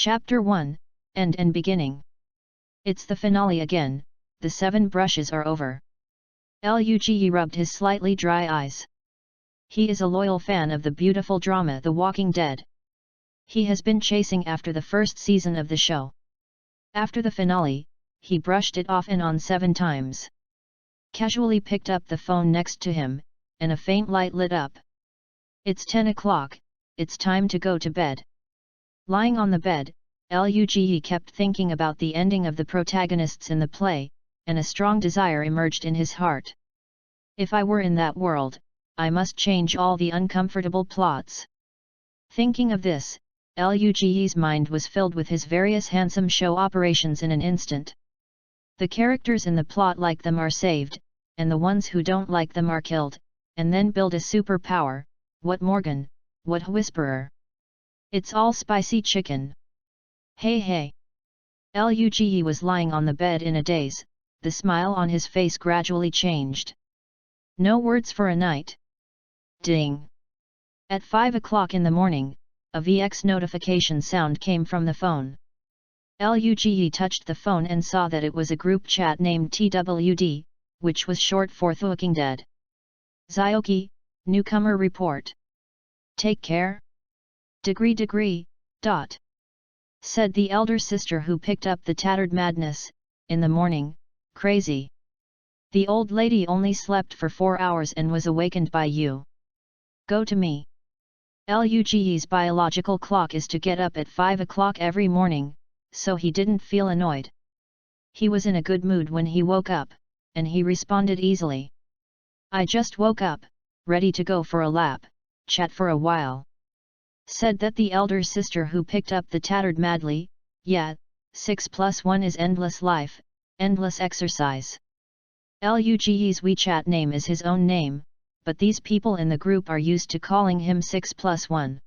Chapter 1, End and Beginning. It's the finale again, the 7 brushes are over. Luge rubbed his slightly dry eyes. He is a loyal fan of the beautiful drama The Walking Dead. He has been chasing after the first season of the show. After the finale, he brushed it off and on 7 times. Casually picked up the phone next to him, and a faint light lit up. It's 10 o'clock, it's time to go to bed. Lying on the bed, Luge kept thinking about the ending of the protagonists in the play, and a strong desire emerged in his heart. If I were in that world, I must change all the uncomfortable plots. Thinking of this, Luge's mind was filled with his various handsome show operations in an instant. The characters in the plot like them are saved, and the ones who don't like them are killed, and then build a superpower. What Morgan, what Whisperer. It's all spicy chicken. Hey. Luge was lying on the bed in a daze, the smile on his face gradually changed. No words for a night. Ding! At 5 o'clock in the morning, a VX notification sound came from the phone. Luge touched the phone and saw that it was a group chat named TWD, which was short for The Walking Dead. Zyoki, newcomer report. Take care. Degree. Said the elder sister who picked up the tattered madness. In the morning, crazy. The old lady only slept for 4 hours and was awakened by you. Go to me. Luge's biological clock is to get up at 5 o'clock every morning, so he didn't feel annoyed. He was in a good mood when he woke up, and he responded easily. I just woke up, ready to go for a lap, chat for a while. Said that the elder sister who picked up the tattered madly. Yeah, 6+1 is endless life, endless exercise. Luge's WeChat name is his own name, but these people in the group are used to calling him 6+1.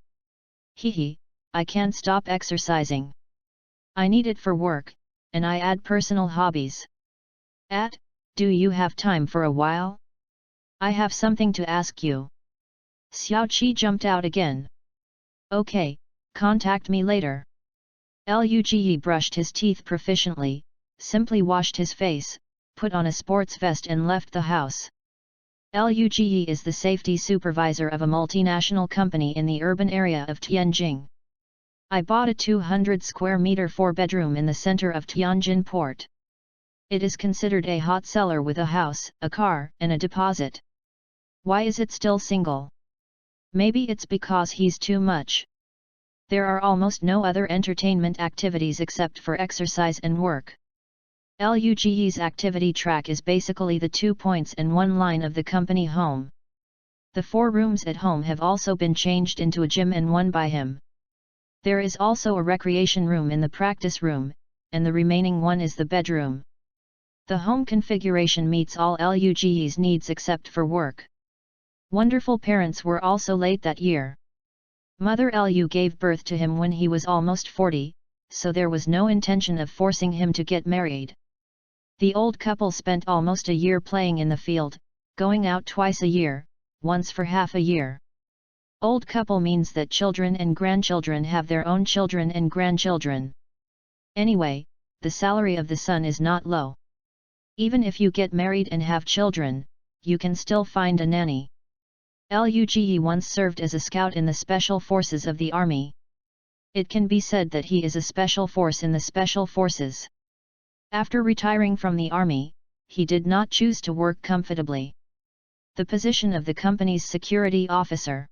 Hehe, I can't stop exercising. I need it for work, and I add personal hobbies. Do you have time for a while? I have something to ask you. Xiaoqi jumped out again. Okay, contact me later. Luge brushed his teeth proficiently, simply washed his face, put on a sports vest and left the house. Luge is the safety supervisor of a multinational company in the urban area of Tianjin. I bought a 200 square meter 4-bedroom in the center of Tianjin port. It is considered a hot seller with a house, a car, and a deposit. Why is it still single? Maybe it's because he's too much. There are almost no other entertainment activities except for exercise and work. Luge's activity track is basically the 2 points and 1 line of the company home. The 4 rooms at home have also been changed into a gym and one by him. There is also a recreation room in the practice room, and the remaining one is the bedroom. The home configuration meets all Luge's needs except for work. Wonderful parents were also late that year. Mother Lu gave birth to him when he was almost 40, so there was no intention of forcing him to get married. The old couple spent almost a year playing in the field, going out twice a year, once for half a year. Old couple means that children and grandchildren have their own children and grandchildren. Anyway, the salary of the son is not low. Even if you get married and have children, you can still find a nanny. Luge once served as a scout in the Special Forces of the Army. It can be said that he is a special force in the Special Forces. After retiring from the Army, he did not choose to work comfortably. The position of the company's security officer.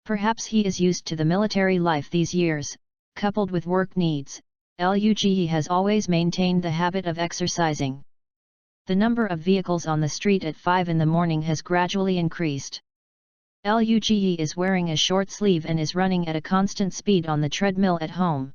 Perhaps he is used to the military life these years, coupled with work needs. Luge has always maintained the habit of exercising. The number of vehicles on the street at 5 in the morning has gradually increased. Luge is wearing a short sleeve and is running at a constant speed on the treadmill at home.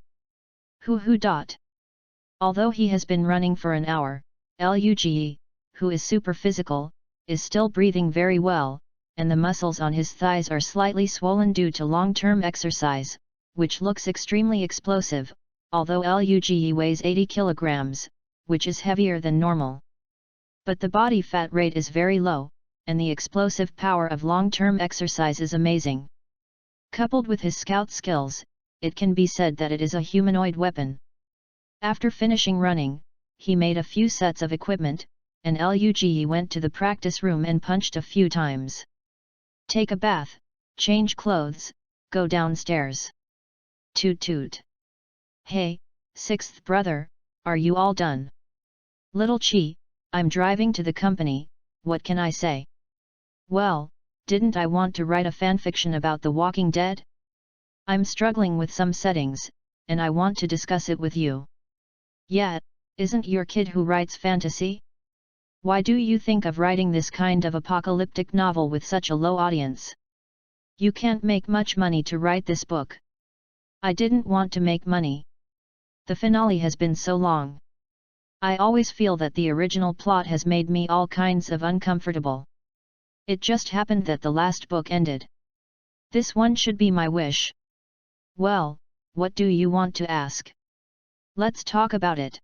Although he has been running for an hour, Luge, who is super physical, is still breathing very well, and the muscles on his thighs are slightly swollen due to long-term exercise, which looks extremely explosive, although Luge weighs 80 kilograms, which is heavier than normal. But the body fat rate is very low, and the explosive power of long-term exercise is amazing. Coupled with his scout skills, it can be said that it is a humanoid weapon. After finishing running, he made a few sets of equipment, and Luge went to the practice room and punched a few times. Take a bath, change clothes, go downstairs. Toot toot. Hey, sixth brother, are you all done? Little Chi, I'm driving to the company, what can I say? Well, didn't I want to write a fanfiction about The Walking Dead? I'm struggling with some settings, and I want to discuss it with you. Yeah, isn't your kid who writes fantasy? Why do you think of writing this kind of apocalyptic novel with such a low audience? You can't make much money to write this book. I didn't want to make money. The finale has been so long. I always feel that the original plot has made me all kinds of uncomfortable. It just happened that the last book ended. This one should be my wish. Well, what do you want to ask? Let's talk about it.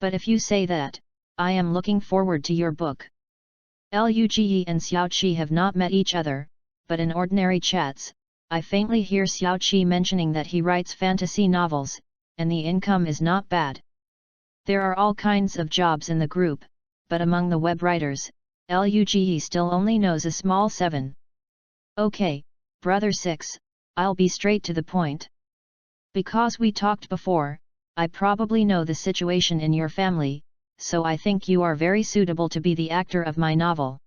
But if you say that, I am looking forward to your book. Luge and Xiao Qi have not met each other, but in ordinary chats, I faintly hear Xiao Qi mentioning that he writes fantasy novels, and the income is not bad. There are all kinds of jobs in the group, but among the web writers, Luge still only knows a small 7. Okay, brother 6, I'll be straight to the point. Because we talked before, I probably know the situation in your family, so I think you are very suitable to be the actor of my novel.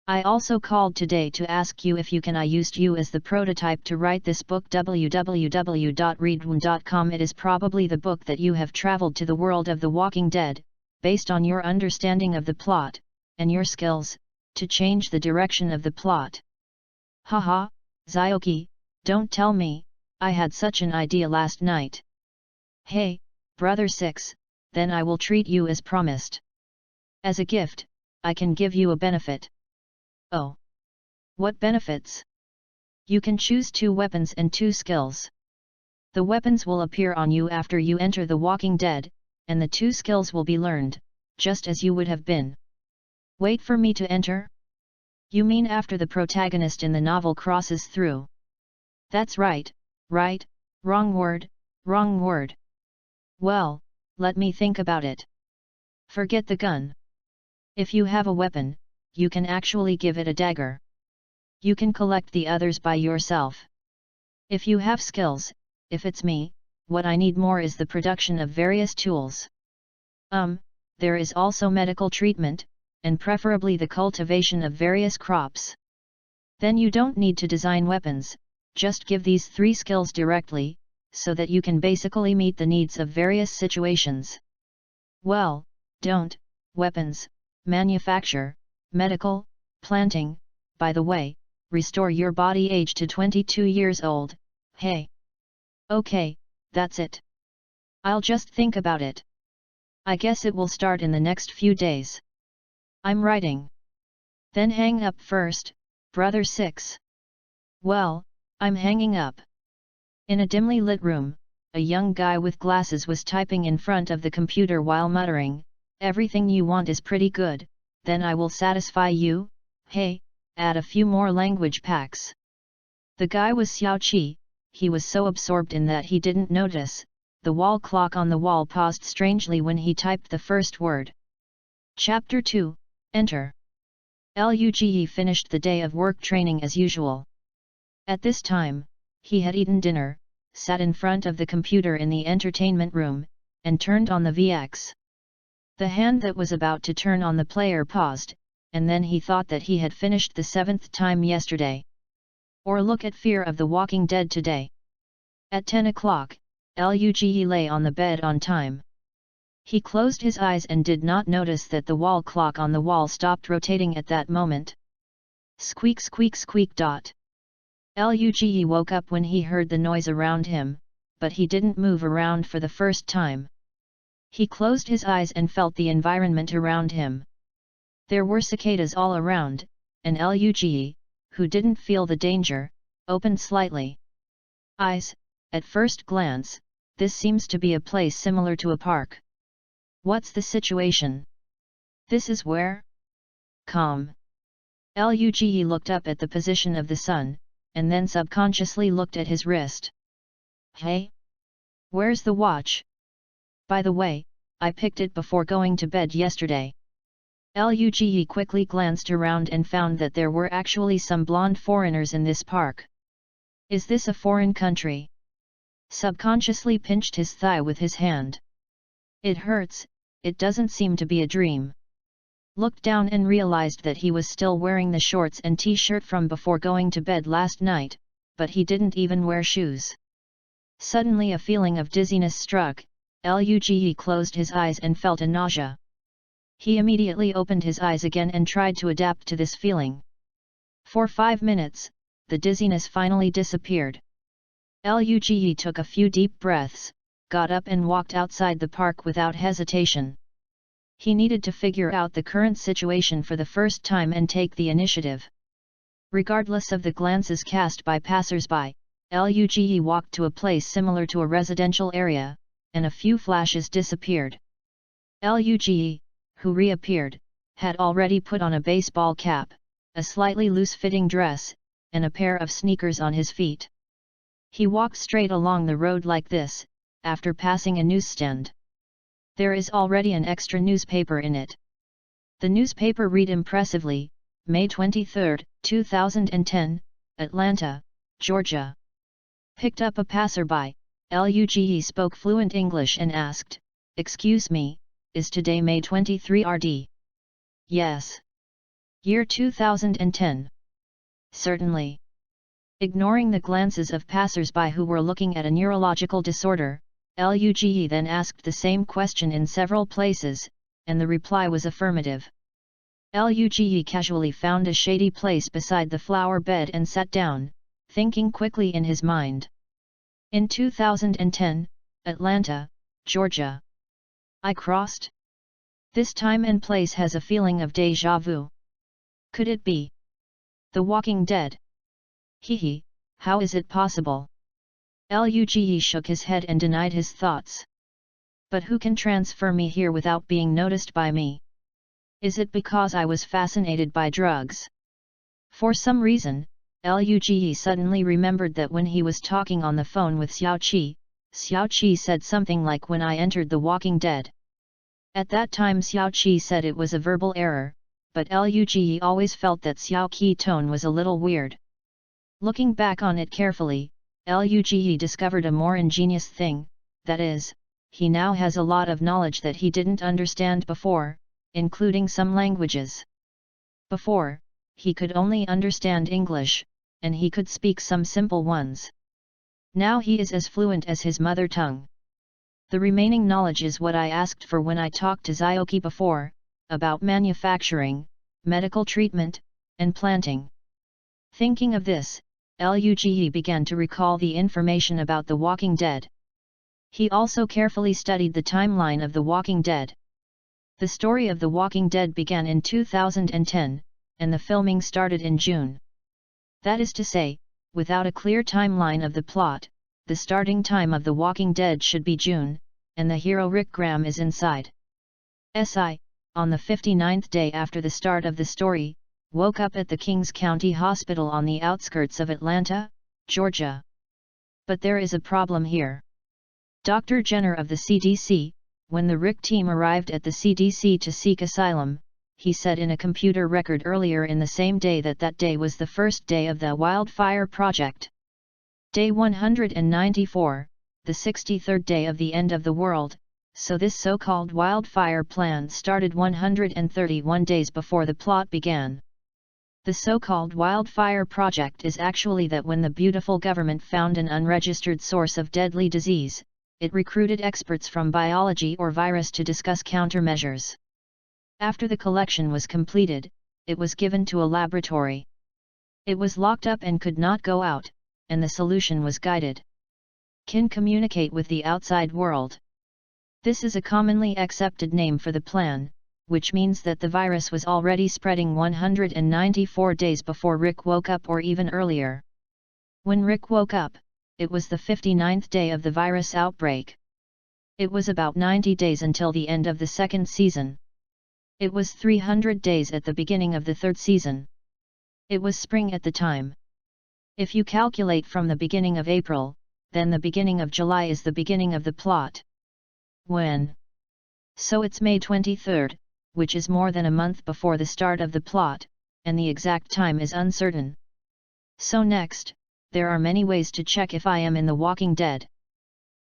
I also called today to ask you if I used you as the prototype to write this book www.readaloud.com. It is probably the book that you have traveled to the world of The Walking Dead, based on your understanding of the plot, and your skills, to change the direction of the plot. Haha, Zioki, don't tell me, I had such an idea last night. Hey, brother 6, then I will treat you as promised. As a gift, I can give you a benefit. Oh. What benefits? You can choose 2 weapons and 2 skills. The weapons will appear on you after you enter The Walking Dead, and the 2 skills will be learned, just as you would have been. Wait for me to enter? You mean after the protagonist in the novel crosses through? That's right, right, wrong word, wrong word. Well, let me think about it. Forget the gun. If you have a weapon, you can actually give it a dagger. You can collect the others by yourself. If you have skills, if it's me, what I need more is the production of various tools. There is also medical treatment, and preferably the cultivation of various crops. Then you don't need to design weapons, just give these 3 skills directly, so that you can basically meet the needs of various situations. Well, don't, weapons, manufacture, medical, planting, by the way, restore your body age to 22 years old, hey. Okay, that's it. I'll just think about it. I guess it will start in the next few days. I'm writing. Then hang up first, brother 6. Well, I'm hanging up. In a dimly lit room, a young guy with glasses was typing in front of the computer while muttering, "Everything you want is pretty good, then I will satisfy you, hey, add a few more language packs." The guy was Xiao Qi. He was so absorbed in that he didn't notice. The wall clock on the wall paused strangely when he typed the first word. Chapter 2, Enter. Luge finished the day of work training as usual. At this time, he had eaten dinner, sat in front of the computer in the entertainment room, and turned on the VX. The hand that was about to turn on the player paused, and then he thought that he had finished the 7th time yesterday. Or look at Fear of the Walking Dead today. At 10 o'clock, Luge lay on the bed on time. He closed his eyes and did not notice that the wall clock on the wall stopped rotating at that moment. Squeak squeak squeak dot. Luge woke up when he heard the noise around him, but he didn't move around for the first time. He closed his eyes and felt the environment around him. There were cicadas all around, and Luge, who didn't feel the danger, opened slightly. Eyes, at first glance, this seems to be a place similar to a park. What's the situation? This is where? Calm. Luge looked up at the position of the sun, and then subconsciously looked at his wrist. Hey? Where's the watch? By the way, I picked it before going to bed yesterday. Luge quickly glanced around and found that there were actually some blonde foreigners in this park. Is this a foreign country? Subconsciously pinched his thigh with his hand. It hurts, it doesn't seem to be a dream. Looked down and realized that he was still wearing the shorts and t-shirt from before going to bed last night, but he didn't even wear shoes. Suddenly a feeling of dizziness struck. Luge closed his eyes and felt a nausea. He immediately opened his eyes again and tried to adapt to this feeling. For 5 minutes, the dizziness finally disappeared. Luge took a few deep breaths, got up and walked outside the park without hesitation. He needed to figure out the current situation for the first time and take the initiative. Regardless of the glances cast by passers-by, Luge walked to a place similar to a residential area, and a few flashes disappeared. Luge, who reappeared, had already put on a baseball cap, a slightly loose-fitting dress, and a pair of sneakers on his feet. He walked straight along the road like this, after passing a newsstand. There is already an extra newspaper in it. The newspaper read impressively, May 23, 2010, Atlanta, Georgia. Picked up a passerby. Luge spoke fluent English and asked, "Excuse me, is today May 23 RD? Yes. Year 2010. Certainly. Ignoring the glances of passers-by who were looking at a neurological disorder, Luge then asked the same question in several places, and the reply was affirmative. Luge casually found a shady place beside the flower bed and sat down, thinking quickly in his mind. In 2010, Atlanta, Georgia. I crossed? This time and place has a feeling of déjà vu. Could it be The Walking Dead? Hehe, how is it possible? Luge shook his head and denied his thoughts. But who can transfer me here without being noticed by me? Is it because I was fascinated by drugs? For some reason, Luge suddenly remembered that when he was talking on the phone with Xiao Qi said something like "when I entered The Walking Dead." At that time Xiao Qi said it was a verbal error, but Luge always felt that Xiao Qi's tone was a little weird. Looking back on it carefully, Luge discovered a more ingenious thing, that is, he now has a lot of knowledge that he didn't understand before, including some languages. Before, he could only understand English, and he could speak some simple ones. Now he is as fluent as his mother tongue. The remaining knowledge is what I asked for when I talked to Xiaoqi before, about manufacturing, medical treatment, and planting. Thinking of this, Luge began to recall the information about The Walking Dead. He also carefully studied the timeline of The Walking Dead. The story of The Walking Dead began in 2010, and the filming started in June. That is to say, without a clear timeline of the plot, the starting time of The Walking Dead should be June, and the hero Rick Graham is inside. On the 59th day after the start of the story, woke up at the Kings County Hospital on the outskirts of Atlanta, Georgia. But there is a problem here. Dr. Jenner of the CDC, when the Rick team arrived at the CDC to seek asylum, he said in a computer record earlier in the same day that that day was the first day of the wildfire project. Day 194, the 63rd day of the end of the world, so this so-called wildfire plan started 131 days before the plot began. The so-called wildfire project is actually that when the beautiful government found an unregistered source of deadly disease, it recruited experts from biology or virus to discuss countermeasures. After the collection was completed, it was given to a laboratory. It was locked up and could not go out, and the solution was guided. Can communicate with the outside world. This is a commonly accepted name for the plan, which means that the virus was already spreading 194 days before Rick woke up or even earlier. When Rick woke up, it was the 59th day of the virus outbreak. It was about 90 days until the end of the second season. It was 300 days at the beginning of the third season. It was spring at the time. If you calculate from the beginning of April, then the beginning of July is the beginning of the plot. When? So it's May 23rd, which is more than a month before the start of the plot, and the exact time is uncertain. So next, there are many ways to check if I am in The Walking Dead.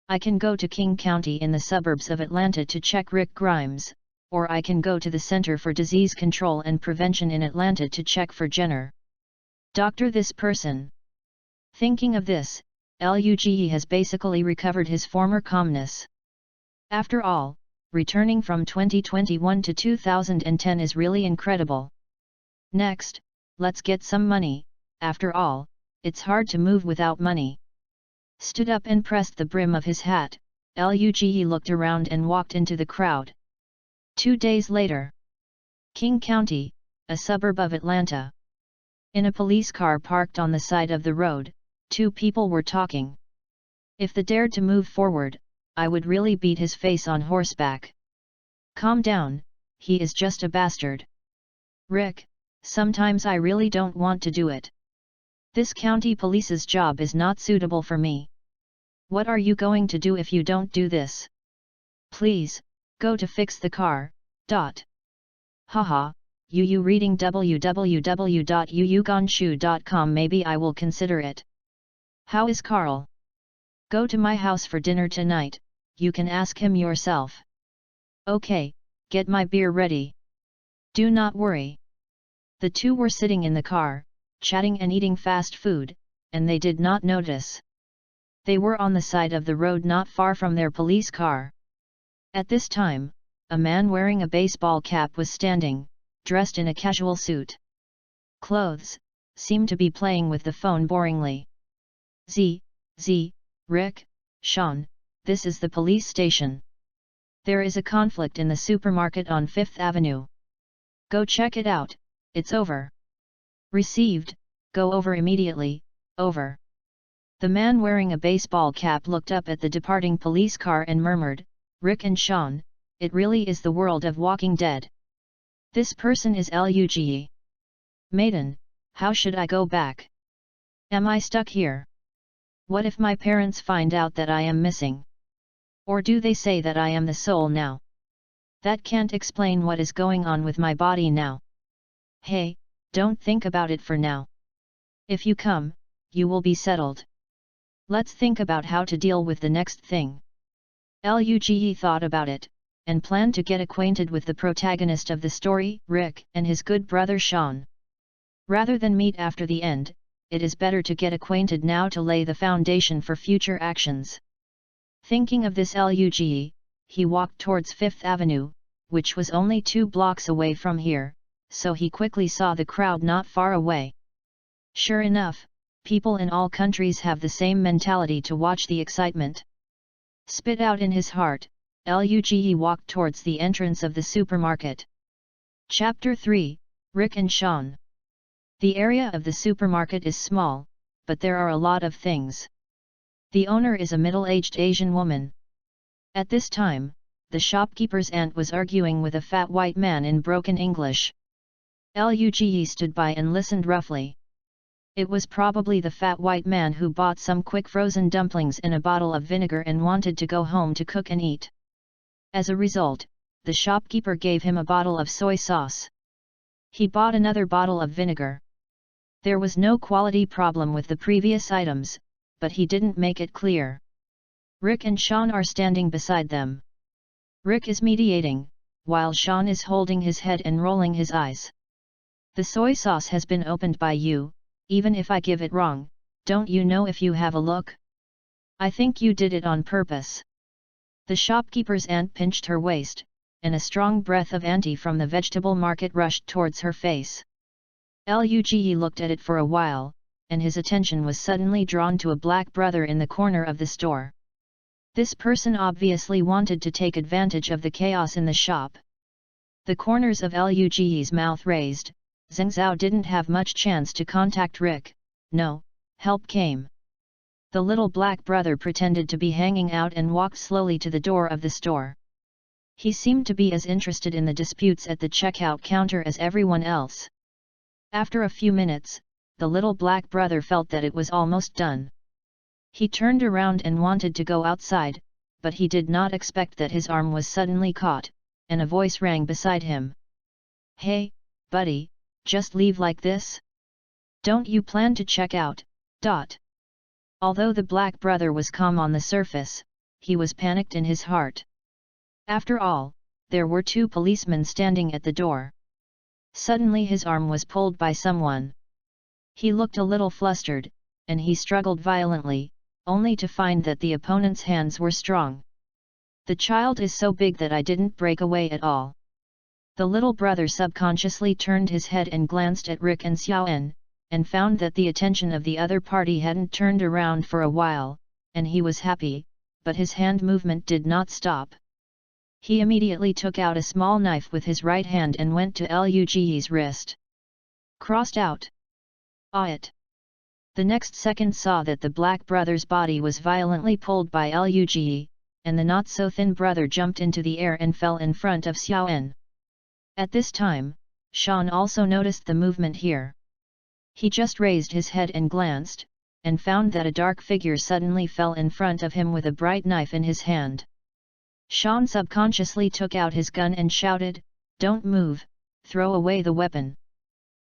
I can go to King County in the suburbs of Atlanta to check Rick Grimes, or I can go to the Center for Disease Control and Prevention in Atlanta to check for Jenner. Doctor this person. Thinking of this, Luge has basically recovered his former calmness. After all, returning from 2021 to 2010 is really incredible. Next, let's get some money. After all, it's hard to move without money. Stood up and pressed the brim of his hat, Luge looked around and walked into the crowd. 2 days later. King County, a suburb of Atlanta. In a police car parked on the side of the road, 2 people were talking. If they dared to move forward, I would really beat his face on horseback. Calm down, he is just a bastard. Rick, sometimes I really don't want to do it. This county police's job is not suitable for me. What are you going to do if you don't do this? Please, go to fix the car. Haha, you reading www.yuyugonshu.com. Maybe I will consider it. How is Carl? Go to my house for dinner tonight, you can ask him yourself. Okay, get my beer ready. Do not worry. The 2 were sitting in the car, chatting and eating fast food, and they did not notice. They were on the side of the road not far from their police car. At this time, a man wearing a baseball cap was standing, dressed in a casual suit. Clothes, seemed to be playing with the phone boringly. Rick, Sean, this is the police station. There is a conflict in the supermarket on 5th Avenue. Go check it out, it's over. Received, go over immediately, over. The man wearing a baseball cap looked up at the departing police car and murmured, Rick and Sean, it really is the world of Walking Dead. This person is Luge. Maiden, how should I go back? Am I stuck here? What if my parents find out that I am missing? Or do they say that I am the soul now? That can't explain what is going on with my body now. Hey, don't think about it for now. If you come, you will be settled. Let's think about how to deal with the next thing. Luge thought about it, and planned to get acquainted with the protagonist of the story, Rick, and his good brother Sean. Rather than meet after the end, it is better to get acquainted now to lay the foundation for future actions. Thinking of this Luge, he walked towards 5th Avenue, which was only 2 blocks away from here, so he quickly saw the crowd not far away. Sure enough, people in all countries have the same mentality to watch the excitement. Spit out in his heart, Luge walked towards the entrance of the supermarket. Chapter 3, Rick and Sean. The area of the supermarket is small, but there are a lot of things. The owner is a middle-aged Asian woman. At this time, the shopkeeper's aunt was arguing with a fat white man in broken English. Luge stood by and listened roughly. It was probably the fat white man who bought some quick frozen dumplings and a bottle of vinegar and wanted to go home to cook and eat. As a result, the shopkeeper gave him a bottle of soy sauce. He bought another bottle of vinegar. There was no quality problem with the previous items, but he didn't make it clear. Rick and Sean are standing beside them. Rick is mediating, while Sean is holding his head and rolling his eyes. The soy sauce has been opened by you, even if I give it wrong, don't you know if you have a look? I think you did it on purpose. The shopkeeper's aunt pinched her waist, and a strong breath of auntie from the vegetable market rushed towards her face. Luge looked at it for a while, and his attention was suddenly drawn to a black brother in the corner of the store. This person obviously wanted to take advantage of the chaos in the shop. The corners of Luge's mouth raised. Zheng Zhao didn't have much chance to contact Rick. No, help came. The little black brother pretended to be hanging out and walked slowly to the door of the store. He seemed to be as interested in the disputes at the checkout counter as everyone else. After a few minutes, the little black brother felt that it was almost done. He turned around and wanted to go outside, but he did not expect that his arm was suddenly caught, and a voice rang beside him. "Hey, buddy, just leave like this? Don't you plan to check out?" Although the black brother was calm on the surface, he was panicked in his heart. After all, there were 2 policemen standing at the door. Suddenly his arm was pulled by someone. He looked a little flustered, and he struggled violently, only to find that the opponent's hands were strong. "The child is so big that I didn't break away at all." The little brother subconsciously turned his head and glanced at Rick and Xiaoen, and found that the attention of the other party hadn't turned around for a while, and he was happy, but his hand movement did not stop. He immediately took out a small knife with his right hand and went to Luge's wrist. Crossed out. It. The next second saw that the black brother's body was violently pulled by Luge, and the not-so-thin brother jumped into the air and fell in front of Xiaoen. At this time, Shan also noticed the movement here. He just raised his head and glanced, and found that a dark figure suddenly fell in front of him with a bright knife in his hand. Shan subconsciously took out his gun and shouted, "Don't move, throw away the weapon."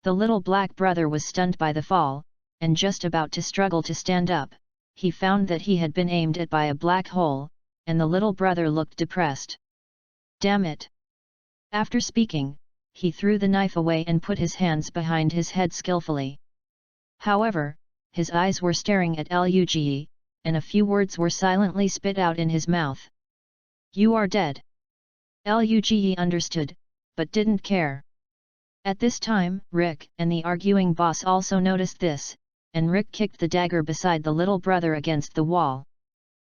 The little black brother was stunned by the fall, and just about to struggle to stand up, he found that he had been aimed at by a black hole, and the little brother looked depressed. "Damn it!" After speaking, he threw the knife away and put his hands behind his head skillfully. However, his eyes were staring at Luge, and a few words were silently spit out in his mouth. "You are dead." Luge understood, but didn't care. At this time, Rick and the arguing boss also noticed this, and Rick kicked the dagger beside the little brother against the wall.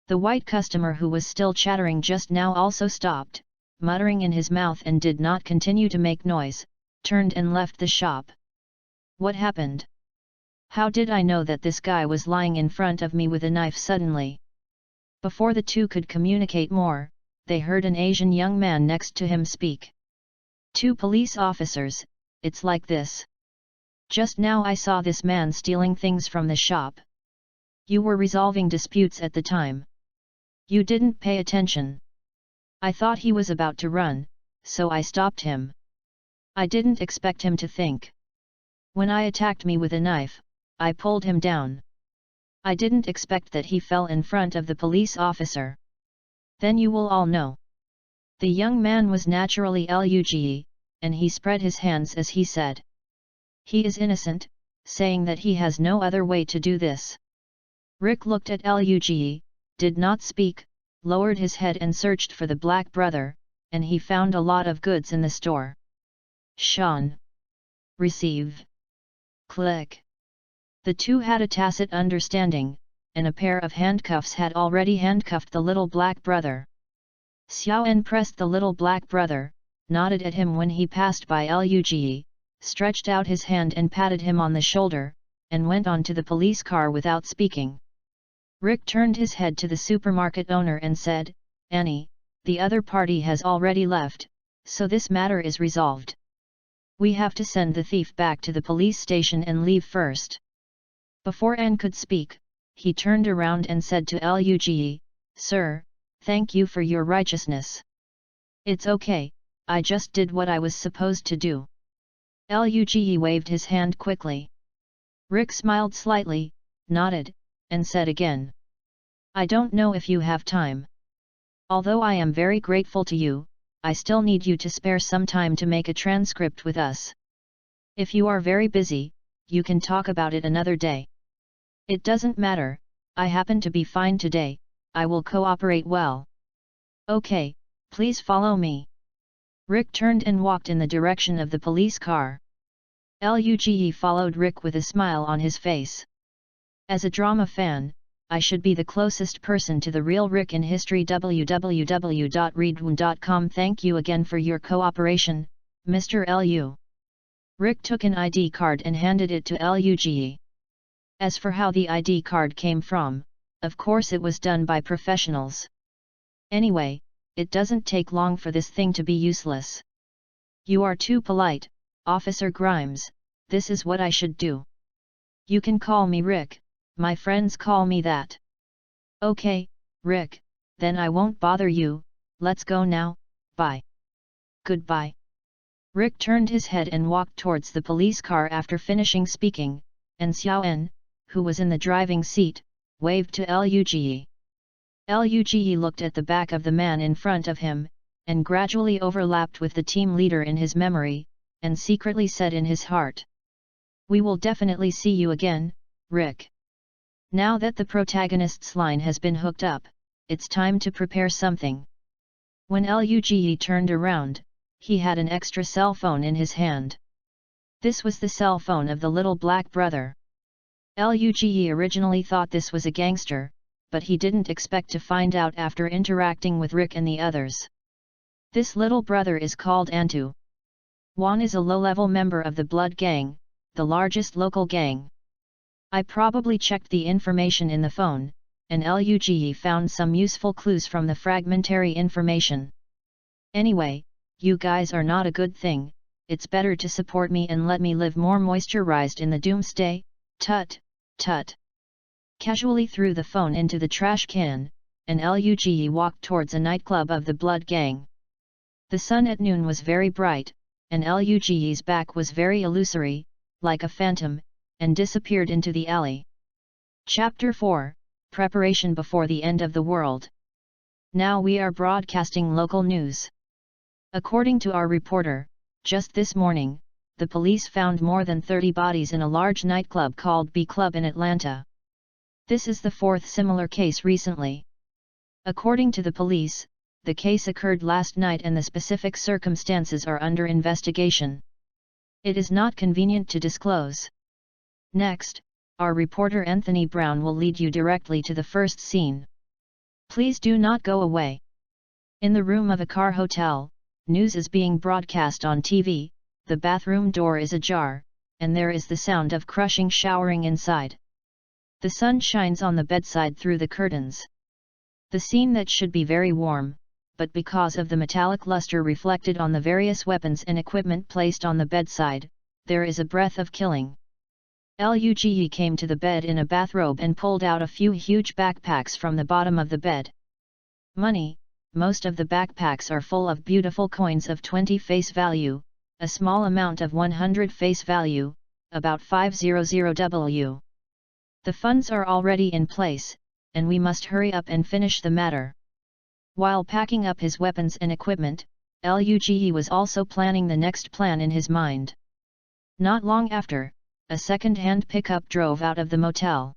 The white customer who was still chattering just now also stopped, muttering in his mouth, and did not continue to make noise, turned and left the shop. What happened? How did I know that this guy was lying in front of me with a knife suddenly? Before the 2 could communicate more, they heard an Asian young man next to him speak. "2 police officers, it's like this. Just now I saw this man stealing things from the shop. You were resolving disputes at the time. You didn't pay attention. I thought he was about to run, so I stopped him. I didn't expect him to think. When I attacked me with a knife, I pulled him down. I didn't expect that he fell in front of the police officer. Then you will all know." The young man was naturally Luge, and he spread his hands as he said. "He is innocent," saying that he has no other way to do this. Rick looked at Luge, did not speak, lowered his head and searched for the black brother, and he found a lot of goods in the store. Shan. Receive. Click. The 2 had a tacit understanding, and a pair of handcuffs had already handcuffed the little black brother. Xiaoen pressed the little black brother, nodded at him when he passed by Luge, stretched out his hand and patted him on the shoulder, and went on to the police car without speaking. Rick turned his head to the supermarket owner and said, "Annie, the other party has already left, so this matter is resolved. We have to send the thief back to the police station and leave first." Before Anne could speak, he turned around and said to Luge, "Sir, thank you for your righteousness. It's okay, I just did what I was supposed to do." Luge waved his hand quickly. Rick smiled slightly, nodded, and said again, "I don't know if you have time. Although I am very grateful to you, I still need you to spare some time to make a transcript with us. If you are very busy, you can talk about it another day. It doesn't matter, I happen to be fine today, I will cooperate well." "Okay, please follow me." Rick turned and walked in the direction of the police car. Luge followed Rick with a smile on his face. As a drama fan, I should be the closest person to the real Rick in history. www.readaloud.com. Thank you again for your cooperation, Mr. Lu. Rick took an ID card and handed it to Luge. As for how the ID card came from, of course it was done by professionals. Anyway, it doesn't take long for this thing to be useless. "You are too polite, Officer Grimes, this is what I should do. You can call me Rick, my friends call me that." Okay, Rick, then I won't bother you, let's go now, bye. Goodbye. Rick turned his head and walked towards the police car after finishing speaking, and Xiaoen, who was in the driving seat, waved to Luge. Luge looked at the back of the man in front of him, and gradually overlapped with the team leader in his memory, and secretly said in his heart, "We will definitely see you again, Rick." Now that the protagonist's line has been hooked up, it's time to prepare something. When Luge turned around, he had an extra cell phone in his hand. This was the cell phone of the little black brother. Luge originally thought this was a gangster, but he didn't expect to find out after interacting with Rick and the others. This little brother is called Antu. Juan is a low-level member of the Blood Gang, the largest local gang. I probably checked the information in the phone, and Luge found some useful clues from the fragmentary information. Anyway, you guys are not a good thing, it's better to support me and let me live more moisturized in the doomsday, tut, tut. Casually threw the phone into the trash can, and Luge walked towards a nightclub of the Blood Gang. The sun at noon was very bright, and Luge's back was very illusory, like a phantom, and disappeared into the alley. Chapter 4, Preparation before the end of the world. Now we are broadcasting local news. According to our reporter, just this morning, the police found more than 30 bodies in a large nightclub called B Club in Atlanta. This is the fourth similar case recently. According to the police, the case occurred last night and the specific circumstances are under investigation. It is not convenient to disclose. Next, our reporter Anthony Brown will lead you directly to the first scene. Please do not go away. In the room of a car hotel, news is being broadcast on TV, the bathroom door is ajar, and there is the sound of crushing showering inside. The sun shines on the bedside through the curtains. The scene that should be very warm, but because of the metallic luster reflected on the various weapons and equipment placed on the bedside, there is a breath of killing. Luge came to the bed in a bathrobe and pulled out a few huge backpacks from the bottom of the bed. Money, most of the backpacks are full of beautiful coins of 20 face value, a small amount of 100 face value, about 500W. The funds are already in place, and we must hurry up and finish the matter. While packing up his weapons and equipment, Luge was also planning the next plan in his mind. Not long after, a second-hand pickup drove out of the motel.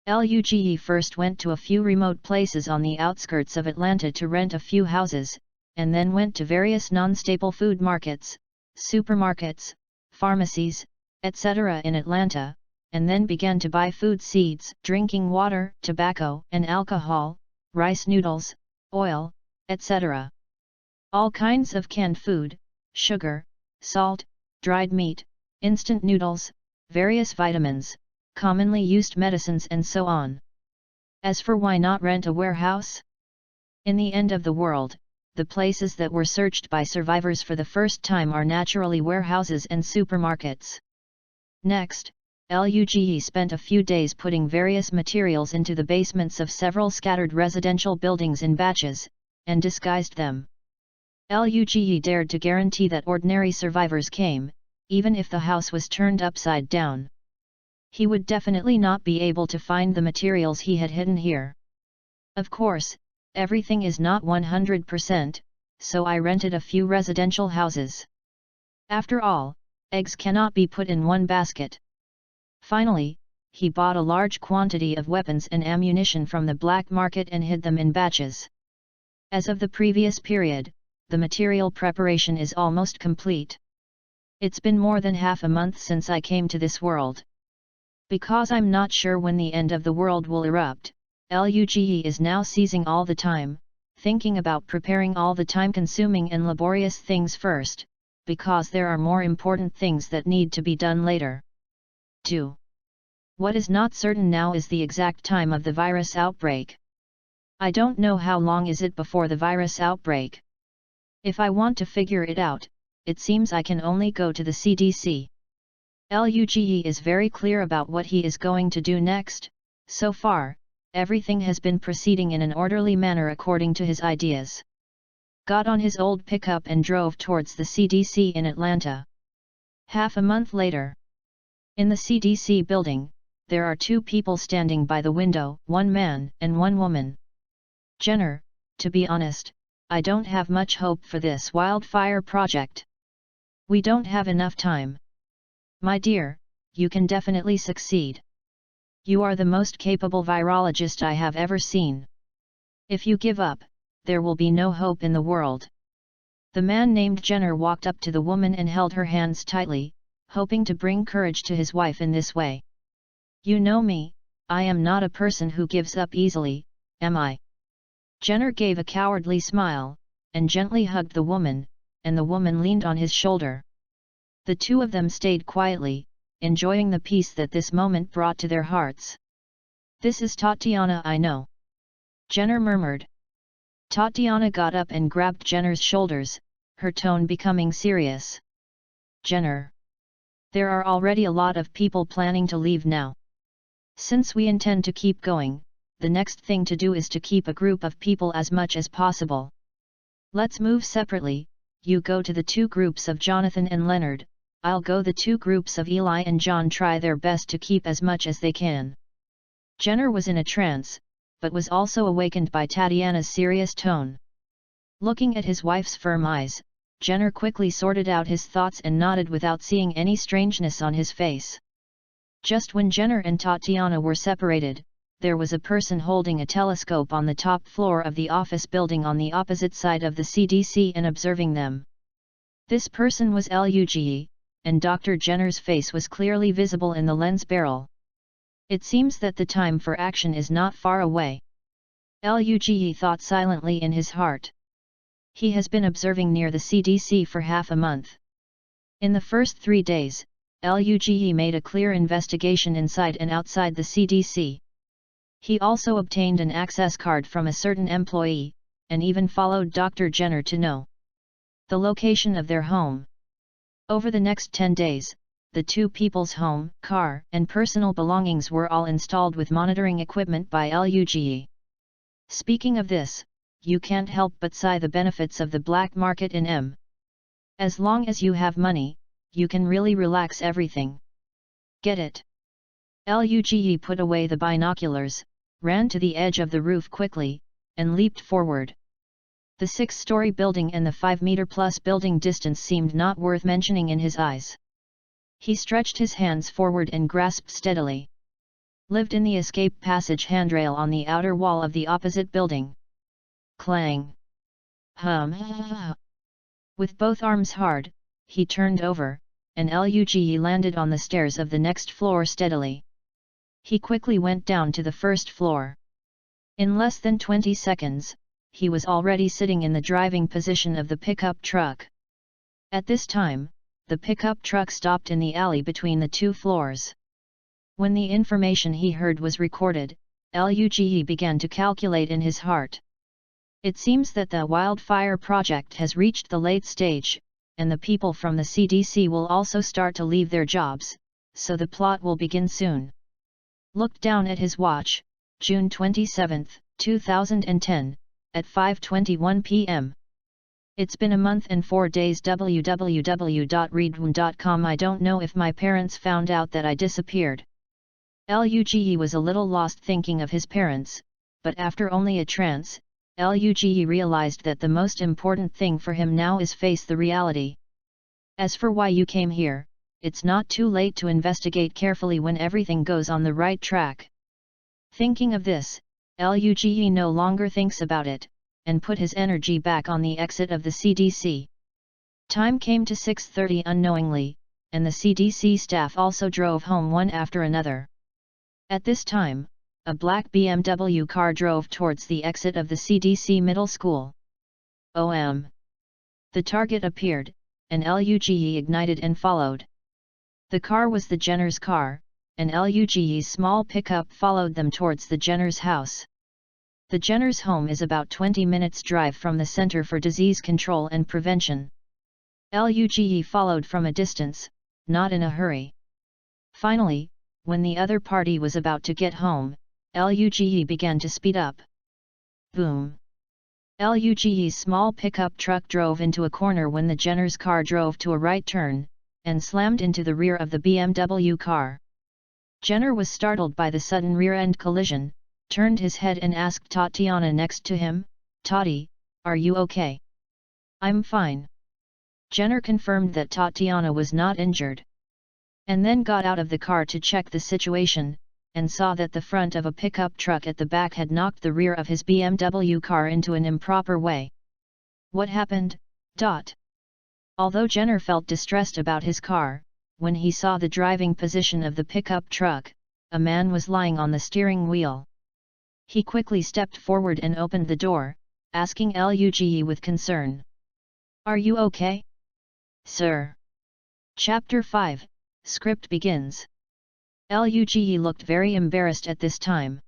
Luge first went to a few remote places on the outskirts of Atlanta to rent a few houses, and then went to various non-staple food markets, supermarkets, pharmacies, etc. in Atlanta, and then began to buy food seeds, drinking water, tobacco and alcohol, rice noodles, oil, etc. All kinds of canned food, sugar, salt, dried meat, instant noodles, various vitamins, commonly used medicines and so on. As for why not rent a warehouse? In the end of the world, the places that were searched by survivors for the first time are naturally warehouses and supermarkets. Next, Luge spent a few days putting various materials into the basements of several scattered residential buildings in batches, and disguised them. Luge dared to guarantee that ordinary survivors came, even if the house was turned upside down. He would definitely not be able to find the materials he had hidden here. Of course, everything is not 100%, so I rented a few residential houses. After all, eggs cannot be put in one basket. Finally, he bought a large quantity of weapons and ammunition from the black market and hid them in batches. As of the previous period, the material preparation is almost complete. It's been more than half a month since I came to this world. Because I'm not sure when the end of the world will erupt, Luge is now seizing all the time, thinking about preparing all the time-consuming and laborious things first, because there are more important things that need to be done later. 2. What is not certain now is the exact time of the virus outbreak. I don't know how long is it before the virus outbreak. If I want to figure it out, it seems I can only go to the CDC. Luge is very clear about what he is going to do next. So far, everything has been proceeding in an orderly manner according to his ideas. Got on his old pickup and drove towards the CDC in Atlanta. Half a month later. In the CDC building, there are two people standing by the window, one man and one woman. Jenner, to be honest, I don't have much hope for this wildfire project. We don't have enough time. My dear, you can definitely succeed. You are the most capable virologist I have ever seen. If you give up, there will be no hope in the world. The man named Jenner walked up to the woman and held her hands tightly, hoping to bring courage to his wife in this way. You know me, I am not a person who gives up easily, am I? Jenner gave a cowardly smile, and gently hugged the woman, and the woman leaned on his shoulder. The two of them stayed quietly, enjoying the peace that this moment brought to their hearts. This is Tatiana, I know. Jenner murmured. Tatiana got up and grabbed Jenner's shoulders, her tone becoming serious. Jenner. There are already a lot of people planning to leave now. Since we intend to keep going, the next thing to do is to keep a group of people as much as possible. Let's move separately, you go to the two groups of Jonathan and Leonard, I'll go the two groups of Eli and John. Try their best to keep as much as they can. Jenner was in a trance, but was also awakened by Tatiana's serious tone. Looking at his wife's firm eyes, Jenner quickly sorted out his thoughts and nodded without seeing any strangeness on his face. Just when Jenner and Tatiana were separated, there was a person holding a telescope on the top floor of the office building on the opposite side of the CDC and observing them. This person was Luge, and Dr. Jenner's face was clearly visible in the lens barrel. It seems that the time for action is not far away. Luge thought silently in his heart. He has been observing near the CDC for half a month. In the first 3 days, Luge made a clear investigation inside and outside the CDC. He also obtained an access card from a certain employee, and even followed Dr. Jenner to know the location of their home. Over the next 10 days, the two people's home, car, and personal belongings were all installed with monitoring equipment by Luge. Speaking of this, you can't help but see the benefits of the black market in M. As long as you have money, you can really relax everything. Get it? Luge put away the binoculars, ran to the edge of the roof quickly, and leaped forward. The 6-story building and the 5-meter-plus building distance seemed not worth mentioning in his eyes. He stretched his hands forward and grasped steadily. Lived in the escape passage handrail on the outer wall of the opposite building. Clang! Hum! With both arms hard, he turned over, and Luge landed on the stairs of the next floor steadily. He quickly went down to the first floor. In less than 20 seconds, he was already sitting in the driving position of the pickup truck. At this time, the pickup truck stopped in the alley between the two floors. When the information he heard was recorded, Luge began to calculate in his heart. It seems that the wildfire project has reached the late stage, and the people from the CDC will also start to leave their jobs, so the plot will begin soon. Looked down at his watch, June 27, 2010, at 5:21 p.m. It's been a month and 4 days. www.readaloud.com. I don't know if my parents found out that I disappeared. Luge was a little lost thinking of his parents, but after only a trance, Luge realized that the most important thing for him now is face the reality. As for why you came here, it's not too late to investigate carefully when everything goes on the right track. Thinking of this, Luge no longer thinks about it, and put his energy back on the exit of the CDC. Time came to 6:30 unknowingly, and the CDC staff also drove home one after another. At this time, a black BMW car drove towards the exit of the CDC middle school. The target appeared, and Luge ignited and followed. The car was the Jenner's car, and Luge's small pickup followed them towards the Jenner's house. The Jenner's home is about 20 minutes drive from the Center for Disease Control and Prevention. Luge followed from a distance, not in a hurry. Finally, when the other party was about to get home, Luge began to speed up. Boom! Luge's small pickup truck drove into a corner when the Jenner's car drove to a right turn, and slammed into the rear of the BMW car. Jenner was startled by the sudden rear-end collision, turned his head and asked Tatiana next to him, "Tati, are you okay?" "I'm fine." Jenner confirmed that Tatiana was not injured. And then got out of the car to check the situation, and saw that the front of a pickup truck at the back had knocked the rear of his BMW car into an improper way. "What happened, Dot?" Although Jenner felt distressed about his car, when he saw the driving position of the pickup truck, a man was lying on the steering wheel. He quickly stepped forward and opened the door, asking Luge with concern, "Are you okay, sir?" Chapter 5, Script begins. Luge looked very embarrassed at this time.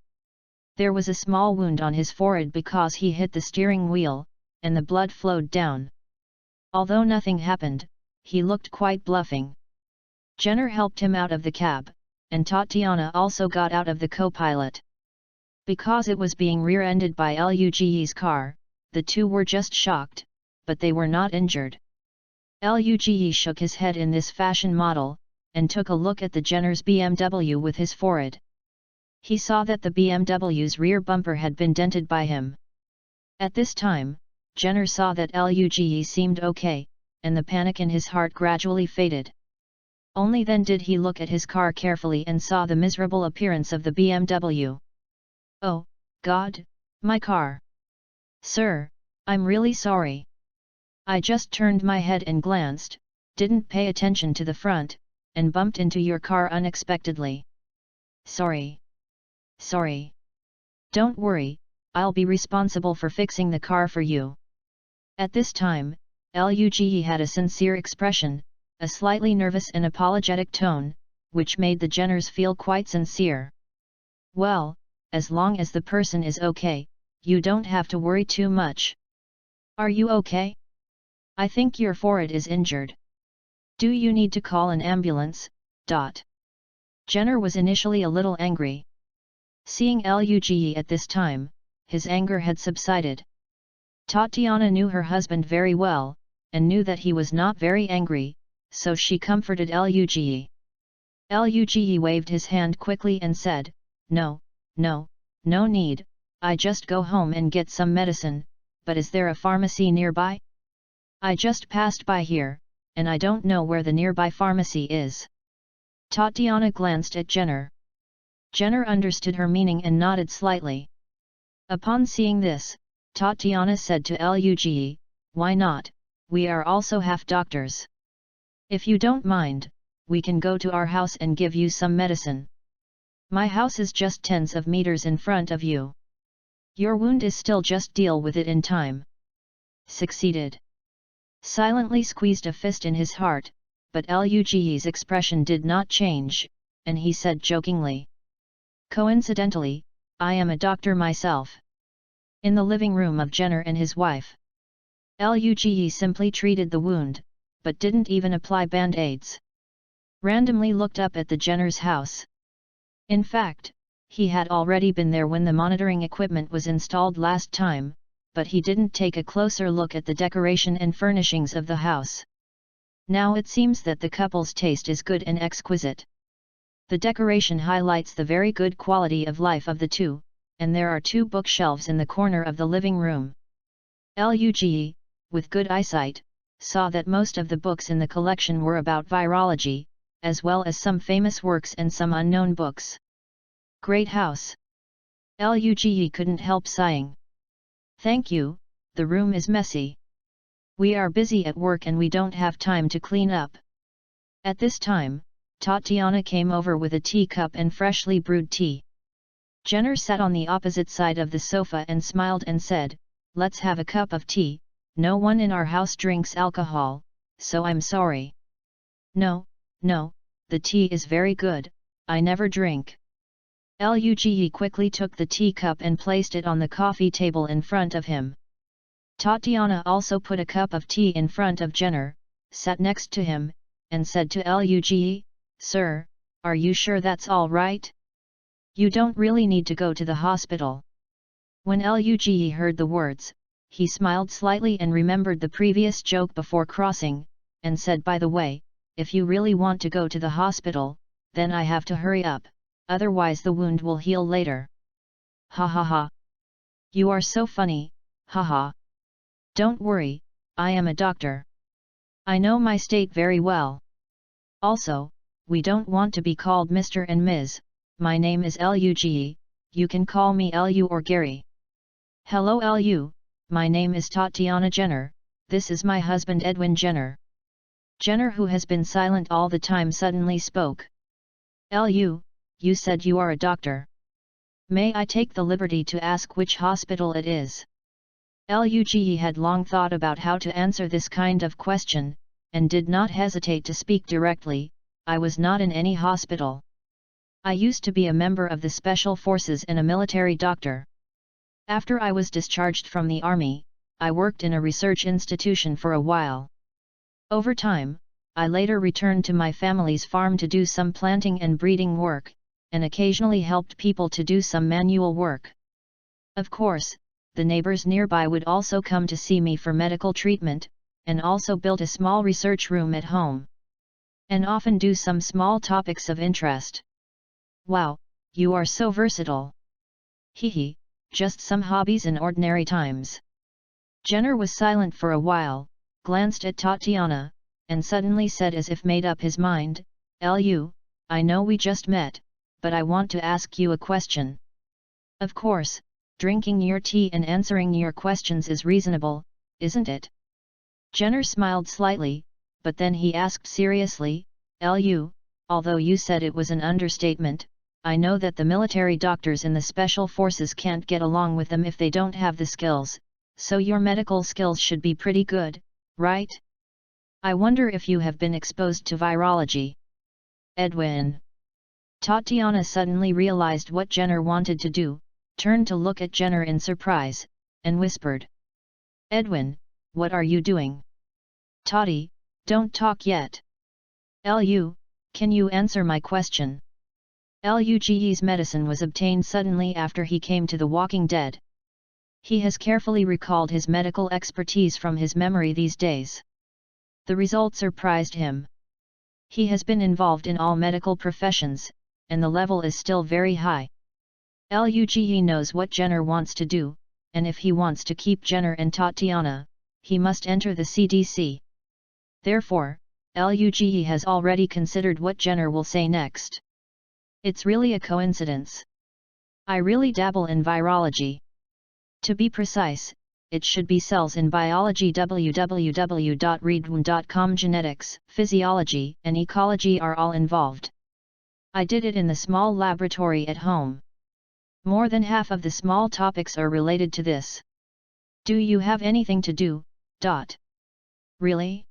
There was a small wound on his forehead because he hit the steering wheel, and the blood flowed down. Although nothing happened, he looked quite bluffing. Jenner helped him out of the cab, and Tatiana also got out of the co-pilot. Because it was being rear-ended by Luge's car, the two were just shocked, but they were not injured. Luge shook his head in this fashion model, and took a look at the Jenner's BMW with his forehead. He saw that the BMW's rear bumper had been dented by him. At this time, Jenner saw that Luge seemed okay, and the panic in his heart gradually faded. Only then did he look at his car carefully and saw the miserable appearance of the BMW. "Oh, God, my car! Sir, I'm really sorry. I just turned my head and glanced, didn't pay attention to the front, and bumped into your car unexpectedly. Sorry. Sorry. Don't worry, I'll be responsible for fixing the car for you." At this time, Luge had a sincere expression, a slightly nervous and apologetic tone, which made the Jenners feel quite sincere. "Well, as long as the person is okay, you don't have to worry too much. Are you okay? I think your forehead is injured. Do you need to call an ambulance, Dot?" Jenner was initially a little angry. Seeing Luge at this time, his anger had subsided. Tatiana knew her husband very well, and knew that he was not very angry, so she comforted Luge. Luge waved his hand quickly and said, No need, I just go home and get some medicine, but is there a pharmacy nearby? I just passed by here, and I don't know where the nearby pharmacy is." Tatiana glanced at Jenner. Jenner understood her meaning and nodded slightly. Upon seeing this, Tatiana said to Luge, "Why not, we are also half doctors. If you don't mind, we can go to our house and give you some medicine. My house is just tens of meters in front of you. Your wound is still, just deal with it in time." Succeeded. Silently squeezed a fist in his heart, but Luge's expression did not change, and he said jokingly, "Coincidentally, I am a doctor myself." In the living room of Jenner and his wife, Luge simply treated the wound, but didn't even apply band-aids. Randomly looked up at the Jenner's house. In fact, he had already been there when the monitoring equipment was installed last time, but he didn't take a closer look at the decoration and furnishings of the house. Now it seems that the couple's taste is good and exquisite. The decoration highlights the very good quality of life of the two, and there are 2 bookshelves in the corner of the living room. Luge, with good eyesight, saw that most of the books in the collection were about virology, as well as some famous works and some unknown books. Great house. Luge couldn't help sighing. "Thank you, the room is messy. We are busy at work and we don't have time to clean up." At this time, Tatiana came over with a teacup and freshly brewed tea. Jenner sat on the opposite side of the sofa and smiled and said, "Let's have a cup of tea. No one in our house drinks alcohol, so I'm sorry." No, the tea is very good, I never drink." Luge quickly took the teacup and placed it on the coffee table in front of him. Tatiana also put a cup of tea in front of Jenner, sat next to him, and said to Luge, "Sir, are you sure that's all right? You don't really need to go to the hospital. When Luge heard the words, he smiled slightly and remembered the previous joke before crossing, and said, by the way, if you really want to go to the hospital, then I have to hurry up, otherwise the wound will heal later. Ha ha ha. You are so funny, haha. Don't worry, I am a doctor. I know my state very well. Also, we don't want to be called Mr. and Ms., my name is Luge, you can call me Lu or Gary. Hello Lu, my name is Tatiana Jenner, this is my husband Edwin Jenner. Jenner, who has been silent all the time, suddenly spoke. Lu, you said you are a doctor. May I take the liberty to ask which hospital it is? Luge had long thought about how to answer this kind of question, and did not hesitate to speak directly. I was not in any hospital. I used to be a member of the Special Forces and a military doctor. After I was discharged from the army, I worked in a research institution for a while. Over time, I later returned to my family's farm to do some planting and breeding work, and occasionally helped people to do some manual work. Of course, the neighbors nearby would also come to see me for medical treatment, and also built a small research room at home. And often do some small topics of interest. Wow, you are so versatile. Hehe, just some hobbies in ordinary times. Jenner was silent for a while, glanced at Tatiana, and suddenly said as if made up his mind, Lu, I know we just met, but I want to ask you a question. Of course, drinking your tea and answering your questions is reasonable, isn't it? Jenner smiled slightly, but then he asked seriously, Lu, although you said it was an understatement, I know that the military doctors in the special forces can't get along with them if they don't have the skills, so your medical skills should be pretty good, right? I wonder if you have been exposed to virology. Edwin. Tatiana suddenly realized what Jenner wanted to do, turned to look at Jenner in surprise, and whispered. Edwin, what are you doing? Tati, don't talk yet. Lu, can you answer my question? Luge's medicine was obtained suddenly after he came to The Walking Dead. He has carefully recalled his medical expertise from his memory these days. The result surprised him. He has been involved in all medical professions, and the level is still very high. Luge knows what Jenner wants to do, and if he wants to keep Jenner and Tatiana, he must enter the CDC. Therefore, Luge has already considered what Jenner will say next. It's really a coincidence. I really dabble in virology. To be precise, it should be cells in biology. www.readaloud.com. Genetics, physiology, and ecology are all involved. I did it in the small laboratory at home. More than half of the small topics are related to this. Do you have anything to do? Really?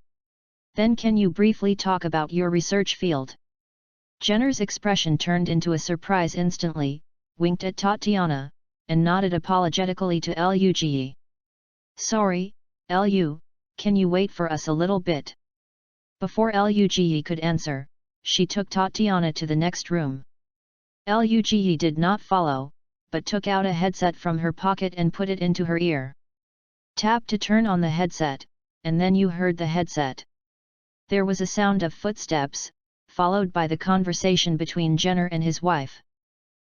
Then can you briefly talk about your research field? Jenner's expression turned into a surprise instantly, winked at Tatiana, and nodded apologetically to Luge. Sorry, Lu, can you wait for us a little bit? Before Luge could answer, she took Tatiana to the next room. Luge did not follow, but took out a headset from her pocket and put it into her ear. Tap to turn on the headset, and then you heard the headset. There was a sound of footsteps, followed by the conversation between Jenner and his wife.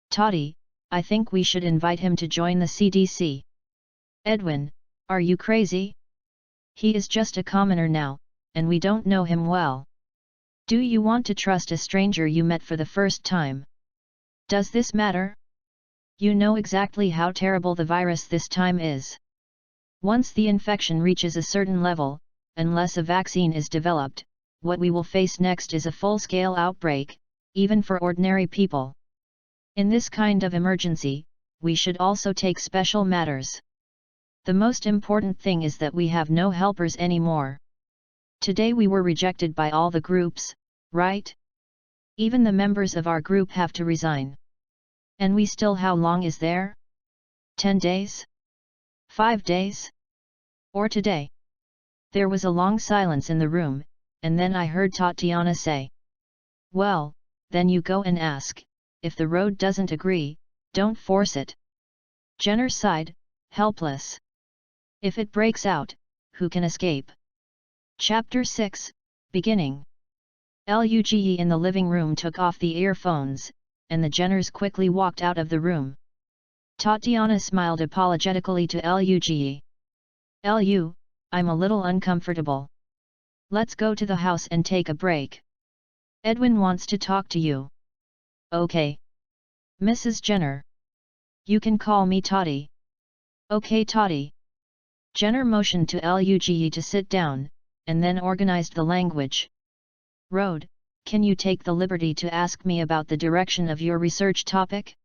Tati, I think we should invite him to join the CDC. Edwin, are you crazy? He is just a commoner now, and we don't know him well. Do you want to trust a stranger you met for the first time? Does this matter? You know exactly how terrible the virus this time is. Once the infection reaches a certain level, unless a vaccine is developed, what we will face next is a full-scale outbreak, even for ordinary people. In this kind of emergency, we should also take special matters. The most important thing is that we have no helpers anymore. Today we were rejected by all the groups, right? Even the members of our group have to resign. And we still, how long is there? 10 days? 5 days? Or today? There was a long silence in the room, and then I heard Tatiana say. Well, then you go and ask, if the road doesn't agree, don't force it. Jenner sighed, helpless. If it breaks out, who can escape? Chapter 6, Beginning. Luge in the living room took off the earphones, and the Jenners quickly walked out of the room. Tatiana smiled apologetically to Luge. Lu, I'm a little uncomfortable. Let's go to the house and take a break. Edwin wants to talk to you. Okay. Mrs. Jenner. You can call me Toddy. Okay Toddy. Jenner motioned to Luge to sit down, and then organized the language. Road, can you take the liberty to ask me about the direction of your research topic?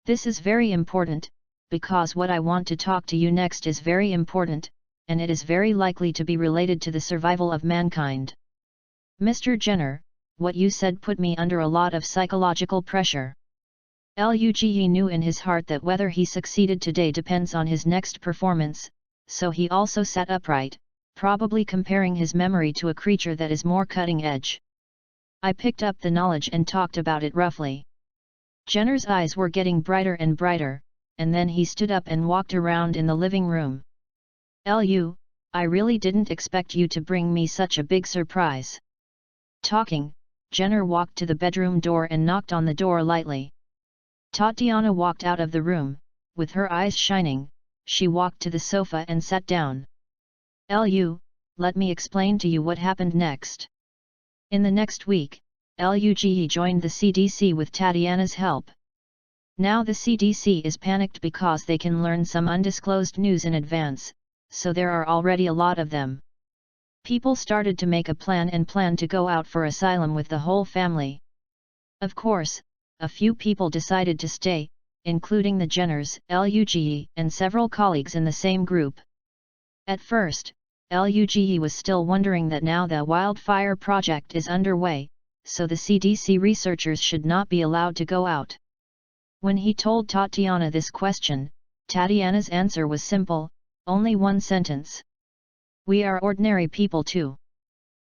This is very important, because what I want to talk to you next is very important, and it is very likely to be related to the survival of mankind. Mr. Jenner, what you said put me under a lot of psychological pressure. Luge knew in his heart that whether he succeeded today depends on his next performance, so he also sat upright, probably comparing his memory to a creature that is more cutting edge. I picked up the knowledge and talked about it roughly. Jenner's eyes were getting brighter and brighter, and then he stood up and walked around in the living room. Lu, I really didn't expect you to bring me such a big surprise. Talking, Jenner walked to the bedroom door and knocked on the door lightly. Tatiana walked out of the room, with her eyes shining. She walked to the sofa and sat down. Lu, let me explain to you what happened next. In the next week, Luge joined the CDC with Tatiana's help. Now the CDC is panicked because they can learn some undisclosed news in advance, so there are already a lot of them. People started to make a plan to go out for asylum with the whole family. Of course, a few people decided to stay, including the Jenners, Luge, and several colleagues in the same group. At first, Luge was still wondering that now the wildfire project is underway, so the CDC researchers should not be allowed to go out. When he told Tatiana this question, Tatiana's answer was simple, only one sentence. We are ordinary people too.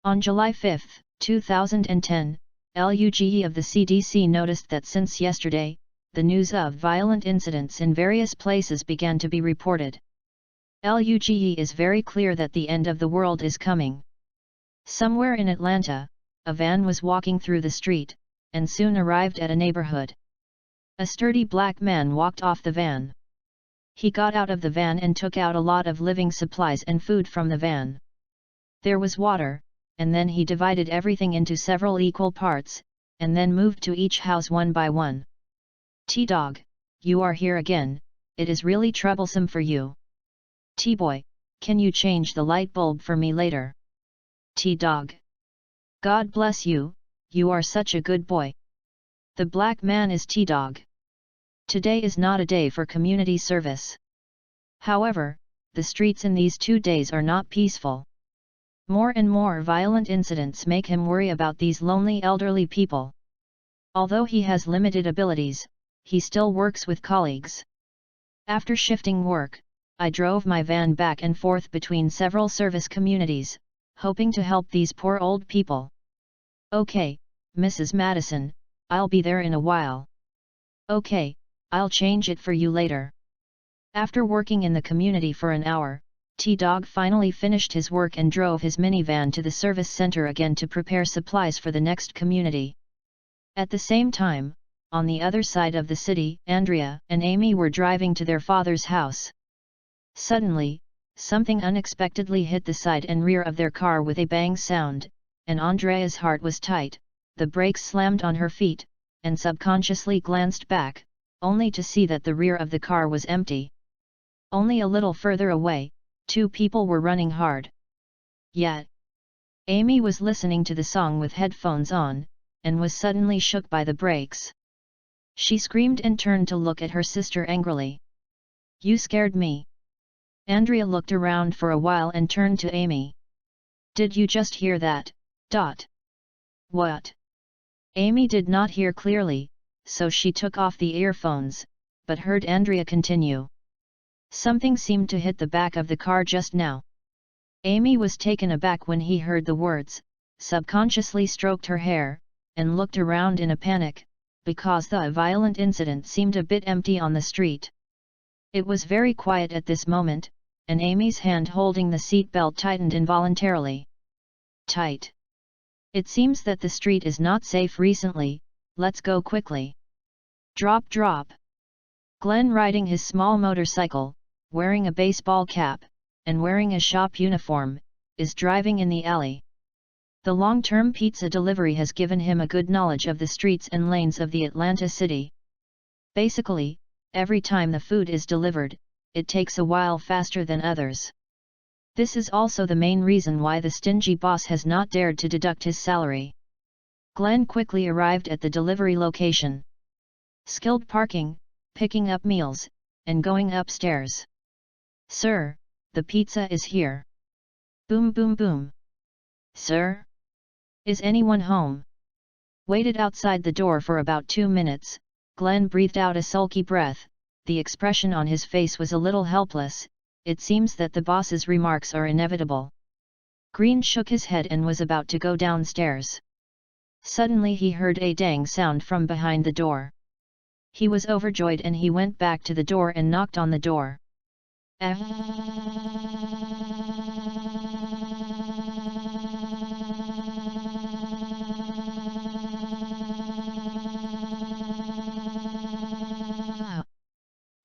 On July 5, 2010, Luge of the CDC noticed that since yesterday, the news of violent incidents in various places began to be reported. Luge is very clear that the end of the world is coming. Somewhere in Atlanta, a van was walking through the street, and soon arrived at a neighborhood. A sturdy black man walked off the van. He got out of the van and took out a lot of living supplies and food from the van. There was water, and then he divided everything into several equal parts, and then moved to each house one by one. T-Dog, you are here again, it is really troublesome for you. T-Boy, can you change the light bulb for me later? T-Dog. God bless you, you are such a good boy. The black man is T-Dog. Today is not a day for community service. However, the streets in these 2 days are not peaceful. More and more violent incidents make him worry about these lonely elderly people. Although he has limited abilities, he still works with colleagues. After shifting work, I drove my van back and forth between several service communities, hoping to help these poor old people. Okay, Mrs. Madison, I'll be there in a while. Okay, I'll change it for you later. After working in the community for an hour, T-Dog finally finished his work and drove his minivan to the service center again to prepare supplies for the next community. At the same time, on the other side of the city, Andrea and Amy were driving to their father's house. Suddenly, something unexpectedly hit the side and rear of their car with a bang sound, and Andrea's heart was tight, the brakes slammed on her feet, and subconsciously glanced back, only to see that the rear of the car was empty. Only a little further away, 2 people were running hard. Yet, Amy was listening to the song with headphones on, and was suddenly shook by the brakes. She screamed and turned to look at her sister angrily. You scared me. Andrea looked around for a while and turned to Amy. Did you just hear that? What? Amy did not hear clearly, so she took off the earphones, but heard Andrea continue. Something seemed to hit the back of the car just now. Amy was taken aback when he heard the words, subconsciously stroked her hair, and looked around in a panic, because the violent incident seemed a bit empty on the street. It was very quiet at this moment, and Amy's hand holding the seat belt tightened involuntarily. Tight. It seems that the street is not safe recently, let's go quickly. Drop drop. Glenn, riding his small motorcycle, wearing a baseball cap, and wearing a shop uniform, is driving in the alley. The long-term pizza delivery has given him a good knowledge of the streets and lanes of the Atlanta city. Basically, every time the food is delivered, it takes a while faster than others. This is also the main reason why the stingy boss has not dared to deduct his salary. Glenn quickly arrived at the delivery location. Skilled parking, picking up meals, and going upstairs. Sir, the pizza is here. Boom boom boom. Sir? Is anyone home? Waited outside the door for about 2 minutes, Glenn breathed out a sulky breath. The expression on his face was a little helpless. It seems that the boss's remarks are inevitable. Green shook his head and was about to go downstairs. Suddenly he heard a dang sound from behind the door. He was overjoyed and he went back to the door and knocked on the door.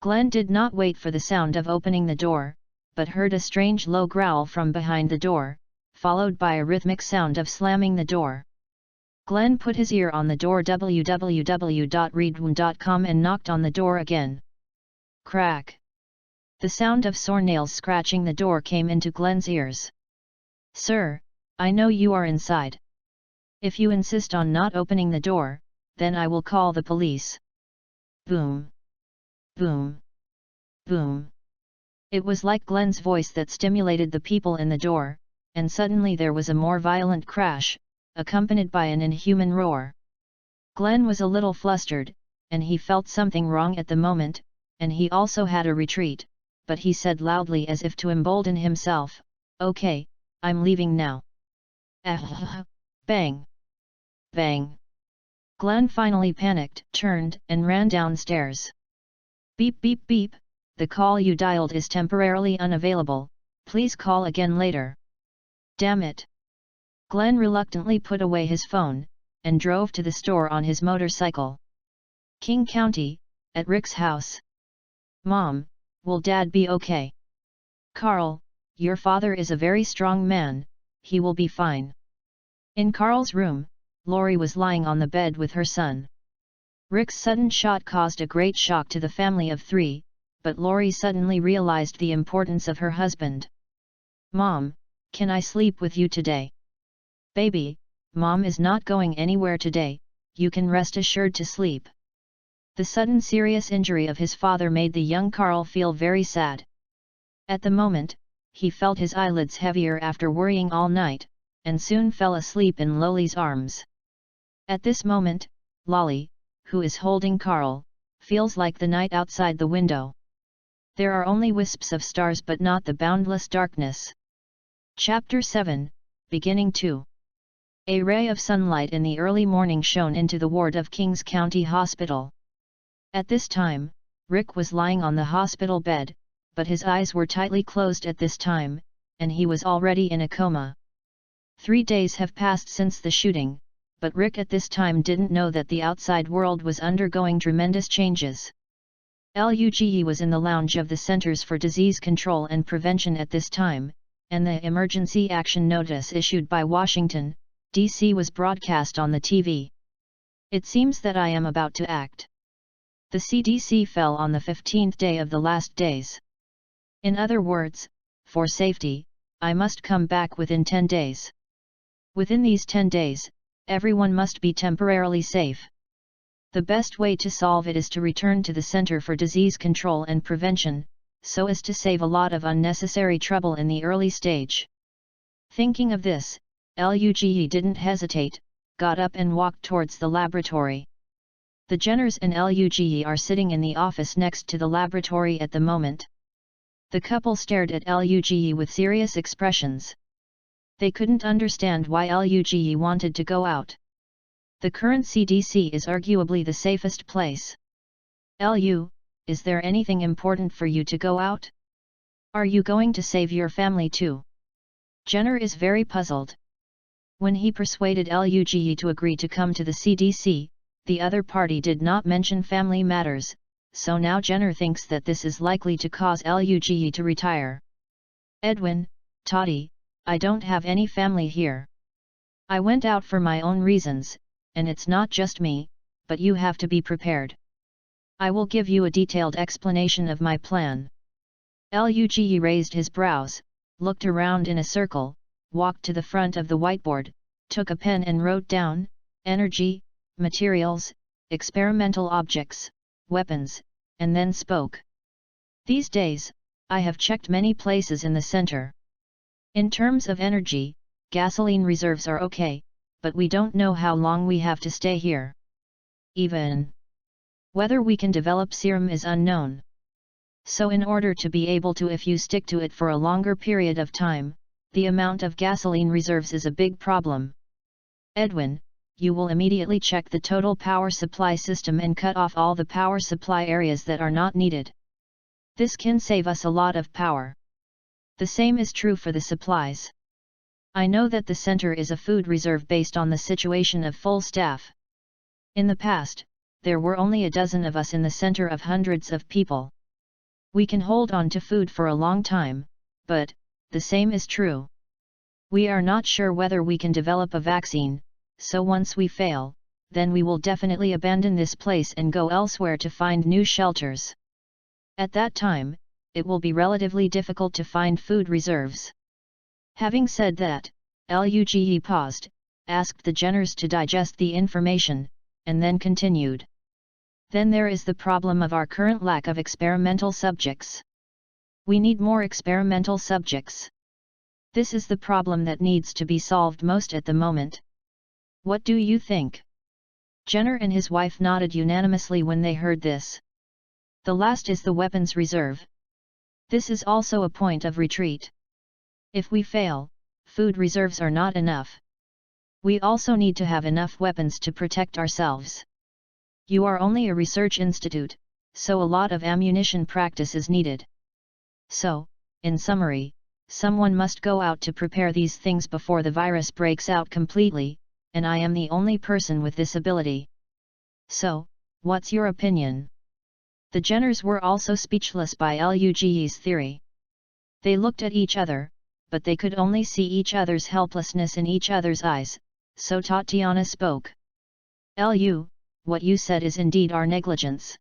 Glenn did not wait for the sound of opening the door, but heard a strange low growl from behind the door, followed by a rhythmic sound of slamming the door. Glenn put his ear on the door www.readaloud.com and knocked on the door again. Crack! The sound of sore nails scratching the door came into Glenn's ears. Sir, I know you are inside. If you insist on not opening the door, then I will call the police. Boom! Boom! Boom! It was like Glenn's voice that stimulated the people in the door, and suddenly there was a more violent crash, accompanied by an inhuman roar. Glenn was a little flustered, and he felt something wrong at the moment, and he also had a retreat, but he said loudly as if to embolden himself, "Okay, I'm leaving now." Bang! Bang! Glenn finally panicked, turned, and ran downstairs. Beep beep beep, the call you dialed is temporarily unavailable, please call again later. Damn it! Glenn reluctantly put away his phone, and drove to the store on his motorcycle. King County, at Rick's house. Mom, will Dad be okay? Carl, your father is a very strong man, he will be fine. In Carl's room, Lori was lying on the bed with her son. Rick's sudden shot caused a great shock to the family of 3, but Lori suddenly realized the importance of her husband. Mom, can I sleep with you today? Baby, Mom is not going anywhere today, you can rest assured to sleep. The sudden serious injury of his father made the young Carl feel very sad. At the moment, he felt his eyelids heavier after worrying all night, and soon fell asleep in Loli's arms. At this moment, Lolly, who is holding Carl, feels like the night outside the window. There are only wisps of stars but not the boundless darkness. Chapter 7, Beginning 2. A ray of sunlight in the early morning shone into the ward of Kings County Hospital. At this time, Rick was lying on the hospital bed, but his eyes were tightly closed at this time, and he was already in a coma. 3 days have passed since the shooting, but Rick at this time didn't know that the outside world was undergoing tremendous changes. Luge was in the lounge of the Centers for Disease Control and Prevention at this time, and the emergency action notice issued by Washington, D.C. was broadcast on the TV. It seems that I am about to act. The CDC fell on the 15th day of the last days. In other words, for safety, I must come back within 10 days. Within these 10 days, everyone must be temporarily safe. The best way to solve it is to return to the Center for Disease Control and Prevention, so as to save a lot of unnecessary trouble in the early stage. Thinking of this, Luge didn't hesitate, got up and walked towards the laboratory. The Jenners and Luge are sitting in the office next to the laboratory at the moment. The couple stared at Luge with serious expressions. They couldn't understand why Luge wanted to go out. The current CDC is arguably the safest place. Lu, is there anything important for you to go out? Are you going to save your family too? Jenner is very puzzled. When he persuaded Luge to agree to come to the CDC, the other party did not mention family matters, so now Jenner thinks that this is likely to cause Luge to retire. Edwin, Toddy, I don't have any family here. I went out for my own reasons, and it's not just me, but you have to be prepared. I will give you a detailed explanation of my plan. Luge raised his brows, looked around in a circle, walked to the front of the whiteboard, took a pen and wrote down, energy, materials, experimental objects, weapons, and then spoke. These days, I have checked many places in the center. In terms of energy, gasoline reserves are okay, but we don't know how long we have to stay here. Even whether we can develop serum is unknown. So in order to be able to, if you stick to it for a longer period of time, the amount of gasoline reserves is a big problem. Edwin, you will immediately check the total power supply system and cut off all the power supply areas that are not needed. This can save us a lot of power. The same is true for the supplies. I know that the center is a food reserve based on the situation of full staff. In the past, there were only a dozen of us in the center of hundreds of people. We can hold on to food for a long time, but, the same is true. We are not sure whether we can develop a vaccine, so once we fail, then we will definitely abandon this place and go elsewhere to find new shelters. At that time, it will be relatively difficult to find food reserves. Having said that, Luge paused, asked the Jenners to digest the information, and then continued. Then there is the problem of our current lack of experimental subjects. We need more experimental subjects. This is the problem that needs to be solved most at the moment. What do you think? Jenner and his wife nodded unanimously when they heard this. The last is the weapons reserve. This is also a point of retreat. If we fail, food reserves are not enough. We also need to have enough weapons to protect ourselves. You are only a research institute, so a lot of ammunition practice is needed. So, in summary, someone must go out to prepare these things before the virus breaks out completely, and I am the only person with this ability. So, what's your opinion? The Jenners were also speechless by Luge's theory. They looked at each other, but they could only see each other's helplessness in each other's eyes, so Tatiana spoke. Lu, what you said is indeed our negligence.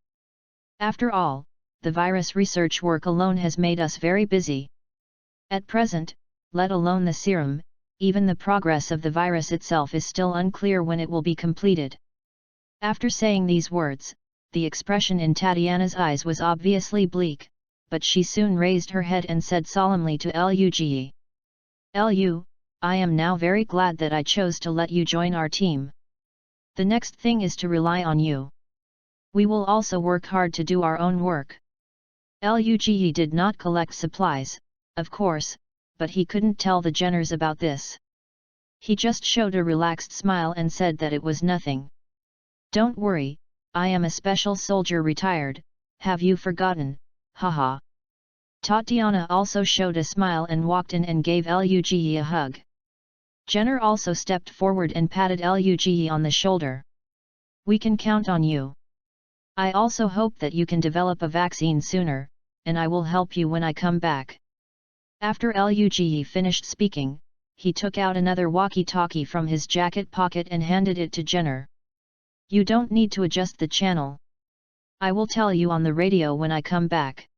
After all, the virus research work alone has made us very busy. At present, let alone the serum, even the progress of the virus itself is still unclear when it will be completed. After saying these words, the expression in Tatiana's eyes was obviously bleak, but she soon raised her head and said solemnly to Luge. Lu, I am now very glad that I chose to let you join our team. The next thing is to rely on you. We will also work hard to do our own work. Luge did not collect supplies, of course, but he couldn't tell the Jenners about this. He just showed a relaxed smile and said that it was nothing. Don't worry, I am a special soldier retired, have you forgotten, haha. Tatiana also showed a smile and walked in and gave Luge a hug. Jenner also stepped forward and patted Luge on the shoulder. We can count on you. I also hope that you can develop a vaccine sooner, and I will help you when I come back. After Luge finished speaking, he took out another walkie-talkie from his jacket pocket and handed it to Jenner. You don't need to adjust the channel. I will tell you on the radio when I come back.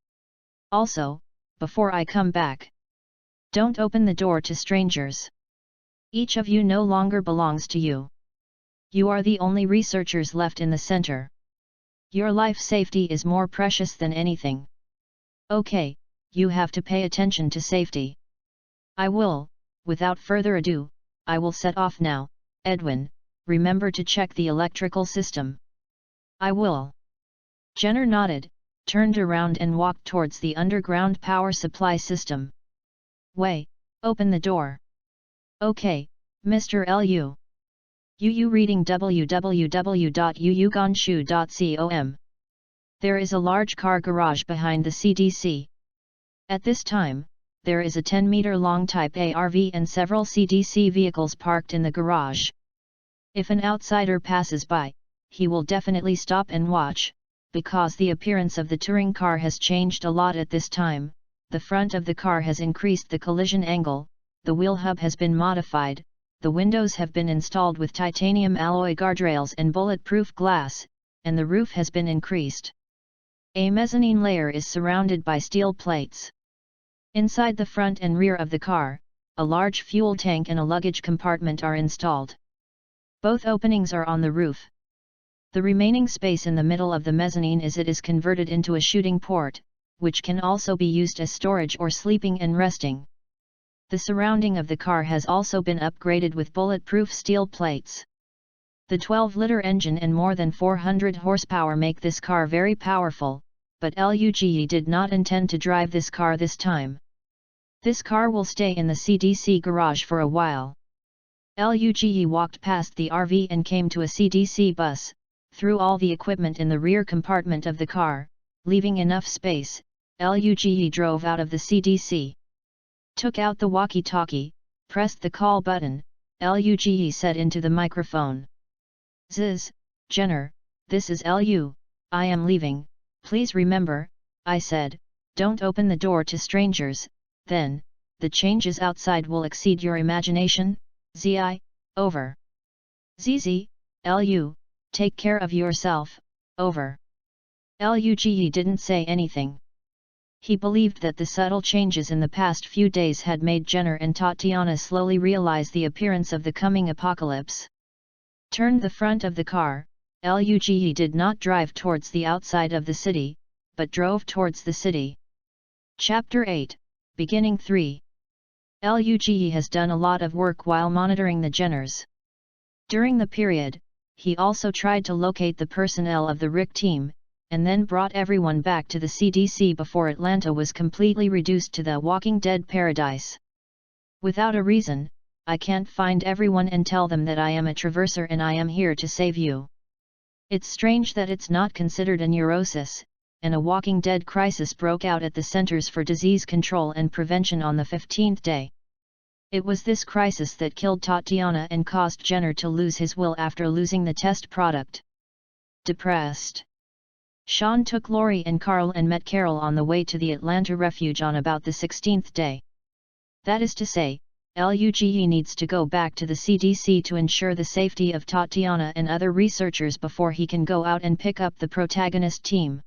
Also, before I come back, don't open the door to strangers. Each of you no longer belongs to you. You are the only researchers left in the center. Your life safety is more precious than anything. Okay, you have to pay attention to safety. I will, without further ado, I will set off now. Edwin, remember to check the electrical system. I will. Jenner nodded, turned around and walked towards the underground power supply system. Wei, open the door. Okay, Mr. Lu. UU reading www.uugonshu.com. There is a large car garage behind the CDC. At this time, there is a 10-meter-long Type A RV and several CDC vehicles parked in the garage. If an outsider passes by, he will definitely stop and watch, because the appearance of the touring car has changed a lot at this time. The front of the car has increased the collision angle, the wheel hub has been modified, the windows have been installed with titanium alloy guardrails and bulletproof glass, and the roof has been increased. A mezzanine layer is surrounded by steel plates. Inside the front and rear of the car, a large fuel tank and a luggage compartment are installed. Both openings are on the roof. The remaining space in the middle of the mezzanine is converted into a shooting port, which can also be used as storage or sleeping and resting. The surrounding of the car has also been upgraded with bulletproof steel plates. The 12-liter engine and more than 400 horsepower make this car very powerful, but Luge did not intend to drive this car this time. This car will stay in the CDC garage for a while. Luge walked past the RV and came to a CDC bus, threw all the equipment in the rear compartment of the car, leaving enough space. Luge drove out of the CDC. Took out the walkie-talkie, pressed the call button. Luge said into the microphone. "Ziz, Jenner, this is Lu, I am leaving, please remember," I said, "don't open the door to strangers, then, the changes outside will exceed your imagination, Zi, over." "ZZ, Lu, take care of yourself, over." Luge didn't say anything. He believed that the subtle changes in the past few days had made Jenner and Tatiana slowly realize the appearance of the coming apocalypse. Turned the front of the car, Luge did not drive towards the outside of the city, but drove towards the city. Chapter 8, Beginning 3. Luge has done a lot of work while monitoring the Jenners. During the period, he also tried to locate the personnel of the Rick team, and then brought everyone back to the CDC before Atlanta was completely reduced to the Walking Dead paradise. Without a reason, I can't find everyone and tell them that I am a traverser and I am here to save you. It's strange that it's not considered a neurosis, and a Walking Dead crisis broke out at the Centers for Disease Control and Prevention on the 15th day. It was this crisis that killed Tatiana and caused Jenner to lose his will after losing the test product. Depressed, Sean took Lori and Carl and met Carol on the way to the Atlanta refuge on about the 16th day. That is to say, Luge needs to go back to the CDC to ensure the safety of Tatiana and other researchers before he can go out and pick up the protagonist team.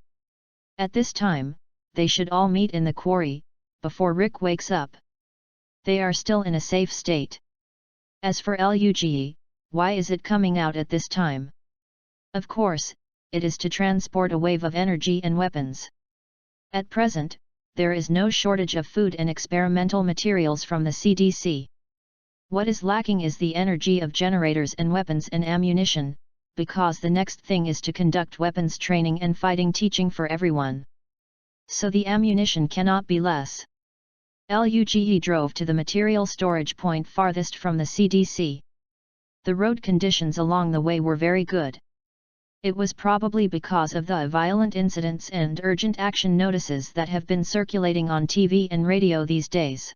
At this time, they should all meet in the quarry, before Rick wakes up. They are still in a safe state. As for Luge, why is it coming out at this time? Of course, it is to transport a wave of energy and weapons. At present, there is no shortage of food and experimental materials from the CDC. What is lacking is the energy of generators and weapons and ammunition, because the next thing is to conduct weapons training and fighting teaching for everyone. So the ammunition cannot be less. Luge drove to the material storage point farthest from the CDC. The road conditions along the way were very good. It was probably because of the violent incidents and urgent action notices that have been circulating on TV and radio these days.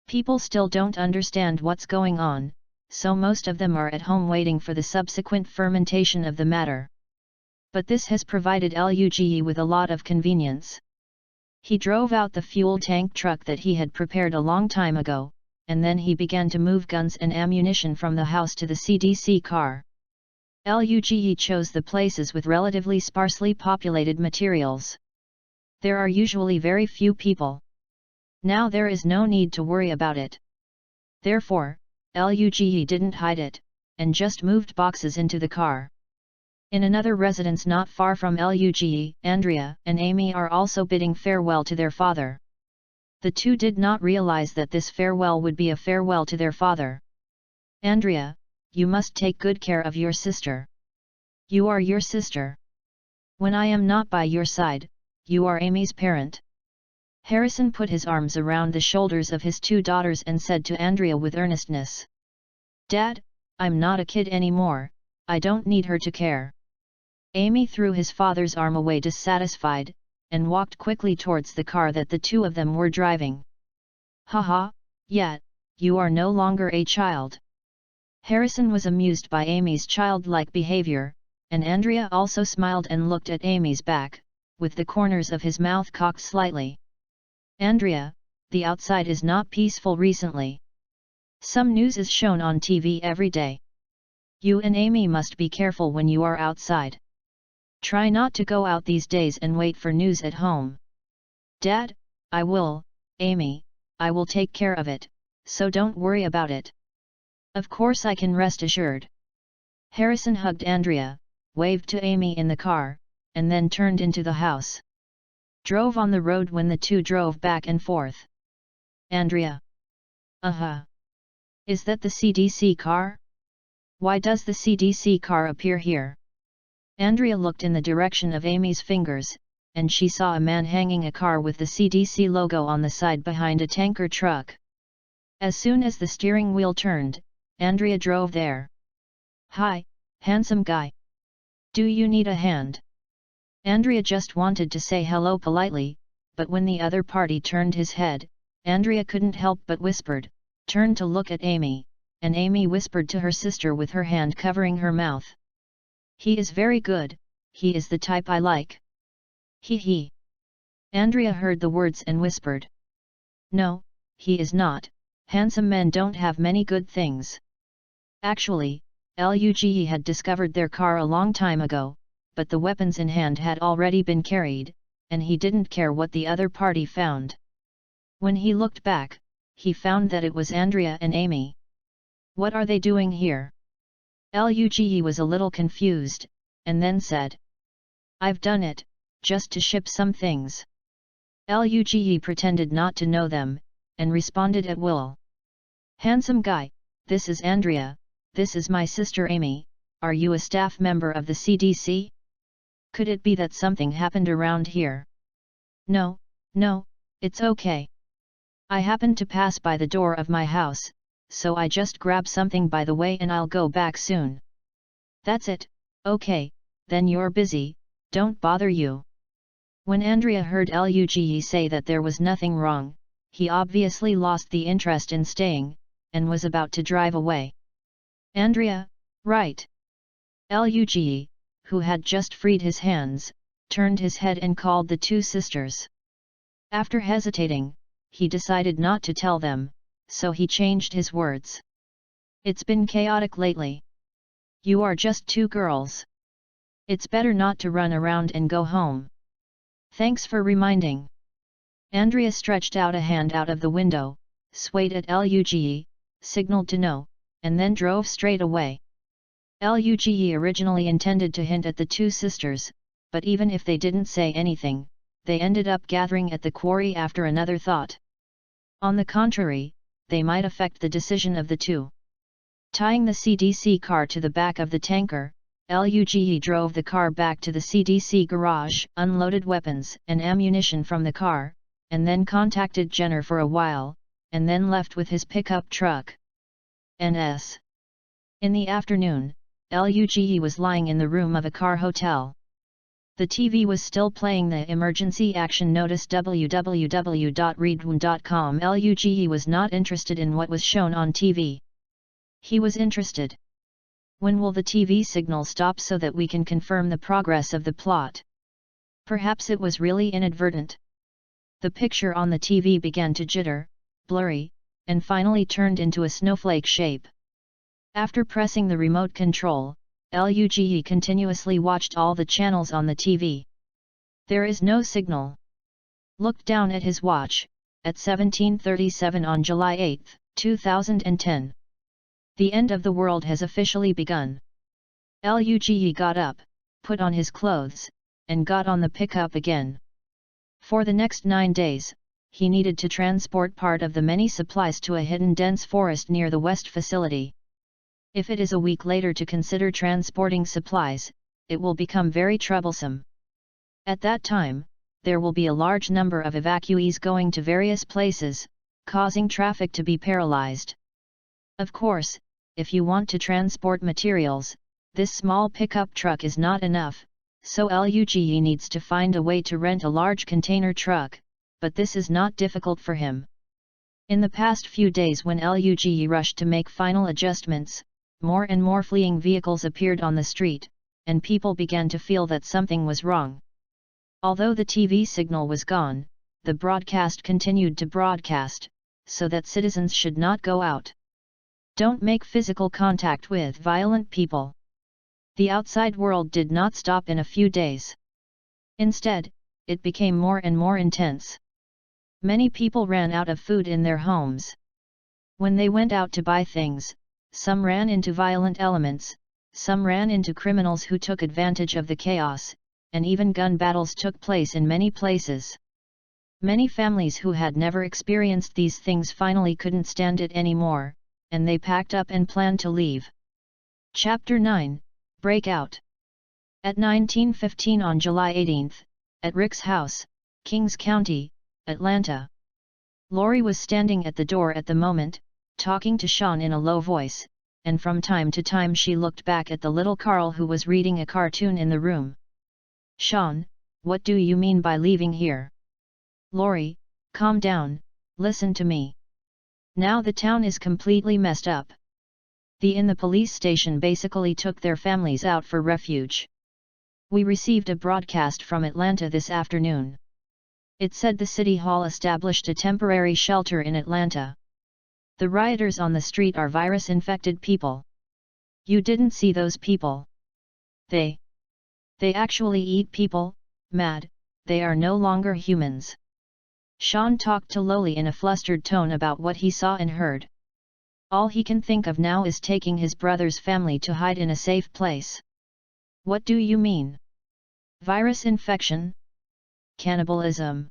People still don't understand what's going on, so most of them are at home waiting for the subsequent fermentation of the matter. But this has provided Luge with a lot of convenience. He drove out the fuel tank truck that he had prepared a long time ago, and then he began to move guns and ammunition from the house to the CDC car. Luge chose the places with relatively sparsely populated materials. There are usually very few people. Now there is no need to worry about it. Therefore, Luge didn't hide it, and just moved boxes into the car. In another residence not far from Luge, Andrea and Amy are also bidding farewell to their father. The two did not realize that this farewell would be a farewell to their father. "Andrea, you must take good care of your sister. You are your sister. When I am not by your side, you are Amy's parent." Harrison put his arms around the shoulders of his two daughters and said to Andrea with earnestness, "Dad, I'm not a kid anymore, I don't need her to care. Amy threw his father's arm away dissatisfied, and walked quickly towards the car that the two of them were driving. Haha, yet, you are no longer a child. Harrison was amused by Amy's childlike behavior, and Andrea also smiled and looked at Amy's back, with the corners of his mouth cocked slightly. Andrea, the outside is not peaceful recently. Some news is shown on TV every day. You and Amy must be careful when you are outside. Try not to go out these days and wait for news at home. Dad, I will, Amy, I will take care of it, so don't worry about it. Of course I can, rest assured. Harrison hugged Andrea, waved to Amy in the car, and then turned into the house. Drove on the road when the two drove back and forth. Andrea. Is that the CDC car? Why does the CDC car appear here? Andrea looked in the direction of Amy's fingers, and she saw a man hanging a car with the CDC logo on the side behind a tanker truck. As soon as the steering wheel turned, Andrea drove there. Hi, handsome guy. Do you need a hand? Andrea just wanted to say hello politely, but when the other party turned his head, Andrea couldn't help but whispered, turned to look at Amy, and Amy whispered to her sister with her hand covering her mouth. He is very good, he is the type I like. He. Andrea heard the words and whispered. No, he is not, handsome men don't have many good things. Actually, Luge had discovered their car a long time ago, but the weapons in hand had already been carried, and he didn't care what the other party found. When he looked back, he found that it was Andrea and Amy. What are they doing here? Luge was a little confused, and then said. I've done it, just to ship some things. Luge pretended not to know them, and responded at will. Handsome guy, this is Andrea, this is my sister Amy, are you a staff member of the CDC? Could it be that something happened around here? No, it's okay. I happened to pass by the door of my house, so I just grab something by the way and I'll go back soon. That's it, okay, then you're busy, don't bother you. When Andrea heard Luge say that there was nothing wrong, he obviously lost the interest in staying, and was about to drive away. Andrea, right. Luge, who had just freed his hands, turned his head and called the two sisters. After hesitating, he decided not to tell them, so he changed his words. It's been chaotic lately. You are just two girls. It's better not to run around and go home. Thanks for reminding. Andrea stretched out a hand out of the window, swayed at Luge, signaled to no, and then drove straight away. Luge originally intended to hint at the two sisters, but even if they didn't say anything, they ended up gathering at the quarry after another thought. On the contrary, they might affect the decision of the two. Tying the CDC car to the back of the tanker, Luge drove the car back to the CDC garage, unloaded weapons and ammunition from the car, and then contacted Jenner for a while, and then left with his pickup truck. N.S. In the afternoon, Luge was lying in the room of a car hotel. The TV was still playing the emergency action notice www.readaloud.com. Luge was not interested in what was shown on TV. He was interested. When will the TV signal stop so that we can confirm the progress of the plot? Perhaps it was really inadvertent. The picture on the TV began to jitter, blurry, and finally turned into a snowflake shape. After pressing the remote control, Luge continuously watched all the channels on the TV. There is no signal. Looked down at his watch, at 17:37 on July 8, 2010. The end of the world has officially begun. Luge got up, put on his clothes, and got on the pickup again. For the next 9 days, he needed to transport part of the many supplies to a hidden dense forest near the West facility. If it is a week later to consider transporting supplies, it will become very troublesome. At that time, there will be a large number of evacuees going to various places, causing traffic to be paralyzed. Of course, if you want to transport materials, this small pickup truck is not enough, so Luge needs to find a way to rent a large container truck, but this is not difficult for him. In the past few days when Luge rushed to make final adjustments, more and more fleeing vehicles appeared on the street, and people began to feel that something was wrong. Although the TV signal was gone, the broadcast continued to broadcast, so that citizens should not go out. Don't make physical contact with violent people. The outside world did not stop in a few days. Instead, it became more and more intense. Many people ran out of food in their homes. When they went out to buy things, some ran into violent elements, some ran into criminals who took advantage of the chaos, and even gun battles took place in many places. Many families who had never experienced these things finally couldn't stand it anymore, and they packed up and planned to leave. Chapter 9, Breakout. At 19:15 on July 18, at Rick's house, Kings County, Atlanta. Lori was standing at the door at the moment, talking to Sean in a low voice, and from time to time she looked back at the little Carl who was reading a cartoon in the room. "Sean, what do you mean by leaving here?" "Lori, calm down, listen to me. Now the town is completely messed up. The police station basically took their families out for refuge. We received a broadcast from Atlanta this afternoon. It said the city hall established a temporary shelter in Atlanta. The rioters on the street are virus-infected people. You didn't see those people. They actually eat people, mad, they are no longer humans." Sean talked to Loli in a flustered tone about what he saw and heard. All he can think of now is taking his brother's family to hide in a safe place. "What do you mean? Virus infection? Cannibalism?"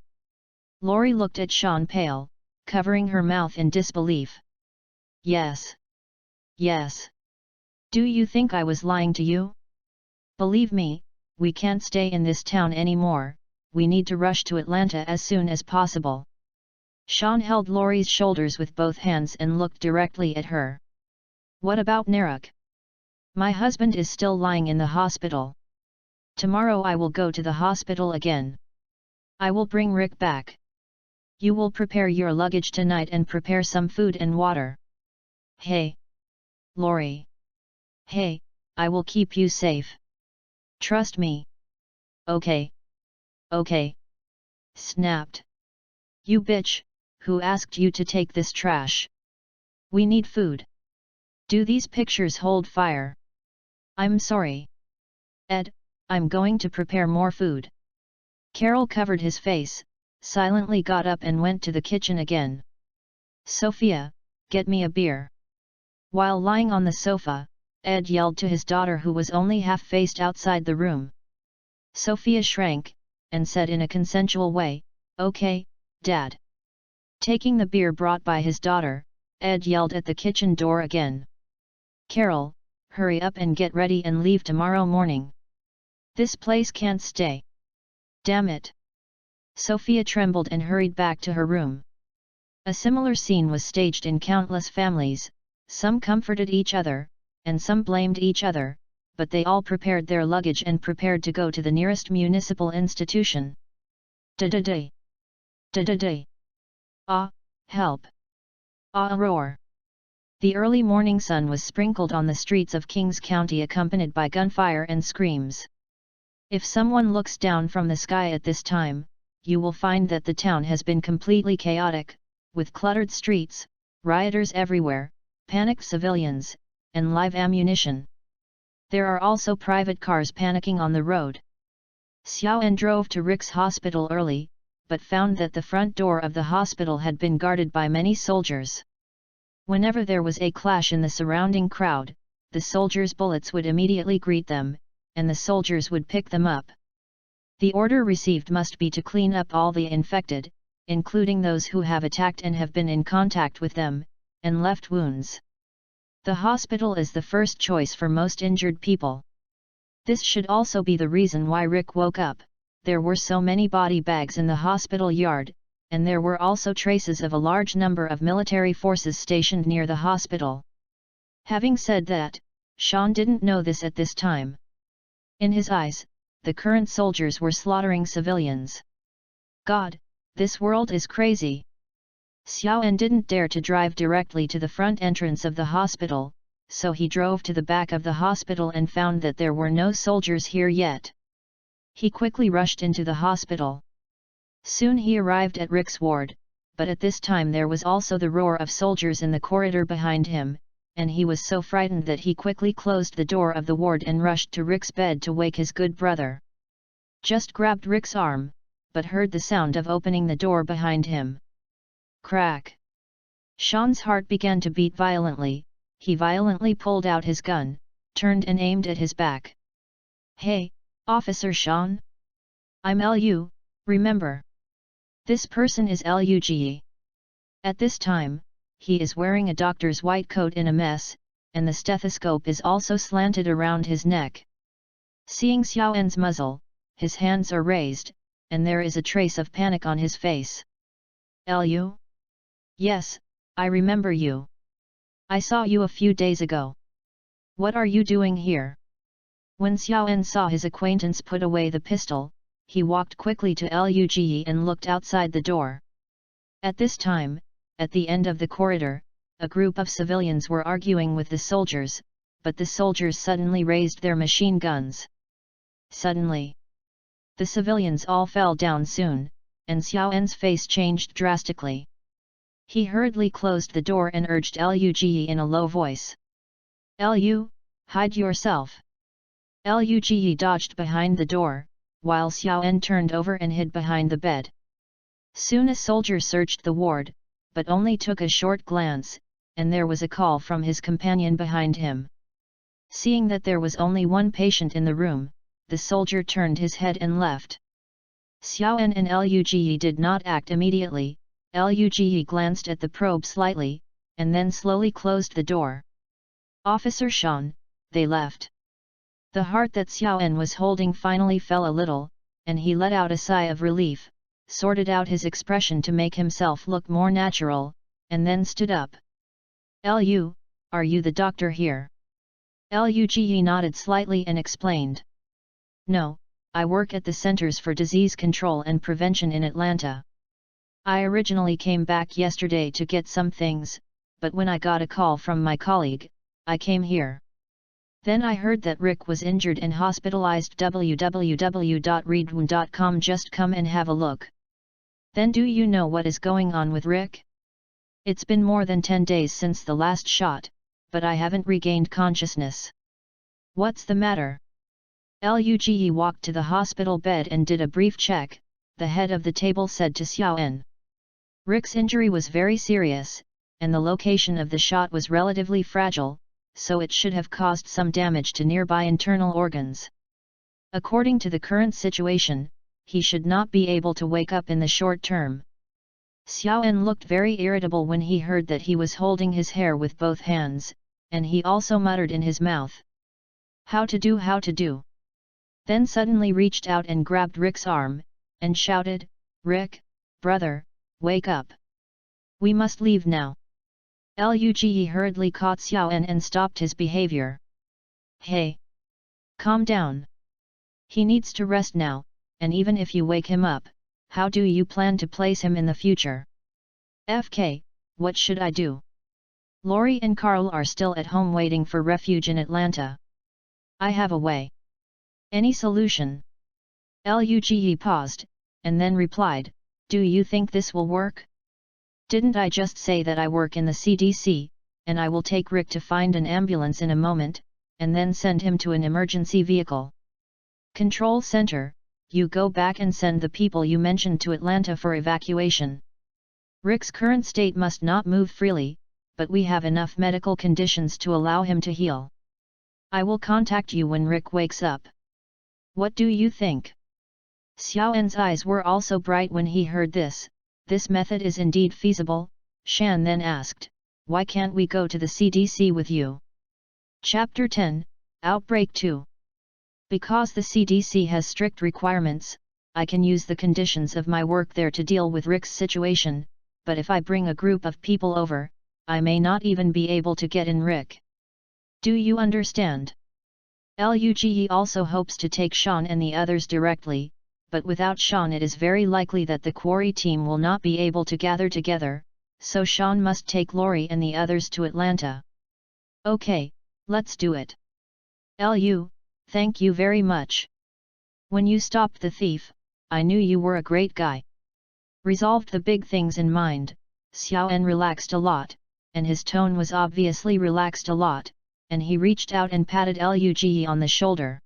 Lori looked at Sean pale, covering her mouth in disbelief. Yes. Do you think I was lying to you? Believe me, we can't stay in this town anymore, we need to rush to Atlanta as soon as possible." Sean held Lori's shoulders with both hands and looked directly at her. "What about Naruk? My husband is still lying in the hospital. Tomorrow I will go to the hospital again. I will bring Rick back. You will prepare your luggage tonight and prepare some food and water." "Hey! Lori! Hey, I will keep you safe. Trust me." Okay, snapped. "You bitch, who asked you to take this trash? We need food. Do these pictures hold fire?" "I'm sorry. Ed, I'm going to prepare more food." Carol covered his face, silently got up and went to the kitchen again. "Sophia, get me a beer." While lying on the sofa, Ed yelled to his daughter who was only half-faced outside the room. Sophia shrank, and said in a consensual way, "Okay, Dad." Taking the beer brought by his daughter, Ed yelled at the kitchen door again. "Carol, hurry up and get ready and leave tomorrow morning. This place can't stay. Damn it." Sophia trembled and hurried back to her room. A similar scene was staged in countless families, some comforted each other, and some blamed each other, but they all prepared their luggage and prepared to go to the nearest municipal institution. Da-da-day! Da-da-day! Ah, help! Ah, roar! The early morning sun was sprinkled on the streets of Kings County accompanied by gunfire and screams. If someone looks down from the sky at this time, you will find that the town has been completely chaotic, with cluttered streets, rioters everywhere, panicked civilians, and live ammunition. There are also private cars panicking on the road. Xiaoan drove to Rick's hospital early, but found that the front door of the hospital had been guarded by many soldiers. Whenever there was a clash in the surrounding crowd, the soldiers' bullets would immediately greet them, and the soldiers would pick them up. The order received must be to clean up all the infected, including those who have attacked and have been in contact with them, and left wounds. The hospital is the first choice for most injured people. This should also be the reason why Rick woke up. There were so many body bags in the hospital yard, and there were also traces of a large number of military forces stationed near the hospital. Having said that, Sean didn't know this at this time. In his eyes, the current soldiers were slaughtering civilians. God, this world is crazy. Xiaoan didn't dare to drive directly to the front entrance of the hospital, so he drove to the back of the hospital and found that there were no soldiers here yet. He quickly rushed into the hospital. Soon he arrived at Rick's ward, but at this time there was also the roar of soldiers in the corridor behind him, and he was so frightened that he quickly closed the door of the ward and rushed to Rick's bed to wake his good brother. Just grabbed Rick's arm, but heard the sound of opening the door behind him. Crack! Sean's heart began to beat violently. He violently pulled out his gun, turned and aimed at his back. Hey, Officer Sean? I'm Lu, remember? This person is Luge. At this time, he is wearing a doctor's white coat in a mess, and the stethoscope is also slanted around his neck. Seeing Xiaoan's muzzle, his hands are raised, and there is a trace of panic on his face. Lu? Yes, I remember you. I saw you a few days ago. What are you doing here? When Xiaoan saw his acquaintance put away the pistol, he walked quickly to Luge and looked outside the door. At this time, at the end of the corridor, a group of civilians were arguing with the soldiers, but the soldiers suddenly raised their machine guns. Suddenly, the civilians all fell down soon, and Xiaoan's face changed drastically. He hurriedly closed the door and urged Luge in a low voice. Lu, hide yourself. Luge dodged behind the door, while Xiaoan turned over and hid behind the bed. Soon a soldier searched the ward, but only took a short glance, and there was a call from his companion behind him. Seeing that there was only one patient in the room, the soldier turned his head and left. Xiaoan and Luge did not act immediately. Luge glanced at the probe slightly, and then slowly closed the door. Officer Sean, they left. The heart that Xiaoan was holding finally fell a little, and he let out a sigh of relief, sorted out his expression to make himself look more natural, and then stood up. Lu, are you the doctor here? Luge nodded slightly and explained. No, I work at the Centers for Disease Control and Prevention in Atlanta. I originally came back yesterday to get some things, but when I got a call from my colleague, I came here. Then I heard that Rick was injured and hospitalized. www.readaloud.com. Just come and have a look. Then do you know what is going on with Rick? It's been more than 10 days since the last shot, but I haven't regained consciousness. What's the matter? Luge walked to the hospital bed and did a brief check. The head of the table said to Xiaoan. Rick's injury was very serious, and the location of the shot was relatively fragile, so it should have caused some damage to nearby internal organs. According to the current situation, he should not be able to wake up in the short term. Xiaoan looked very irritable when he heard that he was holding his hair with both hands, and he also muttered in his mouth. How to do? Then suddenly reached out and grabbed Rick's arm, and shouted, Rick, brother, wake up. We must leave now. Luge hurriedly caught Xiaoan and stopped his behavior. Hey! Calm down. He needs to rest now, and even if you wake him up, how do you plan to place him in the future? FK, what should I do? Lori and Carl are still at home waiting for refuge in Atlanta. I have a way. Any solution? Luge paused, and then replied, do you think this will work? Didn't I just say that I work in the CDC, and I will take Rick to find an ambulance in a moment, and then send him to an emergency vehicle? Control Center, you go back and send the people you mentioned to Atlanta for evacuation. Rick's current state must not move freely, but we have enough medical conditions to allow him to heal. I will contact you when Rick wakes up. What do you think? Xiaoan's eyes were also bright when he heard this. This method is indeed feasible. Shan then asked, why can't we go to the CDC with you? Chapter 10, Outbreak 2. Because the CDC has strict requirements, I can use the conditions of my work there to deal with Rick's situation, but if I bring a group of people over, I may not even be able to get in Rick. Do you understand? Luge also hopes to take Sean and the others directly, but without Sean it is very likely that the quarry team will not be able to gather together, so Sean must take Lori and the others to Atlanta. Okay, let's do it. Thank you very much. When you stopped the thief, I knew you were a great guy. Resolved the big things in mind, Xiaoen relaxed a lot, and his tone was obviously relaxed a lot, and he reached out and patted Luge on the shoulder.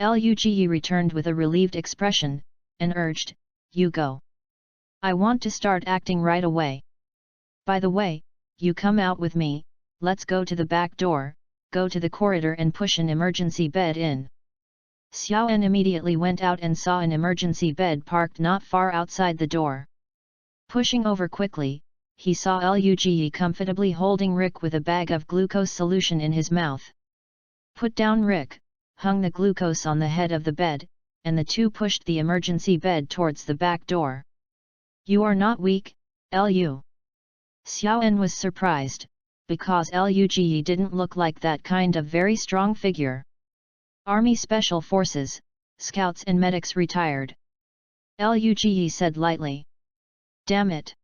Luge returned with a relieved expression, and urged, "You go. I want to start acting right away. By the way, you come out with me, let's go to the back door, go to the corridor and push an emergency bed in." Xiaoen immediately went out and saw an emergency bed parked not far outside the door. Pushing over quickly, he saw Luge comfortably holding Rick with a bag of glucose solution in his mouth. Put down Rick, hung the glucose on the head of the bed, and the two pushed the emergency bed towards the back door. "You are not weak, Lu." Xiaoen was surprised, because Luge didn't look like that kind of very strong figure. Army Special Forces, Scouts and Medics retired. Luge said lightly. "Damn it!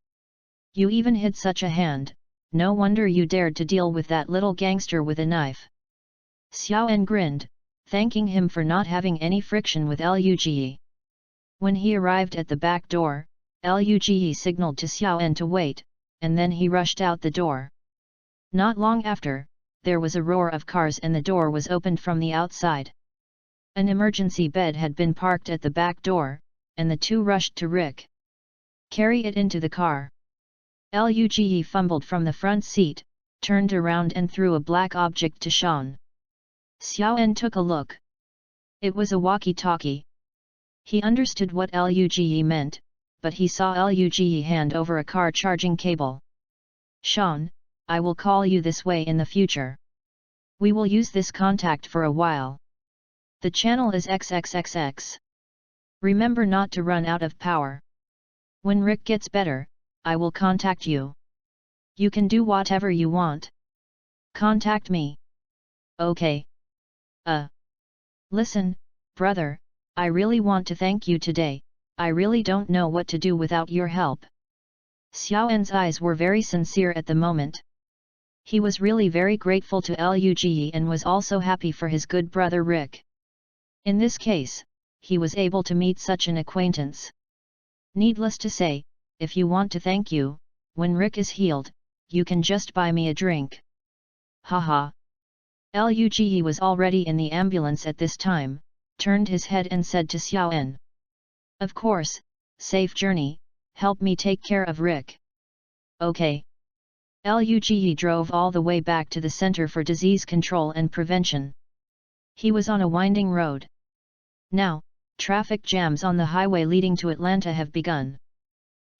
You even hid such a hand, no wonder you dared to deal with that little gangster with a knife." Xiaoen grinned, thanking him for not having any friction with Luge. When he arrived at the back door, Luge signaled to Xiaoen to wait, and then he rushed out the door. Not long after, there was a roar of cars and the door was opened from the outside. An emergency bed had been parked at the back door, and the two rushed to Rick. "Carry it into the car." Luge fumbled from the front seat, turned around and threw a black object to Sean. Xiaoen took a look. It was a walkie-talkie. He understood what Luge meant, but he saw Luge hand over a car charging cable. "Sean, I will call you this way in the future. We will use this contact for a while. The channel is XXXX. Remember not to run out of power. When Rick gets better, I will contact you. You can do whatever you want. Contact me." "Okay. Listen, brother, I really want to thank you today, I really don't know what to do without your help." Xiaoen's eyes were very sincere at the moment. He was really very grateful to Luge and was also happy for his good brother Rick. In this case, he was able to meet such an acquaintance. Needless to say, if you want to thank you, when Rick is healed, you can just buy me a drink. Haha. Luge was already in the ambulance at this time, turned his head and said to Xiaoen. "Of course, safe journey, help me take care of Rick." "Okay." Luge drove all the way back to the Center for Disease Control and Prevention. He was on a winding road. Now, traffic jams on the highway leading to Atlanta have begun.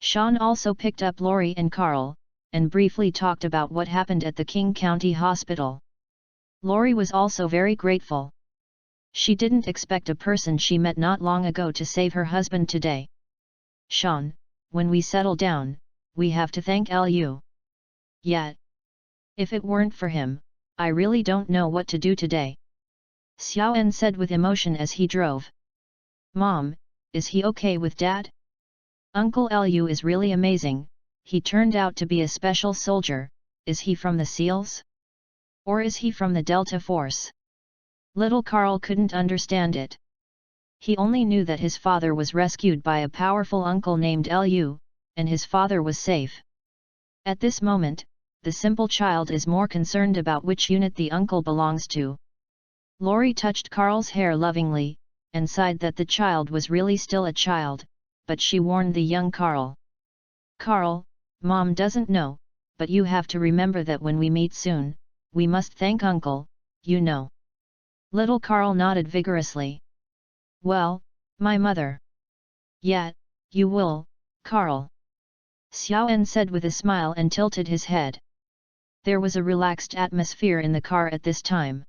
Sean also picked up Lori and Carl, and briefly talked about what happened at the King County Hospital. Lori was also very grateful. She didn't expect a person she met not long ago to save her husband today. "Sean, when we settle down, we have to thank Lu. Yet, if it weren't for him, I really don't know what to do today," Xiaoen said with emotion as he drove. "Mom, is he okay with Dad? Uncle Lu is really amazing, he turned out to be a special soldier, is he from the SEALs? Or is he from the Delta Force?" Little Carl couldn't understand it. He only knew that his father was rescued by a powerful uncle named Lu, and his father was safe. At this moment, the simple child is more concerned about which unit the uncle belongs to. Lori touched Carl's hair lovingly, and sighed that the child was really still a child, but she warned the young Carl. "Carl, Mom doesn't know, but you have to remember that when we meet soon, we must thank Uncle, you know." Little Carl nodded vigorously. "Well, my mother." "Yeah, you will, Carl," Xiaoen said with a smile and tilted his head. There was a relaxed atmosphere in the car at this time.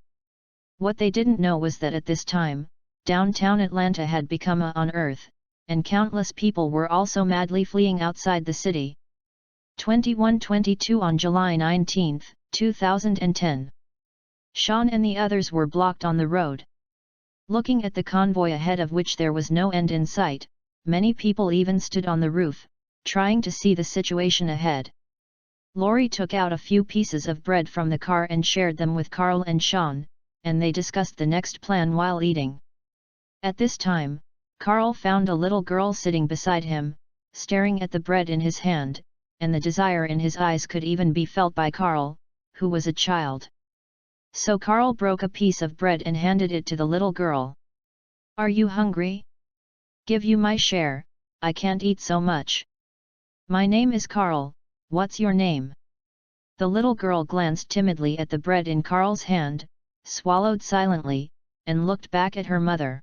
What they didn't know was that at this time, downtown Atlanta had become a on earth, and countless people were also madly fleeing outside the city. 2122 On July 19, 2010. Sean and the others were blocked on the road. Looking at the convoy ahead of which there was no end in sight, many people even stood on the roof, trying to see the situation ahead. Laurie took out a few pieces of bread from the car and shared them with Carl and Sean, and they discussed the next plan while eating. At this time, Carl found a little girl sitting beside him, staring at the bread in his hand, and the desire in his eyes could even be felt by Carl, who was a child. So Carl broke a piece of bread and handed it to the little girl. "Are you hungry? Give you my share, I can't eat so much." "My name is Carl, what's your name?" The little girl glanced timidly at the bread in Carl's hand, swallowed silently, and looked back at her mother.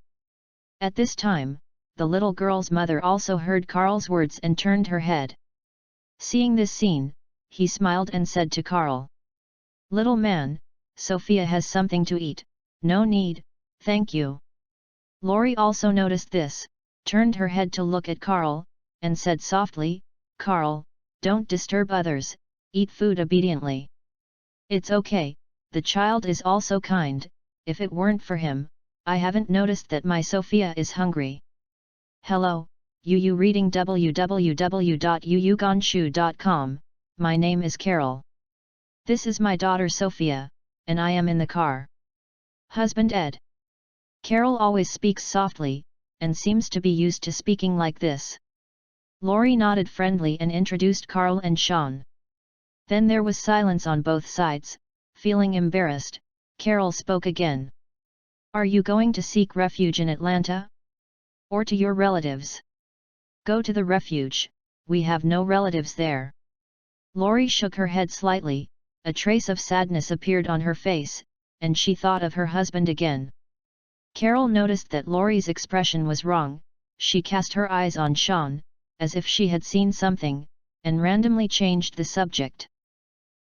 At this time, the little girl's mother also heard Carl's words and turned her head. Seeing this scene, he smiled and said to Carl, "Little man, Sophia has something to eat, no need, thank you." Laurie also noticed this, turned her head to look at Carl, and said softly, "Carl, don't disturb others, eat food obediently." "It's okay, the child is also kind, if it weren't for him, I haven't noticed that my Sophia is hungry." Hello, you reading www.yuyugonshu.com, my name is Carol. This is my daughter Sophia, and I am in the car. Husband Ed. Carol always speaks softly, and seems to be used to speaking like this. Laurie nodded friendly and introduced Carl and Sean. Then there was silence on both sides. Feeling embarrassed, Carol spoke again. "Are you going to seek refuge in Atlanta? Or to your relatives?" "Go to the refuge, we have no relatives there." Laurie shook her head slightly, a trace of sadness appeared on her face, and she thought of her husband again. Carol noticed that Laurie's expression was wrong. She cast her eyes on Sean, as if she had seen something, and randomly changed the subject.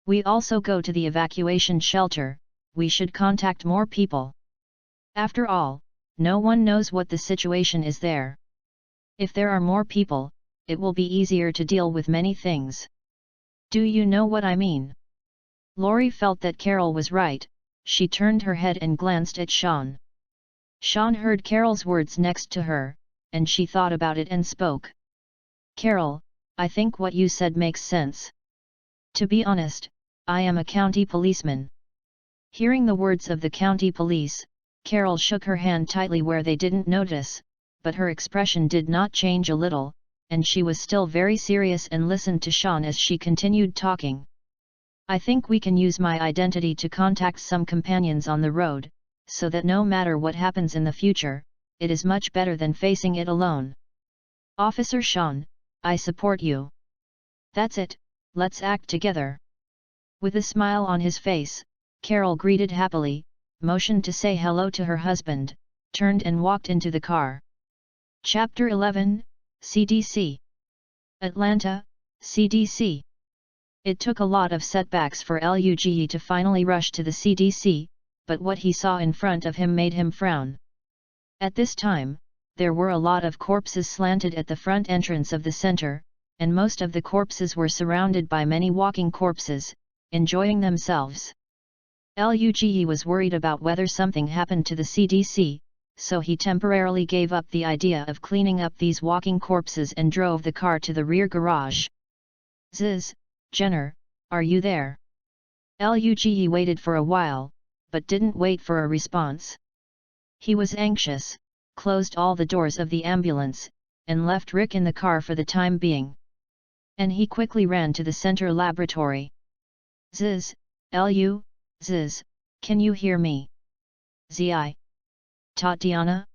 "We also go to the evacuation shelter, we should contact more people. After all, no one knows what the situation is there. If there are more people, it will be easier to deal with many things." "Do you know what I mean?" Laurie felt that Carol was right. She turned her head and glanced at Sean. Sean heard Carol's words next to her, and she thought about it and spoke. "Carol, I think what you said makes sense. To be honest, I am a county policeman." Hearing the words of the county police, Carol shook her hand tightly where they didn't notice, but her expression did not change a little, and she was still very serious and listened to Sean as she continued talking. "I think we can use my identity to contact some companions on the road, so that no matter what happens in the future, it is much better than facing it alone. Officer Sean, I support you." "That's it, let's act together." With a smile on his face, Carol greeted happily, motioned to say hello to her husband, turned and walked into the car. Chapter 11, CDC. Atlanta, CDC. It took a lot of setbacks for Luge to finally rush to the CDC, but what he saw in front of him made him frown. At this time, there were a lot of corpses slanted at the front entrance of the center, and most of the corpses were surrounded by many walking corpses, enjoying themselves. Luge was worried about whether something happened to the CDC, so he temporarily gave up the idea of cleaning up these walking corpses and drove the car to the rear garage. "Ziz, Jenner, are you there?" Luge waited for a while, but didn't wait for a response. He was anxious, closed all the doors of the ambulance, and left Rick in the car for the time being. And he quickly ran to the center laboratory. "Ziz, Ziz, can you hear me? Zi. Tatiana?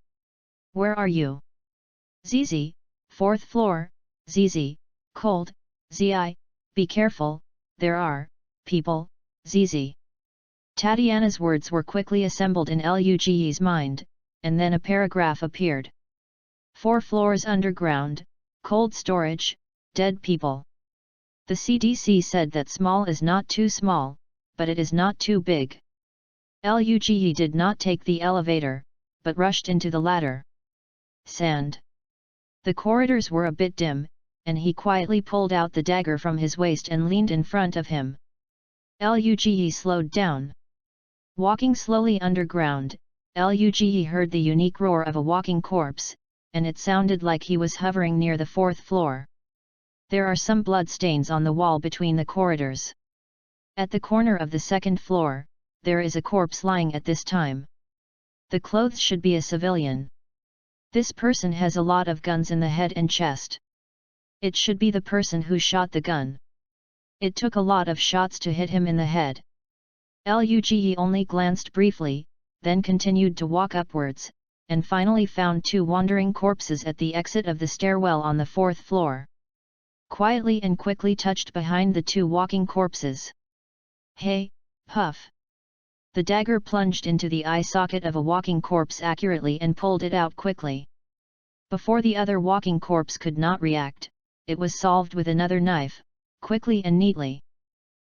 Where are you?" "Zizi, 4th floor, Zizi, cold, Zi, be careful, there are people, Zizi." Tatiana's words were quickly assembled in Luge's mind, and then a paragraph appeared. 4 floors underground, cold storage, dead people. The CDC said that small is not too small, but it is not too big. Luge did not take the elevator, but rushed into the ladder. Sand. The corridors were a bit dim, and he quietly pulled out the dagger from his waist and leaned in front of him. Luge slowed down. Walking slowly underground, Luge heard the unique roar of a walking corpse, and it sounded like he was hovering near the 4th floor. There are some blood stains on the wall between the corridors. At the corner of the 2nd floor, there is a corpse lying at this time. The clothes should be a civilian. This person has a lot of guns in the head and chest. It should be the person who shot the gun. It took a lot of shots to hit him in the head. Luge only glanced briefly, then continued to walk upwards, and finally found 2 wandering corpses at the exit of the stairwell on the 4th floor. Quietly and quickly touched behind the 2 walking corpses. Hey, puff! The dagger plunged into the eye socket of a walking corpse accurately and pulled it out quickly. Before the other walking corpse could not react, it was solved with another knife, quickly and neatly.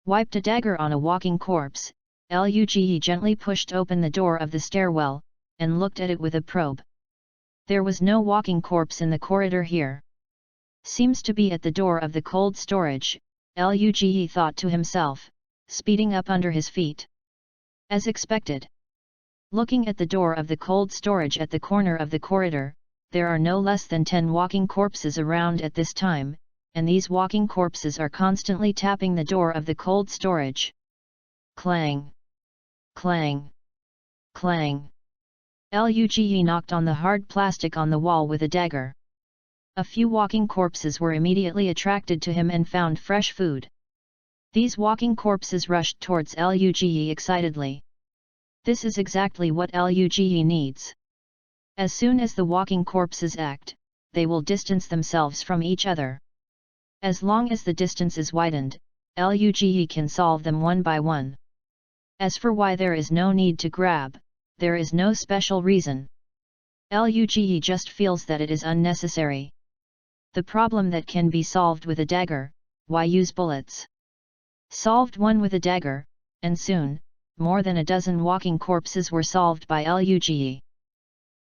Wiped a dagger on a walking corpse, Luge gently pushed open the door of the stairwell, and looked at it with a probe. There was no walking corpse in the corridor here. Seems to be at the door of the cold storage, Luge thought to himself, speeding up under his feet. As expected. Looking at the door of the cold storage at the corner of the corridor, there are no less than 10 walking corpses around at this time, and these walking corpses are constantly tapping the door of the cold storage. Clang! Clang! Clang! Luge knocked on the hard plastic on the wall with a dagger. A few walking corpses were immediately attracted to him and found fresh food. These walking corpses rushed towards Luge excitedly. This is exactly what Luge needs. As soon as the walking corpses act, they will distance themselves from each other. As long as the distance is widened, Luge can solve them one by one. As for why there is no need to grab, there is no special reason. Luge just feels that it is unnecessary. The problem that can be solved with a dagger, why use bullets? Solved one with a dagger, and soon, more than a dozen walking corpses were solved by Luge.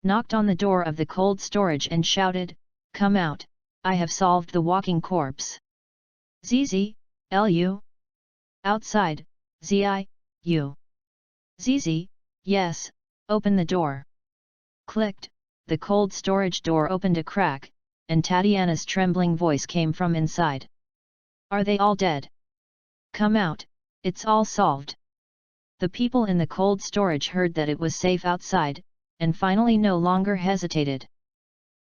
Knocked on the door of the cold storage and shouted, "Come out, I have solved the walking corpse." "ZZ, Lu?" "Outside, ZIU." "ZZ, yes, open the door." Clicked, the cold storage door opened a crack, and Tatiana's trembling voice came from inside. "Are they all dead? Come out, it's all solved." The people in the cold storage heard that it was safe outside, and finally no longer hesitated.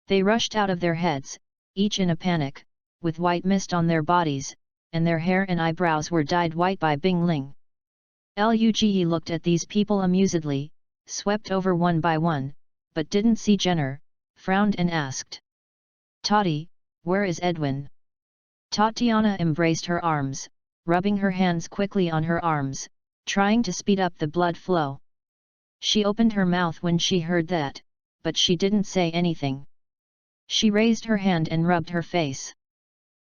They rushed out of their heads, each in a panic, with white mist on their bodies, and their hair and eyebrows were dyed white by Bing Ling. Luge looked at these people amusedly, swept over one by one, but didn't see Jenner, frowned and asked, "Tati, where is Edwin?" Tatiana embraced her arms, rubbing her hands quickly on her arms, trying to speed up the blood flow. She opened her mouth when she heard that, but she didn't say anything. She raised her hand and rubbed her face.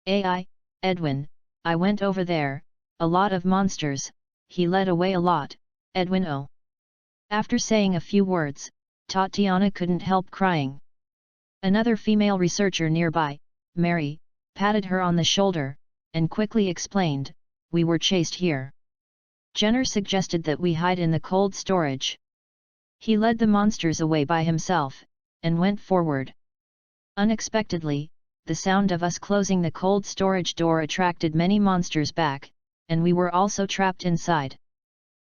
Edwin, I went over there, a lot of monsters, he led away a lot, Edwin oh." After saying a few words, Tatiana couldn't help crying. Another female researcher nearby, Mary, patted her on the shoulder, and quickly explained, "We were chased here. Jenner suggested that we hide in the cold storage. He led the monsters away by himself, and went forward. Unexpectedly, the sound of us closing the cold storage door attracted many monsters back, and we were also trapped inside."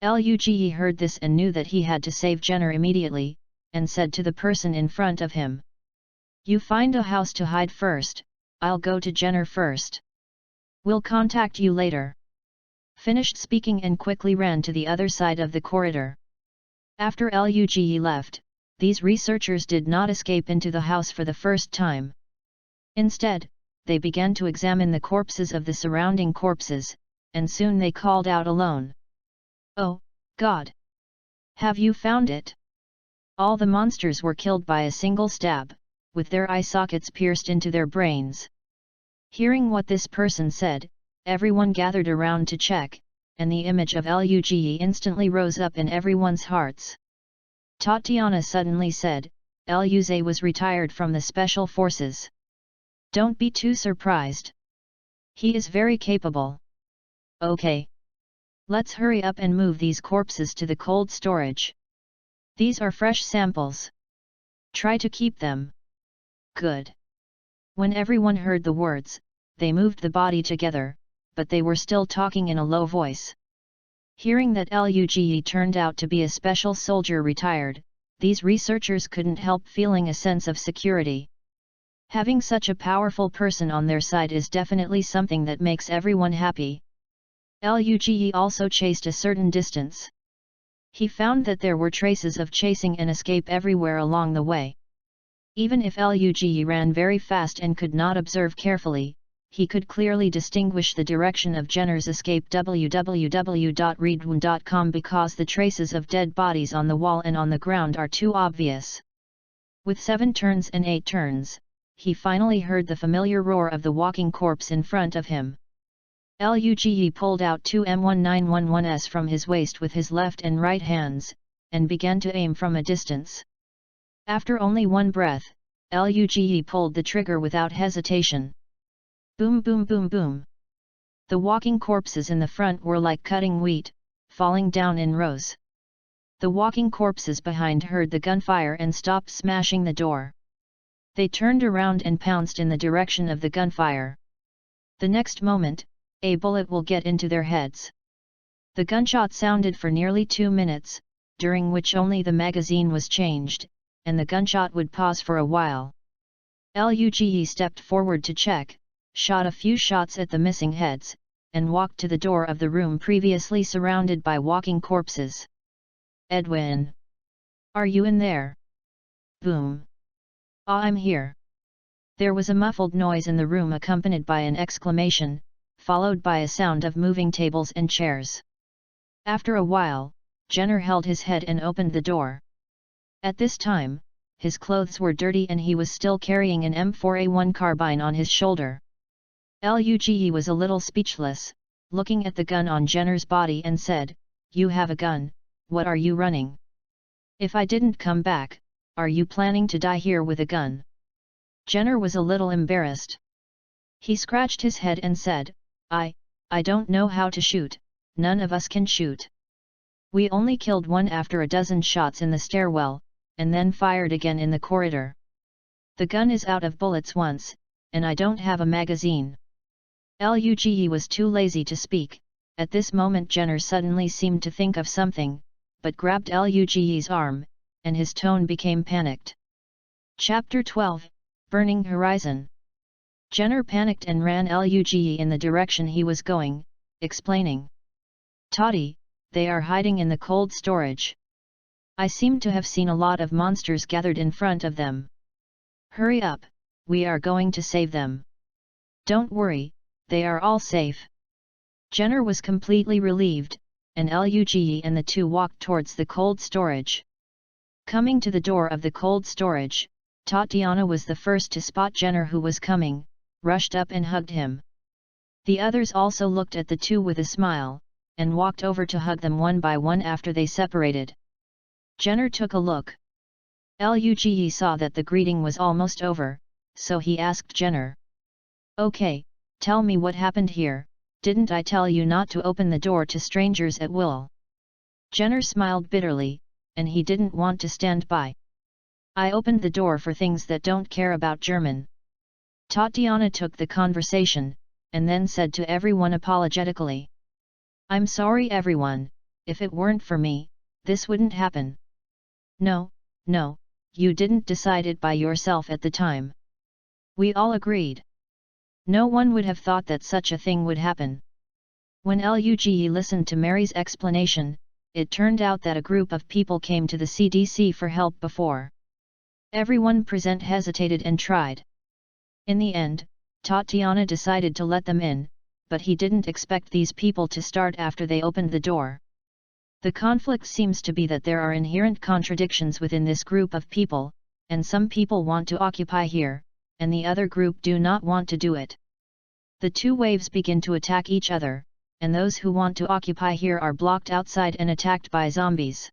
Luge heard this and knew that he had to save Jenner immediately, and said to the person in front of him, "You find a house to hide first, I'll go to Jenner first. We'll contact you later." Finished speaking and quickly ran to the other side of the corridor. After Luge left, these researchers did not escape into the house for the first time. Instead, they began to examine the corpses of the surrounding corpses, and soon they called out alone, "Oh, God! Have you found it?" All the monsters were killed by a single stab, with their eye sockets pierced into their brains. Hearing what this person said, everyone gathered around to check, and the image of Luge instantly rose up in everyone's hearts. Tatiana suddenly said, "Luge was retired from the Special Forces. Don't be too surprised. He is very capable." "Okay. Let's hurry up and move these corpses to the cold storage. These are fresh samples. Try to keep them. Good. When everyone heard the words, they moved the body together, but they were still talking in a low voice. Hearing that Luge turned out to be a special soldier retired, these researchers couldn't help feeling a sense of security. Having such a powerful person on their side is definitely something that makes everyone happy. Luge also chased a certain distance. He found that there were traces of chasing and escape everywhere along the way. Even if Luge ran very fast and could not observe carefully, he could clearly distinguish the direction of Jenner's escape www.readaloud.com because the traces of dead bodies on the wall and on the ground are too obvious. With 7 turns and 8 turns, he finally heard the familiar roar of the walking corpse in front of him. Luge pulled out 2 M1911s from his waist with his left and right hands, and began to aim from a distance. After only one breath, Luge pulled the trigger without hesitation. Boom boom boom boom. The walking corpses in the front were like cutting wheat, falling down in rows. The walking corpses behind heard the gunfire and stopped smashing the door. They turned around and pounced in the direction of the gunfire. The next moment, a bullet will get into their heads. The gunshot sounded for nearly 2 minutes, during which only the magazine was changed, and the gunshot would pause for a while. Luge stepped forward to check, shot a few shots at the missing heads, and walked to the door of the room previously surrounded by walking corpses. Edwin! Are you in there? Boom! Ah, I'm here. There was a muffled noise in the room accompanied by an exclamation, followed by a sound of moving tables and chairs. After a while, Jenner held his head and opened the door. At this time, his clothes were dirty and he was still carrying an M4A1 carbine on his shoulder. Luge was a little speechless, looking at the gun on Jenner's body and said, "You have a gun, what are you running? If I didn't come back, are you planning to die here with a gun?" Jenner was a little embarrassed. He scratched his head and said, I don't know how to shoot, none of us can shoot. We only killed one after a dozen shots in the stairwell, and then fired again in the corridor. The gun is out of bullets once, and I don't have a magazine." Luge was too lazy to speak. At this moment Jenner suddenly seemed to think of something, but grabbed Luge's arm, and his tone became panicked. Chapter 12, Burning Horizon. Jenner panicked and ran Luge in the direction he was going, explaining. "Toddy, they are hiding in the cold storage. I seem to have seen a lot of monsters gathered in front of them. Hurry up, we are going to save them. Don't worry, they are all safe." Jenner was completely relieved, and Luge and the two walked towards the cold storage. Coming to the door of the cold storage, Tatiana was the first to spot Jenner who was coming, rushed up and hugged him. The others also looked at the two with a smile, and walked over to hug them one by one after they separated. Jenner took a look. Luge saw that the greeting was almost over, so he asked Jenner. "Okay, tell me what happened here, didn't I tell you not to open the door to strangers at will?" Jenner smiled bitterly, and he didn't want to stand by. "I opened the door for things that don't care about German." Tatiana took the conversation, and then said to everyone apologetically. "I'm sorry everyone, if it weren't for me, this wouldn't happen." No, you didn't decide it by yourself at the time." We all agreed. No one would have thought that such a thing would happen. When Luge listened to Mary's explanation, it turned out that a group of people came to the CDC for help before. Everyone present hesitated and tried. In the end, Tatiana decided to let them in, but he didn't expect these people to start after they opened the door. The conflict seems to be that there are inherent contradictions within this group of people, and some people want to occupy here, and the other group do not want to do it. The two waves begin to attack each other, and those who want to occupy here are blocked outside and attacked by zombies.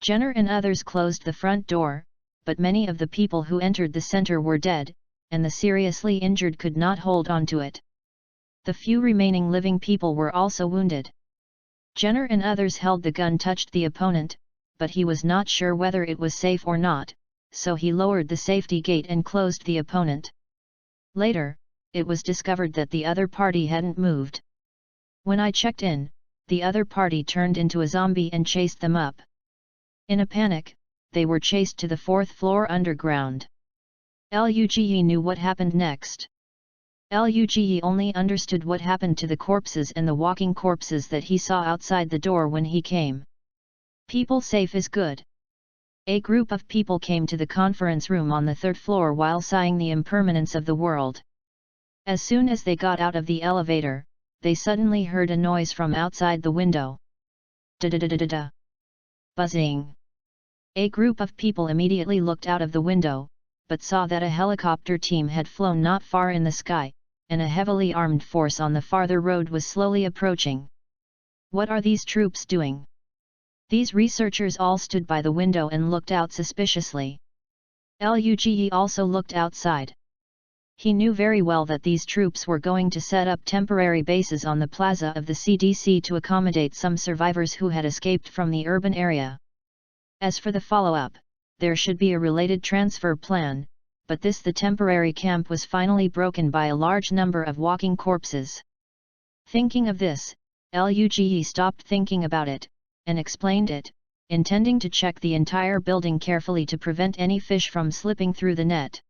Jenner and others closed the front door, but many of the people who entered the center were dead, and the seriously injured could not hold on to it. The few remaining living people were also wounded. Jenner and others held the gun touched the opponent, but he was not sure whether it was safe or not, so he lowered the safety gate and closed the opponent. Later, it was discovered that the other party hadn't moved. When I checked in, the other party turned into a zombie and chased them up. In a panic, they were chased to the 4th floor underground. Luge knew what happened next. Luge only understood what happened to the corpses and the walking corpses that he saw outside the door when he came. People safe is good. A group of people came to the conference room on the 3rd floor while sighing the impermanence of the world. As soon as they got out of the elevator, they suddenly heard a noise from outside the window. Da-da-da-da-da. Buzzing. A group of people immediately looked out of the window, but saw that a helicopter team had flown not far in the sky, and a heavily armed force on the farther road was slowly approaching. What are these troops doing? These researchers all stood by the window and looked out suspiciously. Luge also looked outside. He knew very well that these troops were going to set up temporary bases on the plaza of the CDC to accommodate some survivors who had escaped from the urban area. As for the follow-up, there should be a related transfer plan, but the temporary camp was finally broken by a large number of walking corpses. Thinking of this, Luge stopped thinking about it, and explained it, intending to check the entire building carefully to prevent any fish from slipping through the net.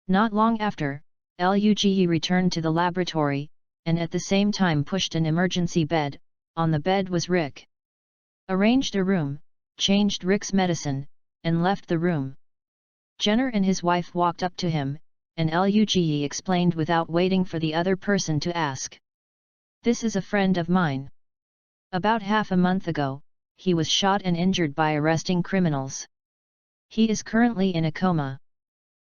Not long after, Luge returned to the laboratory, and at the same time pushed an emergency bed. On the bed was Rick. Arranged a room, changed Rick's medicine, and left the room. Jenner and his wife walked up to him, and Luge explained without waiting for the other person to ask. This is a friend of mine. About half a month ago, he was shot and injured by arresting criminals. He is currently in a coma.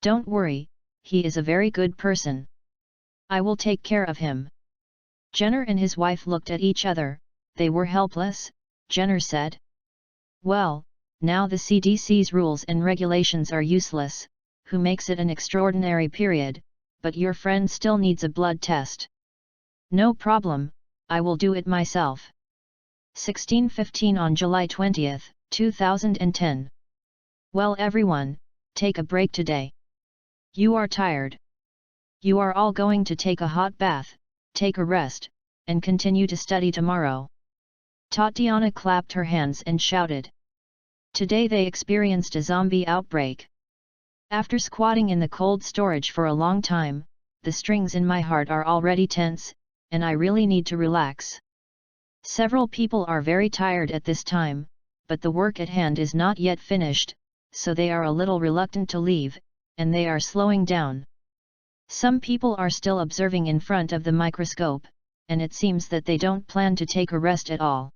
Don't worry, he is a very good person. I will take care of him. Jenner and his wife looked at each other. They were helpless, Jenner said. Well, now the CDC's rules and regulations are useless, who makes it an extraordinary period, but your friend still needs a blood test. No problem, I will do it myself. 16:15 on July 20, 2010. Well everyone, take a break today. You are tired. You are all going to take a hot bath, take a rest, and continue to study tomorrow. Tatiana clapped her hands and shouted. Today they experienced a zombie outbreak. After squatting in the cold storage for a long time, the strings in my heart are already tense, and I really need to relax. Several people are very tired at this time, but the work at hand is not yet finished, so they are a little reluctant to leave, and they are slowing down. Some people are still observing in front of the microscope, and it seems that they don't plan to take a rest at all.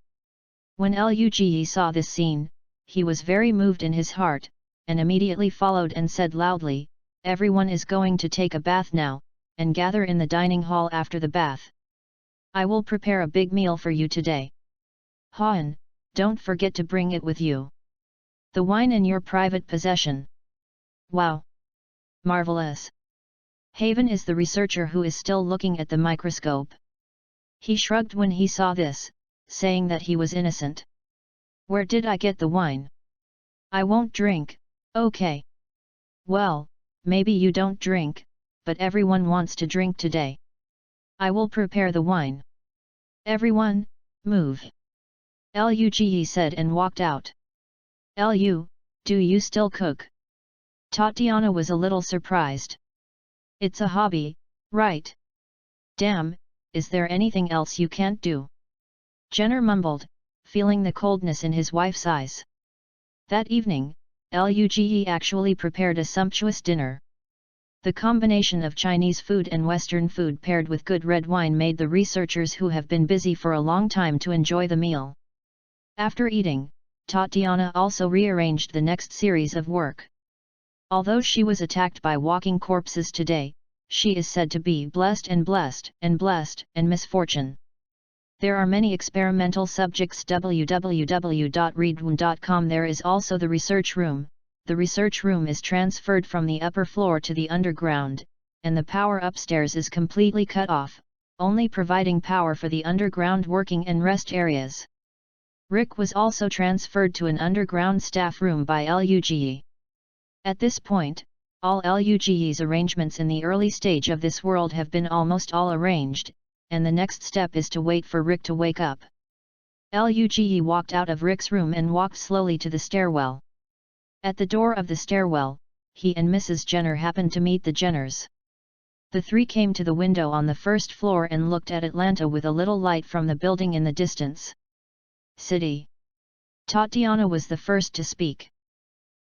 When Luge saw this scene, he was very moved in his heart, and immediately followed and said loudly, everyone is going to take a bath now, and gather in the dining hall after the bath. I will prepare a big meal for you today. Han, don't forget to bring it with you. The wine in your private possession. Wow! Marvelous! Haven is the researcher who is still looking at the microscope. He shrugged when he saw this, saying that he was innocent. Where did I get the wine? I won't drink, okay. Well, maybe you don't drink, but everyone wants to drink today. I will prepare the wine. Everyone, move. Luge said and walked out. Lu, do you still cook? Tatiana was a little surprised. It's a hobby, right? Damn, is there anything else you can't do? Jenner mumbled, feeling the coldness in his wife's eyes. That evening, Luge actually prepared a sumptuous dinner. The combination of Chinese food and Western food paired with good red wine made the researchers who have been busy for a long time to enjoy the meal. After eating, Tatiana also rearranged the next series of work. Although she was attacked by walking corpses today, she is said to be blessed and blessed and blessed and misfortune. There are many experimental subjects. www.readaloud.com. There is also the research room. The research room is transferred from the upper floor to the underground, and the power upstairs is completely cut off, only providing power for the underground working and rest areas. Rick was also transferred to an underground staff room by Luge. At this point, all Luge's arrangements in the early stage of this world have been almost all arranged, and the next step is to wait for Rick to wake up. Luge walked out of Rick's room and walked slowly to the stairwell. At the door of the stairwell, he and Mrs. Jenner happened to meet the Jenners. The three came to the window on the first floor and looked at Atlanta with a little light from the building in the distance. City. Tatiana was the first to speak.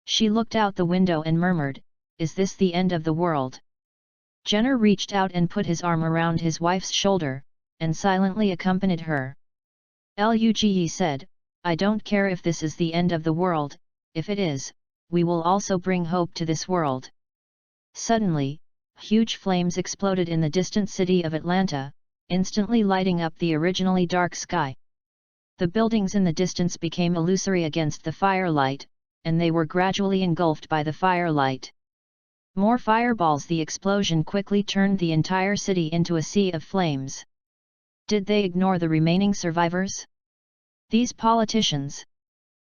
She looked out the window and murmured, "Is this the end of the world?" Jenner reached out and put his arm around his wife's shoulder, and silently accompanied her. Luge said, "I don't care if this is the end of the world, if it is, we will also bring hope to this world." Suddenly, huge flames exploded in the distant city of Atlanta, instantly lighting up the originally dark sky. The buildings in the distance became illusory against the firelight, and they were gradually engulfed by the firelight. More fireballs. The explosion quickly turned the entire city into a sea of flames. Did they ignore the remaining survivors? These politicians.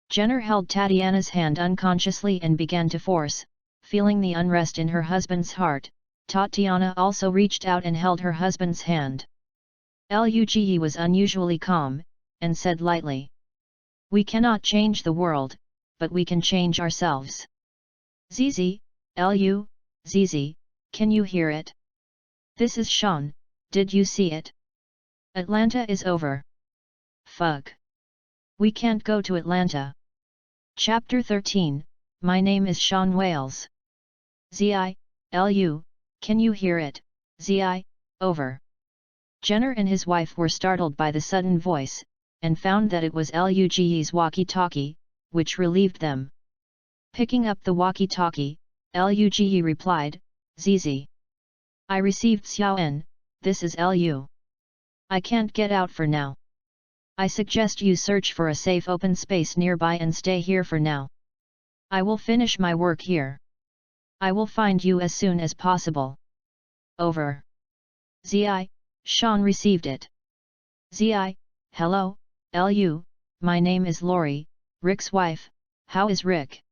Jenner held Tatiana's hand unconsciously and began to force, feeling the unrest in her husband's heart. Tatiana also reached out and held her husband's hand. Luge was unusually calm, and said lightly, "We cannot change the world, but we can change ourselves." "Zizi, Zizi, can you hear it? This is Sean, did you see it? Atlanta is over. Fuck. We can't go to Atlanta." Chapter 13, My name is Sean Wales. Zilu, can you hear it? Zi, over. Jenner and his wife were startled by the sudden voice, and found that it was Luge's walkie-talkie, which relieved them. Picking up the walkie-talkie, Luge replied, "Zizi. I received Xiaoen, this is Lu. I can't get out for now. I suggest you search for a safe open space nearby and stay here for now. I will finish my work here. I will find you as soon as possible. Over." Zi, Sean received it. Zi, hello, Lu, my name is Lori, Rick's wife, how is Rick?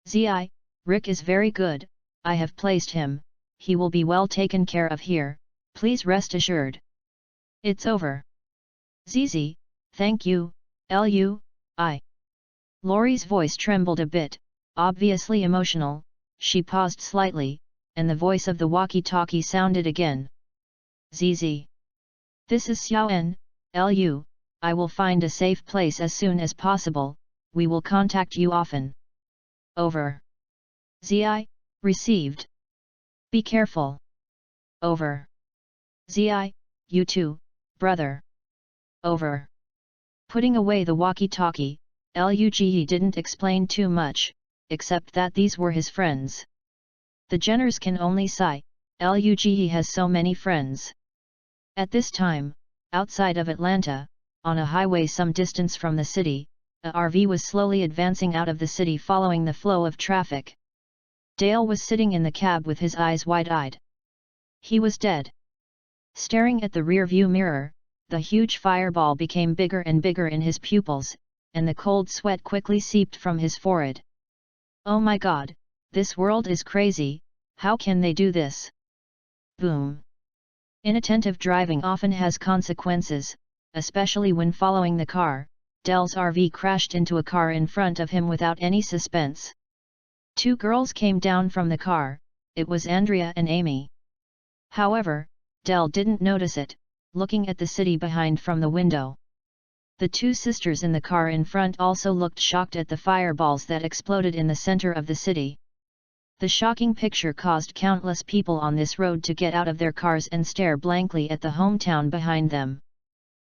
Zi, Rick is very good, I have placed him, he will be well taken care of here, please rest assured. It's over. Zizi, thank you, Lu, Lori's voice trembled a bit, obviously emotional. She paused slightly, and the voice of the walkie-talkie sounded again. "Zizi. This is Xiaoen, Lu, I will find a safe place as soon as possible, we will contact you often. Over." Zi, received. Be careful. Over. Zi, you too, brother. Over. Putting away the walkie-talkie, Luge didn't explain too much, except that these were his friends. The Jenners can only sigh, Luge has so many friends. At this time, outside of Atlanta, on a highway some distance from the city, a RV was slowly advancing out of the city following the flow of traffic. Dale was sitting in the cab with his eyes wide-eyed. He was dead. Staring at the rear-view mirror, the huge fireball became bigger and bigger in his pupils, and the cold sweat quickly seeped from his forehead. "Oh my God, this world is crazy, how can they do this?" Boom. Inattentive driving often has consequences, especially when following the car. Dell's RV crashed into a car in front of him without any suspense. Two girls came down from the car, it was Andrea and Amy. However, Dell didn't notice it, looking at the city behind from the window. The two sisters in the car in front also looked shocked at the fireballs that exploded in the center of the city. The shocking picture caused countless people on this road to get out of their cars and stare blankly at the hometown behind them.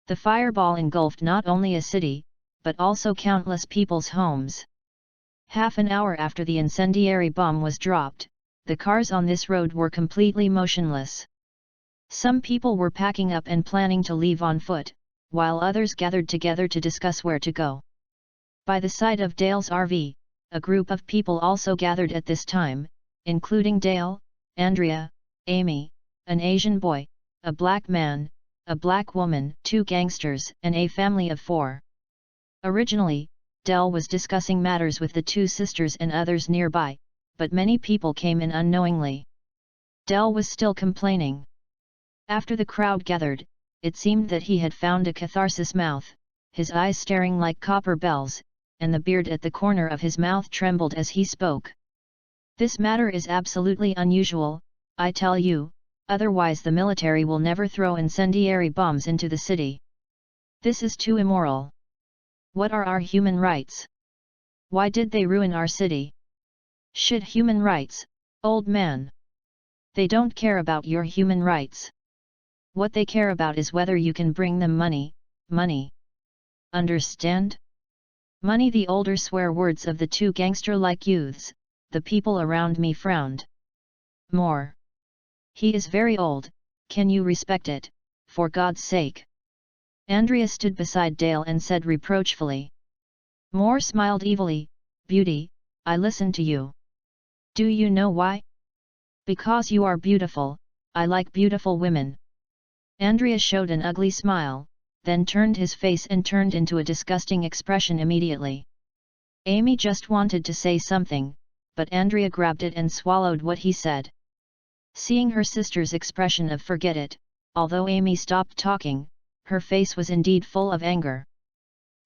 The fireball engulfed not only a city, but also countless people's homes. Half an hour after the incendiary bomb was dropped, the cars on this road were completely motionless. Some people were packing up and planning to leave on foot, while others gathered together to discuss where to go. By the side of Dale's RV, a group of people also gathered at this time, including Dale, Andrea, Amy, an Asian boy, a black man, a black woman, two gangsters, and a family of 4. Originally, Dell was discussing matters with the two sisters and others nearby, but many people came in unknowingly. Dell was still complaining. After the crowd gathered, it seemed that he had found a catharsis mouth, his eyes staring like copper bells, and the beard at the corner of his mouth trembled as he spoke. This matter is absolutely unusual, I tell you, otherwise the military will never throw incendiary bombs into the city. This is too immoral. What are our human rights? Why did they ruin our city? Shit, human rights, old man. They don't care about your human rights. What they care about is whether you can bring them money, money. Understand? Money. The older swear words of the two gangster-like youths. The people around me frowned. More. He is very old, can you respect it, for God's sake? Andrea stood beside Dale and said reproachfully. Moore smiled evilly, Beauty, I listen to you. Do you know why? Because you are beautiful, I like beautiful women. Andrea showed an ugly smile, then turned his face and turned into a disgusting expression immediately. Amy just wanted to say something, but Andrea grabbed it and swallowed what he said. Seeing her sister's expression of forget it, although Amy stopped talking, her face was indeed full of anger.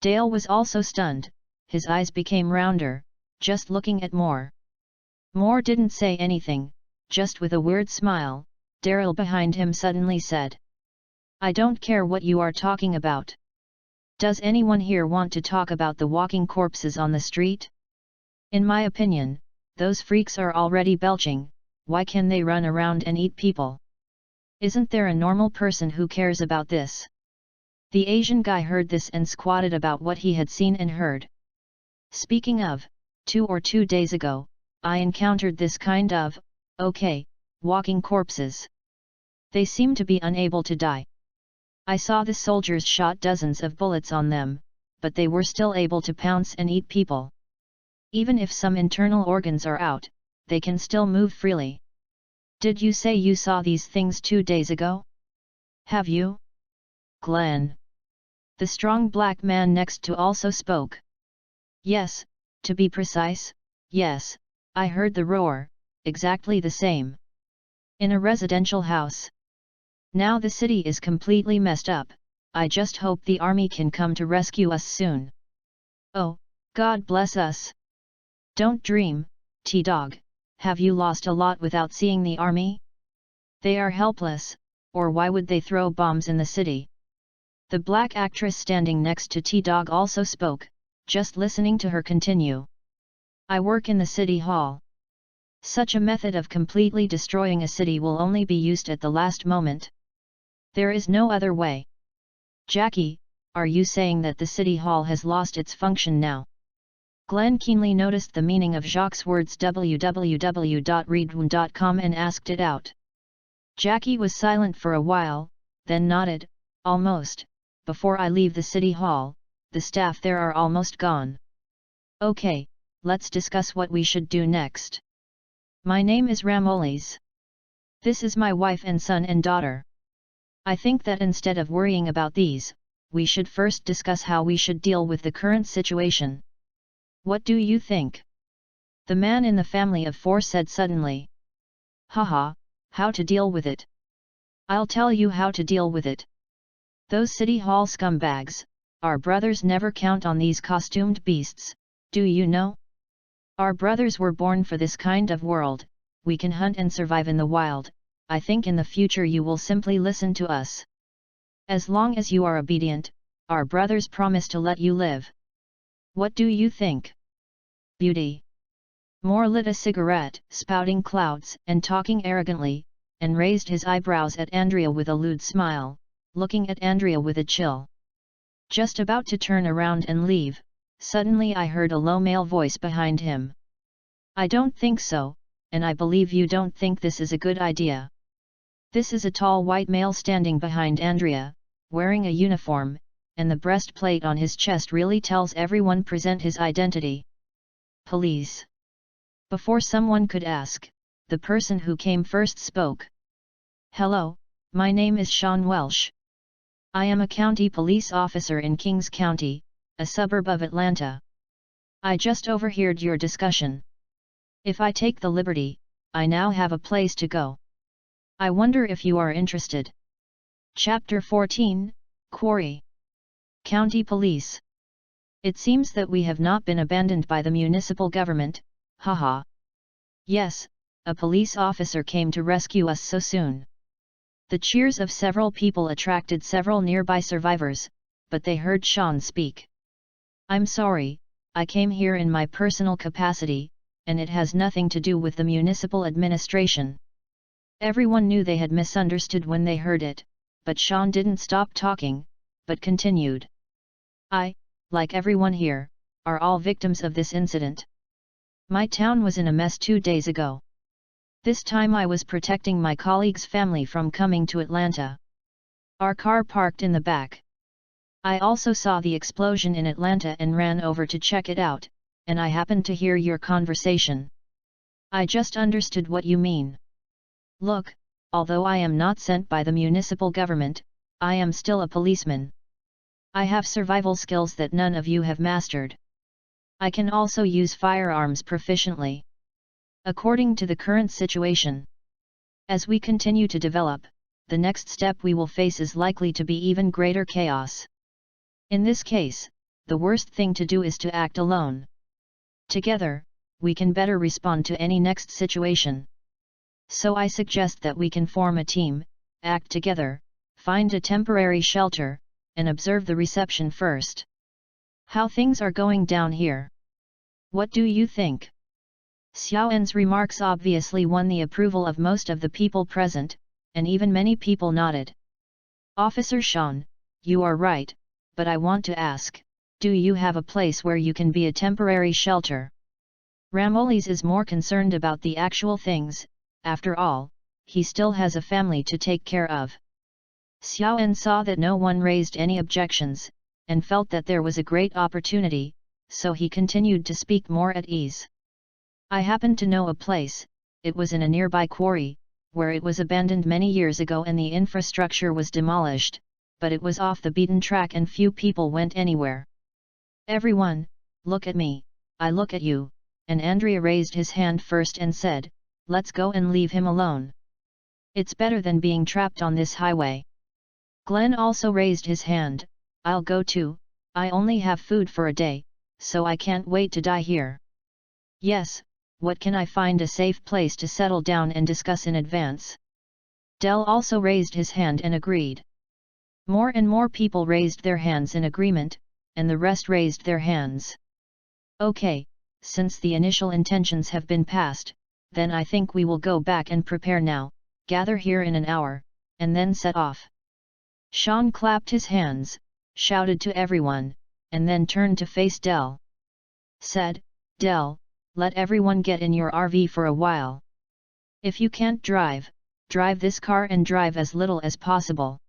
Dale was also stunned, his eyes became rounder, just looking at Moore. Moore didn't say anything, just with a weird smile, Daryl behind him suddenly said. I don't care what you are talking about. Does anyone here want to talk about the walking corpses on the street? In my opinion, those freaks are already belching, why can they run around and eat people? Isn't there a normal person who cares about this? The Asian guy heard this and squatted about what he had seen and heard. Speaking of, 2 days ago, I encountered this kind of, walking corpses. They seem to be unable to die. I saw the soldiers shot dozens of bullets on them, but they were still able to pounce and eat people. Even if some internal organs are out, they can still move freely. Did you say you saw these things 2 days ago? Have you? Glenn. The strong black man next to also spoke. Yes, to be precise, yes, I heard the roar, exactly the same. In a residential house. Now the city is completely messed up, I just hope the army can come to rescue us soon. Oh, God bless us. Don't dream, T-Dog, have you lost a lot without seeing the army? They are helpless, or why would they throw bombs in the city? The black actress standing next to T-Dog also spoke, just listening to her continue. I work in the city hall. Such a method of completely destroying a city will only be used at the last moment. There is no other way. Jackie, are you saying that the city hall has lost its function now? Glenn keenly noticed the meaning of Jacques' words www.readaloud.com and asked it out. Jackie was silent for a while, then nodded, almost. Before I leave the city hall, the staff there are almost gone. Okay, let's discuss what we should do next. My name is Ramoles. This is my wife and son and daughter. I think that instead of worrying about these, we should first discuss how we should deal with the current situation. What do you think? The man in the family of 4 said suddenly. Haha, how to deal with it? I'll tell you how to deal with it. Those city hall scumbags, our brothers never count on these costumed beasts, do you know? Our brothers were born for this kind of world, we can hunt and survive in the wild. I think in the future you will simply listen to us. As long as you are obedient, our brothers promise to let you live. What do you think? Beauty. Moore lit a cigarette, spouting clouds and talking arrogantly, and raised his eyebrows at Andrea with a lewd smile, looking at Andrea with a chill. Just about to turn around and leave, suddenly I heard a low male voice behind him. I don't think so, and I believe you don't think this is a good idea. This is a tall white male standing behind Andrea, wearing a uniform, and the breastplate on his chest really tells everyone present his identity. Police. Before someone could ask, the person who came first spoke. Hello, my name is Sean Welsh. I am a county police officer in Kings County, a suburb of Atlanta. I just overheard your discussion. If I take the liberty, I now have a place to go. I wonder if you are interested. Chapter 14, Quarry. County Police. It seems that we have not been abandoned by the municipal government, haha. Yes, a police officer came to rescue us so soon. The cheers of several people attracted several nearby survivors, but they heard Sean speak. I'm sorry, I came here in my personal capacity, and it has nothing to do with the municipal administration. Everyone knew they had misunderstood when they heard it, but Sean didn't stop talking, but continued. I, like everyone here, are all victims of this incident. My town was in a mess 2 days ago. This time I was protecting my colleague's family from coming to Atlanta. Our car parked in the back. I also saw the explosion in Atlanta and ran over to check it out, and I happened to hear your conversation. I just understood what you mean. Look, although I am not sent by the municipal government, I am still a policeman. I have survival skills that none of you have mastered. I can also use firearms proficiently. According to the current situation. As we continue to develop, the next step we will face is likely to be even greater chaos. In this case, the worst thing to do is to act alone. Together, we can better respond to any next situation. So I suggest that we can form a team, act together, find a temporary shelter, and observe the reception first. How things are going down here? What do you think? Xiaoen's remarks obviously won the approval of most of the people present, and even many people nodded. Officer Sean, you are right, but I want to ask, do you have a place where you can be a temporary shelter? Ramolis is more concerned about the actual things, after all, he still has a family to take care of. Xiaoen saw that no one raised any objections, and felt that there was a great opportunity, so he continued to speak more at ease. I happen to know a place, it was in a nearby quarry, where it was abandoned many years ago and the infrastructure was demolished, but it was off the beaten track and few people went anywhere. Everyone, look at me, I look at you, and Andrea raised his hand first and said, let's go and leave him alone. It's better than being trapped on this highway. Glenn also raised his hand, I'll go too, I only have food for a day, so I can't wait to die here. Yes, what can I find a safe place to settle down and discuss in advance? Del also raised his hand and agreed. More and more people raised their hands in agreement, and the rest raised their hands. Okay, since the initial intentions have been passed, then I think we will go back and prepare now, gather here in an hour, and then set off. Sean clapped his hands, shouted to everyone, and then turned to face Del. Said, Del, let everyone get in your RV for a while. If you can't drive, drive this car and drive as little as possible.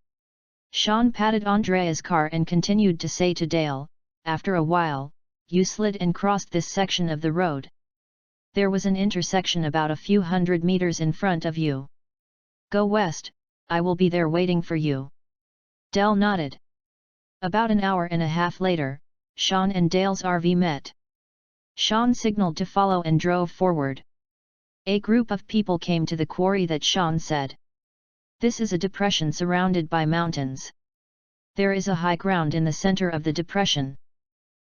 Sean patted Andrea's car and continued to say to Dale, after a while, you slid and crossed this section of the road. There was an intersection about a few hundred meters in front of you. Go west, I will be there waiting for you. Del nodded. About an hour and a half later, Sean and Dale's RV met. Sean signaled to follow and drove forward. A group of people came to the quarry that Sean said. This is a depression surrounded by mountains. There is a high ground in the center of the depression.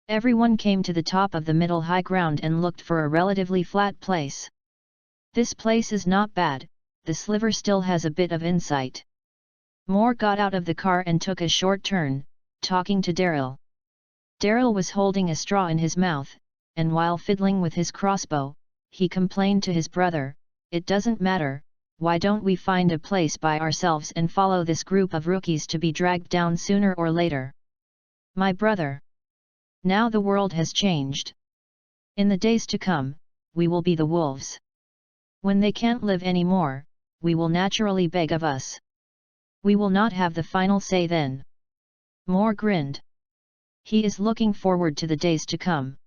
Everyone came to the top of the middle high ground and looked for a relatively flat place. This place is not bad, the sliver still has a bit of insight. Moore got out of the car and took a short turn, talking to Daryl. Daryl was holding a straw in his mouth, and while fiddling with his crossbow, he complained to his brother, it doesn't matter, why don't we find a place by ourselves and follow this group of rookies to be dragged down sooner or later? My brother. Now the world has changed. In the days to come, we will be the wolves. When they can't live anymore, we will naturally beg of us. We will not have the final say then. Moore grinned. He is looking forward to the days to come.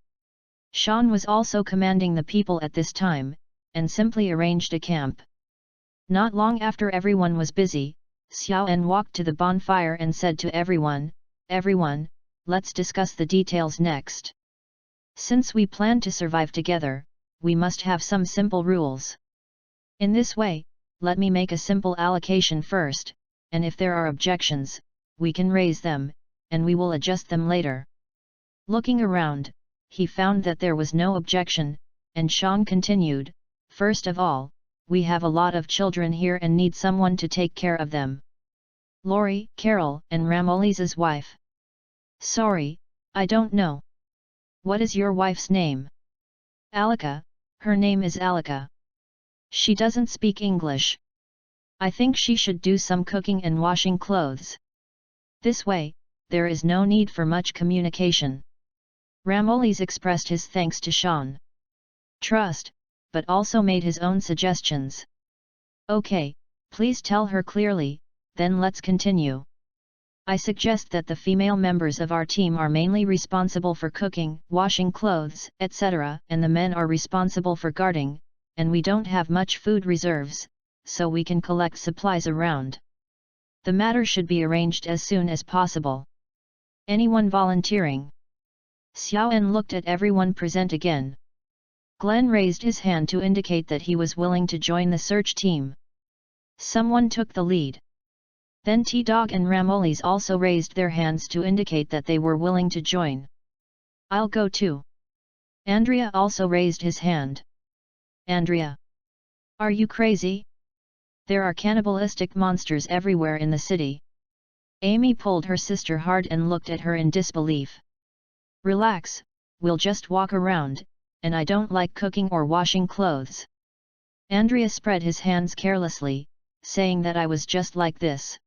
Sean was also commanding the people at this time, and simply arranged a camp. Not long after everyone was busy, Xiaoen walked to the bonfire and said to everyone, everyone, let's discuss the details next. Since we plan to survive together, we must have some simple rules. In this way, let me make a simple allocation first, and if there are objections, we can raise them, and we will adjust them later. Looking around, he found that there was no objection, and Sean continued, first of all, we have a lot of children here and need someone to take care of them. Laurie, Carol, and Ramoli's wife. Sorry, I don't know. What is your wife's name? Alika, her name is Alika. She doesn't speak English. I think she should do some cooking and washing clothes. This way, there is no need for much communication. Ramoli's expressed his thanks to Sean. Trust, but also made his own suggestions. Okay, please tell her clearly, then let's continue. I suggest that the female members of our team are mainly responsible for cooking, washing clothes, etc., and the men are responsible for guarding, and we don't have much food reserves, so we can collect supplies around. The matter should be arranged as soon as possible. Anyone volunteering? Xiaoan looked at everyone present again. Glenn raised his hand to indicate that he was willing to join the search team. Someone took the lead. Then T-Dog and Ramoli's also raised their hands to indicate that they were willing to join. I'll go too. Andrea also raised his hand. Andrea. Are you crazy? There are cannibalistic monsters everywhere in the city. Amy pulled her sister hard and looked at her in disbelief. Relax, we'll just walk around, and I don't like cooking or washing clothes. Andrea spread his hands carelessly, saying that I was just like this.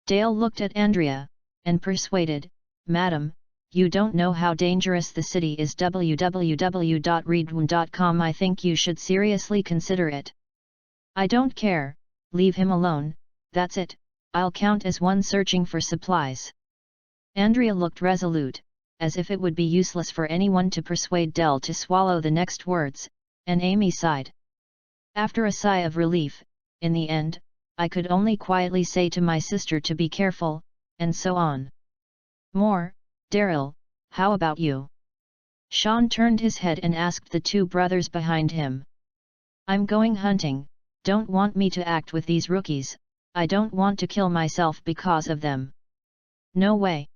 Dale looked at Andrea, and persuaded, Madam, you don't know how dangerous the city is. www.readaloud.com. I think you should seriously consider it. I don't care, leave him alone, that's it, I'll count as one searching for supplies. Andrea looked resolute, as if it would be useless for anyone to persuade Dell to swallow the next words, and Amy sighed. After a sigh of relief, in the end, I could only quietly say to my sister to be careful, and so on. More, Daryl, how about you? Sean turned his head and asked the two brothers behind him. I'm going hunting, don't want me to act with these rookies, I don't want to kill myself because of them. No way.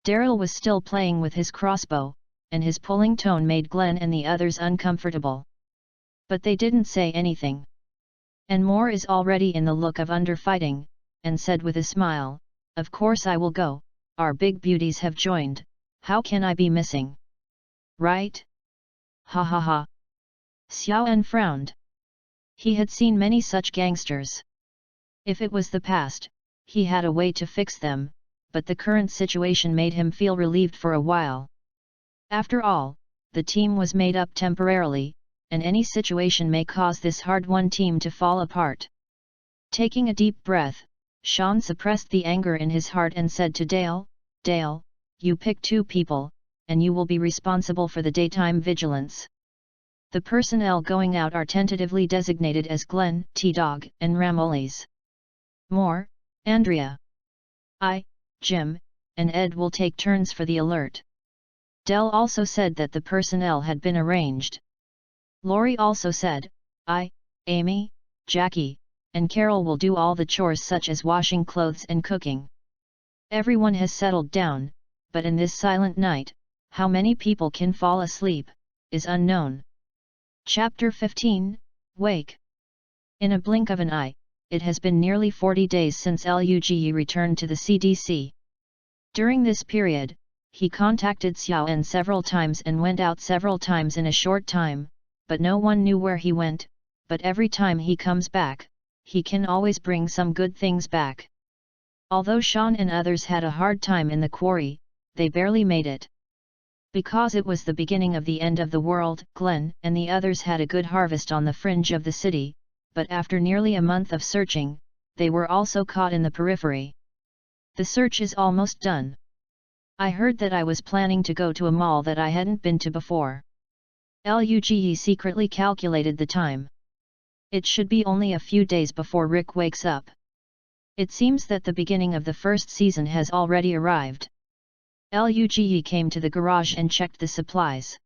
Daryl was still playing with his crossbow, and his pulling tone made Glenn and the others uncomfortable. But they didn't say anything. And Moore is already in the look of underfighting, and said with a smile, of course I will go, our big beauties have joined, how can I be missing? Right? Ha ha ha. Xiaoan frowned. He had seen many such gangsters. If it was the past, he had a way to fix them, but the current situation made him feel relieved for a while. After all, the team was made up temporarily, and any situation may cause this hard-won team to fall apart. Taking a deep breath, Sean suppressed the anger in his heart and said to Dale, Dale, you pick two people, and you will be responsible for the daytime vigilance. The personnel going out are tentatively designated as Glenn, T-Dog, and Ramoli's. Moore, Andrea. I, Jim, and Ed will take turns for the alert. Dell also said that the personnel had been arranged. Laurie also said, I, Amy, Jackie, and Carol will do all the chores such as washing clothes and cooking. Everyone has settled down, but in this silent night, how many people can fall asleep, is unknown. Chapter 15, Wake. In a blink of an eye, it has been nearly 40 days since Luge returned to the CDC. During this period, he contacted Xiaoan several times and went out several times in a short time, but no one knew where he went, but every time he comes back, he can always bring some good things back. Although Sean and others had a hard time in the quarry, they barely made it. Because it was the beginning of the end of the world, Glenn and the others had a good harvest on the fringe of the city, but after nearly a month of searching, they were also caught in the periphery. The search is almost done. I heard that I was planning to go to a mall that I hadn't been to before. Luge secretly calculated the time. It should be only a few days before Rick wakes up. It seems that the beginning of the first season has already arrived. Luge came to the garage and checked the supplies.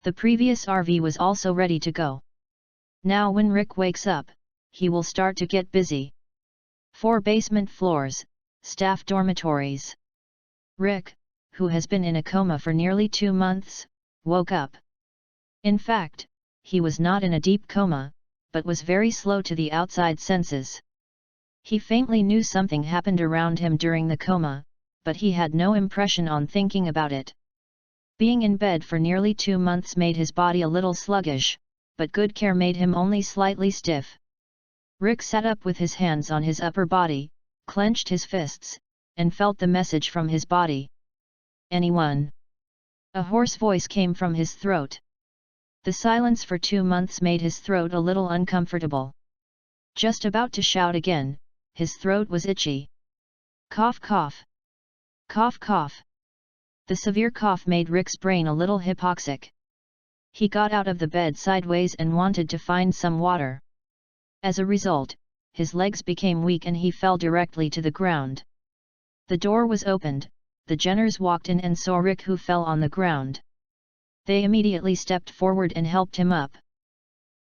The previous RV was also ready to go. Now when Rick wakes up, he will start to get busy. 4 basement floors, staff dormitories. Rick, who has been in a coma for nearly 2 months, woke up. In fact, he was not in a deep coma, but was very slow to the outside senses. He faintly knew something happened around him during the coma, but he had no impression on thinking about it. Being in bed for nearly 2 months made his body a little sluggish, but good care made him only slightly stiff. Rick sat up with his hands on his upper body, clenched his fists, and felt the message from his body. "Anyone?" A hoarse voice came from his throat. The silence for 2 months made his throat a little uncomfortable. Just about to shout again, his throat was itchy. Cough cough. Cough cough. The severe cough made Rick's brain a little hypoxic. He got out of the bed sideways and wanted to find some water. As a result, his legs became weak and he fell directly to the ground. The door was opened, the Jenners walked in and saw Rick, who fell on the ground. They immediately stepped forward and helped him up.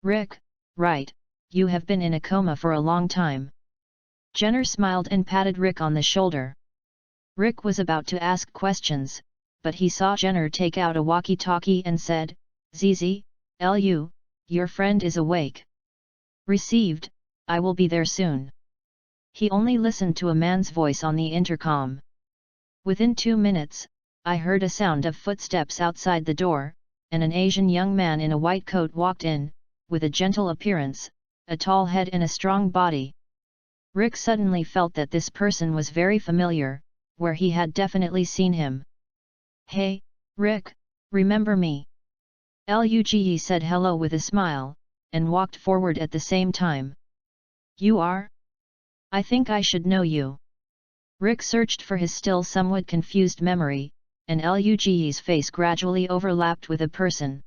"Rick, right, you have been in a coma for a long time." Jenner smiled and patted Rick on the shoulder. Rick was about to ask questions, but he saw Jenner take out a walkie-talkie and said, "ZZ, Lu, your friend is awake." "Received, I will be there soon." He only listened to a man's voice on the intercom. "Within 2 minutes, I heard a sound of footsteps outside the door, and an Asian young man in a white coat walked in, with a gentle appearance, a tall head and a strong body." Rick suddenly felt that this person was very familiar, where he had definitely seen him. "Hey, Rick, remember me?" Luge said hello with a smile, and walked forward at the same time. "You are? I think I should know you." Rick searched for his still somewhat confused memory, and Luge's face gradually overlapped with a person.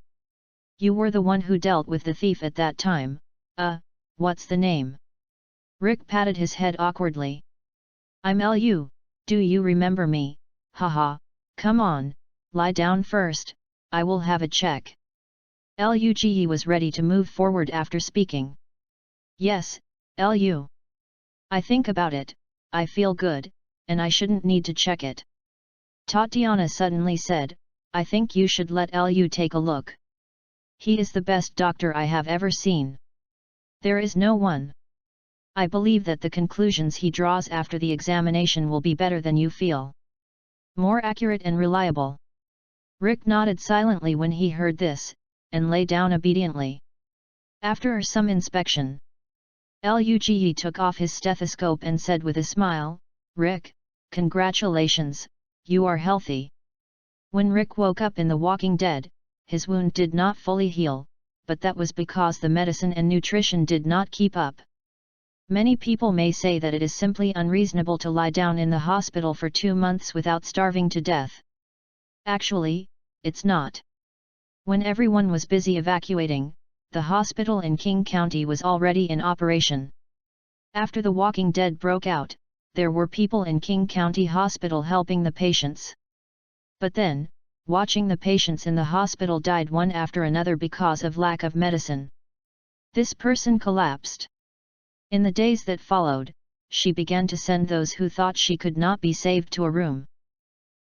"You were the one who dealt with the thief at that time, what's the name?" Rick patted his head awkwardly. "I'm Lu, do you remember me? Haha, come on, lie down first, I will have a check." Luge was ready to move forward after speaking. "Yes, Lu. I think about it, I feel good, and I shouldn't need to check it." Tatiana suddenly said, "I think you should let Lu take a look. He is the best doctor I have ever seen. There is no one. I believe that the conclusions he draws after the examination will be better than you feel. More accurate and reliable." Rick nodded silently when he heard this, and lay down obediently. After some inspection, Luge took off his stethoscope and said with a smile, "Rick, congratulations, you are healthy." When Rick woke up in The Walking Dead, his wound did not fully heal, but that was because the medicine and nutrition did not keep up. Many people may say that it is simply unreasonable to lie down in the hospital for 2 months without starving to death. Actually, it's not. When everyone was busy evacuating, the hospital in King County was already in operation. After The Walking Dead broke out, there were people in King County Hospital helping the patients. But then, watching the patients in the hospital died one after another because of lack of medicine. This person collapsed. In the days that followed, she began to send those who thought she could not be saved to a room.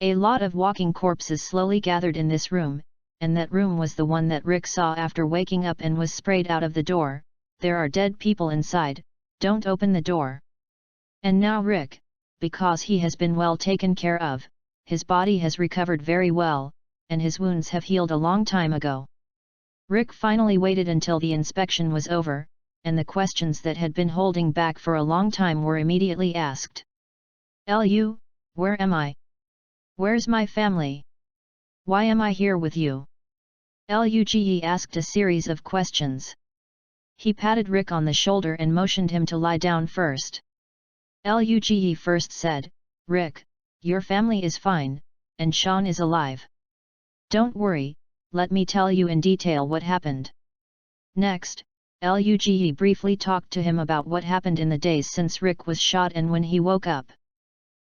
A lot of walking corpses slowly gathered in this room, and that room was the one that Rick saw after waking up and was sprayed out of the door. "There are dead people inside, don't open the door." And now Rick, because he has been well taken care of, his body has recovered very well, and his wounds have healed a long time ago. Rick finally waited until the inspection was over, and the questions that had been holding back for a long time were immediately asked. "Lu, where am I? Where's my family? Why am I here with you?" Luge asked a series of questions. He patted Rick on the shoulder and motioned him to lie down first. Luge first said, "Rick, your family is fine, and Sean is alive. Don't worry, let me tell you in detail what happened." Next, Luge briefly talked to him about what happened in the days since Rick was shot and when he woke up.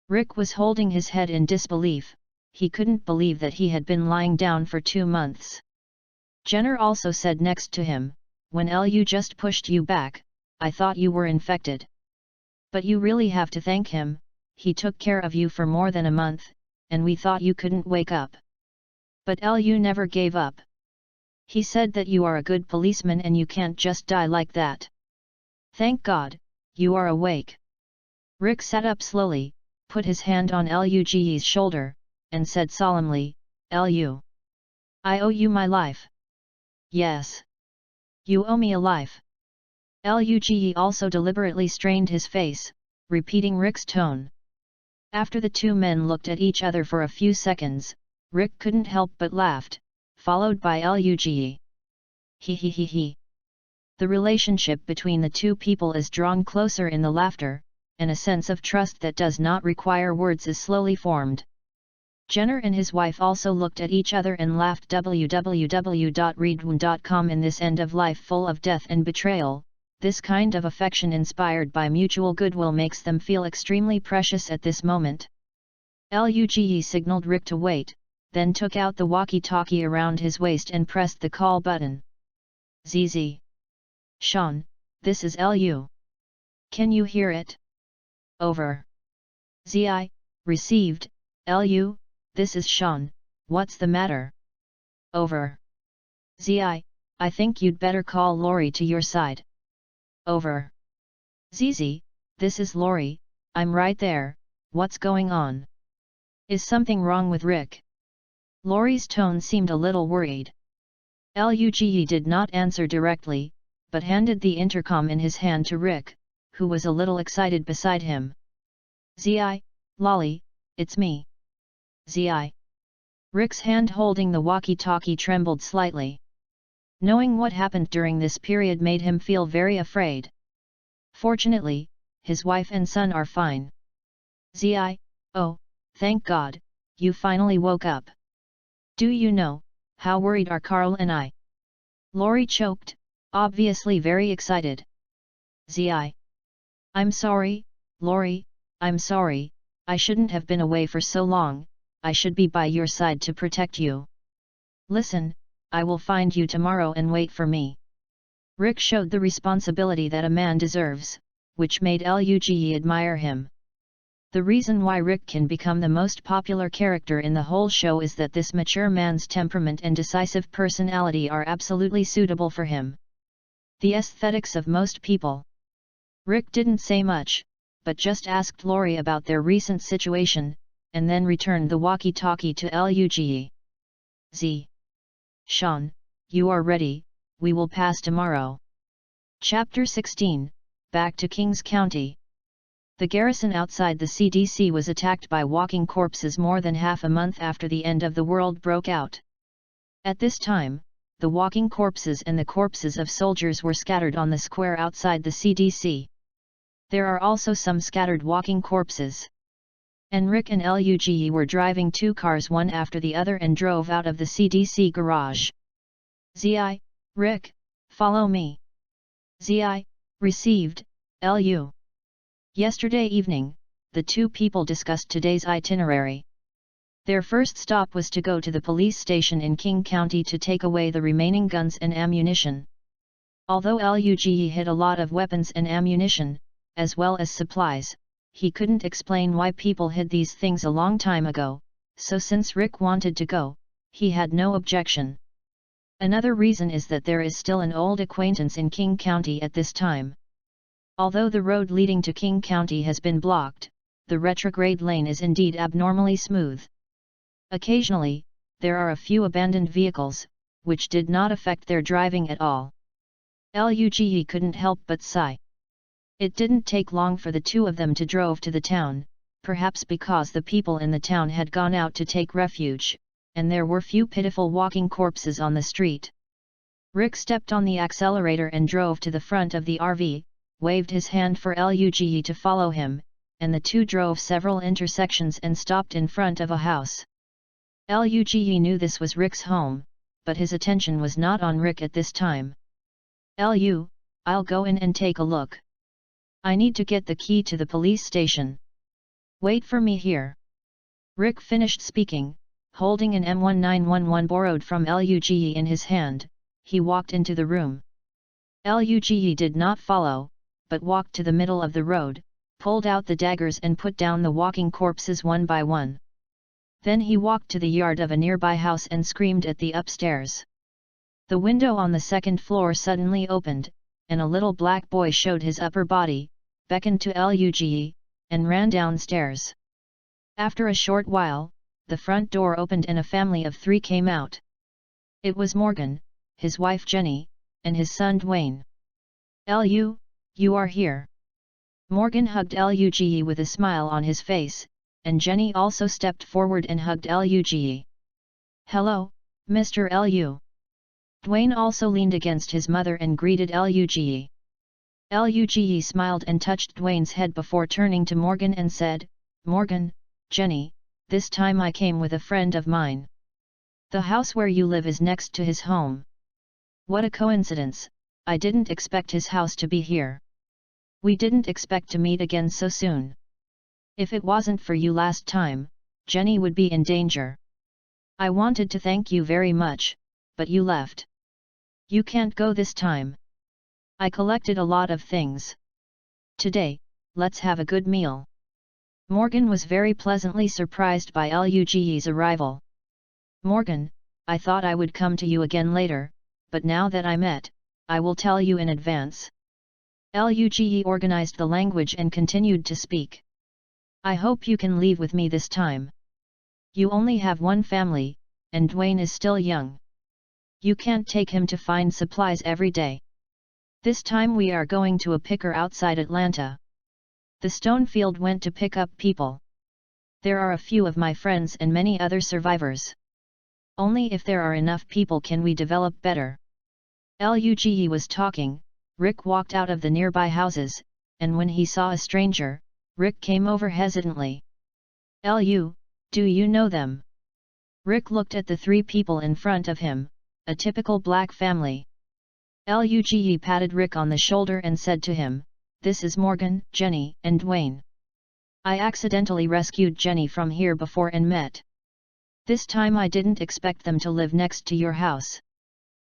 Rick was holding his head in disbelief. he couldn't believe that he had been lying down for 2 months. Jenner also said next to him, "When Lu just pushed you back, I thought you were infected. But you really have to thank him, he took care of you for more than a month, and we thought you couldn't wake up. But Lu never gave up. He said that you are a good policeman and you can't just die like that. Thank God, you are awake." Rick sat up slowly, put his hand on Luge's shoulder, and said solemnly, "Lu, I owe you my life." "Yes. You owe me a life." Luge also deliberately strained his face, repeating Rick's tone. After the two men looked at each other for a few seconds, Rick couldn't help but laughed, followed by Luge. "He he he he." The relationship between the two people is drawn closer in the laughter, and a sense of trust that does not require words is slowly formed. Jenner and his wife also looked at each other and laughed. www.readaloud.com. In this end of life full of death and betrayal, this kind of affection inspired by mutual goodwill makes them feel extremely precious at this moment. Luge signaled Rick to wait, then took out the walkie-talkie around his waist and pressed the call button. "ZZ. Sean, this is Lu. Can you hear it? Over. ZI, received. Lu, this is Sean, what's the matter? Over. ZI, I think you'd better call Lori to your side. Over. ZZ, this is Lori, I'm right there, what's going on? Is something wrong with Rick?" Lori's tone seemed a little worried. Luge did not answer directly, but handed the intercom in his hand to Rick, who was a little excited beside him. "ZI, Lolly, it's me. ZI." Rick's hand holding the walkie-talkie trembled slightly. Knowing what happened during this period made him feel very afraid. Fortunately, his wife and son are fine. "ZI, oh, thank God, you finally woke up. Do you know, how worried are Carl and I?" Lori choked, obviously very excited. "ZI. I'm sorry, Lori, I'm sorry, I shouldn't have been away for so long, I should be by your side to protect you. Listen, I will find you tomorrow and wait for me." Rick showed the responsibility that a man deserves, which made Luge admire him. The reason why Rick can become the most popular character in the whole show is that this mature man's temperament and decisive personality are absolutely suitable for him. The aesthetics of most people. Rick didn't say much, but just asked Lori about their recent situation, and then returned the walkie-talkie to Luge. "Z. Sean, you are ready, we will pass tomorrow." Chapter 16, Back to Kings County. The garrison outside the CDC was attacked by walking corpses more than half a month after the end of the world broke out. At this time, the walking corpses and the corpses of soldiers were scattered on the square outside the CDC. There are also some scattered walking corpses. And Rick and Luge were driving two cars one after the other and drove out of the CDC garage. "ZI, Rick, follow me." "ZI, received, Lu." Yesterday evening, the two people discussed today's itinerary. Their first stop was to go to the police station in King County to take away the remaining guns and ammunition. Although Luge hid a lot of weapons and ammunition, as well as supplies, he couldn't explain why people hid these things a long time ago, so since Rick wanted to go, he had no objection. Another reason is that there is still an old acquaintance in King County at this time. Although the road leading to King County has been blocked, the retrograde lane is indeed abnormally smooth. Occasionally, there are a few abandoned vehicles, which did not affect their driving at all. Luge couldn't help but sigh. It didn't take long for the two of them to drove to the town, perhaps because the people in the town had gone out to take refuge, and there were few pitiful walking corpses on the street. Rick stepped on the accelerator and drove to the front of the RV, waved his hand for Luge to follow him, and the two drove several intersections and stopped in front of a house. Luge knew this was Rick's home, but his attention was not on Rick at this time. "Lu, I'll go in and take a look. I need to get the key to the police station. Wait for me here." Rick finished speaking, Holding an M1911 borrowed from Luge in his hand, he walked into the room. Luge did not follow, but walked to the middle of the road, pulled out the daggers and put down the walking corpses one by one. Then he walked to the yard of a nearby house and screamed at the upstairs. The window on the second floor suddenly opened, and a little black boy showed his upper body, beckoned to Luge, and ran downstairs. After a short while, the front door opened and a family of 3 came out. It was Morgan, his wife Jenny, and his son Dwayne. You are here. Morgan hugged Luge with a smile on his face, and Jenny also stepped forward and hugged Luge. Hello, Mr. Lu. Dwayne also leaned against his mother and greeted Luge. Luge smiled and touched Dwayne's head before turning to Morgan and said, Morgan, Jenny, this time I came with a friend of mine. The house where you live is next to his home. What a coincidence, I didn't expect his house to be here. We didn't expect to meet again so soon. If it wasn't for you last time, Jenny would be in danger. I wanted to thank you very much, but you left. You can't go this time. I collected a lot of things. Today, let's have a good meal. Morgan was very pleasantly surprised by Luge's arrival. Morgan, I thought I would come to you again later, but now that I met, I will tell you in advance. Luge organized the language and continued to speak. I hope you can leave with me this time. You only have one family, and Dwayne is still young. You can't take him to find supplies every day. This time we are going to a picker outside Atlanta. The stone field went to pick up people. There are a few of my friends and many other survivors. Only if there are enough people can we develop better. Luge was talking, Rick walked out of the nearby houses, and when he saw a stranger, Rick came over hesitantly. Do you know them? Rick looked at the 3 people in front of him, a typical black family. Luge patted Rick on the shoulder and said to him, This is Morgan, Jenny, and Dwayne. I accidentally rescued Jenny from here before and met. This time I didn't expect them to live next to your house.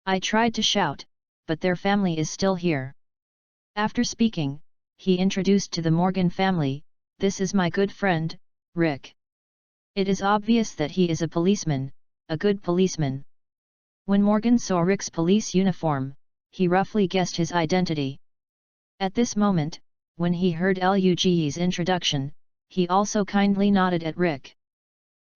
I tried to shout, but their family is still here. After speaking, he introduced to the Morgan family, This is my good friend, Rick. It is obvious that he is a policeman, a good policeman. When Morgan saw Rick's police uniform, he roughly guessed his identity. At this moment, when he heard Luge's introduction, he also kindly nodded at Rick.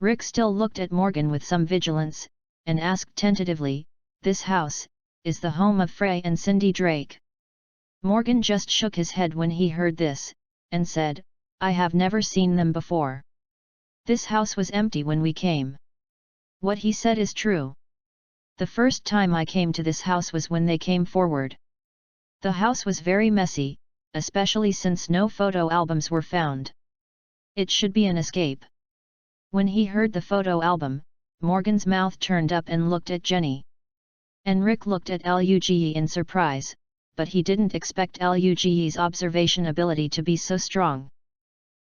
Rick still looked at Morgan with some vigilance, and asked tentatively, This house, is the home of Frey and Cindy Drake? Morgan just shook his head when he heard this, and said, I have never seen them before. This house was empty when we came. What he said is true. The first time I came to this house was when they came forward. The house was very messy, especially since no photo albums were found. It should be an escape. When he heard the photo album, Morgan's mouth turned up and looked at Jenny. And Rick looked at Luge in surprise, but he didn't expect Luge's observation ability to be so strong.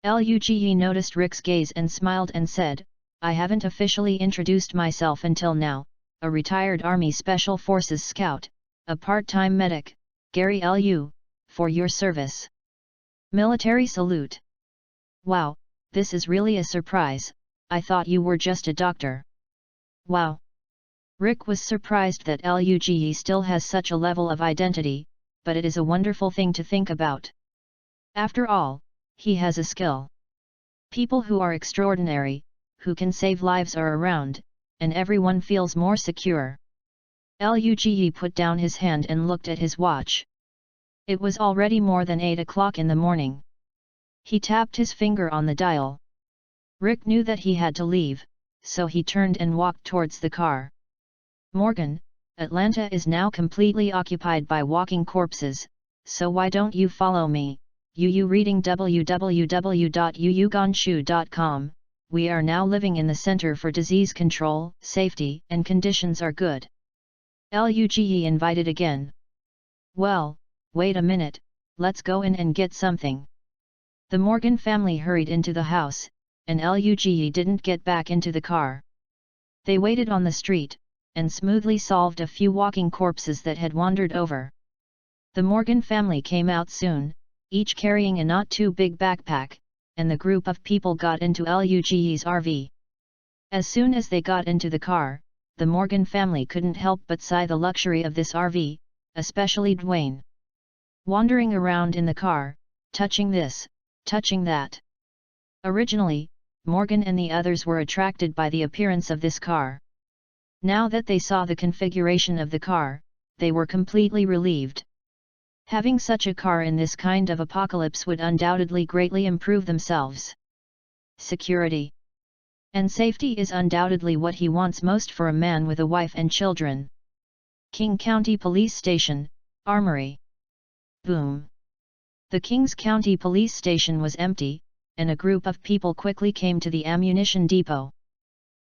Luge noticed Rick's gaze and smiled and said, I haven't officially introduced myself until now, a retired Army Special Forces scout, a part-time medic, Gary Lu, for your service. Military salute. Wow, this is really a surprise, I thought you were just a doctor. Wow. Rick was surprised that Luge still has such a level of identity, but it is a wonderful thing to think about. After all, he has a skill. People who are extraordinary, who can save lives are around, and everyone feels more secure. Luge put down his hand and looked at his watch. It was already more than 8 o'clock in the morning. He tapped his finger on the dial. Rick knew that he had to leave, so he turned and walked towards the car. Morgan, Atlanta is now completely occupied by walking corpses, so why don't you follow me? Reading www.uyugonshu.com. We are now living in the Center for Disease Control, Safety, and conditions are good. Luge invited again. Well, wait a minute, let's go in and get something. The Morgan family hurried into the house, and Luge didn't get back into the car. They waited on the street, and smoothly solved a few walking corpses that had wandered over. The Morgan family came out soon, each carrying a not too big backpack, and the group of people got into Luge's RV. As soon as they got into the car, the Morgan family couldn't help but sigh the luxury of this RV, especially Dwayne. Wandering around in the car, touching this, touching that. Originally, Morgan and the others were attracted by the appearance of this car. Now that they saw the configuration of the car, they were completely relieved. Having such a car in this kind of apocalypse would undoubtedly greatly improve themselves. Security and safety is undoubtedly what he wants most for a man with a wife and children. King County Police Station, Armory. Boom. The Kings County Police Station was empty, and a group of people quickly came to the ammunition depot.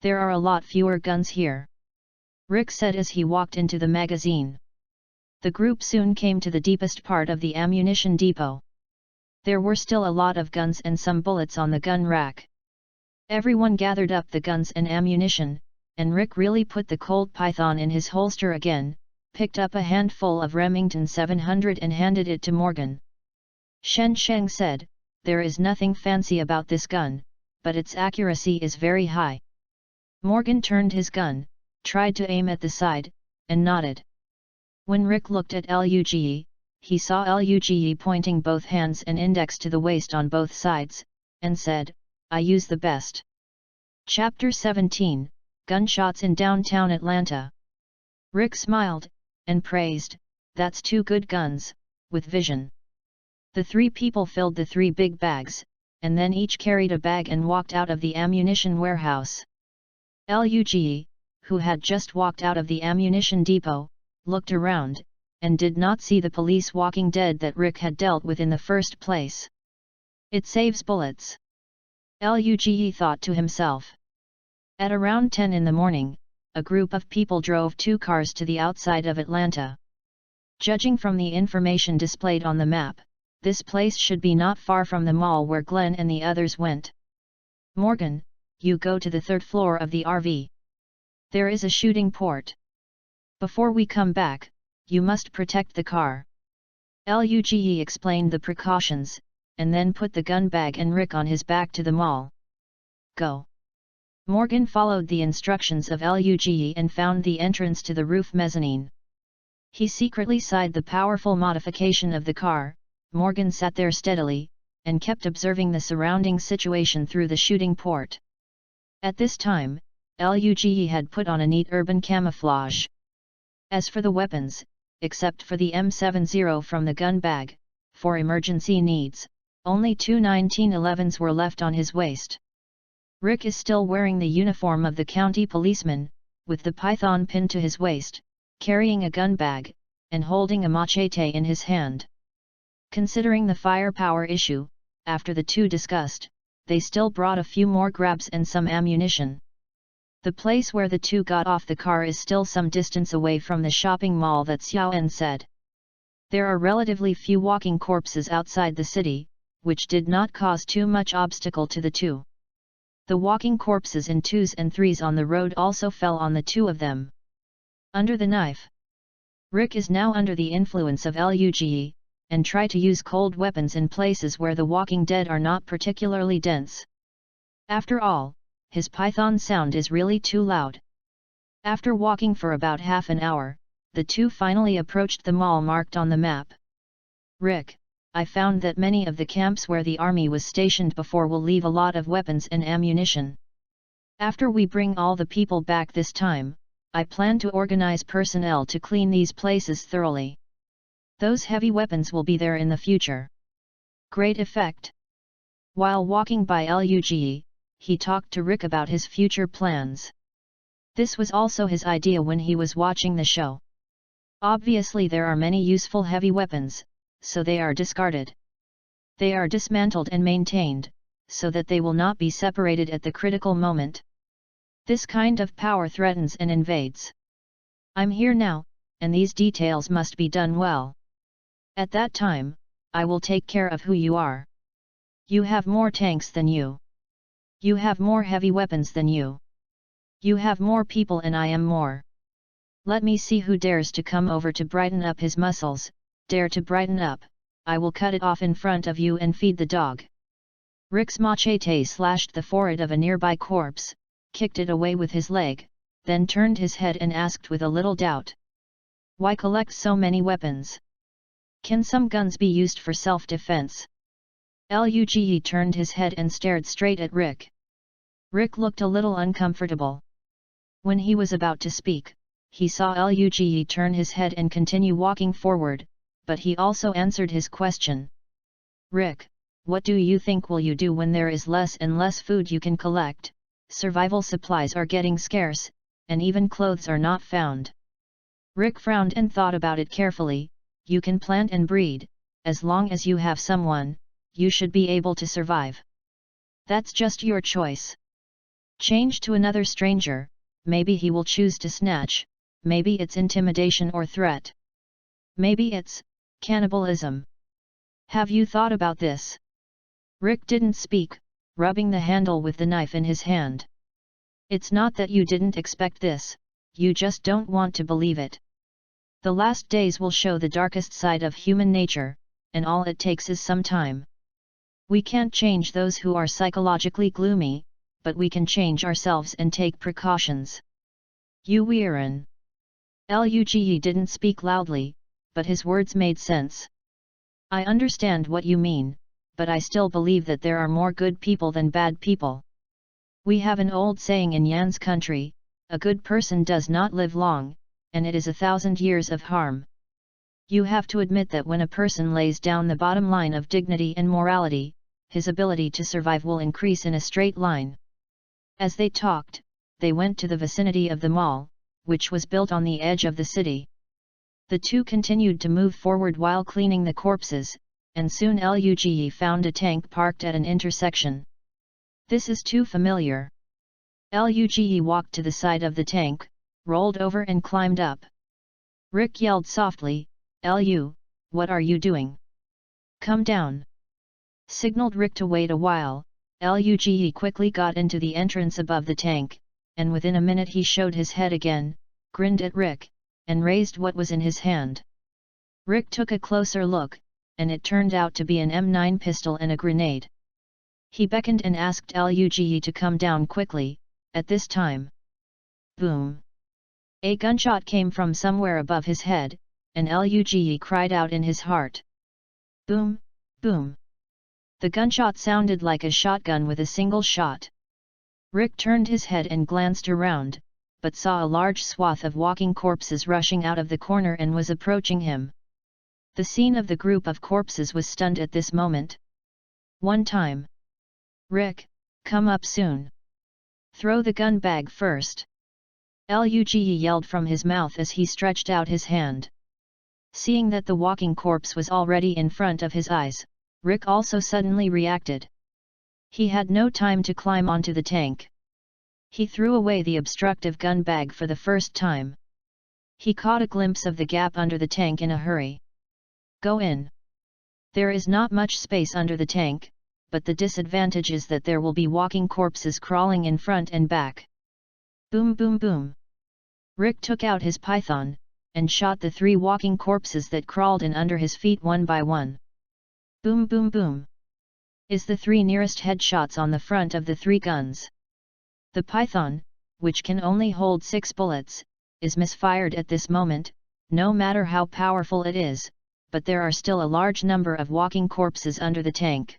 There are a lot fewer guns here, Rick said as he walked into the magazine. The group soon came to the deepest part of the ammunition depot. There were still a lot of guns and some bullets on the gun rack. Everyone gathered up the guns and ammunition, and Rick really put the Colt Python in his holster again, picked up a handful of Remington 700 and handed it to Morgan. Shen Sheng said, "There is nothing fancy about this gun, but its accuracy is very high." Morgan turned his gun, tried to aim at the side, and nodded. When Rick looked at Luge, he saw Luge pointing both hands and index to the waist on both sides, and said, "I use the best." Chapter 17, Gunshots in Downtown Atlanta. Rick smiled, and praised, "That's two good guns, with vision." The three people filled the 3 big bags, and then each carried a bag and walked out of the ammunition warehouse. Luge, who had just walked out of the ammunition depot, looked around, and did not see the police walking dead that Rick had dealt with in the first place. "It saves bullets," Luge thought to himself. At around 10 in the morning, a group of people drove 2 cars to the outside of Atlanta. Judging from the information displayed on the map, this place should be not far from the mall where Glenn and the others went. "Morgan, you go to the 3rd floor of the RV. There is a shooting port. Before we come back, you must protect the car." Luge explained the precautions, and then put the gun bag and Rick on his back to the mall. "Go." Morgan followed the instructions of Luge and found the entrance to the roof mezzanine. He secretly sighed the powerful modification of the car. Morgan sat there steadily, and kept observing the surrounding situation through the shooting port. At this time, Luge had put on a neat urban camouflage. As for the weapons, except for the M70 from the gun bag, for emergency needs, only 2 1911s were left on his waist. Rick is still wearing the uniform of the county policeman, with the python pinned to his waist, carrying a gun bag, and holding a machete in his hand. Considering the firepower issue, after the two discussed, they still brought a few more grabs and some ammunition. The place where the two got off the car is still some distance away from the shopping mall that Xiaoen said. There are relatively few walking corpses outside the city, which did not cause too much obstacle to the two. The walking corpses in 2s and 3s on the road also fell on the 2 of them. Under the knife. Rick is now under the influence of Luge, and try to use cold weapons in places where the walking dead are not particularly dense. After all, his python sound is really too loud. After walking for about half an hour, the two finally approached the mall marked on the map. "Rick, I found that many of the camps where the army was stationed before will leave a lot of weapons and ammunition. After we bring all the people back this time, I plan to organize personnel to clean these places thoroughly. Those heavy weapons will be there in the future." Great effect. While walking by Luge, he talked to Rick about his future plans. This was also his idea when he was watching the show. Obviously there are many useful heavy weapons, so they are discarded. They are dismantled and maintained, so that they will not be separated at the critical moment. This kind of power threatens and invades. "I'm here now, and these details must be done well. At that time, I will take care of who you are. You have more tanks than you. You have more heavy weapons than you. You have more people and I am more. Let me see who dares to come over to brighten up his muscles, dare to brighten up, I will cut it off in front of you and feed the dog. Rick's machete slashed the forehead of a nearby corpse, kicked it away with his leg, then turned his head and asked with a little doubt. Why collect so many weapons? Can some guns be used for self-defense? Luge turned his head and stared straight at Rick. Rick looked a little uncomfortable. When he was about to speak, he saw Luge turn his head and continue walking forward, but he also answered his question. Rick, what do you think will you do when there is less and less food you can collect? Survival supplies are getting scarce, and even clothes are not found. Rick frowned and thought about it carefully. You can plant and breed, as long as you have someone, you should be able to survive. That's just your choice. Change to another stranger, maybe he will choose to snatch, maybe it's intimidation or threat. Maybe it's cannibalism. Have you thought about this? Rick didn't speak, rubbing the handle with the knife in his hand. It's not that you didn't expect this, you just don't want to believe it. The last days will show the darkest side of human nature, and all it takes is some time. We can't change those who are psychologically gloomy, but we can change ourselves and take precautions. You Weirin. Luge didn't speak loudly, but his words made sense. I understand what you mean, but I still believe that there are more good people than bad people. We have an old saying in Yan's country, a good person does not live long, and it is 1,000 years of harm. You have to admit that when a person lays down the bottom line of dignity and morality, his ability to survive will increase in a straight line. As they talked, they went to the vicinity of the mall, which was built on the edge of the city. The two continued to move forward while cleaning the corpses, and soon Luge found a tank parked at an intersection. This is too familiar. Luge walked to the side of the tank, rolled over and climbed up. Rick yelled softly, "Lu, what are you doing? Come down!" Signaled Rick to wait a while. Luge quickly got into the entrance above the tank, and within a minute he showed his head again, grinned at Rick, and raised what was in his hand. Rick took a closer look, and it turned out to be an M9 pistol and a grenade. He beckoned and asked Luge to come down quickly. At this time, boom! A gunshot came from somewhere above his head, and Luge cried out in his heart. Boom, boom! The gunshot sounded like a shotgun with a single shot. Rick turned his head and glanced around, but saw a large swath of walking corpses rushing out of the corner and was approaching him. The scene of the group of corpses was stunned at this moment. One time. Rick, come up soon. Throw the gun bag first. Luge yelled from his mouth as he stretched out his hand. Seeing that the walking corpse was already in front of his eyes, Rick also suddenly reacted. He had no time to climb onto the tank. He threw away the obstructive gun bag for the first time. He caught a glimpse of the gap under the tank in a hurry. Go in. There is not much space under the tank, but the disadvantage is that there will be walking corpses crawling in front and back. Boom boom boom. Rick took out his python, and shot the 3 walking corpses that crawled in under his feet one by one. Boom boom boom. Is the 3 nearest headshots on the front of the 3 guns. The python, which can only hold 6 bullets, is misfired at this moment, no matter how powerful it is, but there are still a large number of walking corpses under the tank.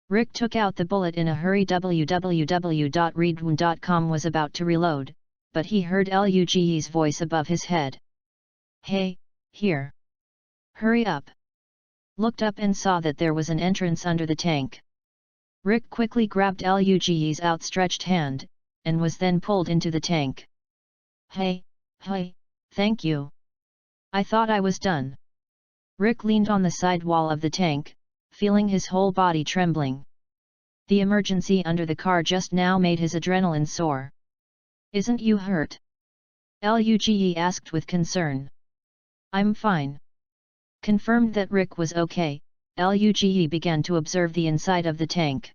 Rick took out the bullet in a hurry. www.readaloud.com was about to reload, but he heard Luge's voice above his head. Hey, here! Hurry up! Looked up and saw that there was an entrance under the tank. Rick quickly grabbed Luge's outstretched hand, and was then pulled into the tank. Hey, thank you. I thought I was done. Rick leaned on the side wall of the tank, feeling his whole body trembling. The emergency under the car just now made his adrenaline soar. Isn't you hurt? Luge asked with concern. I'm fine. Confirmed that Rick was okay, Luge began to observe the inside of the tank.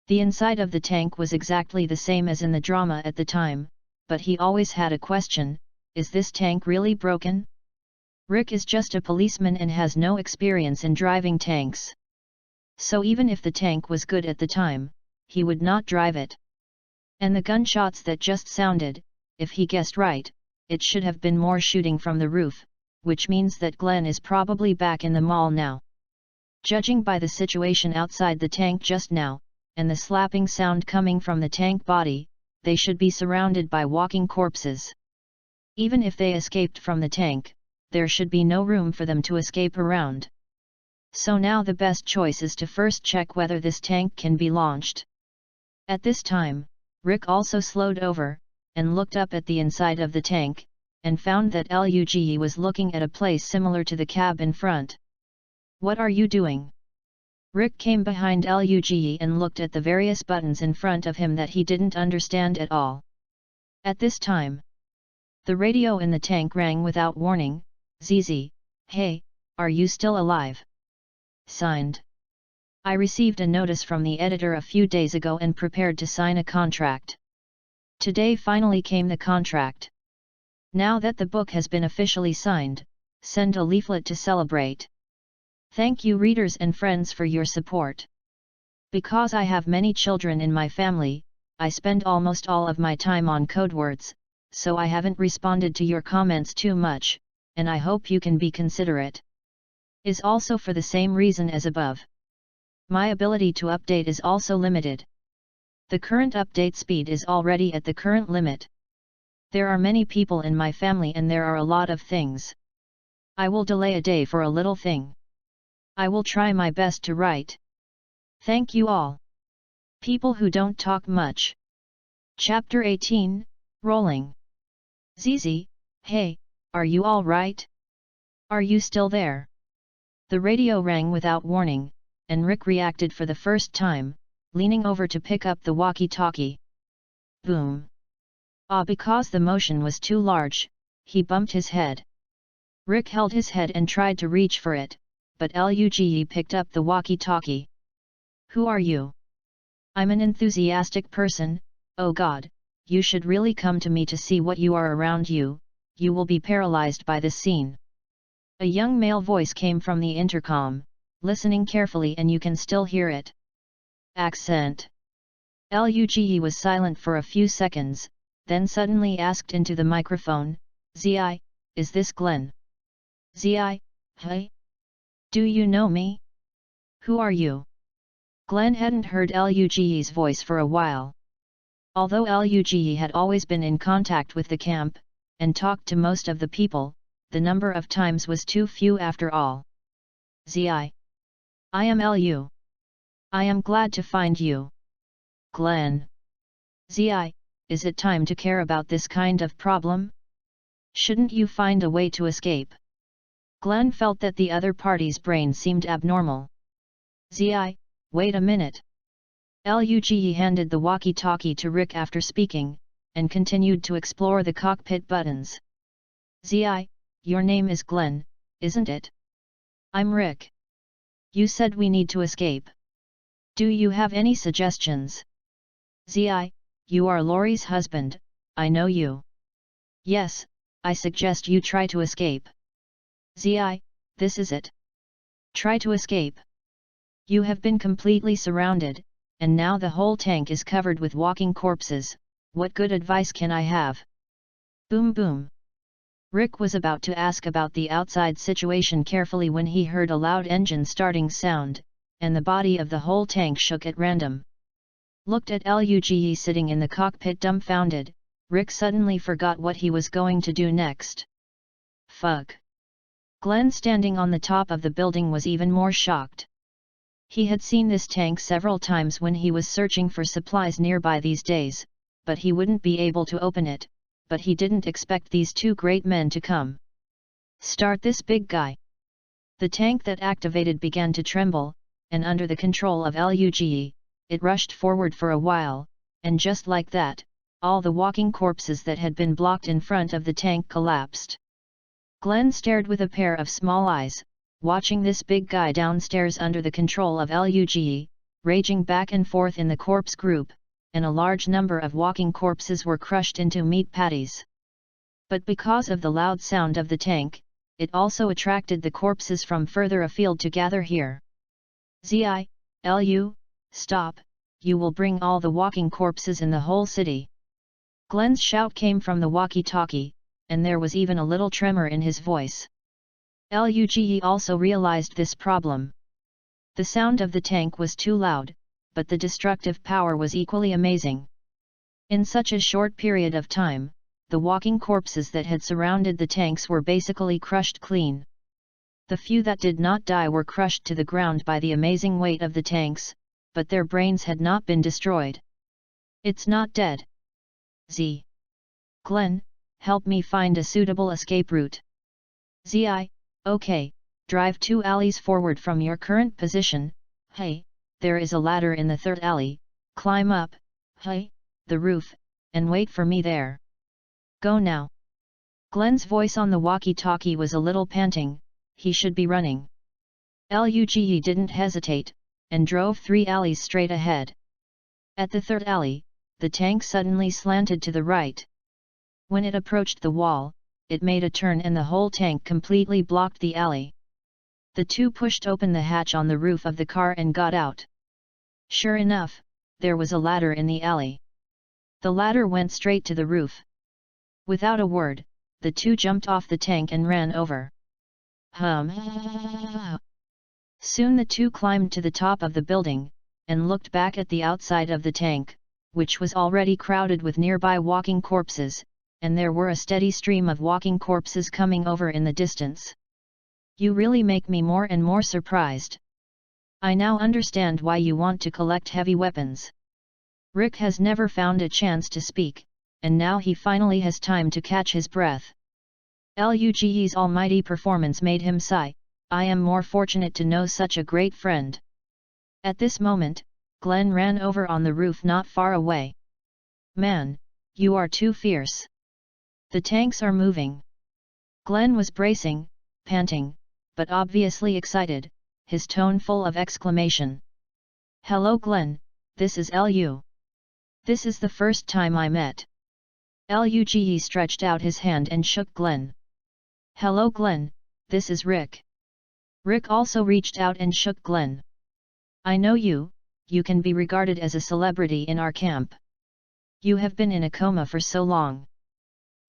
The inside of the tank was exactly the same as in the drama at the time, but he always had a question: is this tank really broken? Rick is just a policeman and has no experience in driving tanks. So even if the tank was good at the time, he would not drive it. And the gunshots that just sounded, if he guessed right, it should have been more shooting from the roof, which means that Glenn is probably back in the mall now. Judging by the situation outside the tank just now, and the slapping sound coming from the tank body, they should be surrounded by walking corpses. Even if they escaped from the tank, there should be no room for them to escape around. So now the best choice is to first check whether this tank can be launched. At this time, Rick also slowed over, and looked up at the inside of the tank, and found that Luge was looking at a place similar to the cab in front. "What are you doing?" Rick came behind Luge and looked at the various buttons in front of him that he didn't understand at all. At this time, the radio in the tank rang without warning. "ZZ, hey, are you still alive? Signed. I received a notice from the editor a few days ago and prepared to sign a contract. Today finally came the contract. Now that the book has been officially signed, send a leaflet to celebrate. Thank you readers and friends for your support. Because I have many children in my family, I spend almost all of my time on code words, so I haven't responded to your comments too much, and I hope you can be considerate. Is also for the same reason as above. My ability to update is also limited. The current update speed is already at the current limit. There are many people in my family and there are a lot of things. I will delay a day for a little thing. I will try my best to write. Thank you all. People who don't talk much. Chapter 18, Rolling. ZZ, hey, are you all right? Are you still there? The radio rang without warning, and Rick reacted for the first time, leaning over to pick up the walkie-talkie. Boom. Because the motion was too large, he bumped his head. Rick held his head and tried to reach for it, but Luge picked up the walkie-talkie. Who are you? I'm an enthusiastic person. Oh God, you should really come to me to see what you are around you, you will be paralyzed by this scene. A young male voice came from the intercom, listening carefully and you can still hear it. Accent. Luge was silent for a few seconds, then suddenly asked into the microphone, "Zi, is this Glenn?" "Zi, hey? Do you know me? Who are you?" Glenn hadn't heard Luge's voice for a while. Although Luge had always been in contact with the camp, and talked to most of the people, the number of times was too few after all. "Zi. I am Lu. I am glad to find you. Glenn. Zi, is it time to care about this kind of problem? Shouldn't you find a way to escape?" Glenn felt that the other party's brain seemed abnormal. "Zi, wait a minute." Luge handed the walkie-talkie to Rick after speaking, and continued to explore the cockpit buttons. "Zi, your name is Glenn, isn't it?" "I'm Rick. You said we need to escape. Do you have any suggestions?" "Zi, you are Laurie's husband, I know you. Yes, I suggest you try to escape." "Zi, this is it. Try to escape. You have been completely surrounded, and now the whole tank is covered with walking corpses. What good advice can I have?" Boom boom. Rick was about to ask about the outside situation carefully when he heard a loud engine starting sound, and the body of the whole tank shook at random. Looked at Luge sitting in the cockpit dumbfounded, Rick suddenly forgot what he was going to do next. Fuck. Glenn standing on the top of the building was even more shocked. He had seen this tank several times when he was searching for supplies nearby these days, but he wouldn't be able to open it, but he didn't expect these two great men to come. "Start this big guy." The tank that activated began to tremble, and under the control of Luge, it rushed forward for a while, and just like that, all the walking corpses that had been blocked in front of the tank collapsed. Glenn stared with a pair of small eyes, watching this big guy downstairs under the control of Luge, raging back and forth in the corpse group, and a large number of walking corpses were crushed into meat patties. But because of the loud sound of the tank, it also attracted the corpses from further afield to gather here. Zilu, stop, you will bring all the walking corpses in the whole city. Glenn's shout came from the walkie-talkie, and there was even a little tremor in his voice. Luge also realized this problem. The sound of the tank was too loud, but the destructive power was equally amazing. In such a short period of time, the walking corpses that had surrounded the tanks were basically crushed clean. The few that did not die were crushed to the ground by the amazing weight of the tanks, but their brains had not been destroyed. It's not dead. Glenn, help me find a suitable escape route. Okay, drive 2 alleys forward from your current position. Hey, there is a ladder in the 3rd alley, climb up, the roof, and wait for me there. Go now. Glenn's voice on the walkie-talkie was a little panting, he should be running. Luge didn't hesitate, and drove 3 alleys straight ahead. At the 3rd alley, the tank suddenly slanted to the right. When it approached the wall, it made a turn and the whole tank completely blocked the alley. The two pushed open the hatch on the roof of the car and got out. Sure enough, there was a ladder in the alley. The ladder went straight to the roof. Without a word, the two jumped off the tank and ran over. Soon the two climbed to the top of the building, and looked back at the outside of the tank, which was already crowded with nearby walking corpses, and there were a steady stream of walking corpses coming over in the distance. You really make me more and more surprised. I now understand why you want to collect heavy weapons. Rick has never found a chance to speak, and now he finally has time to catch his breath. Luge's almighty performance made him sigh, I am more fortunate to know such a great friend. At this moment, Glenn ran over on the roof not far away. Man, you are too fierce. The tanks are moving. Glenn was bracing, panting, but obviously excited, his tone full of exclamation. Hello Glenn, this is Lu. This is the first time I met. Luge stretched out his hand and shook Glenn. Hello Glenn, this is Rick. Rick also reached out and shook Glenn. I know you can be regarded as a celebrity in our camp. You have been in a coma for so long.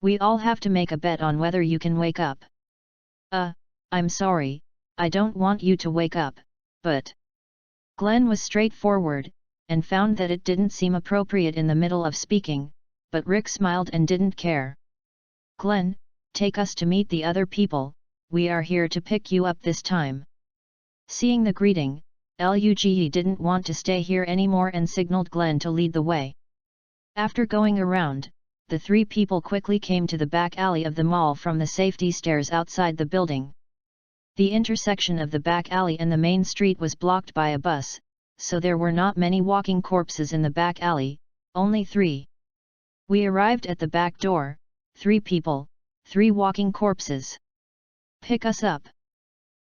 We all have to make a bet on whether you can wake up. I'm sorry, I don't want you to wake up, but... Glenn was straightforward, and found that it didn't seem appropriate in the middle of speaking, but Rick smiled and didn't care. Glenn, take us to meet the other people, we are here to pick you up this time. Seeing the greeting, Luge didn't want to stay here anymore and signaled Glenn to lead the way. After going around, the 3 people quickly came to the back alley of the mall from the safety stairs outside the building. The intersection of the back alley and the main street was blocked by a bus, so there were not many walking corpses in the back alley, only 3. We arrived at the back door, 3 people, 3 walking corpses. Pick us up.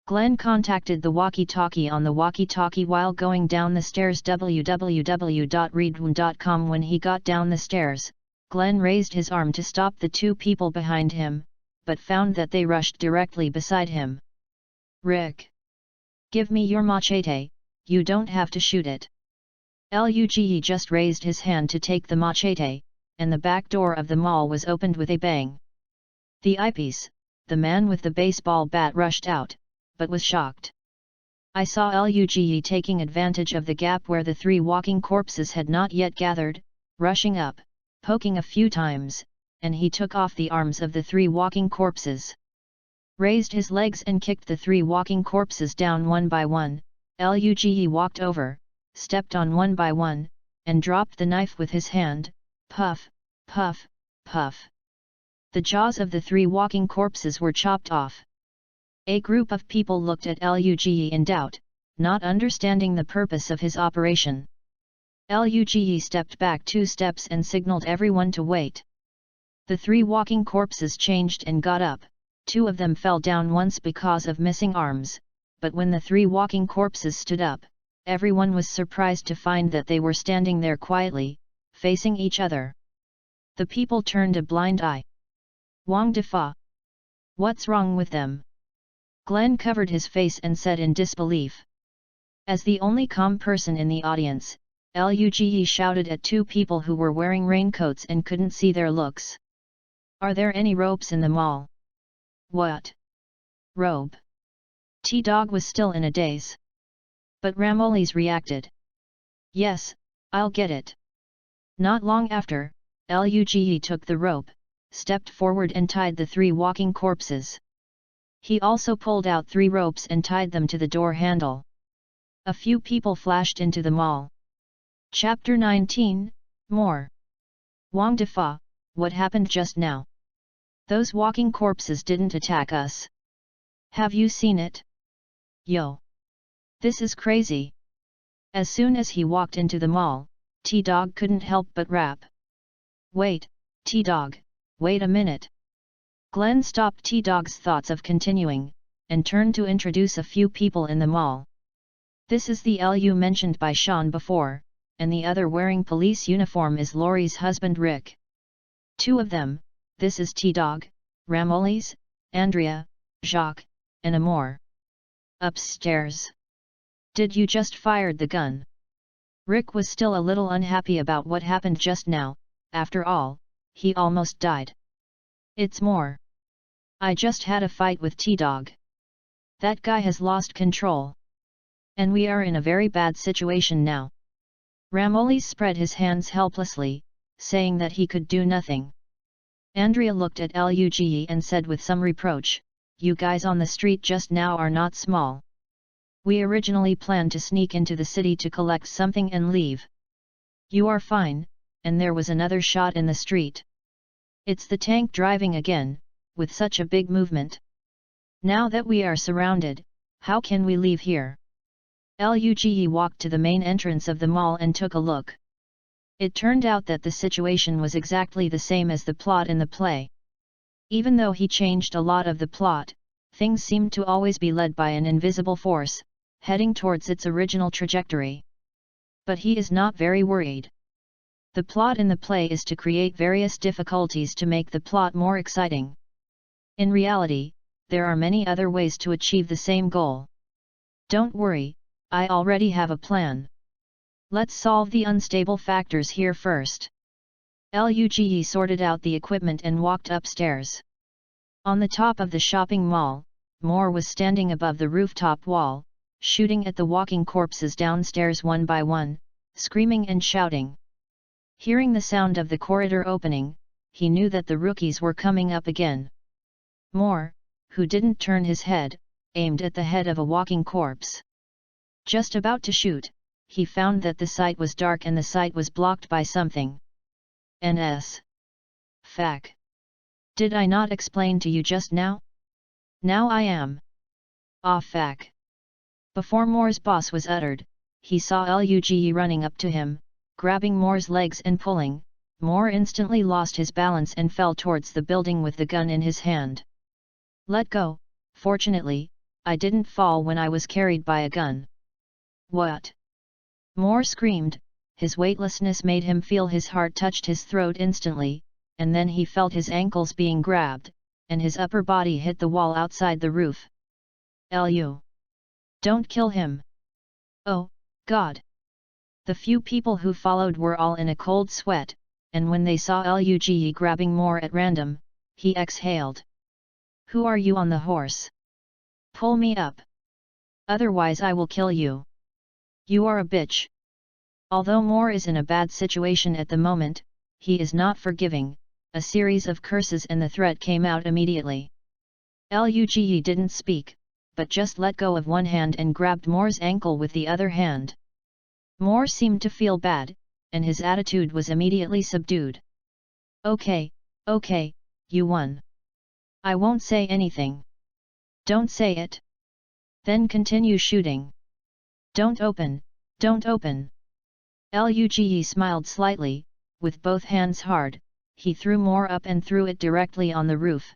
Glenn contacted the walkie-talkie on the walkie-talkie while going down the stairs www.readaloud.com. When he got down the stairs, Glenn raised his arm to stop the 2 people behind him, but found that they rushed directly beside him. Rick! Give me your machete, you don't have to shoot it. Luge just raised his hand to take the machete, and the back door of the mall was opened with a bang. The eyepiece, the man with the baseball bat rushed out, but was shocked. I saw Luge taking advantage of the gap where the 3 walking corpses had not yet gathered, rushing up, poking a few times, and he took off the arms of the 3 walking corpses. Raised his legs and kicked the 3 walking corpses down one by one. Luge walked over, stepped on one by one, and dropped the knife with his hand. Puff, puff, puff. The jaws of the 3 walking corpses were chopped off. A group of people looked at Luge in doubt, not understanding the purpose of his operation. Luge stepped back 2 steps and signaled everyone to wait. The 3 walking corpses changed and got up, 2 of them fell down once because of missing arms, but when the 3 walking corpses stood up, everyone was surprised to find that they were standing there quietly, facing each other. The people turned a blind eye. Wang Defa. What's wrong with them? Glenn covered his face and said in disbelief. As the only calm person in the audience, Luge shouted at two people who were wearing raincoats and couldn't see their looks. Are there any ropes in the mall? What? Robe? T-Dog was still in a daze. But Ramolis reacted. Yes, I'll get it. Not long after, Luge took the rope, stepped forward and tied the three walking corpses. He also pulled out 3 ropes and tied them to the door handle. A few people flashed into the mall. Chapter 19, More. Wang Defa, what happened just now? Those walking corpses didn't attack us. Have you seen it? Yo! This is crazy. As soon as he walked into the mall, T-Dog couldn't help but rap. Wait, T-Dog, wait a minute. Glenn stopped T-Dog's thoughts of continuing, and turned to introduce a few people in the mall. This is the Lu mentioned by Sean before, and the other wearing police uniform is Laurie's husband Rick. 2 of them, this is T-Dog, Ramolis, Andrea, Jacques, and Amor. Upstairs. Did you just fired the gun? Rick was still a little unhappy about what happened just now. After all, he almost died. It's more. I just had a fight with T-Dog. That guy has lost control. And we are in a very bad situation now. Ramolis spread his hands helplessly, saying that he could do nothing. Andrea looked at Luge and said with some reproach, you guys on the street just now are not small. We originally planned to sneak into the city to collect something and leave. You are fine, and there was another shot in the street. It's the tank driving again, with such a big movement. Now that we are surrounded, how can we leave here? Luge walked to the main entrance of the mall and took a look. It turned out that the situation was exactly the same as the plot in the play. Even though he changed a lot of the plot, things seemed to always be led by an invisible force, heading towards its original trajectory. But he is not very worried. The plot in the play is to create various difficulties to make the plot more exciting. In reality, there are many other ways to achieve the same goal. Don't worry, I already have a plan. Let's solve the unstable factors here first. Luge sorted out the equipment and walked upstairs. On the top of the shopping mall, Moore was standing above the rooftop wall, shooting at the walking corpses downstairs one by one, screaming and shouting. Hearing the sound of the corridor opening, he knew that the rookies were coming up again. Moore, who didn't turn his head, aimed at the head of a walking corpse. Just about to shoot, he found that the sight was dark and the sight was blocked by something. NS. Fac. Did I not explain to you just now? Now I am. Ah fac. Before Moore's boss was uttered, he saw Luge running up to him, grabbing Moore's legs and pulling. Moore instantly lost his balance and fell towards the building with the gun in his hand. Let go, fortunately, I didn't fall when I was carried by a gun. What? Moore screamed, his weightlessness made him feel his heart touched his throat instantly, and then he felt his ankles being grabbed, and his upper body hit the wall outside the roof. Lu. Don't kill him. Oh, God. The few people who followed were all in a cold sweat, and when they saw Luge grabbing Moore at random, he exhaled. Who are you on the horse? Pull me up. Otherwise I will kill you. You are a bitch. Although Moore is in a bad situation at the moment, he is not forgiving. A series of curses and the threat came out immediately. Luge didn't speak, but just let go of one hand and grabbed Moore's ankle with the other hand. Moore seemed to feel bad, and his attitude was immediately subdued. Okay, you won. I won't say anything. Don't say it. Then continue shooting. Don't open. Luge smiled slightly, with both hands hard, he threw Moore up and threw it directly on the roof.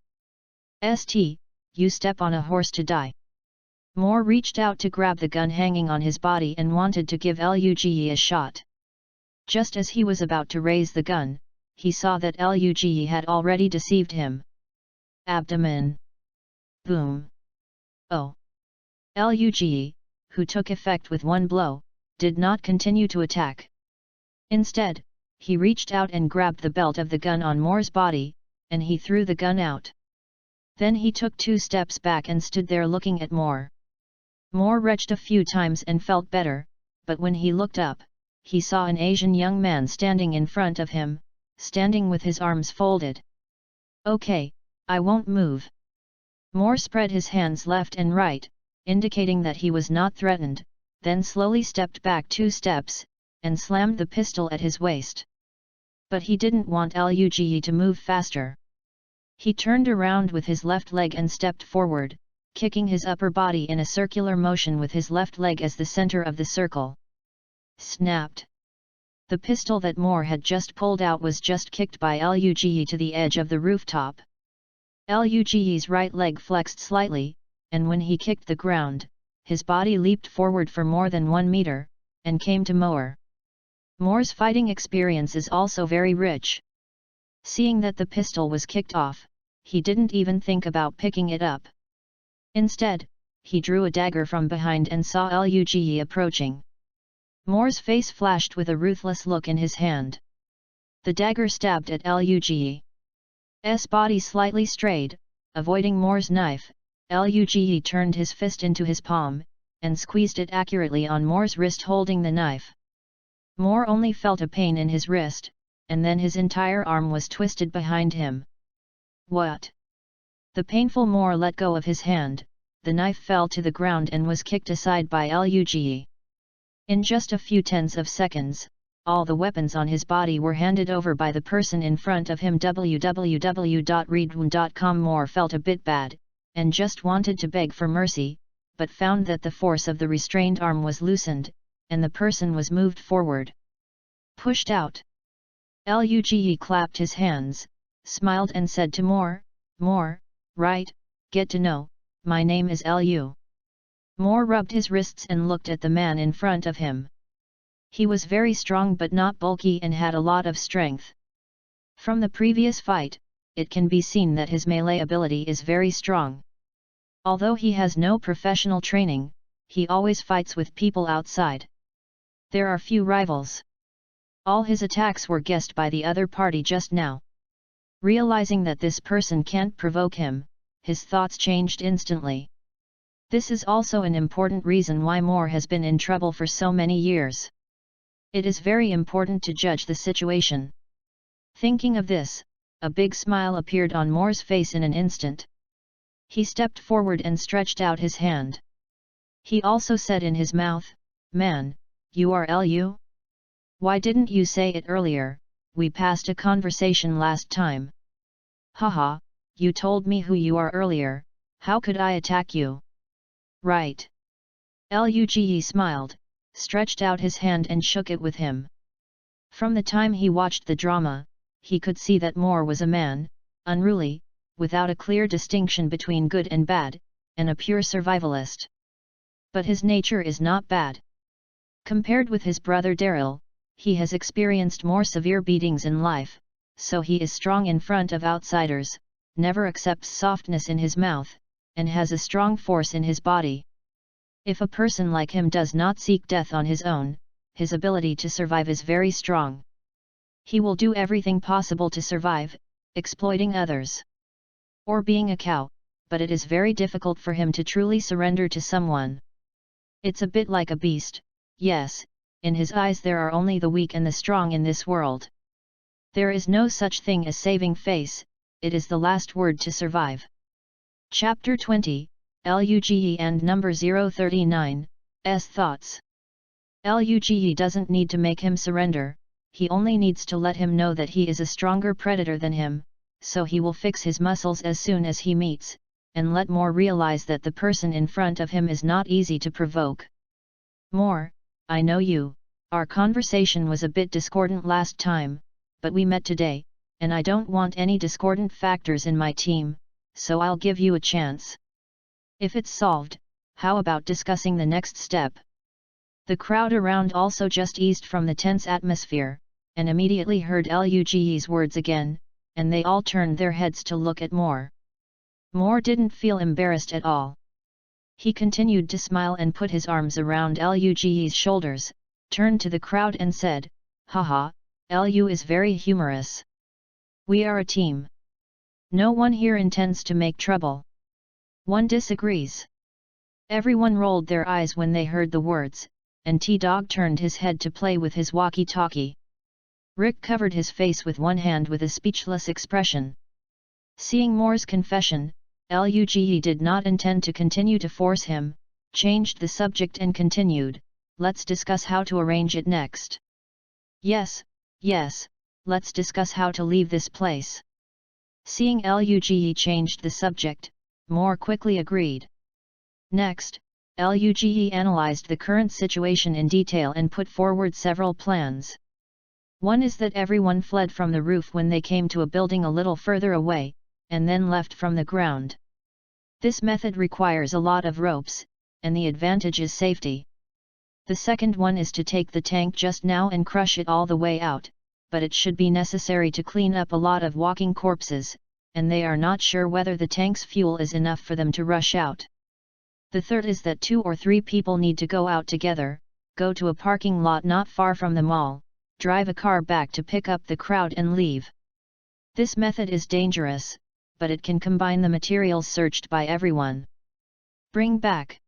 St, you step on a horse to die. Moore reached out to grab the gun hanging on his body and wanted to give Luge a shot. Just as he was about to raise the gun, he saw that Luge had already deceived him. Abdomen. Boom. Oh. Luge, who took effect with one blow, did not continue to attack. Instead, he reached out and grabbed the belt of the gun on Moore's body, and he threw the gun out. Then he took 2 steps back and stood there looking at Moore. Moore retched a few times and felt better, but when he looked up, he saw an Asian young man standing in front of him, standing with his arms folded. "Okay, I won't move." Moore spread his hands left and right, indicating that he was not threatened, then slowly stepped back 2 steps, and slammed the pistol at his waist. But he didn't want Luge to move faster. He turned around with his left leg and stepped forward, kicking his upper body in a circular motion with his left leg as the center of the circle. Snapped. The pistol that Moore had just pulled out was just kicked by Luge to the edge of the rooftop. Luge's right leg flexed slightly, and when he kicked the ground, his body leaped forward for more than 1 meter, and came to Moore. Moore's fighting experience is also very rich. Seeing that the pistol was kicked off, he didn't even think about picking it up. Instead, he drew a dagger from behind and saw Luge approaching. Moore's face flashed with a ruthless look in his hand. The dagger stabbed at Luge's body slightly strayed, avoiding Moore's knife. Luge turned his fist into his palm, and squeezed it accurately on Moore's wrist holding the knife. Moore only felt a pain in his wrist, and then his entire arm was twisted behind him. What? The painful Moore let go of his hand, the knife fell to the ground and was kicked aside by Luge. In just a few tenths of seconds, all the weapons on his body were handed over by the person in front of him. www.readaloud.com. Moore felt a bit bad, and just wanted to beg for mercy, but found that the force of the restrained arm was loosened, and the person was moved forward. Pushed out. Luge clapped his hands, smiled and said to Moore, "Moore, right, get to know, my name is Lu." Moore rubbed his wrists and looked at the man in front of him. He was very strong but not bulky and had a lot of strength. From the previous fight, it can be seen that his melee ability is very strong. Although he has no professional training, he always fights with people outside. There are few rivals. All his attacks were guessed by the other party just now. Realizing that this person can't provoke him, his thoughts changed instantly. This is also an important reason why Moore has been in trouble for so many years. It is very important to judge the situation. Thinking of this, a big smile appeared on Moore's face in an instant. He stepped forward and stretched out his hand. He also said in his mouth, "Man, you are Lu? Why didn't you say it earlier? We passed a conversation last time." "Haha, you told me who you are earlier, how could I attack you?" "Right." Luge smiled, stretched out his hand and shook it with him. From the time he watched the drama, he could see that Moore was a man, unruly, without a clear distinction between good and bad, and a pure survivalist. But his nature is not bad. Compared with his brother Daryl, he has experienced more severe beatings in life, so he is strong in front of outsiders, never accepts softness in his mouth, and has a strong force in his body. If a person like him does not seek death on his own, his ability to survive is very strong. He will do everything possible to survive, exploiting others. Or being a cow, but it is very difficult for him to truly surrender to someone. It's a bit like a beast, yes, in his eyes there are only the weak and the strong in this world. There is no such thing as saving face, it is the last word to survive. Chapter 20, Luge and number 039, S thoughts. Luge doesn't need to make him surrender, he only needs to let him know that he is a stronger predator than him, so he will fix his muscles as soon as he meets, and let Moore realize that the person in front of him is not easy to provoke. "Moore, I know you, our conversation was a bit discordant last time, but we met today, and I don't want any discordant factors in my team, so I'll give you a chance. If it's solved, how about discussing the next step?" The crowd around also just eased from the tense atmosphere, and immediately heard Luge's words again, and they all turned their heads to look at Moore. Moore didn't feel embarrassed at all. He continued to smile and put his arms around Luge's shoulders, turned to the crowd and said, "Haha, Lu is very humorous. We are a team. No one here intends to make trouble. One disagrees." Everyone rolled their eyes when they heard the words, and T-Dog turned his head to play with his walkie-talkie. Rick covered his face with one hand with a speechless expression. Seeing Moore's confession, Luge did not intend to continue to force him, changed the subject and continued, "Let's discuss how to arrange it next." Yes, let's discuss how to leave this place." Seeing Luge changed the subject, Moore quickly agreed. Next, Luge analyzed the current situation in detail and put forward several plans. One is that everyone fled from the roof when they came to a building a little further away, and then left from the ground. This method requires a lot of ropes, and the advantage is safety. The second one is to take the tank just now and crush it all the way out, but it should be necessary to clean up a lot of walking corpses, and they are not sure whether the tank's fuel is enough for them to rush out. The third is that 2 or 3 people need to go out together, go to a parking lot not far from the mall, drive a car back to pick up the crowd and leave. This method is dangerous, but it can combine the materials searched by everyone. Bring back.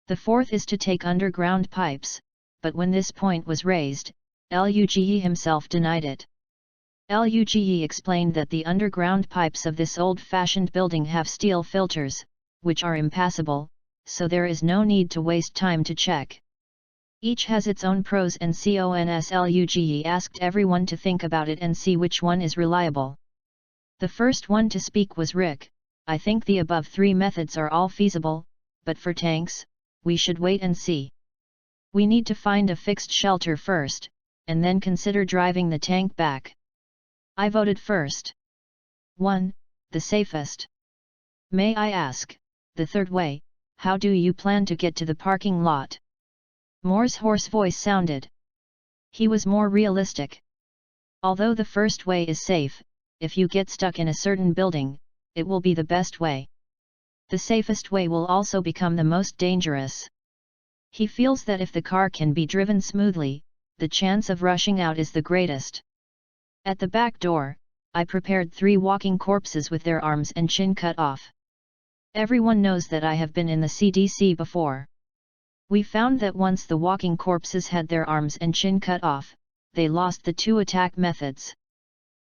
The fourth is to take underground pipes, but when this point was raised, Luge himself denied it. Luge explained that the underground pipes of this old-fashioned building have steel filters, which are impassable, so there is no need to waste time to check. Each has its own pros and cons. Luge asked everyone to think about it and see which one is reliable. The first one to speak was Rick. "I think the above 3 methods are all feasible, but for tanks, we should wait and see. We need to find a fixed shelter first, and then consider driving the tank back." I voted first. 1. The safest. "May I ask, the third way, how do you plan to get to the parking lot?" Moore's hoarse voice sounded. He was more realistic. "Although the first way is safe, if you get stuck in a certain building, it will be the best way. The safest way will also become the most dangerous." He feels that if the car can be driven smoothly, the chance of rushing out is the greatest. At the back door, I prepared 3 walking corpses with their arms and chin cut off. Everyone knows that I have been in the CDC before. We found that once the walking corpses had their arms and chin cut off, they lost the 2 attack methods.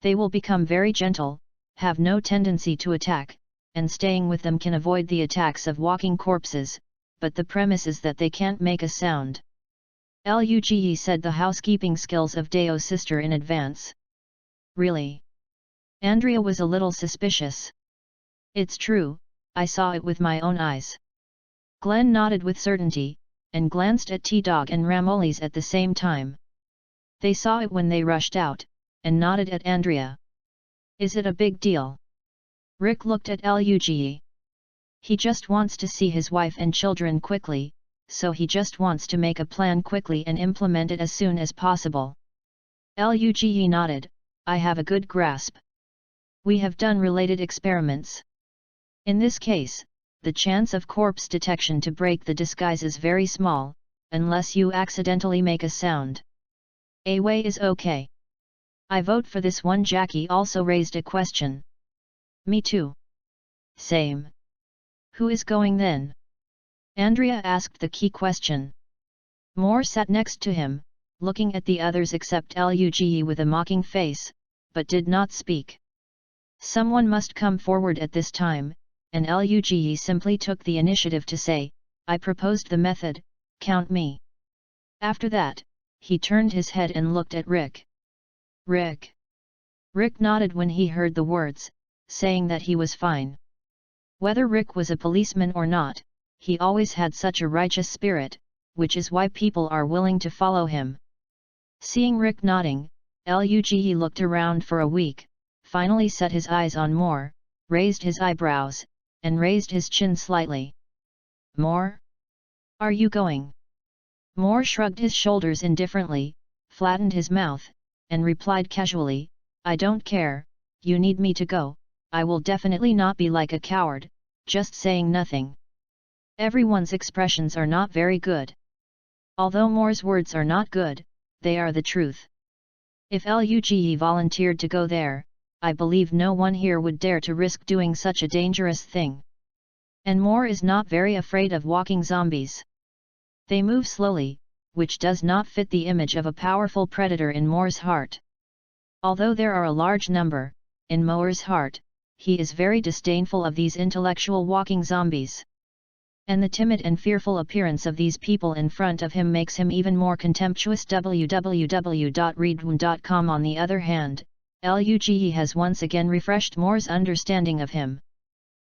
They will become very gentle, have no tendency to attack, and staying with them can avoid the attacks of walking corpses, but the premise is that they can't make a sound. Luge said the housekeeping skills of Deo's sister in advance. Really? Andrea was a little suspicious. "It's true, I saw it with my own eyes." Glenn nodded with certainty, and glanced at T-Dog and Ramolis at the same time. They saw it when they rushed out, and nodded at Andrea. "Is it a big deal?" Rick looked at Luge. He just wants to see his wife and children quickly, so he just wants to make a plan quickly and implement it as soon as possible. Luge nodded, "I have a good grasp. We have done related experiments. In this case, the chance of corpse detection to break the disguise is very small, unless you accidentally make a sound. A way is okay." "I vote for this one." Jackie also raised a question. "Me too." "Same." "Who is going then?" Andrea asked the key question. Moore sat next to him, looking at the others except Luge with a mocking face, but did not speak. Someone must come forward at this time, and Luge simply took the initiative to say, "I proposed the method, count me." After that, he turned his head and looked at Rick. "Rick." Rick nodded when he heard the words, saying that he was fine. Whether Rick was a policeman or not, he always had such a righteous spirit, which is why people are willing to follow him. Seeing Rick nodding, Luge looked around for a week, finally set his eyes on Moore, raised his eyebrows, and raised his chin slightly. "Moore? Are you going?" Moore shrugged his shoulders indifferently, flattened his mouth, and replied casually, "I don't care, you need me to go, I will definitely not be like a coward, just saying nothing." Everyone's expressions are not very good. Although Moore's words are not good, they are the truth. If Luge volunteered to go there, I believe no one here would dare to risk doing such a dangerous thing. And Moore is not very afraid of walking zombies. They move slowly, which does not fit the image of a powerful predator in Moore's heart. Although there are a large number, in Moore's heart, he is very disdainful of these intellectual walking zombies. And the timid and fearful appearance of these people in front of him makes him even more contemptuous. www.readaloud.com On the other hand, Luge has once again refreshed Moore's understanding of him.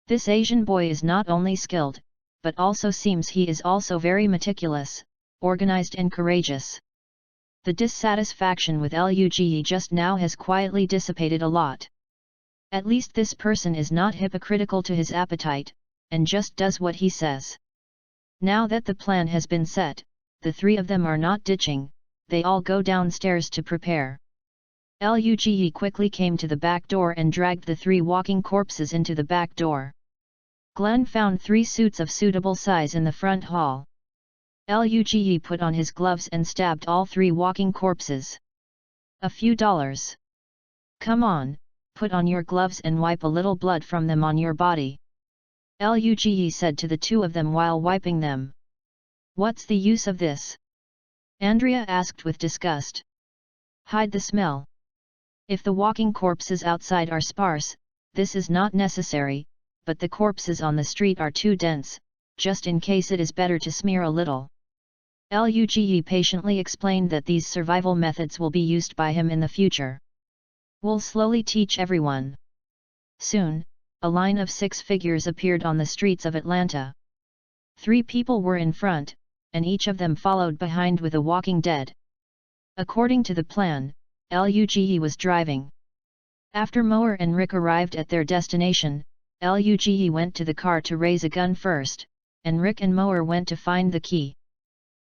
This Asian boy is not only skilled, but also seems he is also very meticulous, organized and courageous. The dissatisfaction with Luge just now has quietly dissipated a lot. At least this person is not hypocritical to his appetite, and just does what he says. Now that the plan has been set, the three of them are not ditching, they all go downstairs to prepare. Luge quickly came to the back door and dragged the three walking corpses into the back door. Glenn found 3 suits of suitable size in the front hall. Luge put on his gloves and stabbed all 3 walking corpses. "A few dollars. Come on, put on your gloves and wipe a little blood from them on your body," Luge said to the 2 of them while wiping them. "What's the use of this?" Andrea asked with disgust. "Hide the smell. If the walking corpses outside are sparse, this is not necessary, but the corpses on the street are too dense, just in case it is better to smear a little." Luge patiently explained that these survival methods will be used by him in the future. "We'll slowly teach everyone." Soon, a line of 6 figures appeared on the streets of Atlanta. 3 people were in front, and each of them followed behind with a walking dead. According to the plan, Luge was driving. After Moore and Rick arrived at their destination, Luge went to the car to raise a gun first, and Rick and Moore went to find the key.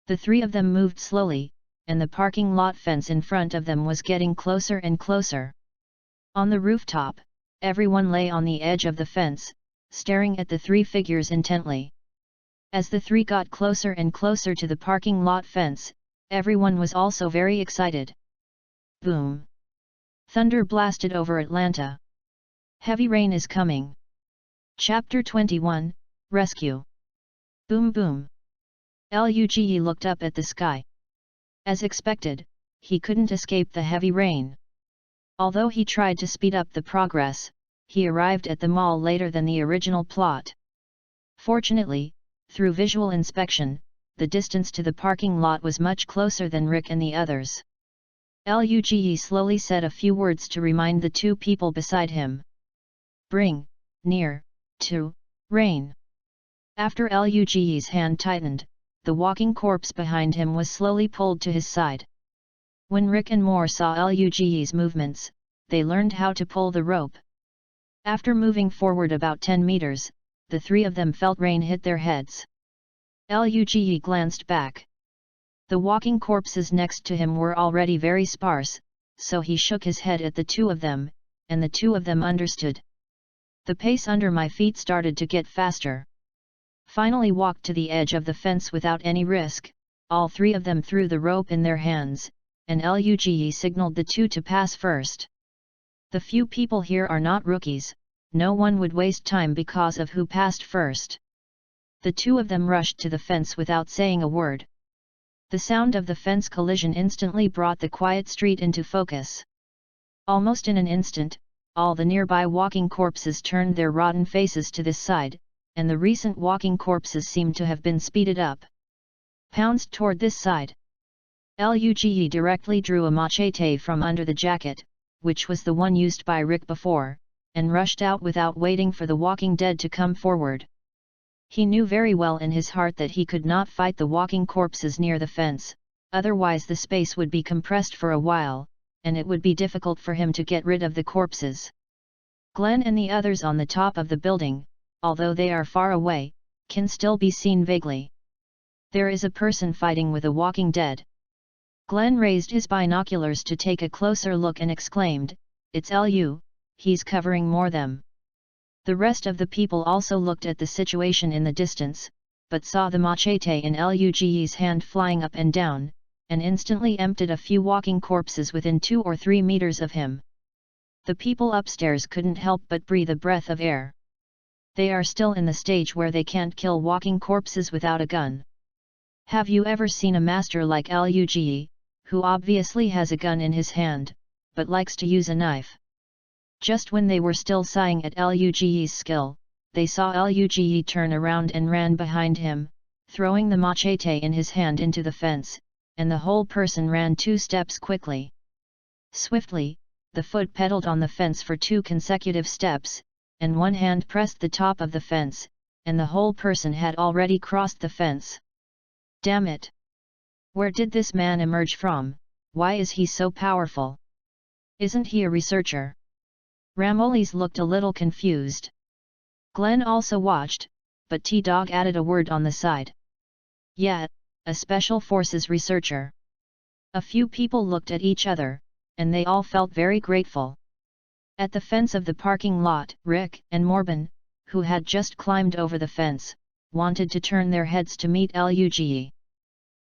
The 3 of them moved slowly, and the parking lot fence in front of them was getting closer and closer. On the rooftop, everyone lay on the edge of the fence, staring at the 3 figures intently. As the 3 got closer and closer to the parking lot fence, everyone was also very excited. Boom! Thunder blasted over Atlanta. Heavy rain is coming. Chapter 21, Rescue. Boom boom. Luge looked up at the sky. As expected, he couldn't escape the heavy rain. Although he tried to speed up the progress, he arrived at the mall later than the original plot. Fortunately, through visual inspection, the distance to the parking lot was much closer than Rick and the others. Luge slowly said a few words to remind the 2 people beside him. "Bring, near, to, rain." After Luge's hand tightened, the walking corpse behind him was slowly pulled to his side. When Rick and Moore saw Luge's movements, they learned how to pull the rope. After moving forward about 10 meters, the 3 of them felt rain hit their heads. Luge glanced back. The walking corpses next to him were already very sparse, so he shook his head at the 2 of them, and the 2 of them understood. The pace under my feet started to get faster. Finally walked to the edge of the fence without any risk, all 3 of them threw the rope in their hands, and Luge signaled the 2 to pass first. The few people here are not rookies, no one would waste time because of who passed first. The 2 of them rushed to the fence without saying a word. The sound of the fence collision instantly brought the quiet street into focus. Almost in an instant, all the nearby walking corpses turned their rotten faces to this side, and the recent walking corpses seemed to have been speeded up. Pounced toward this side. Luge directly drew a machete from under the jacket, which was the one used by Rick before, and rushed out without waiting for the walking dead to come forward. He knew very well in his heart that he could not fight the walking corpses near the fence, otherwise the space would be compressed for a while, and it would be difficult for him to get rid of the corpses. Glenn and the others on the top of the building, although they are far away, can still be seen vaguely. There is a person fighting with a walking dead. Glenn raised his binoculars to take a closer look and exclaimed, "It's Lu, he's covering more them." The rest of the people also looked at the situation in the distance, but saw the machete in Luge's hand flying up and down, and instantly emptied a few walking corpses within 2 or 3 meters of him. The people upstairs couldn't help but breathe a breath of air. They are still in the stage where they can't kill walking corpses without a gun. Have you ever seen a master like Luge, who obviously has a gun in his hand, but likes to use a knife? Just when they were still sighing at Luge's skill, they saw Luge turn around and ran behind him, throwing the machete in his hand into the fence, and the whole person ran 2 steps quickly. Swiftly, the foot pedaled on the fence for 2 consecutive steps, and one hand pressed the top of the fence, and the whole person had already crossed the fence. Damn it! Where did this man emerge from? Why is he so powerful? Isn't he a researcher? Ramoles looked a little confused. Glenn also watched, but T-Dog added a word on the side. Yeah, a special forces researcher. A few people looked at each other, and they all felt very grateful. At the fence of the parking lot, Rick and Morban, who had just climbed over the fence, wanted to turn their heads to meet Luge.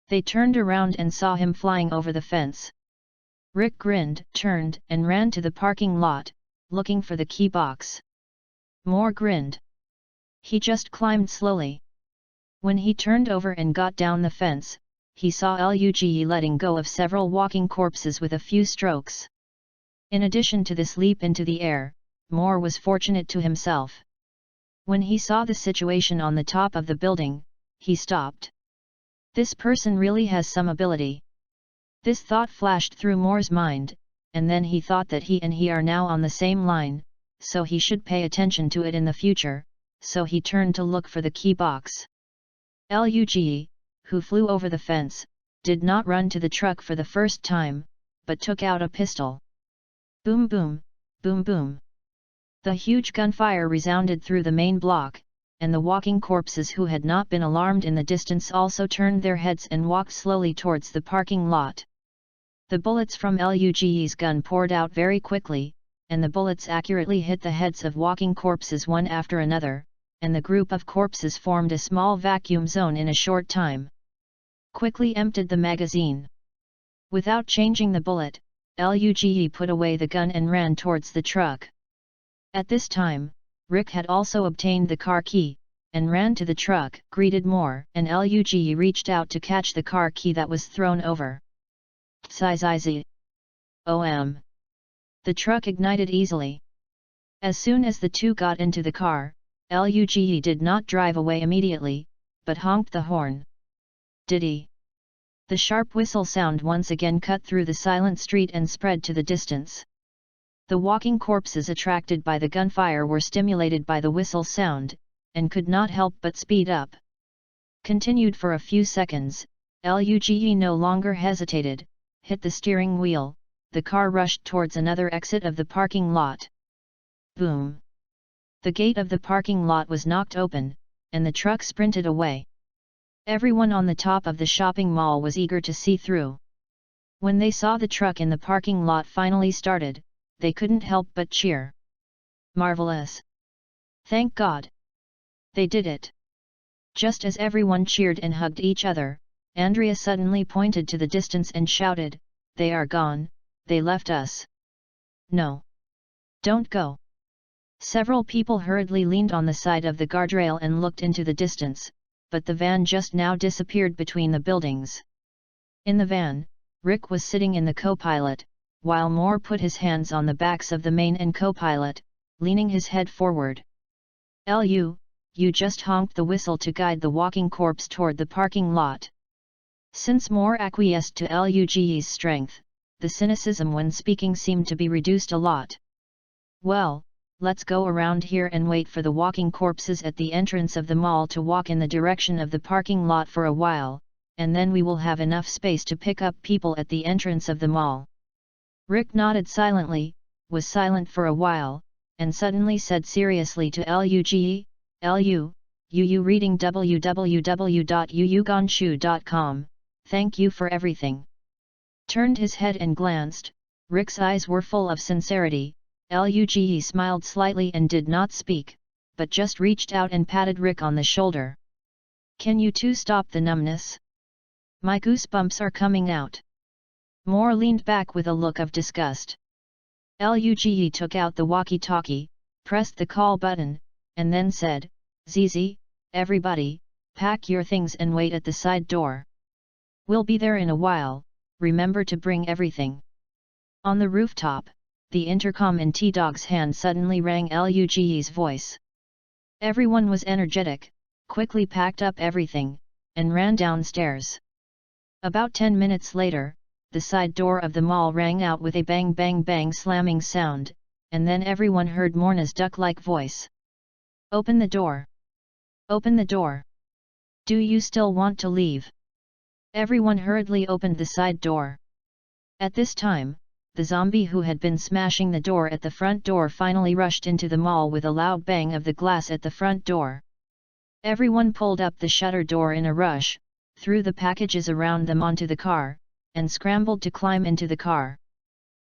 They turned around and saw him flying over the fence. Rick grinned, turned, and ran to the parking lot, looking for the key box. Moore grinned. He just climbed slowly. When he turned over and got down the fence, he saw Luge letting go of several walking corpses with a few strokes. In addition to this leap into the air, Moore was fortunate to himself. When he saw the situation on the top of the building, he stopped. This person really has some ability. This thought flashed through Moore's mind, and then he thought that he and he are now on the same line, so he should pay attention to it in the future, so he turned to look for the key box. Luge, who flew over the fence, did not run to the truck for the first time, but took out a pistol. Boom boom, boom boom. The huge gunfire resounded through the main block, and the walking corpses who had not been alarmed in the distance also turned their heads and walked slowly towards the parking lot. The bullets from Luge's gun poured out very quickly, and the bullets accurately hit the heads of walking corpses one after another, and the group of corpses formed a small vacuum zone in a short time. Quickly emptied the magazine. Without changing the bullet, Luge put away the gun and ran towards the truck. At this time, Rick had also obtained the car key, and ran to the truck, greeted Moore, and Luge reached out to catch the car key that was thrown over. Tsizizi. OM. The truck ignited easily. As soon as the two got into the car, Luge did not drive away immediately, but honked the horn. Did he? The sharp whistle sound once again cut through the silent street and spread to the distance. The walking corpses attracted by the gunfire were stimulated by the whistle sound, and could not help but speed up. Continued for a few seconds, Luge no longer hesitated, hit the steering wheel, the car rushed towards another exit of the parking lot. Boom! The gate of the parking lot was knocked open, and the truck sprinted away. Everyone on the top of the shopping mall was eager to see through. When they saw the truck in the parking lot finally started, they couldn't help but cheer. Marvelous! Thank God! They did it! Just as everyone cheered and hugged each other, Andrea suddenly pointed to the distance and shouted, "They are gone, they left us." No! Don't go! Several people hurriedly leaned on the side of the guardrail and looked into the distance, but the van just now disappeared between the buildings. In the van, Rick was sitting in the co-pilot, while Moore put his hands on the backs of the main and co-pilot, leaning his head forward. "You just honked the whistle to guide the walking corpse toward the parking lot." Since Moore acquiesced to Luge's strength, the cynicism when speaking seemed to be reduced a lot. "Well, let's go around here and wait for the walking corpses at the entrance of the mall to walk in the direction of the parking lot for a while, and then we will have enough space to pick up people at the entrance of the mall." Rick nodded silently, was silent for a while, and suddenly said seriously to Luge, Yu reading www.yuyugonshu.com, thank you for everything. Turned his head and glanced, Rick's eyes were full of sincerity. Luge smiled slightly and did not speak, but just reached out and patted Rick on the shoulder. Can you two stop the numbness? My goosebumps are coming out. Moore leaned back with a look of disgust. Luge took out the walkie-talkie, pressed the call button, and then said, "ZZ, everybody, pack your things and wait at the side door. We'll be there in a while, remember to bring everything." On the rooftop, the intercom in T-Dog's hand suddenly rang Luge's voice. Everyone was energetic, quickly packed up everything, and ran downstairs. About 10 minutes later, the side door of the mall rang out with a bang bang bang slamming sound, and then everyone heard Morna's duck-like voice. "Open the door! Open the door! Do you still want to leave?" Everyone hurriedly opened the side door. At this time, the zombie who had been smashing the door at the front door finally rushed into the mall with a loud bang of the glass at the front door. Everyone pulled up the shutter door in a rush, threw the packages around them onto the car, and scrambled to climb into the car.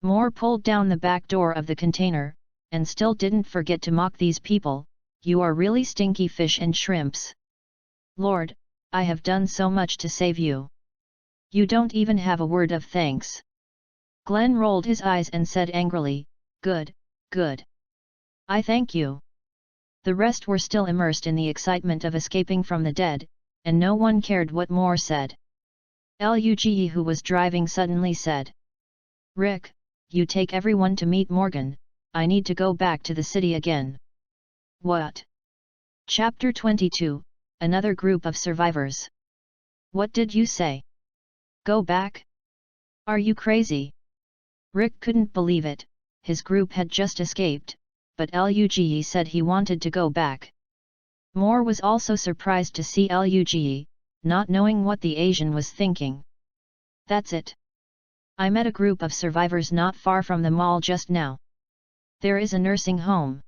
Moore pulled down the back door of the container, and still didn't forget to mock these people, "You are really stinky fish and shrimps. Lord, I have done so much to save you. You don't even have a word of thanks." Glenn rolled his eyes and said angrily, "Good, good. I thank you." The rest were still immersed in the excitement of escaping from the dead, and no one cared what Moore said. Luge, who was driving, suddenly said, "Rick, you take everyone to meet Morgan, I need to go back to the city again." "What?" Chapter 22, Another Group of Survivors. "What did you say? Go back? Are you crazy?" Rick couldn't believe it, his group had just escaped, but Luge said he wanted to go back. Moore was also surprised to see Luge, not knowing what the Asian was thinking. "That's it. I met a group of survivors not far from the mall just now. There is a nursing home.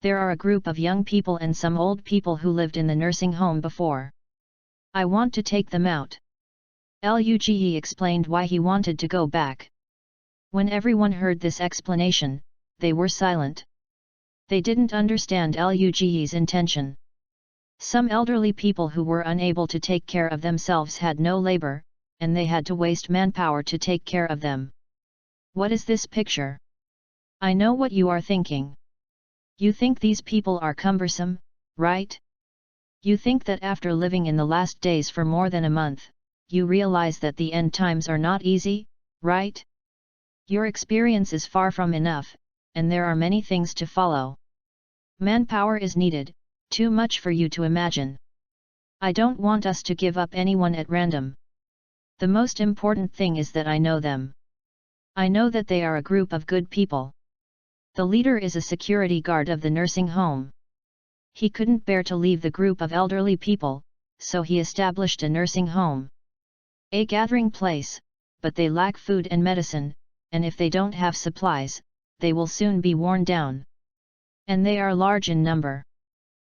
There are a group of young people and some old people who lived in the nursing home before. I want to take them out." Luge explained why he wanted to go back. When everyone heard this explanation, they were silent. They didn't understand Luge's intention. Some elderly people who were unable to take care of themselves had no labor, and they had to waste manpower to take care of them. "What is this picture? I know what you are thinking. You think these people are cumbersome, right? You think that after living in the last days for more than a month, you realize that the end times are not easy, right? Your experience is far from enough, and there are many things to follow. Manpower is needed, too much for you to imagine. I don't want us to give up anyone at random. The most important thing is that I know them. I know that they are a group of good people. The leader is a security guard of the nursing home. He couldn't bear to leave the group of elderly people, so he established a nursing home. A gathering place, but they lack food and medicine, and if they don't have supplies, they will soon be worn down. And they are large in number.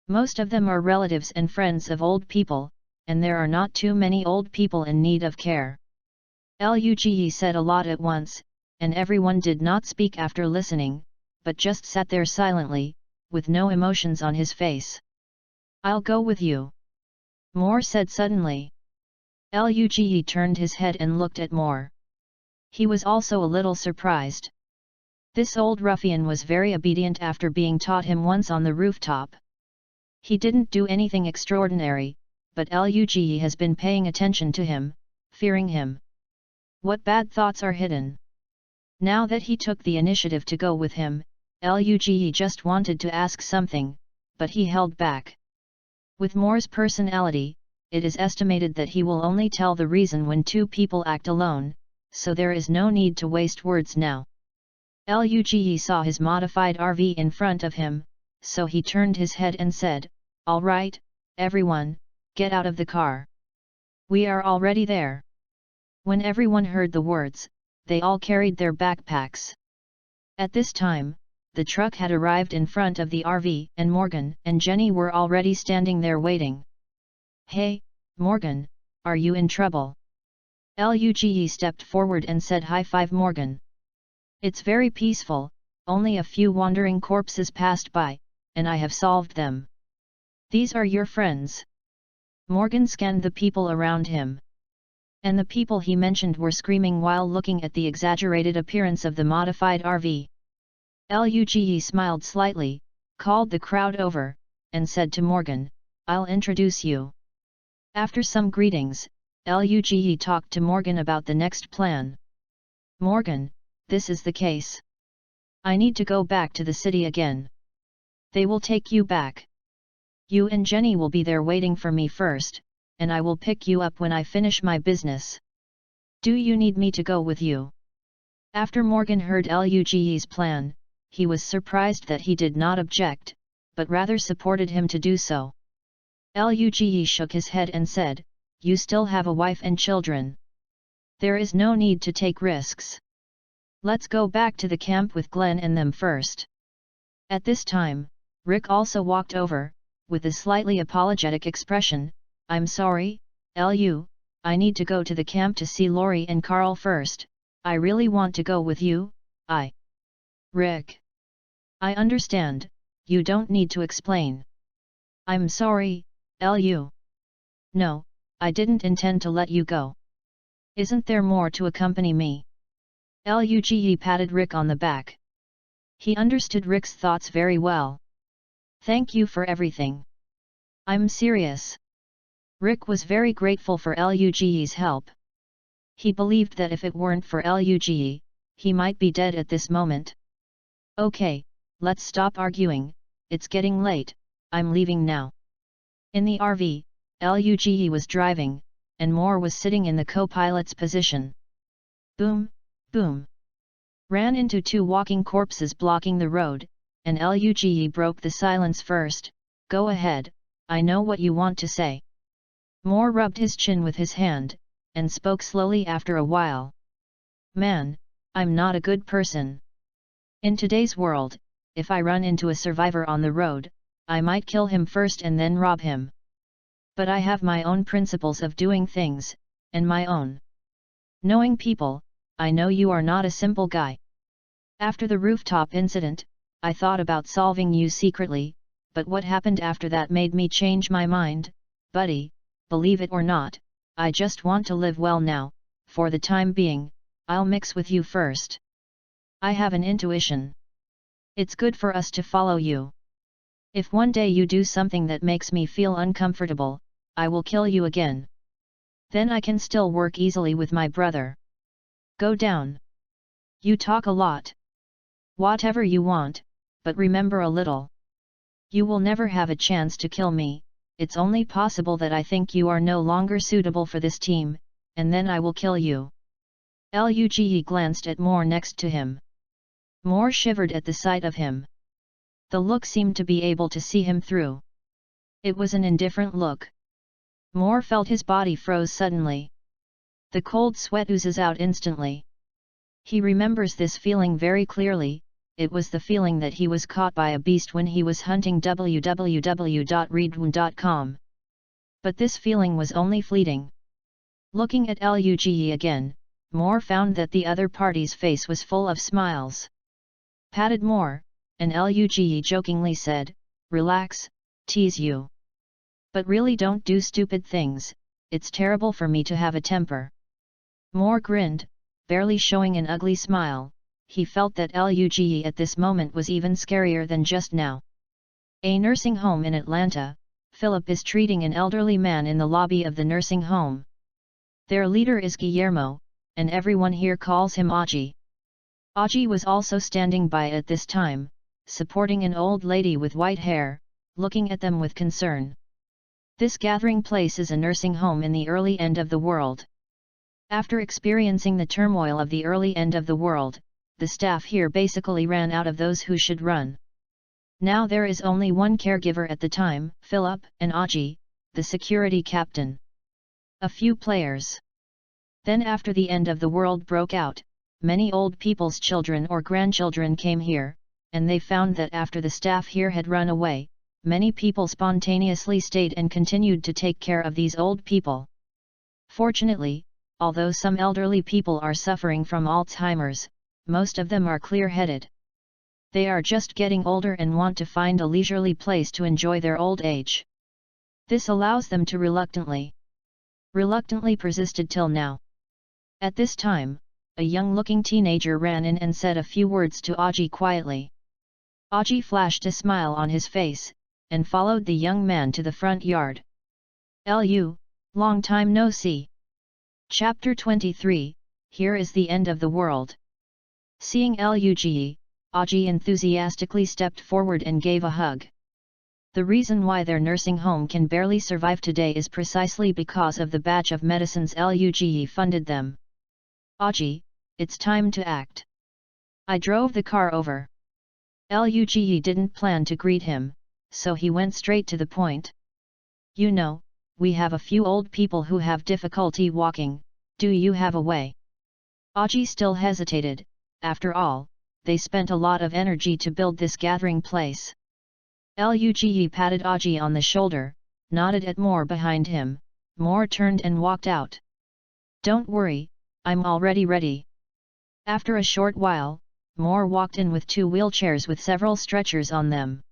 Most of them are relatives and friends of old people, and there are not too many old people in need of care." Luge said a lot at once, and everyone did not speak after listening, but just sat there silently, with no emotions on his face. "I'll go with you," Moore said suddenly. Luge turned his head and looked at Moore. He was also a little surprised. This old ruffian was very obedient after being taught him once on the rooftop. He didn't do anything extraordinary, but Luge has been paying attention to him, fearing him. What bad thoughts are hidden? Now that he took the initiative to go with him, Luge just wanted to ask something, but he held back. With Moore's personality, it is estimated that he will only tell the reason when two people act alone, so there is no need to waste words now. Luge saw his modified RV in front of him, so he turned his head and said, "All right, everyone, get out of the car. We are already there." When everyone heard the words, they all carried their backpacks. At this time, the truck had arrived in front of the RV and Morgan and Jenny were already standing there waiting. "Hey, Morgan, are you in trouble?" Luge stepped forward and said, "High five, Morgan. It's very peaceful, only a few wandering corpses passed by, and I have solved them." "These are your friends?" Morgan scanned the people around him. And the people he mentioned were screaming while looking at the exaggerated appearance of the modified RV. Luge smiled slightly, called the crowd over, and said to Morgan, "I'll introduce you." After some greetings, Luge talked to Morgan about the next plan. "Morgan, this is the case. I need to go back to the city again. They will take you back. You and Jenny will be there waiting for me first, and I will pick you up when I finish my business. Do you need me to go with you?" After Morgan heard Luge's plan, he was surprised that he did not object, but rather supported him to do so. Luge shook his head and said, "You still have a wife and children. There is no need to take risks. Let's go back to the camp with Glenn and them first." At this time, Rick also walked over, with a slightly apologetic expression. "I'm sorry, Lu, I need to go to the camp to see Lori and Carl first. I really want to go with you." Rick. "I understand, you don't need to explain." "I'm sorry, Lu. No, I didn't intend to let you go. Isn't there more to accompany me?" Luge patted Rick on the back. He understood Rick's thoughts very well. "Thank you for everything. I'm serious." Rick was very grateful for Luge's help. He believed that if it weren't for Luge, he might be dead at this moment. "Okay, let's stop arguing, it's getting late, I'm leaving now." In the RV, Luge was driving, and Moore was sitting in the co-pilot's position. Boom, boom. Ran into two walking corpses blocking the road, and Luge broke the silence first. "Go ahead, I know what you want to say." Moore rubbed his chin with his hand, and spoke slowly after a while. "Man, I'm not a good person. In today's world, if I run into a survivor on the road, I might kill him first and then rob him. But I have my own principles of doing things, and my own. Knowing people, I know you are not a simple guy. After the rooftop incident, I thought about solving you secretly, but what happened after that made me change my mind, buddy. Believe it or not, I just want to live well now. For the time being, I'll mix with you first. I have an intuition. It's good for us to follow you. If one day you do something that makes me feel uncomfortable, I will kill you again. Then I can still work easily with my brother. Go down. You talk a lot. Whatever you want, but remember a little. You will never have a chance to kill me. It's only possible that I think you are no longer suitable for this team, and then I will kill you." Luge glanced at Moore next to him. Moore shivered at the sight of him. The look seemed to be able to see him through. It was an indifferent look. Moore felt his body froze suddenly. The cold sweat oozes out instantly. He remembers this feeling very clearly. It was the feeling that he was caught by a beast when he was hunting www.readaloud.com. But this feeling was only fleeting. Looking at Luge again, Moore found that the other party's face was full of smiles. Patted Moore, and Luge jokingly said, "Relax, tease you. But really don't do stupid things, it's terrible for me to have a temper." Moore grinned, barely showing an ugly smile. He felt that Luge at this moment was even scarier than just now. A nursing home in Atlanta, Philip is treating an elderly man in the lobby of the nursing home. Their leader is Guillermo, and everyone here calls him Augie. Augie was also standing by at this time, supporting an old lady with white hair, looking at them with concern. This gathering place is a nursing home in the early end of the world. After experiencing the turmoil of the early end of the world, the staff here basically ran out of those who should run. Now there is only one caregiver at the time, Philip and Augie, the security captain. A few players. Then after the end of the world broke out, many old people's children or grandchildren came here, and they found that after the staff here had run away, many people spontaneously stayed and continued to take care of these old people. Fortunately, although some elderly people are suffering from Alzheimer's, most of them are clear-headed. They are just getting older and want to find a leisurely place to enjoy their old age. This allows them to reluctantly persisted till now. At this time, a young-looking teenager ran in and said a few words to Aji quietly. Aji flashed a smile on his face, and followed the young man to the front yard. Lu, long time no see. Chapter 23, Here is the end of the world. Seeing Luge, Aji enthusiastically stepped forward and gave a hug. The reason why their nursing home can barely survive today is precisely because of the batch of medicines Luge funded them. Aji, it's time to act. I drove the car over. Luge didn't plan to greet him, so he went straight to the point. You know, we have a few old people who have difficulty walking, do you have a way? Aji still hesitated. After all, they spent a lot of energy to build this gathering place. Luge patted Aji on the shoulder, nodded at Moore behind him. Moore turned and walked out. Don't worry, I'm already ready. After a short while, Moore walked in with 2 wheelchairs with several stretchers on them.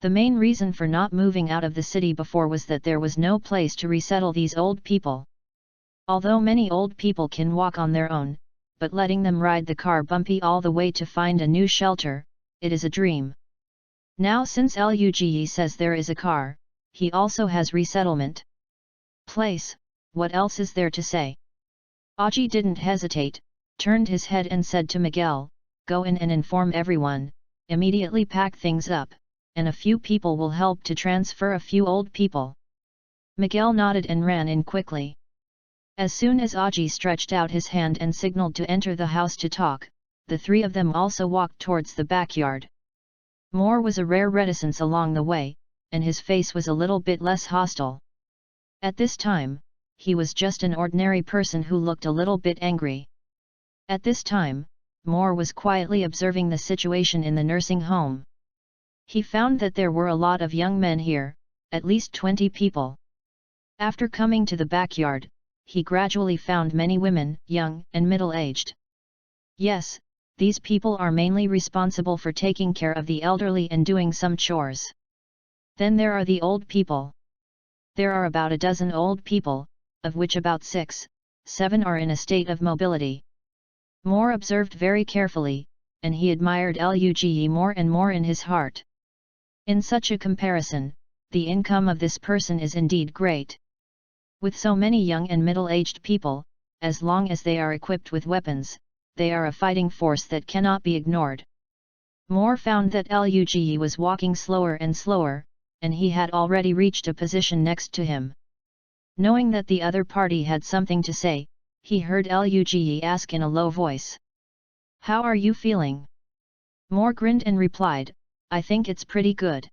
The main reason for not moving out of the city before was that there was no place to resettle these old people. Although many old people can walk on their own, but letting them ride the car bumpy all the way to find a new shelter, it is a dream. Now since Luge says there is a car, he also has resettlement place, what else is there to say? Aji didn't hesitate, turned his head and said to Miguel, go in and inform everyone, immediately pack things up, and a few people will help to transfer a few old people. Miguel nodded and ran in quickly. As soon as Aji stretched out his hand and signaled to enter the house to talk, the 3 of them also walked towards the backyard. Moore was a rare reticence along the way, and his face was a little bit less hostile. At this time, he was just an ordinary person who looked a little bit angry. At this time, Moore was quietly observing the situation in the nursing home. He found that there were a lot of young men here, at least 20 people. After coming to the backyard, he gradually found many women, young and middle-aged. Yes, these people are mainly responsible for taking care of the elderly and doing some chores. Then there are the old people. There are about a dozen old people, of which about 6, 7 are in a state of mobility. Moore observed very carefully, and he admired Luge more and more in his heart. In such a comparison, the income of this person is indeed great. With so many young and middle-aged people, as long as they are equipped with weapons, they are a fighting force that cannot be ignored. Moore found that Luge was walking slower and slower, and he had already reached a position next to him. Knowing that the other party had something to say, he heard Luge ask in a low voice. How are you feeling? Moore grinned and replied, I think it's pretty good.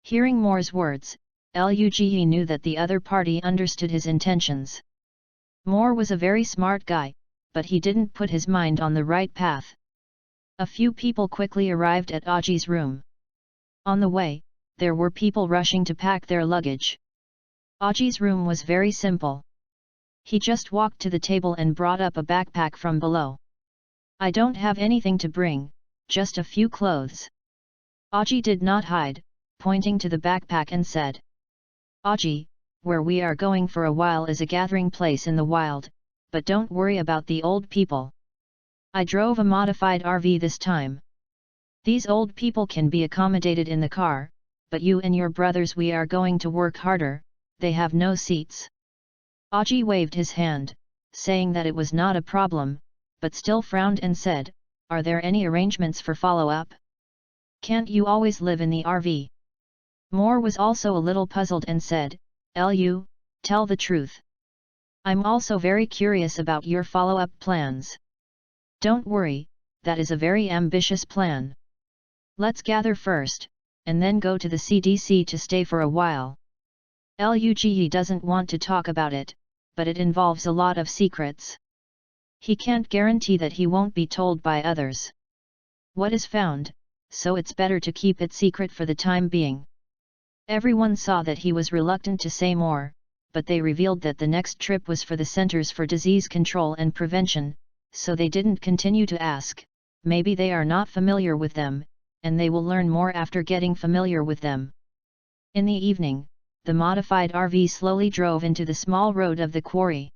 Hearing Moore's words, Luge knew that the other party understood his intentions. Moore was a very smart guy, but he didn't put his mind on the right path. A few people quickly arrived at Aji's room. On the way, there were people rushing to pack their luggage. Aji's room was very simple. He just walked to the table and brought up a backpack from below. I don't have anything to bring, just a few clothes. Aji did not hide, pointing to the backpack and said. Aji, where we are going for a while is a gathering place in the wild, but don't worry about the old people. I drove a modified RV this time. These old people can be accommodated in the car, but you and your brothers we are going to work harder, they have no seats. Aji waved his hand, saying that it was not a problem, but still frowned and said, are there any arrangements for follow-up? Can't you always live in the RV? Moore was also a little puzzled and said, Lu, tell the truth. I'm also very curious about your follow-up plans. Don't worry, that is a very ambitious plan. Let's gather first, and then go to the CDC to stay for a while. Luge doesn't want to talk about it, but it involves a lot of secrets. He can't guarantee that he won't be told by others. What is found, so it's better to keep it secret for the time being. Everyone saw that he was reluctant to say more, but they revealed that the next trip was for the Centers for Disease Control and Prevention, so they didn't continue to ask. Maybe they are not familiar with them, and they will learn more after getting familiar with them. In the evening, the modified RV slowly drove into the small road of the quarry.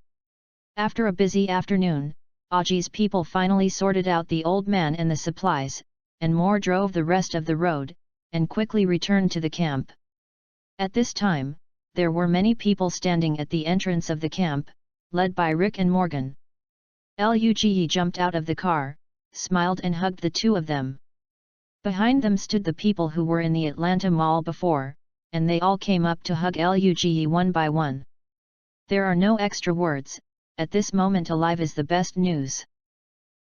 After a busy afternoon, Aji's people finally sorted out the old man and the supplies, and more drove the rest of the road, and quickly returned to the camp. At this time, there were many people standing at the entrance of the camp, led by Rick and Morgan. Luge jumped out of the car, smiled and hugged the two of them. Behind them stood the people who were in the Atlanta Mall before, and they all came up to hug Luge one by one. There are no extra words, at this moment alive is the best news.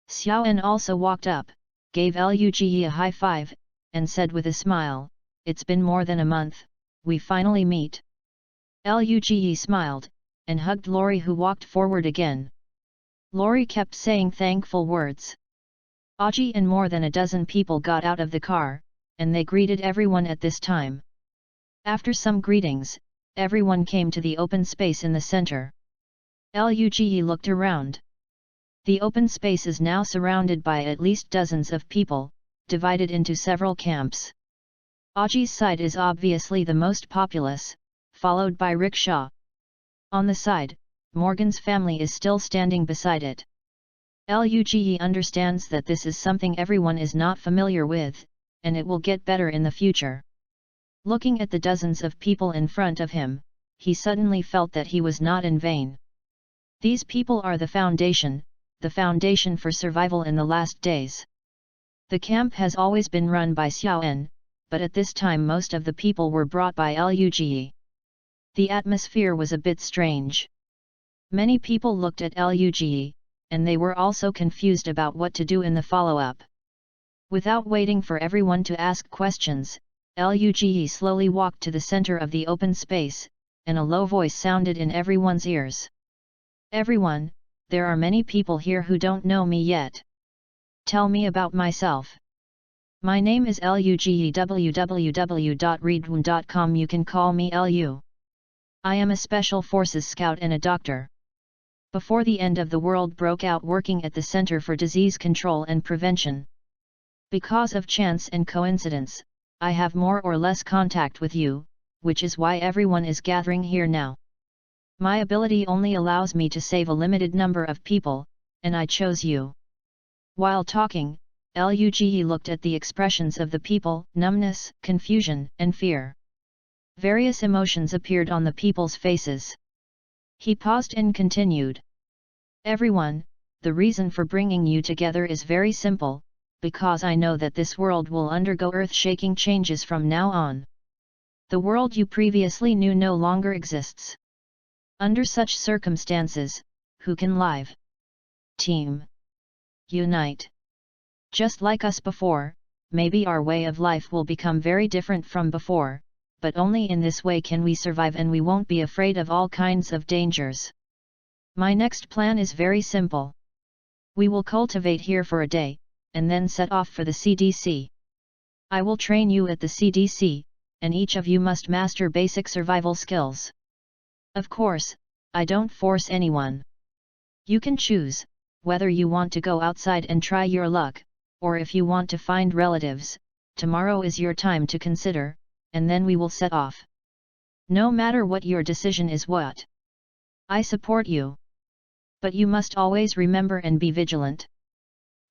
Xiaoan also walked up, gave Luge a high five, and said with a smile, "It's been more than a month, we finally meet." Luge smiled, and hugged Lori, who walked forward again. Lori kept saying thankful words. Aji and more than a dozen people got out of the car, and they greeted everyone at this time. After some greetings, everyone came to the open space in the center. Luge looked around. The open space is now surrounded by at least dozens of people, divided into several camps. Aji's side is obviously the most populous, followed by Rickshaw. On the side, Morgan's family is still standing beside it. Luge understands that this is something everyone is not familiar with, and it will get better in the future. Looking at the dozens of people in front of him, he suddenly felt that he was not in vain. These people are the foundation for survival in the last days. The camp has always been run by Xiaoan, but at this time most of the people were brought by Luge. The atmosphere was a bit strange. Many people looked at Luge, and they were also confused about what to do in the follow-up. Without waiting for everyone to ask questions, Luge slowly walked to the center of the open space, and a low voice sounded in everyone's ears. "Everyone, there are many people here who don't know me yet. Tell me about myself. My name is Luge, www.readaloud.com, you can call me Lu. I am a Special Forces scout and a doctor. Before the end of the world broke out working at the Center for Disease Control and Prevention. Because of chance and coincidence, I have more or less contact with you, which is why everyone is gathering here now. My ability only allows me to save a limited number of people, and I chose you." While talking, Luge looked at the expressions of the people: numbness, confusion, and fear. Various emotions appeared on the people's faces. He paused and continued. "Everyone, the reason for bringing you together is very simple, because I know that this world will undergo earth-shaking changes from now on. The world you previously knew no longer exists. Under such circumstances, who can live? Team. Unite. Just like us before, maybe our way of life will become very different from before, but only in this way can we survive, and we won't be afraid of all kinds of dangers. My next plan is very simple. We will cultivate here for a day, and then set off for the CDC. I will train you at the CDC, and each of you must master basic survival skills. Of course, I don't force anyone. You can choose whether you want to go outside and try your luck, or if you want to find relatives. Tomorrow is your time to consider, and then we will set off. No matter what your decision is, what? I support you. But you must always remember and be vigilant.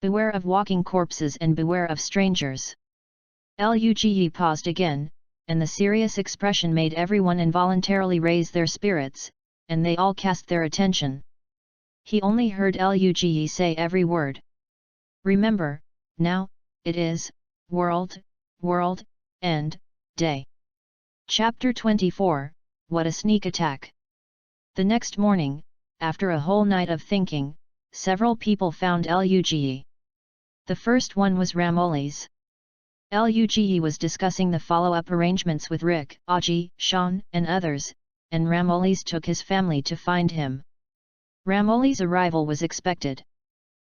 Beware of walking corpses and beware of strangers." Luge paused again, and the serious expression made everyone involuntarily raise their spirits, and they all cast their attention. He only heard Luge say every word. "Remember, now, it is, world, end, day." Chapter 24, What a Sneak Attack! The next morning, after a whole night of thinking, several people found Luge. The first one was Ramoles. Luge was discussing the follow-up arrangements with Rick, Aji, Sean, and others, and Ramoles took his family to find him. Ramoles' arrival was expected.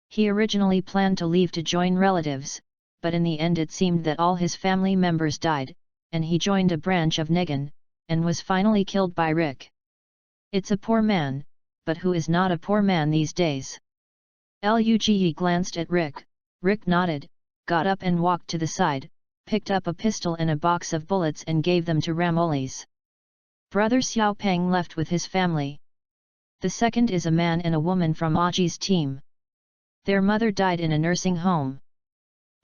He originally planned to leave to join relatives, but in the end it seemed that all his family members died, and he joined a branch of Negan, and was finally killed by Rick. It's a poor man, but who is not a poor man these days? Luge glanced at Rick. Rick nodded, got up and walked to the side, picked up a pistol and a box of bullets and gave them to Ramoli's brother Xiao Peng left with his family. The second is a man and a woman from Aji's team. Their mother died in a nursing home.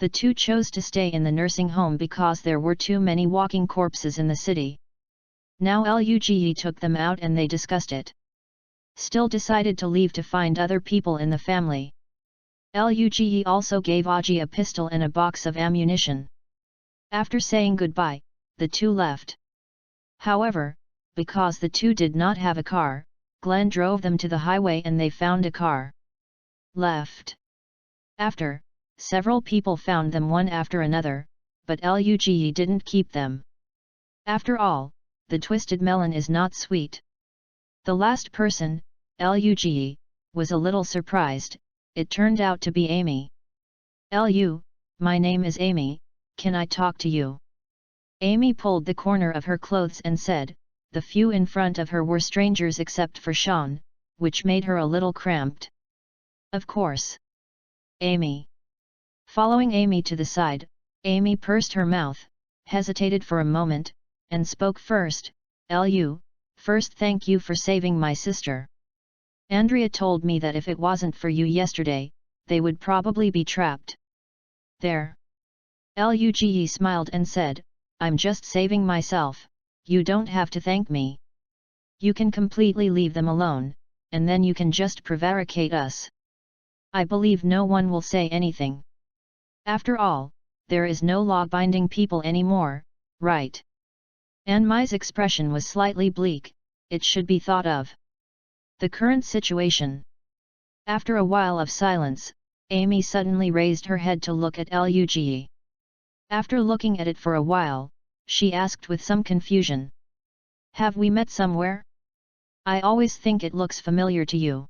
The two chose to stay in the nursing home because there were too many walking corpses in the city. Now Luge took them out and they discussed it. Still decided to leave to find other people in the family. Luge also gave Aji a pistol and a box of ammunition. After saying goodbye, the two left. However, because the two did not have a car, Glenn drove them to the highway and they found a car. Left. After, several people found them one after another, but Luge didn't keep them. After all, the twisted melon is not sweet. The last person, Luge, was a little surprised. It turned out to be Amy. My name is Amy, can I talk to you? Amy pulled the corner of her clothes and said. The few in front of her were strangers except for Sean, which made her a little cramped. Of course. Amy. Following Amy to the side, Amy pursed her mouth, hesitated for a moment, and spoke first. First thank you for saving my sister. Andrea told me that if it wasn't for you yesterday, they would probably be trapped. There. Luge smiled and said, I'm just saving myself. You don't have to thank me. You can completely leave them alone, and then you can just prevaricate us. I believe no one will say anything. After all, there is no law binding people anymore, right? Anmai's expression was slightly bleak. It should be thought of. The current situation. After a while of silence, Amy suddenly raised her head to look at Luge. After looking at it for a while, she asked with some confusion. Have we met somewhere? I always think it looks familiar to you.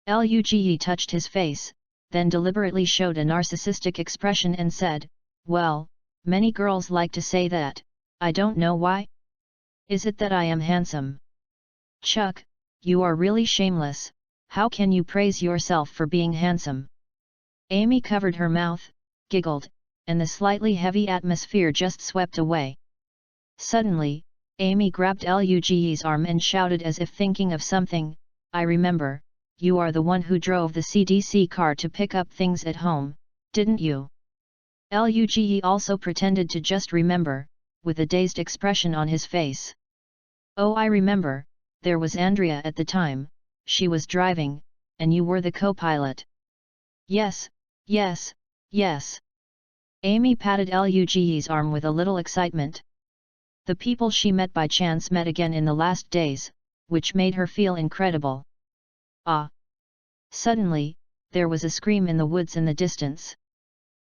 Luge touched his face, then deliberately showed a narcissistic expression and said, well, many girls like to say that, I don't know why. Is it that I am handsome? Chuck, you are really shameless, how can you praise yourself for being handsome? Amy covered her mouth, giggled, and the slightly heavy atmosphere just swept away. Suddenly, Amy grabbed Luge's arm and shouted as if thinking of something, I remember, you are the one who drove the CDC car to pick up things at home, didn't you? Luge also pretended to just remember, with a dazed expression on his face. Oh, I remember, there was Andrea at the time, she was driving, and you were the co-pilot. Yes, yes, yes. Amy patted Luge's arm with a little excitement. The people she met by chance met again in the last days, which made her feel incredible. Ah! Suddenly, there was a scream in the woods in the distance.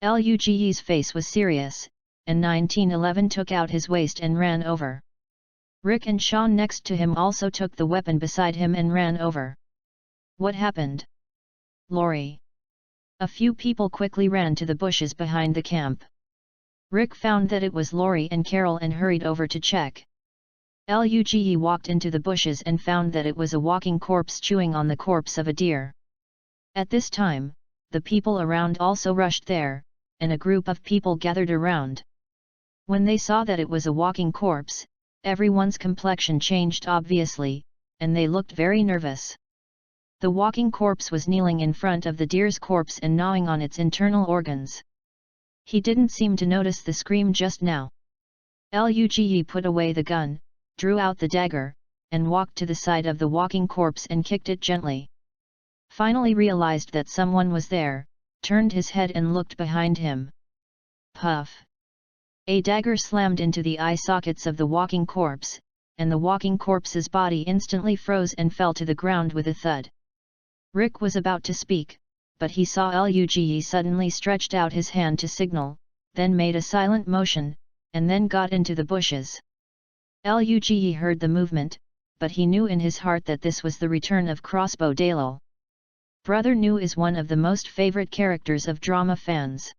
Luge's face was serious, and 1911 took out his waist and ran over. Rick and Sean next to him also took the weapon beside him and ran over. What happened? Lori. A few people quickly ran to the bushes behind the camp. Rick found that it was Lori and Carol and hurried over to check. Luge walked into the bushes and found that it was a walking corpse chewing on the corpse of a deer. At this time, the people around also rushed there, and a group of people gathered around. When they saw that it was a walking corpse, everyone's complexion changed obviously, and they looked very nervous. The walking corpse was kneeling in front of the deer's corpse and gnawing on its internal organs. He didn't seem to notice the scream just now. Luge put away the gun, drew out the dagger, and walked to the side of the walking corpse and kicked it gently. Finally realized that someone was there, turned his head and looked behind him. Puff! A dagger slammed into the eye sockets of the walking corpse, and the walking corpse's body instantly froze and fell to the ground with a thud. Rick was about to speak, but he saw Luge suddenly stretched out his hand to signal, then made a silent motion, and then got into the bushes. Luge heard the movement, but he knew in his heart that this was the return of Crossbow Dalil. Brother Nu is one of the most favorite characters of drama fans.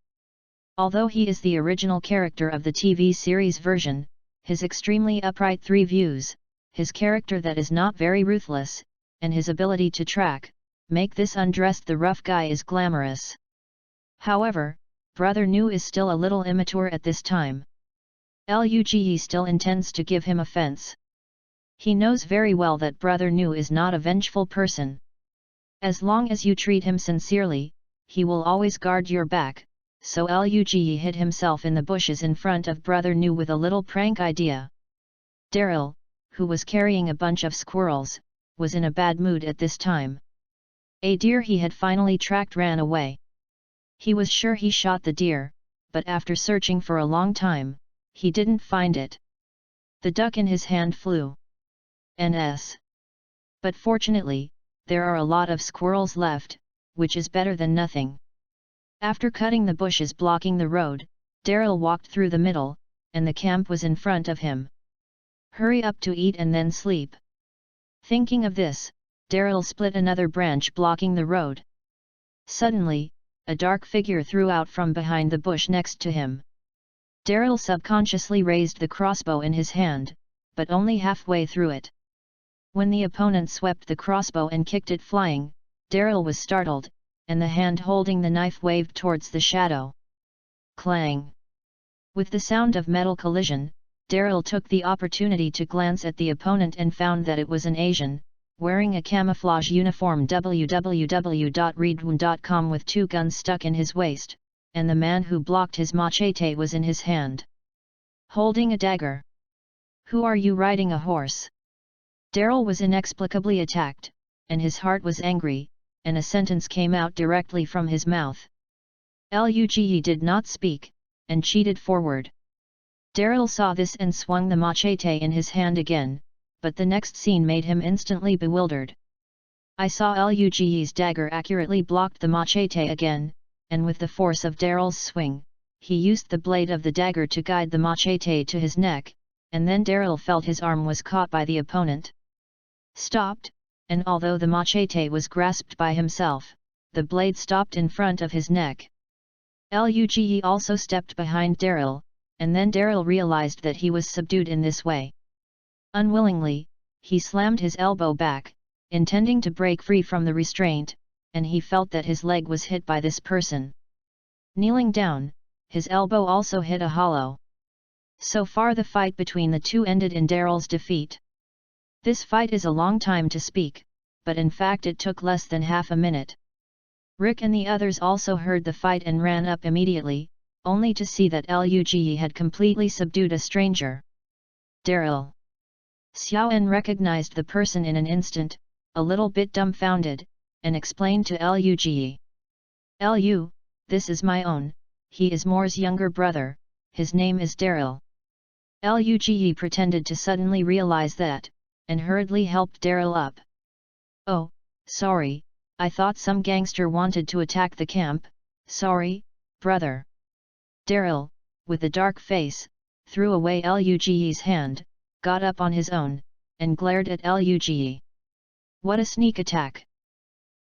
Although he is the original character of the TV series version, his extremely upright 3 views, his character that is not very ruthless, and his ability to track, make this undressed the rough guy is glamorous. However, Brother Nu is still a little immature at this time. Luge still intends to give him offense. He knows very well that Brother Nu is not a vengeful person. As long as you treat him sincerely, he will always guard your back, so Luge hid himself in the bushes in front of Brother Nu with a little prank idea. Daryl, who was carrying a bunch of squirrels, was in a bad mood at this time. A deer he had finally tracked ran away. He was sure he shot the deer, but after searching for a long time, he didn't find it. The duck in his hand flew. Ns. But fortunately, there are a lot of squirrels left, which is better than nothing. After cutting the bushes blocking the road, Daryl walked through the middle, and the camp was in front of him. Hurry up to eat and then sleep. Thinking of this, Daryl split another branch blocking the road. Suddenly, a dark figure threw out from behind the bush next to him. Daryl subconsciously raised the crossbow in his hand, but only halfway through it. When the opponent swept the crossbow and kicked it flying, Daryl was startled, and the hand holding the knife waved towards the shadow. Clang! With the sound of metal collision, Daryl took the opportunity to glance at the opponent and found that it was an Asian, wearing a camouflage uniform www.readaloud.com with 2 guns stuck in his waist, and the man who blocked his machete was in his hand, holding a dagger. Who are you riding a horse? Daryl was inexplicably attacked, and his heart was angry, and a sentence came out directly from his mouth. Luge did not speak, and cheated forward. Daryl saw this and swung the machete in his hand again, but the next scene made him instantly bewildered. I saw Luge's dagger accurately blocked the machete again, and with the force of Daryl's swing, he used the blade of the dagger to guide the machete to his neck, and then Daryl felt his arm was caught by the opponent. Stopped, and although the machete was grasped by himself, the blade stopped in front of his neck. Luge also stepped behind Daryl, and then Daryl realized that he was subdued in this way. Unwillingly, he slammed his elbow back, intending to break free from the restraint, and he felt that his leg was hit by this person. Kneeling down, his elbow also hit a hollow. So far the fight between the two ended in Daryl's defeat. This fight is a long time to speak, but in fact it took less than half a minute. Rick and the others also heard the fight and ran up immediately, only to see that Luge had completely subdued a stranger. Daryl. Xiaoan recognized the person in an instant, a little bit dumbfounded, and explained to Luge. Lu, this is my own, he is Moore's younger brother, his name is Daryl. Luge pretended to suddenly realize that, and hurriedly helped Daryl up. Oh, sorry, I thought some gangster wanted to attack the camp, sorry, brother. Daryl, with a dark face, threw away Luge's hand, got up on his own, and glared at Luge. What a sneak attack!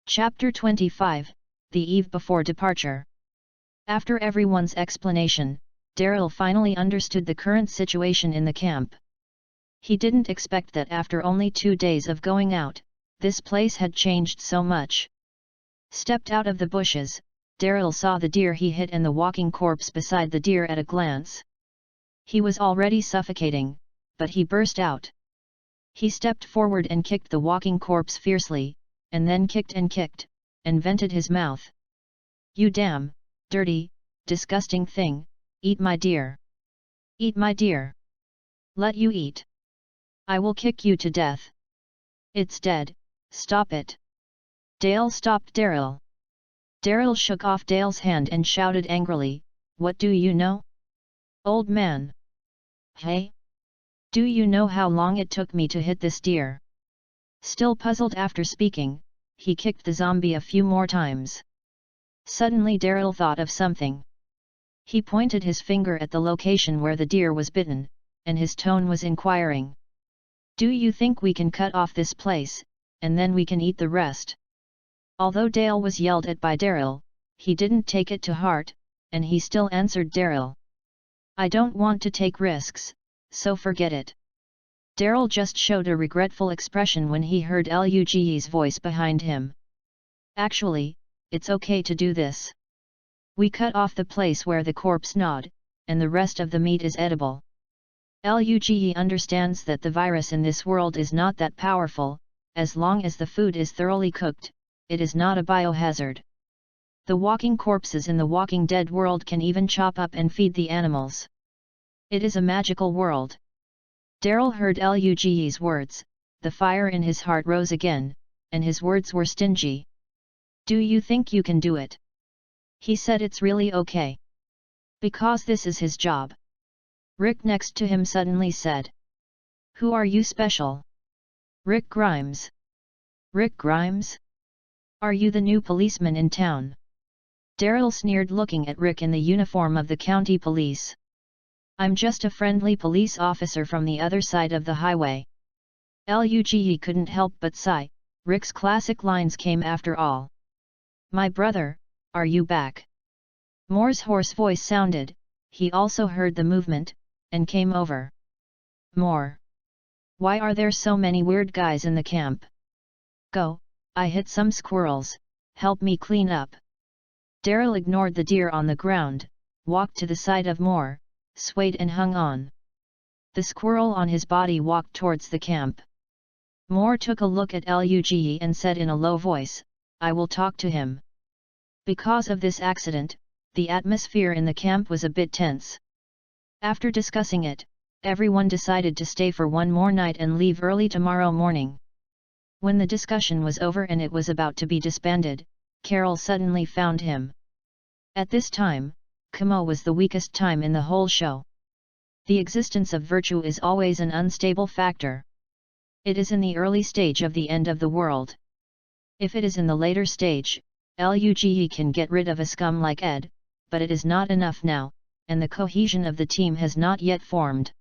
Chapter 25, The Eve Before Departure. After everyone's explanation, Daryl finally understood the current situation in the camp. He didn't expect that after only 2 days of going out, this place had changed so much. Stepped out of the bushes, Daryl saw the deer he hit and the walking corpse beside the deer at a glance. He was already suffocating, but he burst out. He stepped forward and kicked the walking corpse fiercely, and then kicked, and vented his mouth. You damn, dirty, disgusting thing, eat my deer. Eat my deer. Let you eat. I will kick you to death. It's dead, stop it. Dale stopped Daryl. Daryl shook off Dale's hand and shouted angrily, what do you know? Old man. Hey? Do you know how long it took me to hit this deer? Still puzzled after speaking, he kicked the zombie a few more times. Suddenly Daryl thought of something. He pointed his finger at the location where the deer was bitten, and his tone was inquiring. Do you think we can cut off this place, and then we can eat the rest? Although Dale was yelled at by Daryl, he didn't take it to heart, and he still answered Daryl. I don't want to take risks, so forget it. Daryl just showed a regretful expression when he heard Luge's voice behind him. Actually, it's okay to do this. We cut off the place where the corpse gnawed, and the rest of the meat is edible. Luge understands that the virus in this world is not that powerful, as long as the food is thoroughly cooked, it is not a biohazard. The walking corpses in the Walking Dead world can even chop up and feed the animals. It is a magical world. Daryl heard Luge's words, the fire in his heart rose again, and his words were stingy. Do you think you can do it? He said it's really okay. Because this is his job. Rick next to him suddenly said. Who are you special? Rick Grimes. Rick Grimes? Are you the new policeman in town? Daryl sneered looking at Rick in the uniform of the county police. I'm just a friendly police officer from the other side of the highway. Luge couldn't help but sigh. Rick's classic lines came after all. My brother, are you back? Moore's hoarse voice sounded, he also heard the movement, and came over. Moore. Why are there so many weird guys in the camp? Go, I hit some squirrels, help me clean up. Daryl ignored the deer on the ground, walked to the side of Moore, swayed and hung on. The squirrel on his body walked towards the camp. Moore took a look at Luge and said in a low voice, I will talk to him. Because of this accident, the atmosphere in the camp was a bit tense. After discussing it, everyone decided to stay for one more night and leave early tomorrow morning. When the discussion was over and it was about to be disbanded, Carol suddenly found him. At this time, Camo was the weakest time in the whole show. The existence of virtue is always an unstable factor. It is in the early stage of the end of the world. If it is in the later stage, Luge can get rid of a scum like Ed, but it is not enough now, and the cohesion of the team has not yet formed.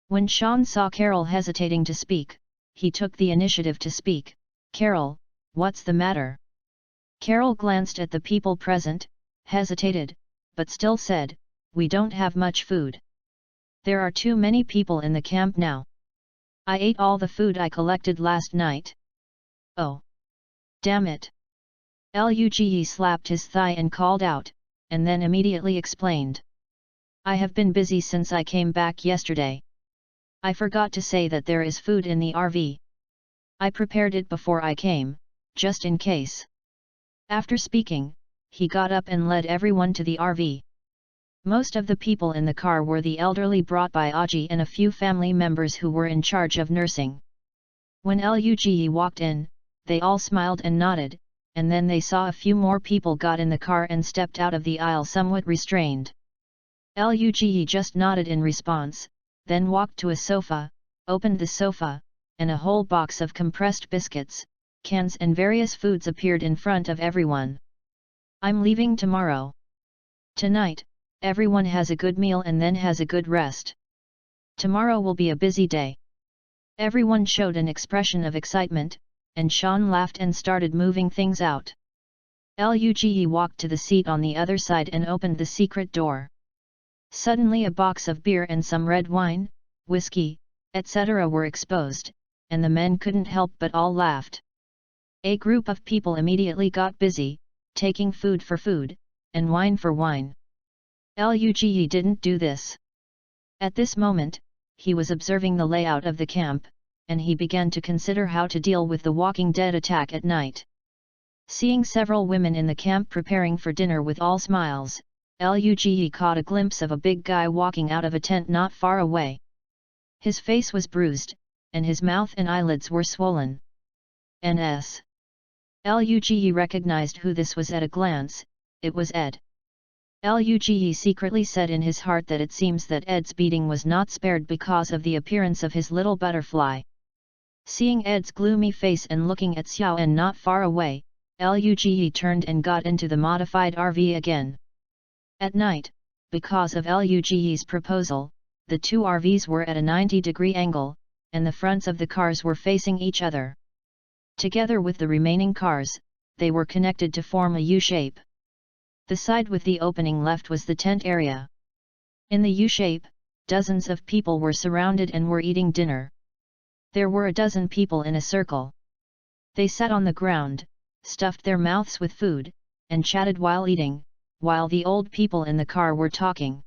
When Sean saw Carol hesitating to speak, he took the initiative to speak. Carol, what's the matter? Carol glanced at the people present, hesitated, but still said, we don't have much food. There are too many people in the camp now. I ate all the food I collected last night. Oh! Damn it! Luge slapped his thigh and called out, and then immediately explained. I have been busy since I came back yesterday. I forgot to say that there is food in the RV. I prepared it before I came, just in case. After speaking, he got up and led everyone to the RV. Most of the people in the car were the elderly brought by Aji and a few family members who were in charge of nursing. When Luge walked in, they all smiled and nodded, and then they saw a few more people got in the car and stepped out of the aisle somewhat restrained. Luge just nodded in response, then walked to a sofa, opened the sofa, and a whole box of compressed biscuits, cans and various foods appeared in front of everyone. I'm leaving tomorrow. Tonight, everyone has a good meal and then has a good rest. Tomorrow will be a busy day. Everyone showed an expression of excitement, and Sean laughed and started moving things out. Luge walked to the seat on the other side and opened the secret door. Suddenly a box of beer and some red wine, whiskey, etc. were exposed, and the men couldn't help but all laughed. A group of people immediately got busy, taking food for food, and wine for wine. Luge didn't do this. At this moment, he was observing the layout of the camp, and he began to consider how to deal with the Walking Dead attack at night. Seeing several women in the camp preparing for dinner with all smiles, Luge caught a glimpse of a big guy walking out of a tent not far away. His face was bruised, and his mouth and eyelids were swollen. N.S. Luge recognized who this was at a glance, it was Ed. Luge secretly said in his heart that it seems that Ed's beating was not spared because of the appearance of his little butterfly. Seeing Ed's gloomy face and looking at Xiao-En not far away, Luge turned and got into the modified RV again. At night, because of Luge's proposal, the two RVs were at a 90-degree angle, and the fronts of the cars were facing each other. Together with the remaining cars, they were connected to form a U-shape. The side with the opening left was the tent area. In the U-shape, dozens of people were surrounded and were eating dinner. There were a dozen people in a circle. They sat on the ground, stuffed their mouths with food, and chatted while eating, while the old people in the car were talking.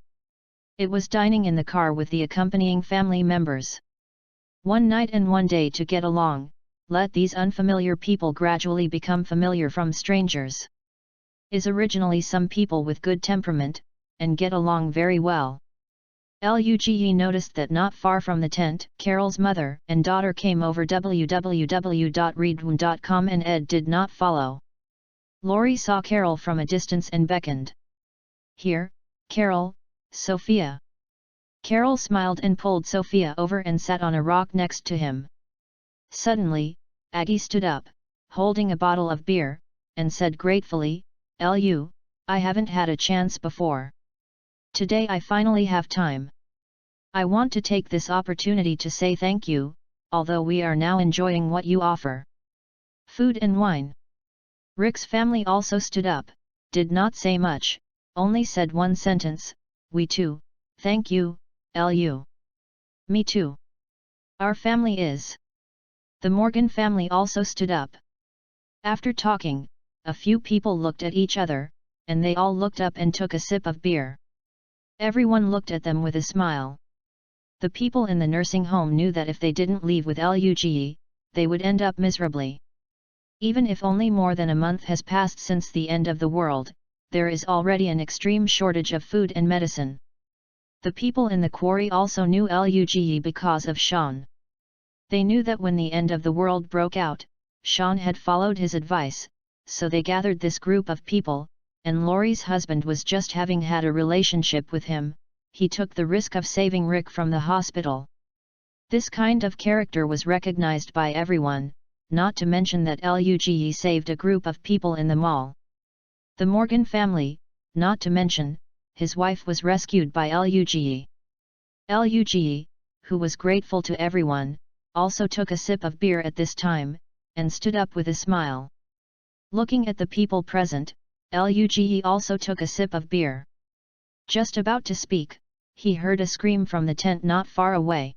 It was dining in the car with the accompanying family members. One night and one day to get along, let these unfamiliar people gradually become familiar from strangers. Is originally some people with good temperament, and get along very well. Luge noticed that not far from the tent, Carol's mother and daughter came over www.readaloud.com and Ed did not follow. Laurie saw Carol from a distance and beckoned. "Here, Carol, Sophia." Carol smiled and pulled Sophia over and sat on a rock next to him. Suddenly, Aggie stood up, holding a bottle of beer, and said gratefully, "Lu, I haven't had a chance before. Today I finally have time. I want to take this opportunity to say thank you, although we are now enjoying what you offer. Food and wine." Rick's family also stood up, did not say much, only said one sentence, "We too, thank you, Lu." "Me too. Our family is." The Morgan family also stood up. After talking, a few people looked at each other, and they all looked up and took a sip of beer. Everyone looked at them with a smile. The people in the nursing home knew that if they didn't leave with Luge, they would end up miserably. Even if only more than a month has passed since the end of the world, there is already an extreme shortage of food and medicine. The people in the quarry also knew Luge because of Sean. They knew that when the end of the world broke out, Sean had followed his advice, so they gathered this group of people, and Laurie's husband was just having had a relationship with him. He took the risk of saving Rick from the hospital. This kind of character was recognized by everyone, not to mention that Luge saved a group of people in the mall. The Morgan family, not to mention, his wife was rescued by Luge. Luge, who was grateful to everyone, also took a sip of beer at this time, and stood up with a smile. Looking at the people present, Luge also took a sip of beer. Just about to speak, he heard a scream from the tent not far away.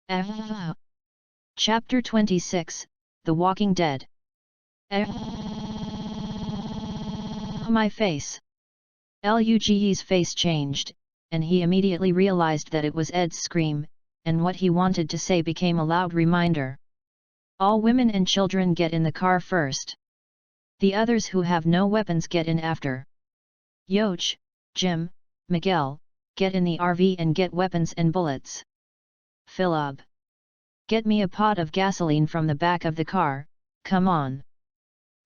Ah! Chapter 26, The Walking Dead. My face. Luge's face changed, and he immediately realized that it was Ed's scream, and what he wanted to say became a loud reminder. "All women and children get in the car first. The others who have no weapons get in after. Yoch, Jim, Miguel, get in the RV and get weapons and bullets. Philip, get me a pot of gasoline from the back of the car, come on."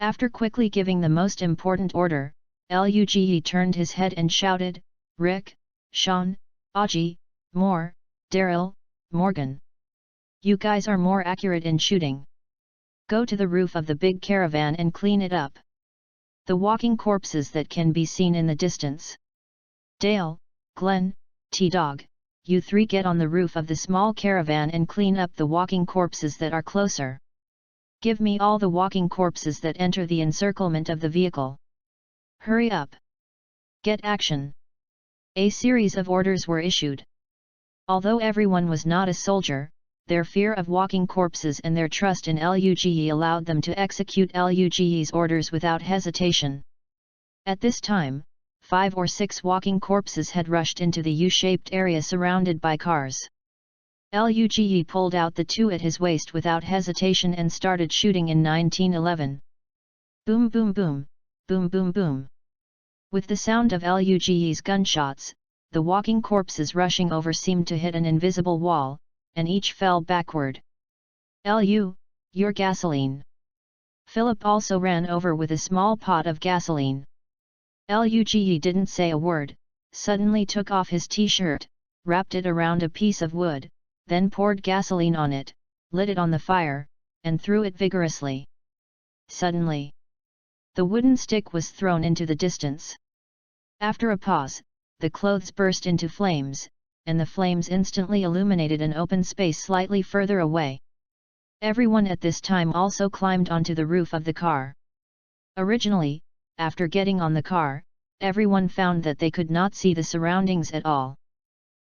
After quickly giving the most important order, Luge turned his head and shouted, "Rick, Sean, Augie, Moore, Daryl, Morgan. You guys are more accurate in shooting. Go to the roof of the big caravan and clean it up. The walking corpses that can be seen in the distance. Dale, Glenn, T-Dog, you three get on the roof of the small caravan and clean up the walking corpses that are closer. Give me all the walking corpses that enter the encirclement of the vehicle. Hurry up. Get action." A series of orders were issued. Although everyone was not a soldier, their fear of walking corpses and their trust in Luge allowed them to execute Luge's orders without hesitation. At this time, 5 or 6 walking corpses had rushed into the U-shaped area surrounded by cars. Luge pulled out the 2 at his waist without hesitation and started shooting in 1911. Boom boom boom, boom boom boom. With the sound of Luge's gunshots, the walking corpses rushing over seemed to hit an invisible wall, and each fell backward. "Lu, your gasoline." Philip also ran over with a small pot of gasoline. Luge didn't say a word, suddenly took off his t-shirt, wrapped it around a piece of wood, then poured gasoline on it, lit it on the fire, and threw it vigorously. Suddenly, the wooden stick was thrown into the distance. After a pause, the clothes burst into flames, and the flames instantly illuminated an open space slightly further away. Everyone at this time also climbed onto the roof of the car. Originally, after getting on the car, everyone found that they could not see the surroundings at all.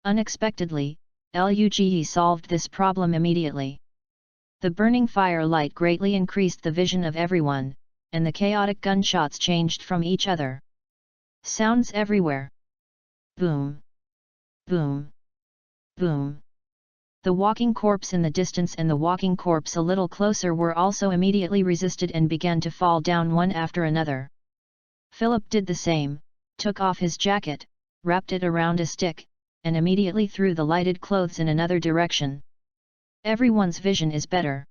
Unexpectedly, Luge solved this problem immediately. The burning firelight greatly increased the vision of everyone, and the chaotic gunshots changed from each other. Sounds everywhere. Boom! Boom! Boom! The walking corpse in the distance and the walking corpse a little closer were also immediately resisted and began to fall down one after another. Philip did the same, took off his jacket, wrapped it around a stick, and immediately threw the lighted clothes in another direction. Everyone's vision is better.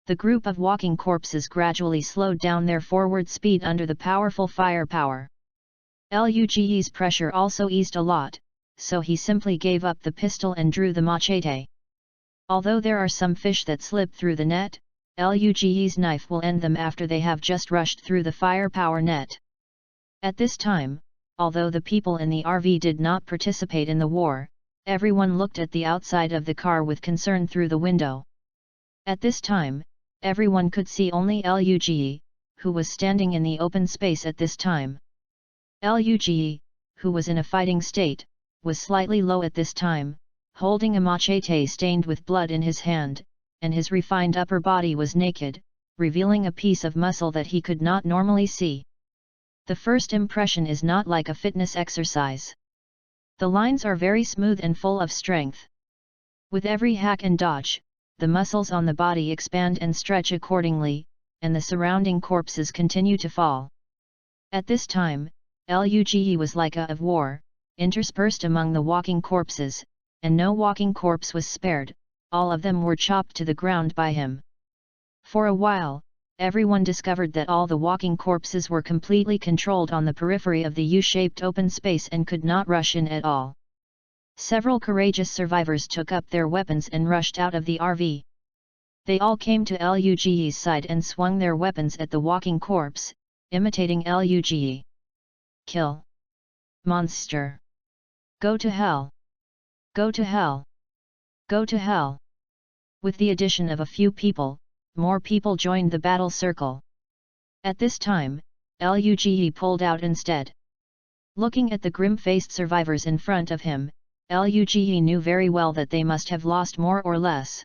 The group of walking corpses gradually slowed down their forward speed under the powerful firepower. Luge's pressure also eased a lot, so he simply gave up the pistol and drew the machete. Although there are some fish that slip through the net, Luge's knife will end them after they have just rushed through the firepower net. At this time, although the people in the RV did not participate in the war, everyone looked at the outside of the car with concern through the window. At this time, everyone could see only Luge, who was standing in the open space at this time. Luge, who was in a fighting state, was slightly low at this time, holding a machete stained with blood in his hand, and his refined upper body was naked, revealing a piece of muscle that he could not normally see. The first impression is not like a fitness exercise. The lines are very smooth and full of strength. With every hack and dodge, the muscles on the body expand and stretch accordingly, and the surrounding corpses continue to fall. At this time, Luge was like a of war, interspersed among the walking corpses, and no walking corpse was spared, all of them were chopped to the ground by him. For a while, everyone discovered that all the walking corpses were completely controlled on the periphery of the U-shaped open space and could not rush in at all. Several courageous survivors took up their weapons and rushed out of the RV. They all came to Luge's side and swung their weapons at the walking corpse, imitating Luge. Kill! Monster! Go to hell! Go to hell! Go to hell! With the addition of a few people, more people joined the battle circle. At this time, Luge pulled out instead. Looking at the grim-faced survivors in front of him, Luge knew very well that they must have lost more or less.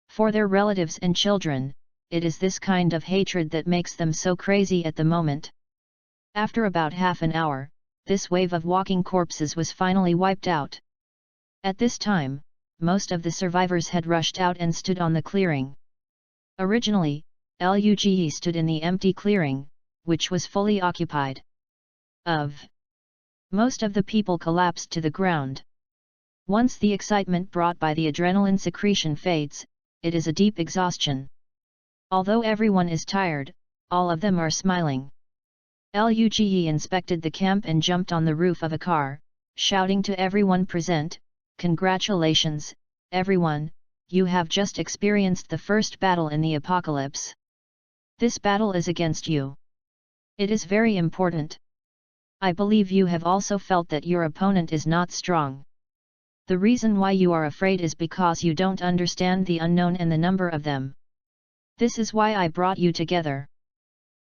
For their relatives and children, it is this kind of hatred that makes them so crazy at the moment. After about half an hour, this wave of walking corpses was finally wiped out. At this time, most of the survivors had rushed out and stood on the clearing. Originally, Luge stood in the empty clearing, which was fully occupied. Most of the people collapsed to the ground. Once the excitement brought by the adrenaline secretion fades, it is a deep exhaustion. Although everyone is tired, all of them are smiling. Luge inspected the camp and jumped on the roof of a car, shouting to everyone present, "Congratulations, everyone, you have just experienced the first battle in the apocalypse. This battle is against you. It is very important. I believe you have also felt that your opponent is not strong. The reason why you are afraid is because you don't understand the unknown and the number of them. This is why I brought you together.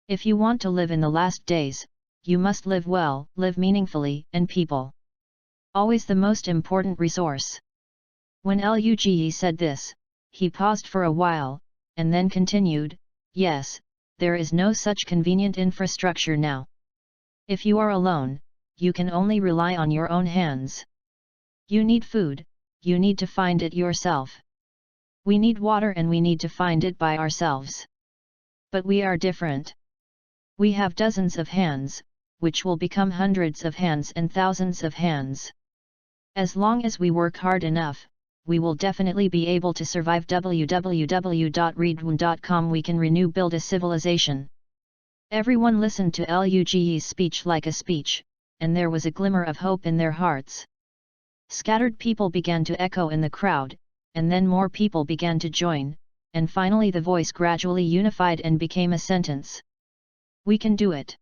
If you want to live in the last days, you must live well, live meaningfully, and people. Always the most important resource." When Luge said this, he paused for a while, and then continued, "Yes, there is no such convenient infrastructure now. If you are alone, you can only rely on your own hands. You need food, you need to find it yourself. We need water and we need to find it by ourselves. But we are different. We have dozens of hands, which will become hundreds of hands and thousands of hands. As long as we work hard enough, we will definitely be able to survive. www.readaloud.com. We can build a civilization." Everyone listened to Luge's speech like a speech, and there was a glimmer of hope in their hearts. Scattered people began to echo in the crowd, and then more people began to join, and finally the voice gradually unified and became a sentence. "We can do it.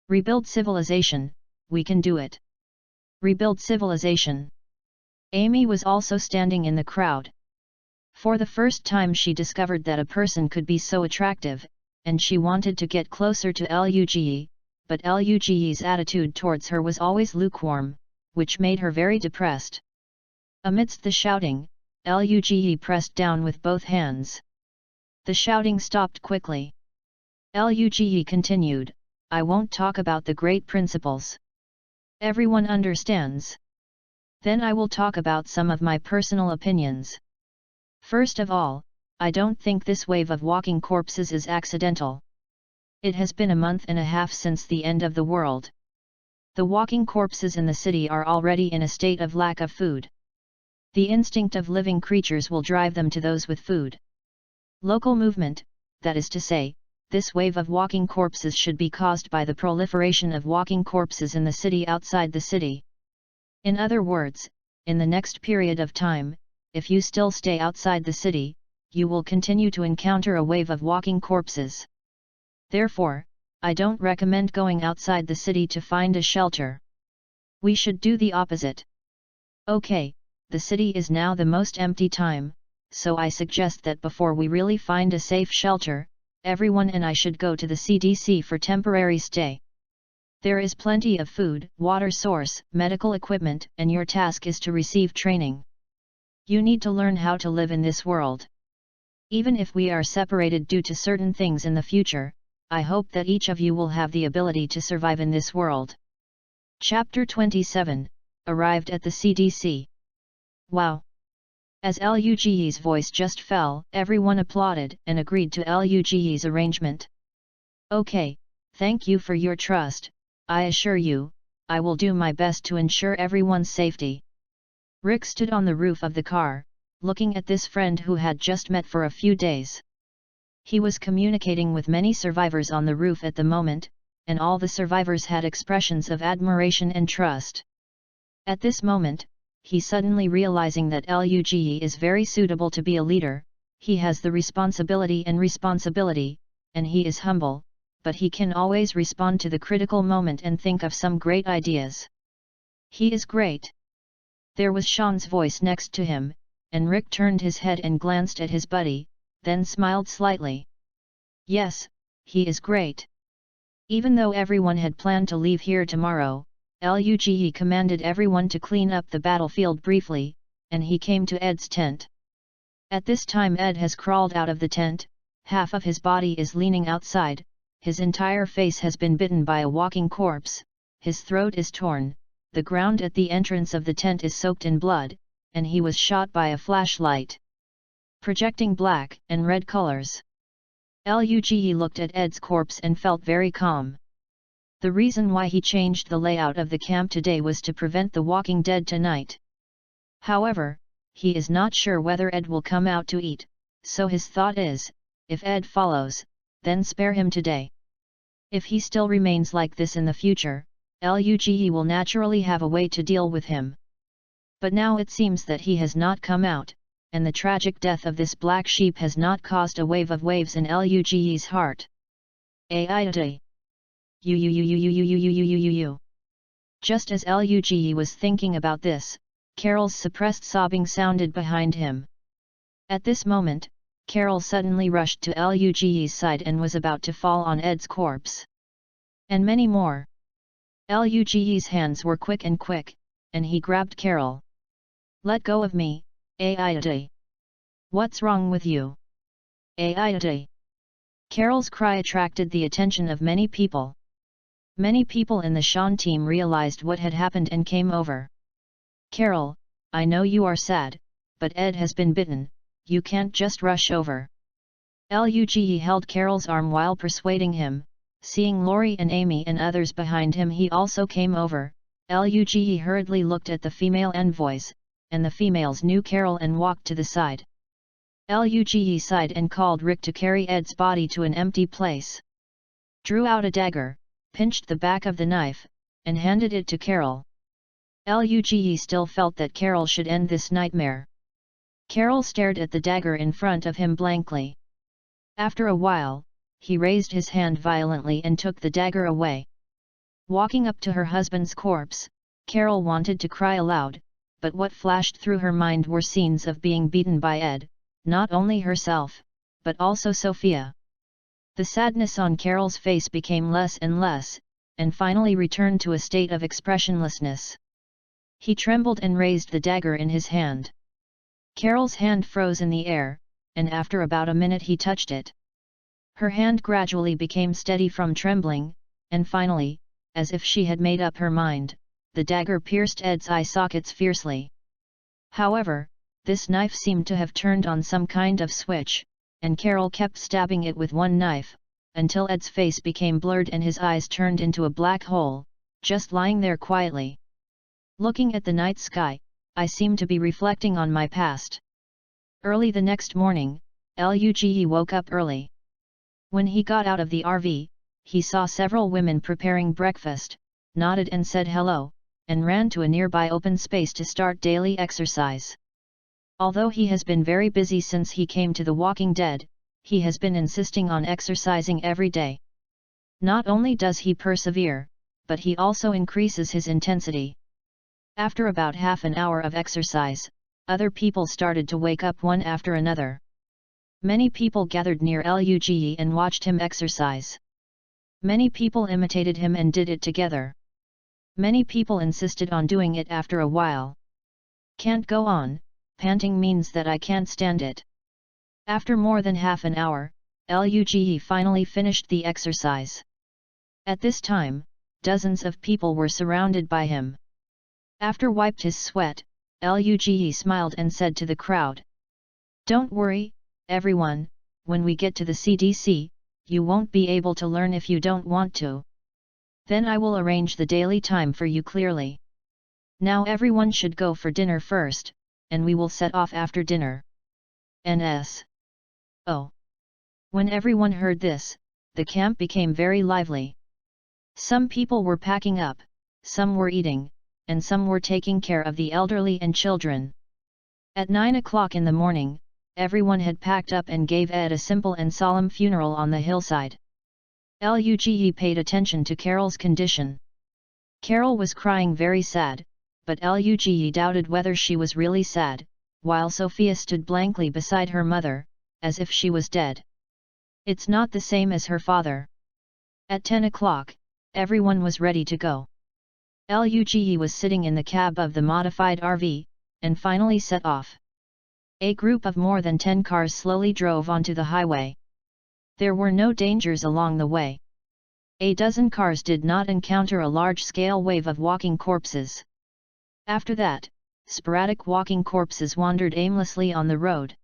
Rebuild civilization, we can do it. Rebuild civilization." Amy was also standing in the crowd. For the first time she discovered that a person could be so attractive, and she wanted to get closer to Luge, but Luge's attitude towards her was always lukewarm, which made her very depressed. Amidst the shouting, Luge pressed down with both hands. The shouting stopped quickly. Luge continued, "I won't talk about the great principles. Everyone understands. Then I will talk about some of my personal opinions. First of all, I don't think this wave of walking corpses is accidental. It has been a month and a half since the end of the world. The walking corpses in the city are already in a state of lack of food. The instinct of living creatures will drive them to those with food. Local movement, that is to say, this wave of walking corpses should be caused by the proliferation of walking corpses in the city outside the city. In other words, in the next period of time, if you still stay outside the city, you will continue to encounter a wave of walking corpses. Therefore, I don't recommend going outside the city to find a shelter. We should do the opposite. Okay, the city is now the most empty time, so I suggest that before we really find a safe shelter, everyone and I should go to the CDC for temporary stay. There is plenty of food, water source, medical equipment, and your task is to receive training. You need to learn how to live in this world. Even if we are separated due to certain things in the future, I hope that each of you will have the ability to survive in this world." Chapter 27, Arrived at the CDC. Wow! As Luge's voice just fell, everyone applauded and agreed to Luge's arrangement. "Okay, thank you for your trust. I assure you, I will do my best to ensure everyone's safety." Rick stood on the roof of the car, looking at this friend who had just met for a few days. He was communicating with many survivors on the roof at the moment, and all the survivors had expressions of admiration and trust. At this moment, he suddenly realizing that Luge is very suitable to be a leader, he has the responsibility, and he is humble, but he can always respond to the critical moment and think of some great ideas. He is great. There was Sean's voice next to him, and Rick turned his head and glanced at his buddy, then smiled slightly. Yes, he is great. Even though everyone had planned to leave here tomorrow, Luge commanded everyone to clean up the battlefield briefly, and he came to Ed's tent. At this time Ed has crawled out of the tent, half of his body is leaning outside, his entire face has been bitten by a walking corpse, his throat is torn, the ground at the entrance of the tent is soaked in blood, and he was shot by a flashlight, projecting black and red colors. Luge looked at Ed's corpse and felt very calm. The reason why he changed the layout of the camp today was to prevent the walking dead tonight. However, he is not sure whether Ed will come out to eat, so his thought is, if Ed follows, then spare him today. If he still remains like this in the future, Luge will naturally have a way to deal with him. But now it seems that he has not come out, and the tragic death of this black sheep has not caused a wave of waves in Luge's heart. Ai. You. Just as Luge was thinking about this, Carol's suppressed sobbing sounded behind him. At this moment, Carol suddenly rushed to Luge's side and was about to fall on Ed's corpse. And many more. Luge's hands were quick, and he grabbed Carol. "Let go of me, Ai. What's wrong with you? Ai." Carol's cry attracted the attention of many people. Many people in the Sean team realized what had happened and came over. "Carol, I know you are sad, but Ed has been bitten, you can't just rush over." Luge held Carol's arm while persuading him. Seeing Lori and Amy and others behind him, he also came over. Luge hurriedly looked at the female envoys, and the females knew Carol and walked to the side. Luge sighed and called Rick to carry Ed's body to an empty place. Drew out a dagger, pinched the back of the knife, and handed it to Carol. Luge still felt that Carol should end this nightmare. Carol stared at the dagger in front of him blankly. After a while, he raised his hand violently and took the dagger away. Walking up to her husband's corpse, Carol wanted to cry aloud, but what flashed through her mind were scenes of being beaten by Ed, not only herself, but also Sophia. The sadness on Carol's face became less and less, and finally returned to a state of expressionlessness. He trembled and raised the dagger in his hand. Carol's hand froze in the air, and after about a minute he touched it. Her hand gradually became steady from trembling, and finally, as if she had made up her mind, the dagger pierced Ed's eye sockets fiercely. However, this knife seemed to have turned on some kind of switch, and Carol kept stabbing it with one knife, until Ed's face became blurred and his eyes turned into a black hole, just lying there quietly. Looking at the night sky, I seemed to be reflecting on my past. Early the next morning, Luge woke up early. When he got out of the RV, he saw several women preparing breakfast, nodded and said hello, and ran to a nearby open space to start daily exercise. Although he has been very busy since he came to The Walking Dead, he has been insisting on exercising every day. Not only does he persevere, but he also increases his intensity. After about half an hour of exercise, other people started to wake up one after another. Many people gathered near Luge and watched him exercise. Many people imitated him and did it together. Many people insisted on doing it after a while. Can't go on, panting means that I can't stand it. After more than half an hour, Luge finally finished the exercise. At this time, dozens of people were surrounded by him. After wiped his sweat, Luge smiled and said to the crowd, "Don't worry, everyone, when we get to the CDC, you won't be able to learn if you don't want to. Then I will arrange the daily time for you clearly. Now everyone should go for dinner first, and we will set off after dinner. NS. Oh. When everyone heard this, the camp became very lively. Some people were packing up, some were eating, and some were taking care of the elderly and children. At 9 o'clock in the morning, everyone had packed up and gave Ed a simple and solemn funeral on the hillside. Luge paid attention to Carol's condition. Carol was crying very sad, but Luge doubted whether she was really sad, while Sophia stood blankly beside her mother, as if she was dead. It's not the same as her father. At 10 o'clock, everyone was ready to go. Luge was sitting in the cab of the modified RV, and finally set off. A group of more than 10 cars slowly drove onto the highway. There were no dangers along the way. A dozen cars did not encounter a large-scale wave of walking corpses. After that, sporadic walking corpses wandered aimlessly on the road.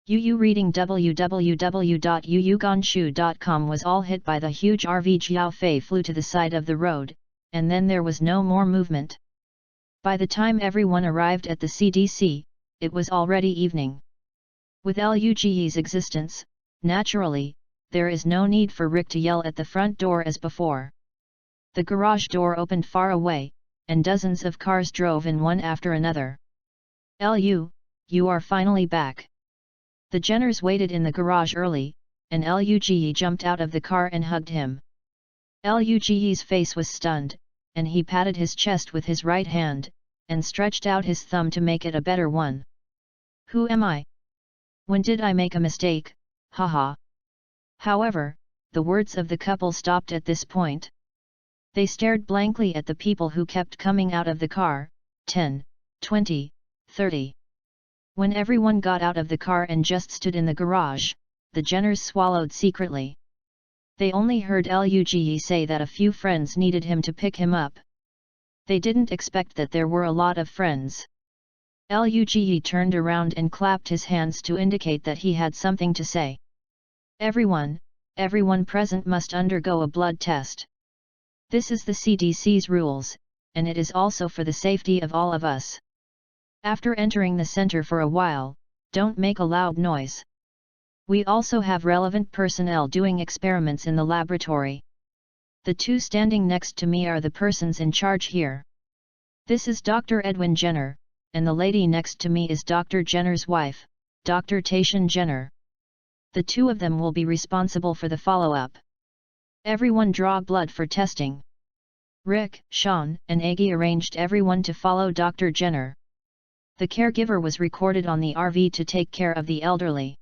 Yu reading www.yuyugonshu.com was all hit by the huge RV. Jiao Fei flew to the side of the road, and then there was no more movement. By the time everyone arrived at the CDC, it was already evening. With Luge's existence, naturally, there is no need for Rick to yell at the front door as before. The garage door opened far away, and dozens of cars drove in one after another. "You are finally back." The Jenners waited in the garage early, and Luge jumped out of the car and hugged him. Luge's face was stunned, and he patted his chest with his right hand, and stretched out his thumb to make it a better one. "Who am I? When did I make a mistake, haha." However, the words of the couple stopped at this point. They stared blankly at the people who kept coming out of the car, 10, 20, 30. When everyone got out of the car and just stood in the garage, the Jenners swallowed secretly. They only heard Luge say that a few friends needed him to pick him up. They didn't expect that there were a lot of friends. Luge turned around and clapped his hands to indicate that he had something to say. Everyone present must undergo a blood test. This is the CDC's rules, and it is also for the safety of all of us. After entering the center for a while, don't make a loud noise. We also have relevant personnel doing experiments in the laboratory. The two standing next to me are the persons in charge here. This is Dr. Edwin Jenner, and the lady next to me is Dr. Jenner's wife, Dr. Taishan Jenner. The two of them will be responsible for the follow-up. Everyone draw blood for testing. Rick, Sean, and Aggie arranged everyone to follow Dr. Jenner. The caregiver was recorded on the RV to take care of the elderly.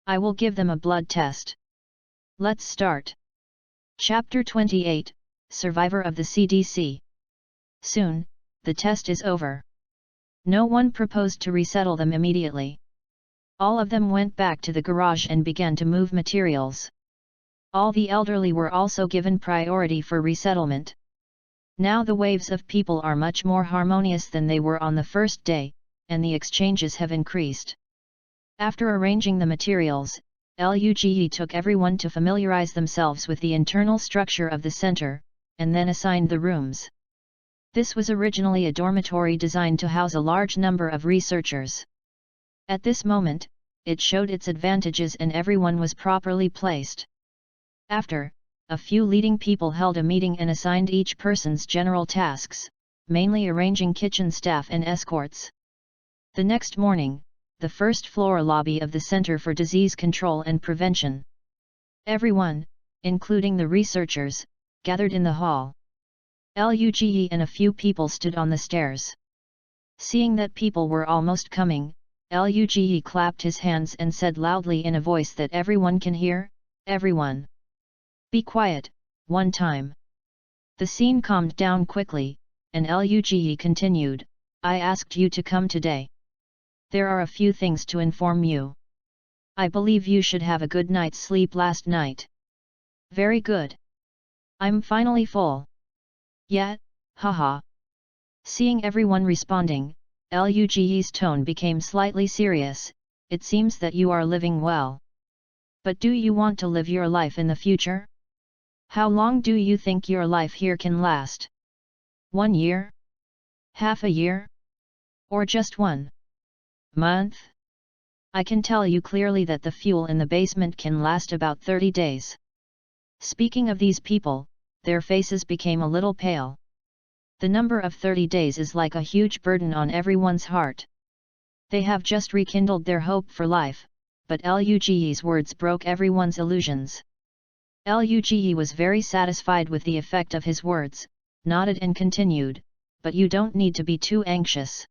I will give them a blood test. Let's start. Chapter 28, survivor of the CDC. Soon, the test is over. No one proposed to resettle them immediately. All of them went back to the garage and began to move materials. All the elderly were also given priority for resettlement. Now the waves of people are much more harmonious than they were on the first day, and the exchanges have increased. After arranging the materials, LUGE took everyone to familiarize themselves with the internal structure of the center, and then assigned the rooms. This was originally a dormitory designed to house a large number of researchers. At this moment, it showed its advantages and everyone was properly placed. After, a few leading people held a meeting and assigned each person's general tasks, mainly arranging kitchen staff and escorts. The next morning, the first floor lobby of the Center for Disease Control and Prevention. Everyone, including the researchers, gathered in the hall. LUGE and a few people stood on the stairs. Seeing that people were almost coming, LUGE clapped his hands and said loudly in a voice that everyone can hear, "Everyone! Be quiet, one time." The scene calmed down quickly, and LUGE continued, "I asked you to come today. There are a few things to inform you. I believe you should have a good night's sleep last night." "Very good. I'm finally full." "Yeah, haha." Seeing everyone responding, LUGE's tone became slightly serious. "It seems that you are living well. But do you want to live your life in the future? How long do you think your life here can last? 1 year? Half a year? Or just 1 month? I can tell you clearly that the fuel in the basement can last about 30 days. Speaking of these people, their faces became a little pale. The number of 30 days is like a huge burden on everyone's heart. They have just rekindled their hope for life, but LUGE's words broke everyone's illusions. LUGE was very satisfied with the effect of his words, nodded and continued, "But you don't need to be too anxious.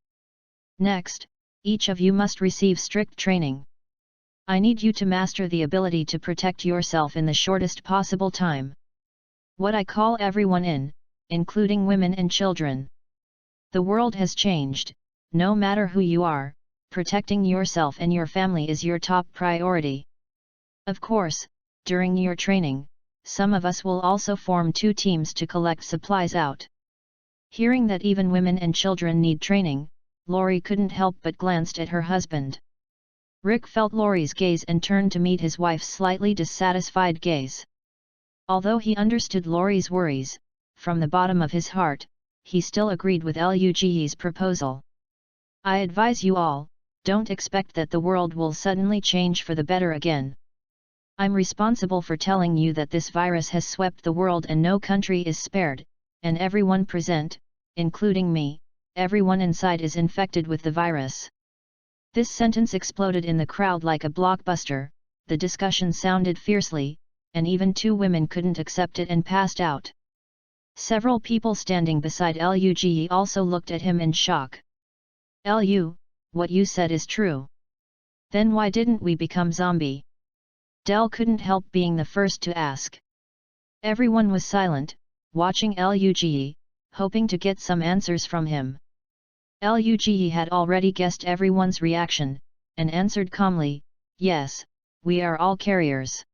Next, each of you must receive strict training. I need you to master the ability to protect yourself in the shortest possible time. What I call everyone in, including women and children. The world has changed, no matter who you are, protecting yourself and your family is your top priority. Of course, during your training, some of us will also form 2 teams to collect supplies out." Hearing that even women and children need training, Lori couldn't help but glanced at her husband. Rick felt Lori's gaze and turned to meet his wife's slightly dissatisfied gaze. Although he understood Lori's worries, from the bottom of his heart, he still agreed with LUGE's proposal. "I advise you all, don't expect that the world will suddenly change for the better again. I'm responsible for telling you that this virus has swept the world and no country is spared, and everyone present, including me, everyone inside is infected with the virus." This sentence exploded in the crowd like a blockbuster. The discussion sounded fiercely, and even 2 women couldn't accept it and passed out. Several people standing beside LUGE also looked at him in shock. "Lu, what you said is true. Then why didn't we become zombie?" Del couldn't help being the first to ask. Everyone was silent, watching LUGE, hoping to get some answers from him. LUGE had already guessed everyone's reaction, and answered calmly, "Yes, we are all carriers.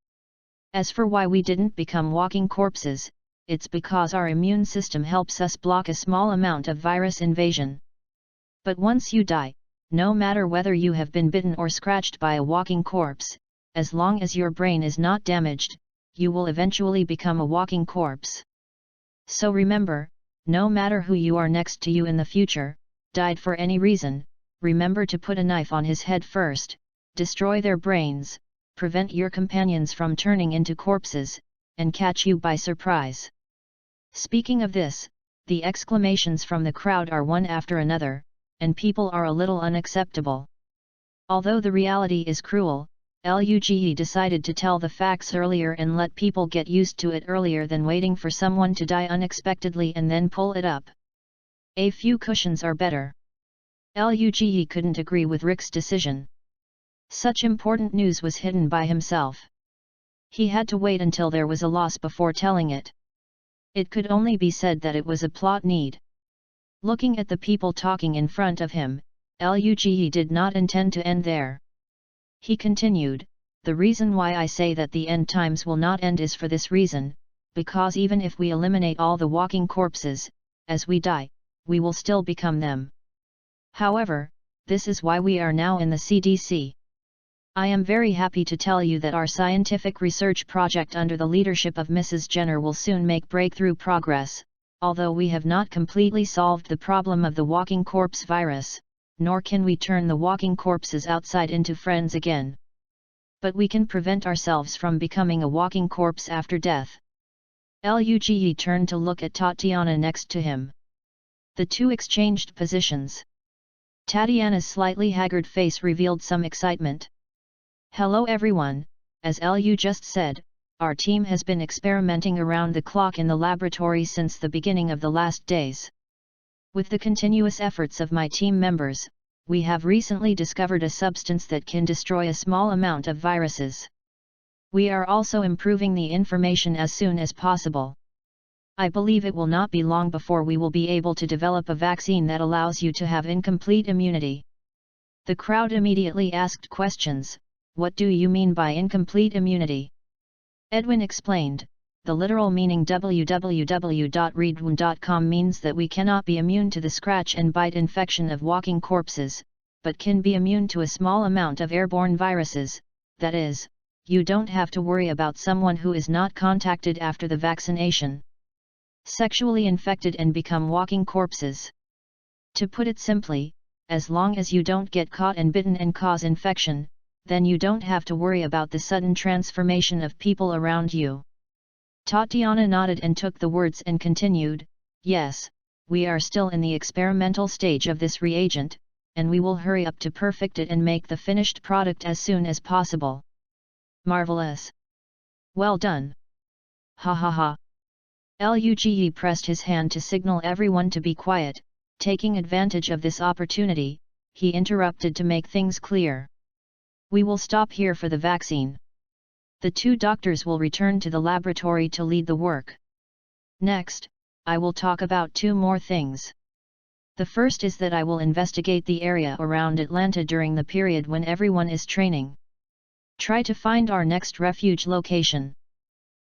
As for why we didn't become walking corpses, it's because our immune system helps us block a small amount of virus invasion. But once you die, no matter whether you have been bitten or scratched by a walking corpse, as long as your brain is not damaged, you will eventually become a walking corpse. So remember, no matter who you are next to you in the future, died for any reason, remember to put a knife on his head first, destroy their brains, prevent your companions from turning into corpses, and catch you by surprise." Speaking of this, the exclamations from the crowd are one after another, and people are a little unacceptable. Although the reality is cruel, LUGE decided to tell the facts earlier and let people get used to it earlier than waiting for someone to die unexpectedly and then pull it up. A few cushions are better. LUGE couldn't agree with Rick's decision. Such important news was hidden by himself. He had to wait until there was a loss before telling it. It could only be said that it was a plot need. Looking at the people talking in front of him, Luge did not intend to end there. He continued, "The reason why I say that the end times will not end is for this reason, because even if we eliminate all the walking corpses, as we die, we will still become them. However, this is why we are now in the CDC. I am very happy to tell you that our scientific research project under the leadership of Mrs. Jenner will soon make breakthrough progress, although we have not completely solved the problem of the walking corpse virus, nor can we turn the walking corpses outside into friends again. But we can prevent ourselves from becoming a walking corpse after death." Luge turned to look at Tatiana next to him. The two exchanged positions. Tatiana's slightly haggard face revealed some excitement. "Hello everyone, as Lu just said, our team has been experimenting around the clock in the laboratory since the beginning of the last days. With the continuous efforts of my team members, we have recently discovered a substance that can destroy a small amount of viruses. We are also improving the information as soon as possible. I believe it will not be long before we will be able to develop a vaccine that allows you to have incomplete immunity." The crowd immediately asked questions. "What do you mean by incomplete immunity?" Edwin explained, "The literal meaning www.readaloud.com means that we cannot be immune to the scratch and bite infection of walking corpses, but can be immune to a small amount of airborne viruses, that is, you don't have to worry about someone who is not contacted after the vaccination. Sexually infected and become walking corpses. To put it simply, as long as you don't get caught and bitten and cause infection, then you don't have to worry about the sudden transformation of people around you." Tatiana nodded and took the words and continued, "Yes, we are still in the experimental stage of this reagent, and we will hurry up to perfect it and make the finished product as soon as possible." "Marvelous! Well done! Ha ha ha!" Luge pressed his hand to signal everyone to be quiet. Taking advantage of this opportunity, he interrupted to make things clear. "We will stop here for the vaccine. The two doctors will return to the laboratory to lead the work. Next, I will talk about two more things. The first is that I will investigate the area around Atlanta during the period when everyone is training. Try to find our next refuge location.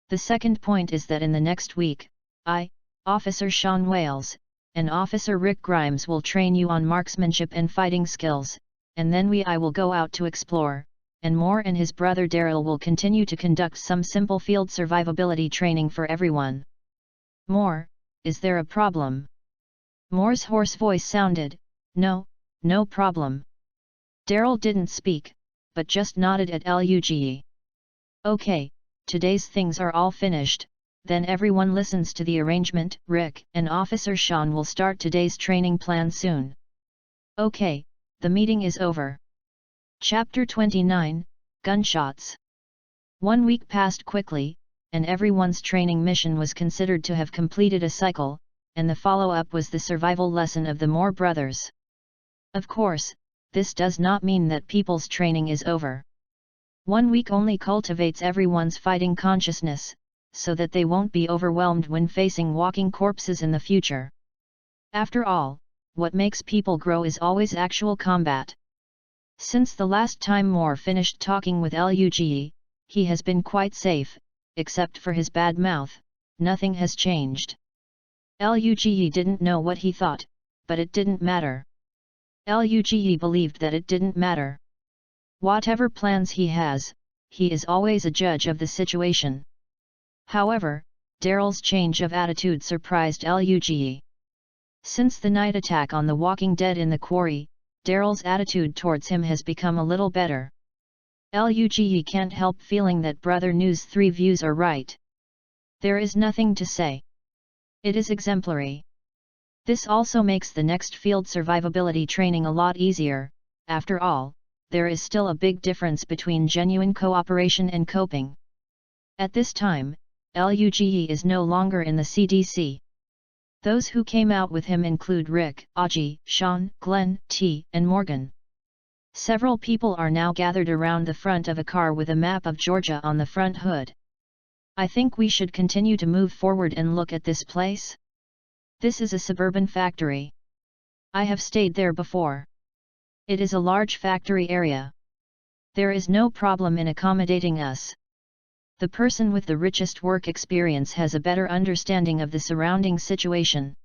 The second point is that in the next week, I, Officer Sean Wales, and Officer Rick Grimes will train you on marksmanship and fighting skills, and then I will go out to explore, and Moore and his brother Daryl will continue to conduct some simple field survivability training for everyone." "Moore, is there a problem?" Moore's hoarse voice sounded. "No, no problem." Daryl didn't speak, but just nodded at Luge. "Okay, today's things are all finished, then everyone listens to the arrangement. Rick and Officer Sean will start today's training plan soon. Okay, the meeting is over." Chapter 29, Gunshots. 1 week passed quickly, and everyone's training mission was considered to have completed a cycle, and the follow-up was the survival lesson of the Moore brothers. Of course, this does not mean that people's training is over. 1 week only cultivates everyone's fighting consciousness, so that they won't be overwhelmed when facing walking corpses in the future. After all, what makes people grow is always actual combat. Since the last time Moore finished talking with Luge, he has been quite safe, except for his bad mouth. Nothing has changed. Luge didn't know what he thought, but it didn't matter. Luge believed that it didn't matter. Whatever plans he has, he is always a judge of the situation. However, Daryl's change of attitude surprised Luge. Since the night attack on the Walking Dead in the quarry, Daryl's attitude towards him has become a little better. Luge can't help feeling that Brother News 3 views are right. There is nothing to say. It is exemplary. This also makes the next field survivability training a lot easier. After all, there is still a big difference between genuine cooperation and coping. At this time, Luge is no longer in the CDC. Those who came out with him include Rick, Audrey, Sean, Glenn, T, and Morgan. Several people are now gathered around the front of a car with a map of Georgia on the front hood. I think we should continue to move forward and look at this place. This is a suburban factory. I have stayed there before. It is a large factory area. There is no problem in accommodating us. The person with the richest work experience has a better understanding of the surrounding situation.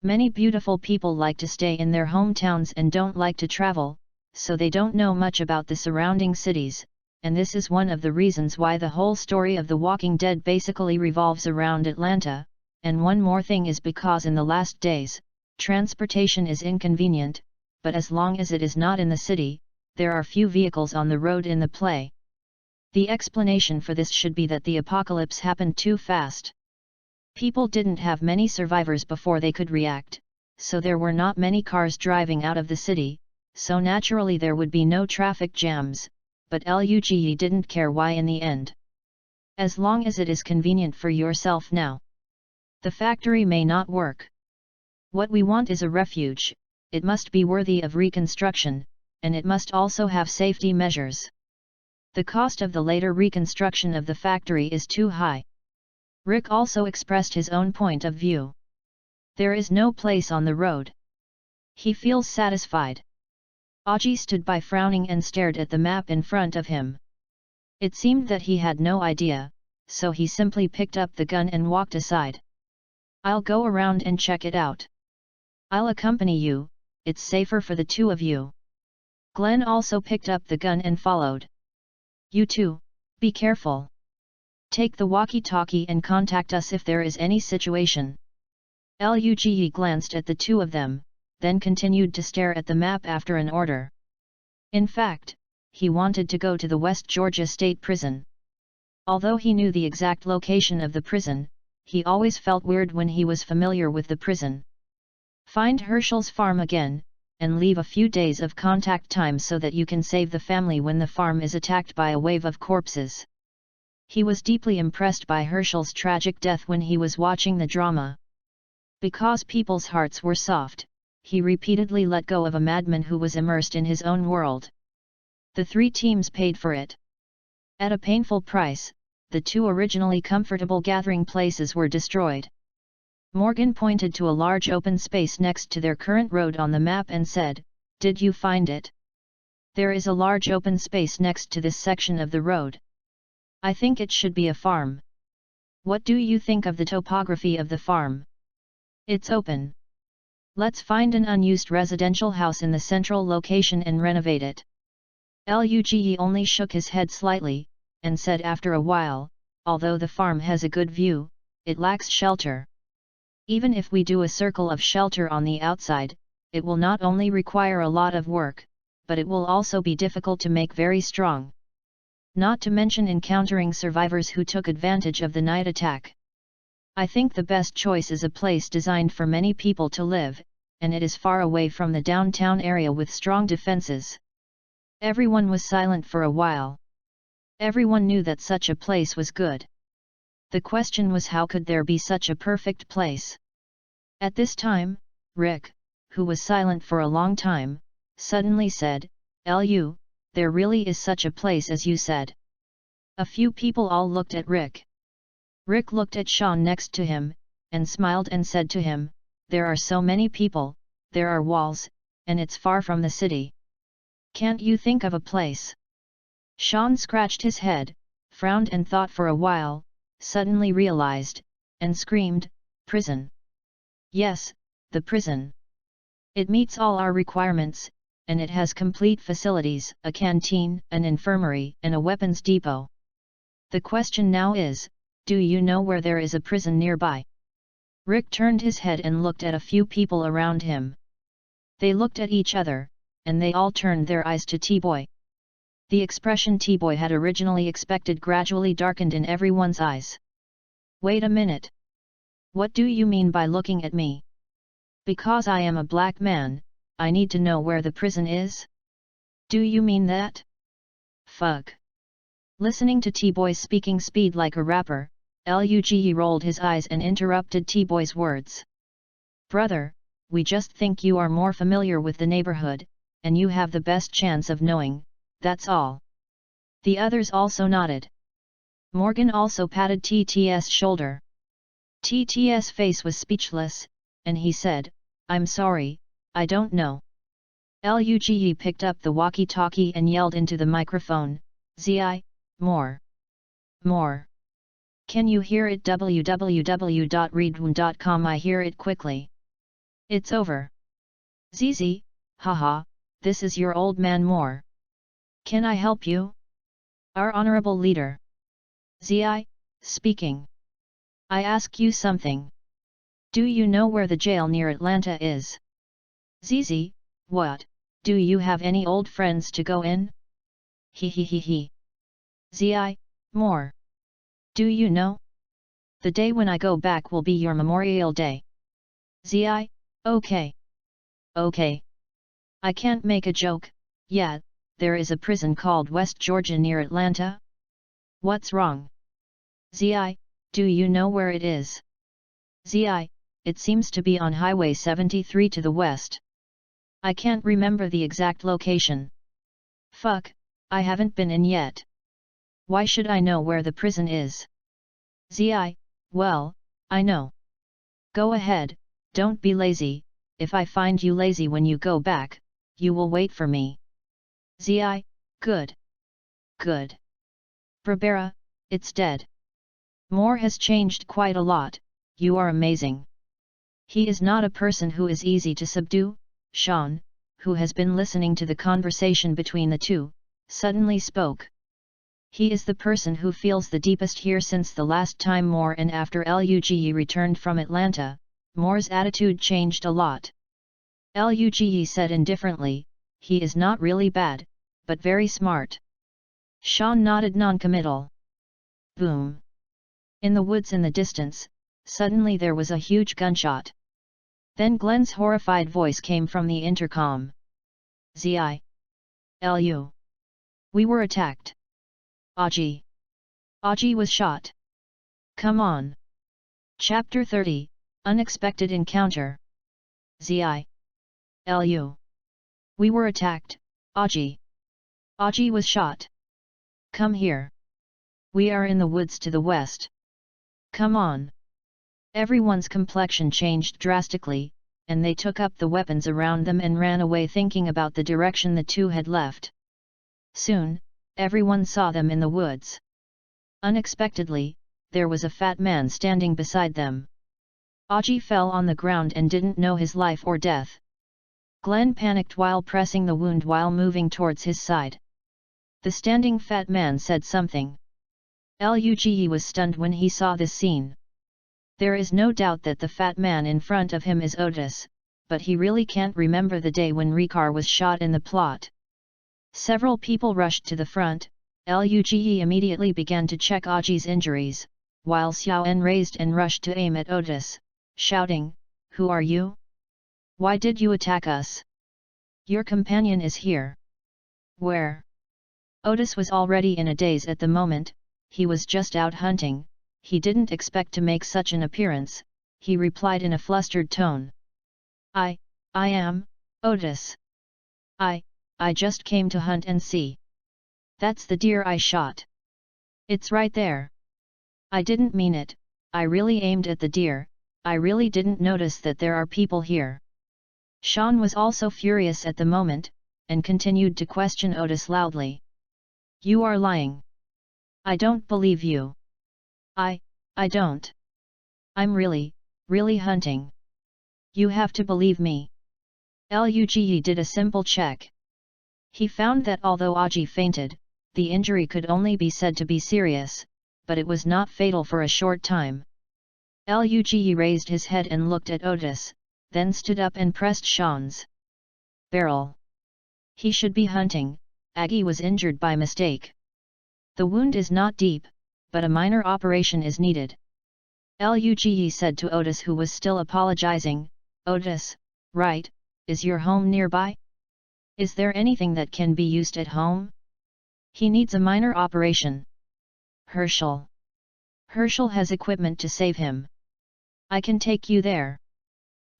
Many beautiful people like to stay in their hometowns and don't like to travel, so they don't know much about the surrounding cities, and this is one of the reasons why the whole story of The Walking Dead basically revolves around Atlanta. And one more thing is because in the last days, transportation is inconvenient, but as long as it is not in the city, there are few vehicles on the road in the play. The explanation for this should be that the apocalypse happened too fast. People didn't have many survivors before they could react, so there were not many cars driving out of the city, so naturally there would be no traffic jams, but Luge didn't care why in the end. As long as it is convenient for yourself now. The factory may not work. What we want is a refuge, it must be worthy of reconstruction, and it must also have safety measures. The cost of the later reconstruction of the factory is too high. Rick also expressed his own point of view. There is no place on the road. He feels satisfied. Aji stood by frowning and stared at the map in front of him. It seemed that he had no idea, so he simply picked up the gun and walked aside. I'll go around and check it out. I'll accompany you, it's safer for the two of you. Glenn also picked up the gun and followed. You two, be careful. Take the walkie-talkie and contact us if there is any situation. Luge glanced at the two of them, then continued to stare at the map after an order. In fact, he wanted to go to the West Georgia State Prison. Although he knew the exact location of the prison, he always felt weird when he was familiar with the prison. Find Herschel's farm again, and leave a few days of contact time so that you can save the family when the farm is attacked by a wave of corpses. He was deeply impressed by Herschel's tragic death when he was watching the drama. Because people's hearts were soft, he repeatedly let go of a madman who was immersed in his own world. The three teams paid for it. At a painful price, the two originally comfortable gathering places were destroyed. Morgan pointed to a large open space next to their current road on the map and said, "Did you find it? There is a large open space next to this section of the road. I think it should be a farm. What do you think of the topography of the farm? It's open. Let's find an unused residential house in the central location and renovate it." Luge only shook his head slightly, and said after a while, "Although the farm has a good view, it lacks shelter. Even if we do a circle of shelter on the outside, it will not only require a lot of work, but it will also be difficult to make very strong. Not to mention encountering survivors who took advantage of the night attack. I think the best choice is a place designed for many people to live, and it is far away from the downtown area with strong defenses." Everyone was silent for a while. Everyone knew that such a place was good. The question was, how could there be such a perfect place? At this time, Rick, who was silent for a long time, suddenly said, "Lu, there really is such a place as you said." A few people all looked at Rick. Rick looked at Sean next to him, and smiled and said to him, "There are so many people, there are walls, and it's far from the city. Can't you think of a place?" Sean scratched his head, frowned and thought for a while, suddenly realized, and screamed, "Prison! Yes, the prison! It meets all our requirements, and it has complete facilities, a canteen, an infirmary, and a weapons depot. The question now is, do you know where there is a prison nearby?" Rick turned his head and looked at a few people around him. They looked at each other, and they all turned their eyes to T-Boy. The expression T-Boy had originally expected gradually darkened in everyone's eyes. "Wait a minute. What do you mean by looking at me? Because I am a black man, I need to know where the prison is? Do you mean that? Fuck." Listening to T-Boy's speaking speed like a rapper, Luge rolled his eyes and interrupted T-Boy's words. "Brother, we just think you are more familiar with the neighborhood, and you have the best chance of knowing, that's all." The others also nodded. Morgan also patted TT's shoulder. TT's face was speechless, and he said, "I'm sorry, I don't know." Luge picked up the walkie-talkie and yelled into the microphone, "Zi, more. More. Can you hear it? www.readaloud.com. I hear it quickly. It's over. Zizi, haha, this is your old man Moore. Can I help you? Our honorable leader. Zi, speaking. I ask you something. Do you know where the jail near Atlanta is? Zizi, what, do you have any old friends to go in? He. Zi, more. Do you know? The day when I go back will be your Memorial Day. Zi, okay. Okay. I can't make a joke, yet, there is a prison called West Georgia near Atlanta? What's wrong? Zi, do you know where it is? Zi, it seems to be on Highway 73 to the west. I can't remember the exact location. Fuck, I haven't been in yet. Why should I know where the prison is? Zi, well, I know. Go ahead, don't be lazy. If I find you lazy when you go back, you will wait for me. Zi, good. Good. Barbara, it's dead. Moore has changed quite a lot, you are amazing. He is not a person who is easy to subdue. Sean, who has been listening to the conversation between the two, suddenly spoke. He is the person who feels the deepest here since the last time Moore and after Luge returned from Atlanta, Moore's attitude changed a lot. Luge said indifferently, he is not really bad, but very smart. Sean nodded non-committal. Boom. In the woods in the distance, suddenly there was a huge gunshot. Then Glenn's horrified voice came from the intercom. Zi. Lu. We were attacked. Augie. Augie was shot. Come on. Chapter 30, Unexpected Encounter. Zi. Lu. We were attacked, Augie. Augie was shot. Come here. We are in the woods to the west. Come on. Everyone's complexion changed drastically, and they took up the weapons around them and ran away thinking about the direction the two had left. Soon, everyone saw them in the woods. Unexpectedly, there was a fat man standing beside them. Augie fell on the ground and didn't know his life or death. Glenn panicked while pressing the wound while moving towards his side. The standing fat man said something. Luge was stunned when he saw this scene. There is no doubt that the fat man in front of him is Otis, but he really can't remember the day when Ricard was shot in the plot. Several people rushed to the front. Luge immediately began to check Augie's injuries, while Xiaoen raised and rushed to aim at Otis, shouting, "Who are you? Why did you attack us? Your companion is here." Where? Otis was already in a daze at the moment. He was just out hunting. He didn't expect to make such an appearance. He replied in a flustered tone. I am, Otis. I just came to hunt and see. That's the deer I shot. It's right there. I didn't mean it, I really aimed at the deer, I really didn't notice that there are people here." Sean was also furious at the moment, and continued to question Otis loudly. "You are lying. I don't believe you. I don't. I'm really hunting. You have to believe me." Luge did a simple check. He found that although Augie fainted, the injury could only be said to be serious, but it was not fatal for a short time. Luge raised his head and looked at Otis, then stood up and pressed Sean's barrel. He should be hunting. Aggie was injured by mistake. The wound is not deep, but a minor operation is needed. Luge said to Otis, who was still apologizing, "Otis, right, is your home nearby? Is there anything that can be used at home? He needs a minor operation." Herschel. Herschel has equipment to save him. I can take you there.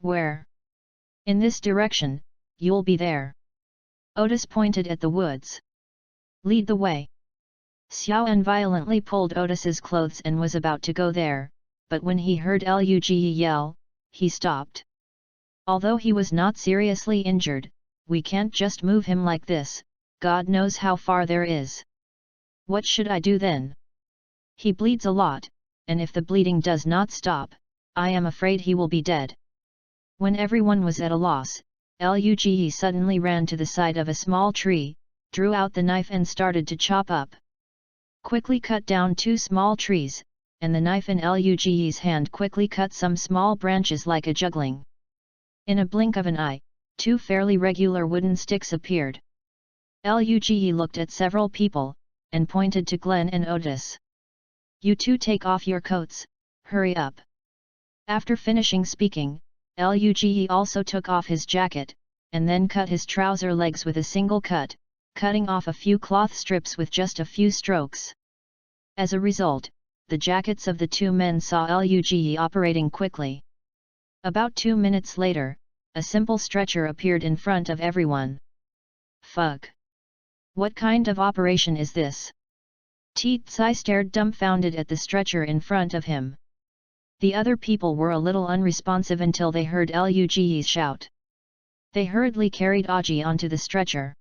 Where? In this direction, you'll be there. Otis pointed at the woods. Lead the way. Xiaoan violently pulled Otis's clothes and was about to go there, but when he heard Luge yell, he stopped. Although he was not seriously injured, we can't just move him like this, God knows how far there is. What should I do then? He bleeds a lot, and if the bleeding does not stop, I am afraid he will be dead. When everyone was at a loss, Luge suddenly ran to the side of a small tree, drew out the knife and started to chop up. Quickly cut down 2 small trees, and the knife in Luge's hand quickly cut some small branches like a juggling. In a blink of an eye, 2 fairly regular wooden sticks appeared. Luge looked at several people, and pointed to Glenn and Otis. You two take off your coats, hurry up. After finishing speaking, Luge also took off his jacket, and then cut his trouser legs with a single cut, cutting off a few cloth strips with just a few strokes. As a result, the jackets of the 2 men saw Luge operating quickly. About 2 minutes later, a simple stretcher appeared in front of everyone. Fuck! What kind of operation is this? Tsai stared dumbfounded at the stretcher in front of him. The other people were a little unresponsive until they heard Luge's shout. They hurriedly carried Aji onto the stretcher.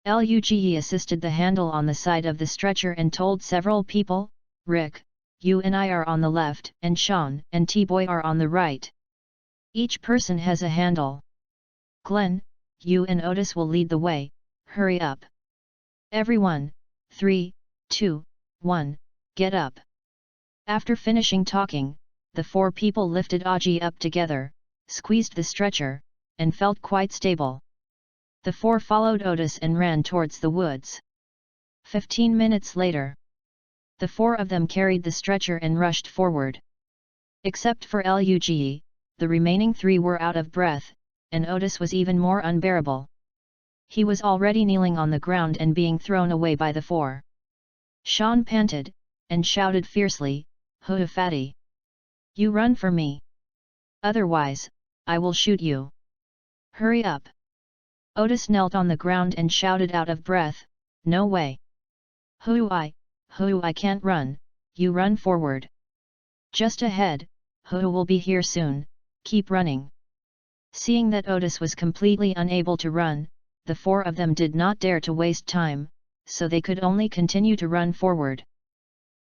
Luge assisted the handle on the side of the stretcher and told several people, Rick, you and I are on the left, and Sean and T-Boy are on the right. Each person has a handle. Glenn, you and Otis will lead the way, hurry up. Everyone, 3, 2, 1, get up. After finishing talking, the 4 people lifted Aji up together, squeezed the stretcher, and felt quite stable. The 4 followed Otis and ran towards the woods. 15 minutes later, the 4 of them carried the stretcher and rushed forward. Except for Luge, the remaining 3 were out of breath, and Otis was even more unbearable. He was already kneeling on the ground and being thrown away by the 4. Sean panted, and shouted fiercely, Hoo fatty! You run for me! Otherwise, I will shoot you! Hurry up! Otis knelt on the ground and shouted out of breath, No way! Hoo I can't run, you run forward! Just ahead, Hoo will be here soon, keep running! Seeing that Otis was completely unable to run, the 4 of them did not dare to waste time, so they could only continue to run forward.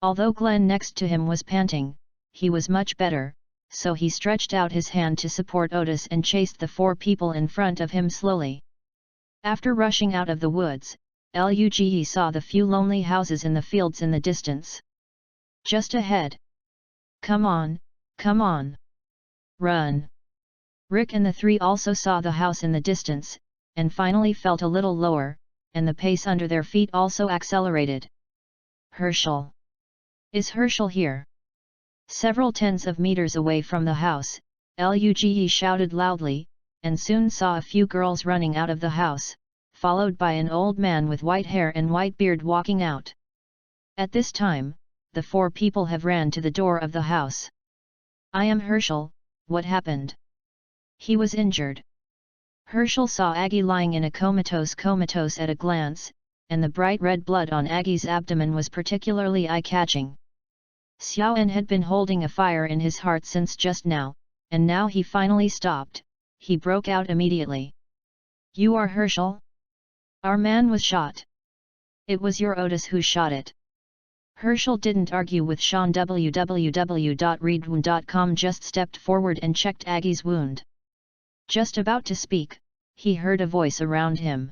Although Glenn next to him was panting, he was much better, so he stretched out his hand to support Otis and chased the 4 people in front of him slowly. After rushing out of the woods, Luge saw the few lonely houses in the fields in the distance. Just ahead. Come on, come on! Run! Rick and the 3 also saw the house in the distance, and finally felt a little lower, and the pace under their feet also accelerated. Herschel! Is Herschel here? Several tens of meters away from the house, Luge shouted loudly, and soon saw a few girls running out of the house, followed by an old man with white hair and white beard walking out. At this time, the 4 people have ran to the door of the house. I am Herschel, what happened? He was injured. Herschel saw Aggie lying in a comatose at a glance, and the bright red blood on Aggie's abdomen was particularly eye-catching. Xiaoan had been holding a fire in his heart since just now, and now he finally stopped. He broke out immediately. You are Herschel? Our man was shot. It was your Otis who shot it. Herschel didn't argue with Sean. www.readwound.com just stepped forward and checked Aggie's wound. Just about to speak, he heard a voice around him.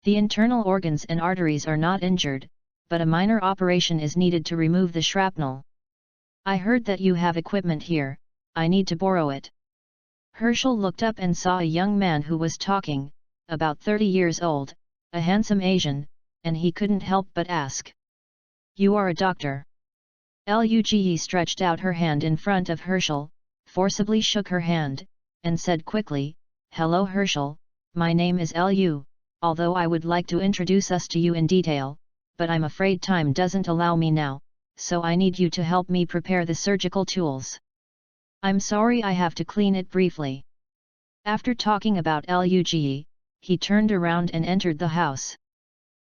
The internal organs and arteries are not injured, but a minor operation is needed to remove the shrapnel. I heard that you have equipment here, I need to borrow it. Herschel looked up and saw a young man who was talking, about 30 years old, a handsome Asian, and he couldn't help but ask. You are a doctor? Luge stretched out her hand in front of Herschel, forcibly shook her hand, and said quickly, Hello Herschel, my name is Lu, although I would like to introduce us to you in detail, but I'm afraid time doesn't allow me now, so I need you to help me prepare the surgical tools. I'm sorry I have to clean it briefly. After talking about Luge, he turned around and entered the house.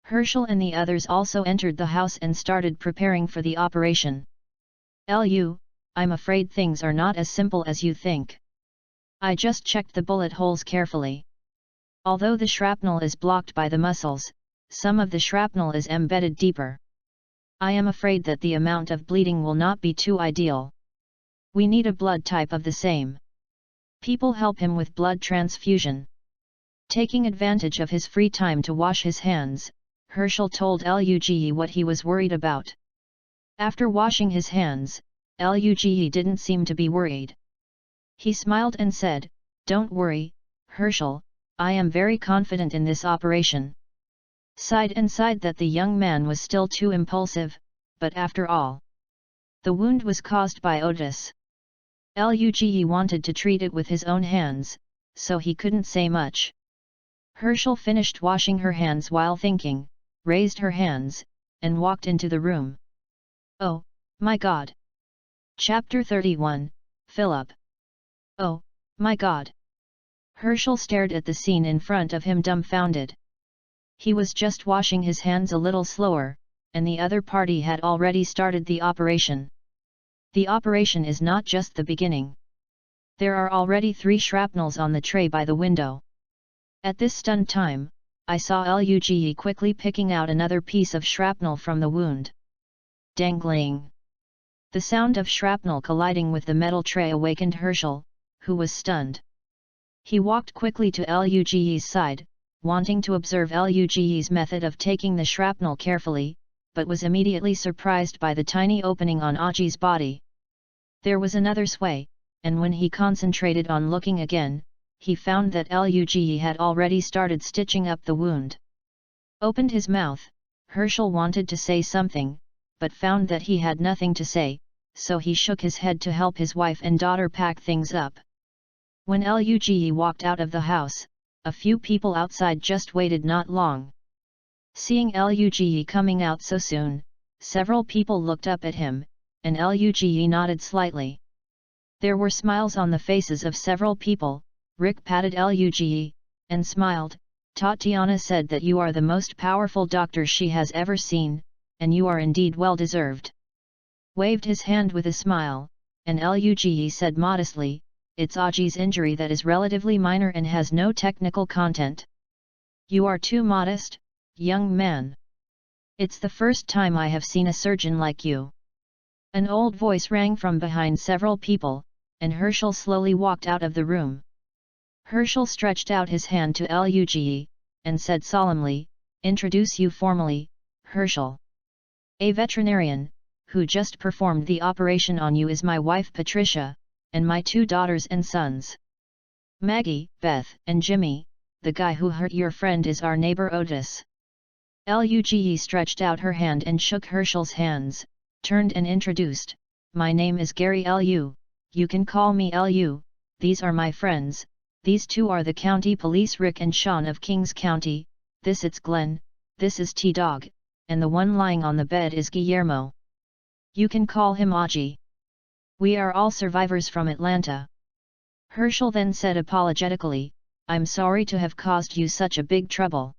Herschel and the others also entered the house and started preparing for the operation. "Lu, I'm afraid things are not as simple as you think. I just checked the bullet holes carefully. Although the shrapnel is blocked by the muscles, some of the shrapnel is embedded deeper. I am afraid that the amount of bleeding will not be too ideal. We need a blood type of the same. People help him with blood transfusion." Taking advantage of his free time to wash his hands, Herschel told Luge what he was worried about. After washing his hands, Luge didn't seem to be worried. He smiled and said, "Don't worry, Herschel, I am very confident in this operation." Sighed that the young man was still too impulsive, but after all, the wound was caused by Otis. Luge wanted to treat it with his own hands, so he couldn't say much. Herschel finished washing her hands while thinking, raised her hands, and walked into the room. "Oh, my God!" Chapter 31, Philip. "Oh, my God!" Herschel stared at the scene in front of him dumbfounded. He was just washing his hands a little slower, and the other party had already started the operation. The operation is not just the beginning. There are already 3 shrapnels on the tray by the window. At this stunned time, I saw Luge quickly picking out another piece of shrapnel from the wound. Dangling! The sound of shrapnel colliding with the metal tray awakened Herschel, who was stunned. He walked quickly to Luge's side, wanting to observe Luge's method of taking the shrapnel carefully, but was immediately surprised by the tiny opening on Aji's body. There was another sway, and when he concentrated on looking again, he found that Luge had already started stitching up the wound. Opened his mouth, Herschel wanted to say something, but found that he had nothing to say, so he shook his head to help his wife and daughter pack things up. When Luge walked out of the house, a few people outside just waited not long. Seeing Luge coming out so soon, several people looked up at him, and Luge nodded slightly. There were smiles on the faces of several people. Rick patted Luge, and smiled. "Tatiana said that you are the most powerful doctor she has ever seen, and you are indeed well deserved." Waved his hand with a smile, and Luge said modestly, "It's Aji's injury that is relatively minor and has no technical content." "You are too modest, young man. It's the first time I have seen a surgeon like you." An old voice rang from behind several people, and Herschel slowly walked out of the room. Herschel stretched out his hand to Luge, and said solemnly, "Introduce you formally, Herschel. A veterinarian, who just performed the operation on you is my wife Patricia, and my 2 daughters and sons. Maggie, Beth, and Jimmy. The guy who hurt your friend is our neighbor Otis." Luge stretched out her hand and shook Herschel's hands, turned and introduced, "My name is Gary Lu, you can call me Lu, these are my friends. These 2 are the county police Rick and Sean of Kings County, this it's Glenn, this is T-Dog, and the one lying on the bed is Guillermo. You can call him Aji. We are all survivors from Atlanta." Herschel then said apologetically, "I'm sorry to have caused you such a big trouble.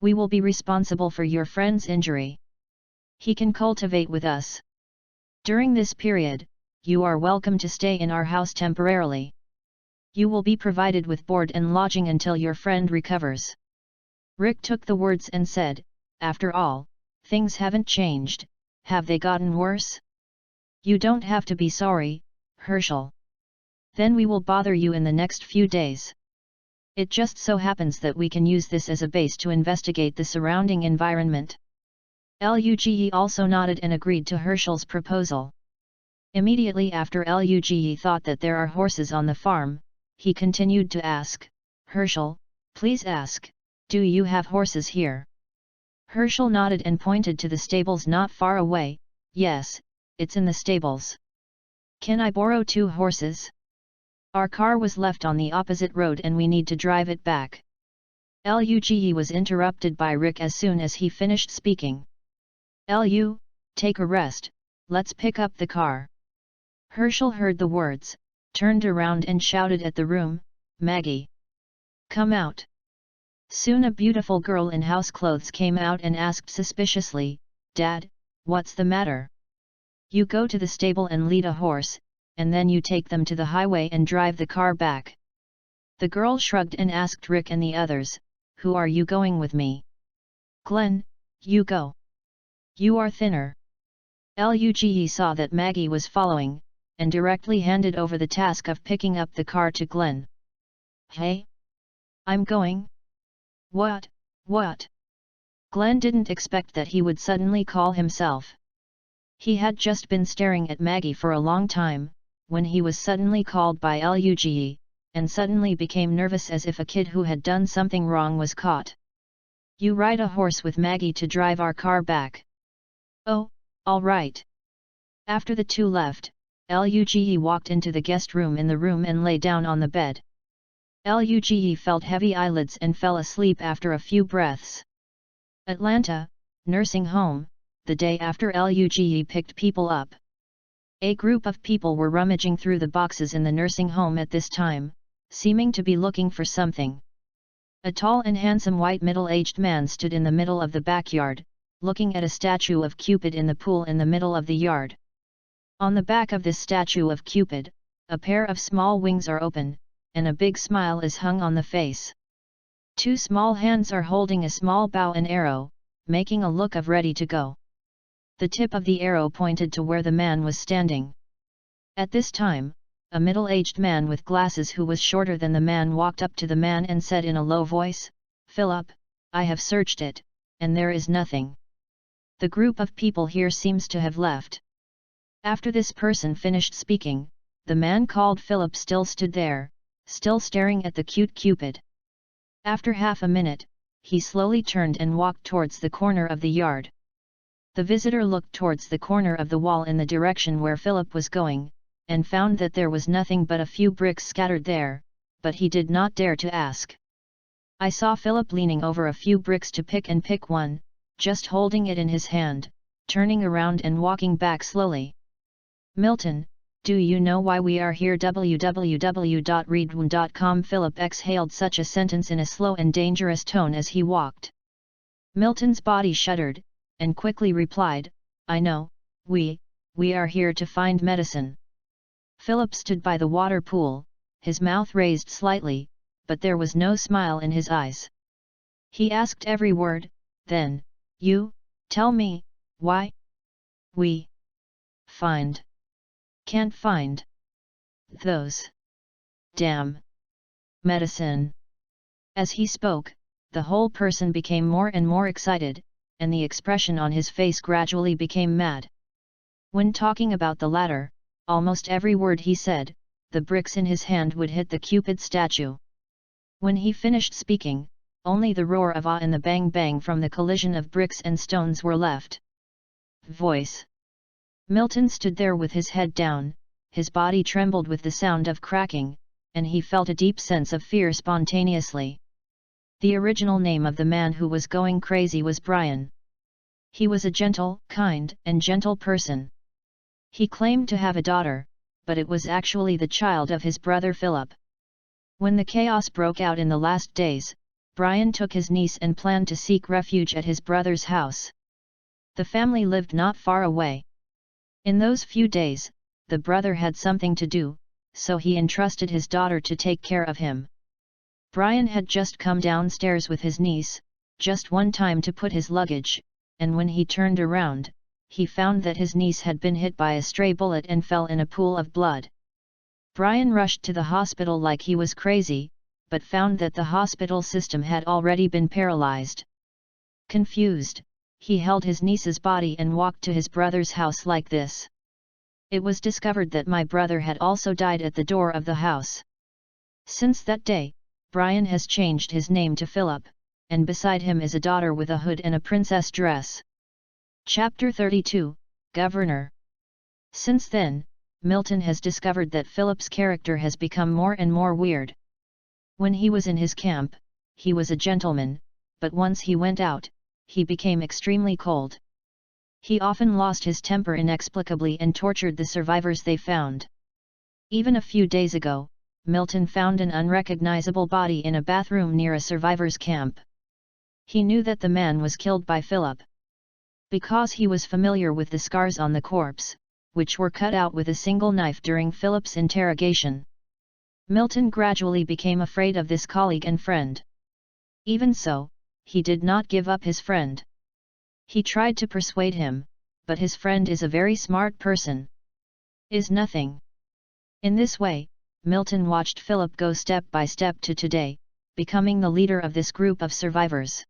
We will be responsible for your friend's injury. He can cultivate with us. During this period, you are welcome to stay in our house temporarily. You will be provided with board and lodging until your friend recovers." Rick took the words and said, "After all, things haven't changed, have they gotten worse?" "You don't have to be sorry, Herschel. Then we will bother you in the next few days. It just so happens that we can use this as a base to investigate the surrounding environment." Luge also nodded and agreed to Herschel's proposal. Immediately after Luge thought that there are horses on the farm, he continued to ask, "Herschel, please ask, do you have horses here?" Herschel nodded and pointed to the stables not far away. "Yes, it's in the stables." "Can I borrow 2 horses? Our car was left on the opposite road and we need to drive it back." Luge was interrupted by Rick as soon as he finished speaking. "Lu, take a rest, let's pick up the car." Herschel heard the words, turned around and shouted at the room, "Maggie! Come out! Soon a beautiful girl in house clothes came out and asked suspiciously, "Dad, what's the matter? You go to the stable and lead a horse, and then you take them to the highway and drive the car back." The girl shrugged and asked Rick and the others, "Who are you going with me?" "Glenn, you go. You are thinner." Luge saw that Maggie was following, and directly handed over the task of picking up the car to Glenn. "Hey? I'm going." What? Glenn didn't expect that he would suddenly call himself. He had just been staring at Maggie for a long time, when he was suddenly called by Luge, and suddenly became nervous as if a kid who had done something wrong was caught. "You ride a horse with Maggie to drive our car back." "Oh, all right." After the two left, Luge walked into the guest room in the room and lay down on the bed. Luge felt heavy eyelids and fell asleep after a few breaths. Atlanta, nursing home, the day after Luge picked people up. A group of people were rummaging through the boxes in the nursing home at this time, seeming to be looking for something. A tall and handsome white middle-aged man stood in the middle of the backyard, looking at a statue of Cupid in the pool in the middle of the yard. On the back of this statue of Cupid, a pair of small wings are open, and a big smile is hung on the face. Two small hands are holding a small bow and arrow, making a look of ready to go. The tip of the arrow pointed to where the man was standing. At this time, a middle-aged man with glasses who was shorter than the man walked up to the man and said in a low voice, "Philip, I have searched it, and there is nothing. The group of people here seems to have left." After this person finished speaking, the man called Philip still stood there, still staring at the cute Cupid. After half a minute, he slowly turned and walked towards the corner of the yard. The visitor looked towards the corner of the wall in the direction where Philip was going, and found that there was nothing but a few bricks scattered there, but he did not dare to ask. I saw Philip leaning over a few bricks to pick one, just holding it in his hand, turning around and walking back slowly. "Milton, do you know why we are here? www.readaloud.com." Philip exhaled such a sentence in a slow and dangerous tone as he walked. Milton's body shuddered, and quickly replied, "I know, we are here to find medicine." Philip stood by the water pool, his mouth raised slightly, but there was no smile in his eyes. He asked every word, then, "You, tell me, why? We can't find those damn medicine." As he spoke, the whole person became more and more excited, and the expression on his face gradually became mad. When talking about the latter, almost every word he said, the bricks in his hand would hit the Cupid statue. When he finished speaking, only the roar of awe and the bang bang from the collision of bricks and stones were left. Voice. Milton stood there with his head down, his body trembled with the sound of cracking, and he felt a deep sense of fear spontaneously. The original name of the man who was going crazy was Brian. He was a gentle, kind, and gentle person. He claimed to have a daughter, but it was actually the child of his brother Philip. When the chaos broke out in the last days, Brian took his niece and planned to seek refuge at his brother's house. The family lived not far away. In those few days, the brother had something to do, so he entrusted his daughter to take care of him. Brian had just come downstairs with his niece, just one time to put his luggage, and when he turned around, he found that his niece had been hit by a stray bullet and fell in a pool of blood. Brian rushed to the hospital like he was crazy, but found that the hospital system had already been paralyzed. Confused, he held his niece's body and walked to his brother's house like this. "It was discovered that my brother had also died at the door of the house." Since that day, Brian has changed his name to Philip, and beside him is a daughter with a hood and a princess dress. Chapter 32, Governor. Since then, Milton has discovered that Philip's character has become more and more weird. When he was in his camp, he was a gentleman, but once he went out, he became extremely cold. He often lost his temper inexplicably and tortured the survivors they found. Even a few days ago, Milton found an unrecognizable body in a bathroom near a survivors' camp. He knew that the man was killed by Philip. Because he was familiar with the scars on the corpse, which were cut out with a single knife during Philip's interrogation. Milton gradually became afraid of this colleague and friend. Even so, he did not give up his friend. He tried to persuade him, but his friend is a very smart person. Is nothing. In this way, Milton watched Philip go step by step to today, becoming the leader of this group of survivors.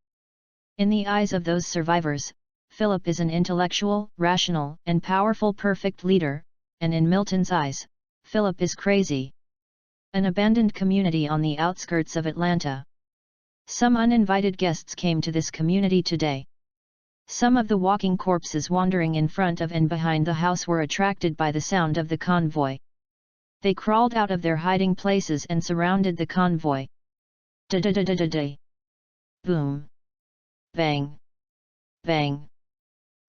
In the eyes of those survivors, Philip is an intellectual, rational, and powerful perfect leader, and in Milton's eyes, Philip is crazy. An abandoned community on the outskirts of Atlanta. Some uninvited guests came to this community today. Some of the walking corpses wandering in front of and behind the house were attracted by the sound of the convoy. They crawled out of their hiding places and surrounded the convoy. Da-da-da-da-da-da. Boom. Bang. Bang.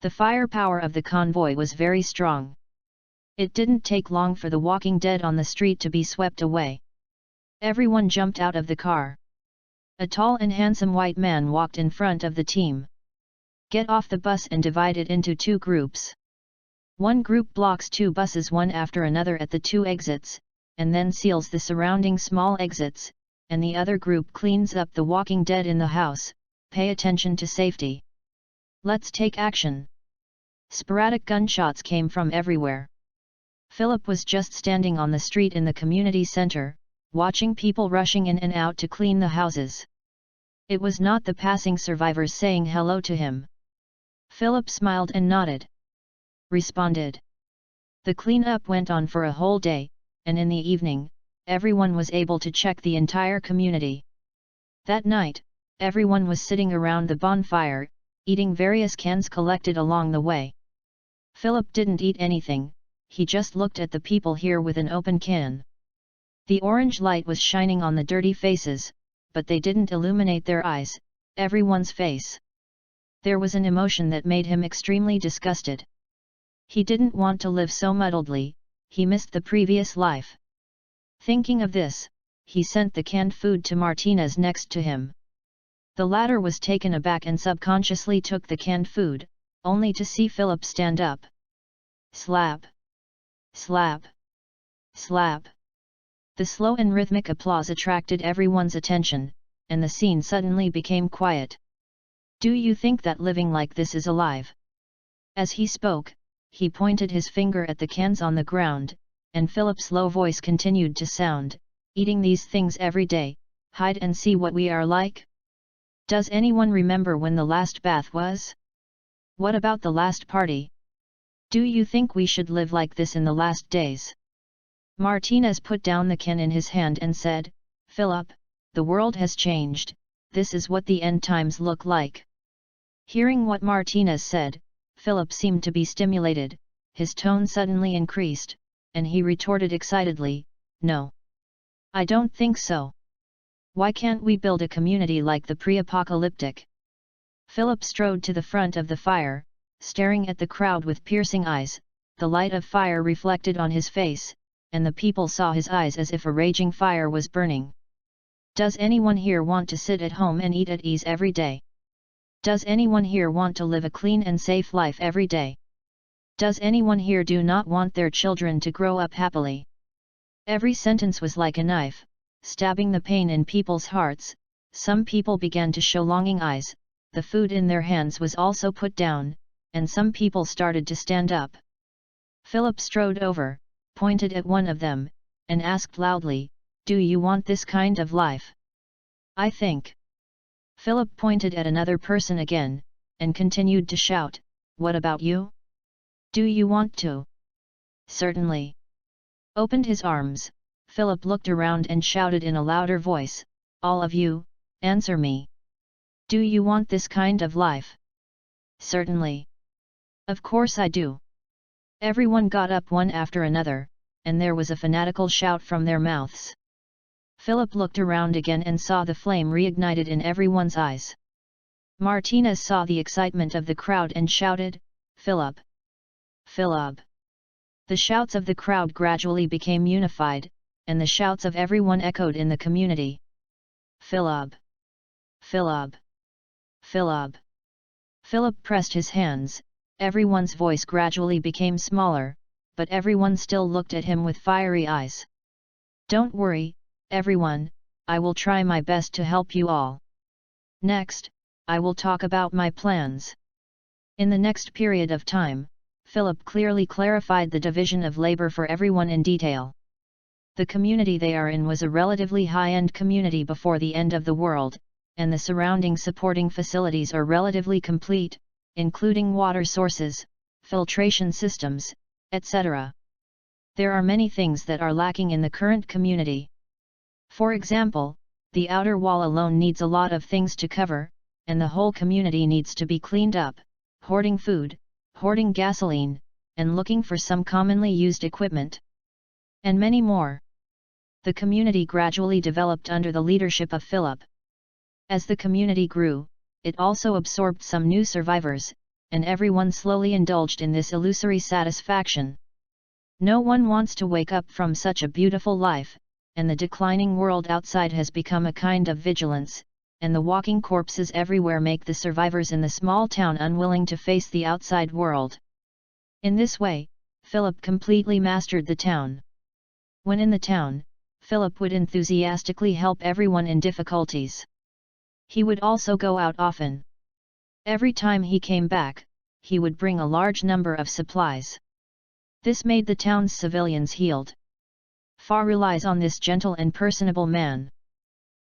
The firepower of the convoy was very strong. It didn't take long for the walking dead on the street to be swept away. Everyone jumped out of the car. A tall and handsome white man walked in front of the team. Get off the bus and divide it into two groups. One group blocks two buses one after another at the two exits, and then seals the surrounding small exits, and the other group cleans up the walking dead in the house. Pay attention to safety. Let's take action. Sporadic gunshots came from everywhere. Philip was just standing on the street in the community center, watching people rushing in and out to clean the houses. It was not the passing survivors saying hello to him. Philip smiled and nodded. Responded. The cleanup went on for a whole day, and in the evening, everyone was able to check the entire community. That night, everyone was sitting around the bonfire, eating various cans collected along the way. Philip didn't eat anything, he just looked at the people here with an open can. The orange light was shining on the dirty faces, but they didn't illuminate their eyes, everyone's face. There was an emotion that made him extremely disgusted. He didn't want to live so muddledly, he missed the previous life. Thinking of this, he sent the canned food to Martinez next to him. The latter was taken aback and subconsciously took the canned food, only to see Philip stand up. Slap! Slap! Slap! The slow and rhythmic applause attracted everyone's attention, and the scene suddenly became quiet. Do you think that living like this is alive? As he spoke, he pointed his finger at the cans on the ground, and Philip's low voice continued to sound, eating these things every day, hide and see what we are like? Does anyone remember when the last bath was? What about the last party? Do you think we should live like this in the last days? Martinez put down the can in his hand and said, Philip, the world has changed, this is what the end times look like. Hearing what Martinez said, Philip seemed to be stimulated, his tone suddenly increased, and he retorted excitedly, No. I don't think so. Why can't we build a community like the pre-apocalyptic? Philip strode to the front of the fire, staring at the crowd with piercing eyes, the light of fire reflected on his face, and the people saw his eyes as if a raging fire was burning. Does anyone here want to sit at home and eat at ease every day? Does anyone here want to live a clean and safe life every day? Does anyone here do not want their children to grow up happily? Every sentence was like a knife, stabbing the pain in people's hearts. Some people began to show longing eyes, the food in their hands was also put down, and some people started to stand up. Philip strode over, pointed at one of them, and asked loudly, Do you want this kind of life? I think. Philip pointed at another person again, and continued to shout, What about you? Do you want to? Certainly. Opened his arms, Philip looked around and shouted in a louder voice, All of you, answer me. Do you want this kind of life? Certainly. Of course I do. Everyone got up one after another, and there was a fanatical shout from their mouths. Philip looked around again and saw the flame reignited in everyone's eyes. Martinez saw the excitement of the crowd and shouted, Philip! Philip! The shouts of the crowd gradually became unified, and the shouts of everyone echoed in the community. Philip! Philip! Philip! Philip pressed his hands. Everyone's voice gradually became smaller, but everyone still looked at him with fiery eyes. Don't worry, everyone, I will try my best to help you all. Next, I will talk about my plans. In the next period of time, Philip clearly clarified the division of labor for everyone in detail. The community they are in was a relatively high-end community before the end of the world, and the surrounding supporting facilities are relatively complete, including water sources, filtration systems, etc. There are many things that are lacking in the current community. For example, the outer wall alone needs a lot of things to cover, and the whole community needs to be cleaned up, hoarding food, hoarding gasoline, and looking for some commonly used equipment. And many more. The community gradually developed under the leadership of Philip. As the community grew, it also absorbed some new survivors, and everyone slowly indulged in this illusory satisfaction. No one wants to wake up from such a beautiful life, and the declining world outside has become a kind of vigilance, and the walking corpses everywhere make the survivors in the small town unwilling to face the outside world. In this way, Philip completely mastered the town. When in the town, Philip would enthusiastically help everyone in difficulties. He would also go out often. Every time he came back, he would bring a large number of supplies. This made the town's civilians healed. Far relies on this gentle and personable man.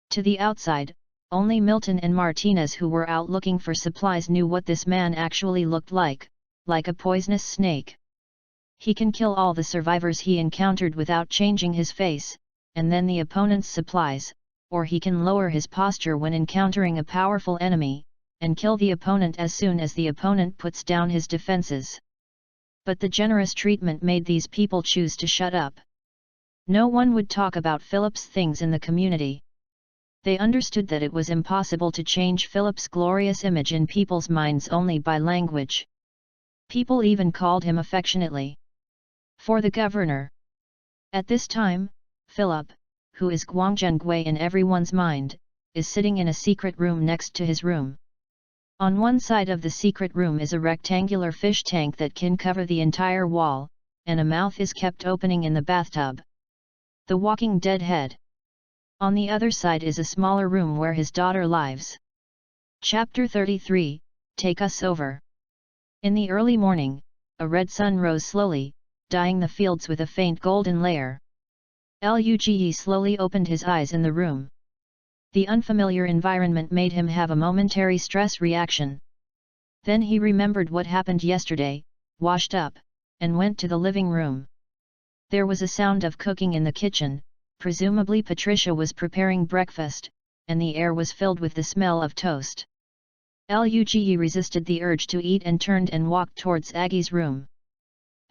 To the outside, only Milton and Martinez, who were out looking for supplies, knew what this man actually looked like a poisonous snake. He can kill all the survivors he encountered without changing his face, and then the opponent's supplies, or he can lower his posture when encountering a powerful enemy, and kill the opponent as soon as the opponent puts down his defenses. But the generous treatment made these people choose to shut up. No one would talk about Philip's things in the community. They understood that it was impossible to change Philip's glorious image in people's minds only by language. People even called him affectionately "for the governor." At this time, Philip, who is Guangzhengui in everyone's mind, is sitting in a secret room next to his room. On one side of the secret room is a rectangular fish tank that can cover the entire wall, and a mouth is kept opening in the bathtub. The Walking Dead head. On the other side is a smaller room where his daughter lives. Chapter 33, Take Us Over. In the early morning, a red sun rose slowly, dyeing the fields with a faint golden layer. Luge slowly opened his eyes in the room. The unfamiliar environment made him have a momentary stress reaction. Then he remembered what happened yesterday, washed up, and went to the living room. There was a sound of cooking in the kitchen. Presumably Patricia was preparing breakfast, and the air was filled with the smell of toast. Luge resisted the urge to eat and turned and walked towards Aggie's room.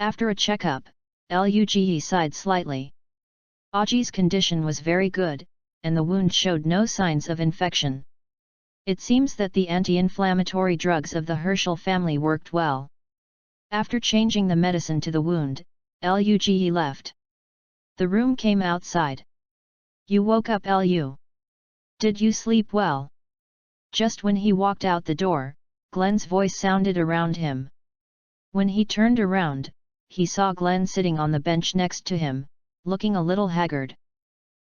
After a checkup, Luge sighed slightly. Aggie's condition was very good, and the wound showed no signs of infection. It seems that the anti-inflammatory drugs of the Herschel family worked well. After changing the medicine to the wound, Luge left. The room came outside. You woke up, Lu? Did you sleep well? Just when he walked out the door, Glenn's voice sounded around him. When he turned around, he saw Glenn sitting on the bench next to him, looking a little haggard.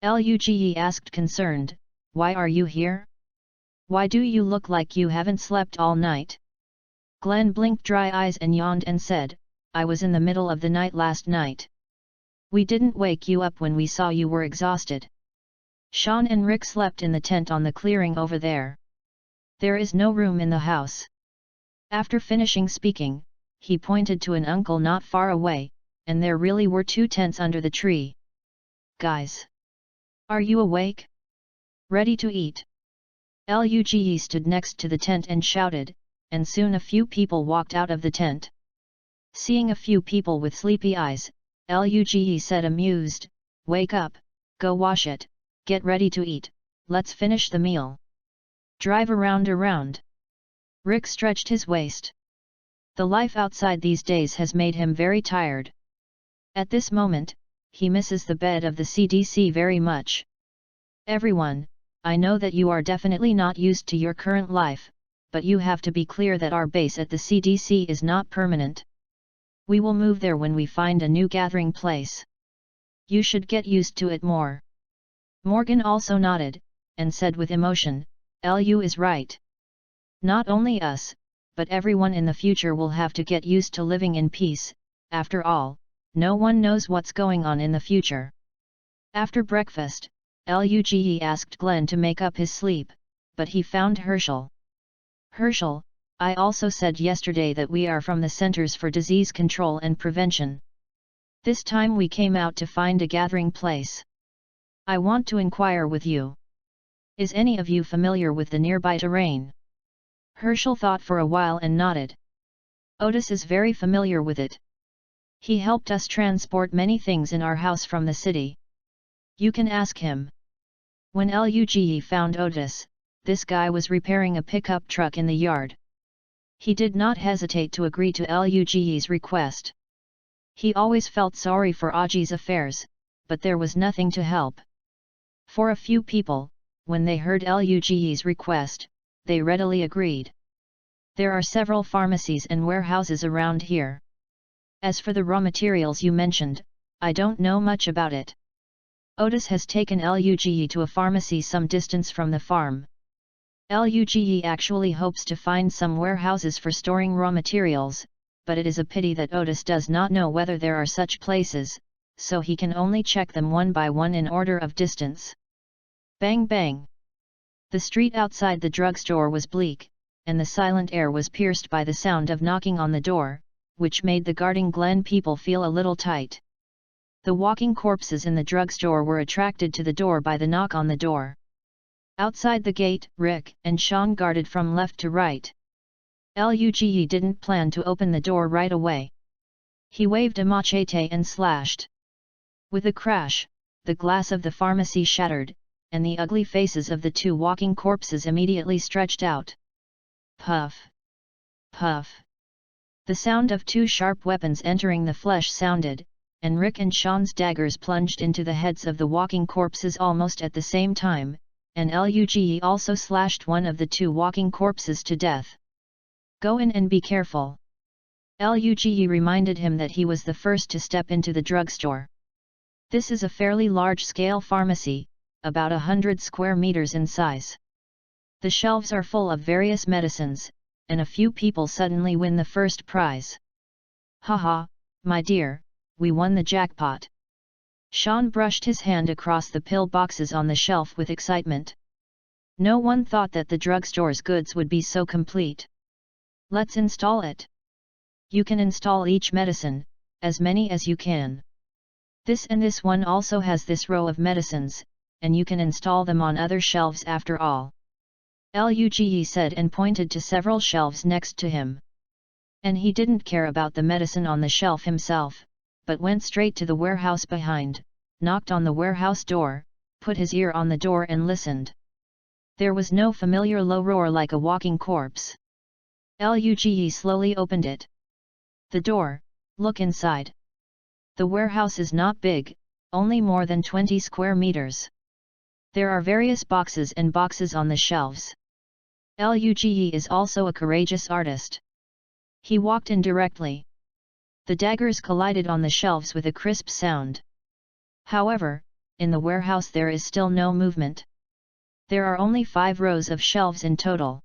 Luge asked concerned, "Why are you here? Why do you look like you haven't slept all night?" Glenn blinked dry eyes and yawned and said, "I was in the middle of the night last night. We didn't wake you up when we saw you were exhausted. Sean and Rick slept in the tent on the clearing over there. There is no room in the house." After finishing speaking, he pointed to an uncle not far away, and there really were 2 tents under the tree. "Guys! Are you awake? Ready to eat?" Luge stood next to the tent and shouted, and soon a few people walked out of the tent. Seeing a few people with sleepy eyes, Luge said amused, "Wake up, go wash it, get ready to eat, let's finish the meal. Drive around. Rick stretched his waist. The life outside these days has made him very tired. At this moment, he misses the bed of the CDC very much. Everyone, I know that you are definitely not used to your current life, but you have to be clear that our base at the CDC is not permanent. We will move there when we find a new gathering place. You should get used to it more. Morgan also nodded, and said with emotion, Lu is right. Not only us, but everyone in the future will have to get used to living in peace. After all, no one knows what's going on in the future. After breakfast, Luge asked Glenn to make up his sleep, but he found Herschel. Herschel, I also said yesterday that we are from the Centers for Disease Control and Prevention. This time we came out to find a gathering place. I want to inquire with you. Is any of you familiar with the nearby terrain? Herschel thought for a while and nodded. Otis is very familiar with it. He helped us transport many things in our house from the city. You can ask him. When Luge found Otis, this guy was repairing a pickup truck in the yard. He did not hesitate to agree to Luge's request. He always felt sorry for Aji's affairs, but there was nothing to help. For a few people, when they heard Luge's request, they readily agreed. There are several pharmacies and warehouses around here. As for the raw materials you mentioned, I don't know much about it. Otis has taken Luge to a pharmacy some distance from the farm. Luge actually hopes to find some warehouses for storing raw materials, but it is a pity that Otis does not know whether there are such places, so he can only check them one by one in order of distance. Bang bang! The street outside the drugstore was bleak, and the silent air was pierced by the sound of knocking on the door, which made the guarding Glen people feel a little tight. The walking corpses in the drugstore were attracted to the door by the knock on the door. Outside the gate, Rick and Sean guarded from left to right. Luge didn't plan to open the door right away. He waved a machete and slashed. With a crash, the glass of the pharmacy shattered, and the ugly faces of the two walking corpses immediately stretched out. Puff! Puff! The sound of two sharp weapons entering the flesh sounded, and Rick and Sean's daggers plunged into the heads of the walking corpses almost at the same time, and Luge also slashed one of the two walking corpses to death. Go in and be careful. Luge reminded him that he was the first to step into the drugstore. This is a fairly large-scale pharmacy, about 100 square meters in size. The shelves are full of various medicines, and a few people suddenly win the first prize. Haha, my dear, we won the jackpot. Sean brushed his hand across the pill boxes on the shelf with excitement. No one thought that the drugstore's goods would be so complete. Let's install it. You can install each medicine, as many as you can. This and this one also has this row of medicines, and you can install them on other shelves after all. Luge said and pointed to several shelves next to him. And he didn't care about the medicine on the shelf himself, but went straight to the warehouse behind, knocked on the warehouse door, put his ear on the door and listened. There was no familiar low roar like a walking corpse. Luge slowly opened it. The door, look inside. The warehouse is not big, only more than 20 square meters. There are various boxes and boxes on the shelves. Luge is also a courageous artist. He walked in directly. The daggers collided on the shelves with a crisp sound. However, in the warehouse there is still no movement. There are only 5 rows of shelves in total.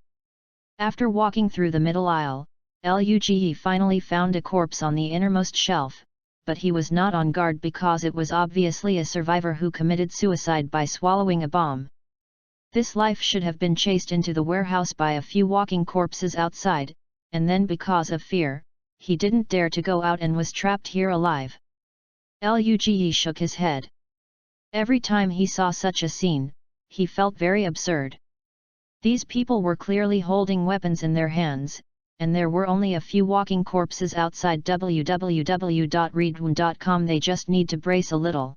After walking through the middle aisle, Luge finally found a corpse on the innermost shelf, but he was not on guard because it was obviously a survivor who committed suicide by swallowing a bomb. This life should have been chased into the warehouse by a few walking corpses outside, and then because of fear, he didn't dare to go out and was trapped here alive. Luge shook his head. Every time he saw such a scene, he felt very absurd. These people were clearly holding weapons in their hands, and there were only a few walking corpses outside www.readaloud.com. They just need to brace a little.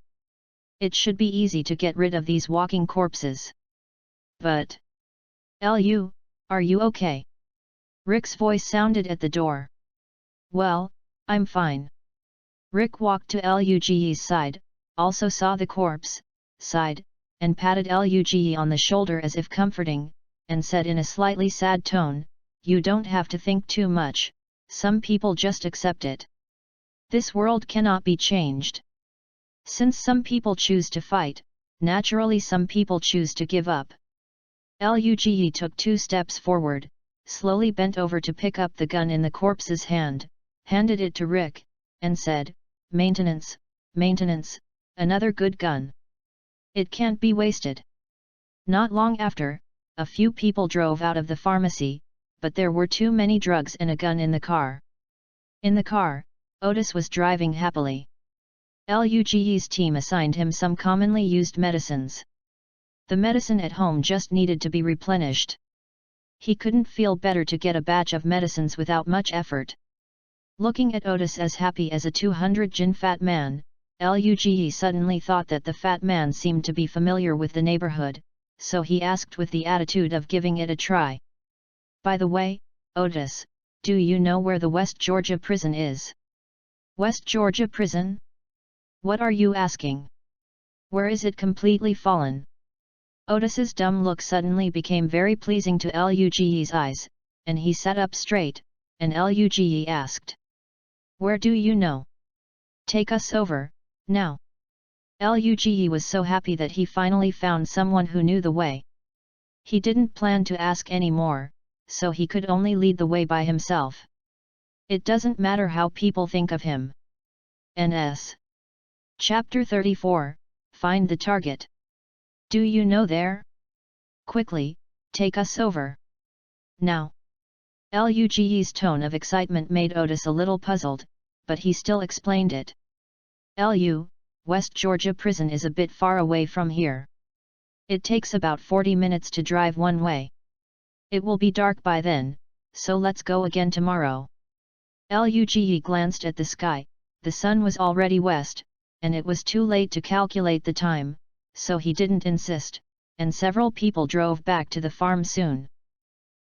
It should be easy to get rid of these walking corpses. But... Lu, are you okay? Rick's voice sounded at the door. Well, I'm fine. Rick walked to Luge's side, also saw the corpse, sighed, and patted Luge on the shoulder as if comforting, and said in a slightly sad tone, "You don't have to think too much, some people just accept it. This world cannot be changed. Since some people choose to fight, naturally some people choose to give up." Luge took 2 steps forward, slowly bent over to pick up the gun in the corpse's hand, handed it to Rick, and said, "Maintenance, maintenance, another good gun. It can't be wasted." Not long after, a few people drove out of the pharmacy, but there were too many drugs and a gun in the car. In the car, Otis was driving happily. Luge's team assigned him some commonly used medicines. The medicine at home just needed to be replenished. He couldn't feel better to get a batch of medicines without much effort. Looking at Otis as happy as a 200-gin fat man, Luge suddenly thought that the fat man seemed to be familiar with the neighborhood, so he asked with the attitude of giving it a try. "By the way, Otis, do you know where the West Georgia prison is?" "West Georgia prison? What are you asking? Where is it completely fallen?" Otis's dumb look suddenly became very pleasing to Luge's eyes, and he sat up straight, and Luge asked, "Where do you know? Take us over, now." Luge was so happy that he finally found someone who knew the way. He didn't plan to ask any more, so he could only lead the way by himself. It doesn't matter how people think of him. NS. Chapter 34, Find the Target. "Do you know there? Quickly, take us over. Now." Luge's tone of excitement made Otis a little puzzled, but he still explained it. West Georgia prison is a bit far away from here. It takes about 40 minutes to drive one way. It will be dark by then, so let's go again tomorrow." Luge glanced at the sky. The sun was already west, and it was too late to calculate the time, so he didn't insist, and several people drove back to the farm soon.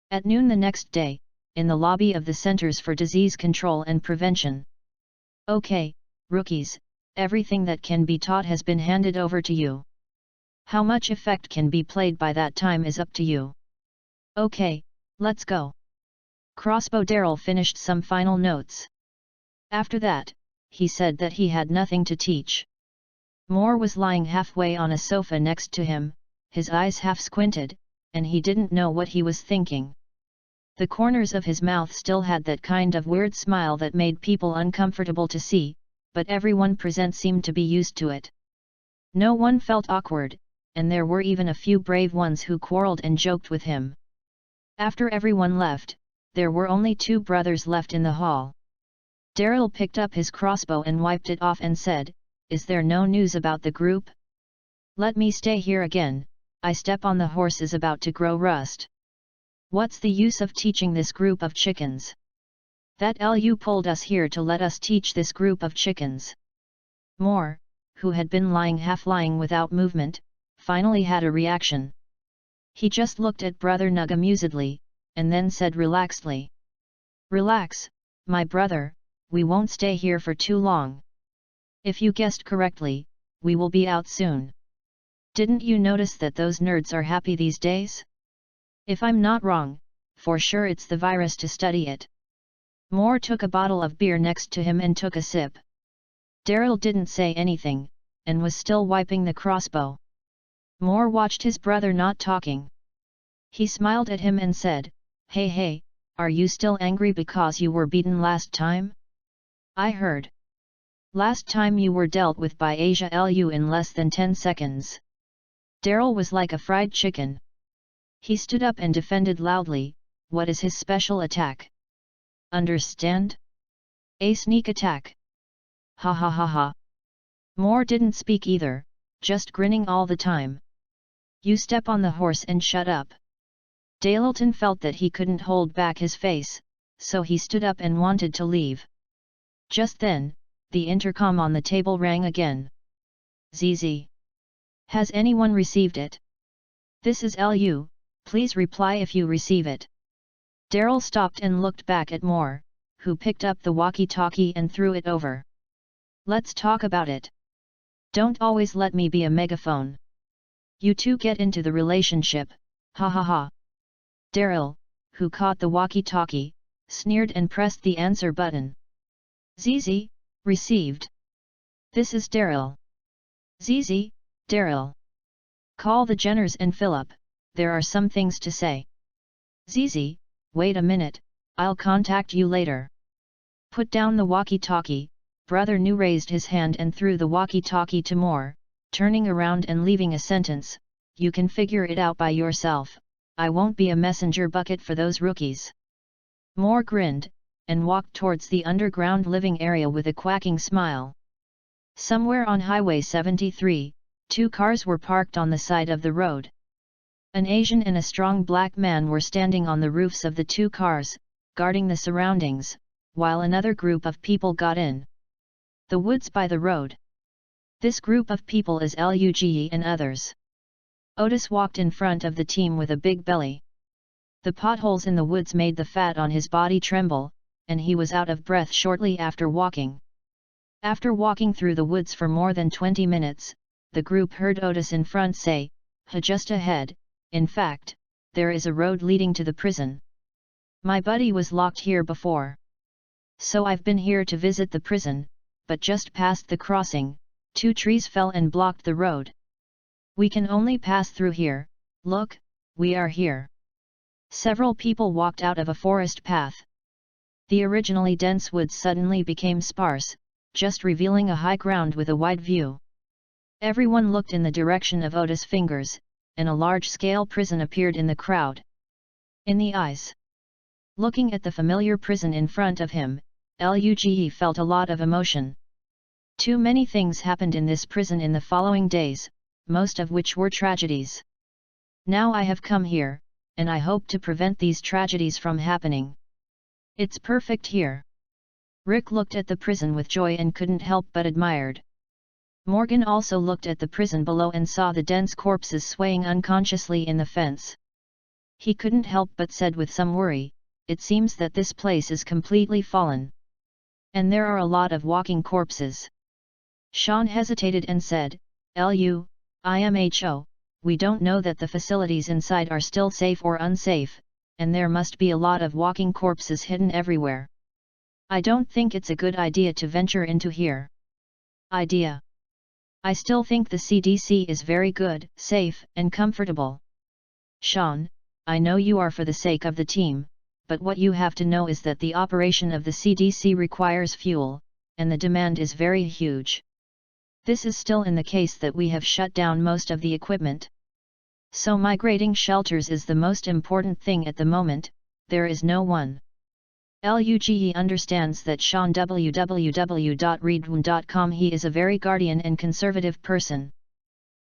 At noon the next day, in the lobby of the Centers for Disease Control and Prevention. "Okay, rookies, everything that can be taught has been handed over to you. How much effect can be played by that time is up to you. Okay, let's go." Crossbow Darrell finished some final notes. After that, he said that he had nothing to teach. Moore was lying halfway on a sofa next to him, his eyes half squinted, and he didn't know what he was thinking. The corners of his mouth still had that kind of weird smile that made people uncomfortable to see, but everyone present seemed to be used to it. No one felt awkward, and there were even a few brave ones who quarreled and joked with him. After everyone left, there were only 2 brothers left in the hall. Darrell picked up his crossbow and wiped it off and said, "Is there no news about the group? Let me stay here again, I step on the horse is about to grow rust. What's the use of teaching this group of chickens? That Lu pulled us here to let us teach this group of chickens." Moore, who had been half lying without movement, finally had a reaction. He just looked at Brother Nug amusedly, and then said relaxedly, "Relax, my brother, we won't stay here for too long. If you guessed correctly, we will be out soon. Didn't you notice that those nerds are happy these days? If I'm not wrong, for sure it's the virus to study it." Moore took a bottle of beer next to him and took a sip. Darrell didn't say anything, and was still wiping the crossbow. Moore watched his brother not talking. He smiled at him and said, Hey, are you still angry because you were beaten last time? I heard. Last time you were dealt with by Asia Lu in less than 10 seconds. Darrell was like a fried chicken. He stood up and defended loudly, "What is his special attack? Understand? A sneak attack." Ha ha ha ha. Moore didn't speak either, just grinning all the time. "You step on the horse and shut up." Daleton felt that he couldn't hold back his face, so he stood up and wanted to leave. Just then, the intercom on the table rang again. "ZZ. Has anyone received it? This is Lu, please reply if you receive it." Darrell stopped and looked back at Moore, who picked up the walkie-talkie and threw it over. "Let's talk about it." Don't always let me be a megaphone. You two get into the relationship, ha ha ha. Daryl, who caught the walkie-talkie, sneered and pressed the answer button. ZZ, received. This is Daryl. ZZ, Daryl. Call the Jenners and Philip, there are some things to say. ZZ, wait a minute, I'll contact you later. Put down the walkie-talkie. Brother New raised his hand and threw the walkie-talkie to Moore, turning around and leaving a sentence, you can figure it out by yourself, I won't be a messenger bucket for those rookies. Moore grinned, and walked towards the underground living area with a quacking smile. Somewhere on Highway 73, 2 cars were parked on the side of the road. An Asian and a strong black man were standing on the roofs of the 2 cars, guarding the surroundings, while another group of people got in. The woods by the road. This group of people is Luge and others. Otis walked in front of the team with a big belly. The potholes in the woods made the fat on his body tremble, and he was out of breath shortly after walking. After walking through the woods for more than 20 minutes, the group heard Otis in front say, just ahead, in fact, there is a road leading to the prison. My buddy was locked here before. So I've been here to visit the prison, but just past the crossing, 2 trees fell and blocked the road. We can only pass through here, look, we are here. Several people walked out of a forest path. The originally dense woods suddenly became sparse, just revealing a high ground with a wide view. Everyone looked in the direction of Otis' fingers, and a large-scale prison appeared in the crowd. In the eyes. Looking at the familiar prison in front of him, Luge felt a lot of emotion. Too many things happened in this prison in the following days, most of which were tragedies. Now I have come here, and I hope to prevent these tragedies from happening. It's perfect here. Rick looked at the prison with joy and couldn't help but admired. Morgan also looked at the prison below and saw the dense corpses swaying unconsciously in the fence. He couldn't help but said with some worry, it seems that this place is completely fallen. And there are a lot of walking corpses. Sean hesitated and said, IMHO, we don't know that the facilities inside are still safe or unsafe, and there must be a lot of walking corpses hidden everywhere. I don't think it's a good idea to venture into here. Idea. I still think the CDC is very good, safe, and comfortable. Sean, I know you are for the sake of the team, but what you have to know is that the operation of the CDC requires fuel, and the demand is very huge. This is still in the case that we have shut down most of the equipment. So migrating shelters is the most important thing at the moment, there is no one. Luge understands that Sean www.readaloud.com he is a very guardian and conservative person.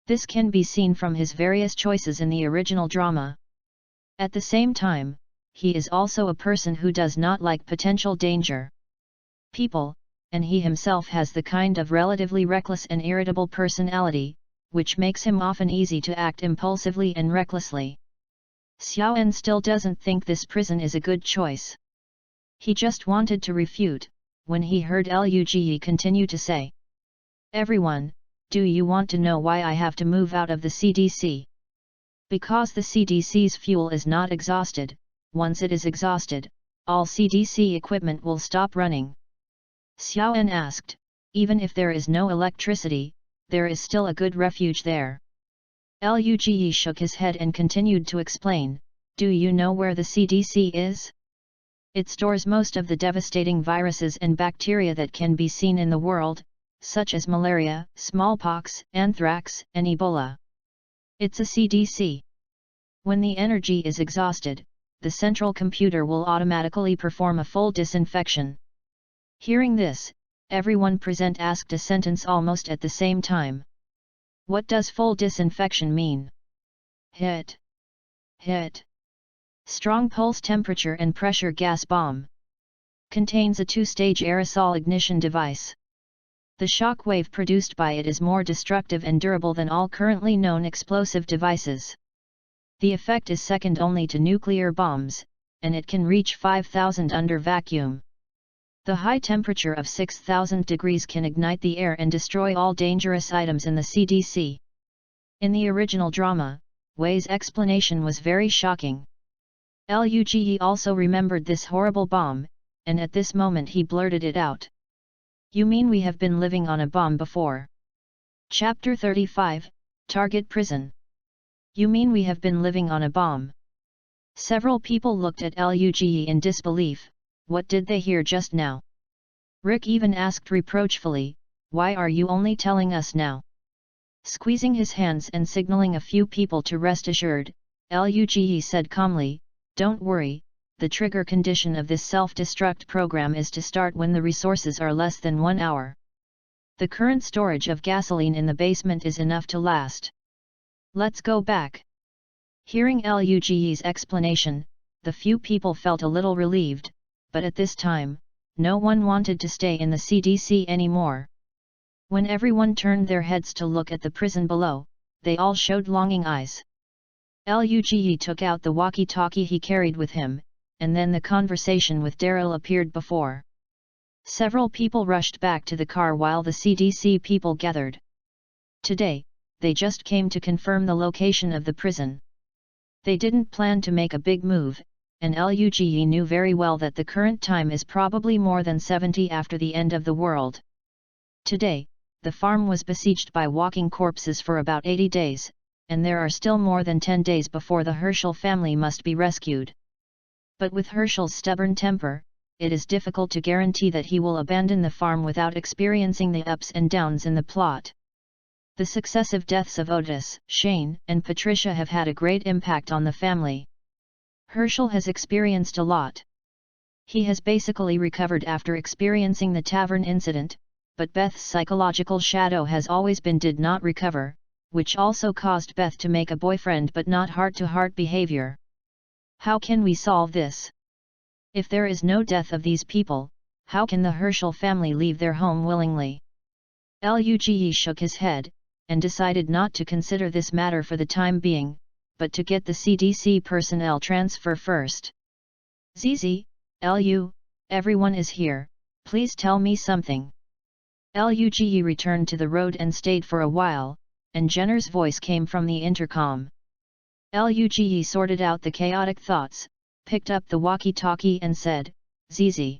This can be seen from his various choices in the original drama. At the same time, he is also a person who does not like potential danger. People, and he himself has the kind of relatively reckless and irritable personality, which makes him often easy to act impulsively and recklessly. Xiaoen still doesn't think this prison is a good choice. He just wanted to refute, when he heard Luge continue to say, everyone, do you want to know why I have to move out of the CDC? Because the CDC's fuel is not exhausted. Once it is exhausted, all CDC equipment will stop running. Xiaoen asked, even if there is no electricity, there is still a good refuge there. Luge shook his head and continued to explain, do you know where the CDC is? It stores most of the devastating viruses and bacteria that can be seen in the world, such as malaria, smallpox, anthrax, and Ebola. It's a CDC. When the energy is exhausted, the central computer will automatically perform a full disinfection. Hearing this, everyone present asked a sentence almost at the same time. What does full disinfection mean? Hit. Hit. Strong pulse temperature and pressure gas bomb. Contains a 2-stage aerosol ignition device. The shock wave produced by it is more destructive and durable than all currently known explosive devices. The effect is second only to nuclear bombs, and it can reach 5,000 under vacuum. The high temperature of 6,000 degrees can ignite the air and destroy all dangerous items in the CDC. In the original drama, Wei's explanation was very shocking. Luge also remembered this horrible bomb, and at this moment he blurted it out. "You mean we have been living on a bomb before?" Chapter 35, Target Prison. "You mean we have been living on a bomb?" Several people looked at Luge in disbelief. What did they hear just now? Rick even asked reproachfully, "Why are you only telling us now?" Squeezing his hands and signaling a few people to rest assured, Luge said calmly, "Don't worry, the trigger condition of this self-destruct program is to start when the resources are less than 1 hour. The current storage of gasoline in the basement is enough to last. Let's go back." Hearing Luge's explanation, the few people felt a little relieved, but at this time, no one wanted to stay in the CDC anymore. When everyone turned their heads to look at the prison below, they all showed longing eyes. Luge took out the walkie-talkie he carried with him, and then the conversation with Daryl appeared before. Several people rushed back to the car while the CDC people gathered. Today, they just came to confirm the location of the prison. They didn't plan to make a big move, and Luge knew very well that the current time is probably more than 70 after the end of the world. Today, the farm was besieged by walking corpses for about 80 days, and there are still more than 10 days before the Herschel family must be rescued. But with Herschel's stubborn temper, it is difficult to guarantee that he will abandon the farm without experiencing the ups and downs in the plot. The successive deaths of Otis, Shane, and Patricia have had a great impact on the family. Herschel has experienced a lot. He has basically recovered after experiencing the tavern incident, but Beth's psychological shadow has always been did not recover, which also caused Beth to make a boyfriend but not heart-to-heart behavior. How can we solve this? If there is no death of these people, how can the Herschel family leave their home willingly? Luge shook his head, and decided not to consider this matter for the time being, but to get the CDC personnel transfer first. "ZZ, Lu, everyone is here, please tell me something." Luge returned to the road and stayed for a while, and Jenner's voice came from the intercom. Luge sorted out the chaotic thoughts, picked up the walkie-talkie and said, "ZZ.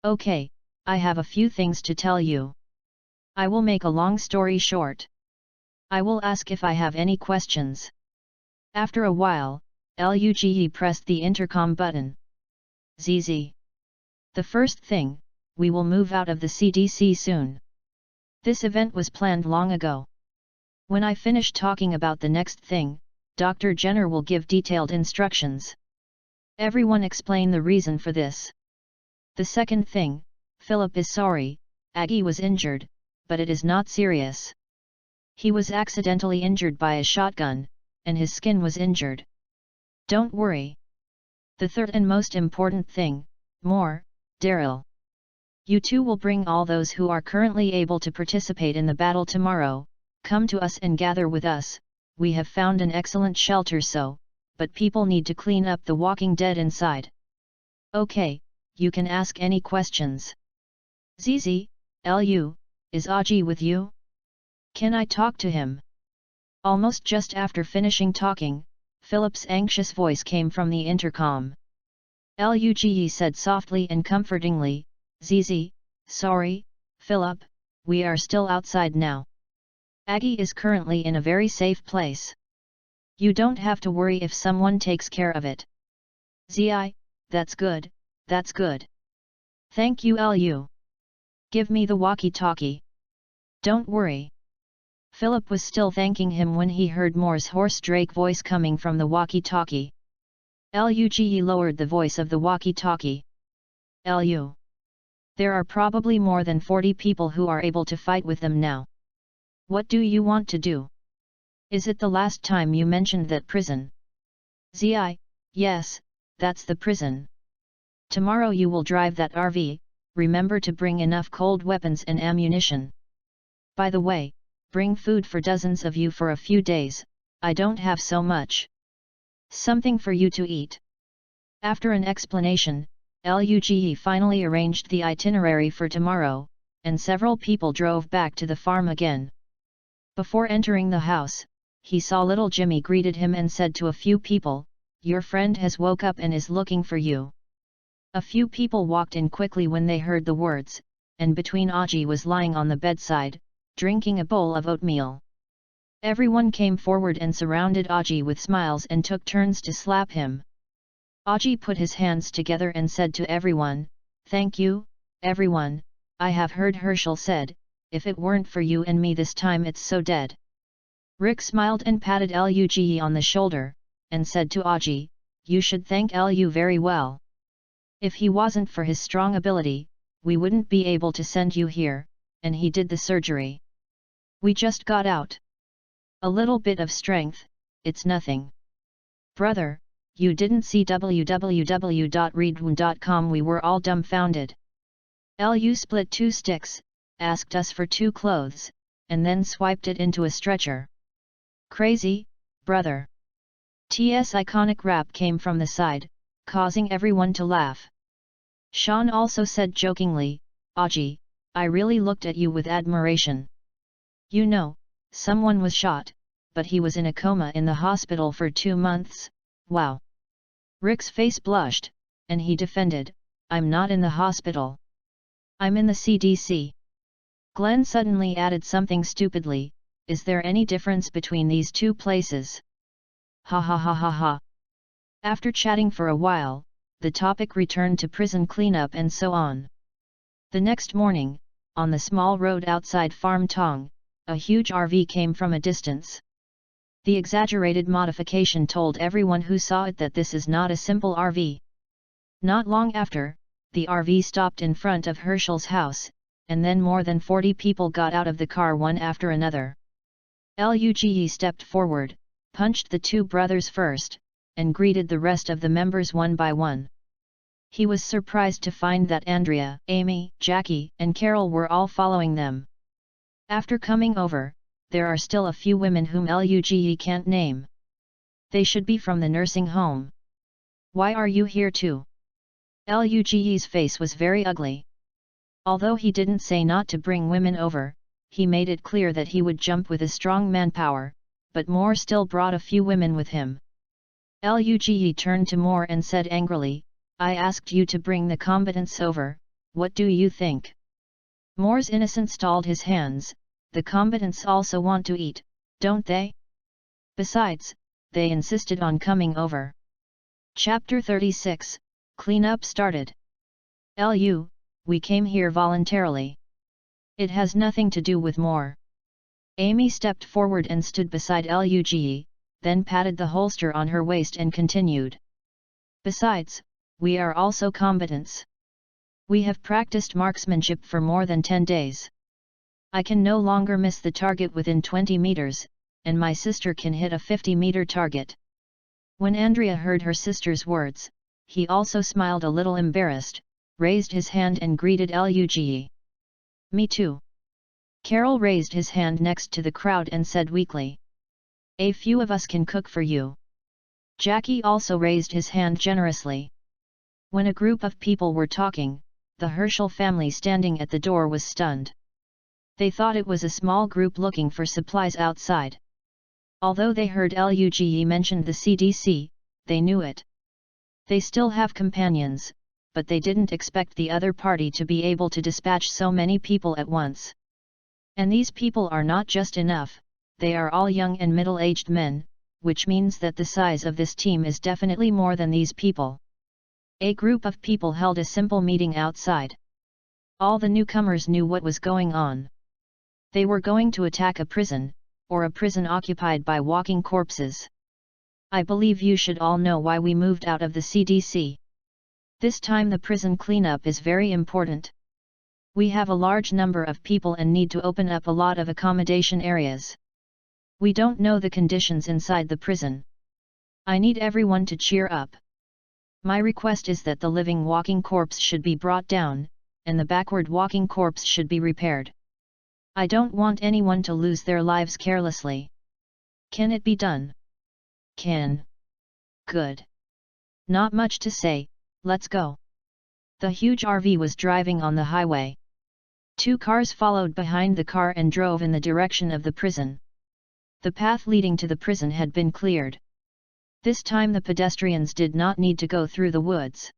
Okay, I have a few things to tell you. I will make a long story short. I will ask if I have any questions." After a while, Luge pressed the intercom button. "ZZ. The first thing, we will move out of the CDC soon. This event was planned long ago. When I finish talking about the next thing, Dr. Jenner will give detailed instructions. Everyone explain the reason for this. The second thing, Philip is sorry, Aggie was injured, but it is not serious. He was accidentally injured by a shotgun, and his skin was injured. Don't worry. The third and most important thing, Daryl. You two will bring all those who are currently able to participate in the battle tomorrow, come to us and gather with us. We have found an excellent shelter but people need to clean up the walking dead inside. Okay, you can ask any questions. ZZ, Lu, is Aji with you? Can I talk to him?" Almost just after finishing talking, Philip's anxious voice came from the intercom. Luge said softly and comfortingly, "ZZ, sorry, Philip, we are still outside now. Aggie is currently in a very safe place. You don't have to worry if someone takes care of it." "Zi, that's good, that's good. Thank you Lu. Give me the walkie-talkie." "Don't worry." Philip was still thanking him when he heard Moore's hoarse Drake voice coming from the walkie-talkie. Luge lowered the voice of the walkie-talkie. "Lu. There are probably more than 40 people who are able to fight with them now. What do you want to do? Is it the last time you mentioned that prison?" "Zi, yes, that's the prison. Tomorrow you will drive that RV, remember to bring enough cold weapons and ammunition. By the way, bring food for dozens of you for a few days, I don't have so much. Something for you to eat." After an explanation, Luge finally arranged the itinerary for tomorrow, and several people drove back to the farm again. Before entering the house, he saw little Jimmy greeted him and said to a few people, "Your friend has woke up and is looking for you." A few people walked in quickly when they heard the words, and between Aji was lying on the bedside, drinking a bowl of oatmeal. Everyone came forward and surrounded Aji with smiles and took turns to slap him. Aji put his hands together and said to everyone, "Thank you, everyone. I have heard Herschel said, if it weren't for you and me this time it's so dead." Rick smiled and patted Luge on the shoulder, and said to Aji, "You should thank Lu very well. If he wasn't for his strong ability, we wouldn't be able to send you here, and he did the surgery. We just got out. A little bit of strength, it's nothing." "Brother, you didn't see www.readaloud.com?" We were all dumbfounded. "Lu split 2 sticks, asked us for 2 clothes, and then swiped it into a stretcher. Crazy, brother." TS iconic rap came from the side, causing everyone to laugh. Sean also said jokingly, "Aji, I really looked at you with admiration. You know, someone was shot, but he was in a coma in the hospital for 2 months, wow." Rick's face blushed, and he defended, "I'm not in the hospital. I'm in the CDC." Glenn suddenly added something stupidly, "Is there any difference between these 2 places?" Ha ha ha ha ha. After chatting for a while, the topic returned to prison cleanup and so on. The next morning, on the small road outside Farm Tong, a huge RV came from a distance. The exaggerated modification told everyone who saw it that this is not a simple RV. Not long after, the RV stopped in front of Herschel's house, and then more than 40 people got out of the car one after another. Luge stepped forward, punched the 2 brothers first, and greeted the rest of the members one by one. He was surprised to find that Andrea, Amy, Jackie, and Carol were all following them. After coming over, there are still a few women whom Luge can't name. They should be from the nursing home. "Why are you here too?" Luge's face was very ugly. Although he didn't say not to bring women over, he made it clear that he would jump with a strong manpower, but Moore still brought a few women with him. Luge turned to Moore and said angrily, "I asked you to bring the combatants over, what do you think?" Moore's innocent stalled his hands, "The combatants also want to eat, don't they? Besides, they insisted on coming over." Chapter 36, Cleanup started. "Lu, we came here voluntarily. It has nothing to do with Moore." Amy stepped forward and stood beside Luge, then patted the holster on her waist and continued. "Besides, we are also combatants. We have practiced marksmanship for more than 10 days. I can no longer miss the target within 20 meters, and my sister can hit a 50-meter target." When Andrea heard her sister's words, he also smiled a little embarrassed, raised his hand and greeted Luge. "Me too." Carol raised his hand next to the crowd and said weakly, "A few of us can cook for you." Jackie also raised his hand generously. When a group of people were talking, the Herschel family standing at the door was stunned. They thought it was a small group looking for supplies outside. Although they heard Luge mentioned the CDC, they knew it. They still have companions, but they didn't expect the other party to be able to dispatch so many people at once. And these people are not just enough, they are all young and middle-aged men, which means that the size of this team is definitely more than these people. A group of people held a simple meeting outside. All the newcomers knew what was going on. They were going to attack a prison, or a prison occupied by walking corpses. "I believe you should all know why we moved out of the CDC. This time the prison cleanup is very important. We have a large number of people and need to open up a lot of accommodation areas. We don't know the conditions inside the prison. I need everyone to cheer up. My request is that the living walking corpse should be brought down, and the backward walking corpse should be repaired. I don't want anyone to lose their lives carelessly. Can it be done?" "Can." "Good. Not much to say, let's go." The huge RV was driving on the highway. 2 cars followed behind the car and drove in the direction of the prison. The path leading to the prison had been cleared. This time the pedestrians did not need to go through the woods.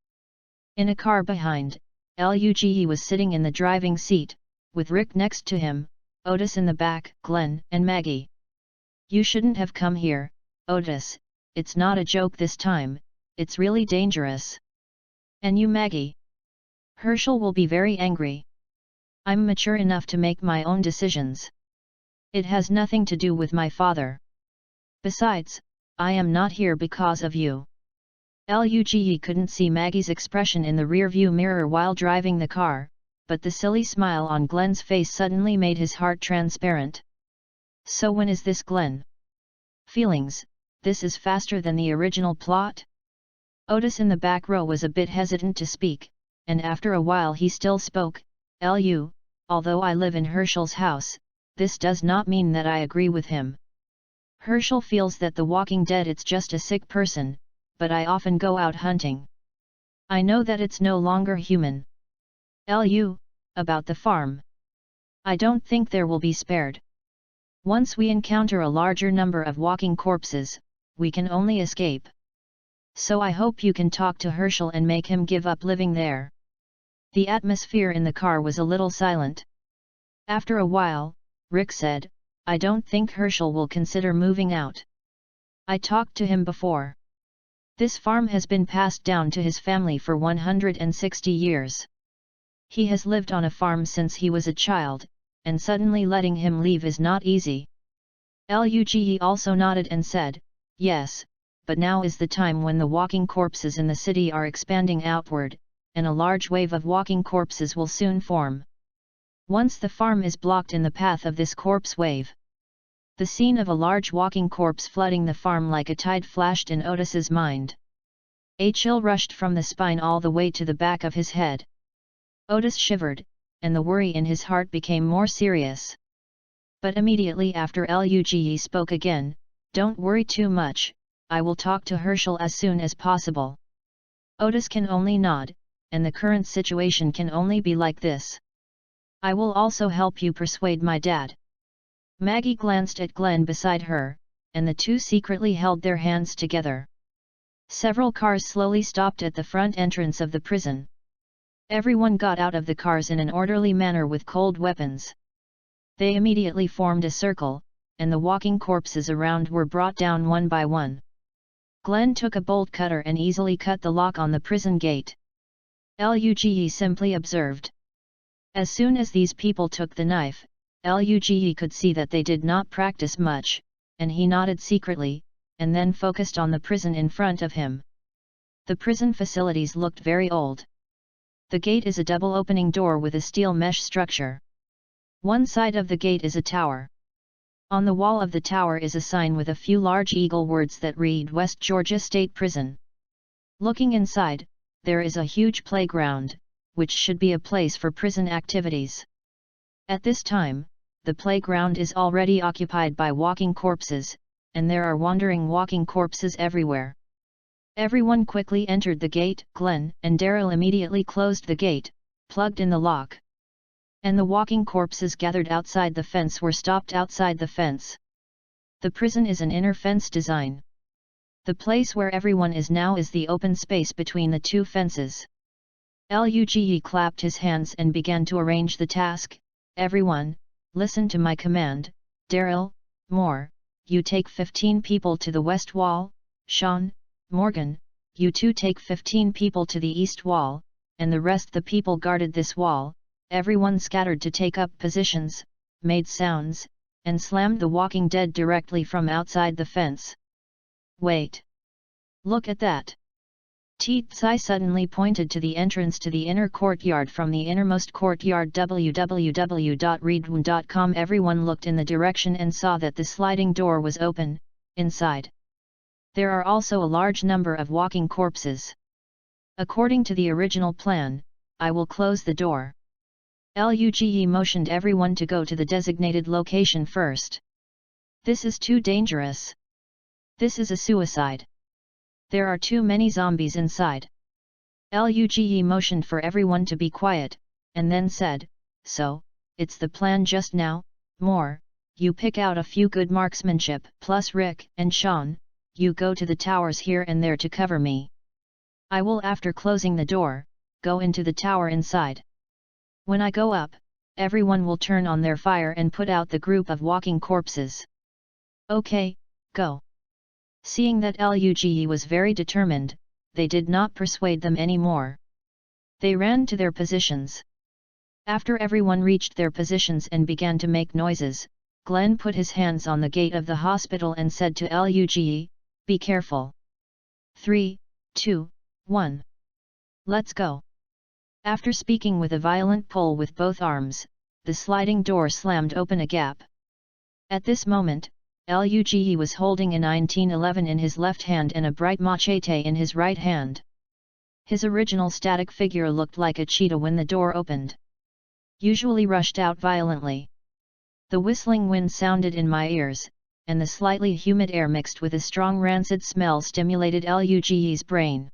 In a car behind, Luge was sitting in the driving seat, with Rick next to him, Otis in the back, Glenn and Maggie. "You shouldn't have come here, Otis, it's not a joke this time, it's really dangerous. And you, Maggie? Herschel will be very angry. I'm mature enough to make my own decisions. It has nothing to do with my father. Besides, I am not here because of you." Luge couldn't see Maggie's expression in the rearview mirror while driving the car, but the silly smile on Glenn's face suddenly made his heart transparent. "So when is this, Glenn?" "Feelings, this is faster than the original plot?" Otis in the back row was a bit hesitant to speak, and after a while he still spoke. Although I live in Herschel's house, this does not mean that I agree with him. Herschel feels that the Walking Dead it's just a sick person, but I often go out hunting. I know that it's no longer human. About the farm. I don't think there will be spared. Once we encounter a larger number of walking corpses, we can only escape. So I hope you can talk to Herschel and make him give up living there." The atmosphere in the car was a little silent. After a while, Rick said, "I don't think Herschel will consider moving out. I talked to him before. This farm has been passed down to his family for 160 years. He has lived on a farm since he was a child, and suddenly letting him leave is not easy." Luge also nodded and said, "Yes, but now is the time when the walking corpses in the city are expanding outward, and a large wave of walking corpses will soon form. Once the farm is blocked in the path of this corpse wave." The scene of a large walking corpse flooding the farm like a tide flashed in Otis's mind. A chill rushed from the spine all the way to the back of his head. Otis shivered, and the worry in his heart became more serious. But immediately after Luge spoke again, "Don't worry too much, I will talk to Herschel as soon as possible." Otis can only nod, and the current situation can only be like this. "I will also help you persuade my dad." Maggie glanced at Glenn beside her, and the two secretly held their hands together. Several cars slowly stopped at the front entrance of the prison. Everyone got out of the cars in an orderly manner with cold weapons. They immediately formed a circle, and the walking corpses around were brought down one by one. Glenn took a bolt cutter and easily cut the lock on the prison gate. Luge simply observed. As soon as these people took the knife, Luge could see that they did not practice much, and he nodded secretly, and then focused on the prison in front of him. The prison facilities looked very old. The gate is a double opening door with a steel mesh structure. One side of the gate is a tower. On the wall of the tower is a sign with a few large eagle words that read West Georgia State Prison. Looking inside, there is a huge playground, which should be a place for prison activities. At this time, the playground is already occupied by walking corpses, and there are wandering walking corpses everywhere. Everyone quickly entered the gate. Glenn and Daryl immediately closed the gate, plugged in the lock. And the walking corpses gathered outside the fence were stopped outside the fence. The prison is an inner fence design. The place where everyone is now is the open space between the two fences. Luge clapped his hands and began to arrange the task. "Everyone, listen to my command. Daryl, Moore, you take 15 people to the west wall. Sean, Morgan, you two take 15 people to the east wall, and the rest the people guarded this wall." Everyone scattered to take up positions, made sounds, and slammed the Walking Dead directly from outside the fence. "Wait! Look at that!" Tsai suddenly pointed to the entrance to the inner courtyard from the innermost courtyard. www.readaloud.com. Everyone looked in the direction and saw that the sliding door was open. Inside, there are also a large number of walking corpses. According to the original plan, I will close the door. Luge motioned everyone to go to the designated location first. "This is too dangerous. This is a suicide. There are too many zombies inside." Luge motioned for everyone to be quiet, and then said, "So, it's the plan just now, more, you pick out a few good marksmanship plus Rick and Sean, you go to the towers here and there to cover me. I will, after closing the door, go into the tower inside. When I go up, everyone will turn on their fire and put out the group of walking corpses." "Okay, go." Seeing that Luge was very determined, they did not persuade them any more. They ran to their positions. After everyone reached their positions and began to make noises, Glenn put his hands on the gate of the hospital and said to Luge, "Be careful. 3, 2, 1. Let's go." After speaking with a violent pull with both arms, the sliding door slammed open a gap. At this moment, Luge was holding a 1911 in his left hand and a bright machete in his right hand. His original static figure looked like a cheetah when the door opened. Usually rushed out violently. The whistling wind sounded in my ears, and the slightly humid air mixed with a strong rancid smell stimulated Luge's brain.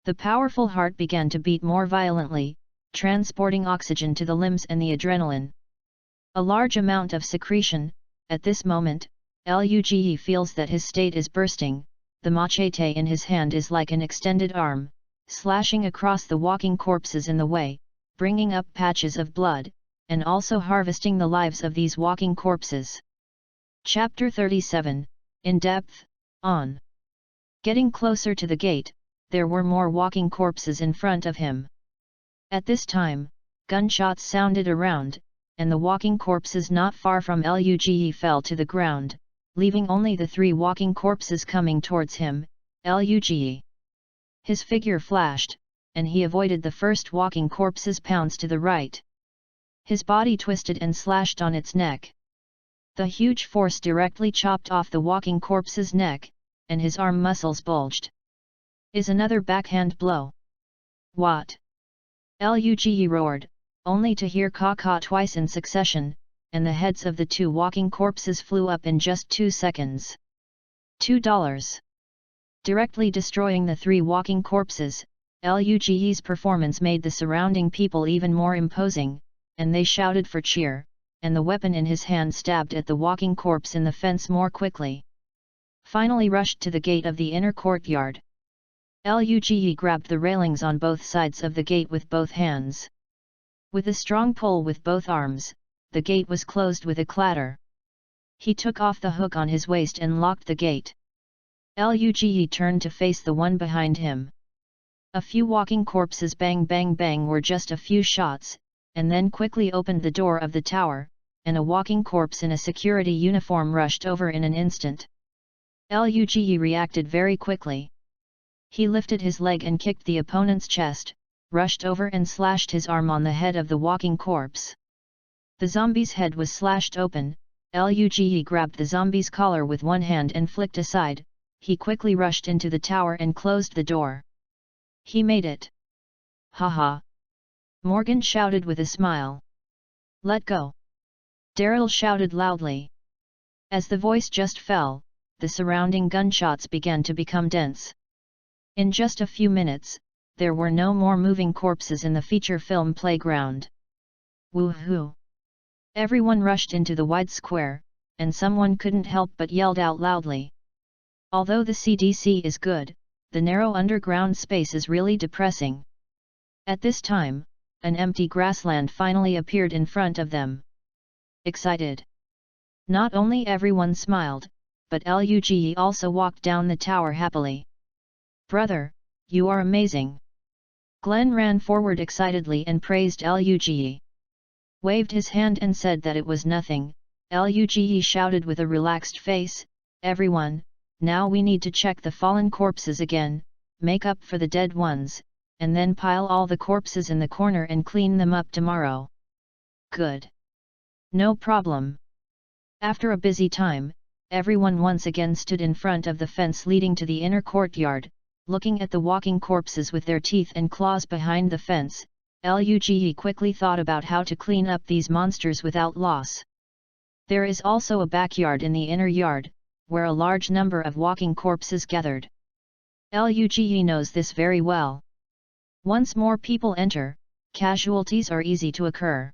The powerful heart began to beat more violently, transporting oxygen to the limbs and the adrenaline. A large amount of secretion. At this moment, Luge feels that his state is bursting. The machete in his hand is like an extended arm, slashing across the walking corpses in the way, bringing up patches of blood, and also harvesting the lives of these walking corpses. Chapter 37, In Depth, On. Getting closer to the gate, there were more walking corpses in front of him. At this time, gunshots sounded around, and the walking corpses not far from Luge fell to the ground, leaving only the 3 walking corpses coming towards him. Luge. His figure flashed, and he avoided the first walking corpse's pounce to the right. His body twisted and slashed on its neck. The huge force directly chopped off the walking corpse's neck, and his arm muscles bulged. Is another backhand blow. What? Luge roared, only to hear caw-caw twice in succession, and the heads of the 2 walking corpses flew up in just 2 seconds. $2. Directly destroying the 3 walking corpses, Luge's performance made the surrounding people even more imposing, and they shouted for cheer, and the weapon in his hand stabbed at the walking corpse in the fence more quickly. Finally rushed to the gate of the inner courtyard. Luge grabbed the railings on both sides of the gate with both hands. With a strong pull with both arms, the gate was closed with a clatter. He took off the hook on his waist and locked the gate. Luge turned to face the one behind him. A few walking corpses bang bang bang were just a few shots, and then quickly opened the door of the tower, and a walking corpse in a security uniform rushed over in an instant. Luge reacted very quickly. He lifted his leg and kicked the opponent's chest, rushed over and slashed his arm on the head of the walking corpse. The zombie's head was slashed open. Luge grabbed the zombie's collar with one hand and flicked aside. He quickly rushed into the tower and closed the door. He made it. "Ha!" Morgan shouted with a smile. "Let go!" Daryl shouted loudly. As the voice just fell, the surrounding gunshots began to become dense. In just a few minutes, there were no more moving corpses in the feature film playground. Woohoo! Everyone rushed into the wide square, and someone couldn't help but yelled out loudly. Although the CDC is good, the narrow underground space is really depressing. At this time, an empty grassland finally appeared in front of them. Excited. Not only everyone smiled, but Luge also walked down the tower happily. "Brother, you are amazing!" Glenn ran forward excitedly and praised Luge. Waved his hand and said that it was nothing. Luge shouted with a relaxed face, "Everyone, now we need to check the fallen corpses again, make up for the dead ones, and then pile all the corpses in the corner and clean them up tomorrow." "Good. No problem." After a busy time, everyone once again stood in front of the fence leading to the inner courtyard, looking at the walking corpses with their teeth and claws behind the fence. Luge quickly thought about how to clean up these monsters without loss. There is also a backyard in the inner yard, where a large number of walking corpses gathered. Luge knows this very well. Once more people enter, casualties are easy to occur.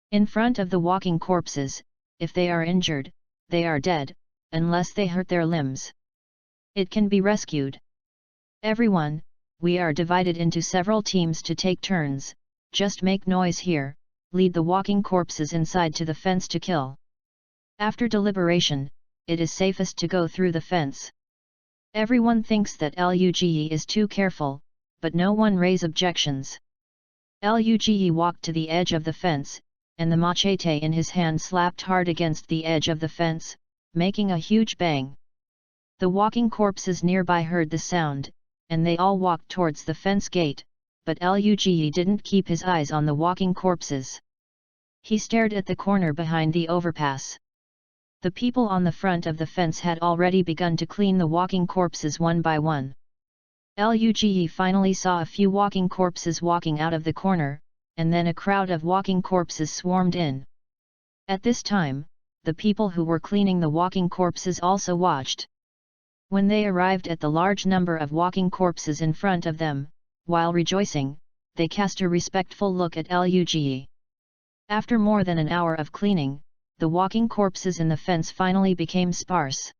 In front of the walking corpses, if they are injured, they are dead, unless they hurt their limbs. It can be rescued. Everyone, we are divided into several teams to take turns, just make noise here, lead the walking corpses inside to the fence to kill. After deliberation, it is safest to go through the fence. Everyone thinks that Luge is too careful, but no one raise objections. Luge walked to the edge of the fence, and the machete in his hand slapped hard against the edge of the fence, making a huge bang. The walking corpses nearby heard the sound, and they all walked towards the fence gate, but Luge didn't keep his eyes on the walking corpses. He stared at the corner behind the overpass. The people on the front of the fence had already begun to clean the walking corpses one by one. Luge finally saw a few walking corpses walking out of the corner, and then a crowd of walking corpses swarmed in. At this time, the people who were cleaning the walking corpses also watched. When they arrived at the large number of walking corpses in front of them, while rejoicing, they cast a respectful look at Luge. After more than an hour of cleaning, the walking corpses in the fence finally became sparse.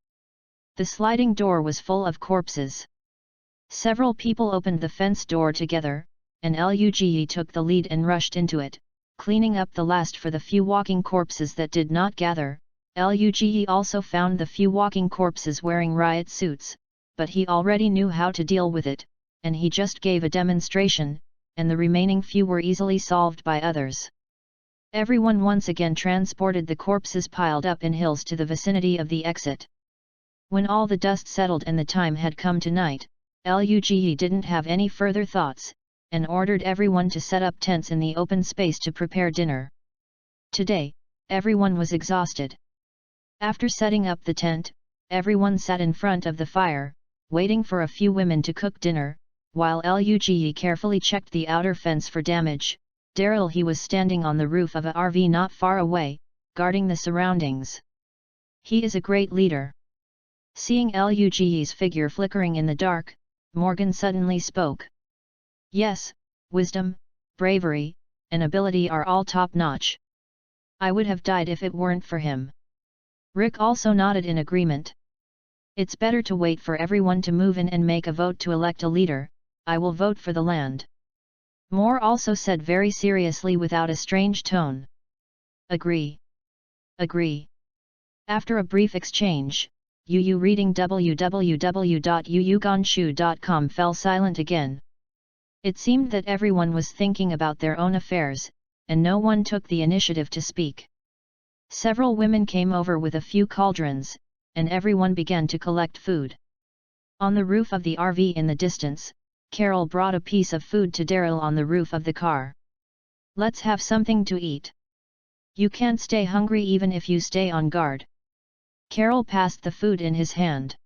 The sliding door was full of corpses. Several people opened the fence door together, and Luge took the lead and rushed into it, cleaning up the last for the few walking corpses that did not gather. Luge also found the few walking corpses wearing riot suits, but he already knew how to deal with it, and he just gave a demonstration, and the remaining few were easily solved by others. Everyone once again transported the corpses piled up in hills to the vicinity of the exit. When all the dust settled and the time had come to night, Luge didn't have any further thoughts, and ordered everyone to set up tents in the open space to prepare dinner. Today, everyone was exhausted. After setting up the tent, everyone sat in front of the fire, waiting for a few women to cook dinner, while Luge carefully checked the outer fence for damage. Daryl he was standing on the roof of a RV not far away, guarding the surroundings. He is a great leader. Seeing Luge's figure flickering in the dark, Morgan suddenly spoke. Yes, wisdom, bravery, and ability are all top-notch. I would have died if it weren't for him. Rick also nodded in agreement. It's better to wait for everyone to move in and make a vote to elect a leader. I will vote for the land. Moore also said very seriously without a strange tone. Agree. Agree. After a brief exchange, Yu reading www.yuyugonshu.com fell silent again. It seemed that everyone was thinking about their own affairs, and no one took the initiative to speak. Several women came over with a few cauldrons, and everyone began to collect food. On the roof of the RV in the distance, Carol brought a piece of food to Daryl on the roof of the car. Let's have something to eat. You can't stay hungry even if you stay on guard. Carol passed the food in his hand.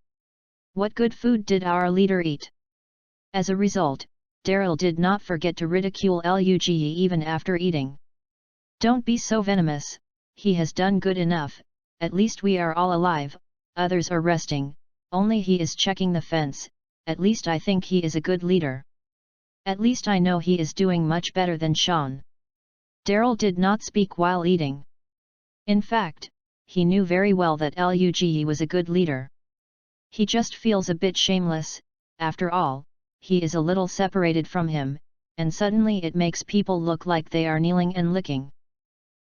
What good food did our leader eat? As a result, Daryl did not forget to ridicule Luge even after eating. Don't be so venomous, he has done good enough, at least we are all alive, others are resting, only he is checking the fence, at least I think he is a good leader. At least I know he is doing much better than Sean. Daryl did not speak while eating. In fact, he knew very well that Luge was a good leader. He just feels a bit shameless, after all, he is a little separated from him, and suddenly it makes people look like they are kneeling and licking.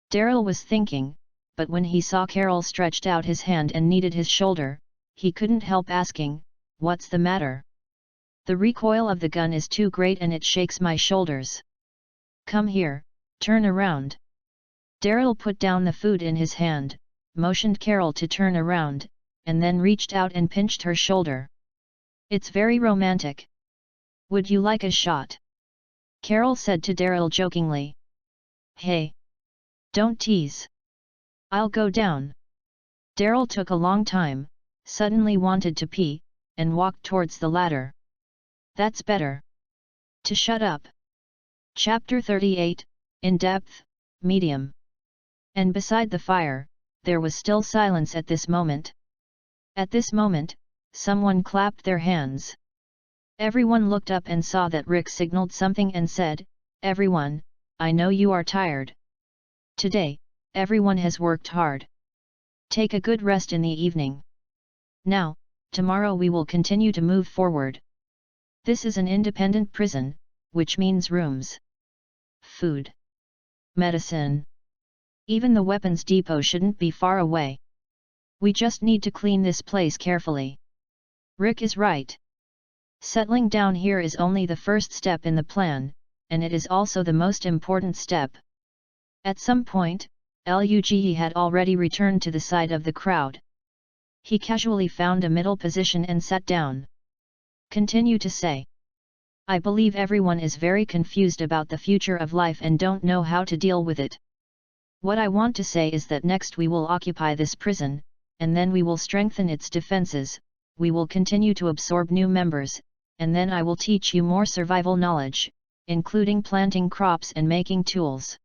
Daryl was thinking, but when he saw Carol stretched out his hand and kneaded his shoulder, he couldn't help asking, "What's the matter?" "The recoil of the gun is too great and it shakes my shoulders." "Come here, turn around." Daryl put down the food in his hand, motioned Carol to turn around, and then reached out and pinched her shoulder. "It's very romantic. Would you like a shot?" Carol said to Daryl jokingly. "Hey! Don't tease. I'll go down." Daryl took a long time, suddenly wanted to pee, and walked towards the ladder. "That's better. To shut up." Chapter 38, In-Depth, Medium. And beside the fire, there was still silence at this moment. At this moment, someone clapped their hands. Everyone looked up and saw that Rick signaled something and said, "Everyone, I know you are tired. Today, everyone has worked hard. Take a good rest in the evening. Now, tomorrow we will continue to move forward. This is an independent prison, which means rooms, food, medicine. Even the weapons depot shouldn't be far away. We just need to clean this place carefully." Rick is right. Settling down here is only the first step in the plan, and it is also the most important step. At some point, Luge had already returned to the side of the crowd. He casually found a middle position and sat down. Continue to say. "I believe everyone is very confused about the future of life and don't know how to deal with it. What I want to say is that next we will occupy this prison, and then we will strengthen its defenses, we will continue to absorb new members, and then I will teach you more survival knowledge, including planting crops and making tools.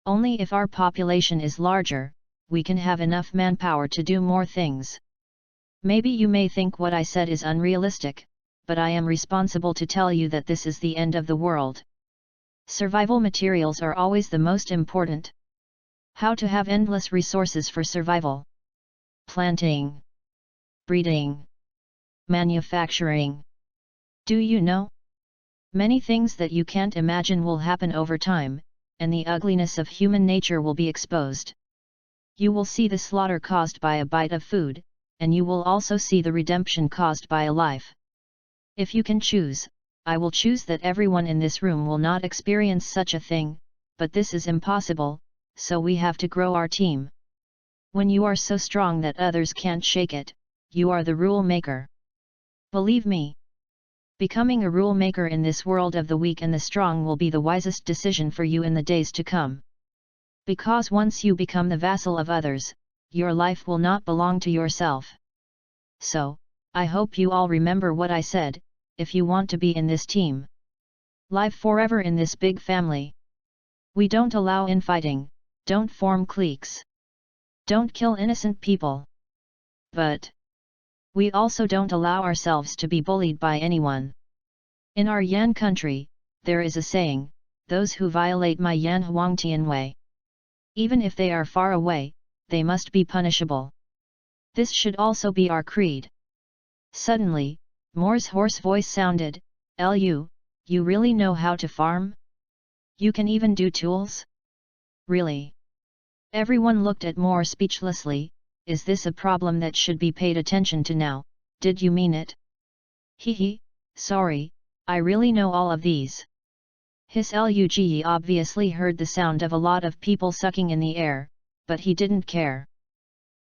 Only if our population is larger, we can have enough manpower to do more things. Maybe you may think what I said is unrealistic, but I am responsible to tell you that this is the end of the world. Survival materials are always the most important. How to have endless resources for survival. Planting, breeding, manufacturing. Do you know? Many things that you can't imagine will happen over time, and the ugliness of human nature will be exposed. You will see the slaughter caused by a bite of food, and you will also see the redemption caused by a life. If you can choose, I will choose that everyone in this room will not experience such a thing, but this is impossible, so we have to grow our team. When you are so strong that others can't shake it, you are the rule maker. Believe me. Becoming a rule maker in this world of the weak and the strong will be the wisest decision for you in the days to come. Because once you become the vassal of others, your life will not belong to yourself. So, I hope you all remember what I said, if you want to be in this team. Live forever in this big family. We don't allow infighting, don't form cliques. Don't kill innocent people. But we also don't allow ourselves to be bullied by anyone. In our Yan country, there is a saying, those who violate my Yan Huang Tian Wei. Even if they are far away, they must be punishable. This should also be our creed. Suddenly, Moore's hoarse voice sounded, "Lu, you really know how to farm? You can even do tools? Really?" Everyone looked at Moore speechlessly. Is this a problem that should be paid attention to now? Did you mean it? Hee, sorry, I really know all of these. His Luge obviously heard the sound of a lot of people sucking in the air, but he didn't care.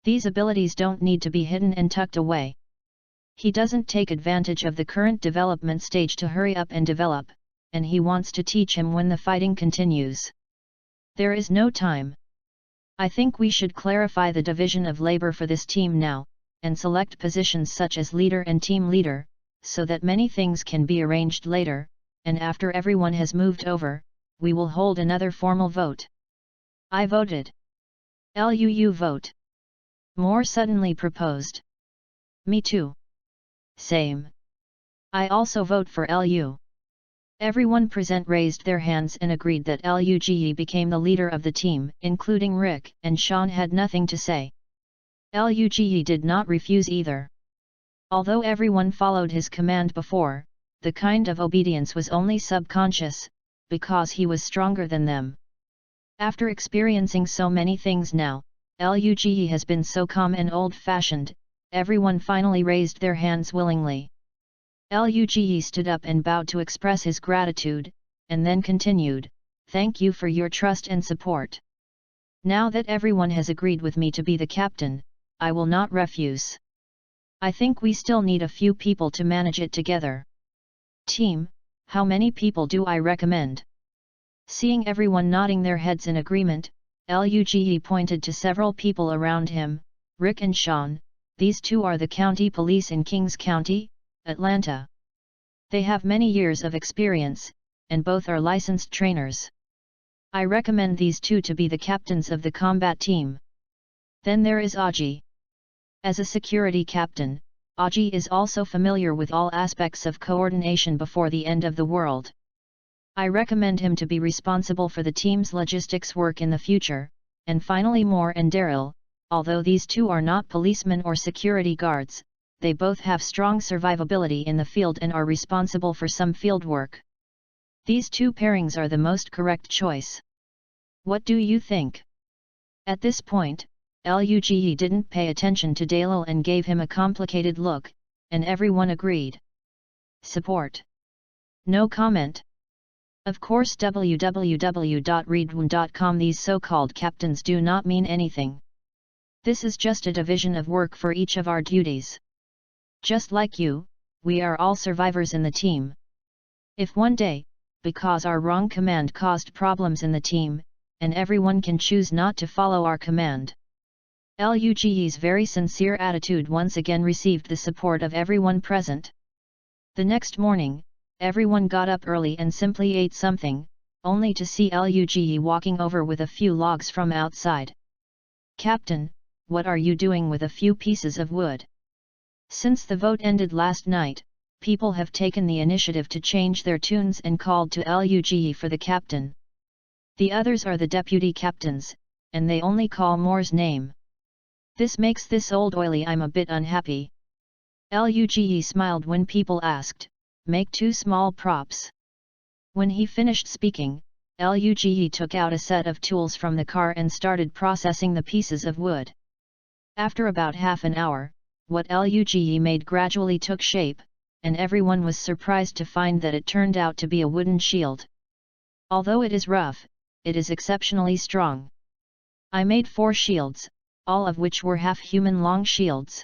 These abilities don't need to be hidden and tucked away. He doesn't take advantage of the current development stage to hurry up and develop, and he wants to teach him when the fighting continues. There is no time. I think we should clarify the division of labor for this team now, and select positions such as leader and team leader, so that many things can be arranged later, and after everyone has moved over, we will hold another formal vote. I voted. Lu vote. Moore suddenly proposed. Me too. Same. I also vote for Lu. Everyone present raised their hands and agreed that Luge became the leader of the team, including Rick, and Sean had nothing to say. Luge did not refuse either. Although everyone followed his command before, the kind of obedience was only subconscious, because he was stronger than them. After experiencing so many things now, Luge has been so calm and old-fashioned, everyone finally raised their hands willingly. Luge stood up and bowed to express his gratitude, and then continued, "Thank you for your trust and support. Now that everyone has agreed with me to be the captain, I will not refuse. I think we still need a few people to manage it together. Team, how many people do I recommend?" Seeing everyone nodding their heads in agreement, Luge pointed to several people around him, Rick and Sean. These two are the county police in Kings County, Atlanta. They have many years of experience, and both are licensed trainers. I recommend these two to be the captains of the combat team. Then there is Aji. As a security captain, Aji is also familiar with all aspects of coordination before the end of the world. I recommend him to be responsible for the team's logistics work in the future. And finally Moore and Daryl, although these two are not policemen or security guards, they both have strong survivability in the field and are responsible for some field work. These two pairings are the most correct choice. What do you think? At this point, Luge didn't pay attention to Dalil and gave him a complicated look, and everyone agreed. Support. No comment. Of course www.readaloud.com. These so-called captains do not mean anything. This is just a division of work for each of our duties. Just like you, we are all survivors in the team. If one day, because our wrong command caused problems in the team, and everyone can choose not to follow our command. Luge's very sincere attitude once again received the support of everyone present. The next morning, everyone got up early and simply ate something, only to see Luge walking over with a few logs from outside. Captain, what are you doing with a few pieces of wood? Since the vote ended last night, people have taken the initiative to change their tunes and called to Luge for the captain. The others are the deputy captains, and they only call Moore's name. This makes this old oily. I'm a bit unhappy. Luge smiled when people asked, make 2 small props. When he finished speaking, Luge took out a set of tools from the car and started processing the pieces of wood. After about half an hour, what Luge made gradually took shape, and everyone was surprised to find that it turned out to be a wooden shield. Although it is rough, it is exceptionally strong. I made 4 shields, all of which were half-human long shields.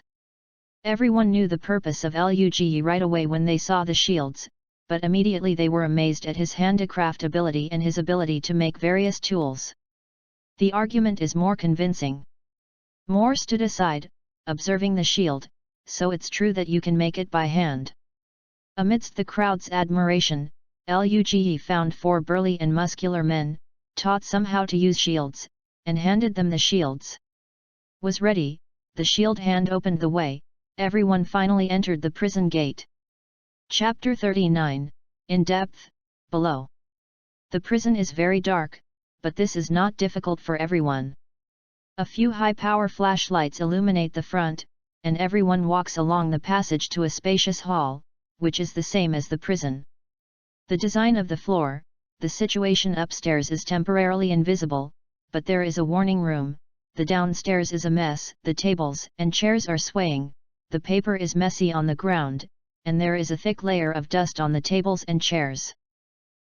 Everyone knew the purpose of Luge right away when they saw the shields, but immediately they were amazed at his handicraft ability and his ability to make various tools. The argument is more convincing. Moore stood aside, observing the shield, so it's true that you can make it by hand. Amidst the crowd's admiration, Luge found 4 burly and muscular men, taught some how to use shields, and handed them the shields. Was ready, the shield hand opened the way. Everyone finally entered the prison gate. Chapter 39, In Depth, Below. The prison is very dark, but this is not difficult for everyone. A few high-power flashlights illuminate the front, and everyone walks along the passage to a spacious hall, which is the same as the prison. The design of the floor, the situation upstairs is temporarily invisible, but there is a warning room, the downstairs is a mess, the tables and chairs are swaying. The paper is messy on the ground, and there is a thick layer of dust on the tables and chairs.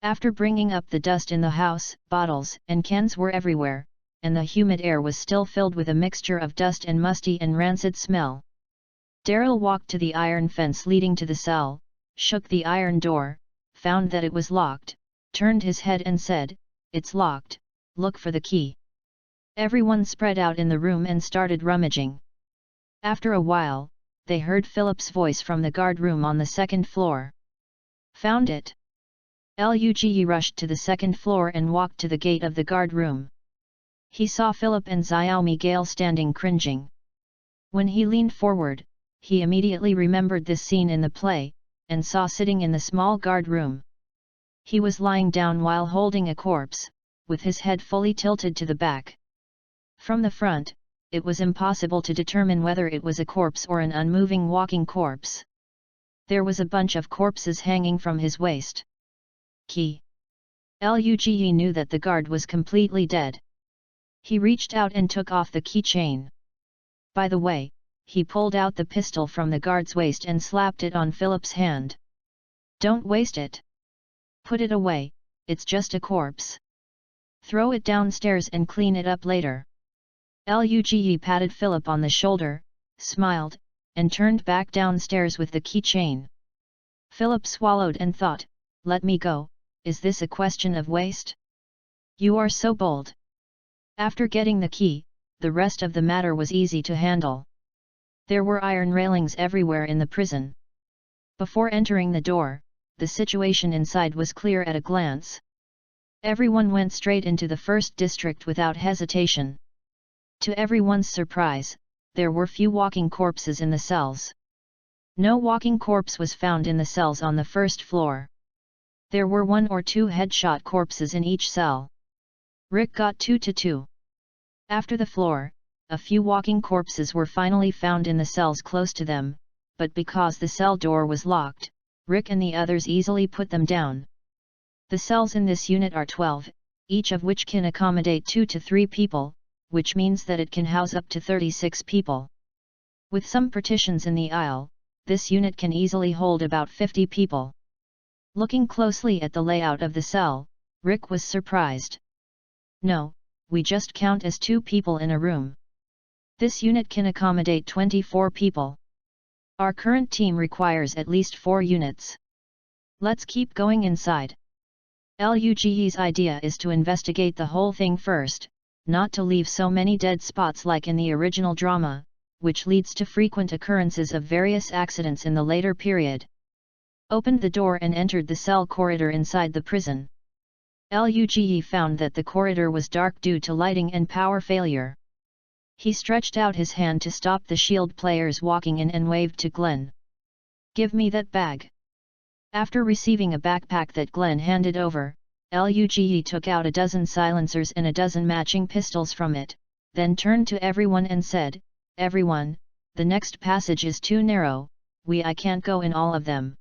After bringing up the dust in the house, bottles and cans were everywhere, and the humid air was still filled with a mixture of dust and musty and rancid smell. Daryl walked to the iron fence leading to the cell, shook the iron door, found that it was locked, turned his head and said, "It's locked, look for the key." Everyone spread out in the room and started rummaging. After a while, they heard Philip's voice from the guard room on the 2nd floor. Found it. Luge rushed to the 2nd floor and walked to the gate of the guard room. He saw Philip and Xiao Miguel standing cringing. When he leaned forward, he immediately remembered this scene in the play, and saw sitting in the small guard room. He was lying down while holding a corpse, with his head fully tilted to the back. From the front, it was impossible to determine whether it was a corpse or an unmoving walking corpse. There was a bunch of corpses hanging from his waist. Key. Luge knew that the guard was completely dead. He reached out and took off the keychain. By the way, he pulled out the pistol from the guard's waist and slapped it on Philip's hand. Don't waste it. Put it away, it's just a corpse. Throw it downstairs and clean it up later. Luge patted Philip on the shoulder, smiled, and turned back downstairs with the keychain. Philip swallowed and thought, let me go, is this a question of waste? You are so bold. After getting the key, the rest of the matter was easy to handle. There were iron railings everywhere in the prison. Before entering the door, the situation inside was clear at a glance. Everyone went straight into the 1st district without hesitation. To everyone's surprise, there were few walking corpses in the cells. No walking corpse was found in the cells on the first floor. There were 1 or 2 headshot corpses in each cell. Rick got 2 to 2. After the floor, a few walking corpses were finally found in the cells close to them, but because the cell door was locked, Rick and the others easily put them down. The cells in this unit are 12, each of which can accommodate 2 to 3 people, which means that it can house up to 36 people. With some partitions in the aisle, this unit can easily hold about 50 people. Looking closely at the layout of the cell, Rick was surprised. No, we just count as 2 people in a room. This unit can accommodate 24 people. Our current team requires at least 4 units. Let's keep going inside. Luge's idea is to investigate the whole thing first, not to leave so many dead spots like in the original drama, which leads to frequent occurrences of various accidents in the later period. Opened the door and entered the cell corridor inside the prison. Luge found that the corridor was dark due to lighting and power failure. He stretched out his hand to stop the shield players walking in and waved to Glenn. "Give me that bag." After receiving a backpack that Glenn handed over, Luge took out a dozen silencers and a dozen matching pistols from it, then turned to everyone and said, "Everyone, the next passage is too narrow, I can't go in all of them.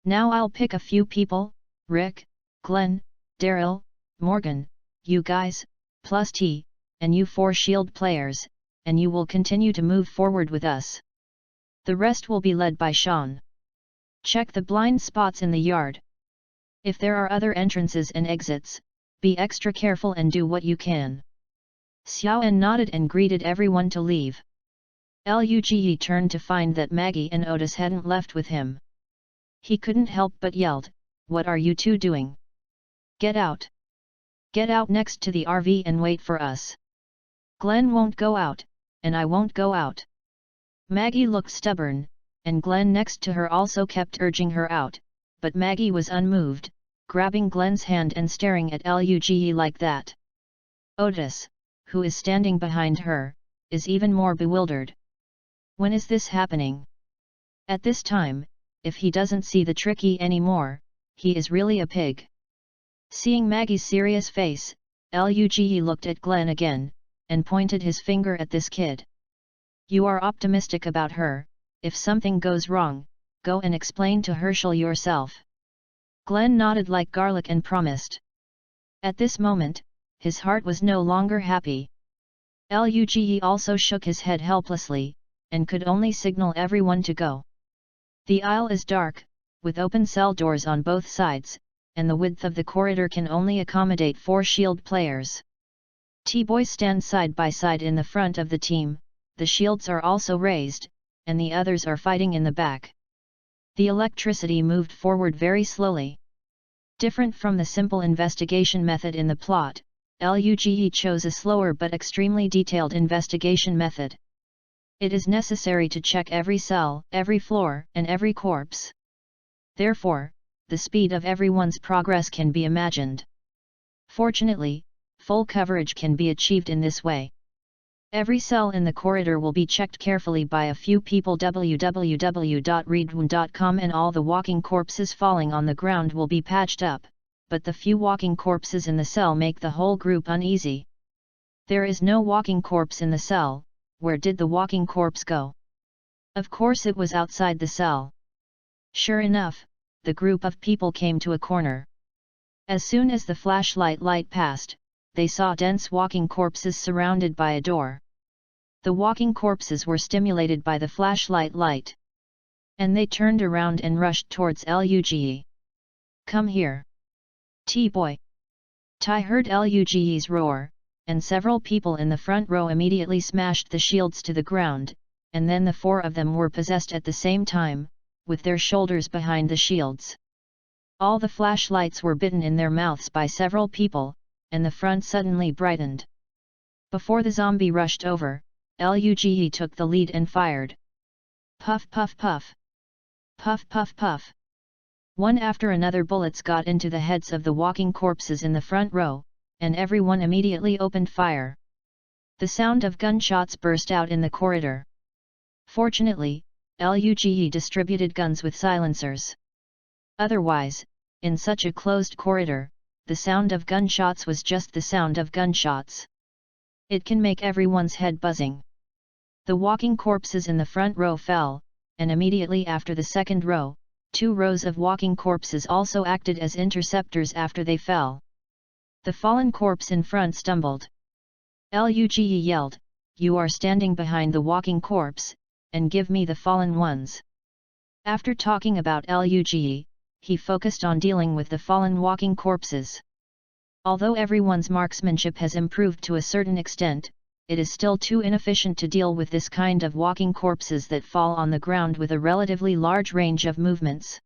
Now I'll pick a few people, Rick, Glenn, Daryl, Morgan, you guys, plus T, and you 4 shield players, and you will continue to move forward with us. The rest will be led by Sean. Check the blind spots in the yard. If there are other entrances and exits, be extra careful and do what you can." Xiaoan nodded and greeted everyone to leave. Luge turned to find that Maggie and Otis hadn't left with him. He couldn't help but yelled, "What are you 2 doing? Get out! Get out next to the RV and wait for us. Glenn won't go out, and I won't go out." Maggie looked stubborn, and Glenn next to her also kept urging her out, but Maggie was unmoved, grabbing Glenn's hand and staring at Luge like that. Otis, who is standing behind her, is even more bewildered. When is this happening? At this time, if he doesn't see the tricky anymore, he is really a pig. Seeing Maggie's serious face, Luge looked at Glenn again, and pointed his finger at this kid. "You are optimistic about her, if something goes wrong, go and explain to Herschel yourself." Glenn nodded like garlic and promised. At this moment, his heart was no longer happy. Luge also shook his head helplessly, and could only signal everyone to go. The aisle is dark, with open cell doors on both sides, and the width of the corridor can only accommodate 4 shield players. T-boys stand side by side in the front of the team, the shields are also raised, and the others are fighting in the back. The electricity moved forward very slowly. Different from the simple investigation method in the plot, Luge chose a slower but extremely detailed investigation method. It is necessary to check every cell, every floor, and every corpse. Therefore, the speed of everyone's progress can be imagined. Fortunately, full coverage can be achieved in this way. Every cell in the corridor will be checked carefully by a few people. www.readaloud.com, and all the walking corpses falling on the ground will be patched up, but the few walking corpses in the cell make the whole group uneasy. There is no walking corpse in the cell. Where did the walking corpse go? Of course it was outside the cell. Sure enough, the group of people came to a corner. As soon as the flashlight light passed, they saw dense walking corpses surrounded by a door. The walking corpses were stimulated by the flashlight light. And they turned around and rushed towards Luge. "Come here, T-boy!" Ty heard Luge's roar, and several people in the front row immediately smashed the shields to the ground, and then the 4 of them were possessed at the same time, with their shoulders behind the shields. All the flashlights were bitten in their mouths by several people, and the front suddenly brightened. Before the zombie rushed over, Luge took the lead and fired. Puff puff puff. Puff puff puff. One after another bullets got into the heads of the walking corpses in the front row, and everyone immediately opened fire. The sound of gunshots burst out in the corridor. Fortunately, LUGE distributed guns with silencers. Otherwise, in such a closed corridor, the sound of gunshots was just the sound of gunshots. It can make everyone's head buzzing. The walking corpses in the front row fell, and immediately after the second row, 2 rows of walking corpses also acted as interceptors after they fell. The fallen corpse in front stumbled. Luge yelled, "You are standing behind the walking corpse, and give me the fallen ones." After talking about Luge, he focused on dealing with the fallen walking corpses. Although everyone's marksmanship has improved to a certain extent, it is still too inefficient to deal with this kind of walking corpses that fall on the ground with a relatively large range of movements.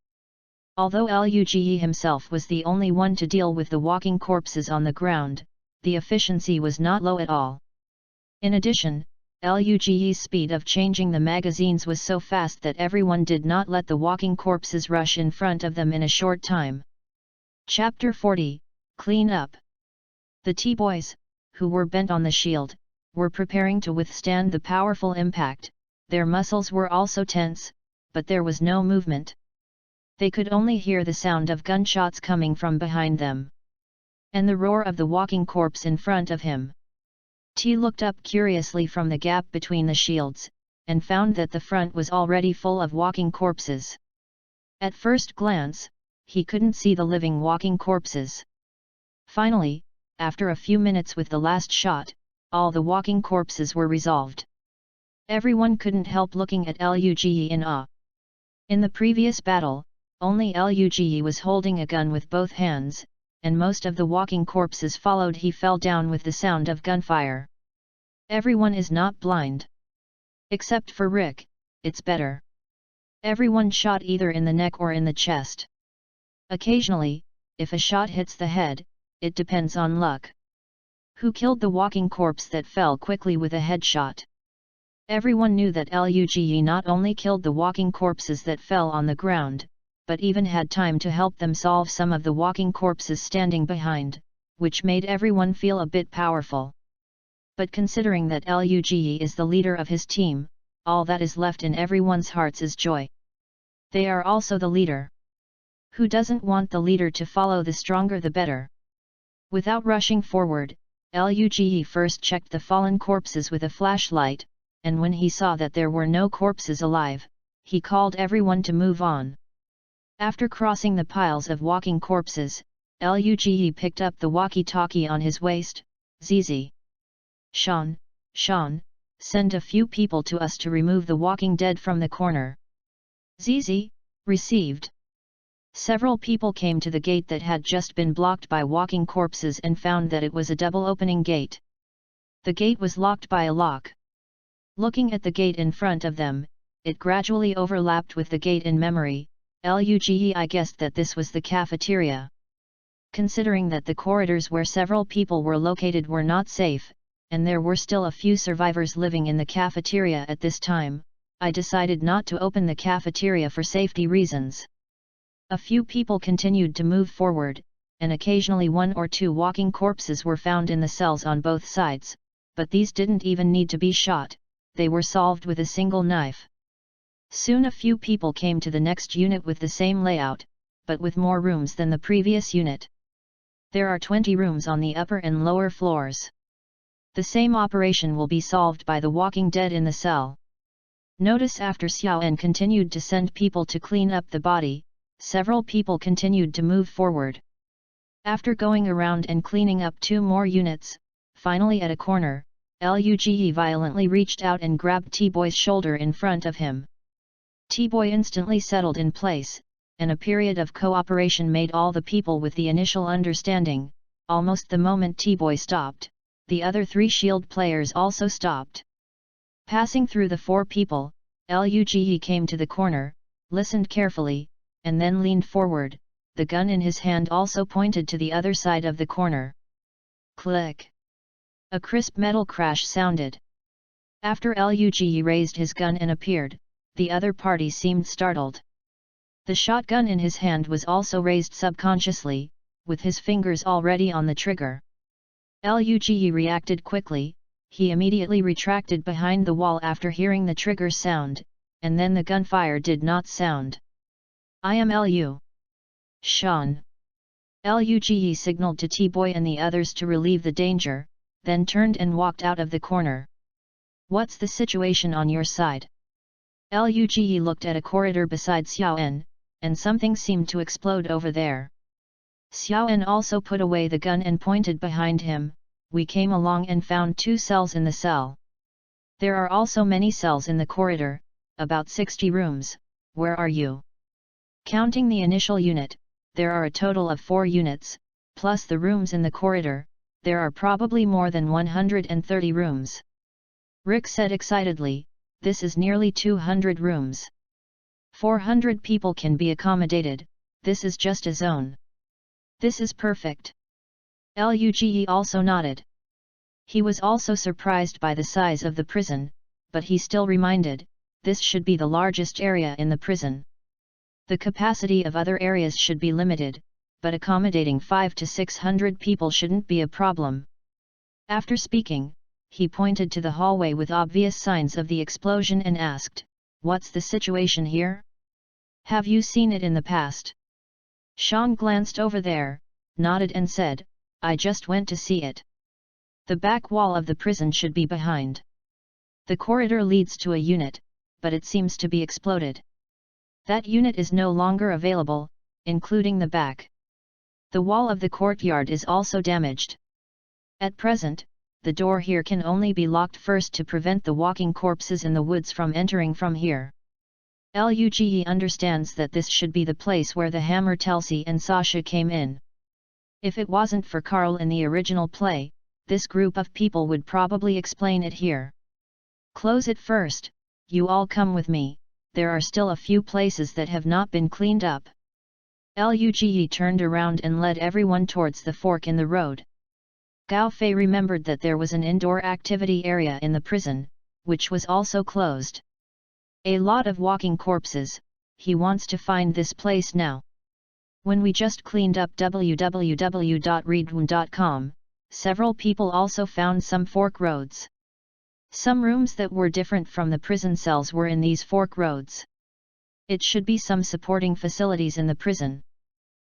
Although Luge himself was the only one to deal with the walking corpses on the ground, the efficiency was not low at all. In addition, Luge's speed of changing the magazines was so fast that everyone did not let the walking corpses rush in front of them in a short time. Chapter 40, Clean Up. The T-boys, who were bent on the shield, were preparing to withstand the powerful impact. Their muscles were also tense, but there was no movement. They could only hear the sound of gunshots coming from behind them, and the roar of the walking corpse in front of him. T looked up curiously from the gap between the shields, and found that the front was already full of walking corpses. At first glance, he couldn't see the living walking corpses. Finally, after a few minutes with the last shot, all the walking corpses were resolved. Everyone couldn't help looking at Luge in awe. In the previous battle, only Luge was holding a gun with both hands, and most of the walking corpses followed. He fell down with the sound of gunfire. Everyone is not blind. Except for Rick, it's better. Everyone shot either in the neck or in the chest. Occasionally, if a shot hits the head, it depends on luck. Who killed the walking corpse that fell quickly with a headshot? Everyone knew that Luge not only killed the walking corpses that fell on the ground, but even had time to help them solve some of the walking corpses standing behind, which made everyone feel a bit powerful. But considering that Luge is the leader of his team, all that is left in everyone's hearts is joy. They are also the leader. Who doesn't want the leader to follow? The stronger the better. Without rushing forward, Luge first checked the fallen corpses with a flashlight, and when he saw that there were no corpses alive, he called everyone to move on. After crossing the piles of walking corpses, Luge picked up the walkie-talkie on his waist. "ZZ. Sean, send a few people to us to remove the walking dead from the corner." "ZZ, received." Several people came to the gate that had just been blocked by walking corpses and found that it was a double-opening gate. The gate was locked by a lock. Looking at the gate in front of them, it gradually overlapped with the gate in memory. Luge guessed that this was the cafeteria. Considering that the corridors where several people were located were not safe, and there were still a few survivors living in the cafeteria at this time, I decided not to open the cafeteria for safety reasons. A few people continued to move forward, and occasionally 1 or 2 walking corpses were found in the cells on both sides, but these didn't even need to be shot, they were solved with a single knife. Soon a few people came to the next unit with the same layout, but with more rooms than the previous unit. There are 20 rooms on the upper and lower floors. The same operation will be solved by the walking dead in the cell. Notice after Xiaoan continued to send people to clean up the body, several people continued to move forward. After going around and cleaning up 2 more units, finally at a corner, Luge violently reached out and grabbed T-Boy's shoulder in front of him. T-Boy instantly settled in place, and a period of cooperation made all the people with the initial understanding. Almost the moment T-Boy stopped, the other 3 shield players also stopped. Passing through the 4 people, Luge came to the corner, listened carefully, and then leaned forward, the gun in his hand also pointed to the other side of the corner. Click! A crisp metal crash sounded. After Luge raised his gun and appeared, the other party seemed startled. The shotgun in his hand was also raised subconsciously, with his fingers already on the trigger. Luge reacted quickly, he immediately retracted behind the wall after hearing the trigger sound, and then the gunfire did not sound. "I am Lu Sean." Luge signaled to T-Boy and the others to relieve the danger, then turned and walked out of the corner. "What's the situation on your side?" Luge looked at a corridor beside Xiaoen, and something seemed to explode over there. Xiaoen also put away the gun and pointed behind him. "We came along and found 2 cells in the cell. There are also many cells in the corridor, about 60 rooms. Where are you?" Counting the initial unit, there are a total of 4 units, plus the rooms in the corridor, there are probably more than 130 rooms. Rick said excitedly, "This is nearly 200 rooms. 400 people can be accommodated, this is just a zone. This is perfect." Luge also nodded. He was also surprised by the size of the prison, but he still reminded, this should be the largest area in the prison. The capacity of other areas should be limited, but accommodating 500 to 600 people shouldn't be a problem. After speaking, he pointed to the hallway with obvious signs of the explosion and asked, "What's the situation here? Have you seen it in the past?" Sean glanced over there, nodded and said, "I just went to see it. The back wall of the prison should be behind. The corridor leads to a unit, but it seems to be exploded. That unit is no longer available, including the back. The wall of the courtyard is also damaged. At present, the door here can only be locked first to prevent the walking corpses in the woods from entering from here." Luge understands that this should be the place where the Hammer Telsi and Sasha came in. If it wasn't for Carl in the original play, this group of people would probably explain it here. "Close it first, you all come with me, there are still a few places that have not been cleaned up." Luge turned around and led everyone towards the fork in the road. Gao Fei remembered that there was an indoor activity area in the prison, which was also closed. A lot of walking corpses, he wants to find this place now. When we just cleaned up www.readaloud.com, several people also found some fork roads. Some rooms that were different from the prison cells were in these fork roads. It should be some supporting facilities in the prison.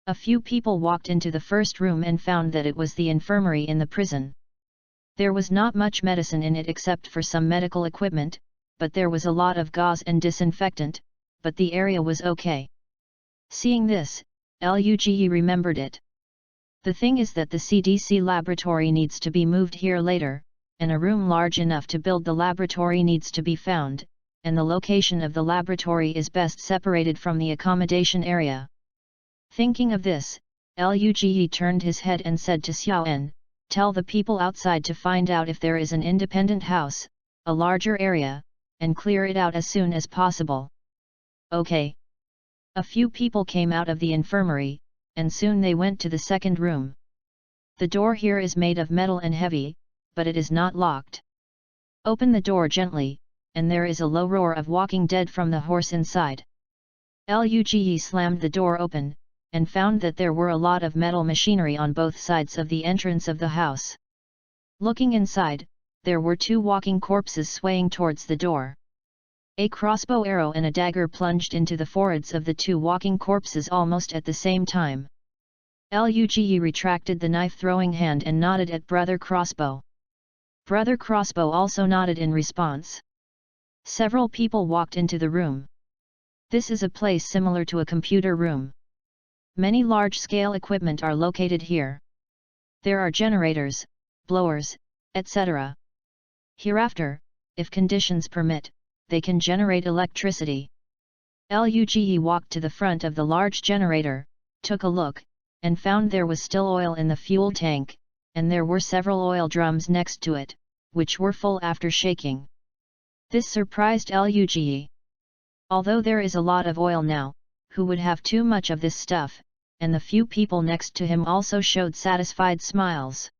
A few people walked into the first room and found that it was the infirmary in the prison. There was not much medicine in it except for some medical equipment, but there was a lot of gauze and disinfectant, but the area was okay. Seeing this, Luge remembered it. The thing is that the CDC laboratory needs to be moved here later, and a room large enough to build the laboratory needs to be found, and the location of the laboratory is best separated from the accommodation area. Thinking of this, Luge turned his head and said to Xiaoen, "Tell the people outside to find out if there is an independent house, a larger area, and clear it out as soon as possible." "Okay." A few people came out of the infirmary, and soon they went to the second room. "The door here is made of metal and heavy, but it is not locked. Open the door gently, and there is a low roar of walking dead from the horse inside." Luge slammed the door open, and found that there were a lot of metal machinery on both sides of the entrance of the house. Looking inside, there were 2 walking corpses swaying towards the door. A crossbow arrow and a dagger plunged into the foreheads of the 2 walking corpses almost at the same time. Luge retracted the knife-throwing hand and nodded at Brother Crossbow. Brother Crossbow also nodded in response. Several people walked into the room. This is a place similar to a computer room. Many large-scale equipment are located here. There are generators, blowers, etc. Hereafter, if conditions permit, they can generate electricity. Luge walked to the front of the large generator, took a look, and found there was still oil in the fuel tank, and there were several oil drums next to it, which were full after shaking. This surprised Luge. Although there is a lot of oil now, who would have too much of this stuff, and the few people next to him also showed satisfied smiles.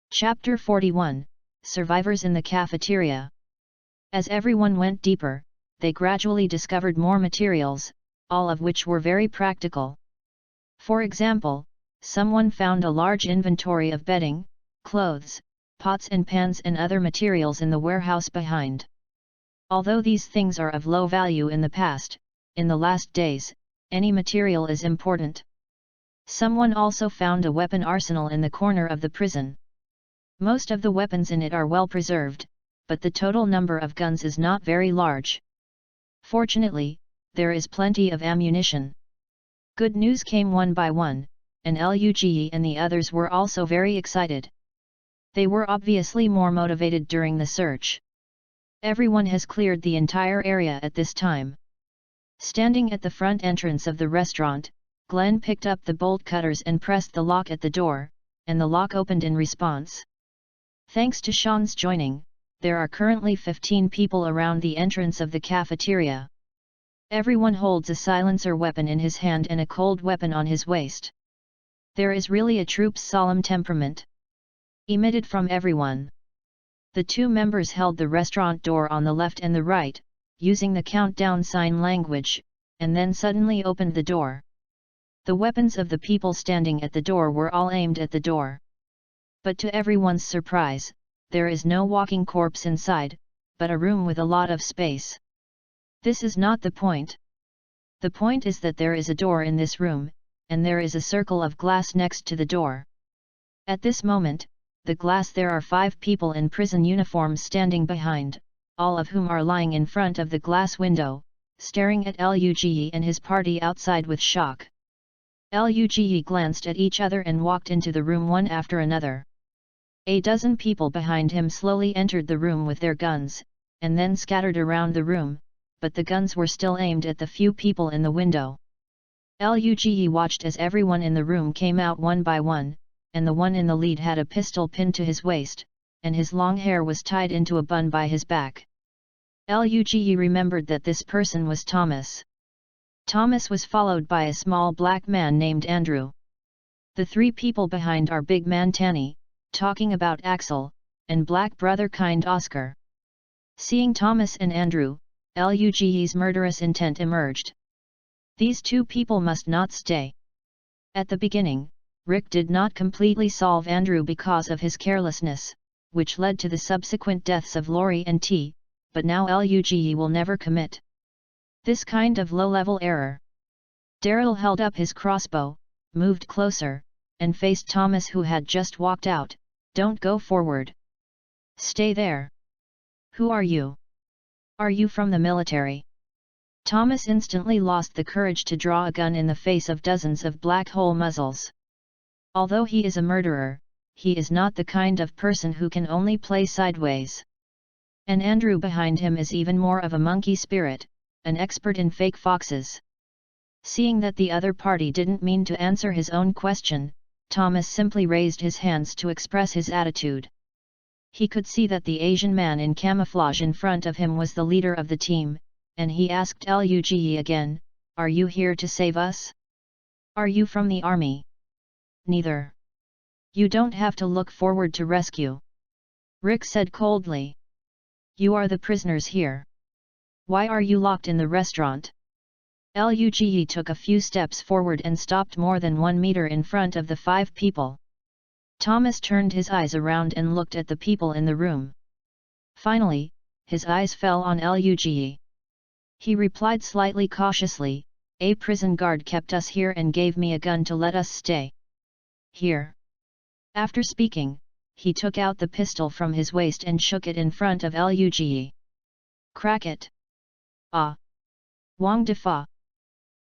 Chapter 41, Survivors in the Cafeteria. As everyone went deeper, they gradually discovered more materials, all of which were very practical. For example, someone found a large inventory of bedding, clothes, pots and pans and other materials in the warehouse behind. Although these things are of low value in the past, in the last days, any material is important. Someone also found a weapon arsenal in the corner of the prison. Most of the weapons in it are well preserved, but the total number of guns is not very large. Fortunately, there is plenty of ammunition. Good news came one by one, and Luge and the others were also very excited. They were obviously more motivated during the search. Everyone has cleared the entire area at this time. Standing at the front entrance of the restaurant, Glenn picked up the bolt cutters and pressed the lock at the door, and the lock opened in response. Thanks to Sean's joining, there are currently 15 people around the entrance of the cafeteria. Everyone holds a silencer weapon in his hand and a cold weapon on his waist. There is really a troop's solemn temperament emitted from everyone. The two members held the restaurant door on the left and the right, using the countdown sign language, and then suddenly opened the door. The weapons of the people standing at the door were all aimed at the door. But to everyone's surprise, there is no walking corpse inside, but a room with a lot of space. This is not the point. The point is that there is a door in this room, and there is a circle of glass next to the door. At this moment, the glass there are 5 people in prison uniforms standing behind, all of whom are lying in front of the glass window, staring at Luge and his party outside with shock. Luge glanced at each other and walked into the room one after another. A dozen people behind him slowly entered the room with their guns, and then scattered around the room, but the guns were still aimed at the few people in the window. Luge watched as everyone in the room came out one by one, and the one in the lead had a pistol pinned to his waist, and his long hair was tied into a bun by his back. Luge remembered that this person was Thomas. Thomas was followed by a small black man named Andrew. The 3 people behind are big man Tanny, talking about Axel, and black brother kind Oscar. Seeing Thomas and Andrew, Luge's murderous intent emerged. These 2 people must not stay. At the beginning, Rick did not completely solve Andrew because of his carelessness, which led to the subsequent deaths of Lori and T, but now Luge will never commit this kind of low-level error. Daryl held up his crossbow, moved closer, and faced Thomas who had just walked out. Don't go forward. Stay there. Who are you? Are you from the military? Thomas instantly lost the courage to draw a gun in the face of dozens of black hole muzzles. Although he is a murderer, he is not the kind of person who can only play sideways. And Andrew behind him is even more of a monkey spirit, an expert in fake foxes. Seeing that the other party didn't mean to answer his own question, Thomas simply raised his hands to express his attitude. He could see that the Asian man in camouflage in front of him was the leader of the team, and he asked Luge again, "Are you here to save us? Are you from the army?" "Neither. You don't have to look forward to rescue," Rick said coldly. "You are the prisoners here. Why are you locked in the restaurant?" Luge took a few steps forward and stopped more than 1 meter in front of the 5 people. Thomas turned his eyes around and looked at the people in the room. Finally, his eyes fell on Luge. He replied slightly cautiously, "A prison guard kept us here and gave me a gun to let us stay here." After speaking, he took out the pistol from his waist and shook it in front of Luge. "Crack it." "Ah! Wang Defa."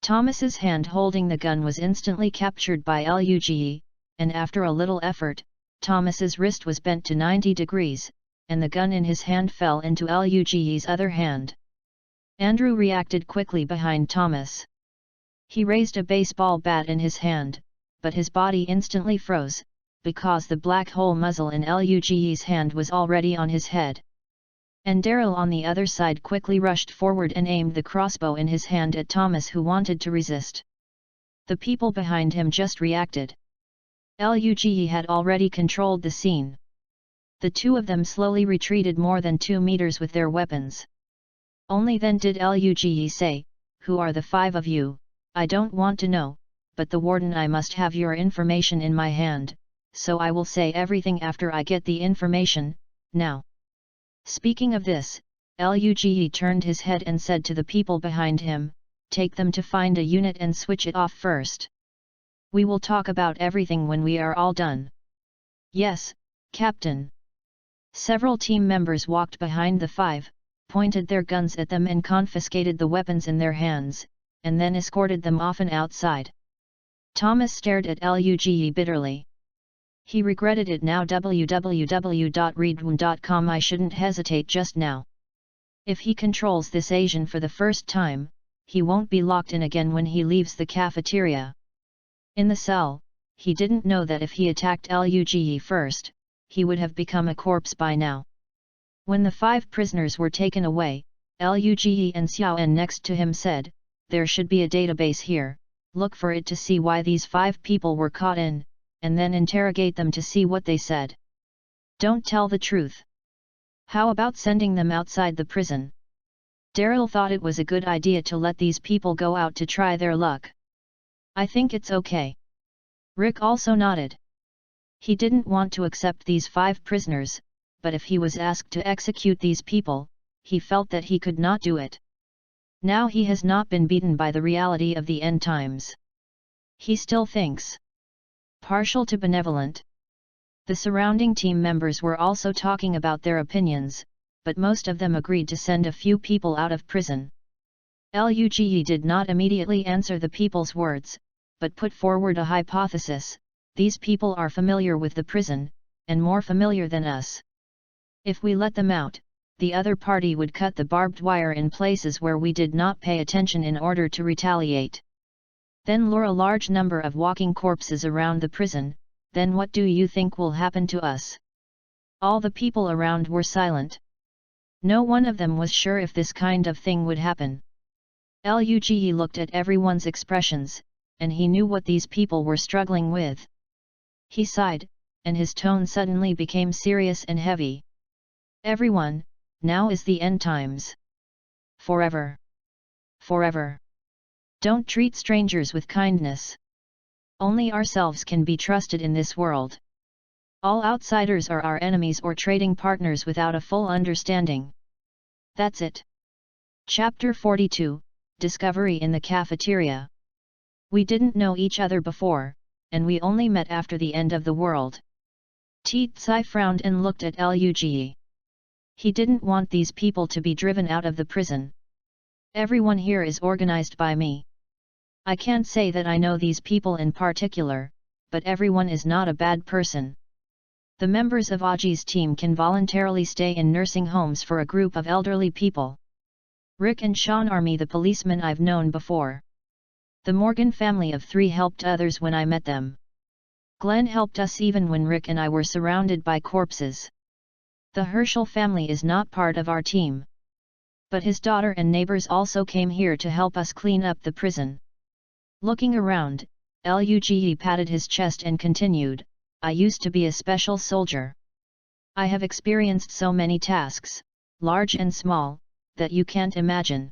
Thomas's hand holding the gun was instantly captured by Luge, and after a little effort, Thomas's wrist was bent to 90 degrees, and the gun in his hand fell into Luge's other hand. Andrew reacted quickly behind Thomas. He raised a baseball bat in his hand, but his body instantly froze, because the black hole muzzle in Luge's hand was already on his head. And Daryl on the other side quickly rushed forward and aimed the crossbow in his hand at Thomas who wanted to resist. The people behind him just reacted. Luge had already controlled the scene. The 2 of them slowly retreated more than 2 meters with their weapons. Only then did Luge say, "Who are the 5 of you? I don't want to know, but the warden, I must have your information in my hand, so I will say everything after I get the information, now." Speaking of this, Luge turned his head and said to the people behind him, "Take them to find a unit and switch it off first. We will talk about everything when we are all done." "Yes, Captain." Several team members walked behind the five, pointed their guns at them and confiscated the weapons in their hands, and then escorted them off and outside. Thomas stared at Luge bitterly. He regretted it now. www.readaloud.com. I shouldn't hesitate just now. If he controls this Asian for the first time, he won't be locked in again when he leaves the cafeteria. In the cell, he didn't know that if he attacked Luge first, he would have become a corpse by now. When the 5 prisoners were taken away, Luge and Xiaoan next to him said, "There should be a database here, look for it to see why these 5 people were caught in, and then interrogate them to see what they said. Don't tell the truth. How about sending them outside the prison?" Daryl thought it was a good idea to let these people go out to try their luck. "I think it's okay." Rick also nodded. He didn't want to accept these 5 prisoners, but if he was asked to execute these people, he felt that he could not do it. Now he has not been beaten by the reality of the end times. He still thinks partial to benevolent. The surrounding team members were also talking about their opinions, but most of them agreed to send a few people out of prison. Luge did not immediately answer the people's words, but put forward a hypothesis: these people are familiar with the prison, and more familiar than us. If we let them out, the other party would cut the barbed wire in places where we did not pay attention in order to retaliate. Then lure a large number of walking corpses around the prison. Then what do you think will happen to us?" All the people around were silent. No one of them was sure if this kind of thing would happen. Luge looked at everyone's expressions, and he knew what these people were struggling with. He sighed, and his tone suddenly became serious and heavy. "Everyone, now is the end times. Forever. Forever. Don't treat strangers with kindness. Only ourselves can be trusted in this world. All outsiders are our enemies or trading partners without a full understanding. That's it." Chapter 42, Discovery in the Cafeteria. "We didn't know each other before, and we only met after the end of the world." Tsai frowned and looked at Luge. He didn't want these people to be driven out of the prison. "Everyone here is organized by me. I can't say that I know these people in particular, but everyone is not a bad person. The members of Aji's team can voluntarily stay in nursing homes for a group of elderly people. Rick and Sean are me, the policemen I've known before. The Morgan family of 3 helped others when I met them. Glenn helped us even when Rick and I were surrounded by corpses. The Herschel family is not part of our team. But his daughter and neighbors also came here to help us clean up the prison." Looking around, Luge patted his chest and continued, "I used to be a special soldier. I have experienced so many tasks, large and small, that you can't imagine.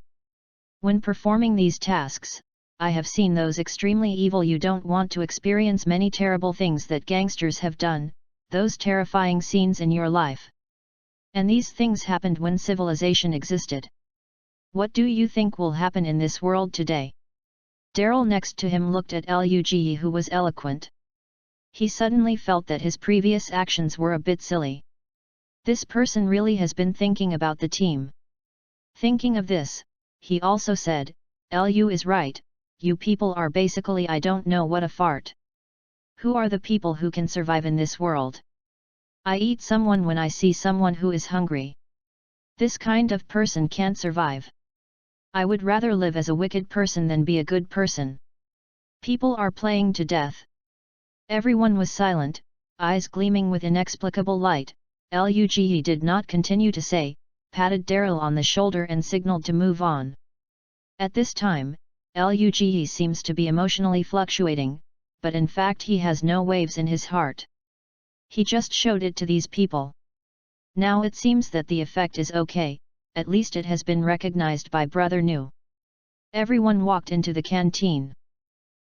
When performing these tasks, I have seen those extremely evil you don't want to experience many terrible things that gangsters have done, those terrifying scenes in your life. And these things happened when civilization existed. What do you think will happen in this world today?" Daryl next to him looked at Luge, who was eloquent. He suddenly felt that his previous actions were a bit silly. This person really has been thinking about the team. Thinking of this, he also said, "Lu is right, you people are basically I don't know what a fart. Who are the people who can survive in this world? I eat someone when I see someone who is hungry. This kind of person can't survive. I would rather live as a wicked person than be a good person. People are playing to death." Everyone was silent, eyes gleaming with inexplicable light. Luge did not continue to say, patted Daryl on the shoulder and signaled to move on. At this time, Luge seems to be emotionally fluctuating, but in fact he has no waves in his heart. He just showed it to these people. Now it seems that the effect is okay, at least it has been recognized by Brother Nu. Everyone walked into the canteen.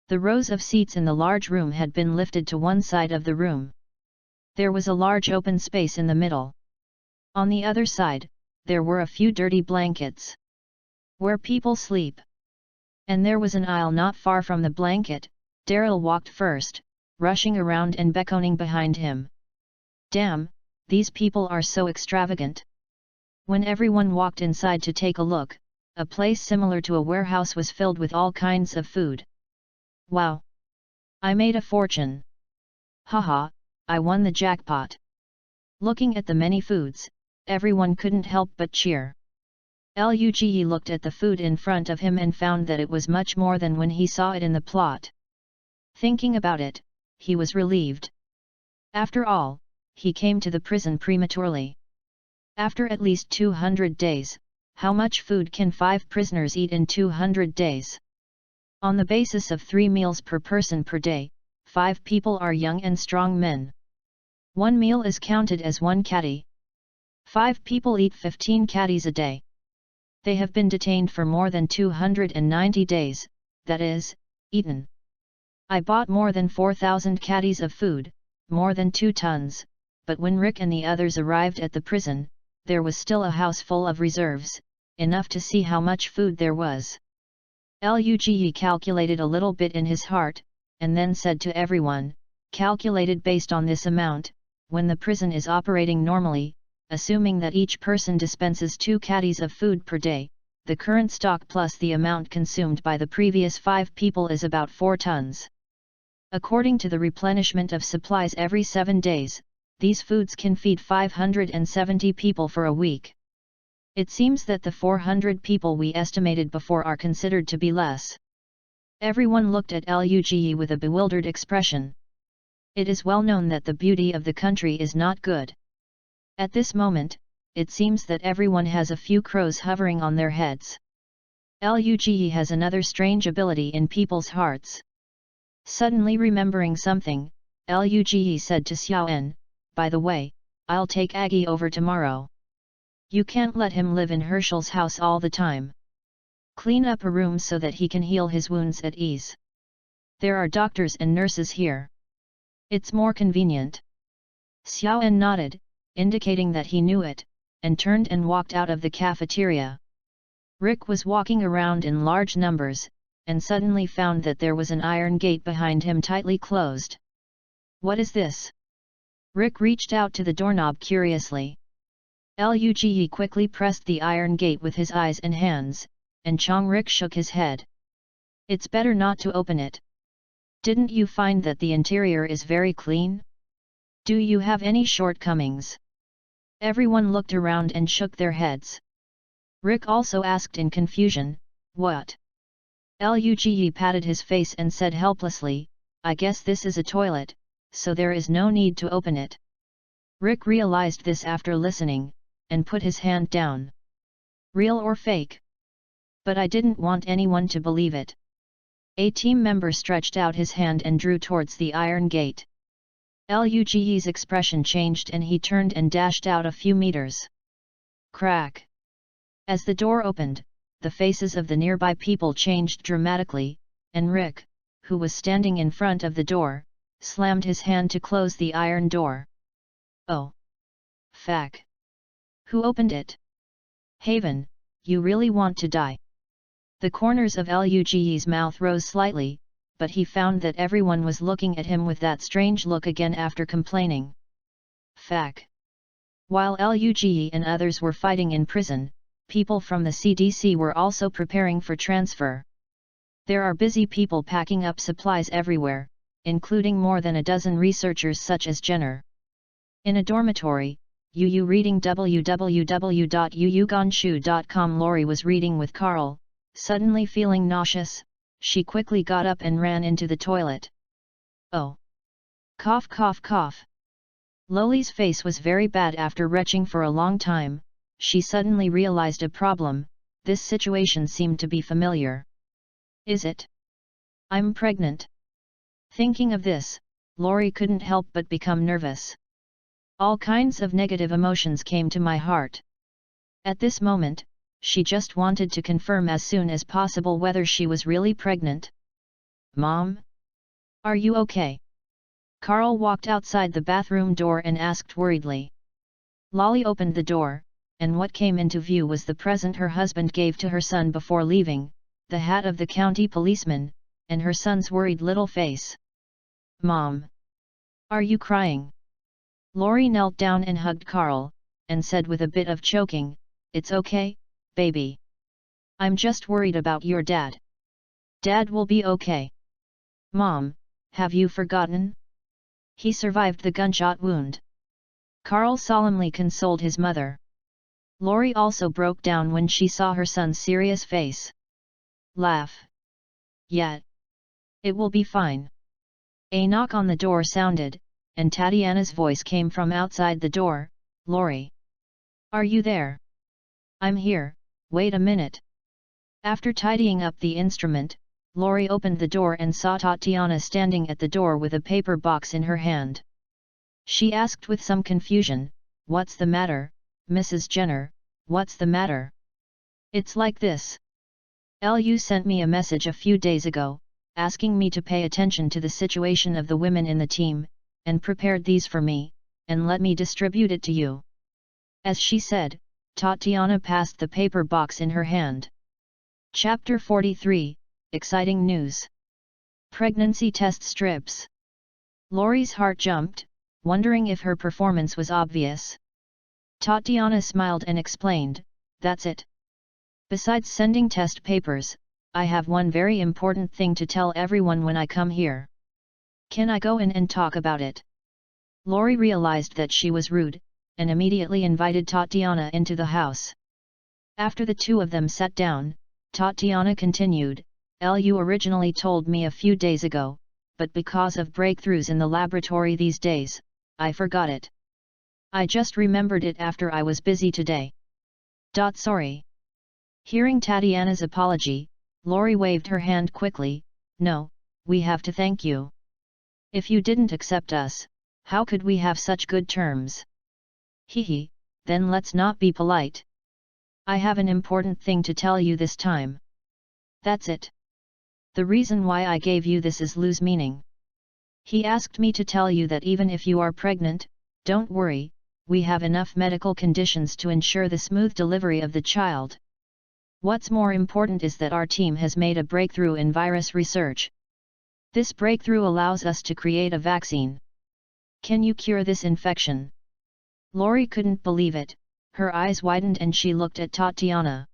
The rows of seats in the large room had been lifted to one side of the room. There was a large open space in the middle. On the other side, there were a few dirty blankets. Where people sleep. And there was an aisle not far from the blanket. Daryl walked first, rushing around and beckoning behind him. Damn, these people are so extravagant. When everyone walked inside to take a look, a place similar to a warehouse was filled with all kinds of food. Wow! I made a fortune! Haha, I won the jackpot! Looking at the many foods, everyone couldn't help but cheer. Luge looked at the food in front of him and found that it was much more than when he saw it in the plot. Thinking about it, he was relieved. After all, he came to the prison prematurely. After at least 200 days, how much food can 5 prisoners eat in 200 days? On the basis of 3 meals per person per day, 5 people are young and strong men. 1 meal is counted as 1 caddy. 5 people eat 15 caddies a day. They have been detained for more than 290 days, that is, eaten. I bought more than 4,000 caddies of food, more than 2 tons, but when Rick and the others arrived at the prison, there was still a house full of reserves, enough to see how much food there was. Luge calculated a little bit in his heart, and then said to everyone, calculated based on this amount, when the prison is operating normally, assuming that each person dispenses 2 caddies of food per day, the current stock plus the amount consumed by the previous 5 people is about 4 tons. According to the replenishment of supplies every 7 days, these foods can feed 570 people for a week. It seems that the 400 people we estimated before are considered to be less. Everyone looked at Luge with a bewildered expression. It is well known that the beauty of the country is not good. At this moment, it seems that everyone has a few crows hovering on their heads. Luge has another strange ability in people's hearts. Suddenly remembering something, Luge said to Xiaoen, by the way, I'll take Aggie over tomorrow. You can't let him live in Herschel's house all the time. Clean up a room so that he can heal his wounds at ease. There are doctors and nurses here. It's more convenient. Xiaoen nodded, indicating that he knew it, and turned and walked out of the cafeteria. Rick was walking around in large numbers, and suddenly found that there was an iron gate behind him tightly closed. What is this? Rick reached out to the doorknob curiously. Luge quickly pressed the iron gate with his eyes and hands, and Rick shook his head. It's better not to open it. Didn't you find that the interior is very clean? Do you have any shortcomings? Everyone looked around and shook their heads. Rick also asked in confusion, what? Luge patted his face and said helplessly, I guess this is a toilet, so there is no need to open it. Rick realized this after listening, and put his hand down. Real or fake? But I didn't want anyone to believe it. A team member stretched out his hand and drew towards the iron gate. Luge's expression changed and he turned and dashed out a few meters. Crack! As the door opened, the faces of the nearby people changed dramatically, and Rick, who was standing in front of the door, slammed his hand to close the iron door. Oh! Fuck! Who opened it? Haven, you really want to die? The corners of Luge's mouth rose slightly, but he found that everyone was looking at him with that strange look again after complaining. Fuck! While Luge and others were fighting in prison, people from the CDC were also preparing for transfer. There are busy people packing up supplies everywhere, including more than a dozen researchers such as Jenner. In a dormitory, Yu reading www.yuyugonshu.com. Lori was reading with Carl. Suddenly feeling nauseous, she quickly got up and ran into the toilet. Oh! Cough cough cough. Loli's face was very bad after retching for a long time. She suddenly realized a problem. This situation seemed to be familiar. Is it? I'm pregnant. Thinking of this, Lori couldn't help but become nervous. All kinds of negative emotions came to my heart. At this moment, she just wanted to confirm as soon as possible whether she was really pregnant. Mom? Are you okay? Carl walked outside the bathroom door and asked worriedly. Lolly opened the door, and what came into view was the present her husband gave to her son before leaving, the hat of the county policeman, and her son's worried little face. "Mom! Are you crying?" Lori knelt down and hugged Carl, and said with a bit of choking, "It's okay, baby. I'm just worried about your dad. Dad will be okay." "Mom, have you forgotten? He survived the gunshot wound." Carl solemnly consoled his mother. Lori also broke down when she saw her son's serious face. "Laugh. Yet. It will be fine." A knock on the door sounded, and Tatiana's voice came from outside the door. "Lori. Are you there?" "I'm here, wait a minute." After tidying up the instrument, Lori opened the door and saw Tatiana standing at the door with a paper box in her hand. She asked with some confusion, "What's the matter, Mrs. Jenner, what's the matter?" "It's like this. Lu sent me a message a few days ago, asking me to pay attention to the situation of the women in the team, and prepared these for me, and let me distribute it to you." As she said, Tatiana passed the paper box in her hand. Chapter 43, Exciting News. Pregnancy Test Strips. Lori's heart jumped, wondering if her performance was obvious. Tatiana smiled and explained, "That's it. Besides sending test papers, I have one very important thing to tell everyone when I come here. Can I go in and talk about it?" Lori realized that she was rude, and immediately invited Tatiana into the house. After the two of them sat down, Tatiana continued, "Lu originally told me a few days ago, but because of breakthroughs in the laboratory these days, I forgot it. I just remembered it after I was busy today. Sorry." Hearing Tatiana's apology, Lori waved her hand quickly, "No, we have to thank you. If you didn't accept us, how could we have such good terms?" "Hehe, then let's not be polite. I have an important thing to tell you this time." "That's it. The reason why I gave you this is Lu's meaning. He asked me to tell you that even if you are pregnant, don't worry, we have enough medical conditions to ensure the smooth delivery of the child. What's more important is that our team has made a breakthrough in virus research. This breakthrough allows us to create a vaccine. Can you cure this infection?" Lori couldn't believe it, her eyes widened and she looked at Tatiana.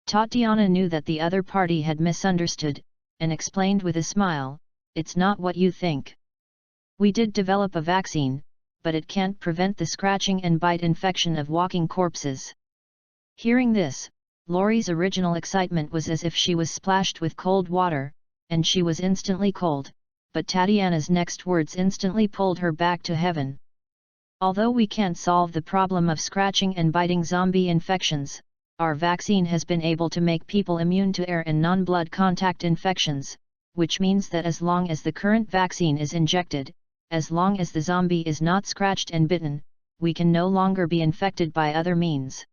Tatiana knew that the other party had misunderstood, and explained with a smile, "It's not what you think. We did develop a vaccine, but it can't prevent the scratching and bite infection of walking corpses." Hearing this, Lori's original excitement was as if she was splashed with cold water, and she was instantly cold, but Tatiana's next words instantly pulled her back to heaven. "Although we can't solve the problem of scratching and biting zombie infections, our vaccine has been able to make people immune to air and non-blood contact infections, which means that as long as the current vaccine is injected, as long as the zombie is not scratched and bitten, we can no longer be infected by other means.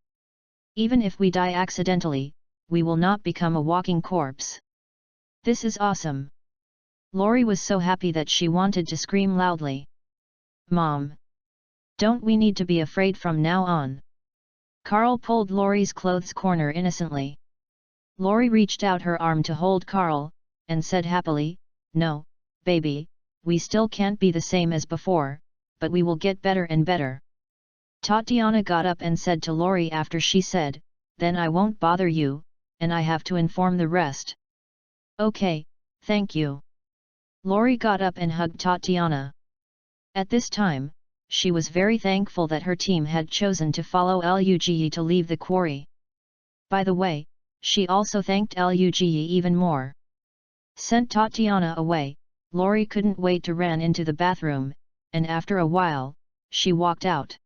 Even if we die accidentally, we will not become a walking corpse. This is awesome." Lori was so happy that she wanted to scream loudly. "Mom! Don't we need to be afraid from now on?" Carl pulled Lori's clothes corner innocently. Lori reached out her arm to hold Carl, and said happily, "No, baby, we still can't be the same as before, but we will get better and better." Tatiana got up and said to Lori after she said, "Then I won't bother you, and I have to inform the rest." "Okay, thank you." Lori got up and hugged Tatiana. At this time, she was very thankful that her team had chosen to follow Luge to leave the quarry. By the way, she also thanked Luge even more. Sent Tatiana away, Lori couldn't wait to run into the bathroom, and after a while, she walked out.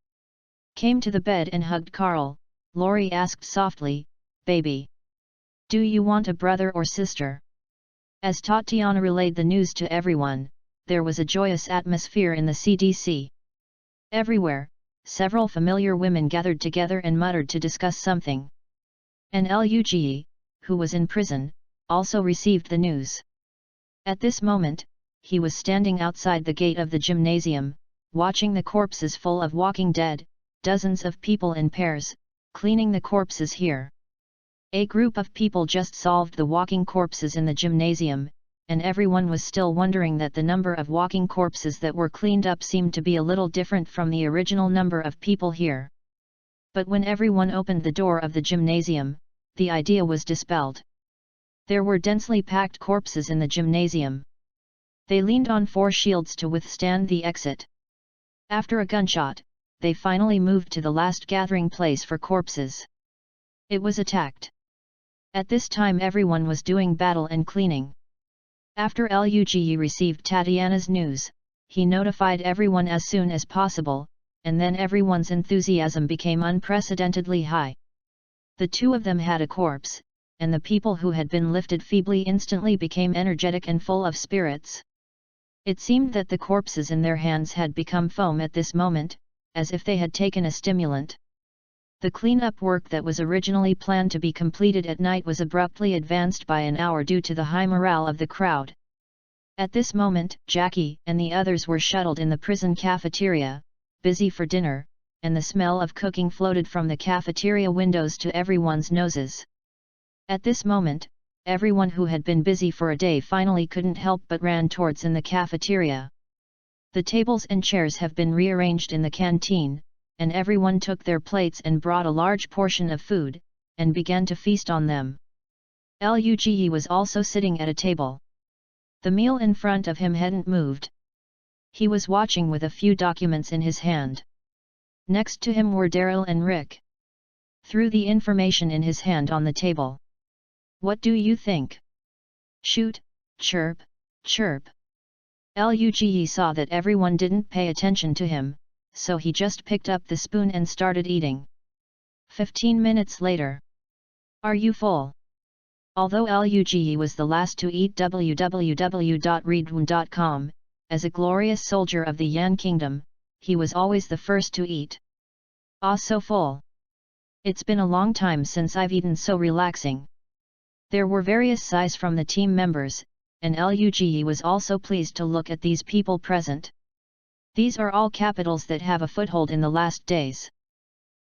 Came to the bed and hugged Carl. Lori asked softly, "Baby, do you want a brother or sister?" As Tatiana relayed the news to everyone, there was a joyous atmosphere in the CDC. Everywhere, several familiar women gathered together and muttered to discuss something. And Luge, who was in prison, also received the news. At this moment, he was standing outside the gate of the gymnasium, watching the corpses full of walking dead, dozens of people in pairs, cleaning the corpses here. A group of people just solved the walking corpses in the gymnasium, and everyone was still wondering that the number of walking corpses that were cleaned up seemed to be a little different from the original number of people here. But when everyone opened the door of the gymnasium, the idea was dispelled. There were densely packed corpses in the gymnasium. They leaned on 4 shields to withstand the exit. After a gunshot, they finally moved to the last gathering place for corpses. It was attacked. At this time everyone was doing battle and cleaning. After Luge received Tatiana's news, he notified everyone as soon as possible, and then everyone's enthusiasm became unprecedentedly high. The 2 of them had a corpse, and the people who had been lifted feebly instantly became energetic and full of spirits. It seemed that the corpses in their hands had become foam at this moment, as if they had taken a stimulant. The cleanup work that was originally planned to be completed at night was abruptly advanced by an hour due to the high morale of the crowd. At this moment, Jackie and the others were shuttled in the prison cafeteria, busy for dinner, and the smell of cooking floated from the cafeteria windows to everyone's noses. At this moment, everyone who had been busy for a day finally couldn't help but ran towards in the cafeteria. The tables and chairs have been rearranged in the canteen, and everyone took their plates and brought a large portion of food, and began to feast on them. Luge was also sitting at a table. The meal in front of him hadn't moved. He was watching with a few documents in his hand. Next to him were Daryl and Rick. Threw the information in his hand on the table. "What do you think?" "Shoot, chirp, chirp." Luge saw that everyone didn't pay attention to him, so he just picked up the spoon and started eating. 15 minutes later. "Are you full?" Although Luge was the last to eat www.readaloud.com, as a glorious soldier of the Yan Kingdom, he was always the first to eat. "Ah, so full. It's been a long time since I've eaten so relaxing." There were various sighs from the team members, and Luge was also pleased to look at these people present. These are all capitals that have a foothold in the last days.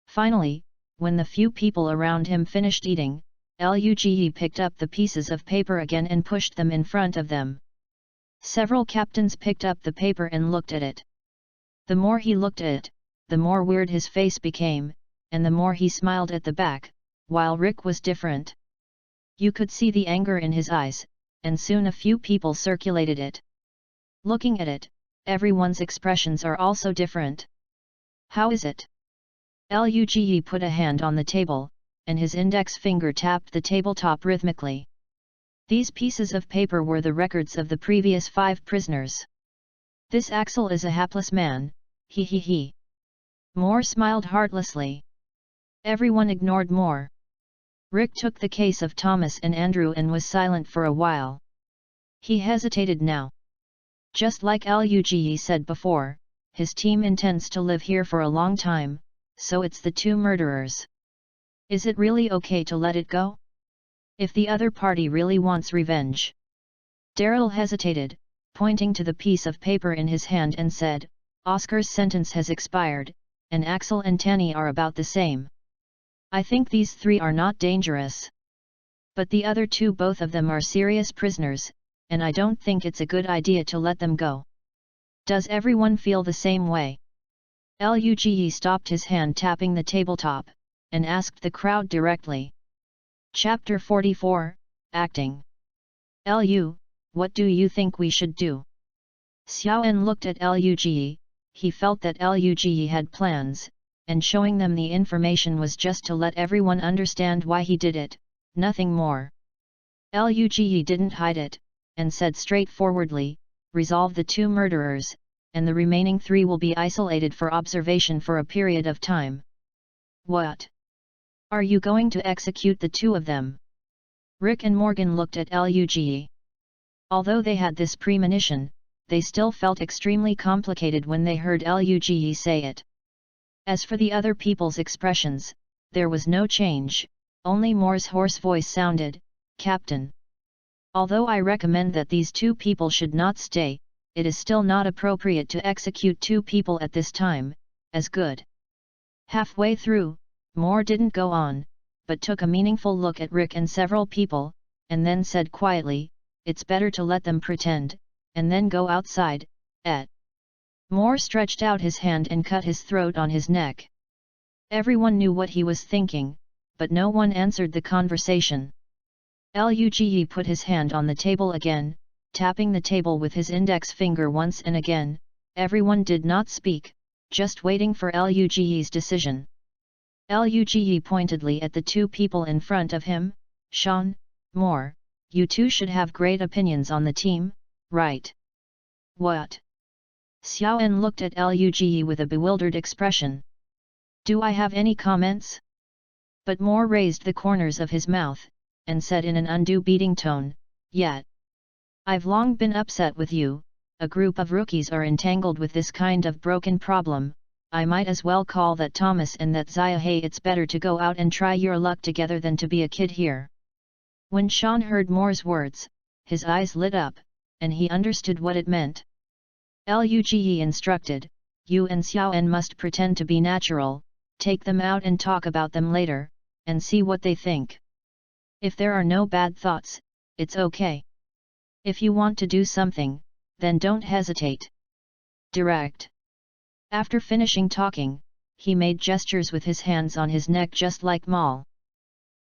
Finally, when the few people around him finished eating, Luge picked up the pieces of paper again and pushed them in front of them. Several captains picked up the paper and looked at it. The more he looked at it, the more weird his face became, and the more he smiled at the back, while Rick was different. You could see the anger in his eyes, and soon a few people circulated it. Looking at it, everyone's expressions are also different. "How is it?" Luge put a hand on the table, and his index finger tapped the tabletop rhythmically. These pieces of paper were the records of the previous 5 prisoners. "This Axel is a hapless man, he he he." Moore smiled heartlessly. Everyone ignored Moore. Rick took the case of Thomas and Andrew and was silent for a while. He hesitated now. Just like Luge said before, his team intends to live here for a long time, so it's the 2 murderers. Is it really okay to let it go? If the other party really wants revenge? Daryl hesitated, pointing to the piece of paper in his hand and said, "Oscar's sentence has expired, and Axel and Tanny are about the same. I think these 3 are not dangerous. But the other 2, both of them are serious prisoners, and I don't think it's a good idea to let them go. Does everyone feel the same way?" Luge stopped his hand tapping the tabletop, and asked the crowd directly. Chapter 44, Acting. "Lu, what do you think we should do?" Xiaoan looked at Luge. He felt that Luge had plans, and showing them the information was just to let everyone understand why he did it, nothing more. Luge didn't hide it, and said straightforwardly, "Resolve the 2 murderers, and the remaining 3 will be isolated for observation for a period of time." "What? Are you going to execute the 2 of them?" Rick and Morgan looked at Luge. Although they had this premonition, they still felt extremely complicated when they heard Luge say it. As for the other people's expressions, there was no change, only Moore's hoarse voice sounded, "Captain. Although I recommend that these 2 people should not stay, it is still not appropriate to execute 2 people at this time, as good." Halfway through, Moore didn't go on, but took a meaningful look at Rick and several people, and then said quietly, "It's better to let them pretend, and then go outside, et." Moore stretched out his hand and cut his throat on his neck. Everyone knew what he was thinking, but no one answered the conversation. Luge put his hand on the table again, tapping the table with his index finger once and again. Everyone did not speak, just waiting for Luge's decision. Luge pointedly at the two people in front of him. "Sean, Moore, you two should have great opinions on the team, right?" "What?" Xiaoan looked at Luge with a bewildered expression. "Do I have any comments?" But Moore raised the corners of his mouth, and said in an undue beating tone, "Yet. I've long been upset with you. A group of rookies are entangled with this kind of broken problem. I might as well call that Thomas and that Zia. Hey, it's better to go out and try your luck together than to be a kid here." When Sean heard Moore's words, his eyes lit up, and he understood what it meant. Luge instructed, "You and Xiaoan must pretend to be natural, take them out and talk about them later, and see what they think. If there are no bad thoughts, it's okay. If you want to do something, then don't hesitate. Direct." After finishing talking, he made gestures with his hands on his neck just like Mal.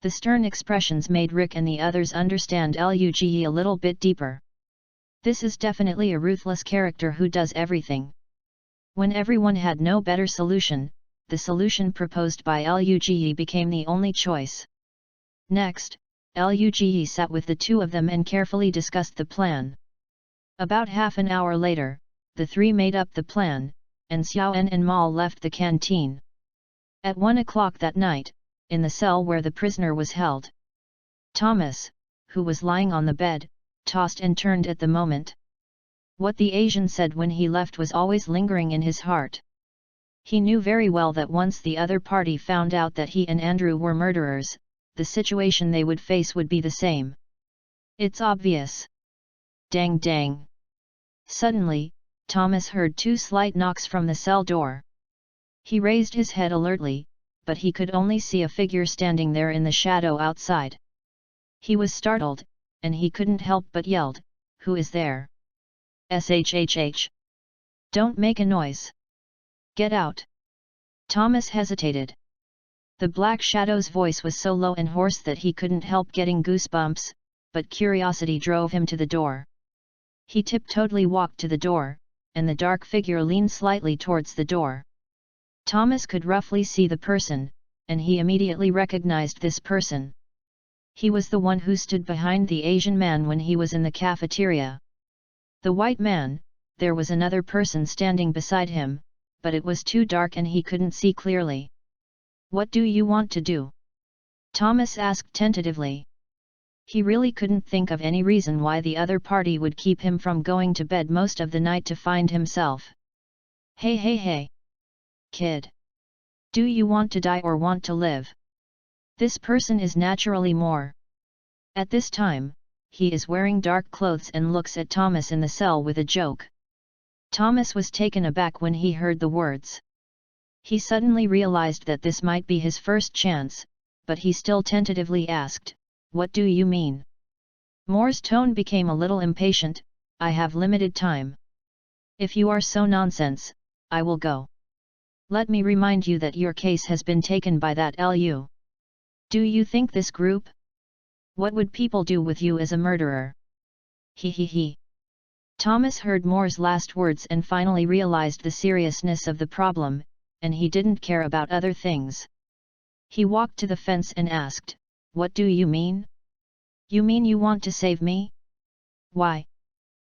The stern expressions made Rick and the others understand Luge a little bit deeper. This is definitely a ruthless character who does everything. When everyone had no better solution, the solution proposed by Luge became the only choice. Next, Luge sat with the two of them and carefully discussed the plan. About half an hour later, the three made up the plan, and Xiaoan and Mal left the canteen. At 1 o'clock that night, in the cell where the prisoner was held, Thomas, who was lying on the bed, tossed and turned at the moment. What the Asian said when he left was always lingering in his heart. He knew very well that once the other party found out that he and Andrew were murderers, the situation they would face would be the same. It's obvious. Dang dang. Suddenly, Thomas heard two slight knocks from the cell door. He raised his head alertly, but he could only see a figure standing there in the shadow outside. He was startled, and he couldn't help but yelled, "Who is there? Shhh! Don't make a noise! Get out!" Thomas hesitated. The Black Shadow's voice was so low and hoarse that he couldn't help getting goosebumps, but curiosity drove him to the door. He tiptoedly walked to the door, and the dark figure leaned slightly towards the door. Thomas could roughly see the person, and he immediately recognized this person. He was the one who stood behind the Asian man when he was in the cafeteria. The white man, there was another person standing beside him, but it was too dark and he couldn't see clearly. "What do you want to do?" Thomas asked tentatively. He really couldn't think of any reason why the other party would keep him from going to bed most of the night to find himself. Hey, kid! Do you want to die or want to live? This person is naturally Moore. At this time, he is wearing dark clothes and looks at Thomas in the cell with a joke. Thomas was taken aback when he heard the words. He suddenly realized that this might be his first chance, but he still tentatively asked, "What do you mean?" Moore's tone became a little impatient. "I have limited time. If you are so nonsense, I will go. Let me remind you that your case has been taken by that Lu. Do you think this group? What would people do with you as a murderer?" He. Thomas heard Moore's last words and finally realized the seriousness of the problem, and he didn't care about other things. He walked to the fence and asked, "What do you mean? You mean you want to save me? Why?"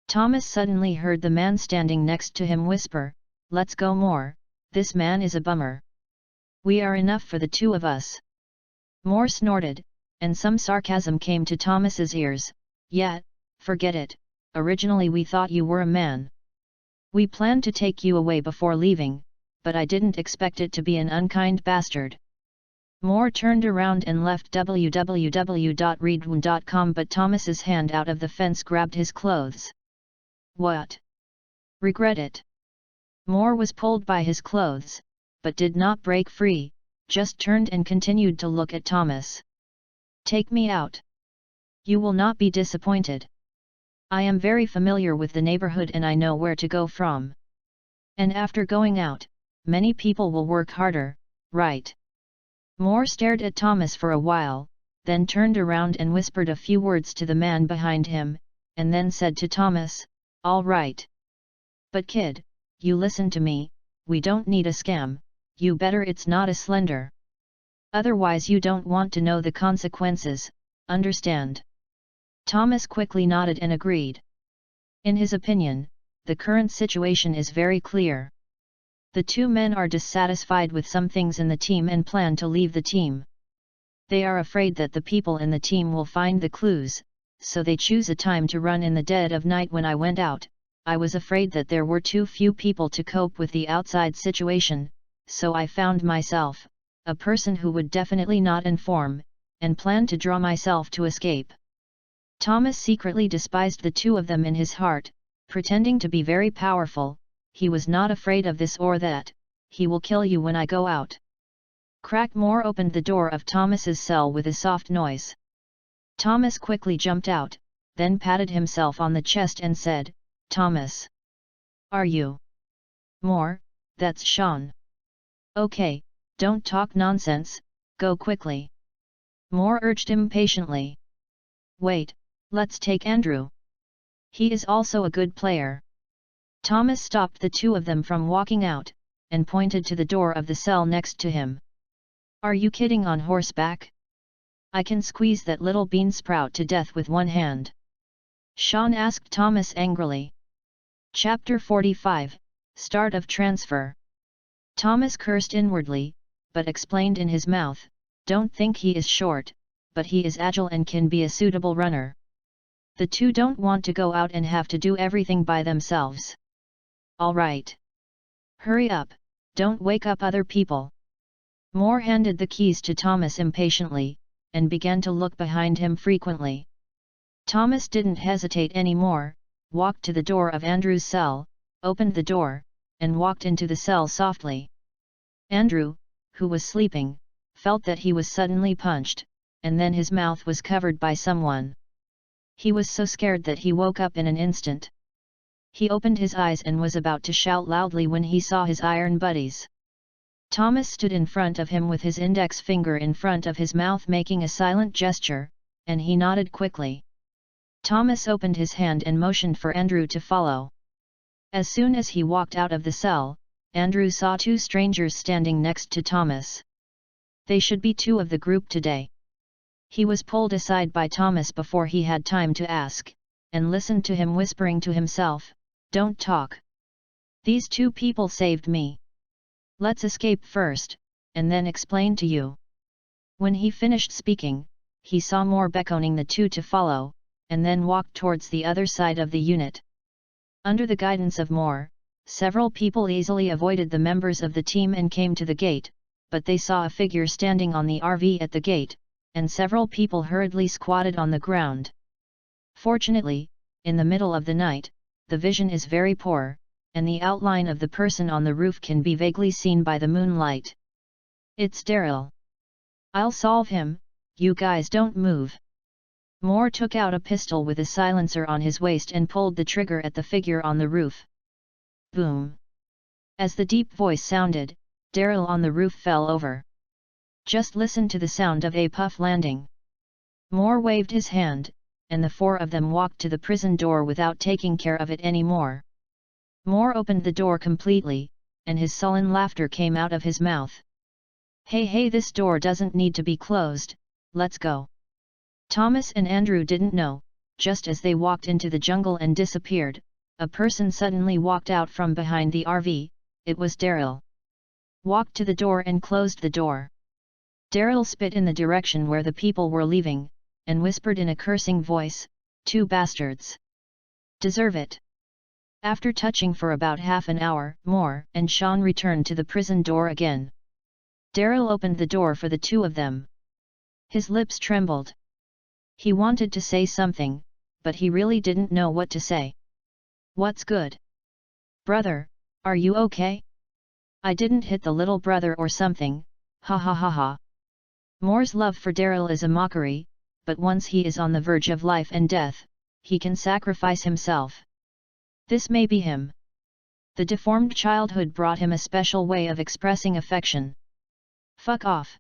Thomas suddenly heard the man standing next to him whisper, "Let's go, Moore, this man is a bummer. We are enough for the two of us." Moore snorted, and some sarcasm came to Thomas's ears. "Yeah, forget it, originally we thought you were a man. We planned to take you away before leaving, but I didn't expect it to be an unkind bastard." Moore turned around and left www.readaloud.com, but Thomas's hand out of the fence grabbed his clothes. "What? Regret it?" Moore was pulled by his clothes, but did not break free, just turned and continued to look at Thomas. "Take me out. You will not be disappointed. I am very familiar with the neighborhood and I know where to go from. And after going out, many people will work harder, right?" Moore stared at Thomas for a while, then turned around and whispered a few words to the man behind him, and then said to Thomas, "All right. But kid, you listen to me, we don't need a scam, you better it's not a slender. Otherwise you don't want to know the consequences, understand?" Thomas quickly nodded and agreed. In his opinion, the current situation is very clear. The two men are dissatisfied with some things in the team and plan to leave the team. They are afraid that the people in the team will find the clues, so they choose a time to run in the dead of night. When I went out, I was afraid that there were too few people to cope with the outside situation, so I found myself, a person who would definitely not inform, and plan to draw myself to escape. Thomas secretly despised the two of them in his heart, pretending to be very powerful. He was not afraid of this or that. "He will kill you when I go out." Crack. Moore opened the door of Thomas's cell with a soft noise. Thomas quickly jumped out, then patted himself on the chest and said, "Thomas. Are you Moore? That's Sean. Okay, don't talk nonsense, go quickly." Moore urged impatiently. "Wait, let's take Andrew. He is also a good player." Thomas stopped the two of them from walking out, and pointed to the door of the cell next to him. "Are you kidding? On horseback? I can squeeze that little bean sprout to death with one hand." Sean asked Thomas angrily. Chapter 45, Start of Transfer. Thomas cursed inwardly, but explained in his mouth, "Don't think he is short, but he is agile and can be a suitable runner. The two don't want to go out and have to do everything by themselves." "All right. Hurry up, don't wake up other people." Moore handed the keys to Thomas impatiently, and began to look behind him frequently. Thomas didn't hesitate anymore, walked to the door of Andrew's cell, opened the door, and walked into the cell softly. Andrew, who was sleeping, felt that he was suddenly punched, and then his mouth was covered by someone. He was so scared that he woke up in an instant. He opened his eyes and was about to shout loudly when he saw his iron buddies. Thomas stood in front of him with his index finger in front of his mouth making a silent gesture, and he nodded quickly. Thomas opened his hand and motioned for Andrew to follow. As soon as he walked out of the cell, Andrew saw two strangers standing next to Thomas. They should be two of the group today. He was pulled aside by Thomas before he had time to ask, and listened to him whispering to himself, "Don't talk. These two people saved me. Let's escape first, and then explain to you." When he finished speaking, he saw Moore beckoning the two to follow, and then walked towards the other side of the unit. Under the guidance of Moore, several people easily avoided the members of the team and came to the gate, but they saw a figure standing on the RV at the gate, and several people hurriedly squatted on the ground. Fortunately, in the middle of the night, the vision is very poor, and the outline of the person on the roof can be vaguely seen by the moonlight. "It's Daryl. I'll solve him, you guys don't move." Moore took out a pistol with a silencer on his waist and pulled the trigger at the figure on the roof. Boom! As the deep voice sounded, Daryl on the roof fell over. Just listen to the sound of a puff landing. Moore waved his hand, and the four of them walked to the prison door without taking care of it anymore. Moore opened the door completely, and his sullen laughter came out of his mouth. Hey, this door doesn't need to be closed, let's go." Thomas and Andrew didn't know, just as they walked into the jungle and disappeared, a person suddenly walked out from behind the RV. It was Daryl. Walked to the door and closed the door. Daryl spit in the direction where the people were leaving, and whispered in a cursing voice, "Two bastards. Deserve it." After touching for about half an hour, Moore and Sean returned to the prison door again. Daryl opened the door for the two of them. His lips trembled. He wanted to say something, but he really didn't know what to say. "What's good? Brother, are you okay? I didn't hit the little brother or something, Ha ha ha ha. Moore's love for Daryl is a mockery, but once he is on the verge of life and death, he can sacrifice himself. This may be him. The deformed childhood brought him a special way of expressing affection. Fuck off.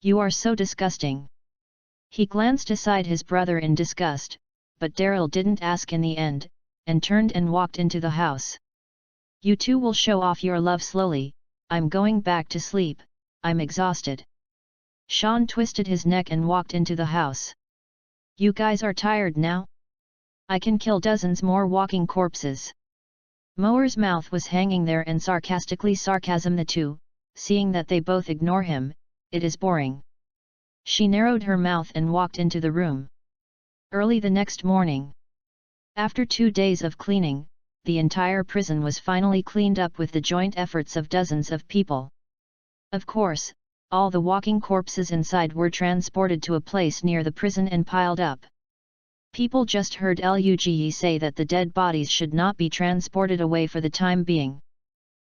You are so disgusting. He glanced aside his brother in disgust, but Daryl didn't ask in the end, and turned and walked into the house. You two will show off your love slowly, I'm going back to sleep, I'm exhausted. Sean twisted his neck and walked into the house. You guys are tired now? I can kill dozens more walking corpses. Mower's mouth was hanging there and sarcastically sarcasm the two, seeing that they both ignore him, it is boring. She narrowed her mouth and walked into the room. Early the next morning. After 2 days of cleaning, the entire prison was finally cleaned up with the joint efforts of dozens of people. Of course, all the walking corpses inside were transported to a place near the prison and piled up. People just heard Luge say that the dead bodies should not be transported away for the time being.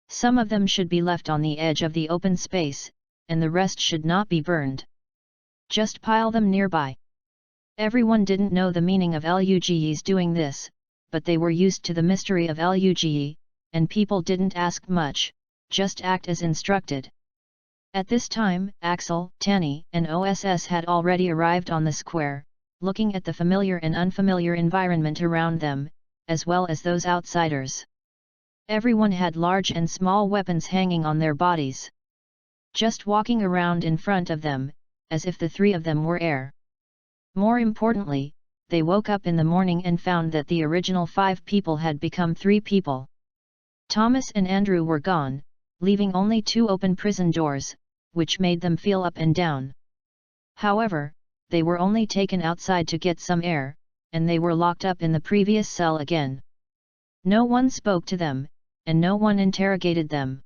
Some of them should be left on the edge of the open space, and the rest should not be burned. Just pile them nearby. Everyone didn't know the meaning of Luge's doing this, but they were used to the mystery of Luge, and people didn't ask much, just act as instructed. At this time, Axel, Tanny, and OSS had already arrived on the square, looking at the familiar and unfamiliar environment around them, as well as those outsiders. Everyone had large and small weapons hanging on their bodies. Just walking around in front of them, as if the three of them were air. More importantly, they woke up in the morning and found that the original 5 people had become 3 people. Thomas and Andrew were gone, leaving only 2 open prison doors, which made them feel up and down. However, they were only taken outside to get some air, and they were locked up in the previous cell again. No one spoke to them, and no one interrogated them.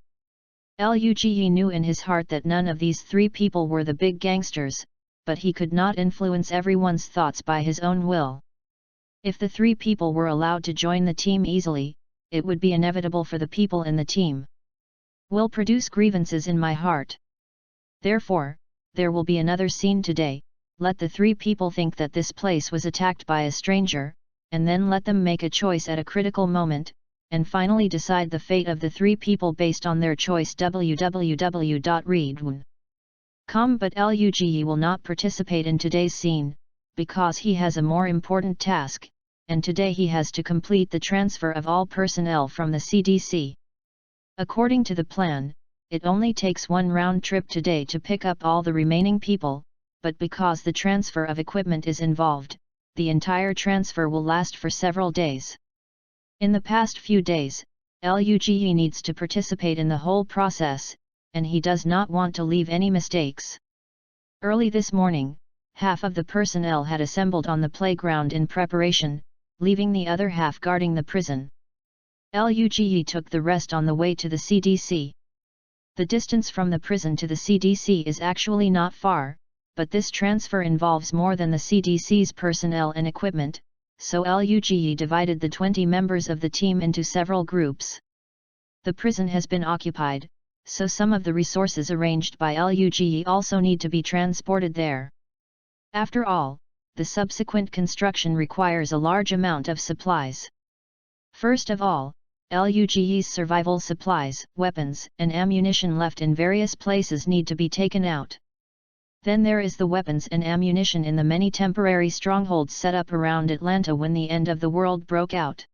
Luge knew in his heart that none of these 3 people were the big gangsters, but he could not influence everyone's thoughts by his own will. If the 3 people were allowed to join the team easily, it would be inevitable for the people in the team. Will produce grievances in my heart. Therefore, there will be another scene today, let the 3 people think that this place was attacked by a stranger, and then let them make a choice at a critical moment, and finally decide the fate of the 3 people based on their choice. www.readaloud.com. But Luge will not participate in today's scene, because he has a more important task, and today he has to complete the transfer of all personnel from the CDC. According to the plan, it only takes 1 round trip today to pick up all the remaining people, but because the transfer of equipment is involved, the entire transfer will last for several days. In the past few days, Luge needs to participate in the whole process, and he does not want to leave any mistakes. Early this morning, half of the personnel had assembled on the playground in preparation, leaving the other half guarding the prison. Luge took the rest on the way to the CDC. The distance from the prison to the CDC is actually not far, but this transfer involves more than the CDC's personnel and equipment, so Luge divided the 20 members of the team into several groups. The prison has been occupied, so some of the resources arranged by Luge also need to be transported there. After all, the subsequent construction requires a large amount of supplies. First of all, Luge's survival supplies, weapons, and ammunition left in various places need to be taken out. Then there is the weapons and ammunition in the many temporary strongholds set up around Atlanta when the end of the world broke out.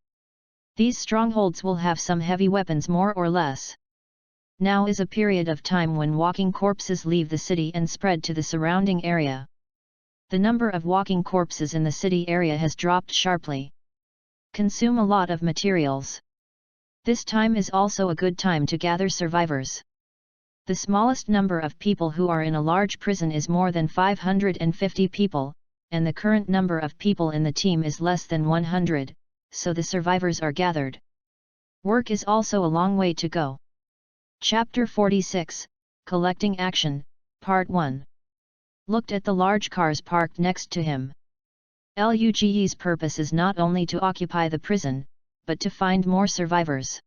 These strongholds will have some heavy weapons more or less. Now is a period of time when walking corpses leave the city and spread to the surrounding area. The number of walking corpses in the city area has dropped sharply. Consume a lot of materials. This time is also a good time to gather survivors. The smallest number of people who are in a large prison is more than 550 people, and the current number of people in the team is less than 100, so the survivors are gathered. Work is also a long way to go. Chapter 46, Collecting Action, Part 1. Looked at the large cars parked next to him. Luge's purpose is not only to occupy the prison, but to find more survivors.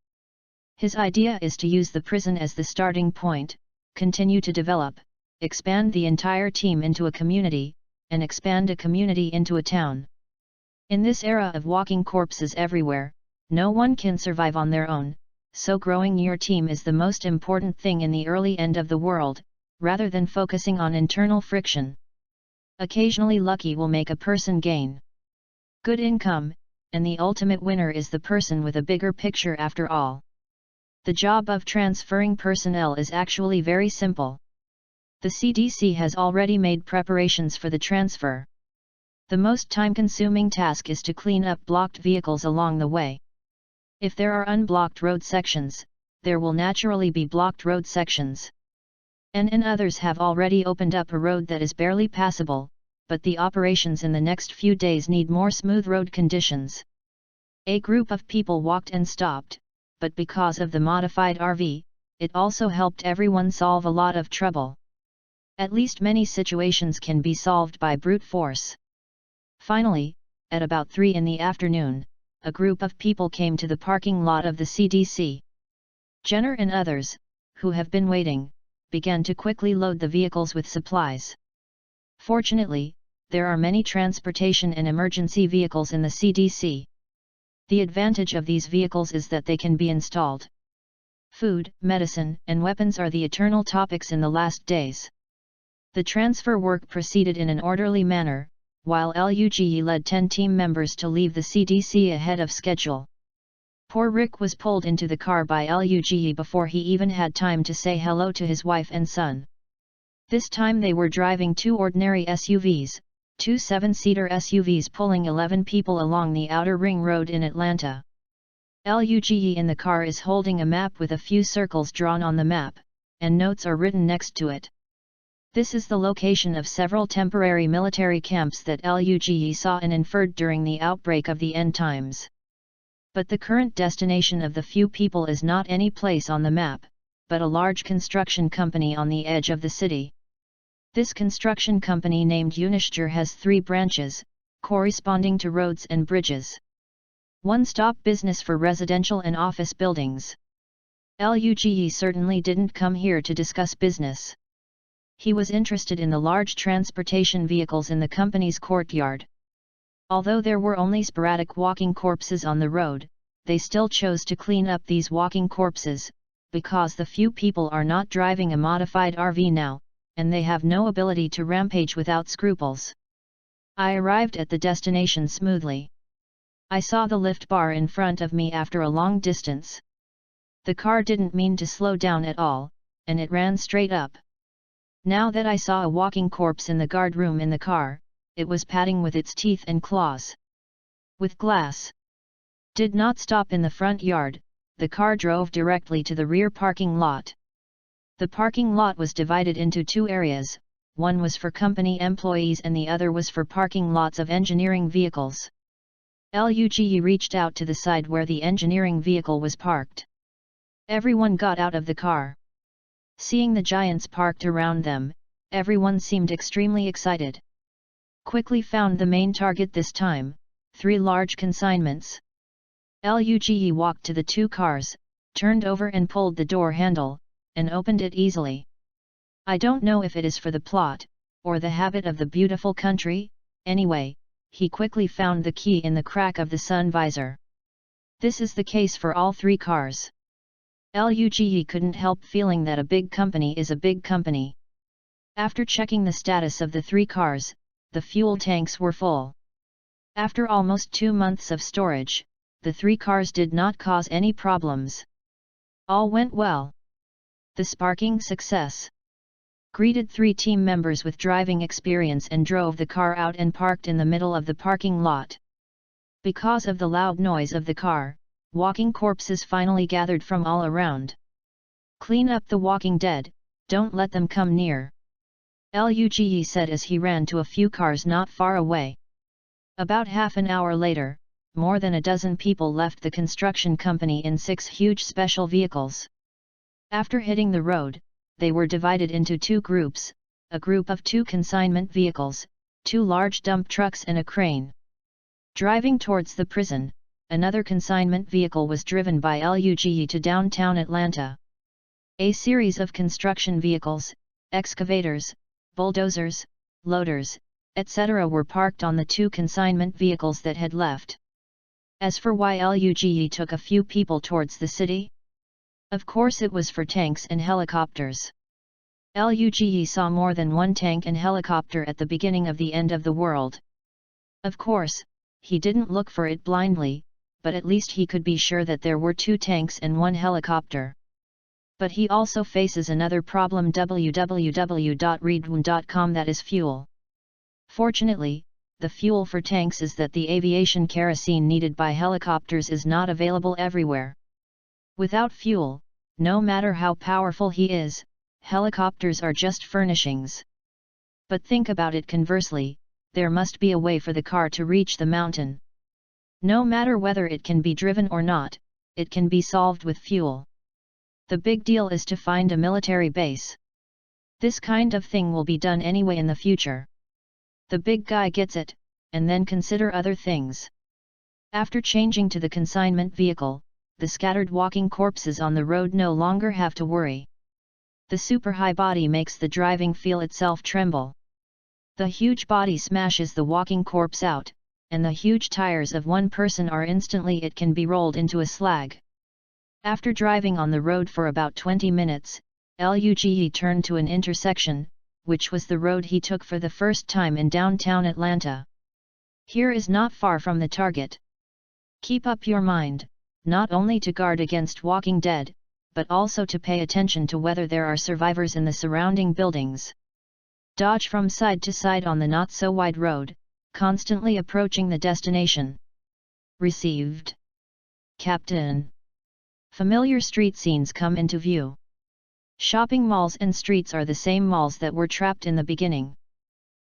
His idea is to use the prison as the starting point, continue to develop, expand the entire team into a community, and expand a community into a town. In this era of walking corpses everywhere, no one can survive on their own, so growing your team is the most important thing in the early end of the world, rather than focusing on internal friction. Occasionally lucky will make a person gain good income, and the ultimate winner is the person with a bigger picture after all. The job of transferring personnel is actually very simple. The CDC has already made preparations for the transfer. The most time-consuming task is to clean up blocked vehicles along the way. If there are unblocked road sections, there will naturally be blocked road sections. And others have already opened up a road that is barely passable, but the operations in the next few days need more smooth road conditions. A group of people walked and stopped, but because of the modified RV, it also helped everyone solve a lot of trouble. At least many situations can be solved by brute force. Finally, at about 3 in the afternoon, a group of people came to the parking lot of the CDC. Jenner and others, who have been waiting, began to quickly load the vehicles with supplies. Fortunately, there are many transportation and emergency vehicles in the CDC. The advantage of these vehicles is that they can be installed. Food, medicine, and weapons are the eternal topics in the last days. The transfer work proceeded in an orderly manner, while LUGE led 10 team members to leave the CDC ahead of schedule. Poor Rick was pulled into the car by LUGE before he even had time to say hello to his wife and son. This time they were driving 2 ordinary SUVs, 2 7-seater SUVs pulling 11 people along the outer ring road in Atlanta. LUGE in the car is holding a map with a few circles drawn on the map, and notes are written next to it. This is the location of several temporary military camps that LUGE saw and inferred during the outbreak of the end times. But the current destination of the few people is not any place on the map, but a large construction company on the edge of the city. This construction company named Unishger has 3 branches, corresponding to roads and bridges. One-stop business for residential and office buildings. LUGE certainly didn't come here to discuss business. He was interested in the large transportation vehicles in the company's courtyard. Although there were only sporadic walking corpses on the road, they still chose to clean up these walking corpses, because the few people are not driving a modified RV now, and they have no ability to rampage without scruples. I arrived at the destination smoothly. I saw the lift bar in front of me after a long distance. The car didn't mean to slow down at all, and it ran straight up. Now that I saw a walking corpse in the guard room in the car, it was patting with its teeth and claws. With glass. Did not stop in the front yard, the car drove directly to the rear parking lot. The parking lot was divided into 2 areas, one was for company employees and the other was for parking lots of engineering vehicles. LUGE reached out to the side where the engineering vehicle was parked. Everyone got out of the car. Seeing the giants parked around them, everyone seemed extremely excited. Quickly found the main target this time, 3 large consignments. LUGE walked to the 2 cars, turned over and pulled the door handle, and opened it easily. I don't know if it is for the plot, or the habit of the beautiful country, anyway, he quickly found the key in the crack of the sun visor. This is the case for all 3 cars. LUGE couldn't help feeling that a big company is a big company. After checking the status of the 3 cars, the fuel tanks were full. After almost 2 months of storage, the 3 cars did not cause any problems. All went well. The sparking success. Greeted 3 team members with driving experience and drove the car out and parked in the middle of the parking lot. Because of the loud noise of the car, walking corpses finally gathered from all around. Clean up the walking dead, don't let them come near. LUGE said as he ran to a few cars not far away. About half an hour later, more than a dozen people left the construction company in 6 huge special vehicles. After hitting the road, they were divided into 2 groups, a group of 2 consignment vehicles, 2 large dump trucks and a crane. Driving towards the prison, another consignment vehicle was driven by LUGE to downtown Atlanta. A series of construction vehicles, excavators, bulldozers, loaders, etc. were parked on the two consignment vehicles that had left. As for why Luge took a few people towards the city? Of course it was for tanks and helicopters. Luge saw more than one tank and helicopter at the beginning of the end of the world. Of course, he didn't look for it blindly, but at least he could be sure that there were 2 tanks and 1 helicopter. But he also faces another problem: www.readaloud.com, that is fuel. Fortunately, the fuel for tanks is that the aviation kerosene needed by helicopters is not available everywhere. Without fuel, no matter how powerful he is, helicopters are just furnishings. But think about it conversely, there must be a way for the car to reach the mountain. No matter whether it can be driven or not, it can be solved with fuel. The big deal is to find a military base. This kind of thing will be done anyway in the future. The big guy gets it, and then consider other things. After changing to the consignment vehicle, the scattered walking corpses on the road no longer have to worry. The super high body makes the driving feel itself tremble. The huge body smashes the walking corpse out, and the huge tires of one person are instantly it can be rolled into a slag. After driving on the road for about 20 minutes, Luge turned to an intersection, which was the road he took for the first time in downtown Atlanta. Here is not far from the target. Keep up your mind, not only to guard against walking dead, but also to pay attention to whether there are survivors in the surrounding buildings. Dodge from side to side on the not-so-wide road, constantly approaching the destination. Received. Captain. Familiar street scenes come into view. Shopping malls and streets are the same malls that were trapped in the beginning.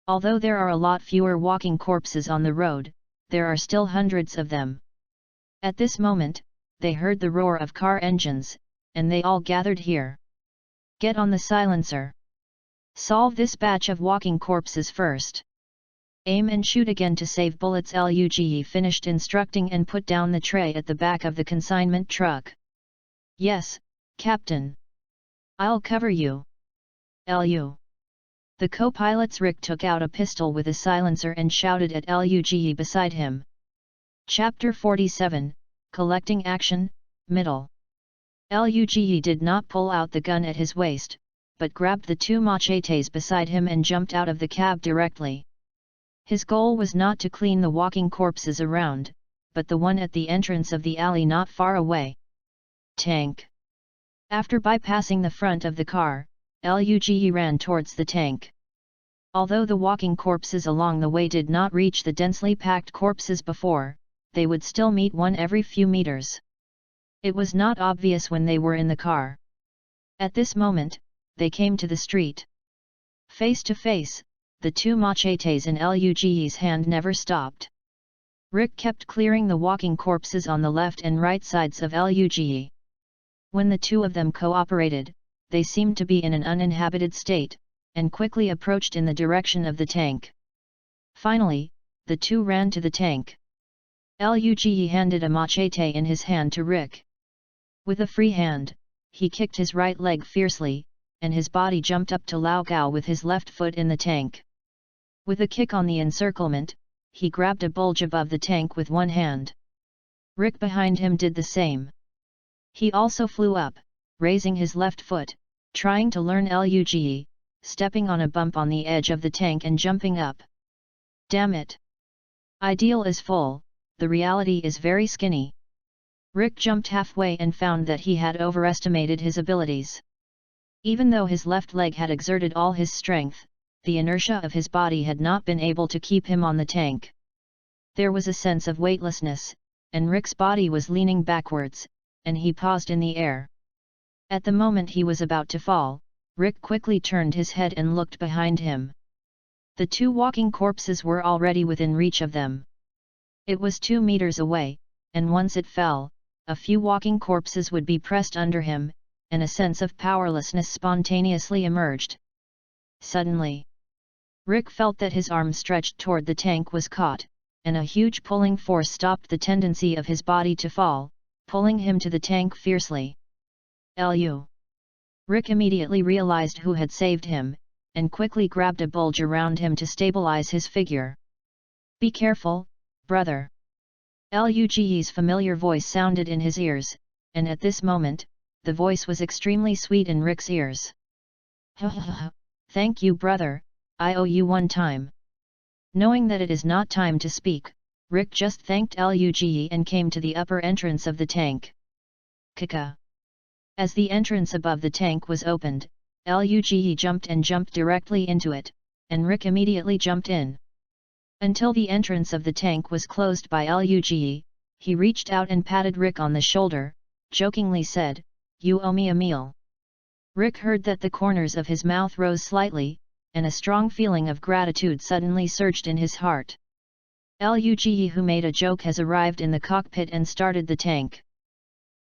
Although there are a lot fewer walking corpses on the road, there are still hundreds of them. At this moment, they heard the roar of car engines, and they all gathered here. Get on the silencer. Solve this batch of walking corpses first. Aim and shoot again to save bullets. Luge finished instructing and put down the tray at the back of the consignment truck. Yes, Captain. I'll cover you. Lu. The co-pilot's Rick took out a pistol with a silencer and shouted at Luge beside him. Chapter 47, Collecting Action, Middle. Luge did not pull out the gun at his waist, but grabbed the 2 machetes beside him and jumped out of the cab directly. His goal was not to clean the walking corpses around, but the one at the entrance of the alley not far away. Tank. After bypassing the front of the car, Luge ran towards the tank. Although the walking corpses along the way did not reach the densely packed corpses before, they would still meet one every few meters. It was not obvious when they were in the car. At this moment, they came to the street. Face to face, the 2 machetes in Luge's hand never stopped. Rick kept clearing the walking corpses on the left and right sides of Luge. When the 2 of them cooperated, they seemed to be in an uninhabited state, and quickly approached in the direction of the tank. Finally, the 2 ran to the tank. Luge handed a machete in his hand to Rick. With a free hand, he kicked his right leg fiercely, and his body jumped up to Lao Gao with his left foot in the tank. With a kick on the encirclement, he grabbed a bulge above the tank with one hand. Rick behind him did the same. He also flew up, raising his left foot, trying to learn Luge, stepping on a bump on the edge of the tank and jumping up. Damn it! Ideal is full, the reality is very skinny. Rick jumped halfway and found that he had overestimated his abilities. Even though his left leg had exerted all his strength, the inertia of his body had not been able to keep him on the tank. There was a sense of weightlessness, and Rick's body was leaning backwards, and he paused in the air. At the moment he was about to fall, Rick quickly turned his head and looked behind him. The 2 walking corpses were already within reach of them. It was 2 meters away, and once it fell, a few walking corpses would be pressed under him, and a sense of powerlessness spontaneously emerged. Suddenly, Rick felt that his arm stretched toward the tank was caught, and a huge pulling force stopped the tendency of his body to fall, pulling him to the tank fiercely. Lu. Rick immediately realized who had saved him, and quickly grabbed a bulge around him to stabilize his figure. "Be careful, brother." Luge's familiar voice sounded in his ears, and at this moment, the voice was extremely sweet in Rick's ears. "Thank you, brother, I owe you one time." Knowing that it is not time to speak, Rick just thanked Luge and came to the upper entrance of the tank. Kaka. As the entrance above the tank was opened, Luge jumped directly into it, and Rick immediately jumped in. Until the entrance of the tank was closed by Luge, he reached out and patted Rick on the shoulder, jokingly said, "You owe me a meal." Rick heard that the corners of his mouth rose slightly, and a strong feeling of gratitude suddenly surged in his heart. Luge, who made a joke, has arrived in the cockpit and started the tank.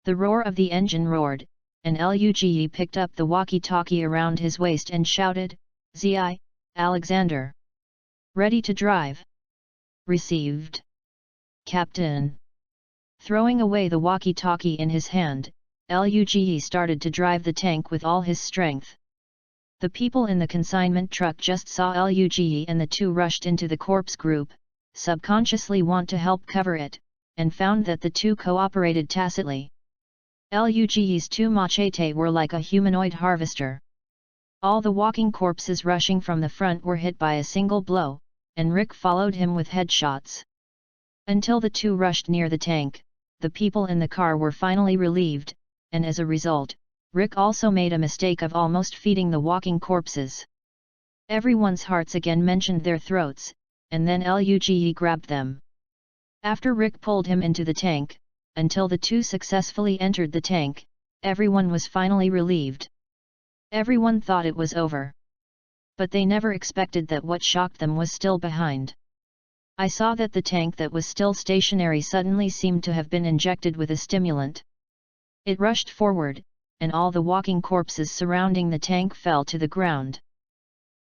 The roar of the engine roared, and Luge picked up the walkie-talkie around his waist and shouted, "Zi, Alexander. Ready to drive?" "Received, Captain." Throwing away the walkie-talkie in his hand, Luge started to drive the tank with all his strength. The people in the consignment truck just saw Luge and the two rushed into the corpse group, subconsciously want to help cover it, and found that the two cooperated tacitly. Luge's two machetes were like a humanoid harvester. All the walking corpses rushing from the front were hit by a single blow, and Rick followed him with headshots. Until the two rushed near the tank, the people in the car were finally relieved, and as a result, Rick also made a mistake of almost feeding the walking corpses. Everyone's hearts again mentioned their throats, and then Luge grabbed them. After Rick pulled him into the tank, until the two successfully entered the tank, everyone was finally relieved. Everyone thought it was over. But they never expected that what shocked them was still behind. I saw that the tank that was still stationary suddenly seemed to have been injected with a stimulant. It rushed forward, and all the walking corpses surrounding the tank fell to the ground.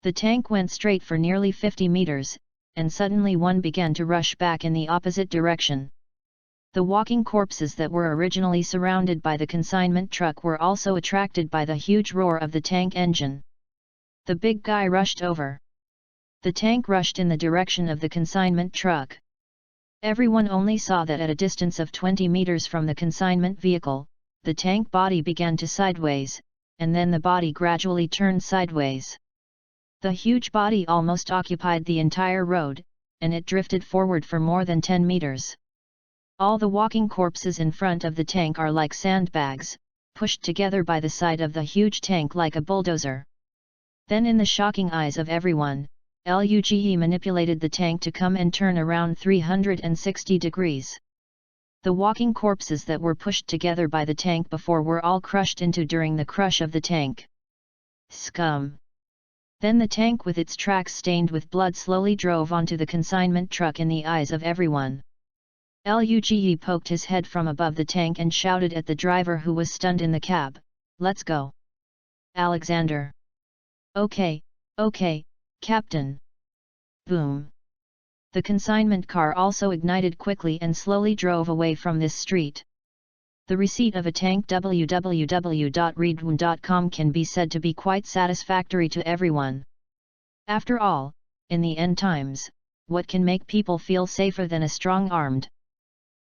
The tank went straight for nearly 50 meters, and suddenly one began to rush back in the opposite direction. The walking corpses that were originally surrounded by the consignment truck were also attracted by the huge roar of the tank engine. The big guy rushed over. The tank rushed in the direction of the consignment truck. Everyone only saw that at a distance of 20 meters from the consignment vehicle, the tank body began to sideways, and then the body gradually turned sideways. The huge body almost occupied the entire road, and it drifted forward for more than 10 meters. All the walking corpses in front of the tank are like sandbags, pushed together by the side of the huge tank like a bulldozer. Then in the shocking eyes of everyone, Luge manipulated the tank to come and turn around 360 degrees. The walking corpses that were pushed together by the tank before were all crushed into during the crush of the tank. Scum! Then the tank with its tracks stained with blood slowly drove onto the consignment truck in the eyes of everyone. Luge poked his head from above the tank and shouted at the driver who was stunned in the cab, "Let's go, Alexander." Okay, Captain." Boom. The consignment car also ignited quickly and slowly drove away from this street. The receipt of a tank www.readaloud.com can be said to be quite satisfactory to everyone. After all, in the end times, what can make people feel safer than a strong-armed?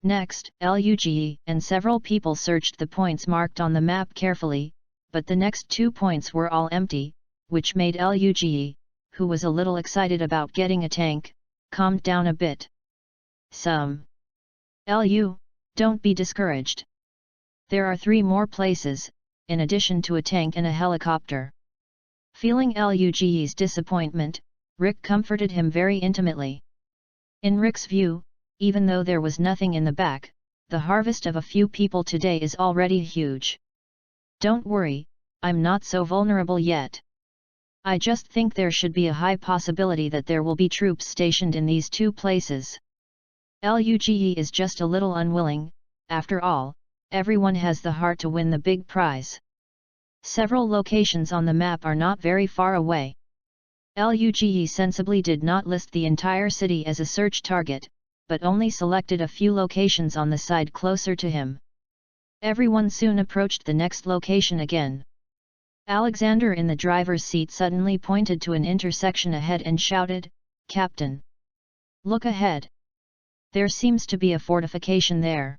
Next, Luge and several people searched the points marked on the map carefully, but the next 2 points were all empty, which made Luge, who was a little excited about getting a tank, calmed down a bit. Don't be discouraged. There are 3 more places, in addition to a tank and a helicopter." Feeling Luge's disappointment, Rick comforted him very intimately. In Rick's view, even though there was nothing in the back, the harvest of a few people today is already huge. "Don't worry, I'm not so vulnerable yet. I just think there should be a high possibility that there will be troops stationed in these 2 places. Luge is just a little unwilling, after all, everyone has the heart to win the big prize. Several locations on the map are not very far away." Luge sensibly did not list the entire city as a search target, but only selected a few locations on the side closer to him. Everyone soon approached the next location again. Alexander in the driver's seat suddenly pointed to an intersection ahead and shouted, "Captain! Look ahead! There seems to be a fortification there."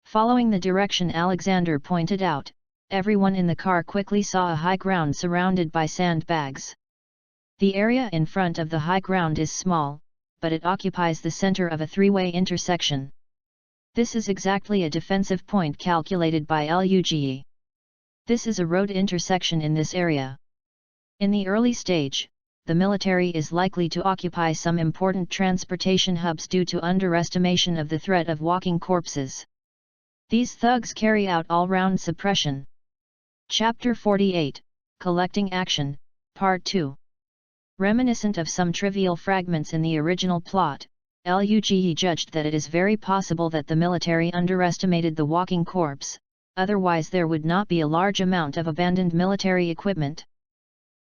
Following the direction Alexander pointed out, everyone in the car quickly saw a high ground surrounded by sandbags. The area in front of the high ground is small, but it occupies the center of a three-way intersection. This is exactly a defensive point calculated by LUGE. This is a road intersection in this area. In the early stage, the military is likely to occupy some important transportation hubs due to underestimation of the threat of walking corpses. These thugs carry out all-round suppression. Chapter 48, Collecting Action, Part 2. Reminiscent of some trivial fragments in the original plot, LUGE judged that it is very possible that the military underestimated the walking corpse, otherwise there would not be a large amount of abandoned military equipment.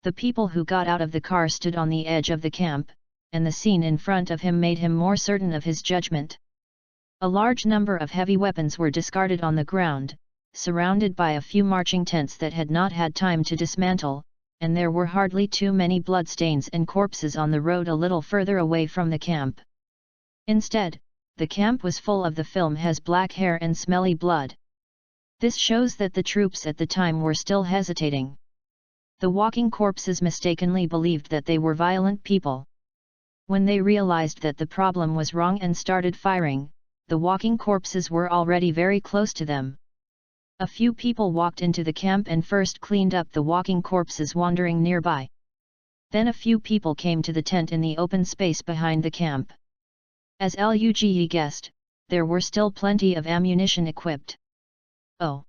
The people who got out of the car stood on the edge of the camp, and the scene in front of him made him more certain of his judgment. A large number of heavy weapons were discarded on the ground, surrounded by a few marching tents that had not had time to dismantle, and there were hardly too many bloodstains and corpses on the road a little further away from the camp. Instead, the camp was full of the film has black hair and smelly blood. This shows that the troops at the time were still hesitating. The walking corpses mistakenly believed that they were violent people. When they realized that the problem was wrong and started firing, the walking corpses were already very close to them. A few people walked into the camp and first cleaned up the walking corpses wandering nearby. Then a few people came to the tent in the open space behind the camp. As LUGE guessed, there were still plenty of ammunition equipped. "Oh!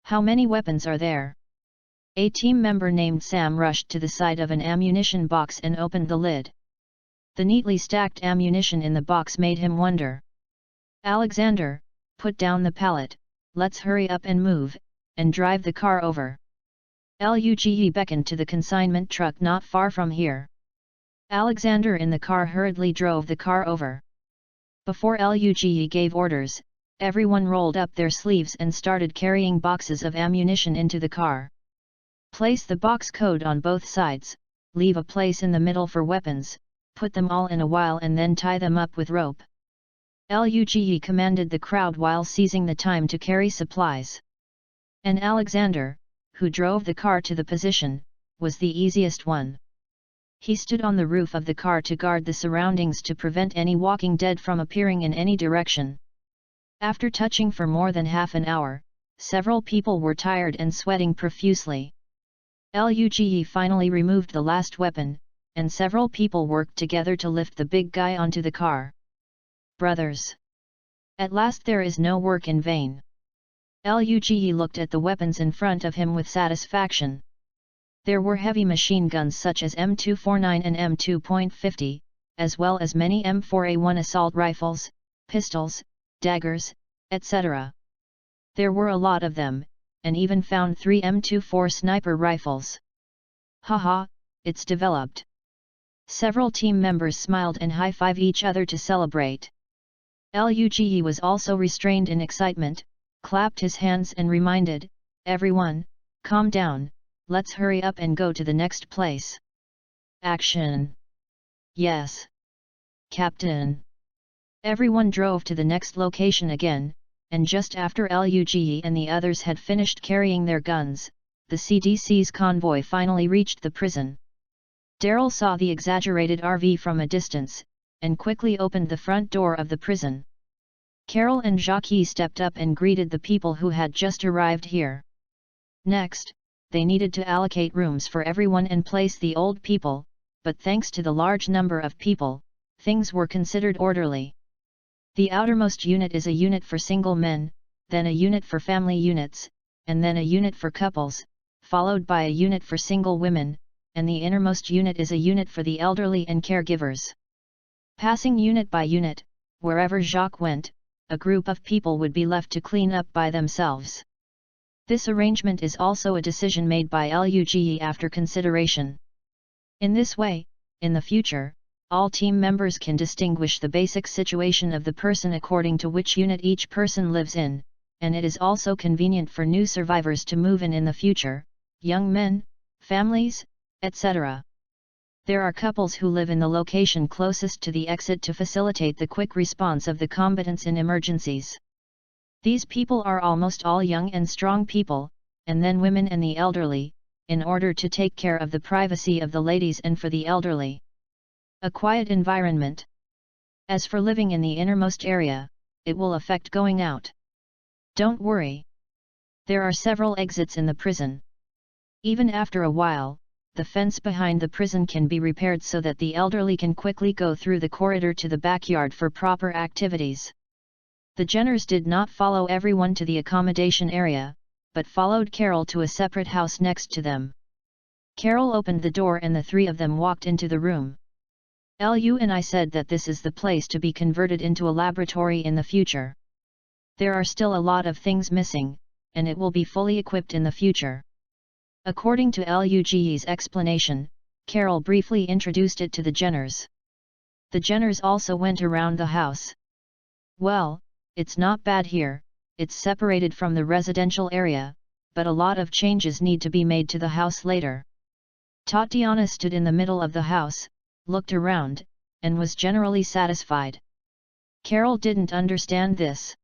How many weapons are there?" A team member named Sam rushed to the side of an ammunition box and opened the lid. The neatly stacked ammunition in the box made him wonder. "Alexander, put down the pallet, let's hurry up and move, and drive the car over." LUGE beckoned to the consignment truck not far from here. Alexander in the car hurriedly drove the car over. Before LUGE gave orders, everyone rolled up their sleeves and started carrying boxes of ammunition into the car. Place the box code on both sides, leave a place in the middle for weapons, put them all in a while and then tie them up with rope. LUGE commanded the crowd while seizing the time to carry supplies. And Alexander, who drove the car to the position, was the easiest one. He stood on the roof of the car to guard the surroundings to prevent any walking dead from appearing in any direction. After touching for more than half an hour, several people were tired and sweating profusely. LUGE finally removed the last weapon, and several people worked together to lift the big guy onto the car. "Brothers! At last there is no work in vain." LUGE looked at the weapons in front of him with satisfaction. There were heavy machine guns such as M249 and M2.50, as well as many M4A1 assault rifles, pistols, daggers, etc. There were a lot of them, and even found 3 M24 sniper rifles. "Haha, it's developed." Several team members smiled and high-fived each other to celebrate. LUGE was also restrained in excitement, clapped his hands and reminded, "Everyone, calm down, let's hurry up and go to the next place." "Action!" "Yes, Captain!" Everyone drove to the next location again, and just after LUGE and the others had finished carrying their guns, the CDC's convoy finally reached the prison. Daryl saw the exaggerated RV from a distance, and quickly opened the front door of the prison. Carol and Jacques stepped up and greeted the people who had just arrived here. Next, they needed to allocate rooms for everyone and place the old people, but thanks to the large number of people, things were considered orderly. The outermost unit is a unit for single men, then a unit for family units, and then a unit for couples, followed by a unit for single women, and the innermost unit is a unit for the elderly and caregivers. Passing unit by unit, wherever Jacques went, a group of people would be left to clean up by themselves. This arrangement is also a decision made by LUGE after consideration. In this way, in the future, all team members can distinguish the basic situation of the person according to which unit each person lives in, and it is also convenient for new survivors to move in the future, young men, families, etc. There are couples who live in the location closest to the exit to facilitate the quick response of the combatants in emergencies. These people are almost all young and strong people, and then women and the elderly, in order to take care of the privacy of the ladies and for the elderly. A quiet environment. As for living in the innermost area, it will affect going out. Don't worry. There are several exits in the prison. Even after a while, the fence behind the prison can be repaired so that the elderly can quickly go through the corridor to the backyard for proper activities. The Jenners did not follow everyone to the accommodation area, but followed Carol to a separate house next to them. Carol opened the door and the three of them walked into the room. Lu and I said that this is the place to be converted into a laboratory in the future. There are still a lot of things missing, and it will be fully equipped in the future. According to Luge's explanation, Carol briefly introduced it to the Jenners. The Jenners also went around the house. Well, it's not bad here, it's separated from the residential area, but a lot of changes need to be made to the house later. Tatiana stood in the middle of the house, looked around, and was generally satisfied. Carol didn't understand this.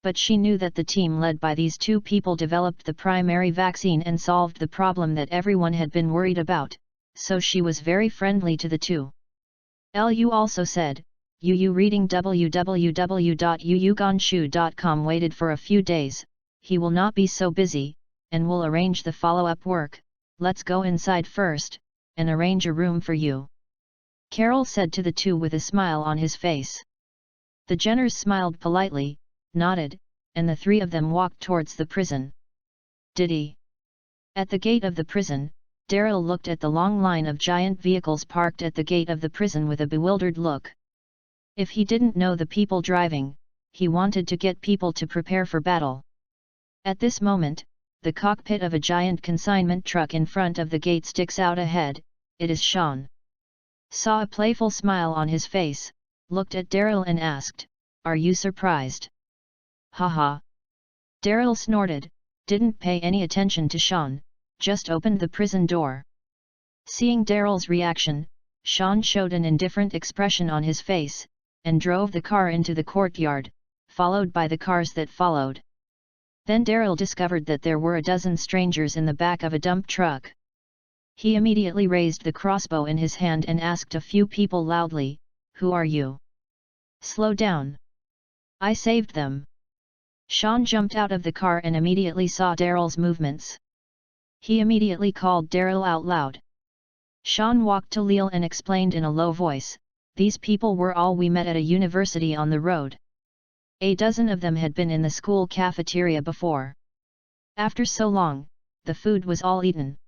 But she knew that the team led by these two people developed the primary vaccine and solved the problem that everyone had been worried about, so she was very friendly to the two. Lu also said, Yu reading www.yuyuganshu.com waited for a few days, he will not be so busy, and will arrange the follow-up work. Let's go inside first, and arrange a room for you. Carol said to the two with a smile on his face. The Jenners smiled politely, nodded, and the three of them walked towards the prison. Did he? At the gate of the prison, Daryl looked at the long line of giant vehicles parked at the gate of the prison with a bewildered look. If he didn't know the people driving, he wanted to get people to prepare for battle. At this moment, the cockpit of a giant consignment truck in front of the gate sticks out ahead. It is Sean. Saw a playful smile on his face, looked at Daryl and asked, "Are you surprised?" Haha. Daryl snorted, didn't pay any attention to Sean, just opened the prison door. Seeing Daryl's reaction, Sean showed an indifferent expression on his face, and drove the car into the courtyard, followed by the cars that followed. Then Daryl discovered that there were a dozen strangers in the back of a dump truck. He immediately raised the crossbow in his hand and asked a few people loudly, "Who are you? Slow down. I saved them." Sean jumped out of the car and immediately saw Daryl's movements. He immediately called Daryl out loud. Sean walked to Leal and explained in a low voice, "These people were all we met at a university on the road. A dozen of them had been in the school cafeteria before. After so long, the food was all eaten.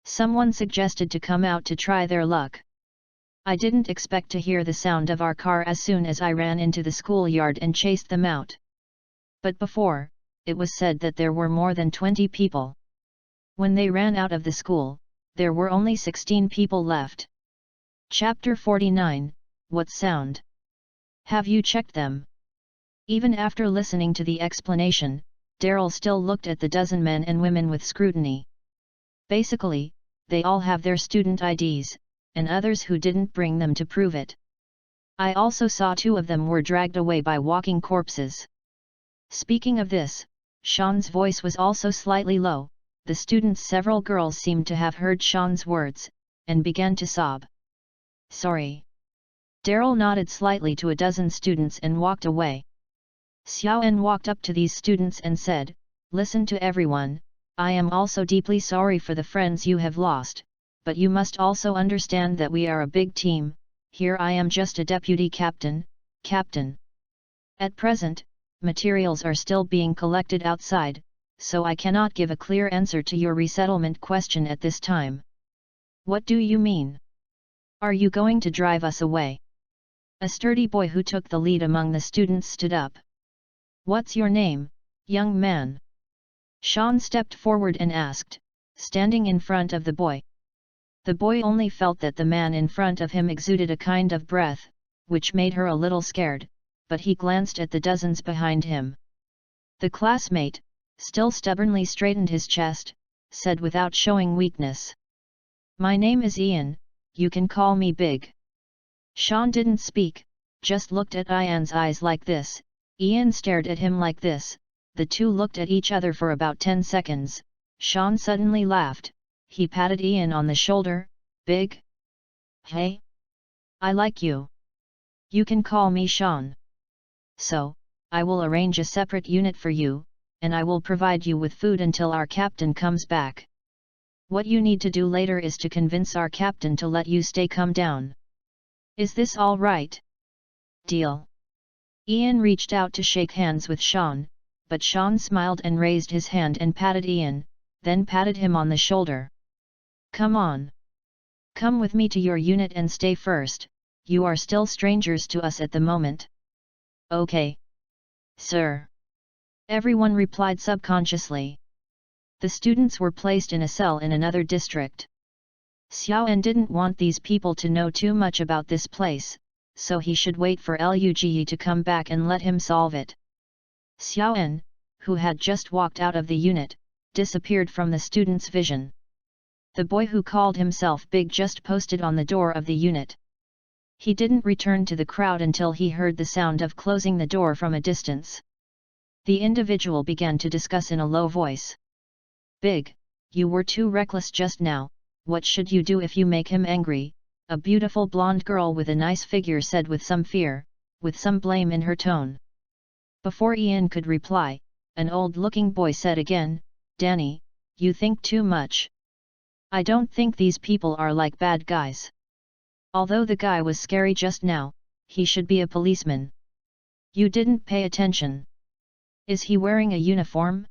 Someone suggested to come out to try their luck. I didn't expect to hear the sound of our car as soon as I ran into the schoolyard and chased them out. But before, it was said that there were more than 20 people. When they ran out of the school, there were only 16 people left." Chapter 49, What Sound? Have you checked them? Even after listening to the explanation, Daryl still looked at the dozen men and women with scrutiny. Basically, they all have their student IDs, and others who didn't bring them to prove it. I also saw 2 of them were dragged away by walking corpses. Speaking of this, Sean's voice was also slightly low. The students, several girls seemed to have heard Sean's words, and began to sob. "Sorry." Daryl nodded slightly to a dozen students and walked away. Xiaoan walked up to these students and said, "Listen to everyone, I am also deeply sorry for the friends you have lost, but you must also understand that we are a big team. Here I am just a deputy captain, Captain. At present, materials are still being collected outside, so I cannot give a clear answer to your resettlement question at this time." "What do you mean? Are you going to drive us away?" A sturdy boy who took the lead among the students stood up. "What's your name, young man?" Sean stepped forward and asked, standing in front of the boy. The boy only felt that the man in front of him exuded a kind of breath, which made her a little scared, but he glanced at the dozens behind him. The classmate, still stubbornly straightened his chest, said without showing weakness. My name is Ian, you can call me Big. Sean didn't speak, just looked at Ian's eyes like this. Ian stared at him like this. The two looked at each other for about 10 seconds. Sean suddenly laughed. He patted Ian on the shoulder. Big? Hey? I like you. You can call me Sean. So, I will arrange a separate unit for you, and I will provide you with food until our captain comes back. What you need to do later is to convince our captain to let you stay calm down. Is this all right? Deal. Ian reached out to shake hands with Sean, but Sean smiled and raised his hand and patted Ian, then patted him on the shoulder. Come on. Come with me to your unit and stay first, you are still strangers to us at the moment. Okay. Sir. Everyone replied subconsciously. The students were placed in a cell in another district. Xiaoan didn't want these people to know too much about this place, so he should wait for Luge to come back and let him solve it. Xiaoan, who had just walked out of the unit, disappeared from the student's vision. The boy who called himself Big just posted on the door of the unit. He didn't return to the crowd until he heard the sound of closing the door from a distance. The individual began to discuss in a low voice. Big, you were too reckless just now, what should you do if you make him angry? A beautiful blonde girl with a nice figure said with some fear, with some blame in her tone. Before Ian could reply, an old-looking boy said again, Danny, you think too much. I don't think these people are like bad guys. Although the guy was scary just now, he should be a policeman. You didn't pay attention. Is he wearing a uniform?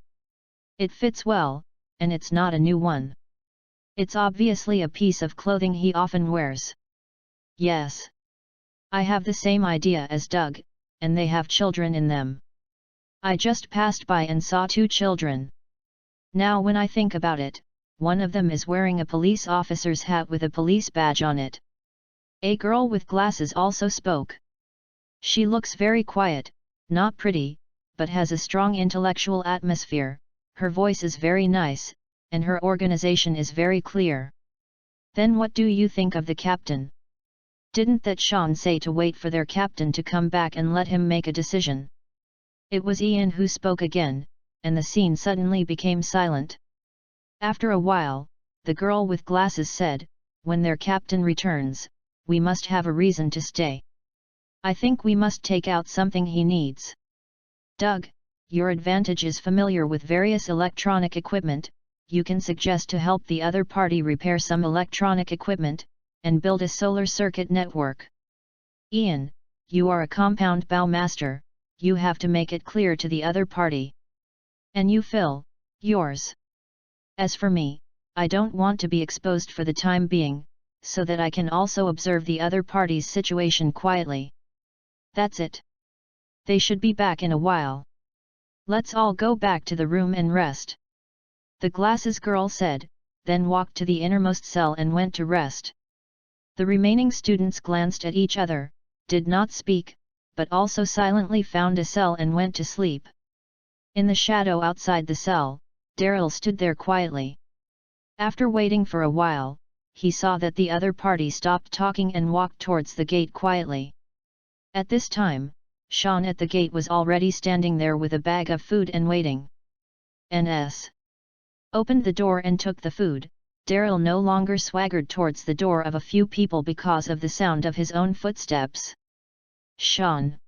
It fits well, and it's not a new one. It's obviously a piece of clothing he often wears. Yes. I have the same idea as Doug, and they have children in them. I just passed by and saw 2 children. Now when I think about it, one of them is wearing a police officer's hat with a police badge on it. A girl with glasses also spoke. She looks very quiet, not pretty, but has a strong intellectual atmosphere, her voice is very nice, and her organization is very clear. Then what do you think of the captain? Didn't that Sean say to wait for their captain to come back and let him make a decision? It was Ian who spoke again, and the scene suddenly became silent. After a while, the girl with glasses said, when their captain returns, we must have a reason to stay. I think we must take out something he needs. Doug, your advantage is familiar with various electronic equipment, you can suggest to help the other party repair some electronic equipment, and build a solar circuit network. Ian, you are a compound bow master, you have to make it clear to the other party. And you Phil, yours. As for me, I don't want to be exposed for the time being, so that I can also observe the other party's situation quietly. That's it. They should be back in a while. Let's all go back to the room and rest. The glasses girl said, then walked to the innermost cell and went to rest. The remaining students glanced at each other, did not speak, but also silently found a cell and went to sleep. In the shadow outside the cell, Daryl stood there quietly. After waiting for a while, he saw that the other party stopped talking and walked towards the gate quietly. At this time, Sean at the gate was already standing there with a bag of food and waiting. N.S. opened the door and took the food. Daryl no longer swaggered towards the door of a few people because of the sound of his own footsteps. Sean,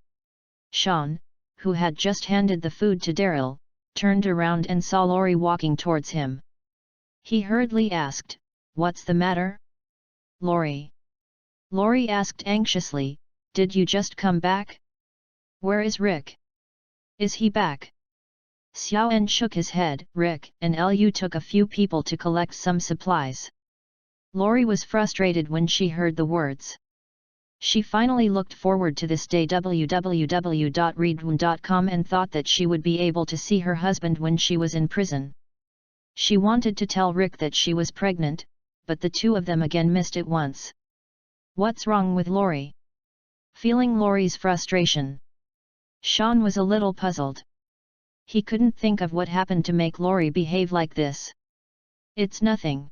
who had just handed the food to Daryl, turned around and saw Laurie walking towards him. He hurriedly asked, "What's the matter?" "Laurie?" Laurie asked anxiously, "Did you just come back? Where is Rick? Is he back?" Xiaoan shook his head. Rick and Lu took a few people to collect some supplies. Laurie was frustrated when she heard the words. She finally looked forward to this day www.readaloud.com and thought that she would be able to see her husband when she was in prison. She wanted to tell Rick that she was pregnant, but the two of them again missed it once. What's wrong with Laurie? Feeling Laurie's frustration, Sean was a little puzzled. He couldn't think of what happened to make Laurie behave like this. It's nothing.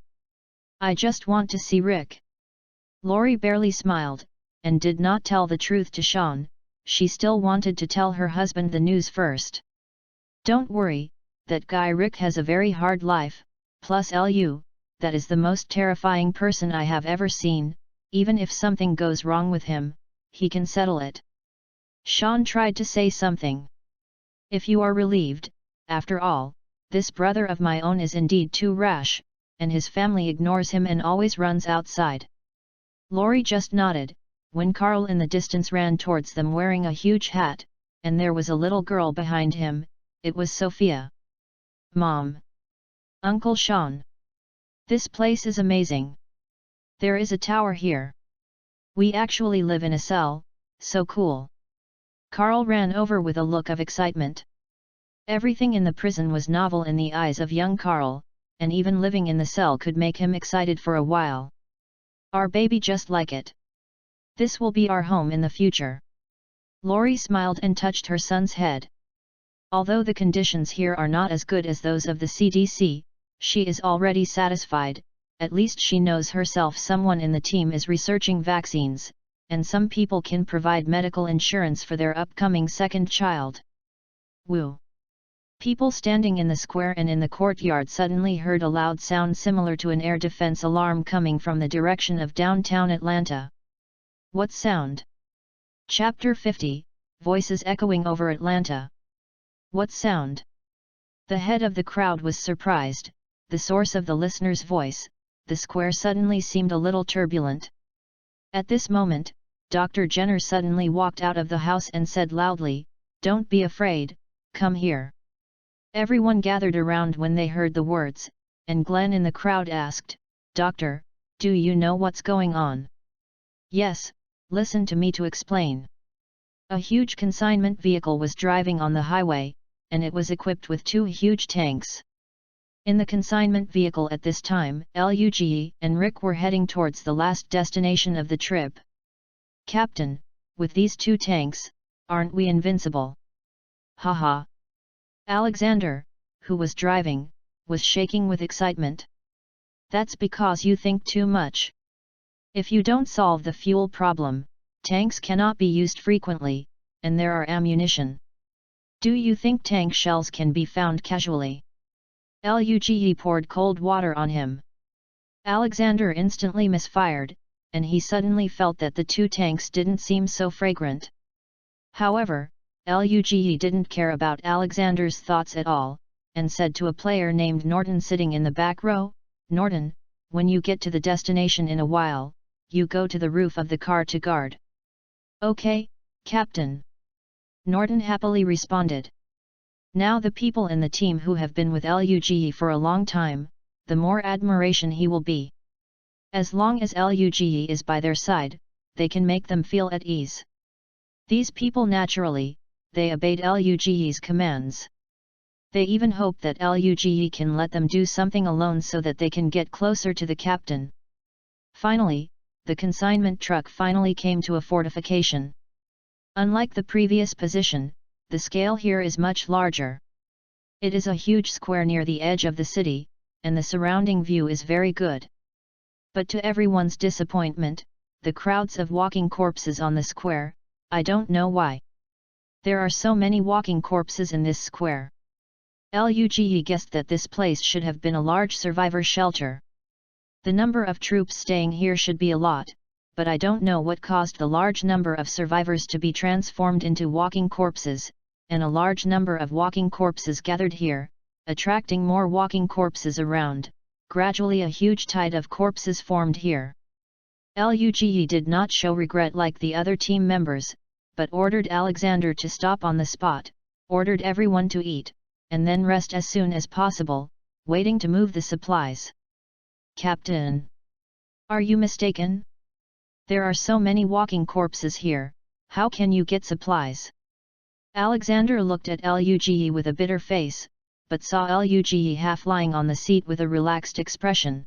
I just want to see Rick. Lori barely smiled, and did not tell the truth to Sean. She still wanted to tell her husband the news first. Don't worry, that guy Rick has a very hard life, plus that is the most terrifying person I have ever seen. Even if something goes wrong with him, he can settle it. Sean tried to say something. If you are relieved, after all, this brother of my own is indeed too rash, and his family ignores him and always runs outside. Lori just nodded, when Carl in the distance ran towards them wearing a huge hat, and there was a little girl behind him. It was Sophia. Mom! Uncle Sean! This place is amazing. There is a tower here. We actually live in a cell, so cool. Carl ran over with a look of excitement. Everything in the prison was novel in the eyes of young Carl, and even living in the cell could make him excited for a while. Our baby just like it. This will be our home in the future. Lori smiled and touched her son's head. Although the conditions here are not as good as those of the CDC, she is already satisfied. At least she knows herself someone in the team is researching vaccines, and some people can provide medical insurance for their upcoming second child. Woo! People standing in the square and in the courtyard suddenly heard a loud sound similar to an air defense alarm coming from the direction of downtown Atlanta. What sound? Chapter 50, Voices echoing over Atlanta. What sound? The head of the crowd was surprised. The source of the listener's voice, the square suddenly seemed a little turbulent. At this moment, Dr. Jenner suddenly walked out of the house and said loudly, "Don't be afraid, come here." Everyone gathered around when they heard the words, and Glenn in the crowd asked, "Doctor, do you know what's going on?" "Yes, listen to me to explain." A huge consignment vehicle was driving on the highway, and it was equipped with 2 huge tanks. In the consignment vehicle at this time, Luge and Rick were heading towards the last destination of the trip. "Captain, with these 2 tanks, aren't we invincible?" "Haha." Alexander, who was driving, was shaking with excitement. "That's because you think too much. If you don't solve the fuel problem, tanks cannot be used frequently, and there are ammunition. Do you think tank shells can be found casually?" Luge poured cold water on him. Alexander instantly misfired, and he suddenly felt that the 2 tanks didn't seem so fragrant. However, Luge didn't care about Alexander's thoughts at all, and said to a player named Norton sitting in the back row, "Norton, when you get to the destination in a while, you go to the roof of the car to guard." "Okay, Captain." Norton happily responded. Now the people in the team who have been with Luge for a long time, the more admiration he will be. As long as Luge is by their side, they can make them feel at ease. These people naturally, they obeyed Luge's commands. They even hope that Luge can let them do something alone so that they can get closer to the captain. Finally, the consignment truck finally came to a fortification. Unlike the previous position, the scale here is much larger. It is a huge square near the edge of the city, and the surrounding view is very good. But to everyone's disappointment, the crowds of walking corpses on the square, I don't know why. There are so many walking corpses in this square. Luge guessed that this place should have been a large survivor shelter. The number of troops staying here should be a lot, but I don't know what caused the large number of survivors to be transformed into walking corpses, and a large number of walking corpses gathered here, attracting more walking corpses around. Gradually a huge tide of corpses formed here. Luge did not show regret like the other team members, but ordered Alexander to stop on the spot, ordered everyone to eat, and then rest as soon as possible, waiting to move the supplies. "Captain! Are you mistaken? There are so many walking corpses here, how can you get supplies?" Alexander looked at Luge with a bitter face, but saw Luge half lying on the seat with a relaxed expression.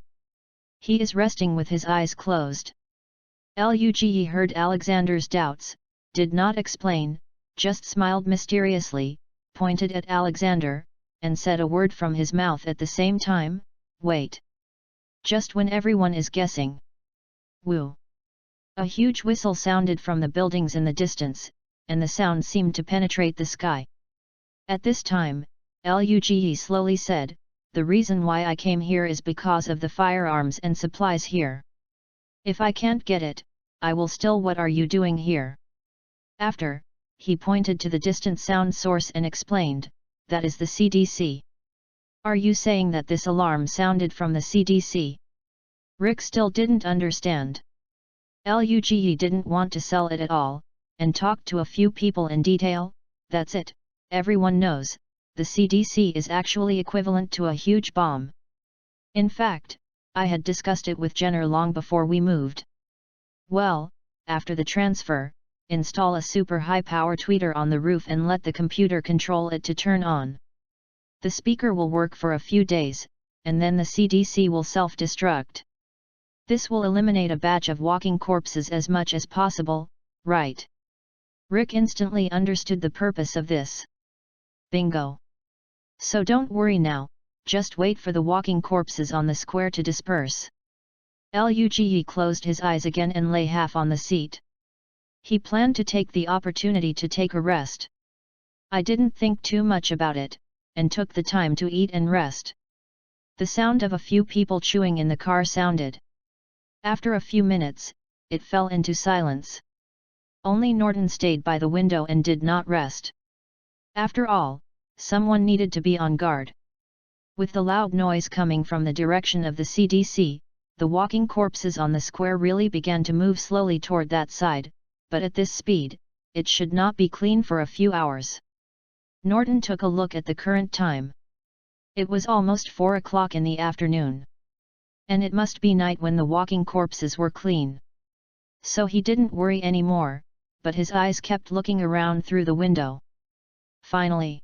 He is resting with his eyes closed. Luge heard Alexander's doubts, did not explain, just smiled mysteriously, pointed at Alexander, and said a word from his mouth at the same time, "Wait." just when everyone is guessing. Woo! A huge whistle sounded from the buildings in the distance, and the sound seemed to penetrate the sky. At this time, Luge slowly said, "The reason why I came here is because of the firearms and supplies here. If I can't get it, I will still. What are you doing here?" After, he pointed to the distant sound source and explained, "That is the CDC. Are you saying that this alarm sounded from the CDC?" Rick still didn't understand. Luge didn't want to sell it at all, and talked to a few people in detail. "That's it, everyone knows, the CDC is actually equivalent to a huge bomb. In fact, I had discussed it with Jenner long before we moved. Well, after the transfer, install a super high-power tweeter on the roof and let the computer control it to turn on. The speaker will work for a few days, and then the CDC will self-destruct. This will eliminate a batch of walking corpses as much as possible, right?" Rick instantly understood the purpose of this. Bingo! So don't worry now, just wait for the walking corpses on the square to disperse. Luge closed his eyes again and lay half on the seat. He planned to take the opportunity to take a rest. "I didn't think too much about it, and took the time to eat and rest." The sound of a few people chewing in the car sounded. After a few minutes, it fell into silence. Only Norton stayed by the window and did not rest. After all, someone needed to be on guard. With the loud noise coming from the direction of the CDC, the walking corpses on the square really began to move slowly toward that side, but at this speed, it should not be clean for a few hours. Norton took a look at the current time. It was almost 4 o'clock in the afternoon. And it must be night when the walking corpses were clean. So he didn't worry anymore, but his eyes kept looking around through the window. Finally,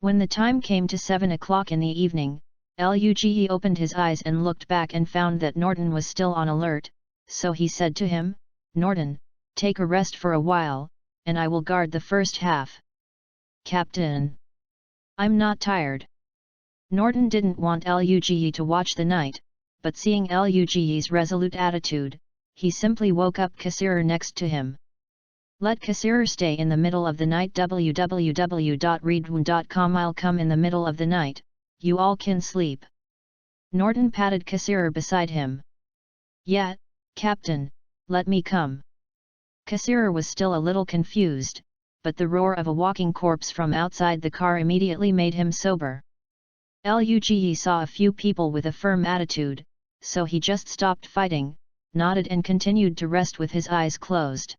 when the time came to 7 o'clock in the evening, Luge opened his eyes and looked back and found that Norton was still on alert, so he said to him, "Norton, take a rest for a while, and I will guard the first half." "Captain, I'm not tired." Norton didn't want Luge to watch the night, but seeing Luge's resolute attitude, he simply woke up Kassir next to him. "Let Kassir stay in the middle of the night. www.readaloud.com. I'll come in the middle of the night, you all can sleep." Norton patted Kassir beside him. "Yeah, Captain, let me come." Kassir was still a little confused, but the roar of a walking corpse from outside the car immediately made him sober. Luge saw a few people with a firm attitude, so he just stopped fighting, nodded and continued to rest with his eyes closed.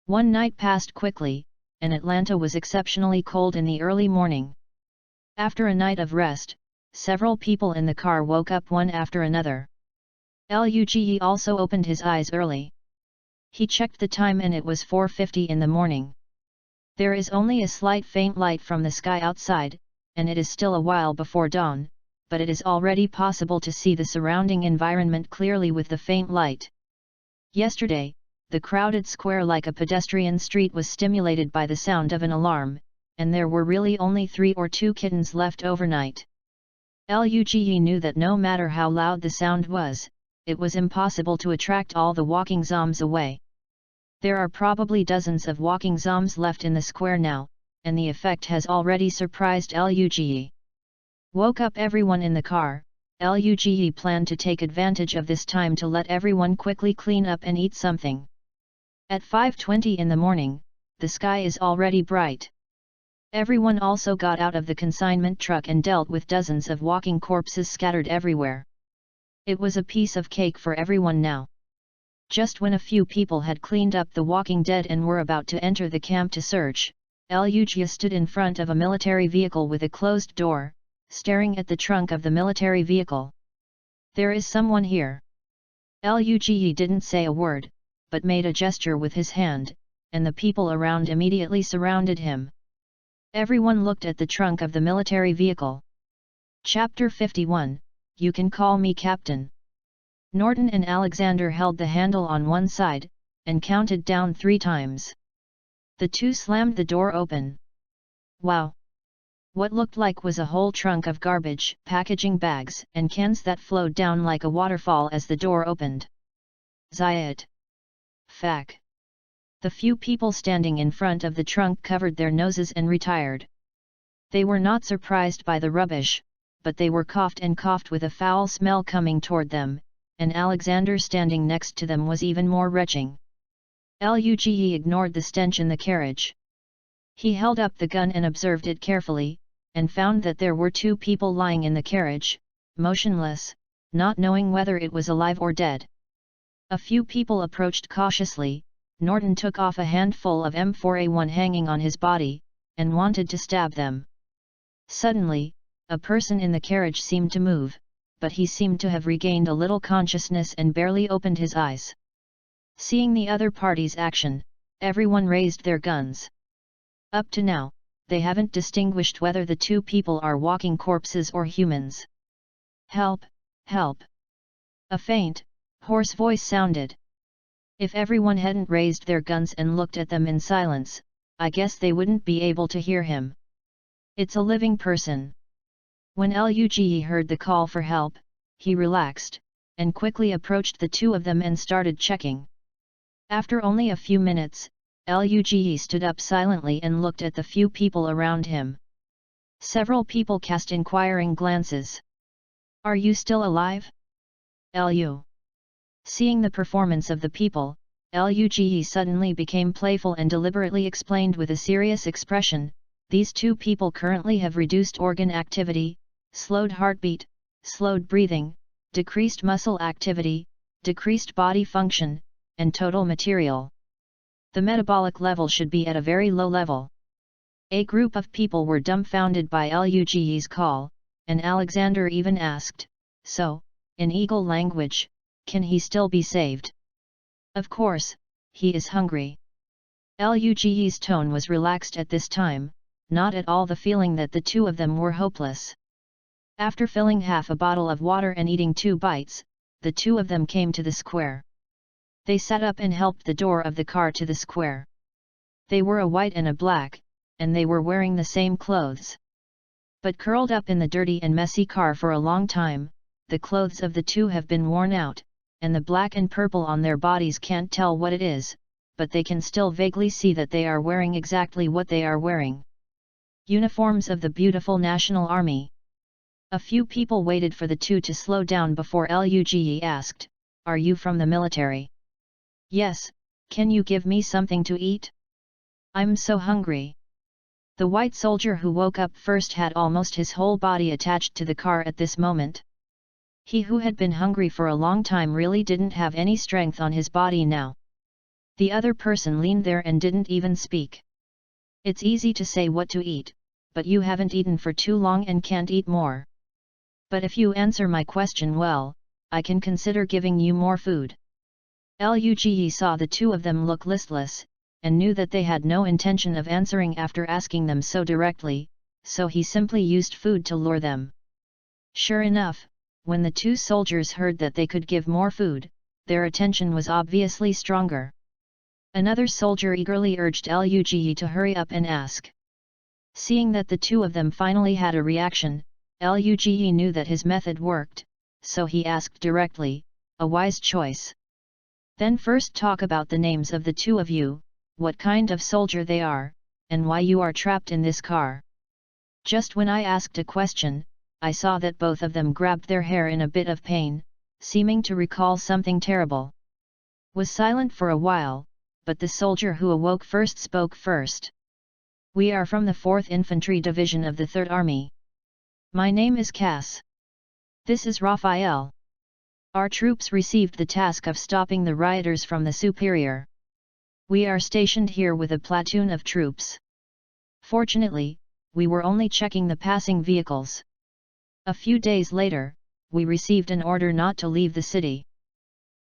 One night passed quickly, and Atlanta was exceptionally cold in the early morning. After a night of rest, several people in the car woke up one after another. Luge also opened his eyes early. He checked the time and it was 4:50 in the morning. There is only a slight faint light from the sky outside, and it is still a while before dawn, but it is already possible to see the surrounding environment clearly with the faint light. Yesterday, the crowded square like a pedestrian street was stimulated by the sound of an alarm, and there were really only 3 or 2 kittens left overnight. Luge knew that no matter how loud the sound was, it was impossible to attract all the walking zombies away. There are probably dozens of walking zombies left in the square now, and the effect has already surprised Luge. Woke up everyone in the car, Luge planned to take advantage of this time to let everyone quickly clean up and eat something. At 5:20 in the morning, the sky is already bright. Everyone also got out of the consignment truck and dealt with dozens of walking corpses scattered everywhere. It was a piece of cake for everyone now. Just when a few people had cleaned up the walking dead and were about to enter the camp to search, Luge stood in front of a military vehicle with a closed door, staring at the trunk of the military vehicle. "There is someone here." Luge didn't say a word, but made a gesture with his hand, and the people around immediately surrounded him. Everyone looked at the trunk of the military vehicle. Chapter 51, You Can Call Me Captain. Norton and Alexander held the handle on one side, and counted down 3 times. The two slammed the door open. "Wow! What looked like was a whole trunk of garbage, packaging bags, and cans that flowed down like a waterfall as the door opened. Zayat. Fac. The few people standing in front of the trunk covered their noses and retired. They were not surprised by the rubbish, but they were coughed with a foul smell coming toward them, and Alexander standing next to them was even more retching. Luge ignored the stench in the carriage. He held up the gun and observed it carefully, and found that there were 2 people lying in the carriage, motionless, not knowing whether it was alive or dead. A few people approached cautiously. Norton took off a handful of M4A1 hanging on his body, and wanted to stab them. Suddenly, a person in the carriage seemed to move, but he seemed to have regained a little consciousness and barely opened his eyes. Seeing the other party's action, everyone raised their guns. Up to now, they haven't distinguished whether the 2 people are walking corpses or humans. Help! Help! A faint, hoarse voice sounded. If everyone hadn't raised their guns and looked at them in silence, I guess they wouldn't be able to hear him. It's a living person. When Luge heard the call for help, he relaxed, and quickly approached the 2 of them and started checking. After only a few minutes, Luge stood up silently and looked at the few people around him. Several people cast inquiring glances. Are you still alive? Lu. Seeing the performance of the people, Luge suddenly became playful and deliberately explained with a serious expression, these 2 people currently have reduced organ activity, slowed heartbeat, slowed breathing, decreased muscle activity, decreased body function, and total material. The metabolic level should be at a very low level. A group of people were dumbfounded by Luge's call, and Alexander even asked, so, in Eagle language, can he still be saved? Of course, he is hungry. Luge's tone was relaxed at this time, not at all the feeling that the 2 of them were hopeless. After filling half a bottle of water and eating 2 bites, the 2 of them came to the square. They sat up and helped the door of the car to the square. They were a white and a black, and they were wearing the same clothes. But curled up in the dirty and messy car for a long time, the clothes of the 2 have been worn out, and the black and purple on their bodies can't tell what it is, but they can still vaguely see that they are wearing exactly what they are wearing. Uniforms of the beautiful National Army. A few people waited for the 2 to slow down before Luge asked, "Are you from the military?" "Yes, can you give me something to eat? I'm so hungry." The white soldier who woke up first had almost his whole body attached to the car at this moment. He who had been hungry for a long time really didn't have any strength on his body now. The other person leaned there and didn't even speak. It's easy to say what to eat, but you haven't eaten for too long and can't eat more. But if you answer my question well, I can consider giving you more food. Luge saw the 2 of them look listless, and knew that they had no intention of answering after asking them so directly, so he simply used food to lure them. Sure enough, when the 2 soldiers heard that they could give more food, their attention was obviously stronger. Another soldier eagerly urged Luge to hurry up and ask. Seeing that the 2 of them finally had a reaction, Luge knew that his method worked, so he asked directly, a wise choice. Then first talk about the names of the 2 of you, what kind of soldier they are, and why you are trapped in this car. Just when I asked a question, I saw that both of them grabbed their hair in a bit of pain, seeming to recall something terrible. Was silent for a while, but the soldier who awoke first spoke first. "We are from the 4th Infantry Division of the 3rd Army. My name is Cass. This is Raphael. Our troops received the task of stopping the rioters from the superior. We are stationed here with a platoon of troops. Fortunately, we were only checking the passing vehicles. A few days later, we received an order not to leave the city.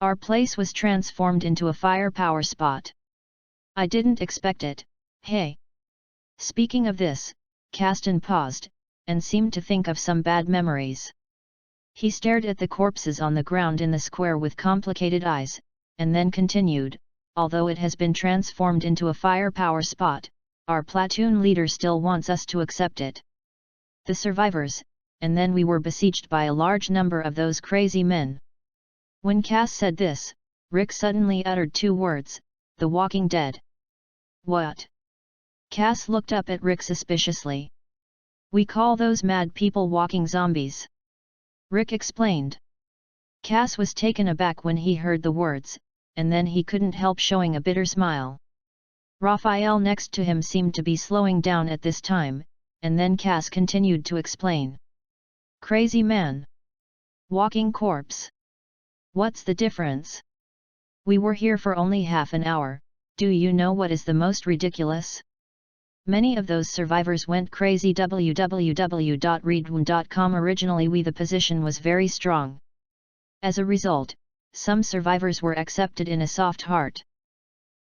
Our place was transformed into a firepower spot. I didn't expect it, hey." Speaking of this, Caston paused, and seemed to think of some bad memories. He stared at the corpses on the ground in the square with complicated eyes, and then continued, "Although it has been transformed into a firepower spot, our platoon leader still wants us to accept it. the survivors, and then we were besieged by a large number of those crazy men. When Cass said this, Rick suddenly uttered two words, "The Walking Dead." What? Cass looked up at Rick suspiciously. "We call those mad people walking zombies," Rick explained. Cass was taken aback when he heard the words, and then he couldn't help showing a bitter smile. Raphael next to him seemed to be slowing down at this time, and then Cass continued to explain. "Crazy man. Walking corpse. What's the difference? We were here for only half an hour. Do you know what is the most ridiculous? Many of those survivors went crazy." www.readaloud.com. Originally the position was very strong. As a result, some survivors were accepted in a soft heart.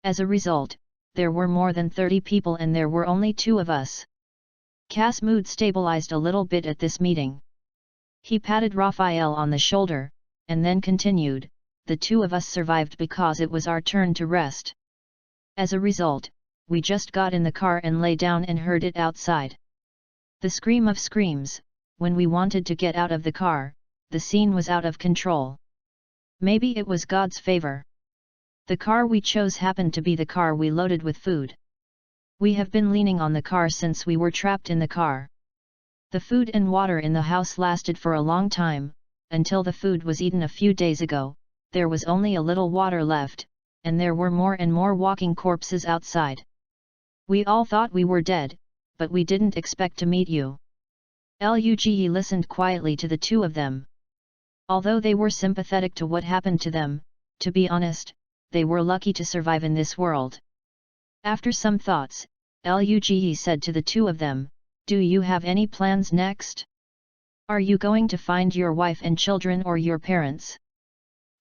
As a result, there were more than 30 people and there were only 2 of us. Cass' mood stabilized a little bit at this meeting. He patted Raphael on the shoulder, and then continued, "The 2 of us survived because it was our turn to rest. As a result, we just got in the car and lay down and heard it outside. The scream of screams. When we wanted to get out of the car, the scene was out of control. Maybe it was God's favor. The car we chose happened to be the car we loaded with food. We have been leaning on the car since we were trapped in the car. The food and water in the house lasted for a long time, until the food was eaten a few days ago. There was only a little water left, and there were more and more walking corpses outside. We all thought we were dead, but we didn't expect to meet you." Luge listened quietly to the 2 of them. Although they were sympathetic to what happened to them, to be honest, they were lucky to survive in this world. After some thoughts, Luge said to the 2 of them, "Do you have any plans next? Are you going to find your wife and children or your parents?"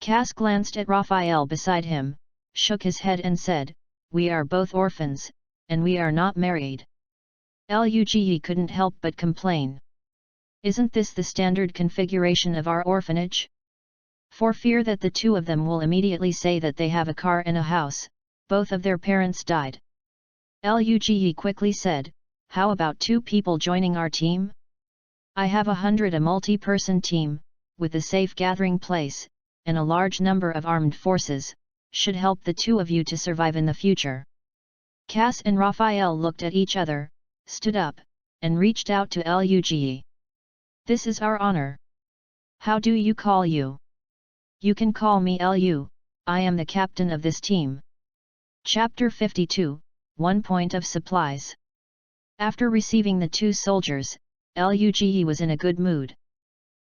Cass glanced at Raphael beside him, shook his head and said, "We are both orphans, and we are not married." Luge couldn't help but complain. "Isn't this the standard configuration of our orphanage?" For fear that the 2 of them will immediately say that they have a car and a house, both of their parents died. Luge quickly said, "How about 2 people joining our team? I have 100, a multi-person team, with a safe gathering place, and a large number of armed forces, should help the 2 of you to survive in the future." Cass and Raphael looked at each other, stood up, and reached out to Luge. "This is our honor. How do you call you?" "You can call me Lu, I am the captain of this team." Chapter 52, 1 Point of Supplies. After receiving the 2 soldiers, Luge was in a good mood.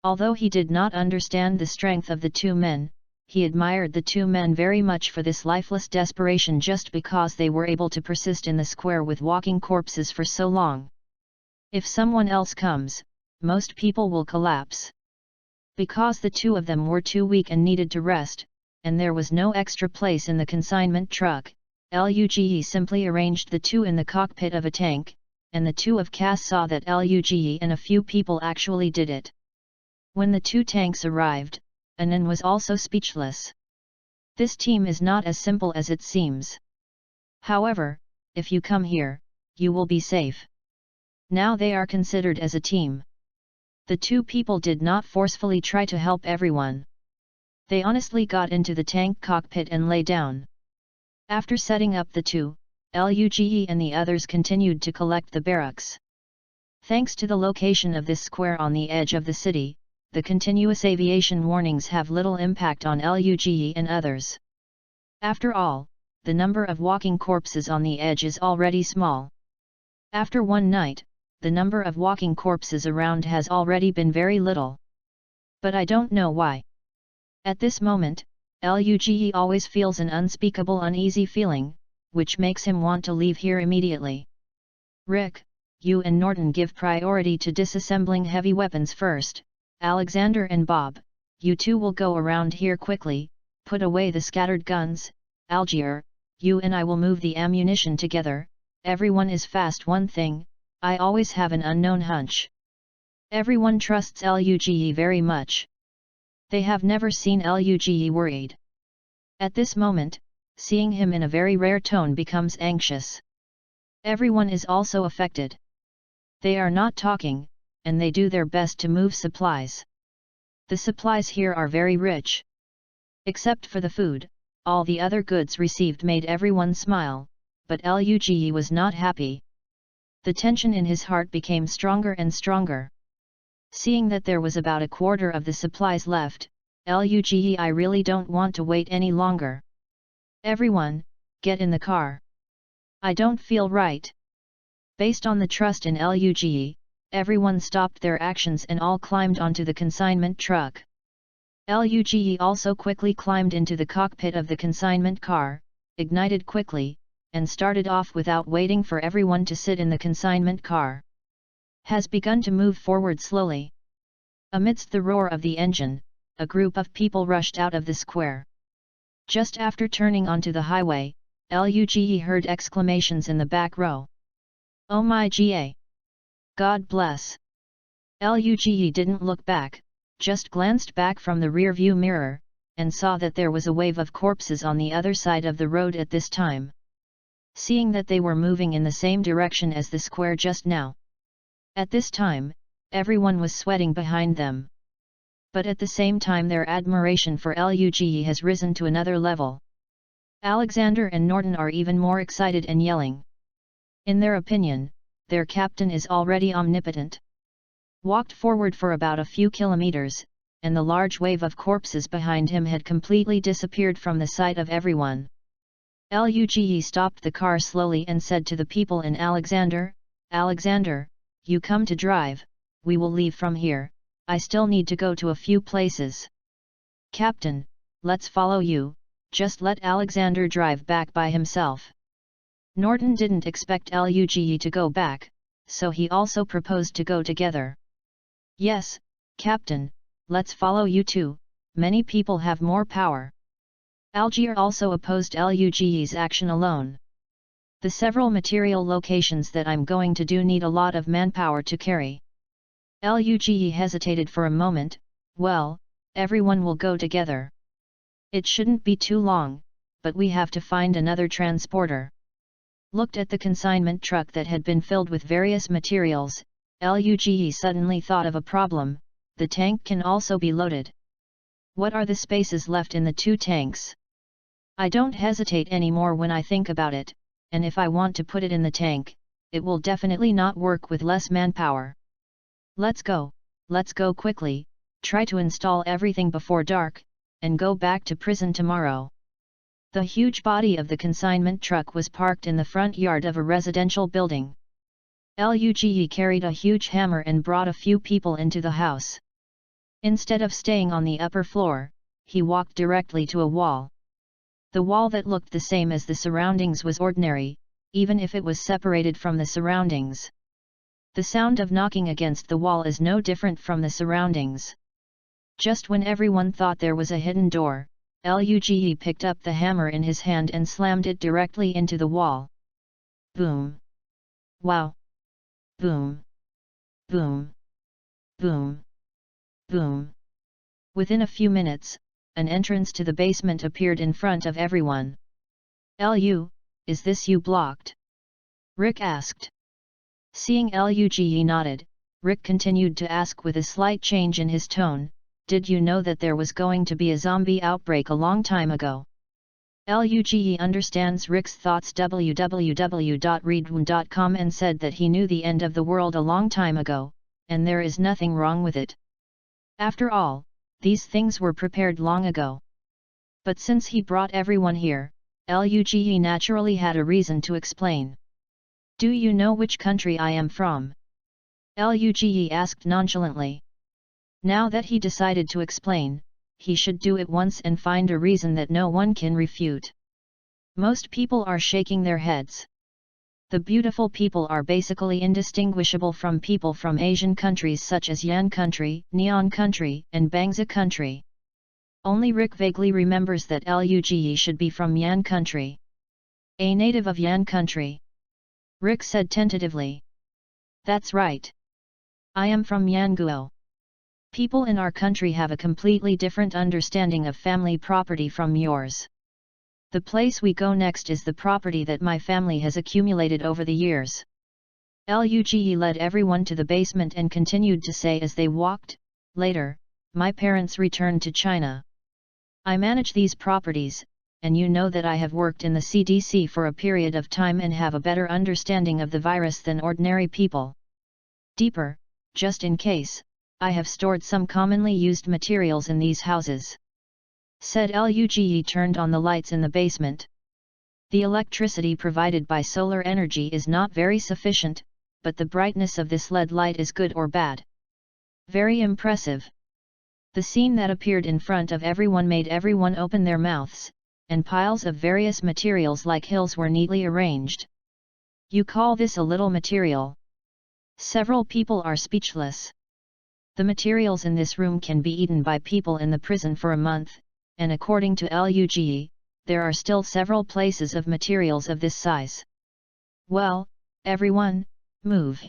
Although he did not understand the strength of the 2 men, he admired the 2 men very much for this lifeless desperation just because they were able to persist in the square with walking corpses for so long. If someone else comes, most people will collapse. Because the 2 of them were too weak and needed to rest, and there was no extra place in the consignment truck, Luge simply arranged the 2 in the cockpit of a tank, and the 2 of Cass saw that Luge and a few people actually did it. When the 2 tanks arrived, Anan was also speechless. This team is not as simple as it seems. However, if you come here, you will be safe. Now they are considered as a team. The 2 people did not forcefully try to help everyone. They honestly got into the tank cockpit and lay down. After setting up the 2, Luge and the others continued to collect the barracks. Thanks to the location of this square on the edge of the city, the continuous aviation warnings have little impact on Luge and others. After all, the number of walking corpses on the edge is already small. After one night, the number of walking corpses around has already been very little. But I don't know why. At this moment, Luge always feels an unspeakable uneasy feeling, which makes him want to leave here immediately. "Rick, you and Norton give priority to disassembling heavy weapons first. Alexander and Bob, you 2 will go around here quickly, put away the scattered guns. Algier, you and I will move the ammunition together. Everyone is fast. One thing, I always have an unknown hunch." Everyone trusts Luge very much. They have never seen Luge worried. At this moment, seeing him in a very rare tone becomes anxious. Everyone is also affected. They are not talking, and they do their best to move supplies. The supplies here are very rich. Except for the food, all the other goods received made everyone smile, but Luge was not happy. The tension in his heart became stronger and stronger. Seeing that there was about a quarter of the supplies left, Luge, I really don't want to wait any longer. Everyone, get in the car. I don't feel right. Based on the trust in Luge, everyone stopped their actions and all climbed onto the consignment truck. Luge also quickly climbed into the cockpit of the consignment car, ignited quickly, and started off without waiting for everyone to sit in the consignment car. Has begun to move forward slowly. Amidst the roar of the engine, a group of people rushed out of the square. Just after turning onto the highway, Luge heard exclamations in the back row. Oh my ga! God bless! Luge didn't look back, just glanced back from the rear-view mirror, and saw that there was a wave of corpses on the other side of the road at this time. Seeing that they were moving in the same direction as the square just now. At this time, everyone was sweating behind them. But at the same time their admiration for Luge has risen to another level. Alexander and Norton are even more excited and yelling. In their opinion, their captain is already omnipotent. Walked forward for about a few kilometers, and the large wave of corpses behind him had completely disappeared from the sight of everyone. Luge stopped the car slowly and said to the people in Alexander, Alexander, you come to drive, we will leave from here, I still need to go to a few places. Captain, let's follow you, just let Alexander drive back by himself. Norton didn't expect Luge to go back, so he also proposed to go together. Yes, Captain, let's follow you too, many people have more power. Algier also opposed Luge's action alone. The several material locations that I'm going to do need a lot of manpower to carry. Luge hesitated for a moment, well, everyone will go together. It shouldn't be too long, but we have to find another transporter. Looked at the consignment truck that had been filled with various materials, Luge suddenly thought of a problem, the tank can also be loaded. What are the spaces left in the two tanks? I don't hesitate anymore when I think about it, and if I want to put it in the tank, it will definitely not work with less manpower. Let's go quickly, try to install everything before dark, and go back to prison tomorrow. The huge body of the consignment truck was parked in the front yard of a residential building. Luge carried a huge hammer and brought a few people into the house. Instead of staying on the upper floor, he walked directly to a wall. The wall that looked the same as the surroundings was ordinary, even if it was separated from the surroundings. The sound of knocking against the wall is no different from the surroundings. Just when everyone thought there was a hidden door, Luge picked up the hammer in his hand and slammed it directly into the wall. Boom! Wow! Boom! Boom! Boom! Boom! Within a few minutes, an entrance to the basement appeared in front of everyone. Is this you blocked? Rick asked. Seeing Luge nodded, Rick continued to ask with a slight change in his tone, did you know that there was going to be a zombie outbreak a long time ago? Luge understands Rick's thoughts www.readaloud.com and said that he knew the end of the world a long time ago, and there is nothing wrong with it. After all, these things were prepared long ago. But since he brought everyone here, Luge naturally had a reason to explain. Do you know which country I am from? Luge asked nonchalantly. Now that he decided to explain, he should do it once and find a reason that no one can refute. Most people are shaking their heads. The beautiful people are basically indistinguishable from people from Asian countries such as Yan country, Neon country, and Bangsa country. Only Rick vaguely remembers that Luge should be from Yan country. A native of Yan country. Rick said tentatively. That's right. I am from Yanguo. People in our country have a completely different understanding of family property from yours. The place we go next is the property that my family has accumulated over the years. Luge led everyone to the basement and continued to say as they walked, "Later, my parents returned to China. I manage these properties, and you know that I have worked in the CDC for a period of time and have a better understanding of the virus than ordinary people. Deeper, just in case, I have stored some commonly used materials in these houses." Said Luge turned on the lights in the basement. The electricity provided by solar energy is not very sufficient, but the brightness of this LED light is good or bad. Very impressive. The scene that appeared in front of everyone made everyone open their mouths, and piles of various materials like hills were neatly arranged. You call this a little material? Several people are speechless. The materials in this room can be eaten by people in the prison for a month, and according to Luge, there are still several places of materials of this size. Well, everyone, move.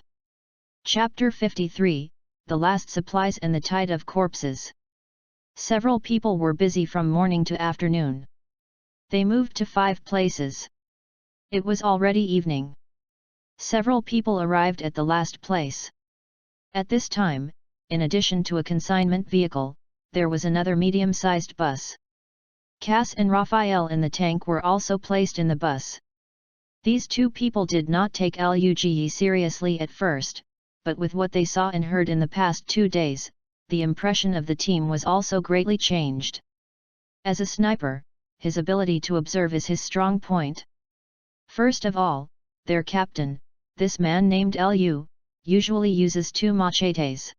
Chapter 53, The Last Supplies and the Tide of Corpses. Several people were busy from morning to afternoon. They moved to 5 places. It was already evening. Several people arrived at the last place. At this time, in addition to a consignment vehicle, there was another medium-sized bus. Cass and Raphael in the tank were also placed in the bus. These 2 people did not take Luge seriously at first, but with what they saw and heard in the past 2 days, the impression of the team was also greatly changed. As a sniper, his ability to observe is his strong point. First of all, their captain, this man named Lu, usually uses 2 machetes.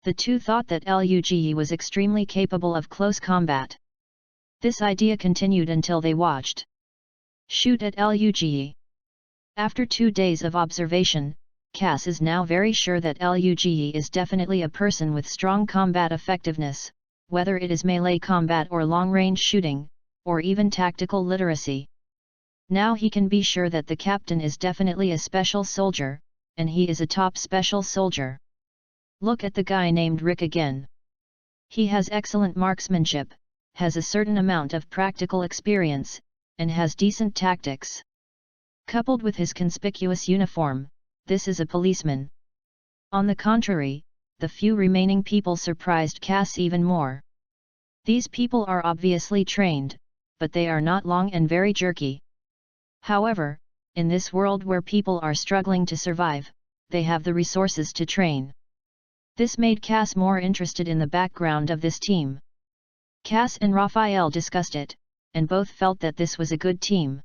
The 2 thought that Luge was extremely capable of close combat. This idea continued until they watched. Shoot at Luge. After 2 days of observation, Cass is now very sure that Luge is definitely a person with strong combat effectiveness, whether it is melee combat or long-range shooting, or even tactical literacy. Now he can be sure that the captain is definitely a special soldier, and he is a top special soldier. Look at the guy named Rick again. He has excellent marksmanship, has a certain amount of practical experience, and has decent tactics. Coupled with his conspicuous uniform, this is a policeman. On the contrary, the few remaining people surprised Cass even more. These people are obviously trained, but they are not long and very jerky. However, in this world where people are struggling to survive, they have the resources to train. This made Cass more interested in the background of this team. Cass and Raphael discussed it, and both felt that this was a good team.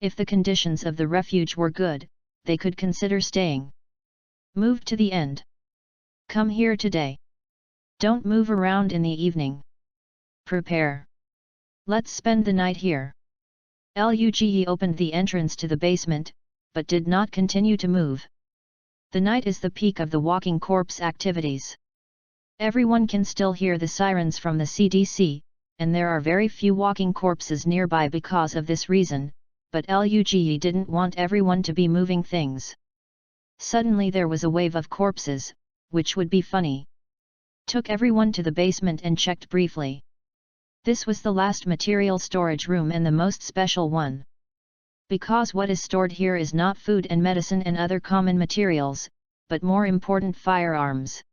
If the conditions of the refuge were good, they could consider staying. Move to the end. Come here today. Don't move around in the evening. Prepare. Let's spend the night here. Luge opened the entrance to the basement, but did not continue to move. The night is the peak of the walking corpse activities. Everyone can still hear the sirens from the CDC, and there are very few walking corpses nearby because of this reason, but Luge didn't want everyone to be moving things. Suddenly there was a wave of corpses, which would be funny. Took everyone to the basement and checked briefly. This was the last material storage room and the most special one. Because what is stored here is not food and medicine and other common materials, but more important firearms.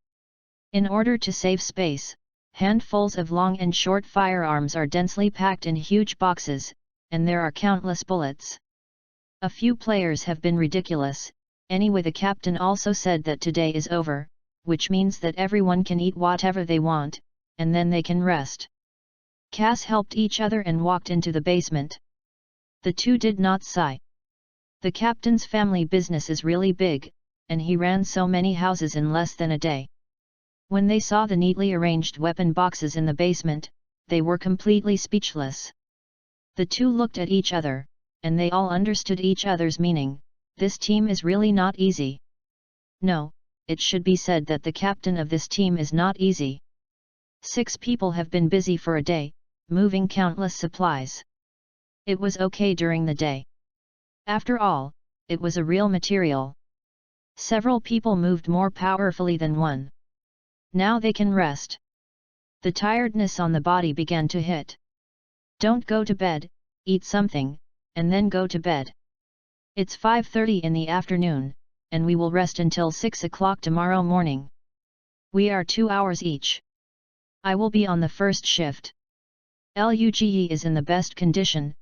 In order to save space, handfuls of long and short firearms are densely packed in huge boxes, and there are countless bullets. A few players have been ridiculous. Anyway, the captain also said that today is over, which means that everyone can eat whatever they want, and then they can rest. Cass helped each other and walked into the basement. The 2 did not sigh. The captain's family business is really big, and he ran so many houses in less than a day. When they saw the neatly arranged weapon boxes in the basement, they were completely speechless. The 2 looked at each other, and they all understood each other's meaning. This team is really not easy. No, it should be said that the captain of this team is not easy. 6 people have been busy for a day, moving countless supplies. It was okay during the day. After all, it was a real material. Several people moved more powerfully than one. Now they can rest. The tiredness on the body began to hit. Don't go to bed, eat something, and then go to bed. It's 5:30 in the afternoon, and we will rest until 6 o'clock tomorrow morning. We are 2 hours each. I will be on the first shift. Luge is in the best condition.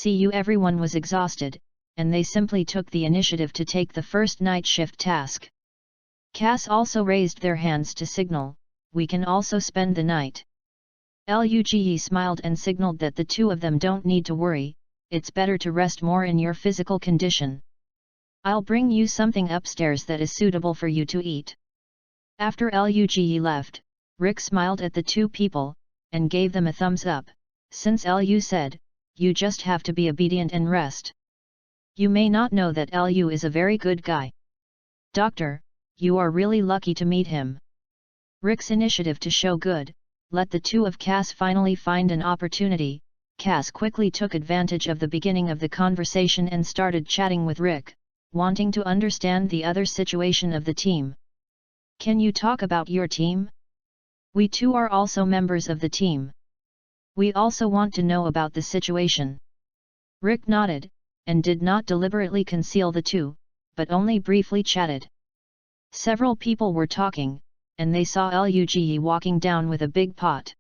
Everyone was exhausted, and they simply took the initiative to take the first night shift task. Cass also raised their hands to signal, we can also spend the night. Luge smiled and signaled that the two of them don't need to worry, it's better to rest more in your physical condition. I'll bring you something upstairs that is suitable for you to eat. After Luge left, Rick smiled at the two people, and gave them a thumbs up, since Lu said, you just have to be obedient and rest. You may not know that Lu is a very good guy. Doctor, you are really lucky to meet him. Rick's initiative to show good, let the two of Cass finally find an opportunity. Cass quickly took advantage of the beginning of the conversation and started chatting with Rick, wanting to understand the other situation of the team. Can you talk about your team? We too are also members of the team. We also want to know about the situation. Rick nodded, and did not deliberately conceal the two, but only briefly chatted. Several people were talking, and they saw Luge walking down with a big pot.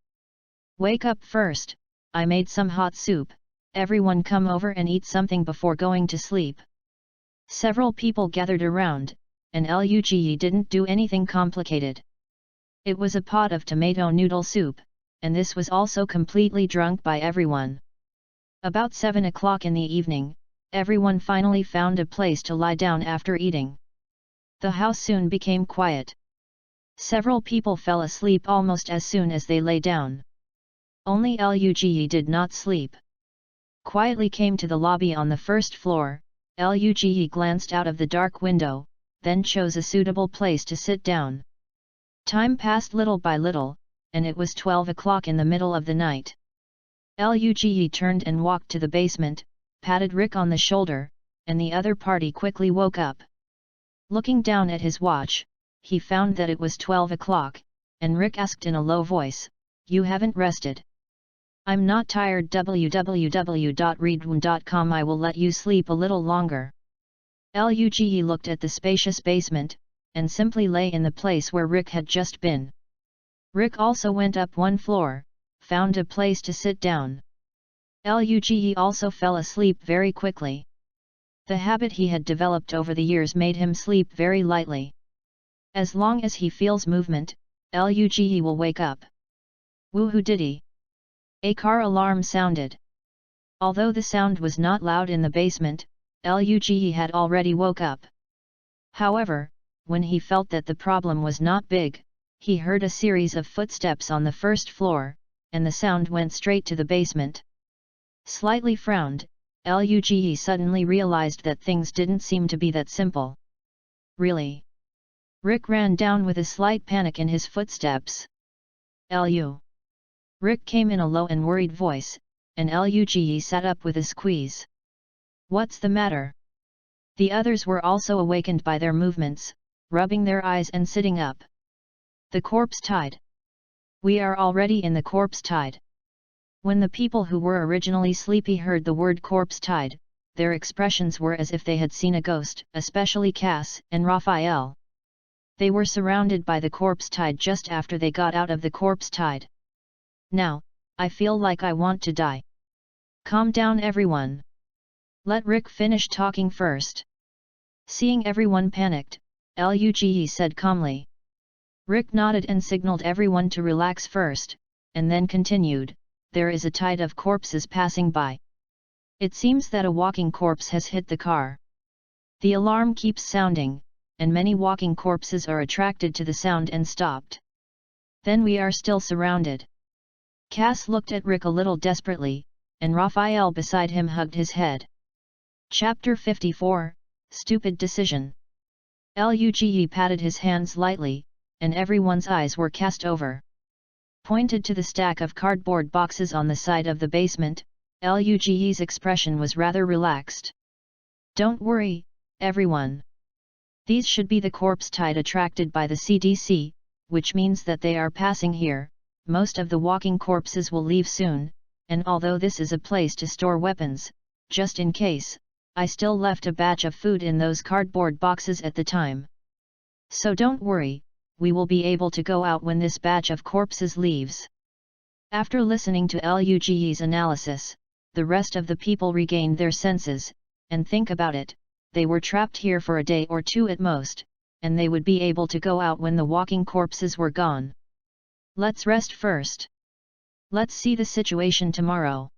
Wake up first, I made some hot soup, everyone come over and eat something before going to sleep. Several people gathered around, and Luge didn't do anything complicated. It was a pot of tomato noodle soup, and this was also completely drunk by everyone. About 7 o'clock in the evening, everyone finally found a place to lie down after eating. The house soon became quiet. Several people fell asleep almost as soon as they lay down. Only Luge did not sleep. Quietly came to the lobby on the first floor. Luge glanced out of the dark window, then chose a suitable place to sit down. Time passed little by little, and it was 12 o'clock in the middle of the night. Luge turned and walked to the basement, patted Rick on the shoulder, and the other party quickly woke up. Looking down at his watch, he found that it was 12 o'clock, and Rick asked in a low voice, "You haven't rested?" "I'm not tired. www.readaloud.com. I will let you sleep a little longer." Luge looked at the spacious basement, and simply lay in the place where Rick had just been. Rick also went up one floor, found a place to sit down. Luge also fell asleep very quickly. The habit he had developed over the years made him sleep very lightly. As long as he feels movement, Luge will wake up. Woohoo diddy! A car alarm sounded. Although the sound was not loud in the basement, Luge had already woke up. However, when he felt that the problem was not big, he heard a series of footsteps on the first floor, and the sound went straight to the basement. Slightly frowned, Luge suddenly realized that things didn't seem to be that simple. Really? Rick ran down with a slight panic in his footsteps. Lu. Rick came in a low and worried voice, and Luge sat up with a squeeze. What's the matter? The others were also awakened by their movements, rubbing their eyes and sitting up. The corpse tide. We are already in the corpse tide. When the people who were originally sleepy heard the word corpse tide, their expressions were as if they had seen a ghost, especially Cass and Raphael. They were surrounded by the corpse tide just after they got out of the corpse tide. Now, I feel like I want to die. Calm down everyone. Let Rick finish talking first. Seeing everyone panicked, Luge said calmly. Rick nodded and signaled everyone to relax first, and then continued, there is a tide of corpses passing by. It seems that a walking corpse has hit the car. The alarm keeps sounding, and many walking corpses are attracted to the sound and stopped. Then we are still surrounded. Cass looked at Rick a little desperately, and Raphael beside him hugged his head. Chapter 54, Stupid Decision. Luge patted his hands lightly, and everyone's eyes were cast over. Pointed to the stack of cardboard boxes on the side of the basement, Luge's expression was rather relaxed. Don't worry, everyone. These should be the corpse tide attracted by the CDC, which means that they are passing here. Most of the walking corpses will leave soon, and although this is a place to store weapons, just in case, I still left a batch of food in those cardboard boxes at the time. So don't worry, we will be able to go out when this batch of corpses leaves. After listening to Luge's analysis, the rest of the people regained their senses, and think about it, they were trapped here for a day or two at most, and they would be able to go out when the walking corpses were gone. Let's rest first. Let's see the situation tomorrow.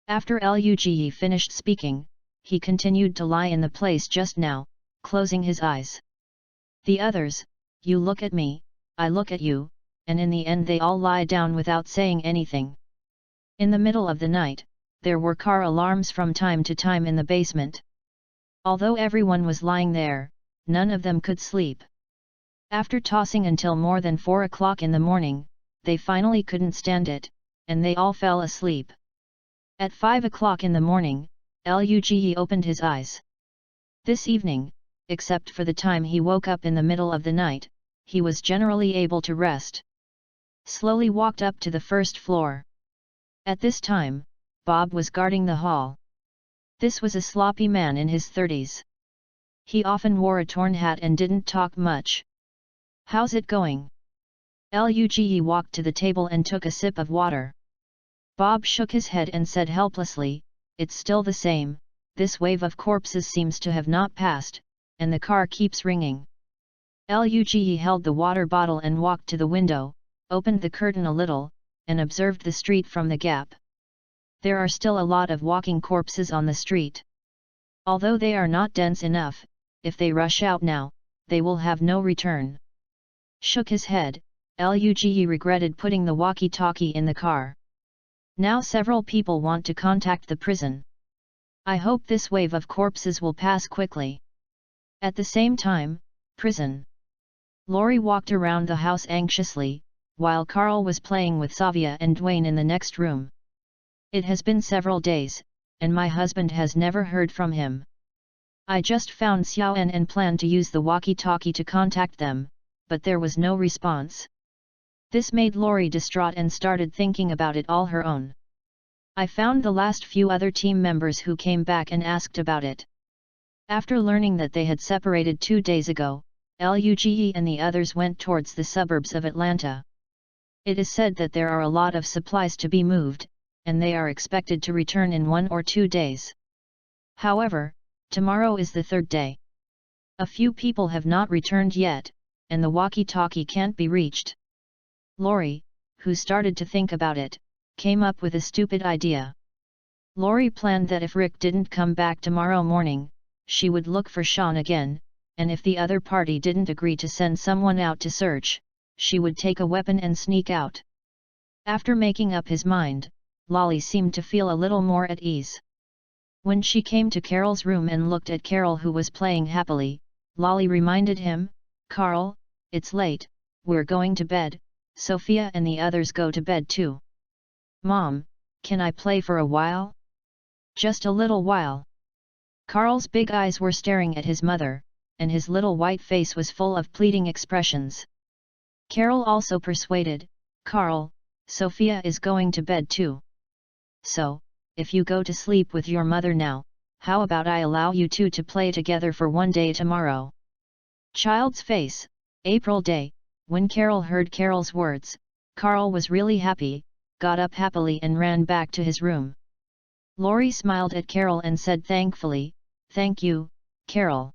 After Luge finished speaking, he continued to lie in the place just now, closing his eyes. The others, you look at me, I look at you, and in the end they all lie down without saying anything. In the middle of the night, there were car alarms from time to time in the basement. Although everyone was lying there, none of them could sleep. After tossing until more than 4 o'clock in the morning, they finally couldn't stand it, and they all fell asleep. At 5 o'clock in the morning, Luge opened his eyes. This evening, except for the time he woke up in the middle of the night, he was generally able to rest. Slowly walked up to the first floor. At this time, Bob was guarding the hall. This was a sloppy man in his 30s. He often wore a torn hat and didn't talk much. "How's it going?" Luge walked to the table and took a sip of water. Bob shook his head and said helplessly, "It's still the same, this wave of corpses seems to have not passed, and the car keeps ringing." Luge held the water bottle and walked to the window, opened the curtain a little, and observed the street from the gap. There are still a lot of walking corpses on the street. Although they are not dense enough, if they rush out now, they will have no return. Shook his head, Luge regretted putting the walkie-talkie in the car. Now several people want to contact the prison. I hope this wave of corpses will pass quickly. At the same time, prison. Lori walked around the house anxiously, while Carl was playing with Savia and Dwayne in the next room. "It has been several days, and my husband has never heard from him. I just found Xiaoan and planned to use the walkie-talkie to contact them, but there was no response." This made Lori distraught and started thinking about it all her own. "I found the last few other team members who came back and asked about it." After learning that they had separated 2 days ago, Luge and the others went towards the suburbs of Atlanta. It is said that there are a lot of supplies to be moved, and they are expected to return in 1 or 2 days. However, tomorrow is the 3rd day. A few people have not returned yet, and the walkie-talkie can't be reached. Lori, who started to think about it, came up with a stupid idea. Lori planned that if Rick didn't come back tomorrow morning, she would look for Sean again, and if the other party didn't agree to send someone out to search, she would take a weapon and sneak out. After making up his mind, Lolly seemed to feel a little more at ease. When she came to Carol's room and looked at Carol, who was playing happily, Lolly reminded him, "Carl, it's late, we're going to bed, Sophia and the others go to bed too." "Mom, can I play for a while?" "Just a little while." Carl's big eyes were staring at his mother, and his little white face was full of pleading expressions. Carol also persuaded, "Carl, Sophia is going to bed too. So, if you go to sleep with your mother now, how about I allow you two to play together for 1 day tomorrow?" Child's face, April day. When Carol heard Carol's words, Carl was really happy, got up happily and ran back to his room. Lori smiled at Carol and said thankfully, "Thank you, Carol."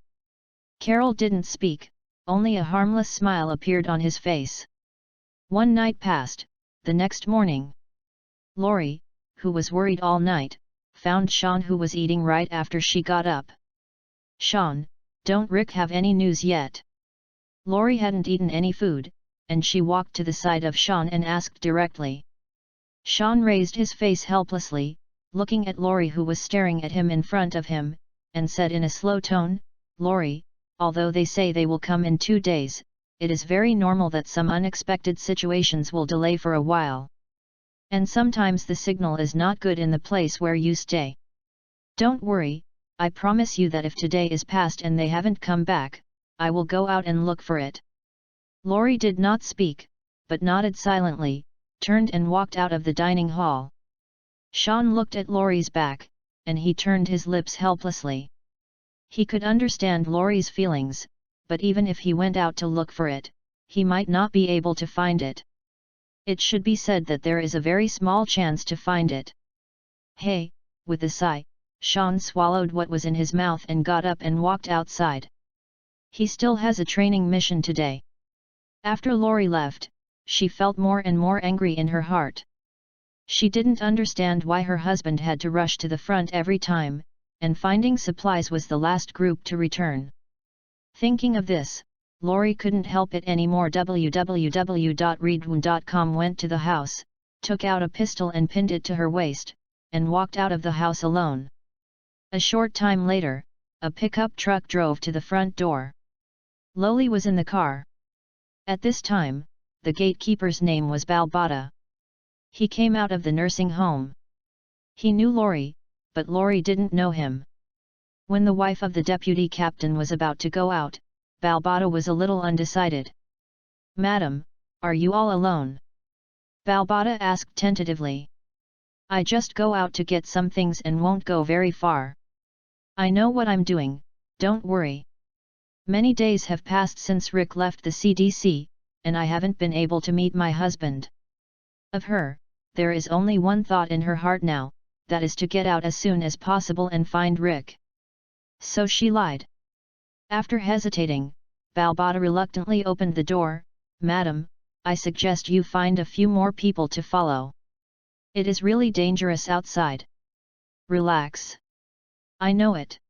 Carol didn't speak, only a harmless smile appeared on his face. One night passed. The next morning, Lori, who was worried all night, found Sean, who was eating right after she got up. "Sean, don't Rick have any news yet?" Lori hadn't eaten any food, and she walked to the side of Sean and asked directly. Sean raised his face helplessly, looking at Lori, who was staring at him in front of him, and said in a slow tone, "Lori, although they say they will come in 2 days, it is very normal that some unexpected situations will delay for a while. And sometimes the signal is not good in the place where you stay. Don't worry, I promise you that if today is past and they haven't come back, I will go out and look for it." Lori did not speak, but nodded silently, turned and walked out of the dining hall. Sean looked at Lori's back, and he turned his lips helplessly. He could understand Laurie's feelings, but even if he went out to look for it, he might not be able to find it. It should be said that there is a very small chance to find it. Hey, with a sigh, Sean swallowed what was in his mouth and got up and walked outside. He still has a training mission today. After Laurie left, she felt more and more angry in her heart. She didn't understand why her husband had to rush to the front every time, and finding supplies was the last group to return. Thinking of this, Laurie couldn't help it anymore. www.readaloud.com went to the house, took out a pistol and pinned it to her waist, and walked out of the house alone. A short time later, a pickup truck drove to the front door. Loli was in the car. At this time, the gatekeeper's name was Balbata. He came out of the nursing home. He knew Laurie, but Laurie didn't know him. When the wife of the deputy captain was about to go out, Balbata was a little undecided. "Madam, are you all alone?" Balbata asked tentatively. "I just go out to get some things and won't go very far. I know what I'm doing, don't worry. Many days have passed since Rick left the CDC, and I haven't been able to meet my husband. Of her, there is only one thought in her heart now, that is to get out as soon as possible and find Rick." So she lied. After hesitating, Balbata reluctantly opened the door. "Madam, I suggest you find a few more people to follow. It is really dangerous outside." "Relax. I know it."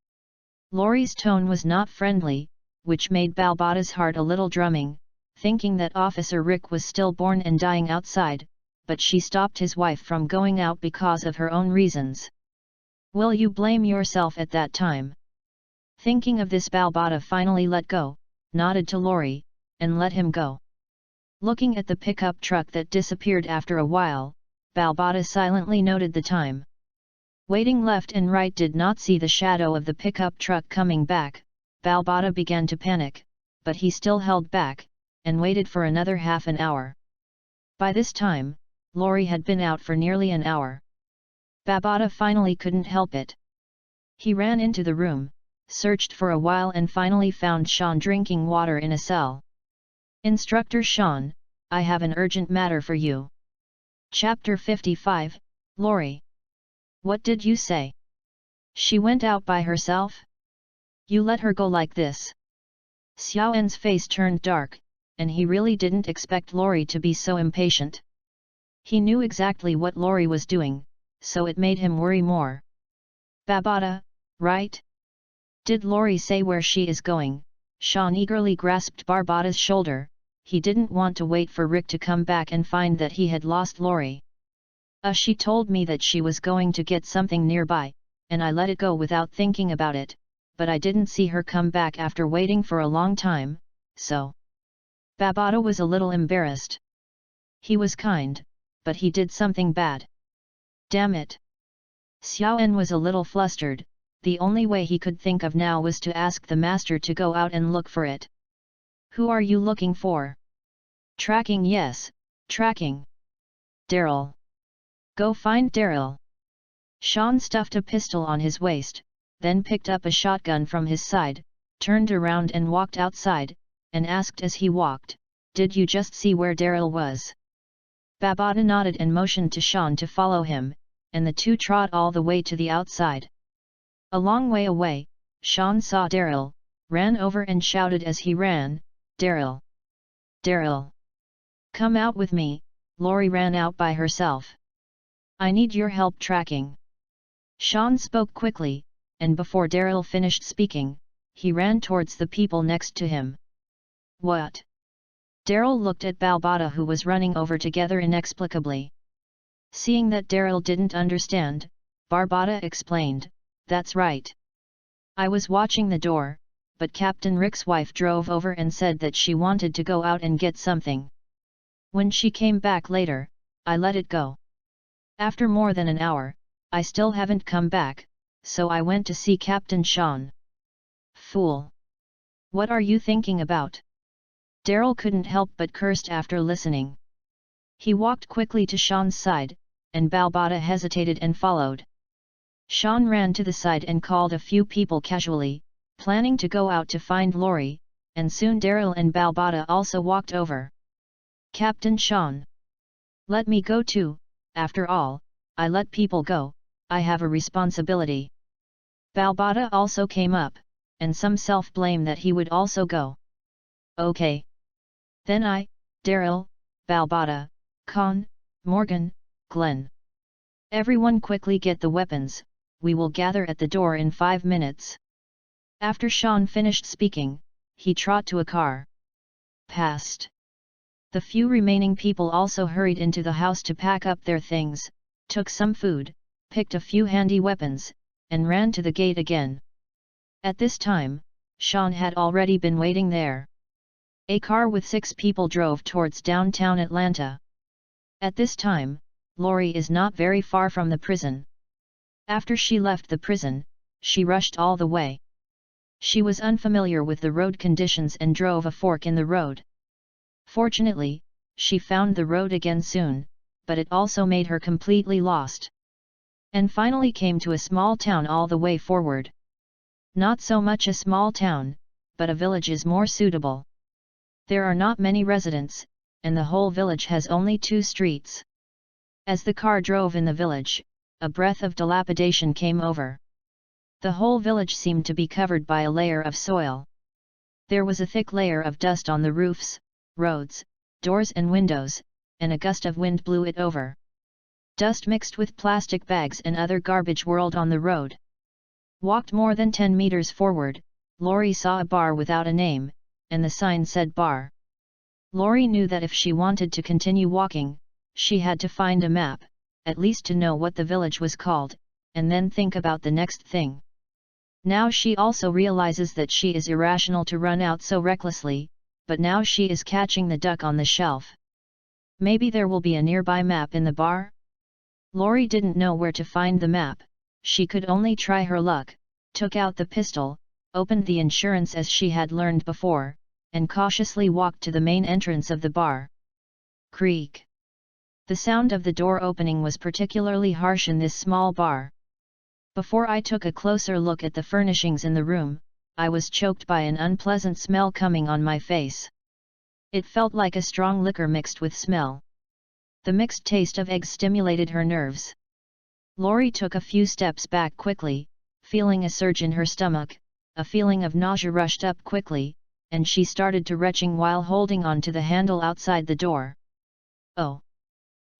Laurie's tone was not friendly, which made Balbata's heart a little drumming, thinking that Officer Rick was still born and dying outside, but she stopped his wife from going out because of her own reasons. "Will you blame yourself at that time?" Thinking of this, Balbata finally let go, nodded to Laurie, and let him go. Looking at the pickup truck that disappeared after a while, Balbata silently noted the time. Waiting left and right did not see the shadow of the pickup truck coming back. Balbata began to panic, but he still held back, and waited for another half an hour. By this time, Laurie had been out for nearly an hour. Balbata finally couldn't help it. He ran into the room, searched for a while and finally found Sean drinking water in a cell. "Instructor Sean, I have an urgent matter for you." Chapter 55, Laurie. "What did you say? She went out by herself? You let her go like this?" Xiaoen's face turned dark, and he really didn't expect Laurie to be so impatient. He knew exactly what Laurie was doing, so it made him worry more. "Balbata, right? Did Laurie say where she is going?" Sean eagerly grasped Balbata's shoulder. He didn't want to wait for Rick to come back and find that he had lost Laurie. She told me that she was going to get something nearby, and I let it go without thinking about it, but I didn't see her come back after waiting for a long time, so." Balbata was a little embarrassed. He was kind, but he did something bad. Damn it! Xiaoen was a little flustered. The only way he could think of now was to ask the master to go out and look for it. "Who are you looking for?" "Tracking, yes, tracking. Daryl. Go find Daryl." Sean stuffed a pistol on his waist, then picked up a shotgun from his side, turned around and walked outside, and asked as he walked, "Did you just see where Daryl was?" Balbata nodded and motioned to Sean to follow him, and the two trot all the way to the outside. A long way away, Sean saw Daryl, ran over and shouted as he ran, "Daryl! Daryl! Come out with me." Laurie ran out by herself. "I need your help tracking." Sean spoke quickly, and before Daryl finished speaking, he ran towards the people next to him. "What?" Daryl looked at Balbata, who was running over together inexplicably. Seeing that Daryl didn't understand, Balbata explained, "That's right. I was watching the door, but Captain Rick's wife drove over and said that she wanted to go out and get something. When she came back later, I let it go. After more than an hour, I still haven't come back, so I went to see Captain Sean." "Fool! What are you thinking about?" Daryl couldn't help but cursed after listening. He walked quickly to Sean's side, and Balbata hesitated and followed. Sean ran to the side and called a few people casually, planning to go out to find Lori, and soon Daryl and Balbata also walked over. "Captain Sean. Let me go too, after all, I let people go, I have a responsibility." Balbata also came up, and some self-blame that he would also go. "Okay. Then I, Daryl, Balbata, Con, Morgan, Glenn. Everyone quickly get the weapons, we will gather at the door in 5 minutes." After Sean finished speaking, he trot to a car. Past. The few remaining people also hurried into the house to pack up their things, took some food, picked a few handy weapons, and ran to the gate again. At this time, Sean had already been waiting there. A car with 6 people drove towards downtown Atlanta. At this time, Lori is not very far from the prison. After she left the prison, she rushed all the way. She was unfamiliar with the road conditions and drove a fork in the road. Fortunately, she found the road again soon, but it also made her completely lost. And finally came to a small town all the way forward. Not so much a small town, but a village is more suitable. There are not many residents, and the whole village has only 2 streets. As the car drove in the village, a breath of dilapidation came over. The whole village seemed to be covered by a layer of soil. There was a thick layer of dust on the roofs, roads, doors and windows, and a gust of wind blew it over. Dust mixed with plastic bags and other garbage whirled on the road. Walked more than 10 meters forward, Lori saw a bar without a name, and the sign said bar. Lori knew that if she wanted to continue walking, she had to find a map, at least to know what the village was called, and then think about the next thing. Now she also realizes that she is irrational to run out so recklessly, but now she is catching the duck on the shelf. Maybe there will be a nearby map in the bar? Lori didn't know where to find the map, she could only try her luck, took out the pistol, opened the insurance as she had learned before, and cautiously walked to the main entrance of the bar. Creak. The sound of the door opening was particularly harsh in this small bar. Before I took a closer look at the furnishings in the room, I was choked by an unpleasant smell coming on my face. It felt like a strong liquor mixed with smell. The mixed taste of eggs stimulated her nerves. Lori took a few steps back quickly, feeling a surge in her stomach, a feeling of nausea rushed up quickly, and she started to retching while holding on to the handle outside the door. "Oh!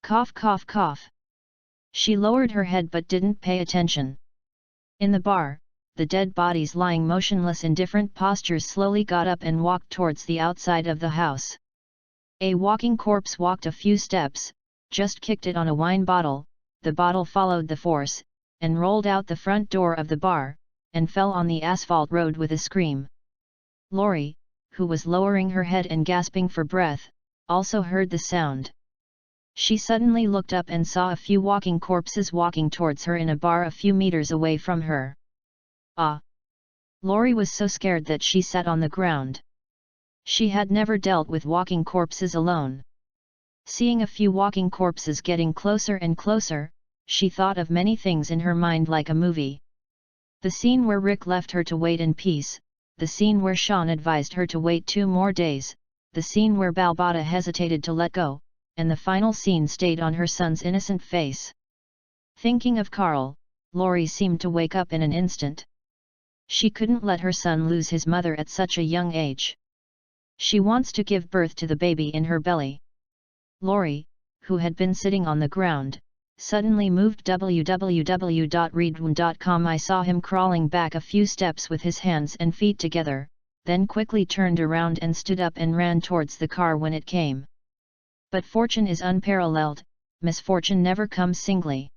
Cough cough cough." She lowered her head but didn't pay attention. In the bar, the dead bodies lying motionless in different postures slowly got up and walked towards the outside of the house. A walking corpse walked a few steps, just kicked it on a wine bottle, the bottle followed the force, and rolled out the front door of the bar, and fell on the asphalt road with a scream. Lori, who was lowering her head and gasping for breath, also heard the sound. She suddenly looked up and saw a few walking corpses walking towards her in a bar a few meters away from her. Ah! Lori was so scared that she sat on the ground. She had never dealt with walking corpses alone. Seeing a few walking corpses getting closer and closer, she thought of many things in her mind like a movie. The scene where Rick left her to wait in peace, the scene where Sean advised her to wait 2 more days, the scene where Balbata hesitated to let go, and the final scene stayed on her son's innocent face. Thinking of Carl, Lori seemed to wake up in an instant. She couldn't let her son lose his mother at such a young age. She wants to give birth to the baby in her belly. Lori, who had been sitting on the ground, suddenly moved. www.readaloud.com. I saw him crawling back a few steps with his hands and feet together, then quickly turned around and stood up and ran towards the car when it came. But fortune is unparalleled, misfortune never comes singly.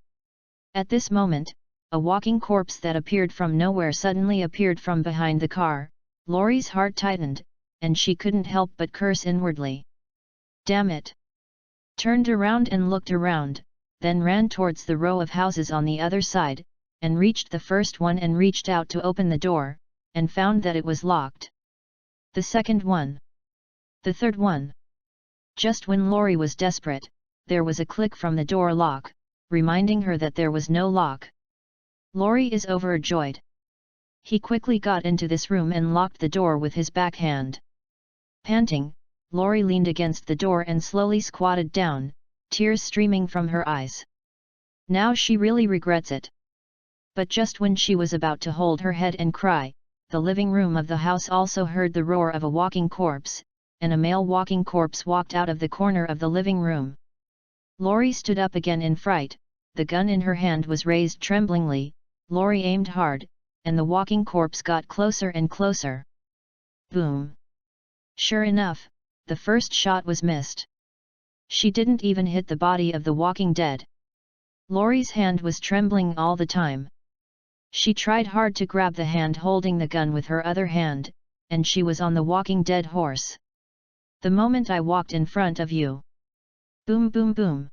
At this moment, a walking corpse that appeared from nowhere suddenly appeared from behind the car. Lori's heart tightened, and she couldn't help but curse inwardly. Damn it! Turned around and looked around, then ran towards the row of houses on the other side, and reached the first one and reached out to open the door, and found that it was locked. The second one. The third one. Just when Lori was desperate, there was a click from the door lock, reminding her that there was no lock. Lorry is overjoyed. He quickly got into this room and locked the door with his backhand. Panting, Lorry leaned against the door and slowly squatted down, tears streaming from her eyes. Now she really regrets it. But just when she was about to hold her head and cry, the living room of the house also heard the roar of a walking corpse, and a male walking corpse walked out of the corner of the living room. Lorry stood up again in fright, the gun in her hand was raised tremblingly. Lorry aimed hard, and the walking corpse got closer and closer. Boom! Sure enough, the first shot was missed. She didn't even hit the body of the walking dead. Lorry's hand was trembling all the time. She tried hard to grab the hand holding the gun with her other hand, and she was on the walking dead horse. The moment I walked in front of you. Boom boom boom.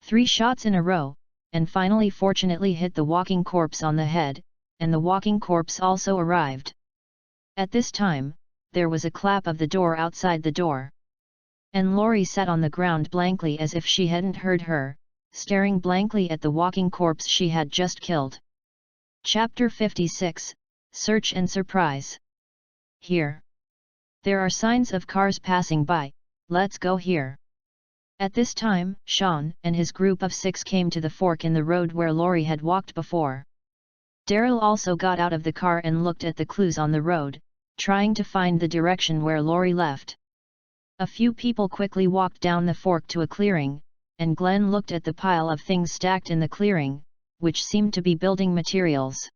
3 shots in a row, and finally fortunately hit the walking corpse on the head, and the walking corpse also arrived. At this time, there was a clap of the door outside the door. And Lorry sat on the ground blankly as if she hadn't heard her, staring blankly at the walking corpse she had just killed. Chapter 56, Search and Surprise. Here. There are signs of cars passing by, let's go here. At this time, Sean and his group of 6 came to the fork in the road where Lorry had walked before. Daryl also got out of the car and looked at the clues on the road, trying to find the direction where Lorry left. A few people quickly walked down the fork to a clearing, and Glenn looked at the pile of things stacked in the clearing, which seemed to be building materials.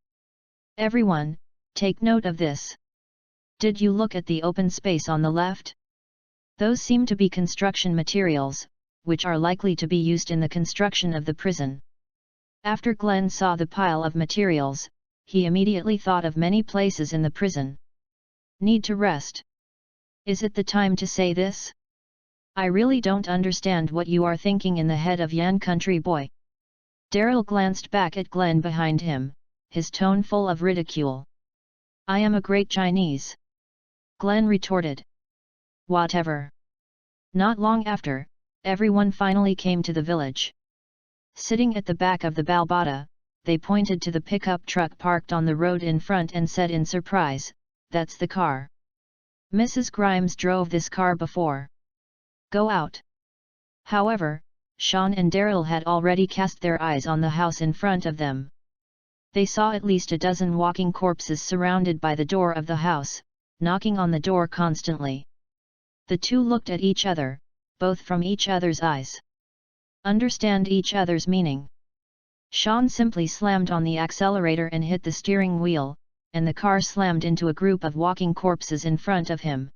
Everyone, take note of this. Did you look at the open space on the left? Those seem to be construction materials, which are likely to be used in the construction of the prison. After Glenn saw the pile of materials, he immediately thought of many places in the prison. Need to rest. Is it the time to say this? I really don't understand what you are thinking in the head of Yan country boy. Daryl glanced back at Glenn behind him, his tone full of ridicule. I am a great Chinese. Glenn retorted. Whatever. Not long after, everyone finally came to the village. Sitting at the back of the Balbata, they pointed to the pickup truck parked on the road in front and said in surprise, "That's the car. Mrs. Grimes drove this car before. Go out." However, Sean and Daryl had already cast their eyes on the house in front of them. They saw at least a dozen walking corpses surrounded by the door of the house, knocking on the door constantly. The two looked at each other, both from each other's eyes. Understand each other's meaning. Sean simply slammed on the accelerator and hit the steering wheel, and the car slammed into a group of walking corpses in front of him.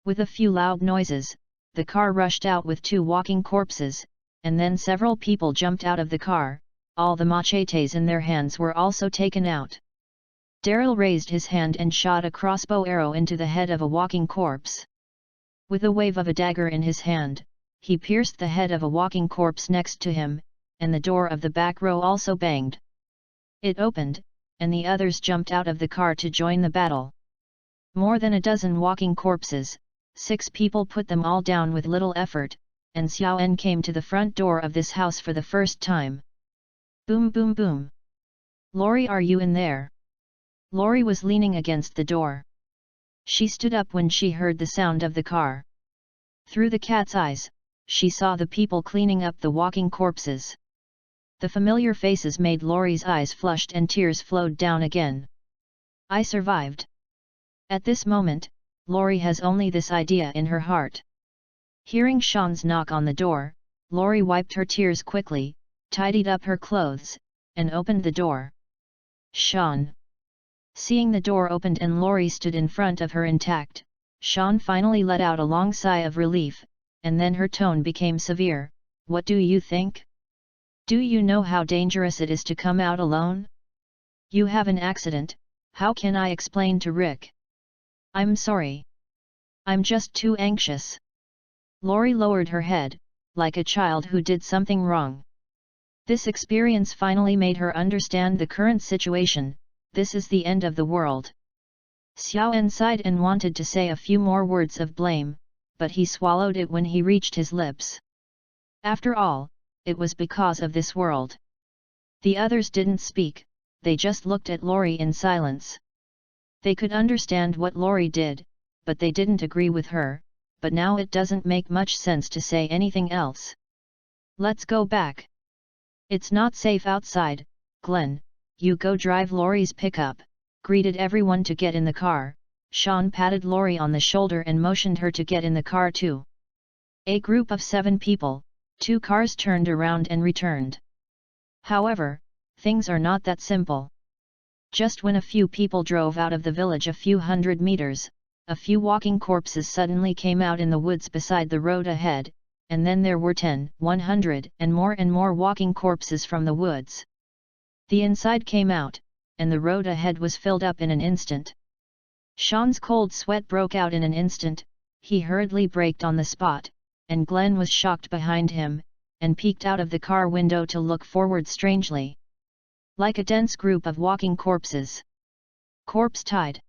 With a few loud noises, the car rushed out with 2 walking corpses, and then several people jumped out of the car. All the machetes in their hands were also taken out. Daryl raised his hand and shot a crossbow arrow into the head of a walking corpse. With a wave of a dagger in his hand, he pierced the head of a walking corpse next to him, and the door of the back row also banged. It opened, and the others jumped out of the car to join the battle. More than a dozen walking corpses, 6 people put them all down with little effort, and Xiao En came to the front door of this house for the first time. Boom boom boom. Lorry, are you in there? Lorry was leaning against the door. She stood up when she heard the sound of the car. Through the cat's eyes, she saw the people cleaning up the walking corpses. The familiar faces made Lorry's eyes flushed and tears flowed down again. I survived. At this moment, Lorry has only this idea in her heart. Hearing Sean's knock on the door, Lorry wiped her tears quickly, tidied up her clothes, and opened the door. Sean. Seeing the door opened and Lorry stood in front of her intact, Sean finally let out a long sigh of relief, and then her tone became severe. What do you think? Do you know how dangerous it is to come out alone? You have an accident, how can I explain to Rick? I'm sorry. I'm just too anxious. Lorry lowered her head, like a child who did something wrong. This experience finally made her understand the current situation. This is the end of the world. Xiao En sighed and wanted to say a few more words of blame, but he swallowed it when he reached his lips. After all, it was because of this world. The others didn't speak, they just looked at Lori in silence. They could understand what Lori did, but they didn't agree with her, but now it doesn't make much sense to say anything else. Let's go back. It's not safe outside. Glenn, you go drive Lori's pickup, greeted everyone to get in the car. Sean patted Lori on the shoulder and motioned her to get in the car too. A group of 7 people, 2 cars turned around and returned. However, things are not that simple. Just when a few people drove out of the village a few hundred meters, a few walking corpses suddenly came out in the woods beside the road ahead, and then there were 10, 100 and more walking corpses from the woods. The inside came out, and the road ahead was filled up in an instant. Sean's cold sweat broke out in an instant. He hurriedly braked on the spot, and Glenn was shocked behind him, and peeked out of the car window to look forward strangely. Like a dense group of walking corpses. Corpse tide.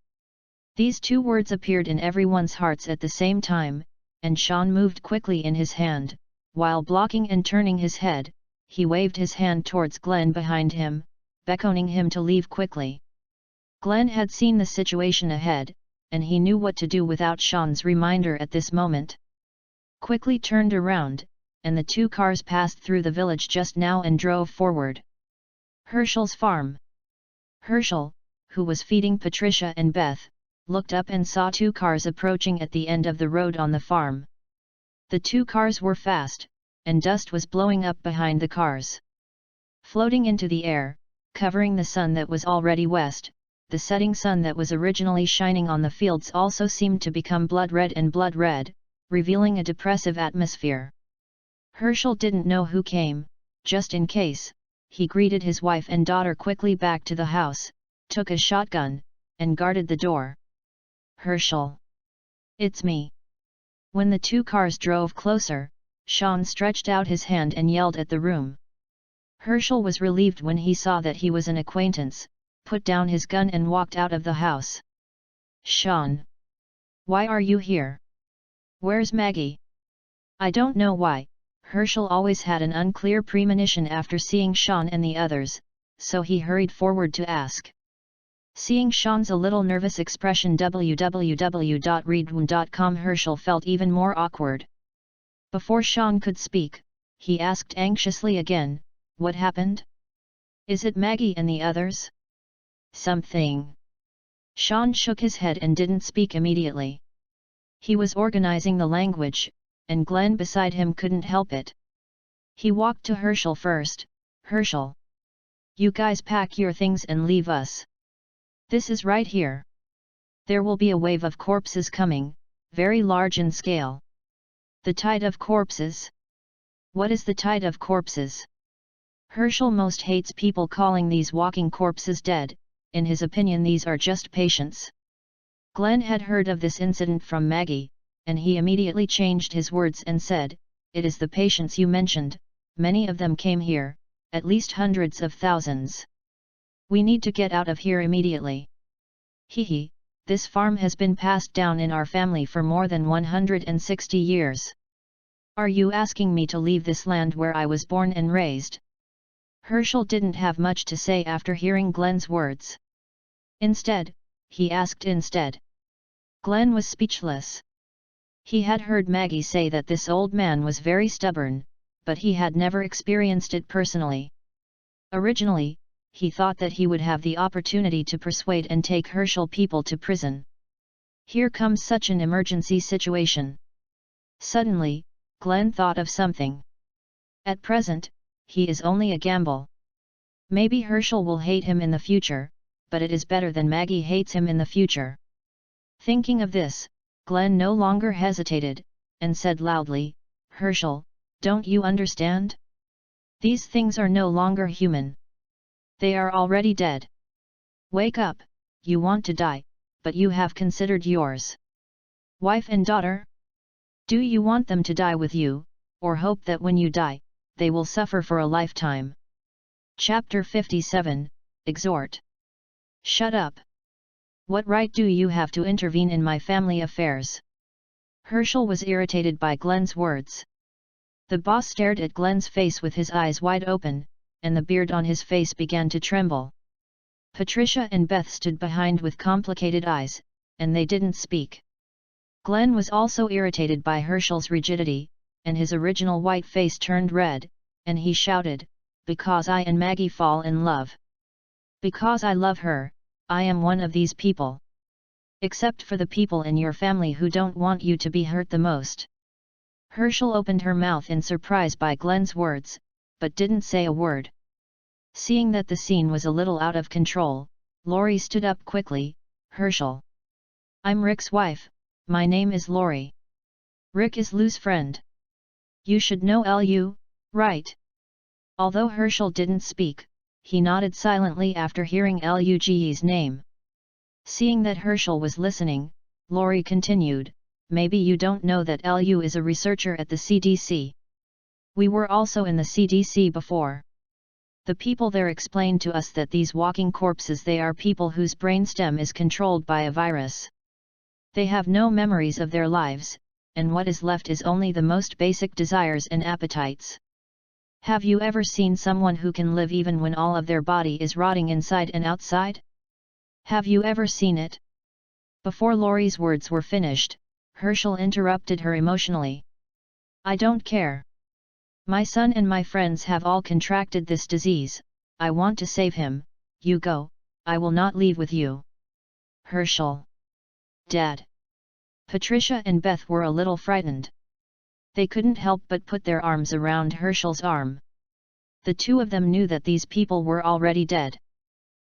These 2 words appeared in everyone's hearts at the same time, and Sean moved quickly in his hand. While blocking and turning his head, he waved his hand towards Glenn behind him, beckoning him to leave quickly. Glenn had seen the situation ahead, and he knew what to do without Sean's reminder at this moment. Quickly turned around, and the 2 cars passed through the village just now and drove forward. Herschel's farm. Herschel, who was feeding Patricia and Beth, looked up and saw 2 cars approaching at the end of the road on the farm. The 2 cars were fast, and dust was blowing up behind the cars. Floating into the air, covering the sun that was already west, the setting sun that was originally shining on the fields also seemed to become blood red, revealing a depressive atmosphere. Herschel didn't know who came. Just in case, he greeted his wife and daughter quickly back to the house, took a shotgun, and guarded the door. Herschel. It's me. When the 2 cars drove closer, Sean stretched out his hand and yelled at the room. Herschel was relieved when he saw that he was an acquaintance, put down his gun and walked out of the house. Sean. Why are you here? Where's Maggie? I don't know why. Herschel always had an unclear premonition after seeing Sean and the others, so he hurried forward to ask. Seeing Sean's a little nervous expression www.readaloud.com, Herschel felt even more awkward. Before Sean could speak, he asked anxiously again, what happened? Is it Maggie and the others? Something. Sean shook his head and didn't speak immediately. He was organizing the language, and Glenn beside him couldn't help it. He walked to Herschel first. Herschel. You guys pack your things and leave us. This is right here. There will be a wave of corpses coming, very large in scale. The tide of corpses? What is the tide of corpses? Herschel most hates people calling these walking corpses dead. In his opinion, these are just patients. Glenn had heard of this incident from Maggie, and he immediately changed his words and said, it is the patients you mentioned, many of them came here, at least hundreds of thousands. We need to get out of here immediately. Hehe, this farm has been passed down in our family for more than 160 years. Are you asking me to leave this land where I was born and raised? Herschel didn't have much to say after hearing Glenn's words. Instead, he asked instead. Glenn was speechless. He had heard Maggie say that this old man was very stubborn, but he had never experienced it personally. Originally, he thought that he would have the opportunity to persuade and take Herschel people to prison. Here comes such an emergency situation. Suddenly, Glenn thought of something. At present, he is only a gamble. Maybe Herschel will hate him in the future, but it is better than Maggie hates him in the future. Thinking of this, Glenn no longer hesitated, and said loudly, Herschel, don't you understand? These things are no longer human. They are already dead. Wake up, you want to die, but you have considered yours wife and daughter? Do you want them to die with you, or hope that when you die, they will suffer for a lifetime? Chapter 57, Exhort. Shut up. What right do you have to intervene in my family affairs? Herschel was irritated by Glenn's words. The boss stared at Glenn's face with his eyes wide open, and the beard on his face began to tremble. Patricia and Beth stood behind with complicated eyes, and they didn't speak. Glenn was also irritated by Herschel's rigidity, and his original white face turned red, and he shouted, "Because I and Maggie fall in love. Because I love her, I am one of these people. Except for the people in your family who don't want you to be hurt the most." Herschel opened her mouth in surprise by Glenn's words, but didn't say a word. Seeing that the scene was a little out of control, Lori stood up quickly. "Herschel. I'm Rick's wife, my name is Lori. Rick is Lou's friend. You should know Lu, right?" Although Herschel didn't speak, he nodded silently after hearing Lu's name. Seeing that Herschel was listening, Lori continued, "Maybe you don't know that Lu is a researcher at the CDC. We were also in the CDC before. The people there explained to us that these walking corpses, they are people whose brainstem is controlled by a virus. They have no memories of their lives, and what is left is only the most basic desires and appetites. Have you ever seen someone who can live even when all of their body is rotting inside and outside? Have you ever seen it?" Before Lori's words were finished, Herschel interrupted her emotionally. "I don't care. My son and my friends have all contracted this disease. I want to save him. You go, I will not leave with you." "Herschel. Dad." Patricia and Beth were a little frightened. They couldn't help but put their arms around Herschel's arm. The two of them knew that these people were already dead.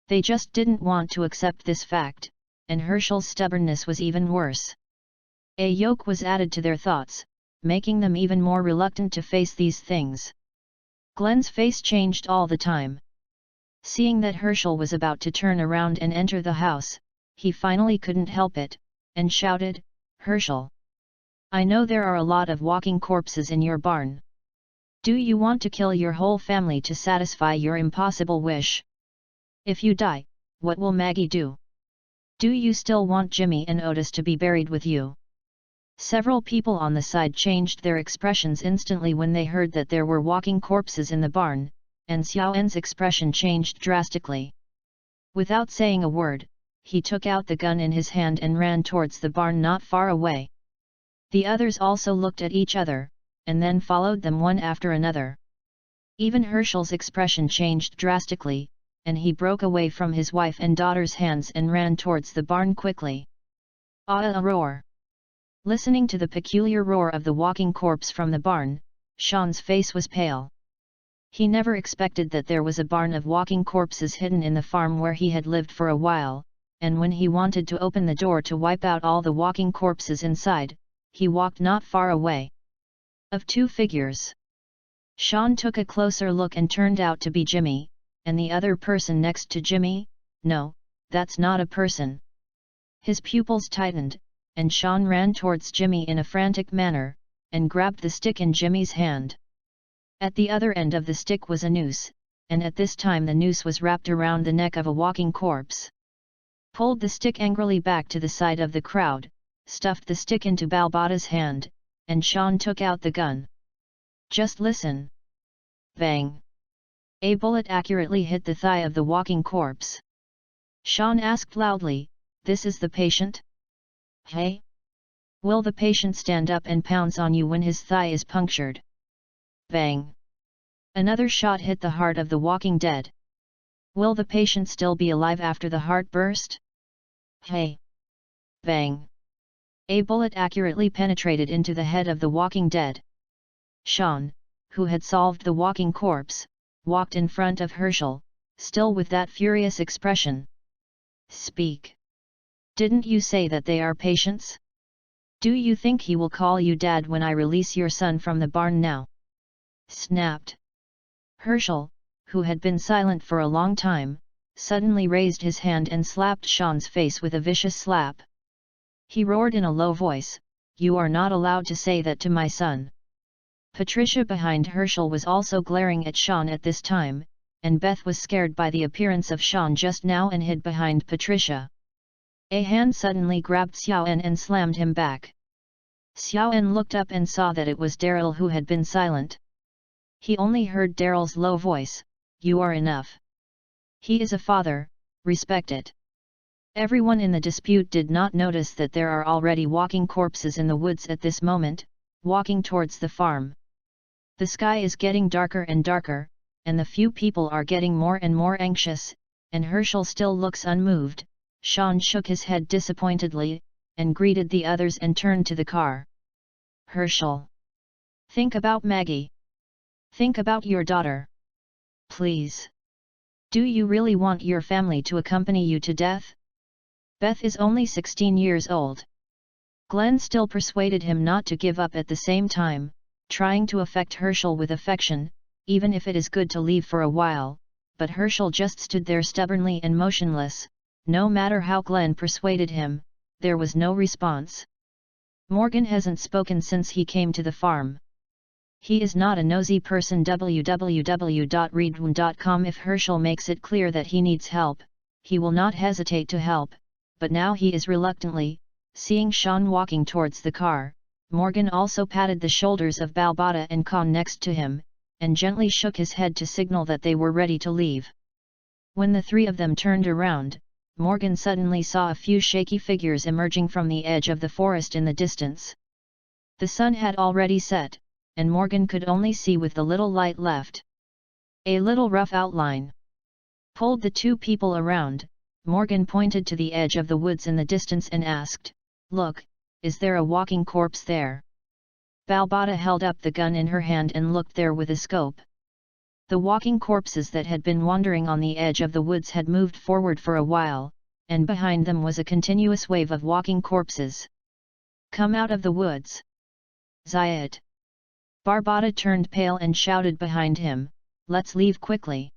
They just didn't want to accept this fact, and Herschel's stubbornness was even worse. A yoke was added to their thoughts, making them even more reluctant to face these things. Glenn's face changed all the time. Seeing that Herschel was about to turn around and enter the house, he finally couldn't help it, and shouted, "Herschel! I know there are a lot of walking corpses in your barn. Do you want to kill your whole family to satisfy your impossible wish? If you die, what will Maggie do? Do you still want Jimmy and Otis to be buried with you?" Several people on the side changed their expressions instantly when they heard that there were walking corpses in the barn, and Xiaoen's expression changed drastically. Without saying a word, he took out the gun in his hand and ran towards the barn not far away. The others also looked at each other, and then followed them one after another. Even Herschel's expression changed drastically, and he broke away from his wife and daughter's hands and ran towards the barn quickly. "Ah!" A roar. Listening to the peculiar roar of the walking corpse from the barn, Sean's face was pale. He never expected that there was a barn of walking corpses hidden in the farm where he had lived for a while, and when he wanted to open the door to wipe out all the walking corpses inside, he walked not far away. Of two figures. Sean took a closer look and turned out to be Jimmy, and the other person next to Jimmy, no, that's not a person. His pupils tightened, and Sean ran towards Jimmy in a frantic manner, and grabbed the stick in Jimmy's hand. At the other end of the stick was a noose, and at this time the noose was wrapped around the neck of a walking corpse. Pulled the stick angrily back to the side of the crowd, stuffed the stick into Balbata's hand, and Sean took out the gun. Just listen. Bang! A bullet accurately hit the thigh of the walking corpse. Sean asked loudly, "This is the patient? Hey? Will the patient stand up and pounce on you when his thigh is punctured?" Bang! Another shot hit the heart of the walking dead. "Will the patient still be alive after the heart burst? Hey! Bang! A bullet accurately penetrated into the head of the walking dead. Sean, who had solved the walking corpse, walked in front of Herschel, still with that furious expression. "Speak! Didn't you say that they are patients? Do you think he will call you dad when I release your son from the barn now?" Snapped. Herschel, who had been silent for a long time, suddenly raised his hand and slapped Sean's face with a vicious slap. He roared in a low voice, "You are not allowed to say that to my son." Patricia behind Herschel was also glaring at Sean at this time, and Beth was scared by the appearance of Sean just now and hid behind Patricia. A hand suddenly grabbed Xiaoen and slammed him back. Xiaoen looked up and saw that it was Daryl who had been silent. He only heard Daryl's low voice, "You are enough. He is a father, respect it. Everyone in the dispute did not notice that there are already walking corpses in the woods at this moment, walking towards the farm. The sky is getting darker and darker, and the few people are getting more and more anxious, and Herschel still looks unmoved. Sean shook his head disappointedly, and greeted the others and turned to the car. Herschel, think about Maggie. Think about your daughter. Please. Do you really want your family to accompany you to death? Beth is only 16 years old. Glenn still persuaded him not to give up at the same time, trying to affect Herschel with affection, even if it is good to leave for a while, but Herschel just stood there stubbornly and motionless. No matter how Glenn persuaded him, there was no response. Morgan hasn't spoken since he came to the farm. He is not a nosy person. www.readaloud.com. If Herschel makes it clear that he needs help, he will not hesitate to help, but now he is reluctantly. Seeing Sean walking towards the car, Morgan also patted the shoulders of Balbada and Khan next to him, and gently shook his head to signal that they were ready to leave. When the three of them turned around, Morgan suddenly saw a few shaky figures emerging from the edge of the forest in the distance. The sun had already set, and Morgan could only see with the little light left. A little rough outline. Pulled the two people around, Morgan pointed to the edge of the woods in the distance and asked, "Look, is there a walking corpse there?" Balbada held up the gun in her hand and looked there with a scope. The walking corpses that had been wandering on the edge of the woods had moved forward for a while, and behind them was a continuous wave of walking corpses. "Come out of the woods! Zayat!" Balbada turned pale and shouted behind him, "Let's leave quickly!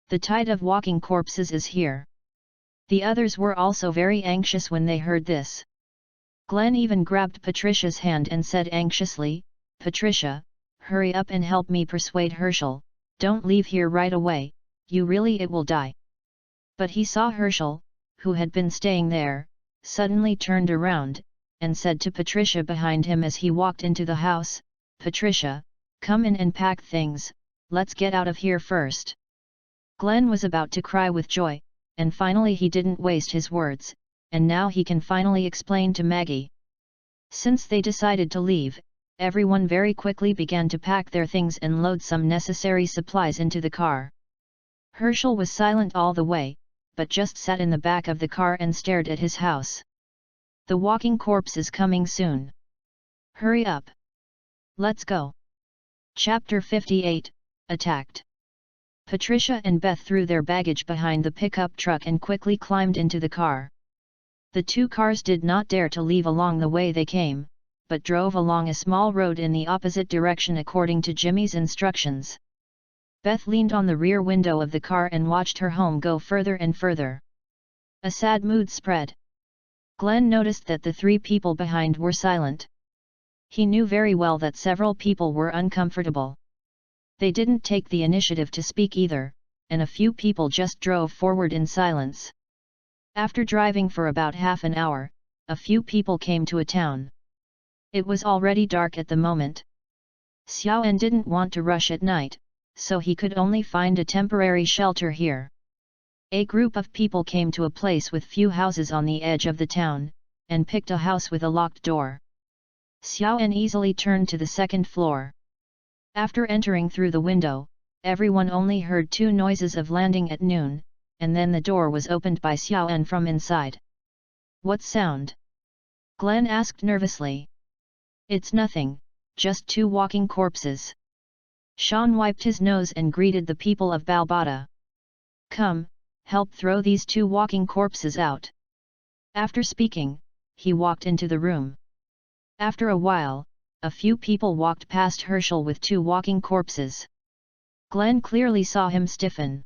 The tide of walking corpses is here!" The others were also very anxious when they heard this. Glenn even grabbed Patricia's hand and said anxiously, "Patricia, hurry up and help me persuade Herschel. Don't leave here right away, it will die." But he saw Herschel, who had been staying there, suddenly turned around, and said to Patricia behind him as he walked into the house, "Patricia, come in and pack things, let's get out of here first." Glenn was about to cry with joy, and finally he didn't waste his words, and now he can finally explain to Maggie. Since they decided to leave, everyone very quickly began to pack their things and load some necessary supplies into the car. Herschel was silent all the way, but just sat in the back of the car and stared at his house. "The walking corpse is coming soon. Hurry up. Let's go." Chapter 58, Attacked. Patricia and Beth threw their baggage behind the pickup truck and quickly climbed into the car. The two cars did not dare to leave along the way they came, but drove along a small road in the opposite direction according to Jimmy's instructions. Beth leaned on the rear window of the car and watched her home go further and further. A sad mood spread. Glenn noticed that the three people behind were silent. He knew very well that several people were uncomfortable. They didn't take the initiative to speak either, and a few people just drove forward in silence. After driving for about half an hour, a few people came to a town. It was already dark at the moment. Xiaoan didn't want to rush at night, so he could only find a temporary shelter here. A group of people came to a place with few houses on the edge of the town, and picked a house with a locked door. Xiaoan easily turned to the second floor. After entering through the window, everyone only heard two noises of landing at noon, and then the door was opened by Xiaoan from inside. "What sound?" Glenn asked nervously. "It's nothing, just two walking corpses." Sean wiped his nose and greeted the people of Balbada. "Come, help throw these two walking corpses out." After speaking, he walked into the room. After a while, a few people walked past Herschel with two walking corpses. Glenn clearly saw him stiffen.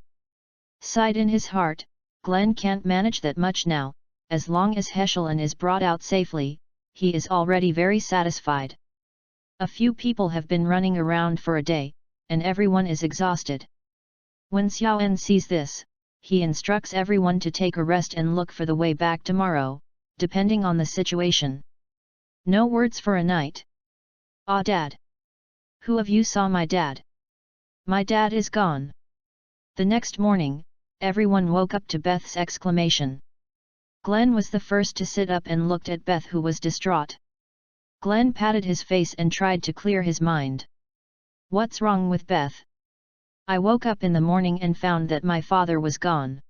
Sighed in his heart, Glenn can't manage that much now, as long as Heschelen is brought out safely, he is already very satisfied. A few people have been running around for a day, and everyone is exhausted. When Xiaoan sees this, he instructs everyone to take a rest and look for the way back tomorrow, depending on the situation. "No words for a night." "Ah, Dad! Who of you saw my dad? My dad is gone." The next morning, Everyone woke up to Beth's exclamation. Glenn was the first to sit up and looked at Beth, who was distraught. Glenn patted his face and tried to clear his mind. "What's wrong with Beth? I woke up in the morning and found that my father was gone."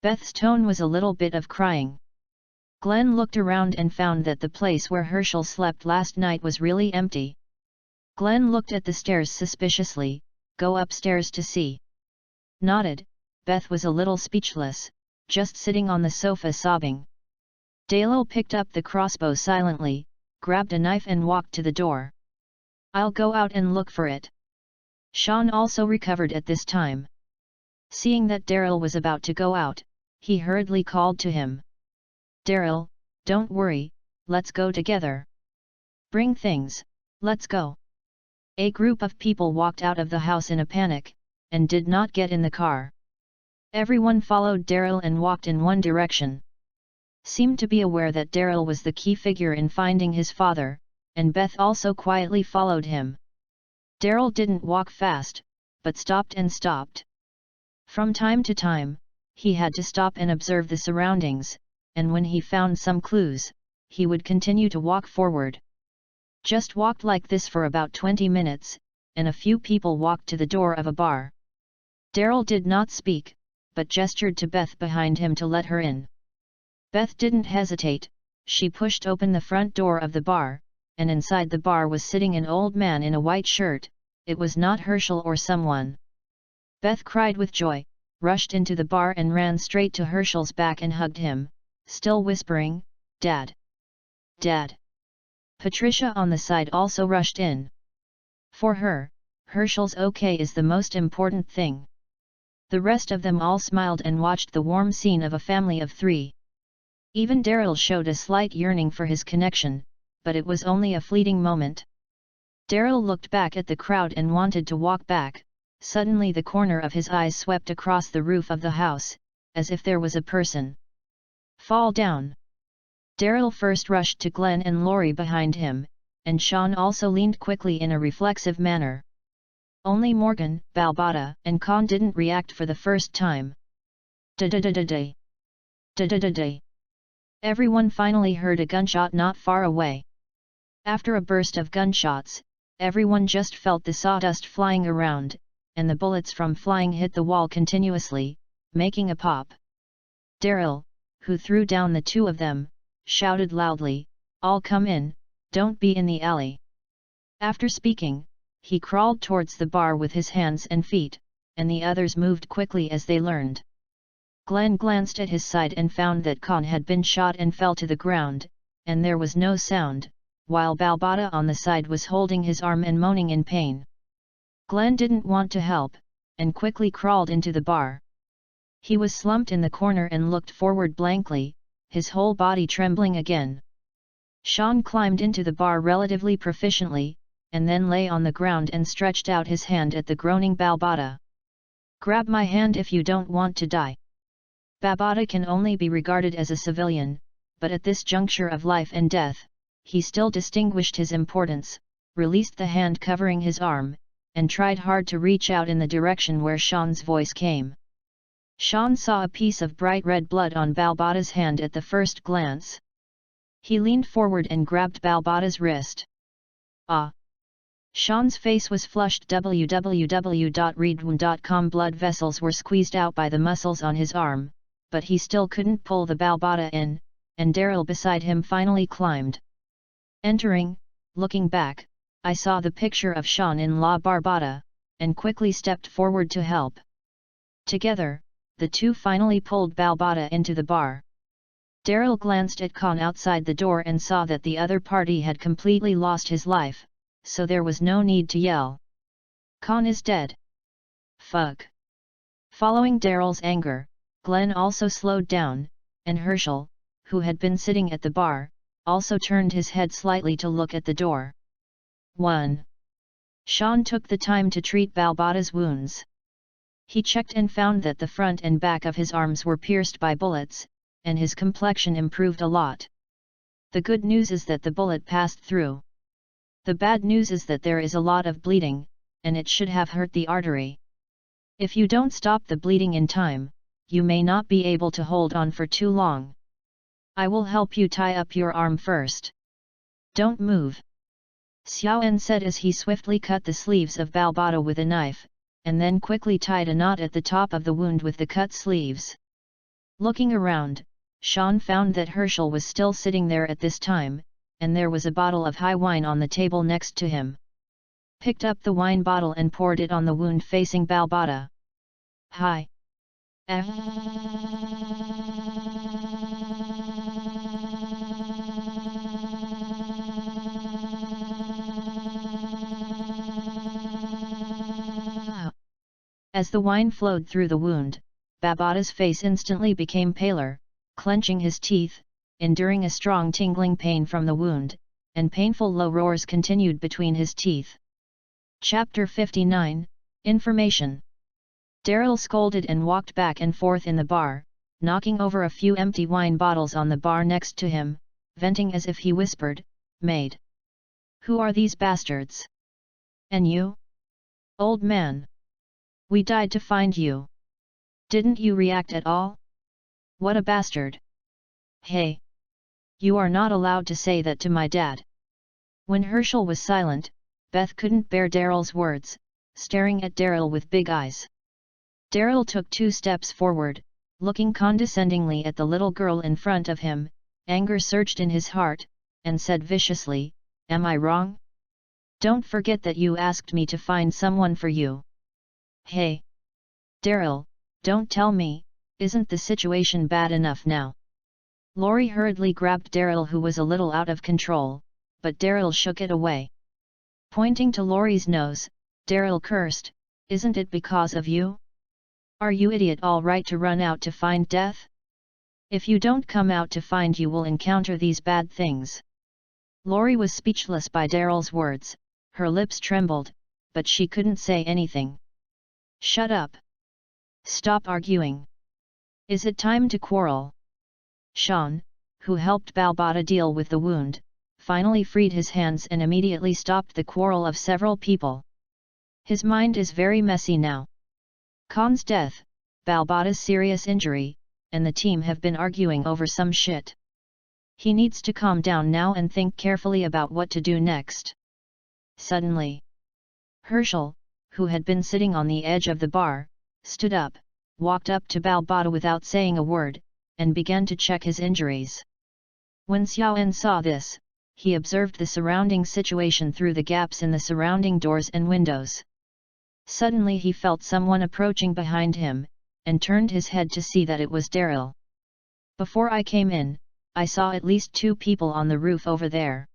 Beth's tone was a little bit of crying. Glenn looked around and found that the place where Herschel slept last night was really empty. Glenn looked at the stairs suspiciously. "Go upstairs to see." Nodded. Beth was a little speechless, just sitting on the sofa sobbing. Dale picked up the crossbow silently, grabbed a knife and walked to the door. "I'll go out and look for it." Sean also recovered at this time. Seeing that Daryl was about to go out, he hurriedly called to him. "Daryl, don't worry, let's go together. Bring things, let's go." A group of people walked out of the house in a panic, and did not get in the car. Everyone followed Daryl and walked in one direction. Seemed to be aware that Daryl was the key figure in finding his father, and Beth also quietly followed him. Daryl didn't walk fast, but stopped and stopped. From time to time, he had to stop and observe the surroundings, and when he found some clues, he would continue to walk forward. Just walked like this for about 20 minutes, and a few people walked to the door of a bar. Daryl did not speak, but gestured to Beth behind him to let her in. Beth didn't hesitate. She pushed open the front door of the bar, and inside the bar was sitting an old man in a white shirt. It was not Herschel or someone. Beth cried with joy, rushed into the bar and ran straight to Herschel's back and hugged him, still whispering, "Dad! Dad!" Patricia on the side also rushed in. For her, Herschel's okay is the most important thing. The rest of them all smiled and watched the warm scene of a family of 3. Even Daryl showed a slight yearning for his connection, but it was only a fleeting moment. Daryl looked back at the crowd and wanted to walk back. Suddenly the corner of his eyes swept across the roof of the house, as if there was a person. "Fall down!" Daryl first rushed to Glenn and Laurie behind him, and Sean also leaned quickly in a reflexive manner. Only Morgan, Balbata, and Con didn't react for the first time. Da-da-da-da-day! Da-da-da-day! Everyone finally heard a gunshot not far away. After a burst of gunshots, everyone just felt the sawdust flying around, and the bullets from flying hit the wall continuously, making a pop. Daryl, who threw down the 2 of them, shouted loudly, "All come in, don't be in the alley." After speaking, he crawled towards the bar with his hands and feet, and the others moved quickly as they learned. Glenn glanced at his side and found that Con had been shot and fell to the ground, and there was no sound, while Balbata on the side was holding his arm and moaning in pain. Glenn didn't want to help, and quickly crawled into the bar. He was slumped in the corner and looked forward blankly, his whole body trembling again. Sean climbed into the bar relatively proficiently, and then lay on the ground and stretched out his hand at the groaning Balbata. "Grab my hand if you don't want to die." Balbata can only be regarded as a civilian, but at this juncture of life and death, he still distinguished his importance, released the hand covering his arm, and tried hard to reach out in the direction where Sean's voice came. Sean saw a piece of bright red blood on Balbata's hand at the first glance. He leaned forward and grabbed Balbata's wrist. "Ah!" Sean's face was flushed. www.readaloud.com. Blood vessels were squeezed out by the muscles on his arm, but he still couldn't pull the Balbata in, and Daryl beside him finally climbed. Entering, looking back, I saw the picture of Sean in La Barbata, and quickly stepped forward to help. Together, the 2 finally pulled Balbata into the bar. Daryl glanced at Con outside the door and saw that the other party had completely lost his life, so there was no need to yell. "Con is dead. Fuck." Following Daryl's anger, Glenn also slowed down, and Herschel, who had been sitting at the bar, also turned his head slightly to look at the door. 1. Sean took the time to treat Balbata's wounds. He checked and found that the front and back of his arms were pierced by bullets, and his complexion improved a lot. The good news is that the bullet passed through. The bad news is that there is a lot of bleeding, and it should have hurt the artery. If you don't stop the bleeding in time, you may not be able to hold on for too long. I will help you tie up your arm first. Don't move. Xiaoen said as he swiftly cut the sleeves of Balbata with a knife, and then quickly tied a knot at the top of the wound with the cut sleeves. Looking around, Sean found that Herschel was still sitting there at this time, and there was a bottle of high wine on the table next to him. Picked up the wine bottle and poured it on the wound facing Balbata. Hi. As the wine flowed through the wound, Balbata's face instantly became paler, clenching his teeth, enduring a strong tingling pain from the wound, and painful low roars continued between his teeth. Chapter 59, Information. Daryl scolded and walked back and forth in the bar, knocking over a few empty wine bottles on the bar next to him, venting as if he whispered, "Maid. Who are these bastards? And you? Old man. We died to find you. Didn't you react at all? What a bastard. Hey! You are not allowed to say that to my dad." When Herschel was silent, Beth couldn't bear Daryl's words, staring at Daryl with big eyes. Daryl took 2 steps forward, looking condescendingly at the little girl in front of him. Anger surged in his heart, and said viciously, "Am I wrong? Don't forget that you asked me to find someone for you." Hey! Daryl, don't tell me, isn't the situation bad enough now? Laurie hurriedly grabbed Daryl, who was a little out of control, but Daryl shook it away. Pointing to Laurie's nose, Daryl cursed, "Isn't it because of you? Are you idiot all right to run out to find death? If you don't come out to find, you will encounter these bad things." Laurie was speechless by Daryl's words, her lips trembled, but she couldn't say anything. "Shut up! Stop arguing! Is it time to quarrel?" Sean, who helped Balbata deal with the wound, finally freed his hands and immediately stopped the quarrel of several people. His mind is very messy now. Khan's death, Balbata's serious injury, and the team have been arguing over some shit. He needs to calm down now and think carefully about what to do next. Suddenly, Herschel, who had been sitting on the edge of the bar, stood up, walked up to Balbata without saying a word, and began to check his injuries. When Xiaoen saw this, he observed the surrounding situation through the gaps in the surrounding doors and windows. Suddenly he felt someone approaching behind him, and turned his head to see that it was Daryl. "Before I came in, I saw at least 2 people on the roof over there."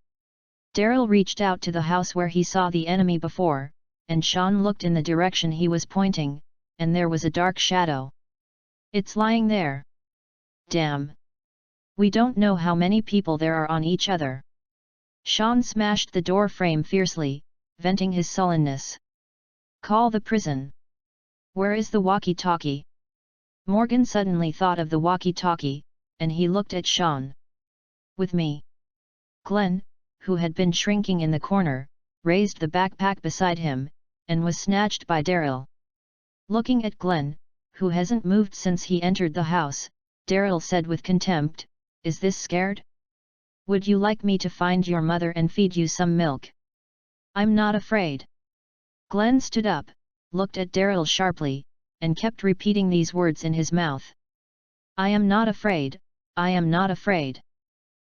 Daryl reached out to the house where he saw the enemy before, and Sean looked in the direction he was pointing, and there was a dark shadow. "It's lying there. Damn! We don't know how many people there are on each other." Sean smashed the door frame fiercely, venting his sullenness. "Call the prison. Where is the walkie-talkie?" Morgan suddenly thought of the walkie-talkie, and he looked at Sean. "With me." Glenn, who had been shrinking in the corner, raised the backpack beside him, and was snatched by Daryl. Looking at Glenn, who hasn't moved since he entered the house, Daryl said with contempt, "Is this scared? Would you like me to find your mother and feed you some milk?" "I'm not afraid." Glenn stood up, looked at Daryl sharply, and kept repeating these words in his mouth. "I am not afraid, I am not afraid."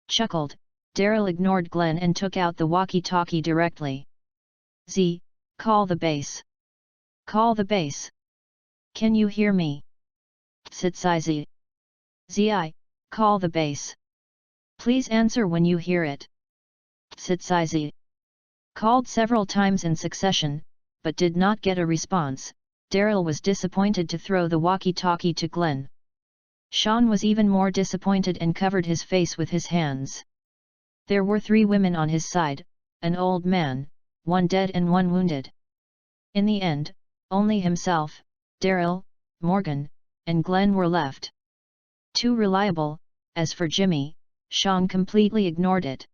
Chuckled, Daryl ignored Glenn and took out the walkie-talkie directly. "Z, call the base. Call the base. Can you hear me? Tsitsizi. Zi, call the base. Please answer when you hear it. Tsitsizi." Called several times in succession, but did not get a response. Daryl was disappointed to throw the walkie-talkie to Glenn. Sean was even more disappointed and covered his face with his hands. There were 3 women on his side, an old man, 1 dead and 1 wounded. In the end, only himself, Daryl, Morgan, and Glenn were left. Too reliable. As for Jimmy, Sean completely ignored it.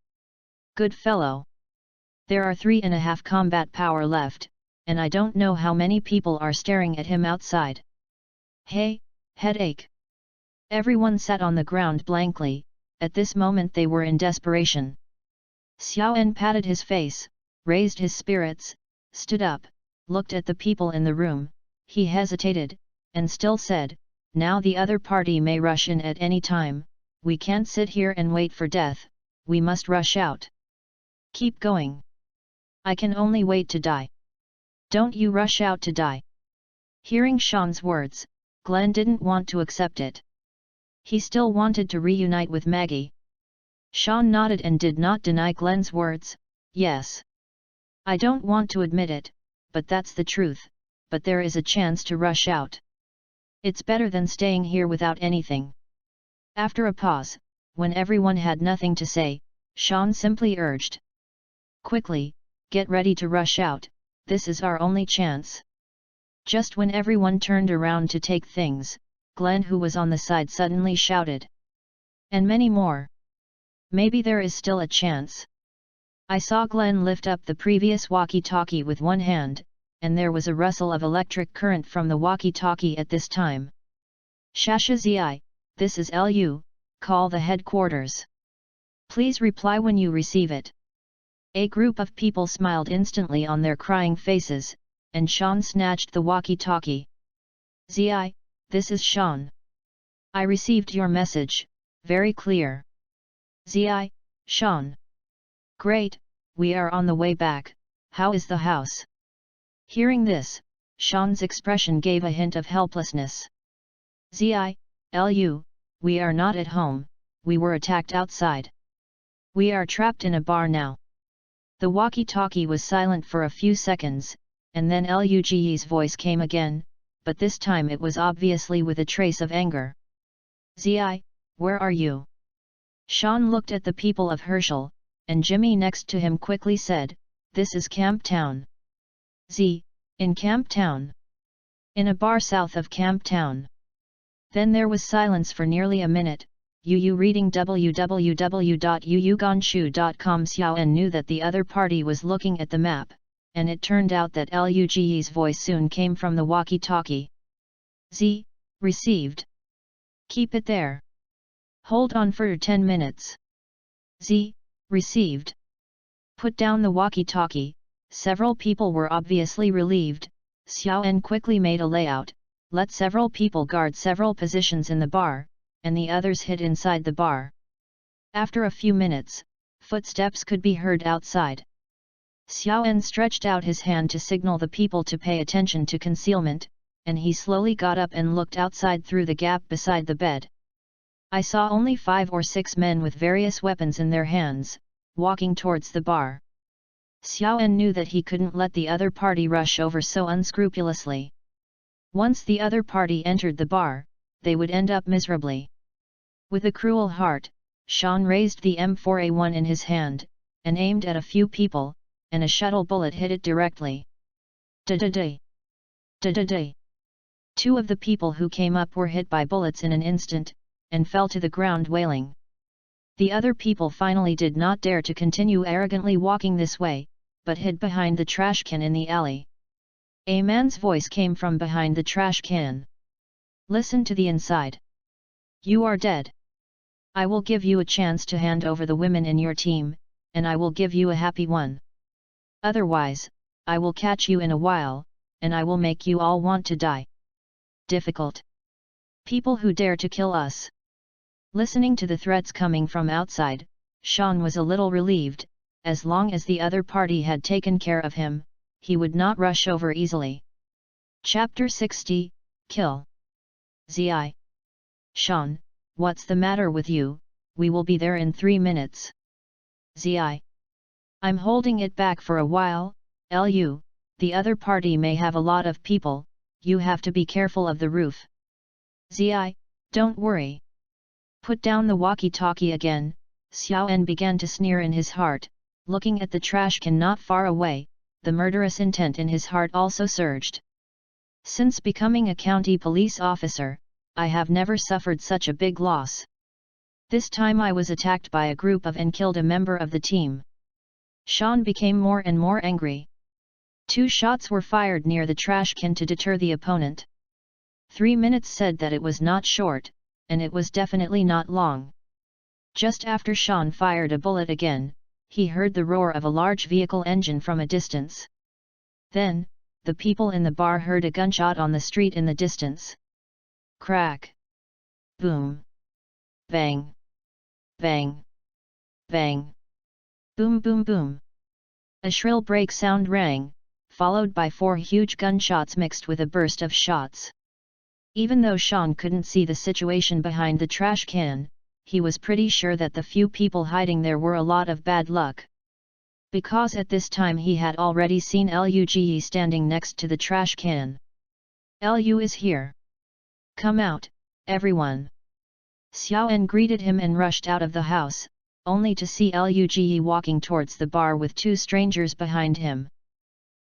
"Good fellow. There are 3.5 combat power left, and I don't know how many people are staring at him outside. Hey, Headache. Everyone sat on the ground blankly. At this moment they were in desperation. Xiaoen patted his face, raised his spirits, stood up, looked at the people in the room. He hesitated, and still said, "Now the other party may rush in at any time. We can't sit here and wait for death, we must rush out. Keep going. I can only wait to die. Don't you rush out to die." Hearing Sean's words, Glenn didn't want to accept it. He still wanted to reunite with Maggie. Sean nodded and did not deny Glenn's words. "Yes. I don't want to admit it, but that's the truth, but there is a chance to rush out. It's better than staying here without anything." After a pause, when everyone had nothing to say, Sean simply urged, "Quickly, get ready to rush out, this is our only chance." Just when everyone turned around to take things, Glenn, who was on the side, suddenly shouted, "And many more. Maybe there is still a chance." I saw Glenn lift up the previous walkie-talkie with one hand, and there was a rustle of electric current from the walkie-talkie at this time. "Shasha Zi, this is Lu, call the headquarters. Please reply when you receive it." A group of people smiled instantly on their crying faces, and Sean snatched the walkie-talkie. "Zi, this is Sean. I received your message, very clear." "Zi, Sean. Great, we are on the way back, how is the house?" Hearing this, Sean's expression gave a hint of helplessness. "Zi, Lu, we are not at home, we were attacked outside. We are trapped in a bar now." The walkie-talkie was silent for a few seconds, and then Luge's voice came again, but this time it was obviously with a trace of anger. "Zi, where are you?" Sean looked at the people of Herschel, and Jimmy next to him quickly said, "This is Camp Town." "Zi, in Camp Town. In a bar south of Camp Town." Then there was silence for nearly a minute. Yu reading www.yuyuganshu.com. Xiaoen knew that the other party was looking at the map, and it turned out that Luge's voice soon came from the walkie-talkie. "Zi, received. Keep it there. Hold on for 10 minutes. Zi, received." Put down the walkie-talkie. Several people were obviously relieved. Xiaoen quickly made a layout, let several people guard several positions in the bar, and the others hid inside the bar. After a few minutes, footsteps could be heard outside. Xiaoen stretched out his hand to signal the people to pay attention to concealment, and he slowly got up and looked outside through the gap beside the bed. I saw only 5 or 6 men with various weapons in their hands, walking towards the bar. Xiaoen knew that he couldn't let the other party rush over so unscrupulously. Once the other party entered the bar, they would end up miserably. With a cruel heart, Sean raised the M4A1 in his hand, and aimed at a few people, and a shuttle bullet hit it directly. Da-da-day! Da-da-day! 2 of the people who came up were hit by bullets in an instant, and fell to the ground wailing. The other people finally did not dare to continue arrogantly walking this way, but hid behind the trash can in the alley. A man's voice came from behind the trash can. "Listen to the inside. You are dead. I will give you a chance to hand over the women in your team, and I will give you a happy one. Otherwise, I will catch you in a while, and I will make you all want to die. Difficult. People who dare to kill us." Listening to the threats coming from outside, Sean was a little relieved. As long as the other party had taken care of him, he would not rush over easily. Chapter 60, Kill. "Zi. Sean, what's the matter with you? We will be there in 3 minutes." "Zi. I'm holding it back for a while, Lu, the other party may have a lot of people, you have to be careful of the roof." "Zi, don't worry." Put down the walkie-talkie again. Xiaoen began to sneer in his heart, looking at the trash can not far away. The murderous intent in his heart also surged. Since becoming a county police officer, I have never suffered such a big loss. This time I was attacked by a group of and killed a member of the team. Sean became more and more angry. 2 shots were fired near the trash can to deter the opponent. 3 minutes said that it was not short, and it was definitely not long. Just after Sean fired a bullet again, he heard the roar of a large vehicle engine from a distance. Then, the people in the bar heard a gunshot on the street in the distance. Crack! Boom! Bang! Bang! Bang! Boom boom boom! A shrill break sound rang, followed by 4 huge gunshots mixed with a burst of shots. Even though Sean couldn't see the situation behind the trash can, he was pretty sure that the few people hiding there were a lot of bad luck. Because at this time he had already seen Luge standing next to the trash can. Lu is here. Come out, everyone. Xiaoan greeted him and rushed out of the house, only to see Luge walking towards the bar with 2 strangers behind him.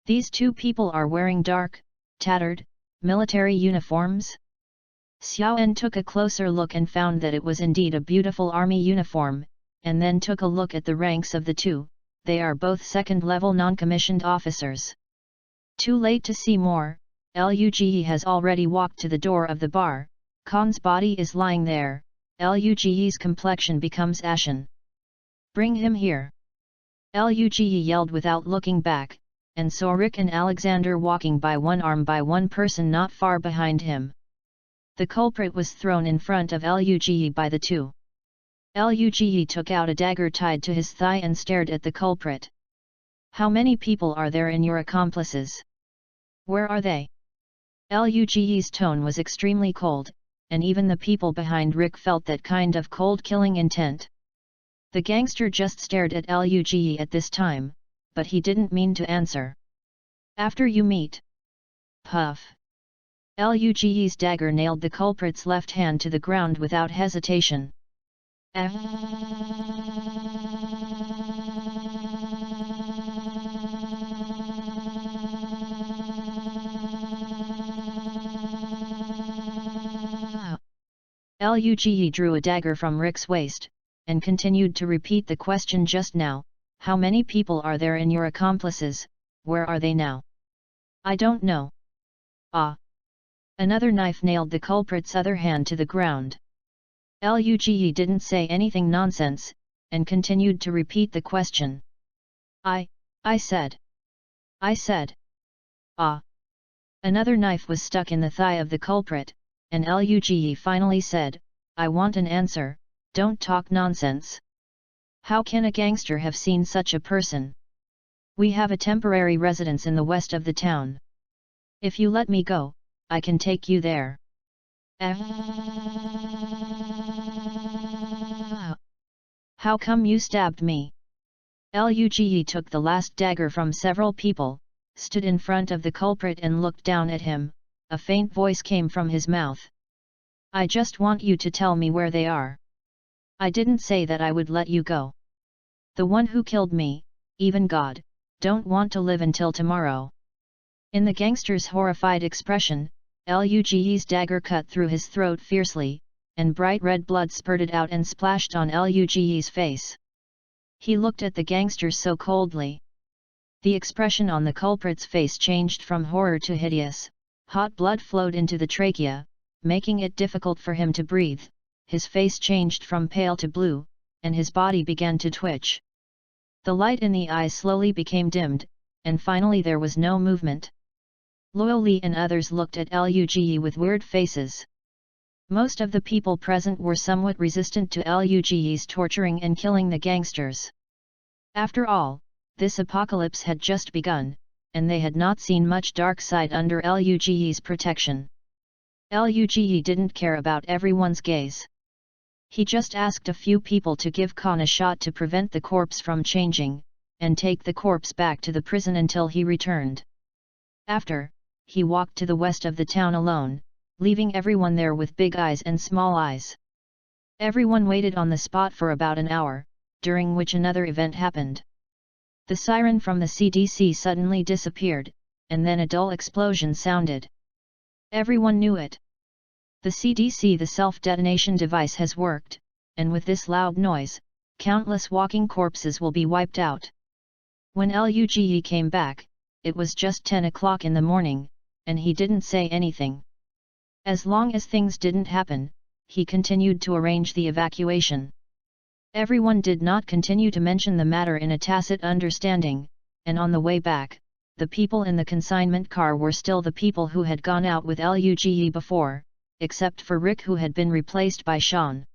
These 2 people are wearing dark, tattered, military uniforms? Xiaoan took a closer look and found that it was indeed a beautiful army uniform, and then took a look at the ranks of the 2, they are both second-level non-commissioned officers. Too late to see more, Luge has already walked to the door of the bar, Khan's body is lying there, Luge's complexion becomes ashen. Bring him here. Luge yelled without looking back, and saw Rick and Alexander walking by one arm by one person not far behind him. The culprit was thrown in front of Luge by the 2. Luge took out a dagger tied to his thigh and stared at the culprit. How many people are there in your accomplices? Where are they? Luge's tone was extremely cold, and even the people behind Rick felt that kind of cold killing intent. The gangster just stared at Luge at this time, but he didn't mean to answer. After you meet. Puff. Luge's dagger nailed the culprit's left hand to the ground without hesitation. Luge drew a dagger from Rick's waist, and continued to repeat the question just now, how many people are there in your accomplices, where are they now? I don't know. Ah! Another knife nailed the culprit's other hand to the ground. Luge didn't say anything nonsense, and continued to repeat the question. I said. Ah! Another knife was stuck in the thigh of the culprit, and Luge finally said, I want an answer, don't talk nonsense. How can a gangster have seen such a person? We have a temporary residence in the west of the town. If you let me go, I can take you there. How come you stabbed me? Luge took the last dagger from several people, stood in front of the culprit and looked down at him. A faint voice came from his mouth. I just want you to tell me where they are. I didn't say that I would let you go. The one who killed me, even God, don't want to live until tomorrow. In the gangster's horrified expression, Luge's dagger cut through his throat fiercely, and bright red blood spurted out and splashed on Luge's face. He looked at the gangster so coldly. The expression on the culprit's face changed from horror to hideous. Hot blood flowed into the trachea, making it difficult for him to breathe. His face changed from pale to blue, and his body began to twitch. The light in the eyes slowly became dimmed, and finally there was no movement. Luo Li and others looked at Luge with weird faces. Most of the people present were somewhat resistant to Luge's torturing and killing the gangsters. After all, this apocalypse had just begun, and they had not seen much dark side under Luge's protection. Luge didn't care about everyone's gaze. He just asked a few people to give Khan a shot to prevent the corpse from changing, and take the corpse back to the prison until he returned. After, he walked to the west of the town alone, leaving everyone there with big eyes and small eyes. Everyone waited on the spot for about an hour, during which another event happened. The siren from the CDC suddenly disappeared, and then a dull explosion sounded. Everyone knew it. The CDC, the self-detonation device, has worked, and with this loud noise, countless walking corpses will be wiped out. When Luge came back, it was just 10 o'clock in the morning, and he didn't say anything. As long as things didn't happen, he continued to arrange the evacuation. Everyone did not continue to mention the matter in a tacit understanding, and on the way back, the people in the consignment car were still the people who had gone out with Luge before, except for Rick, who had been replaced by Sean.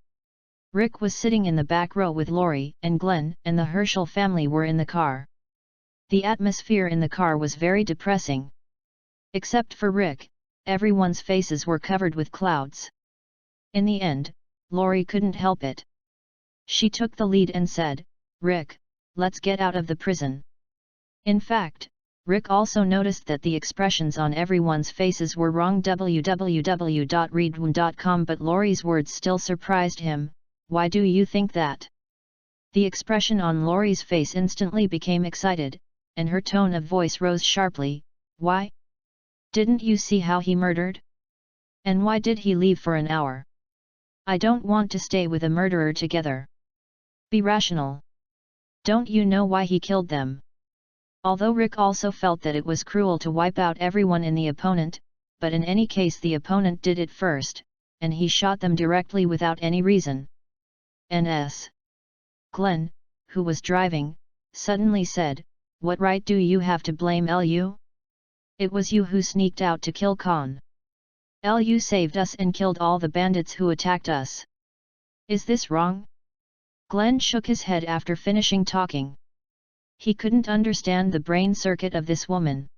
Rick was sitting in the back row with Lori and Glenn, and the Herschel family were in the car. The atmosphere in the car was very depressing. Except for Rick, everyone's faces were covered with clouds. In the end, Lori couldn't help it. She took the lead and said, "Rick, let's get out of the prison." In fact, Rick also noticed that the expressions on everyone's faces were wrong. www.readaloud.com, but Lori's words still surprised him. "Why do you think that?" The expression on Lori's face instantly became excited, and her tone of voice rose sharply. "Why? Didn't you see how he murdered? And why did he leave for an hour? I don't want to stay with a murderer together. Be rational. Don't you know why he killed them?" Although Rick also felt that it was cruel to wipe out everyone in the opponent, but in any case the opponent did it first, and he shot them directly without any reason. N.S. Glenn, who was driving, suddenly said, "What right do you have to blame Lu? It was you who sneaked out to kill Khan. Lu saved us and killed all the bandits who attacked us. Is this wrong?" Glenn shook his head after finishing talking. He couldn't understand the brain circuit of this woman.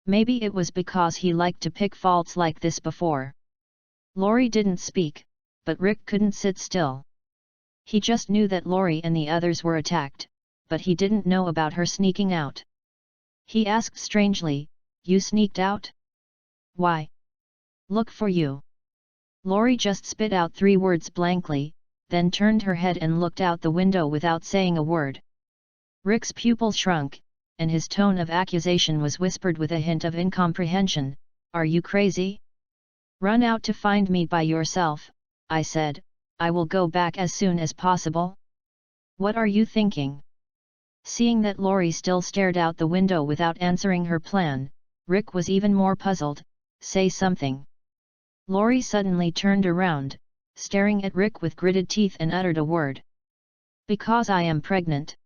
Maybe it was because he liked to pick faults like this before. Lori didn't speak, but Rick couldn't sit still. He just knew that Lori and the others were attacked, but he didn't know about her sneaking out. He asked strangely, "You sneaked out? Why?" "Look for you." Lori just spit out 3 words blankly, then turned her head and looked out the window without saying a word. Rick's pupils shrunk, and his tone of accusation was whispered with a hint of incomprehension. "Are you crazy? Run out to find me by yourself," I said. "I will go back as soon as possible." "What are you thinking?" Seeing that Lori still stared out the window without answering her plan, Rick was even more puzzled. "Say something." Lori suddenly turned around, staring at Rick with gritted teeth, and uttered a word. "Because I am pregnant."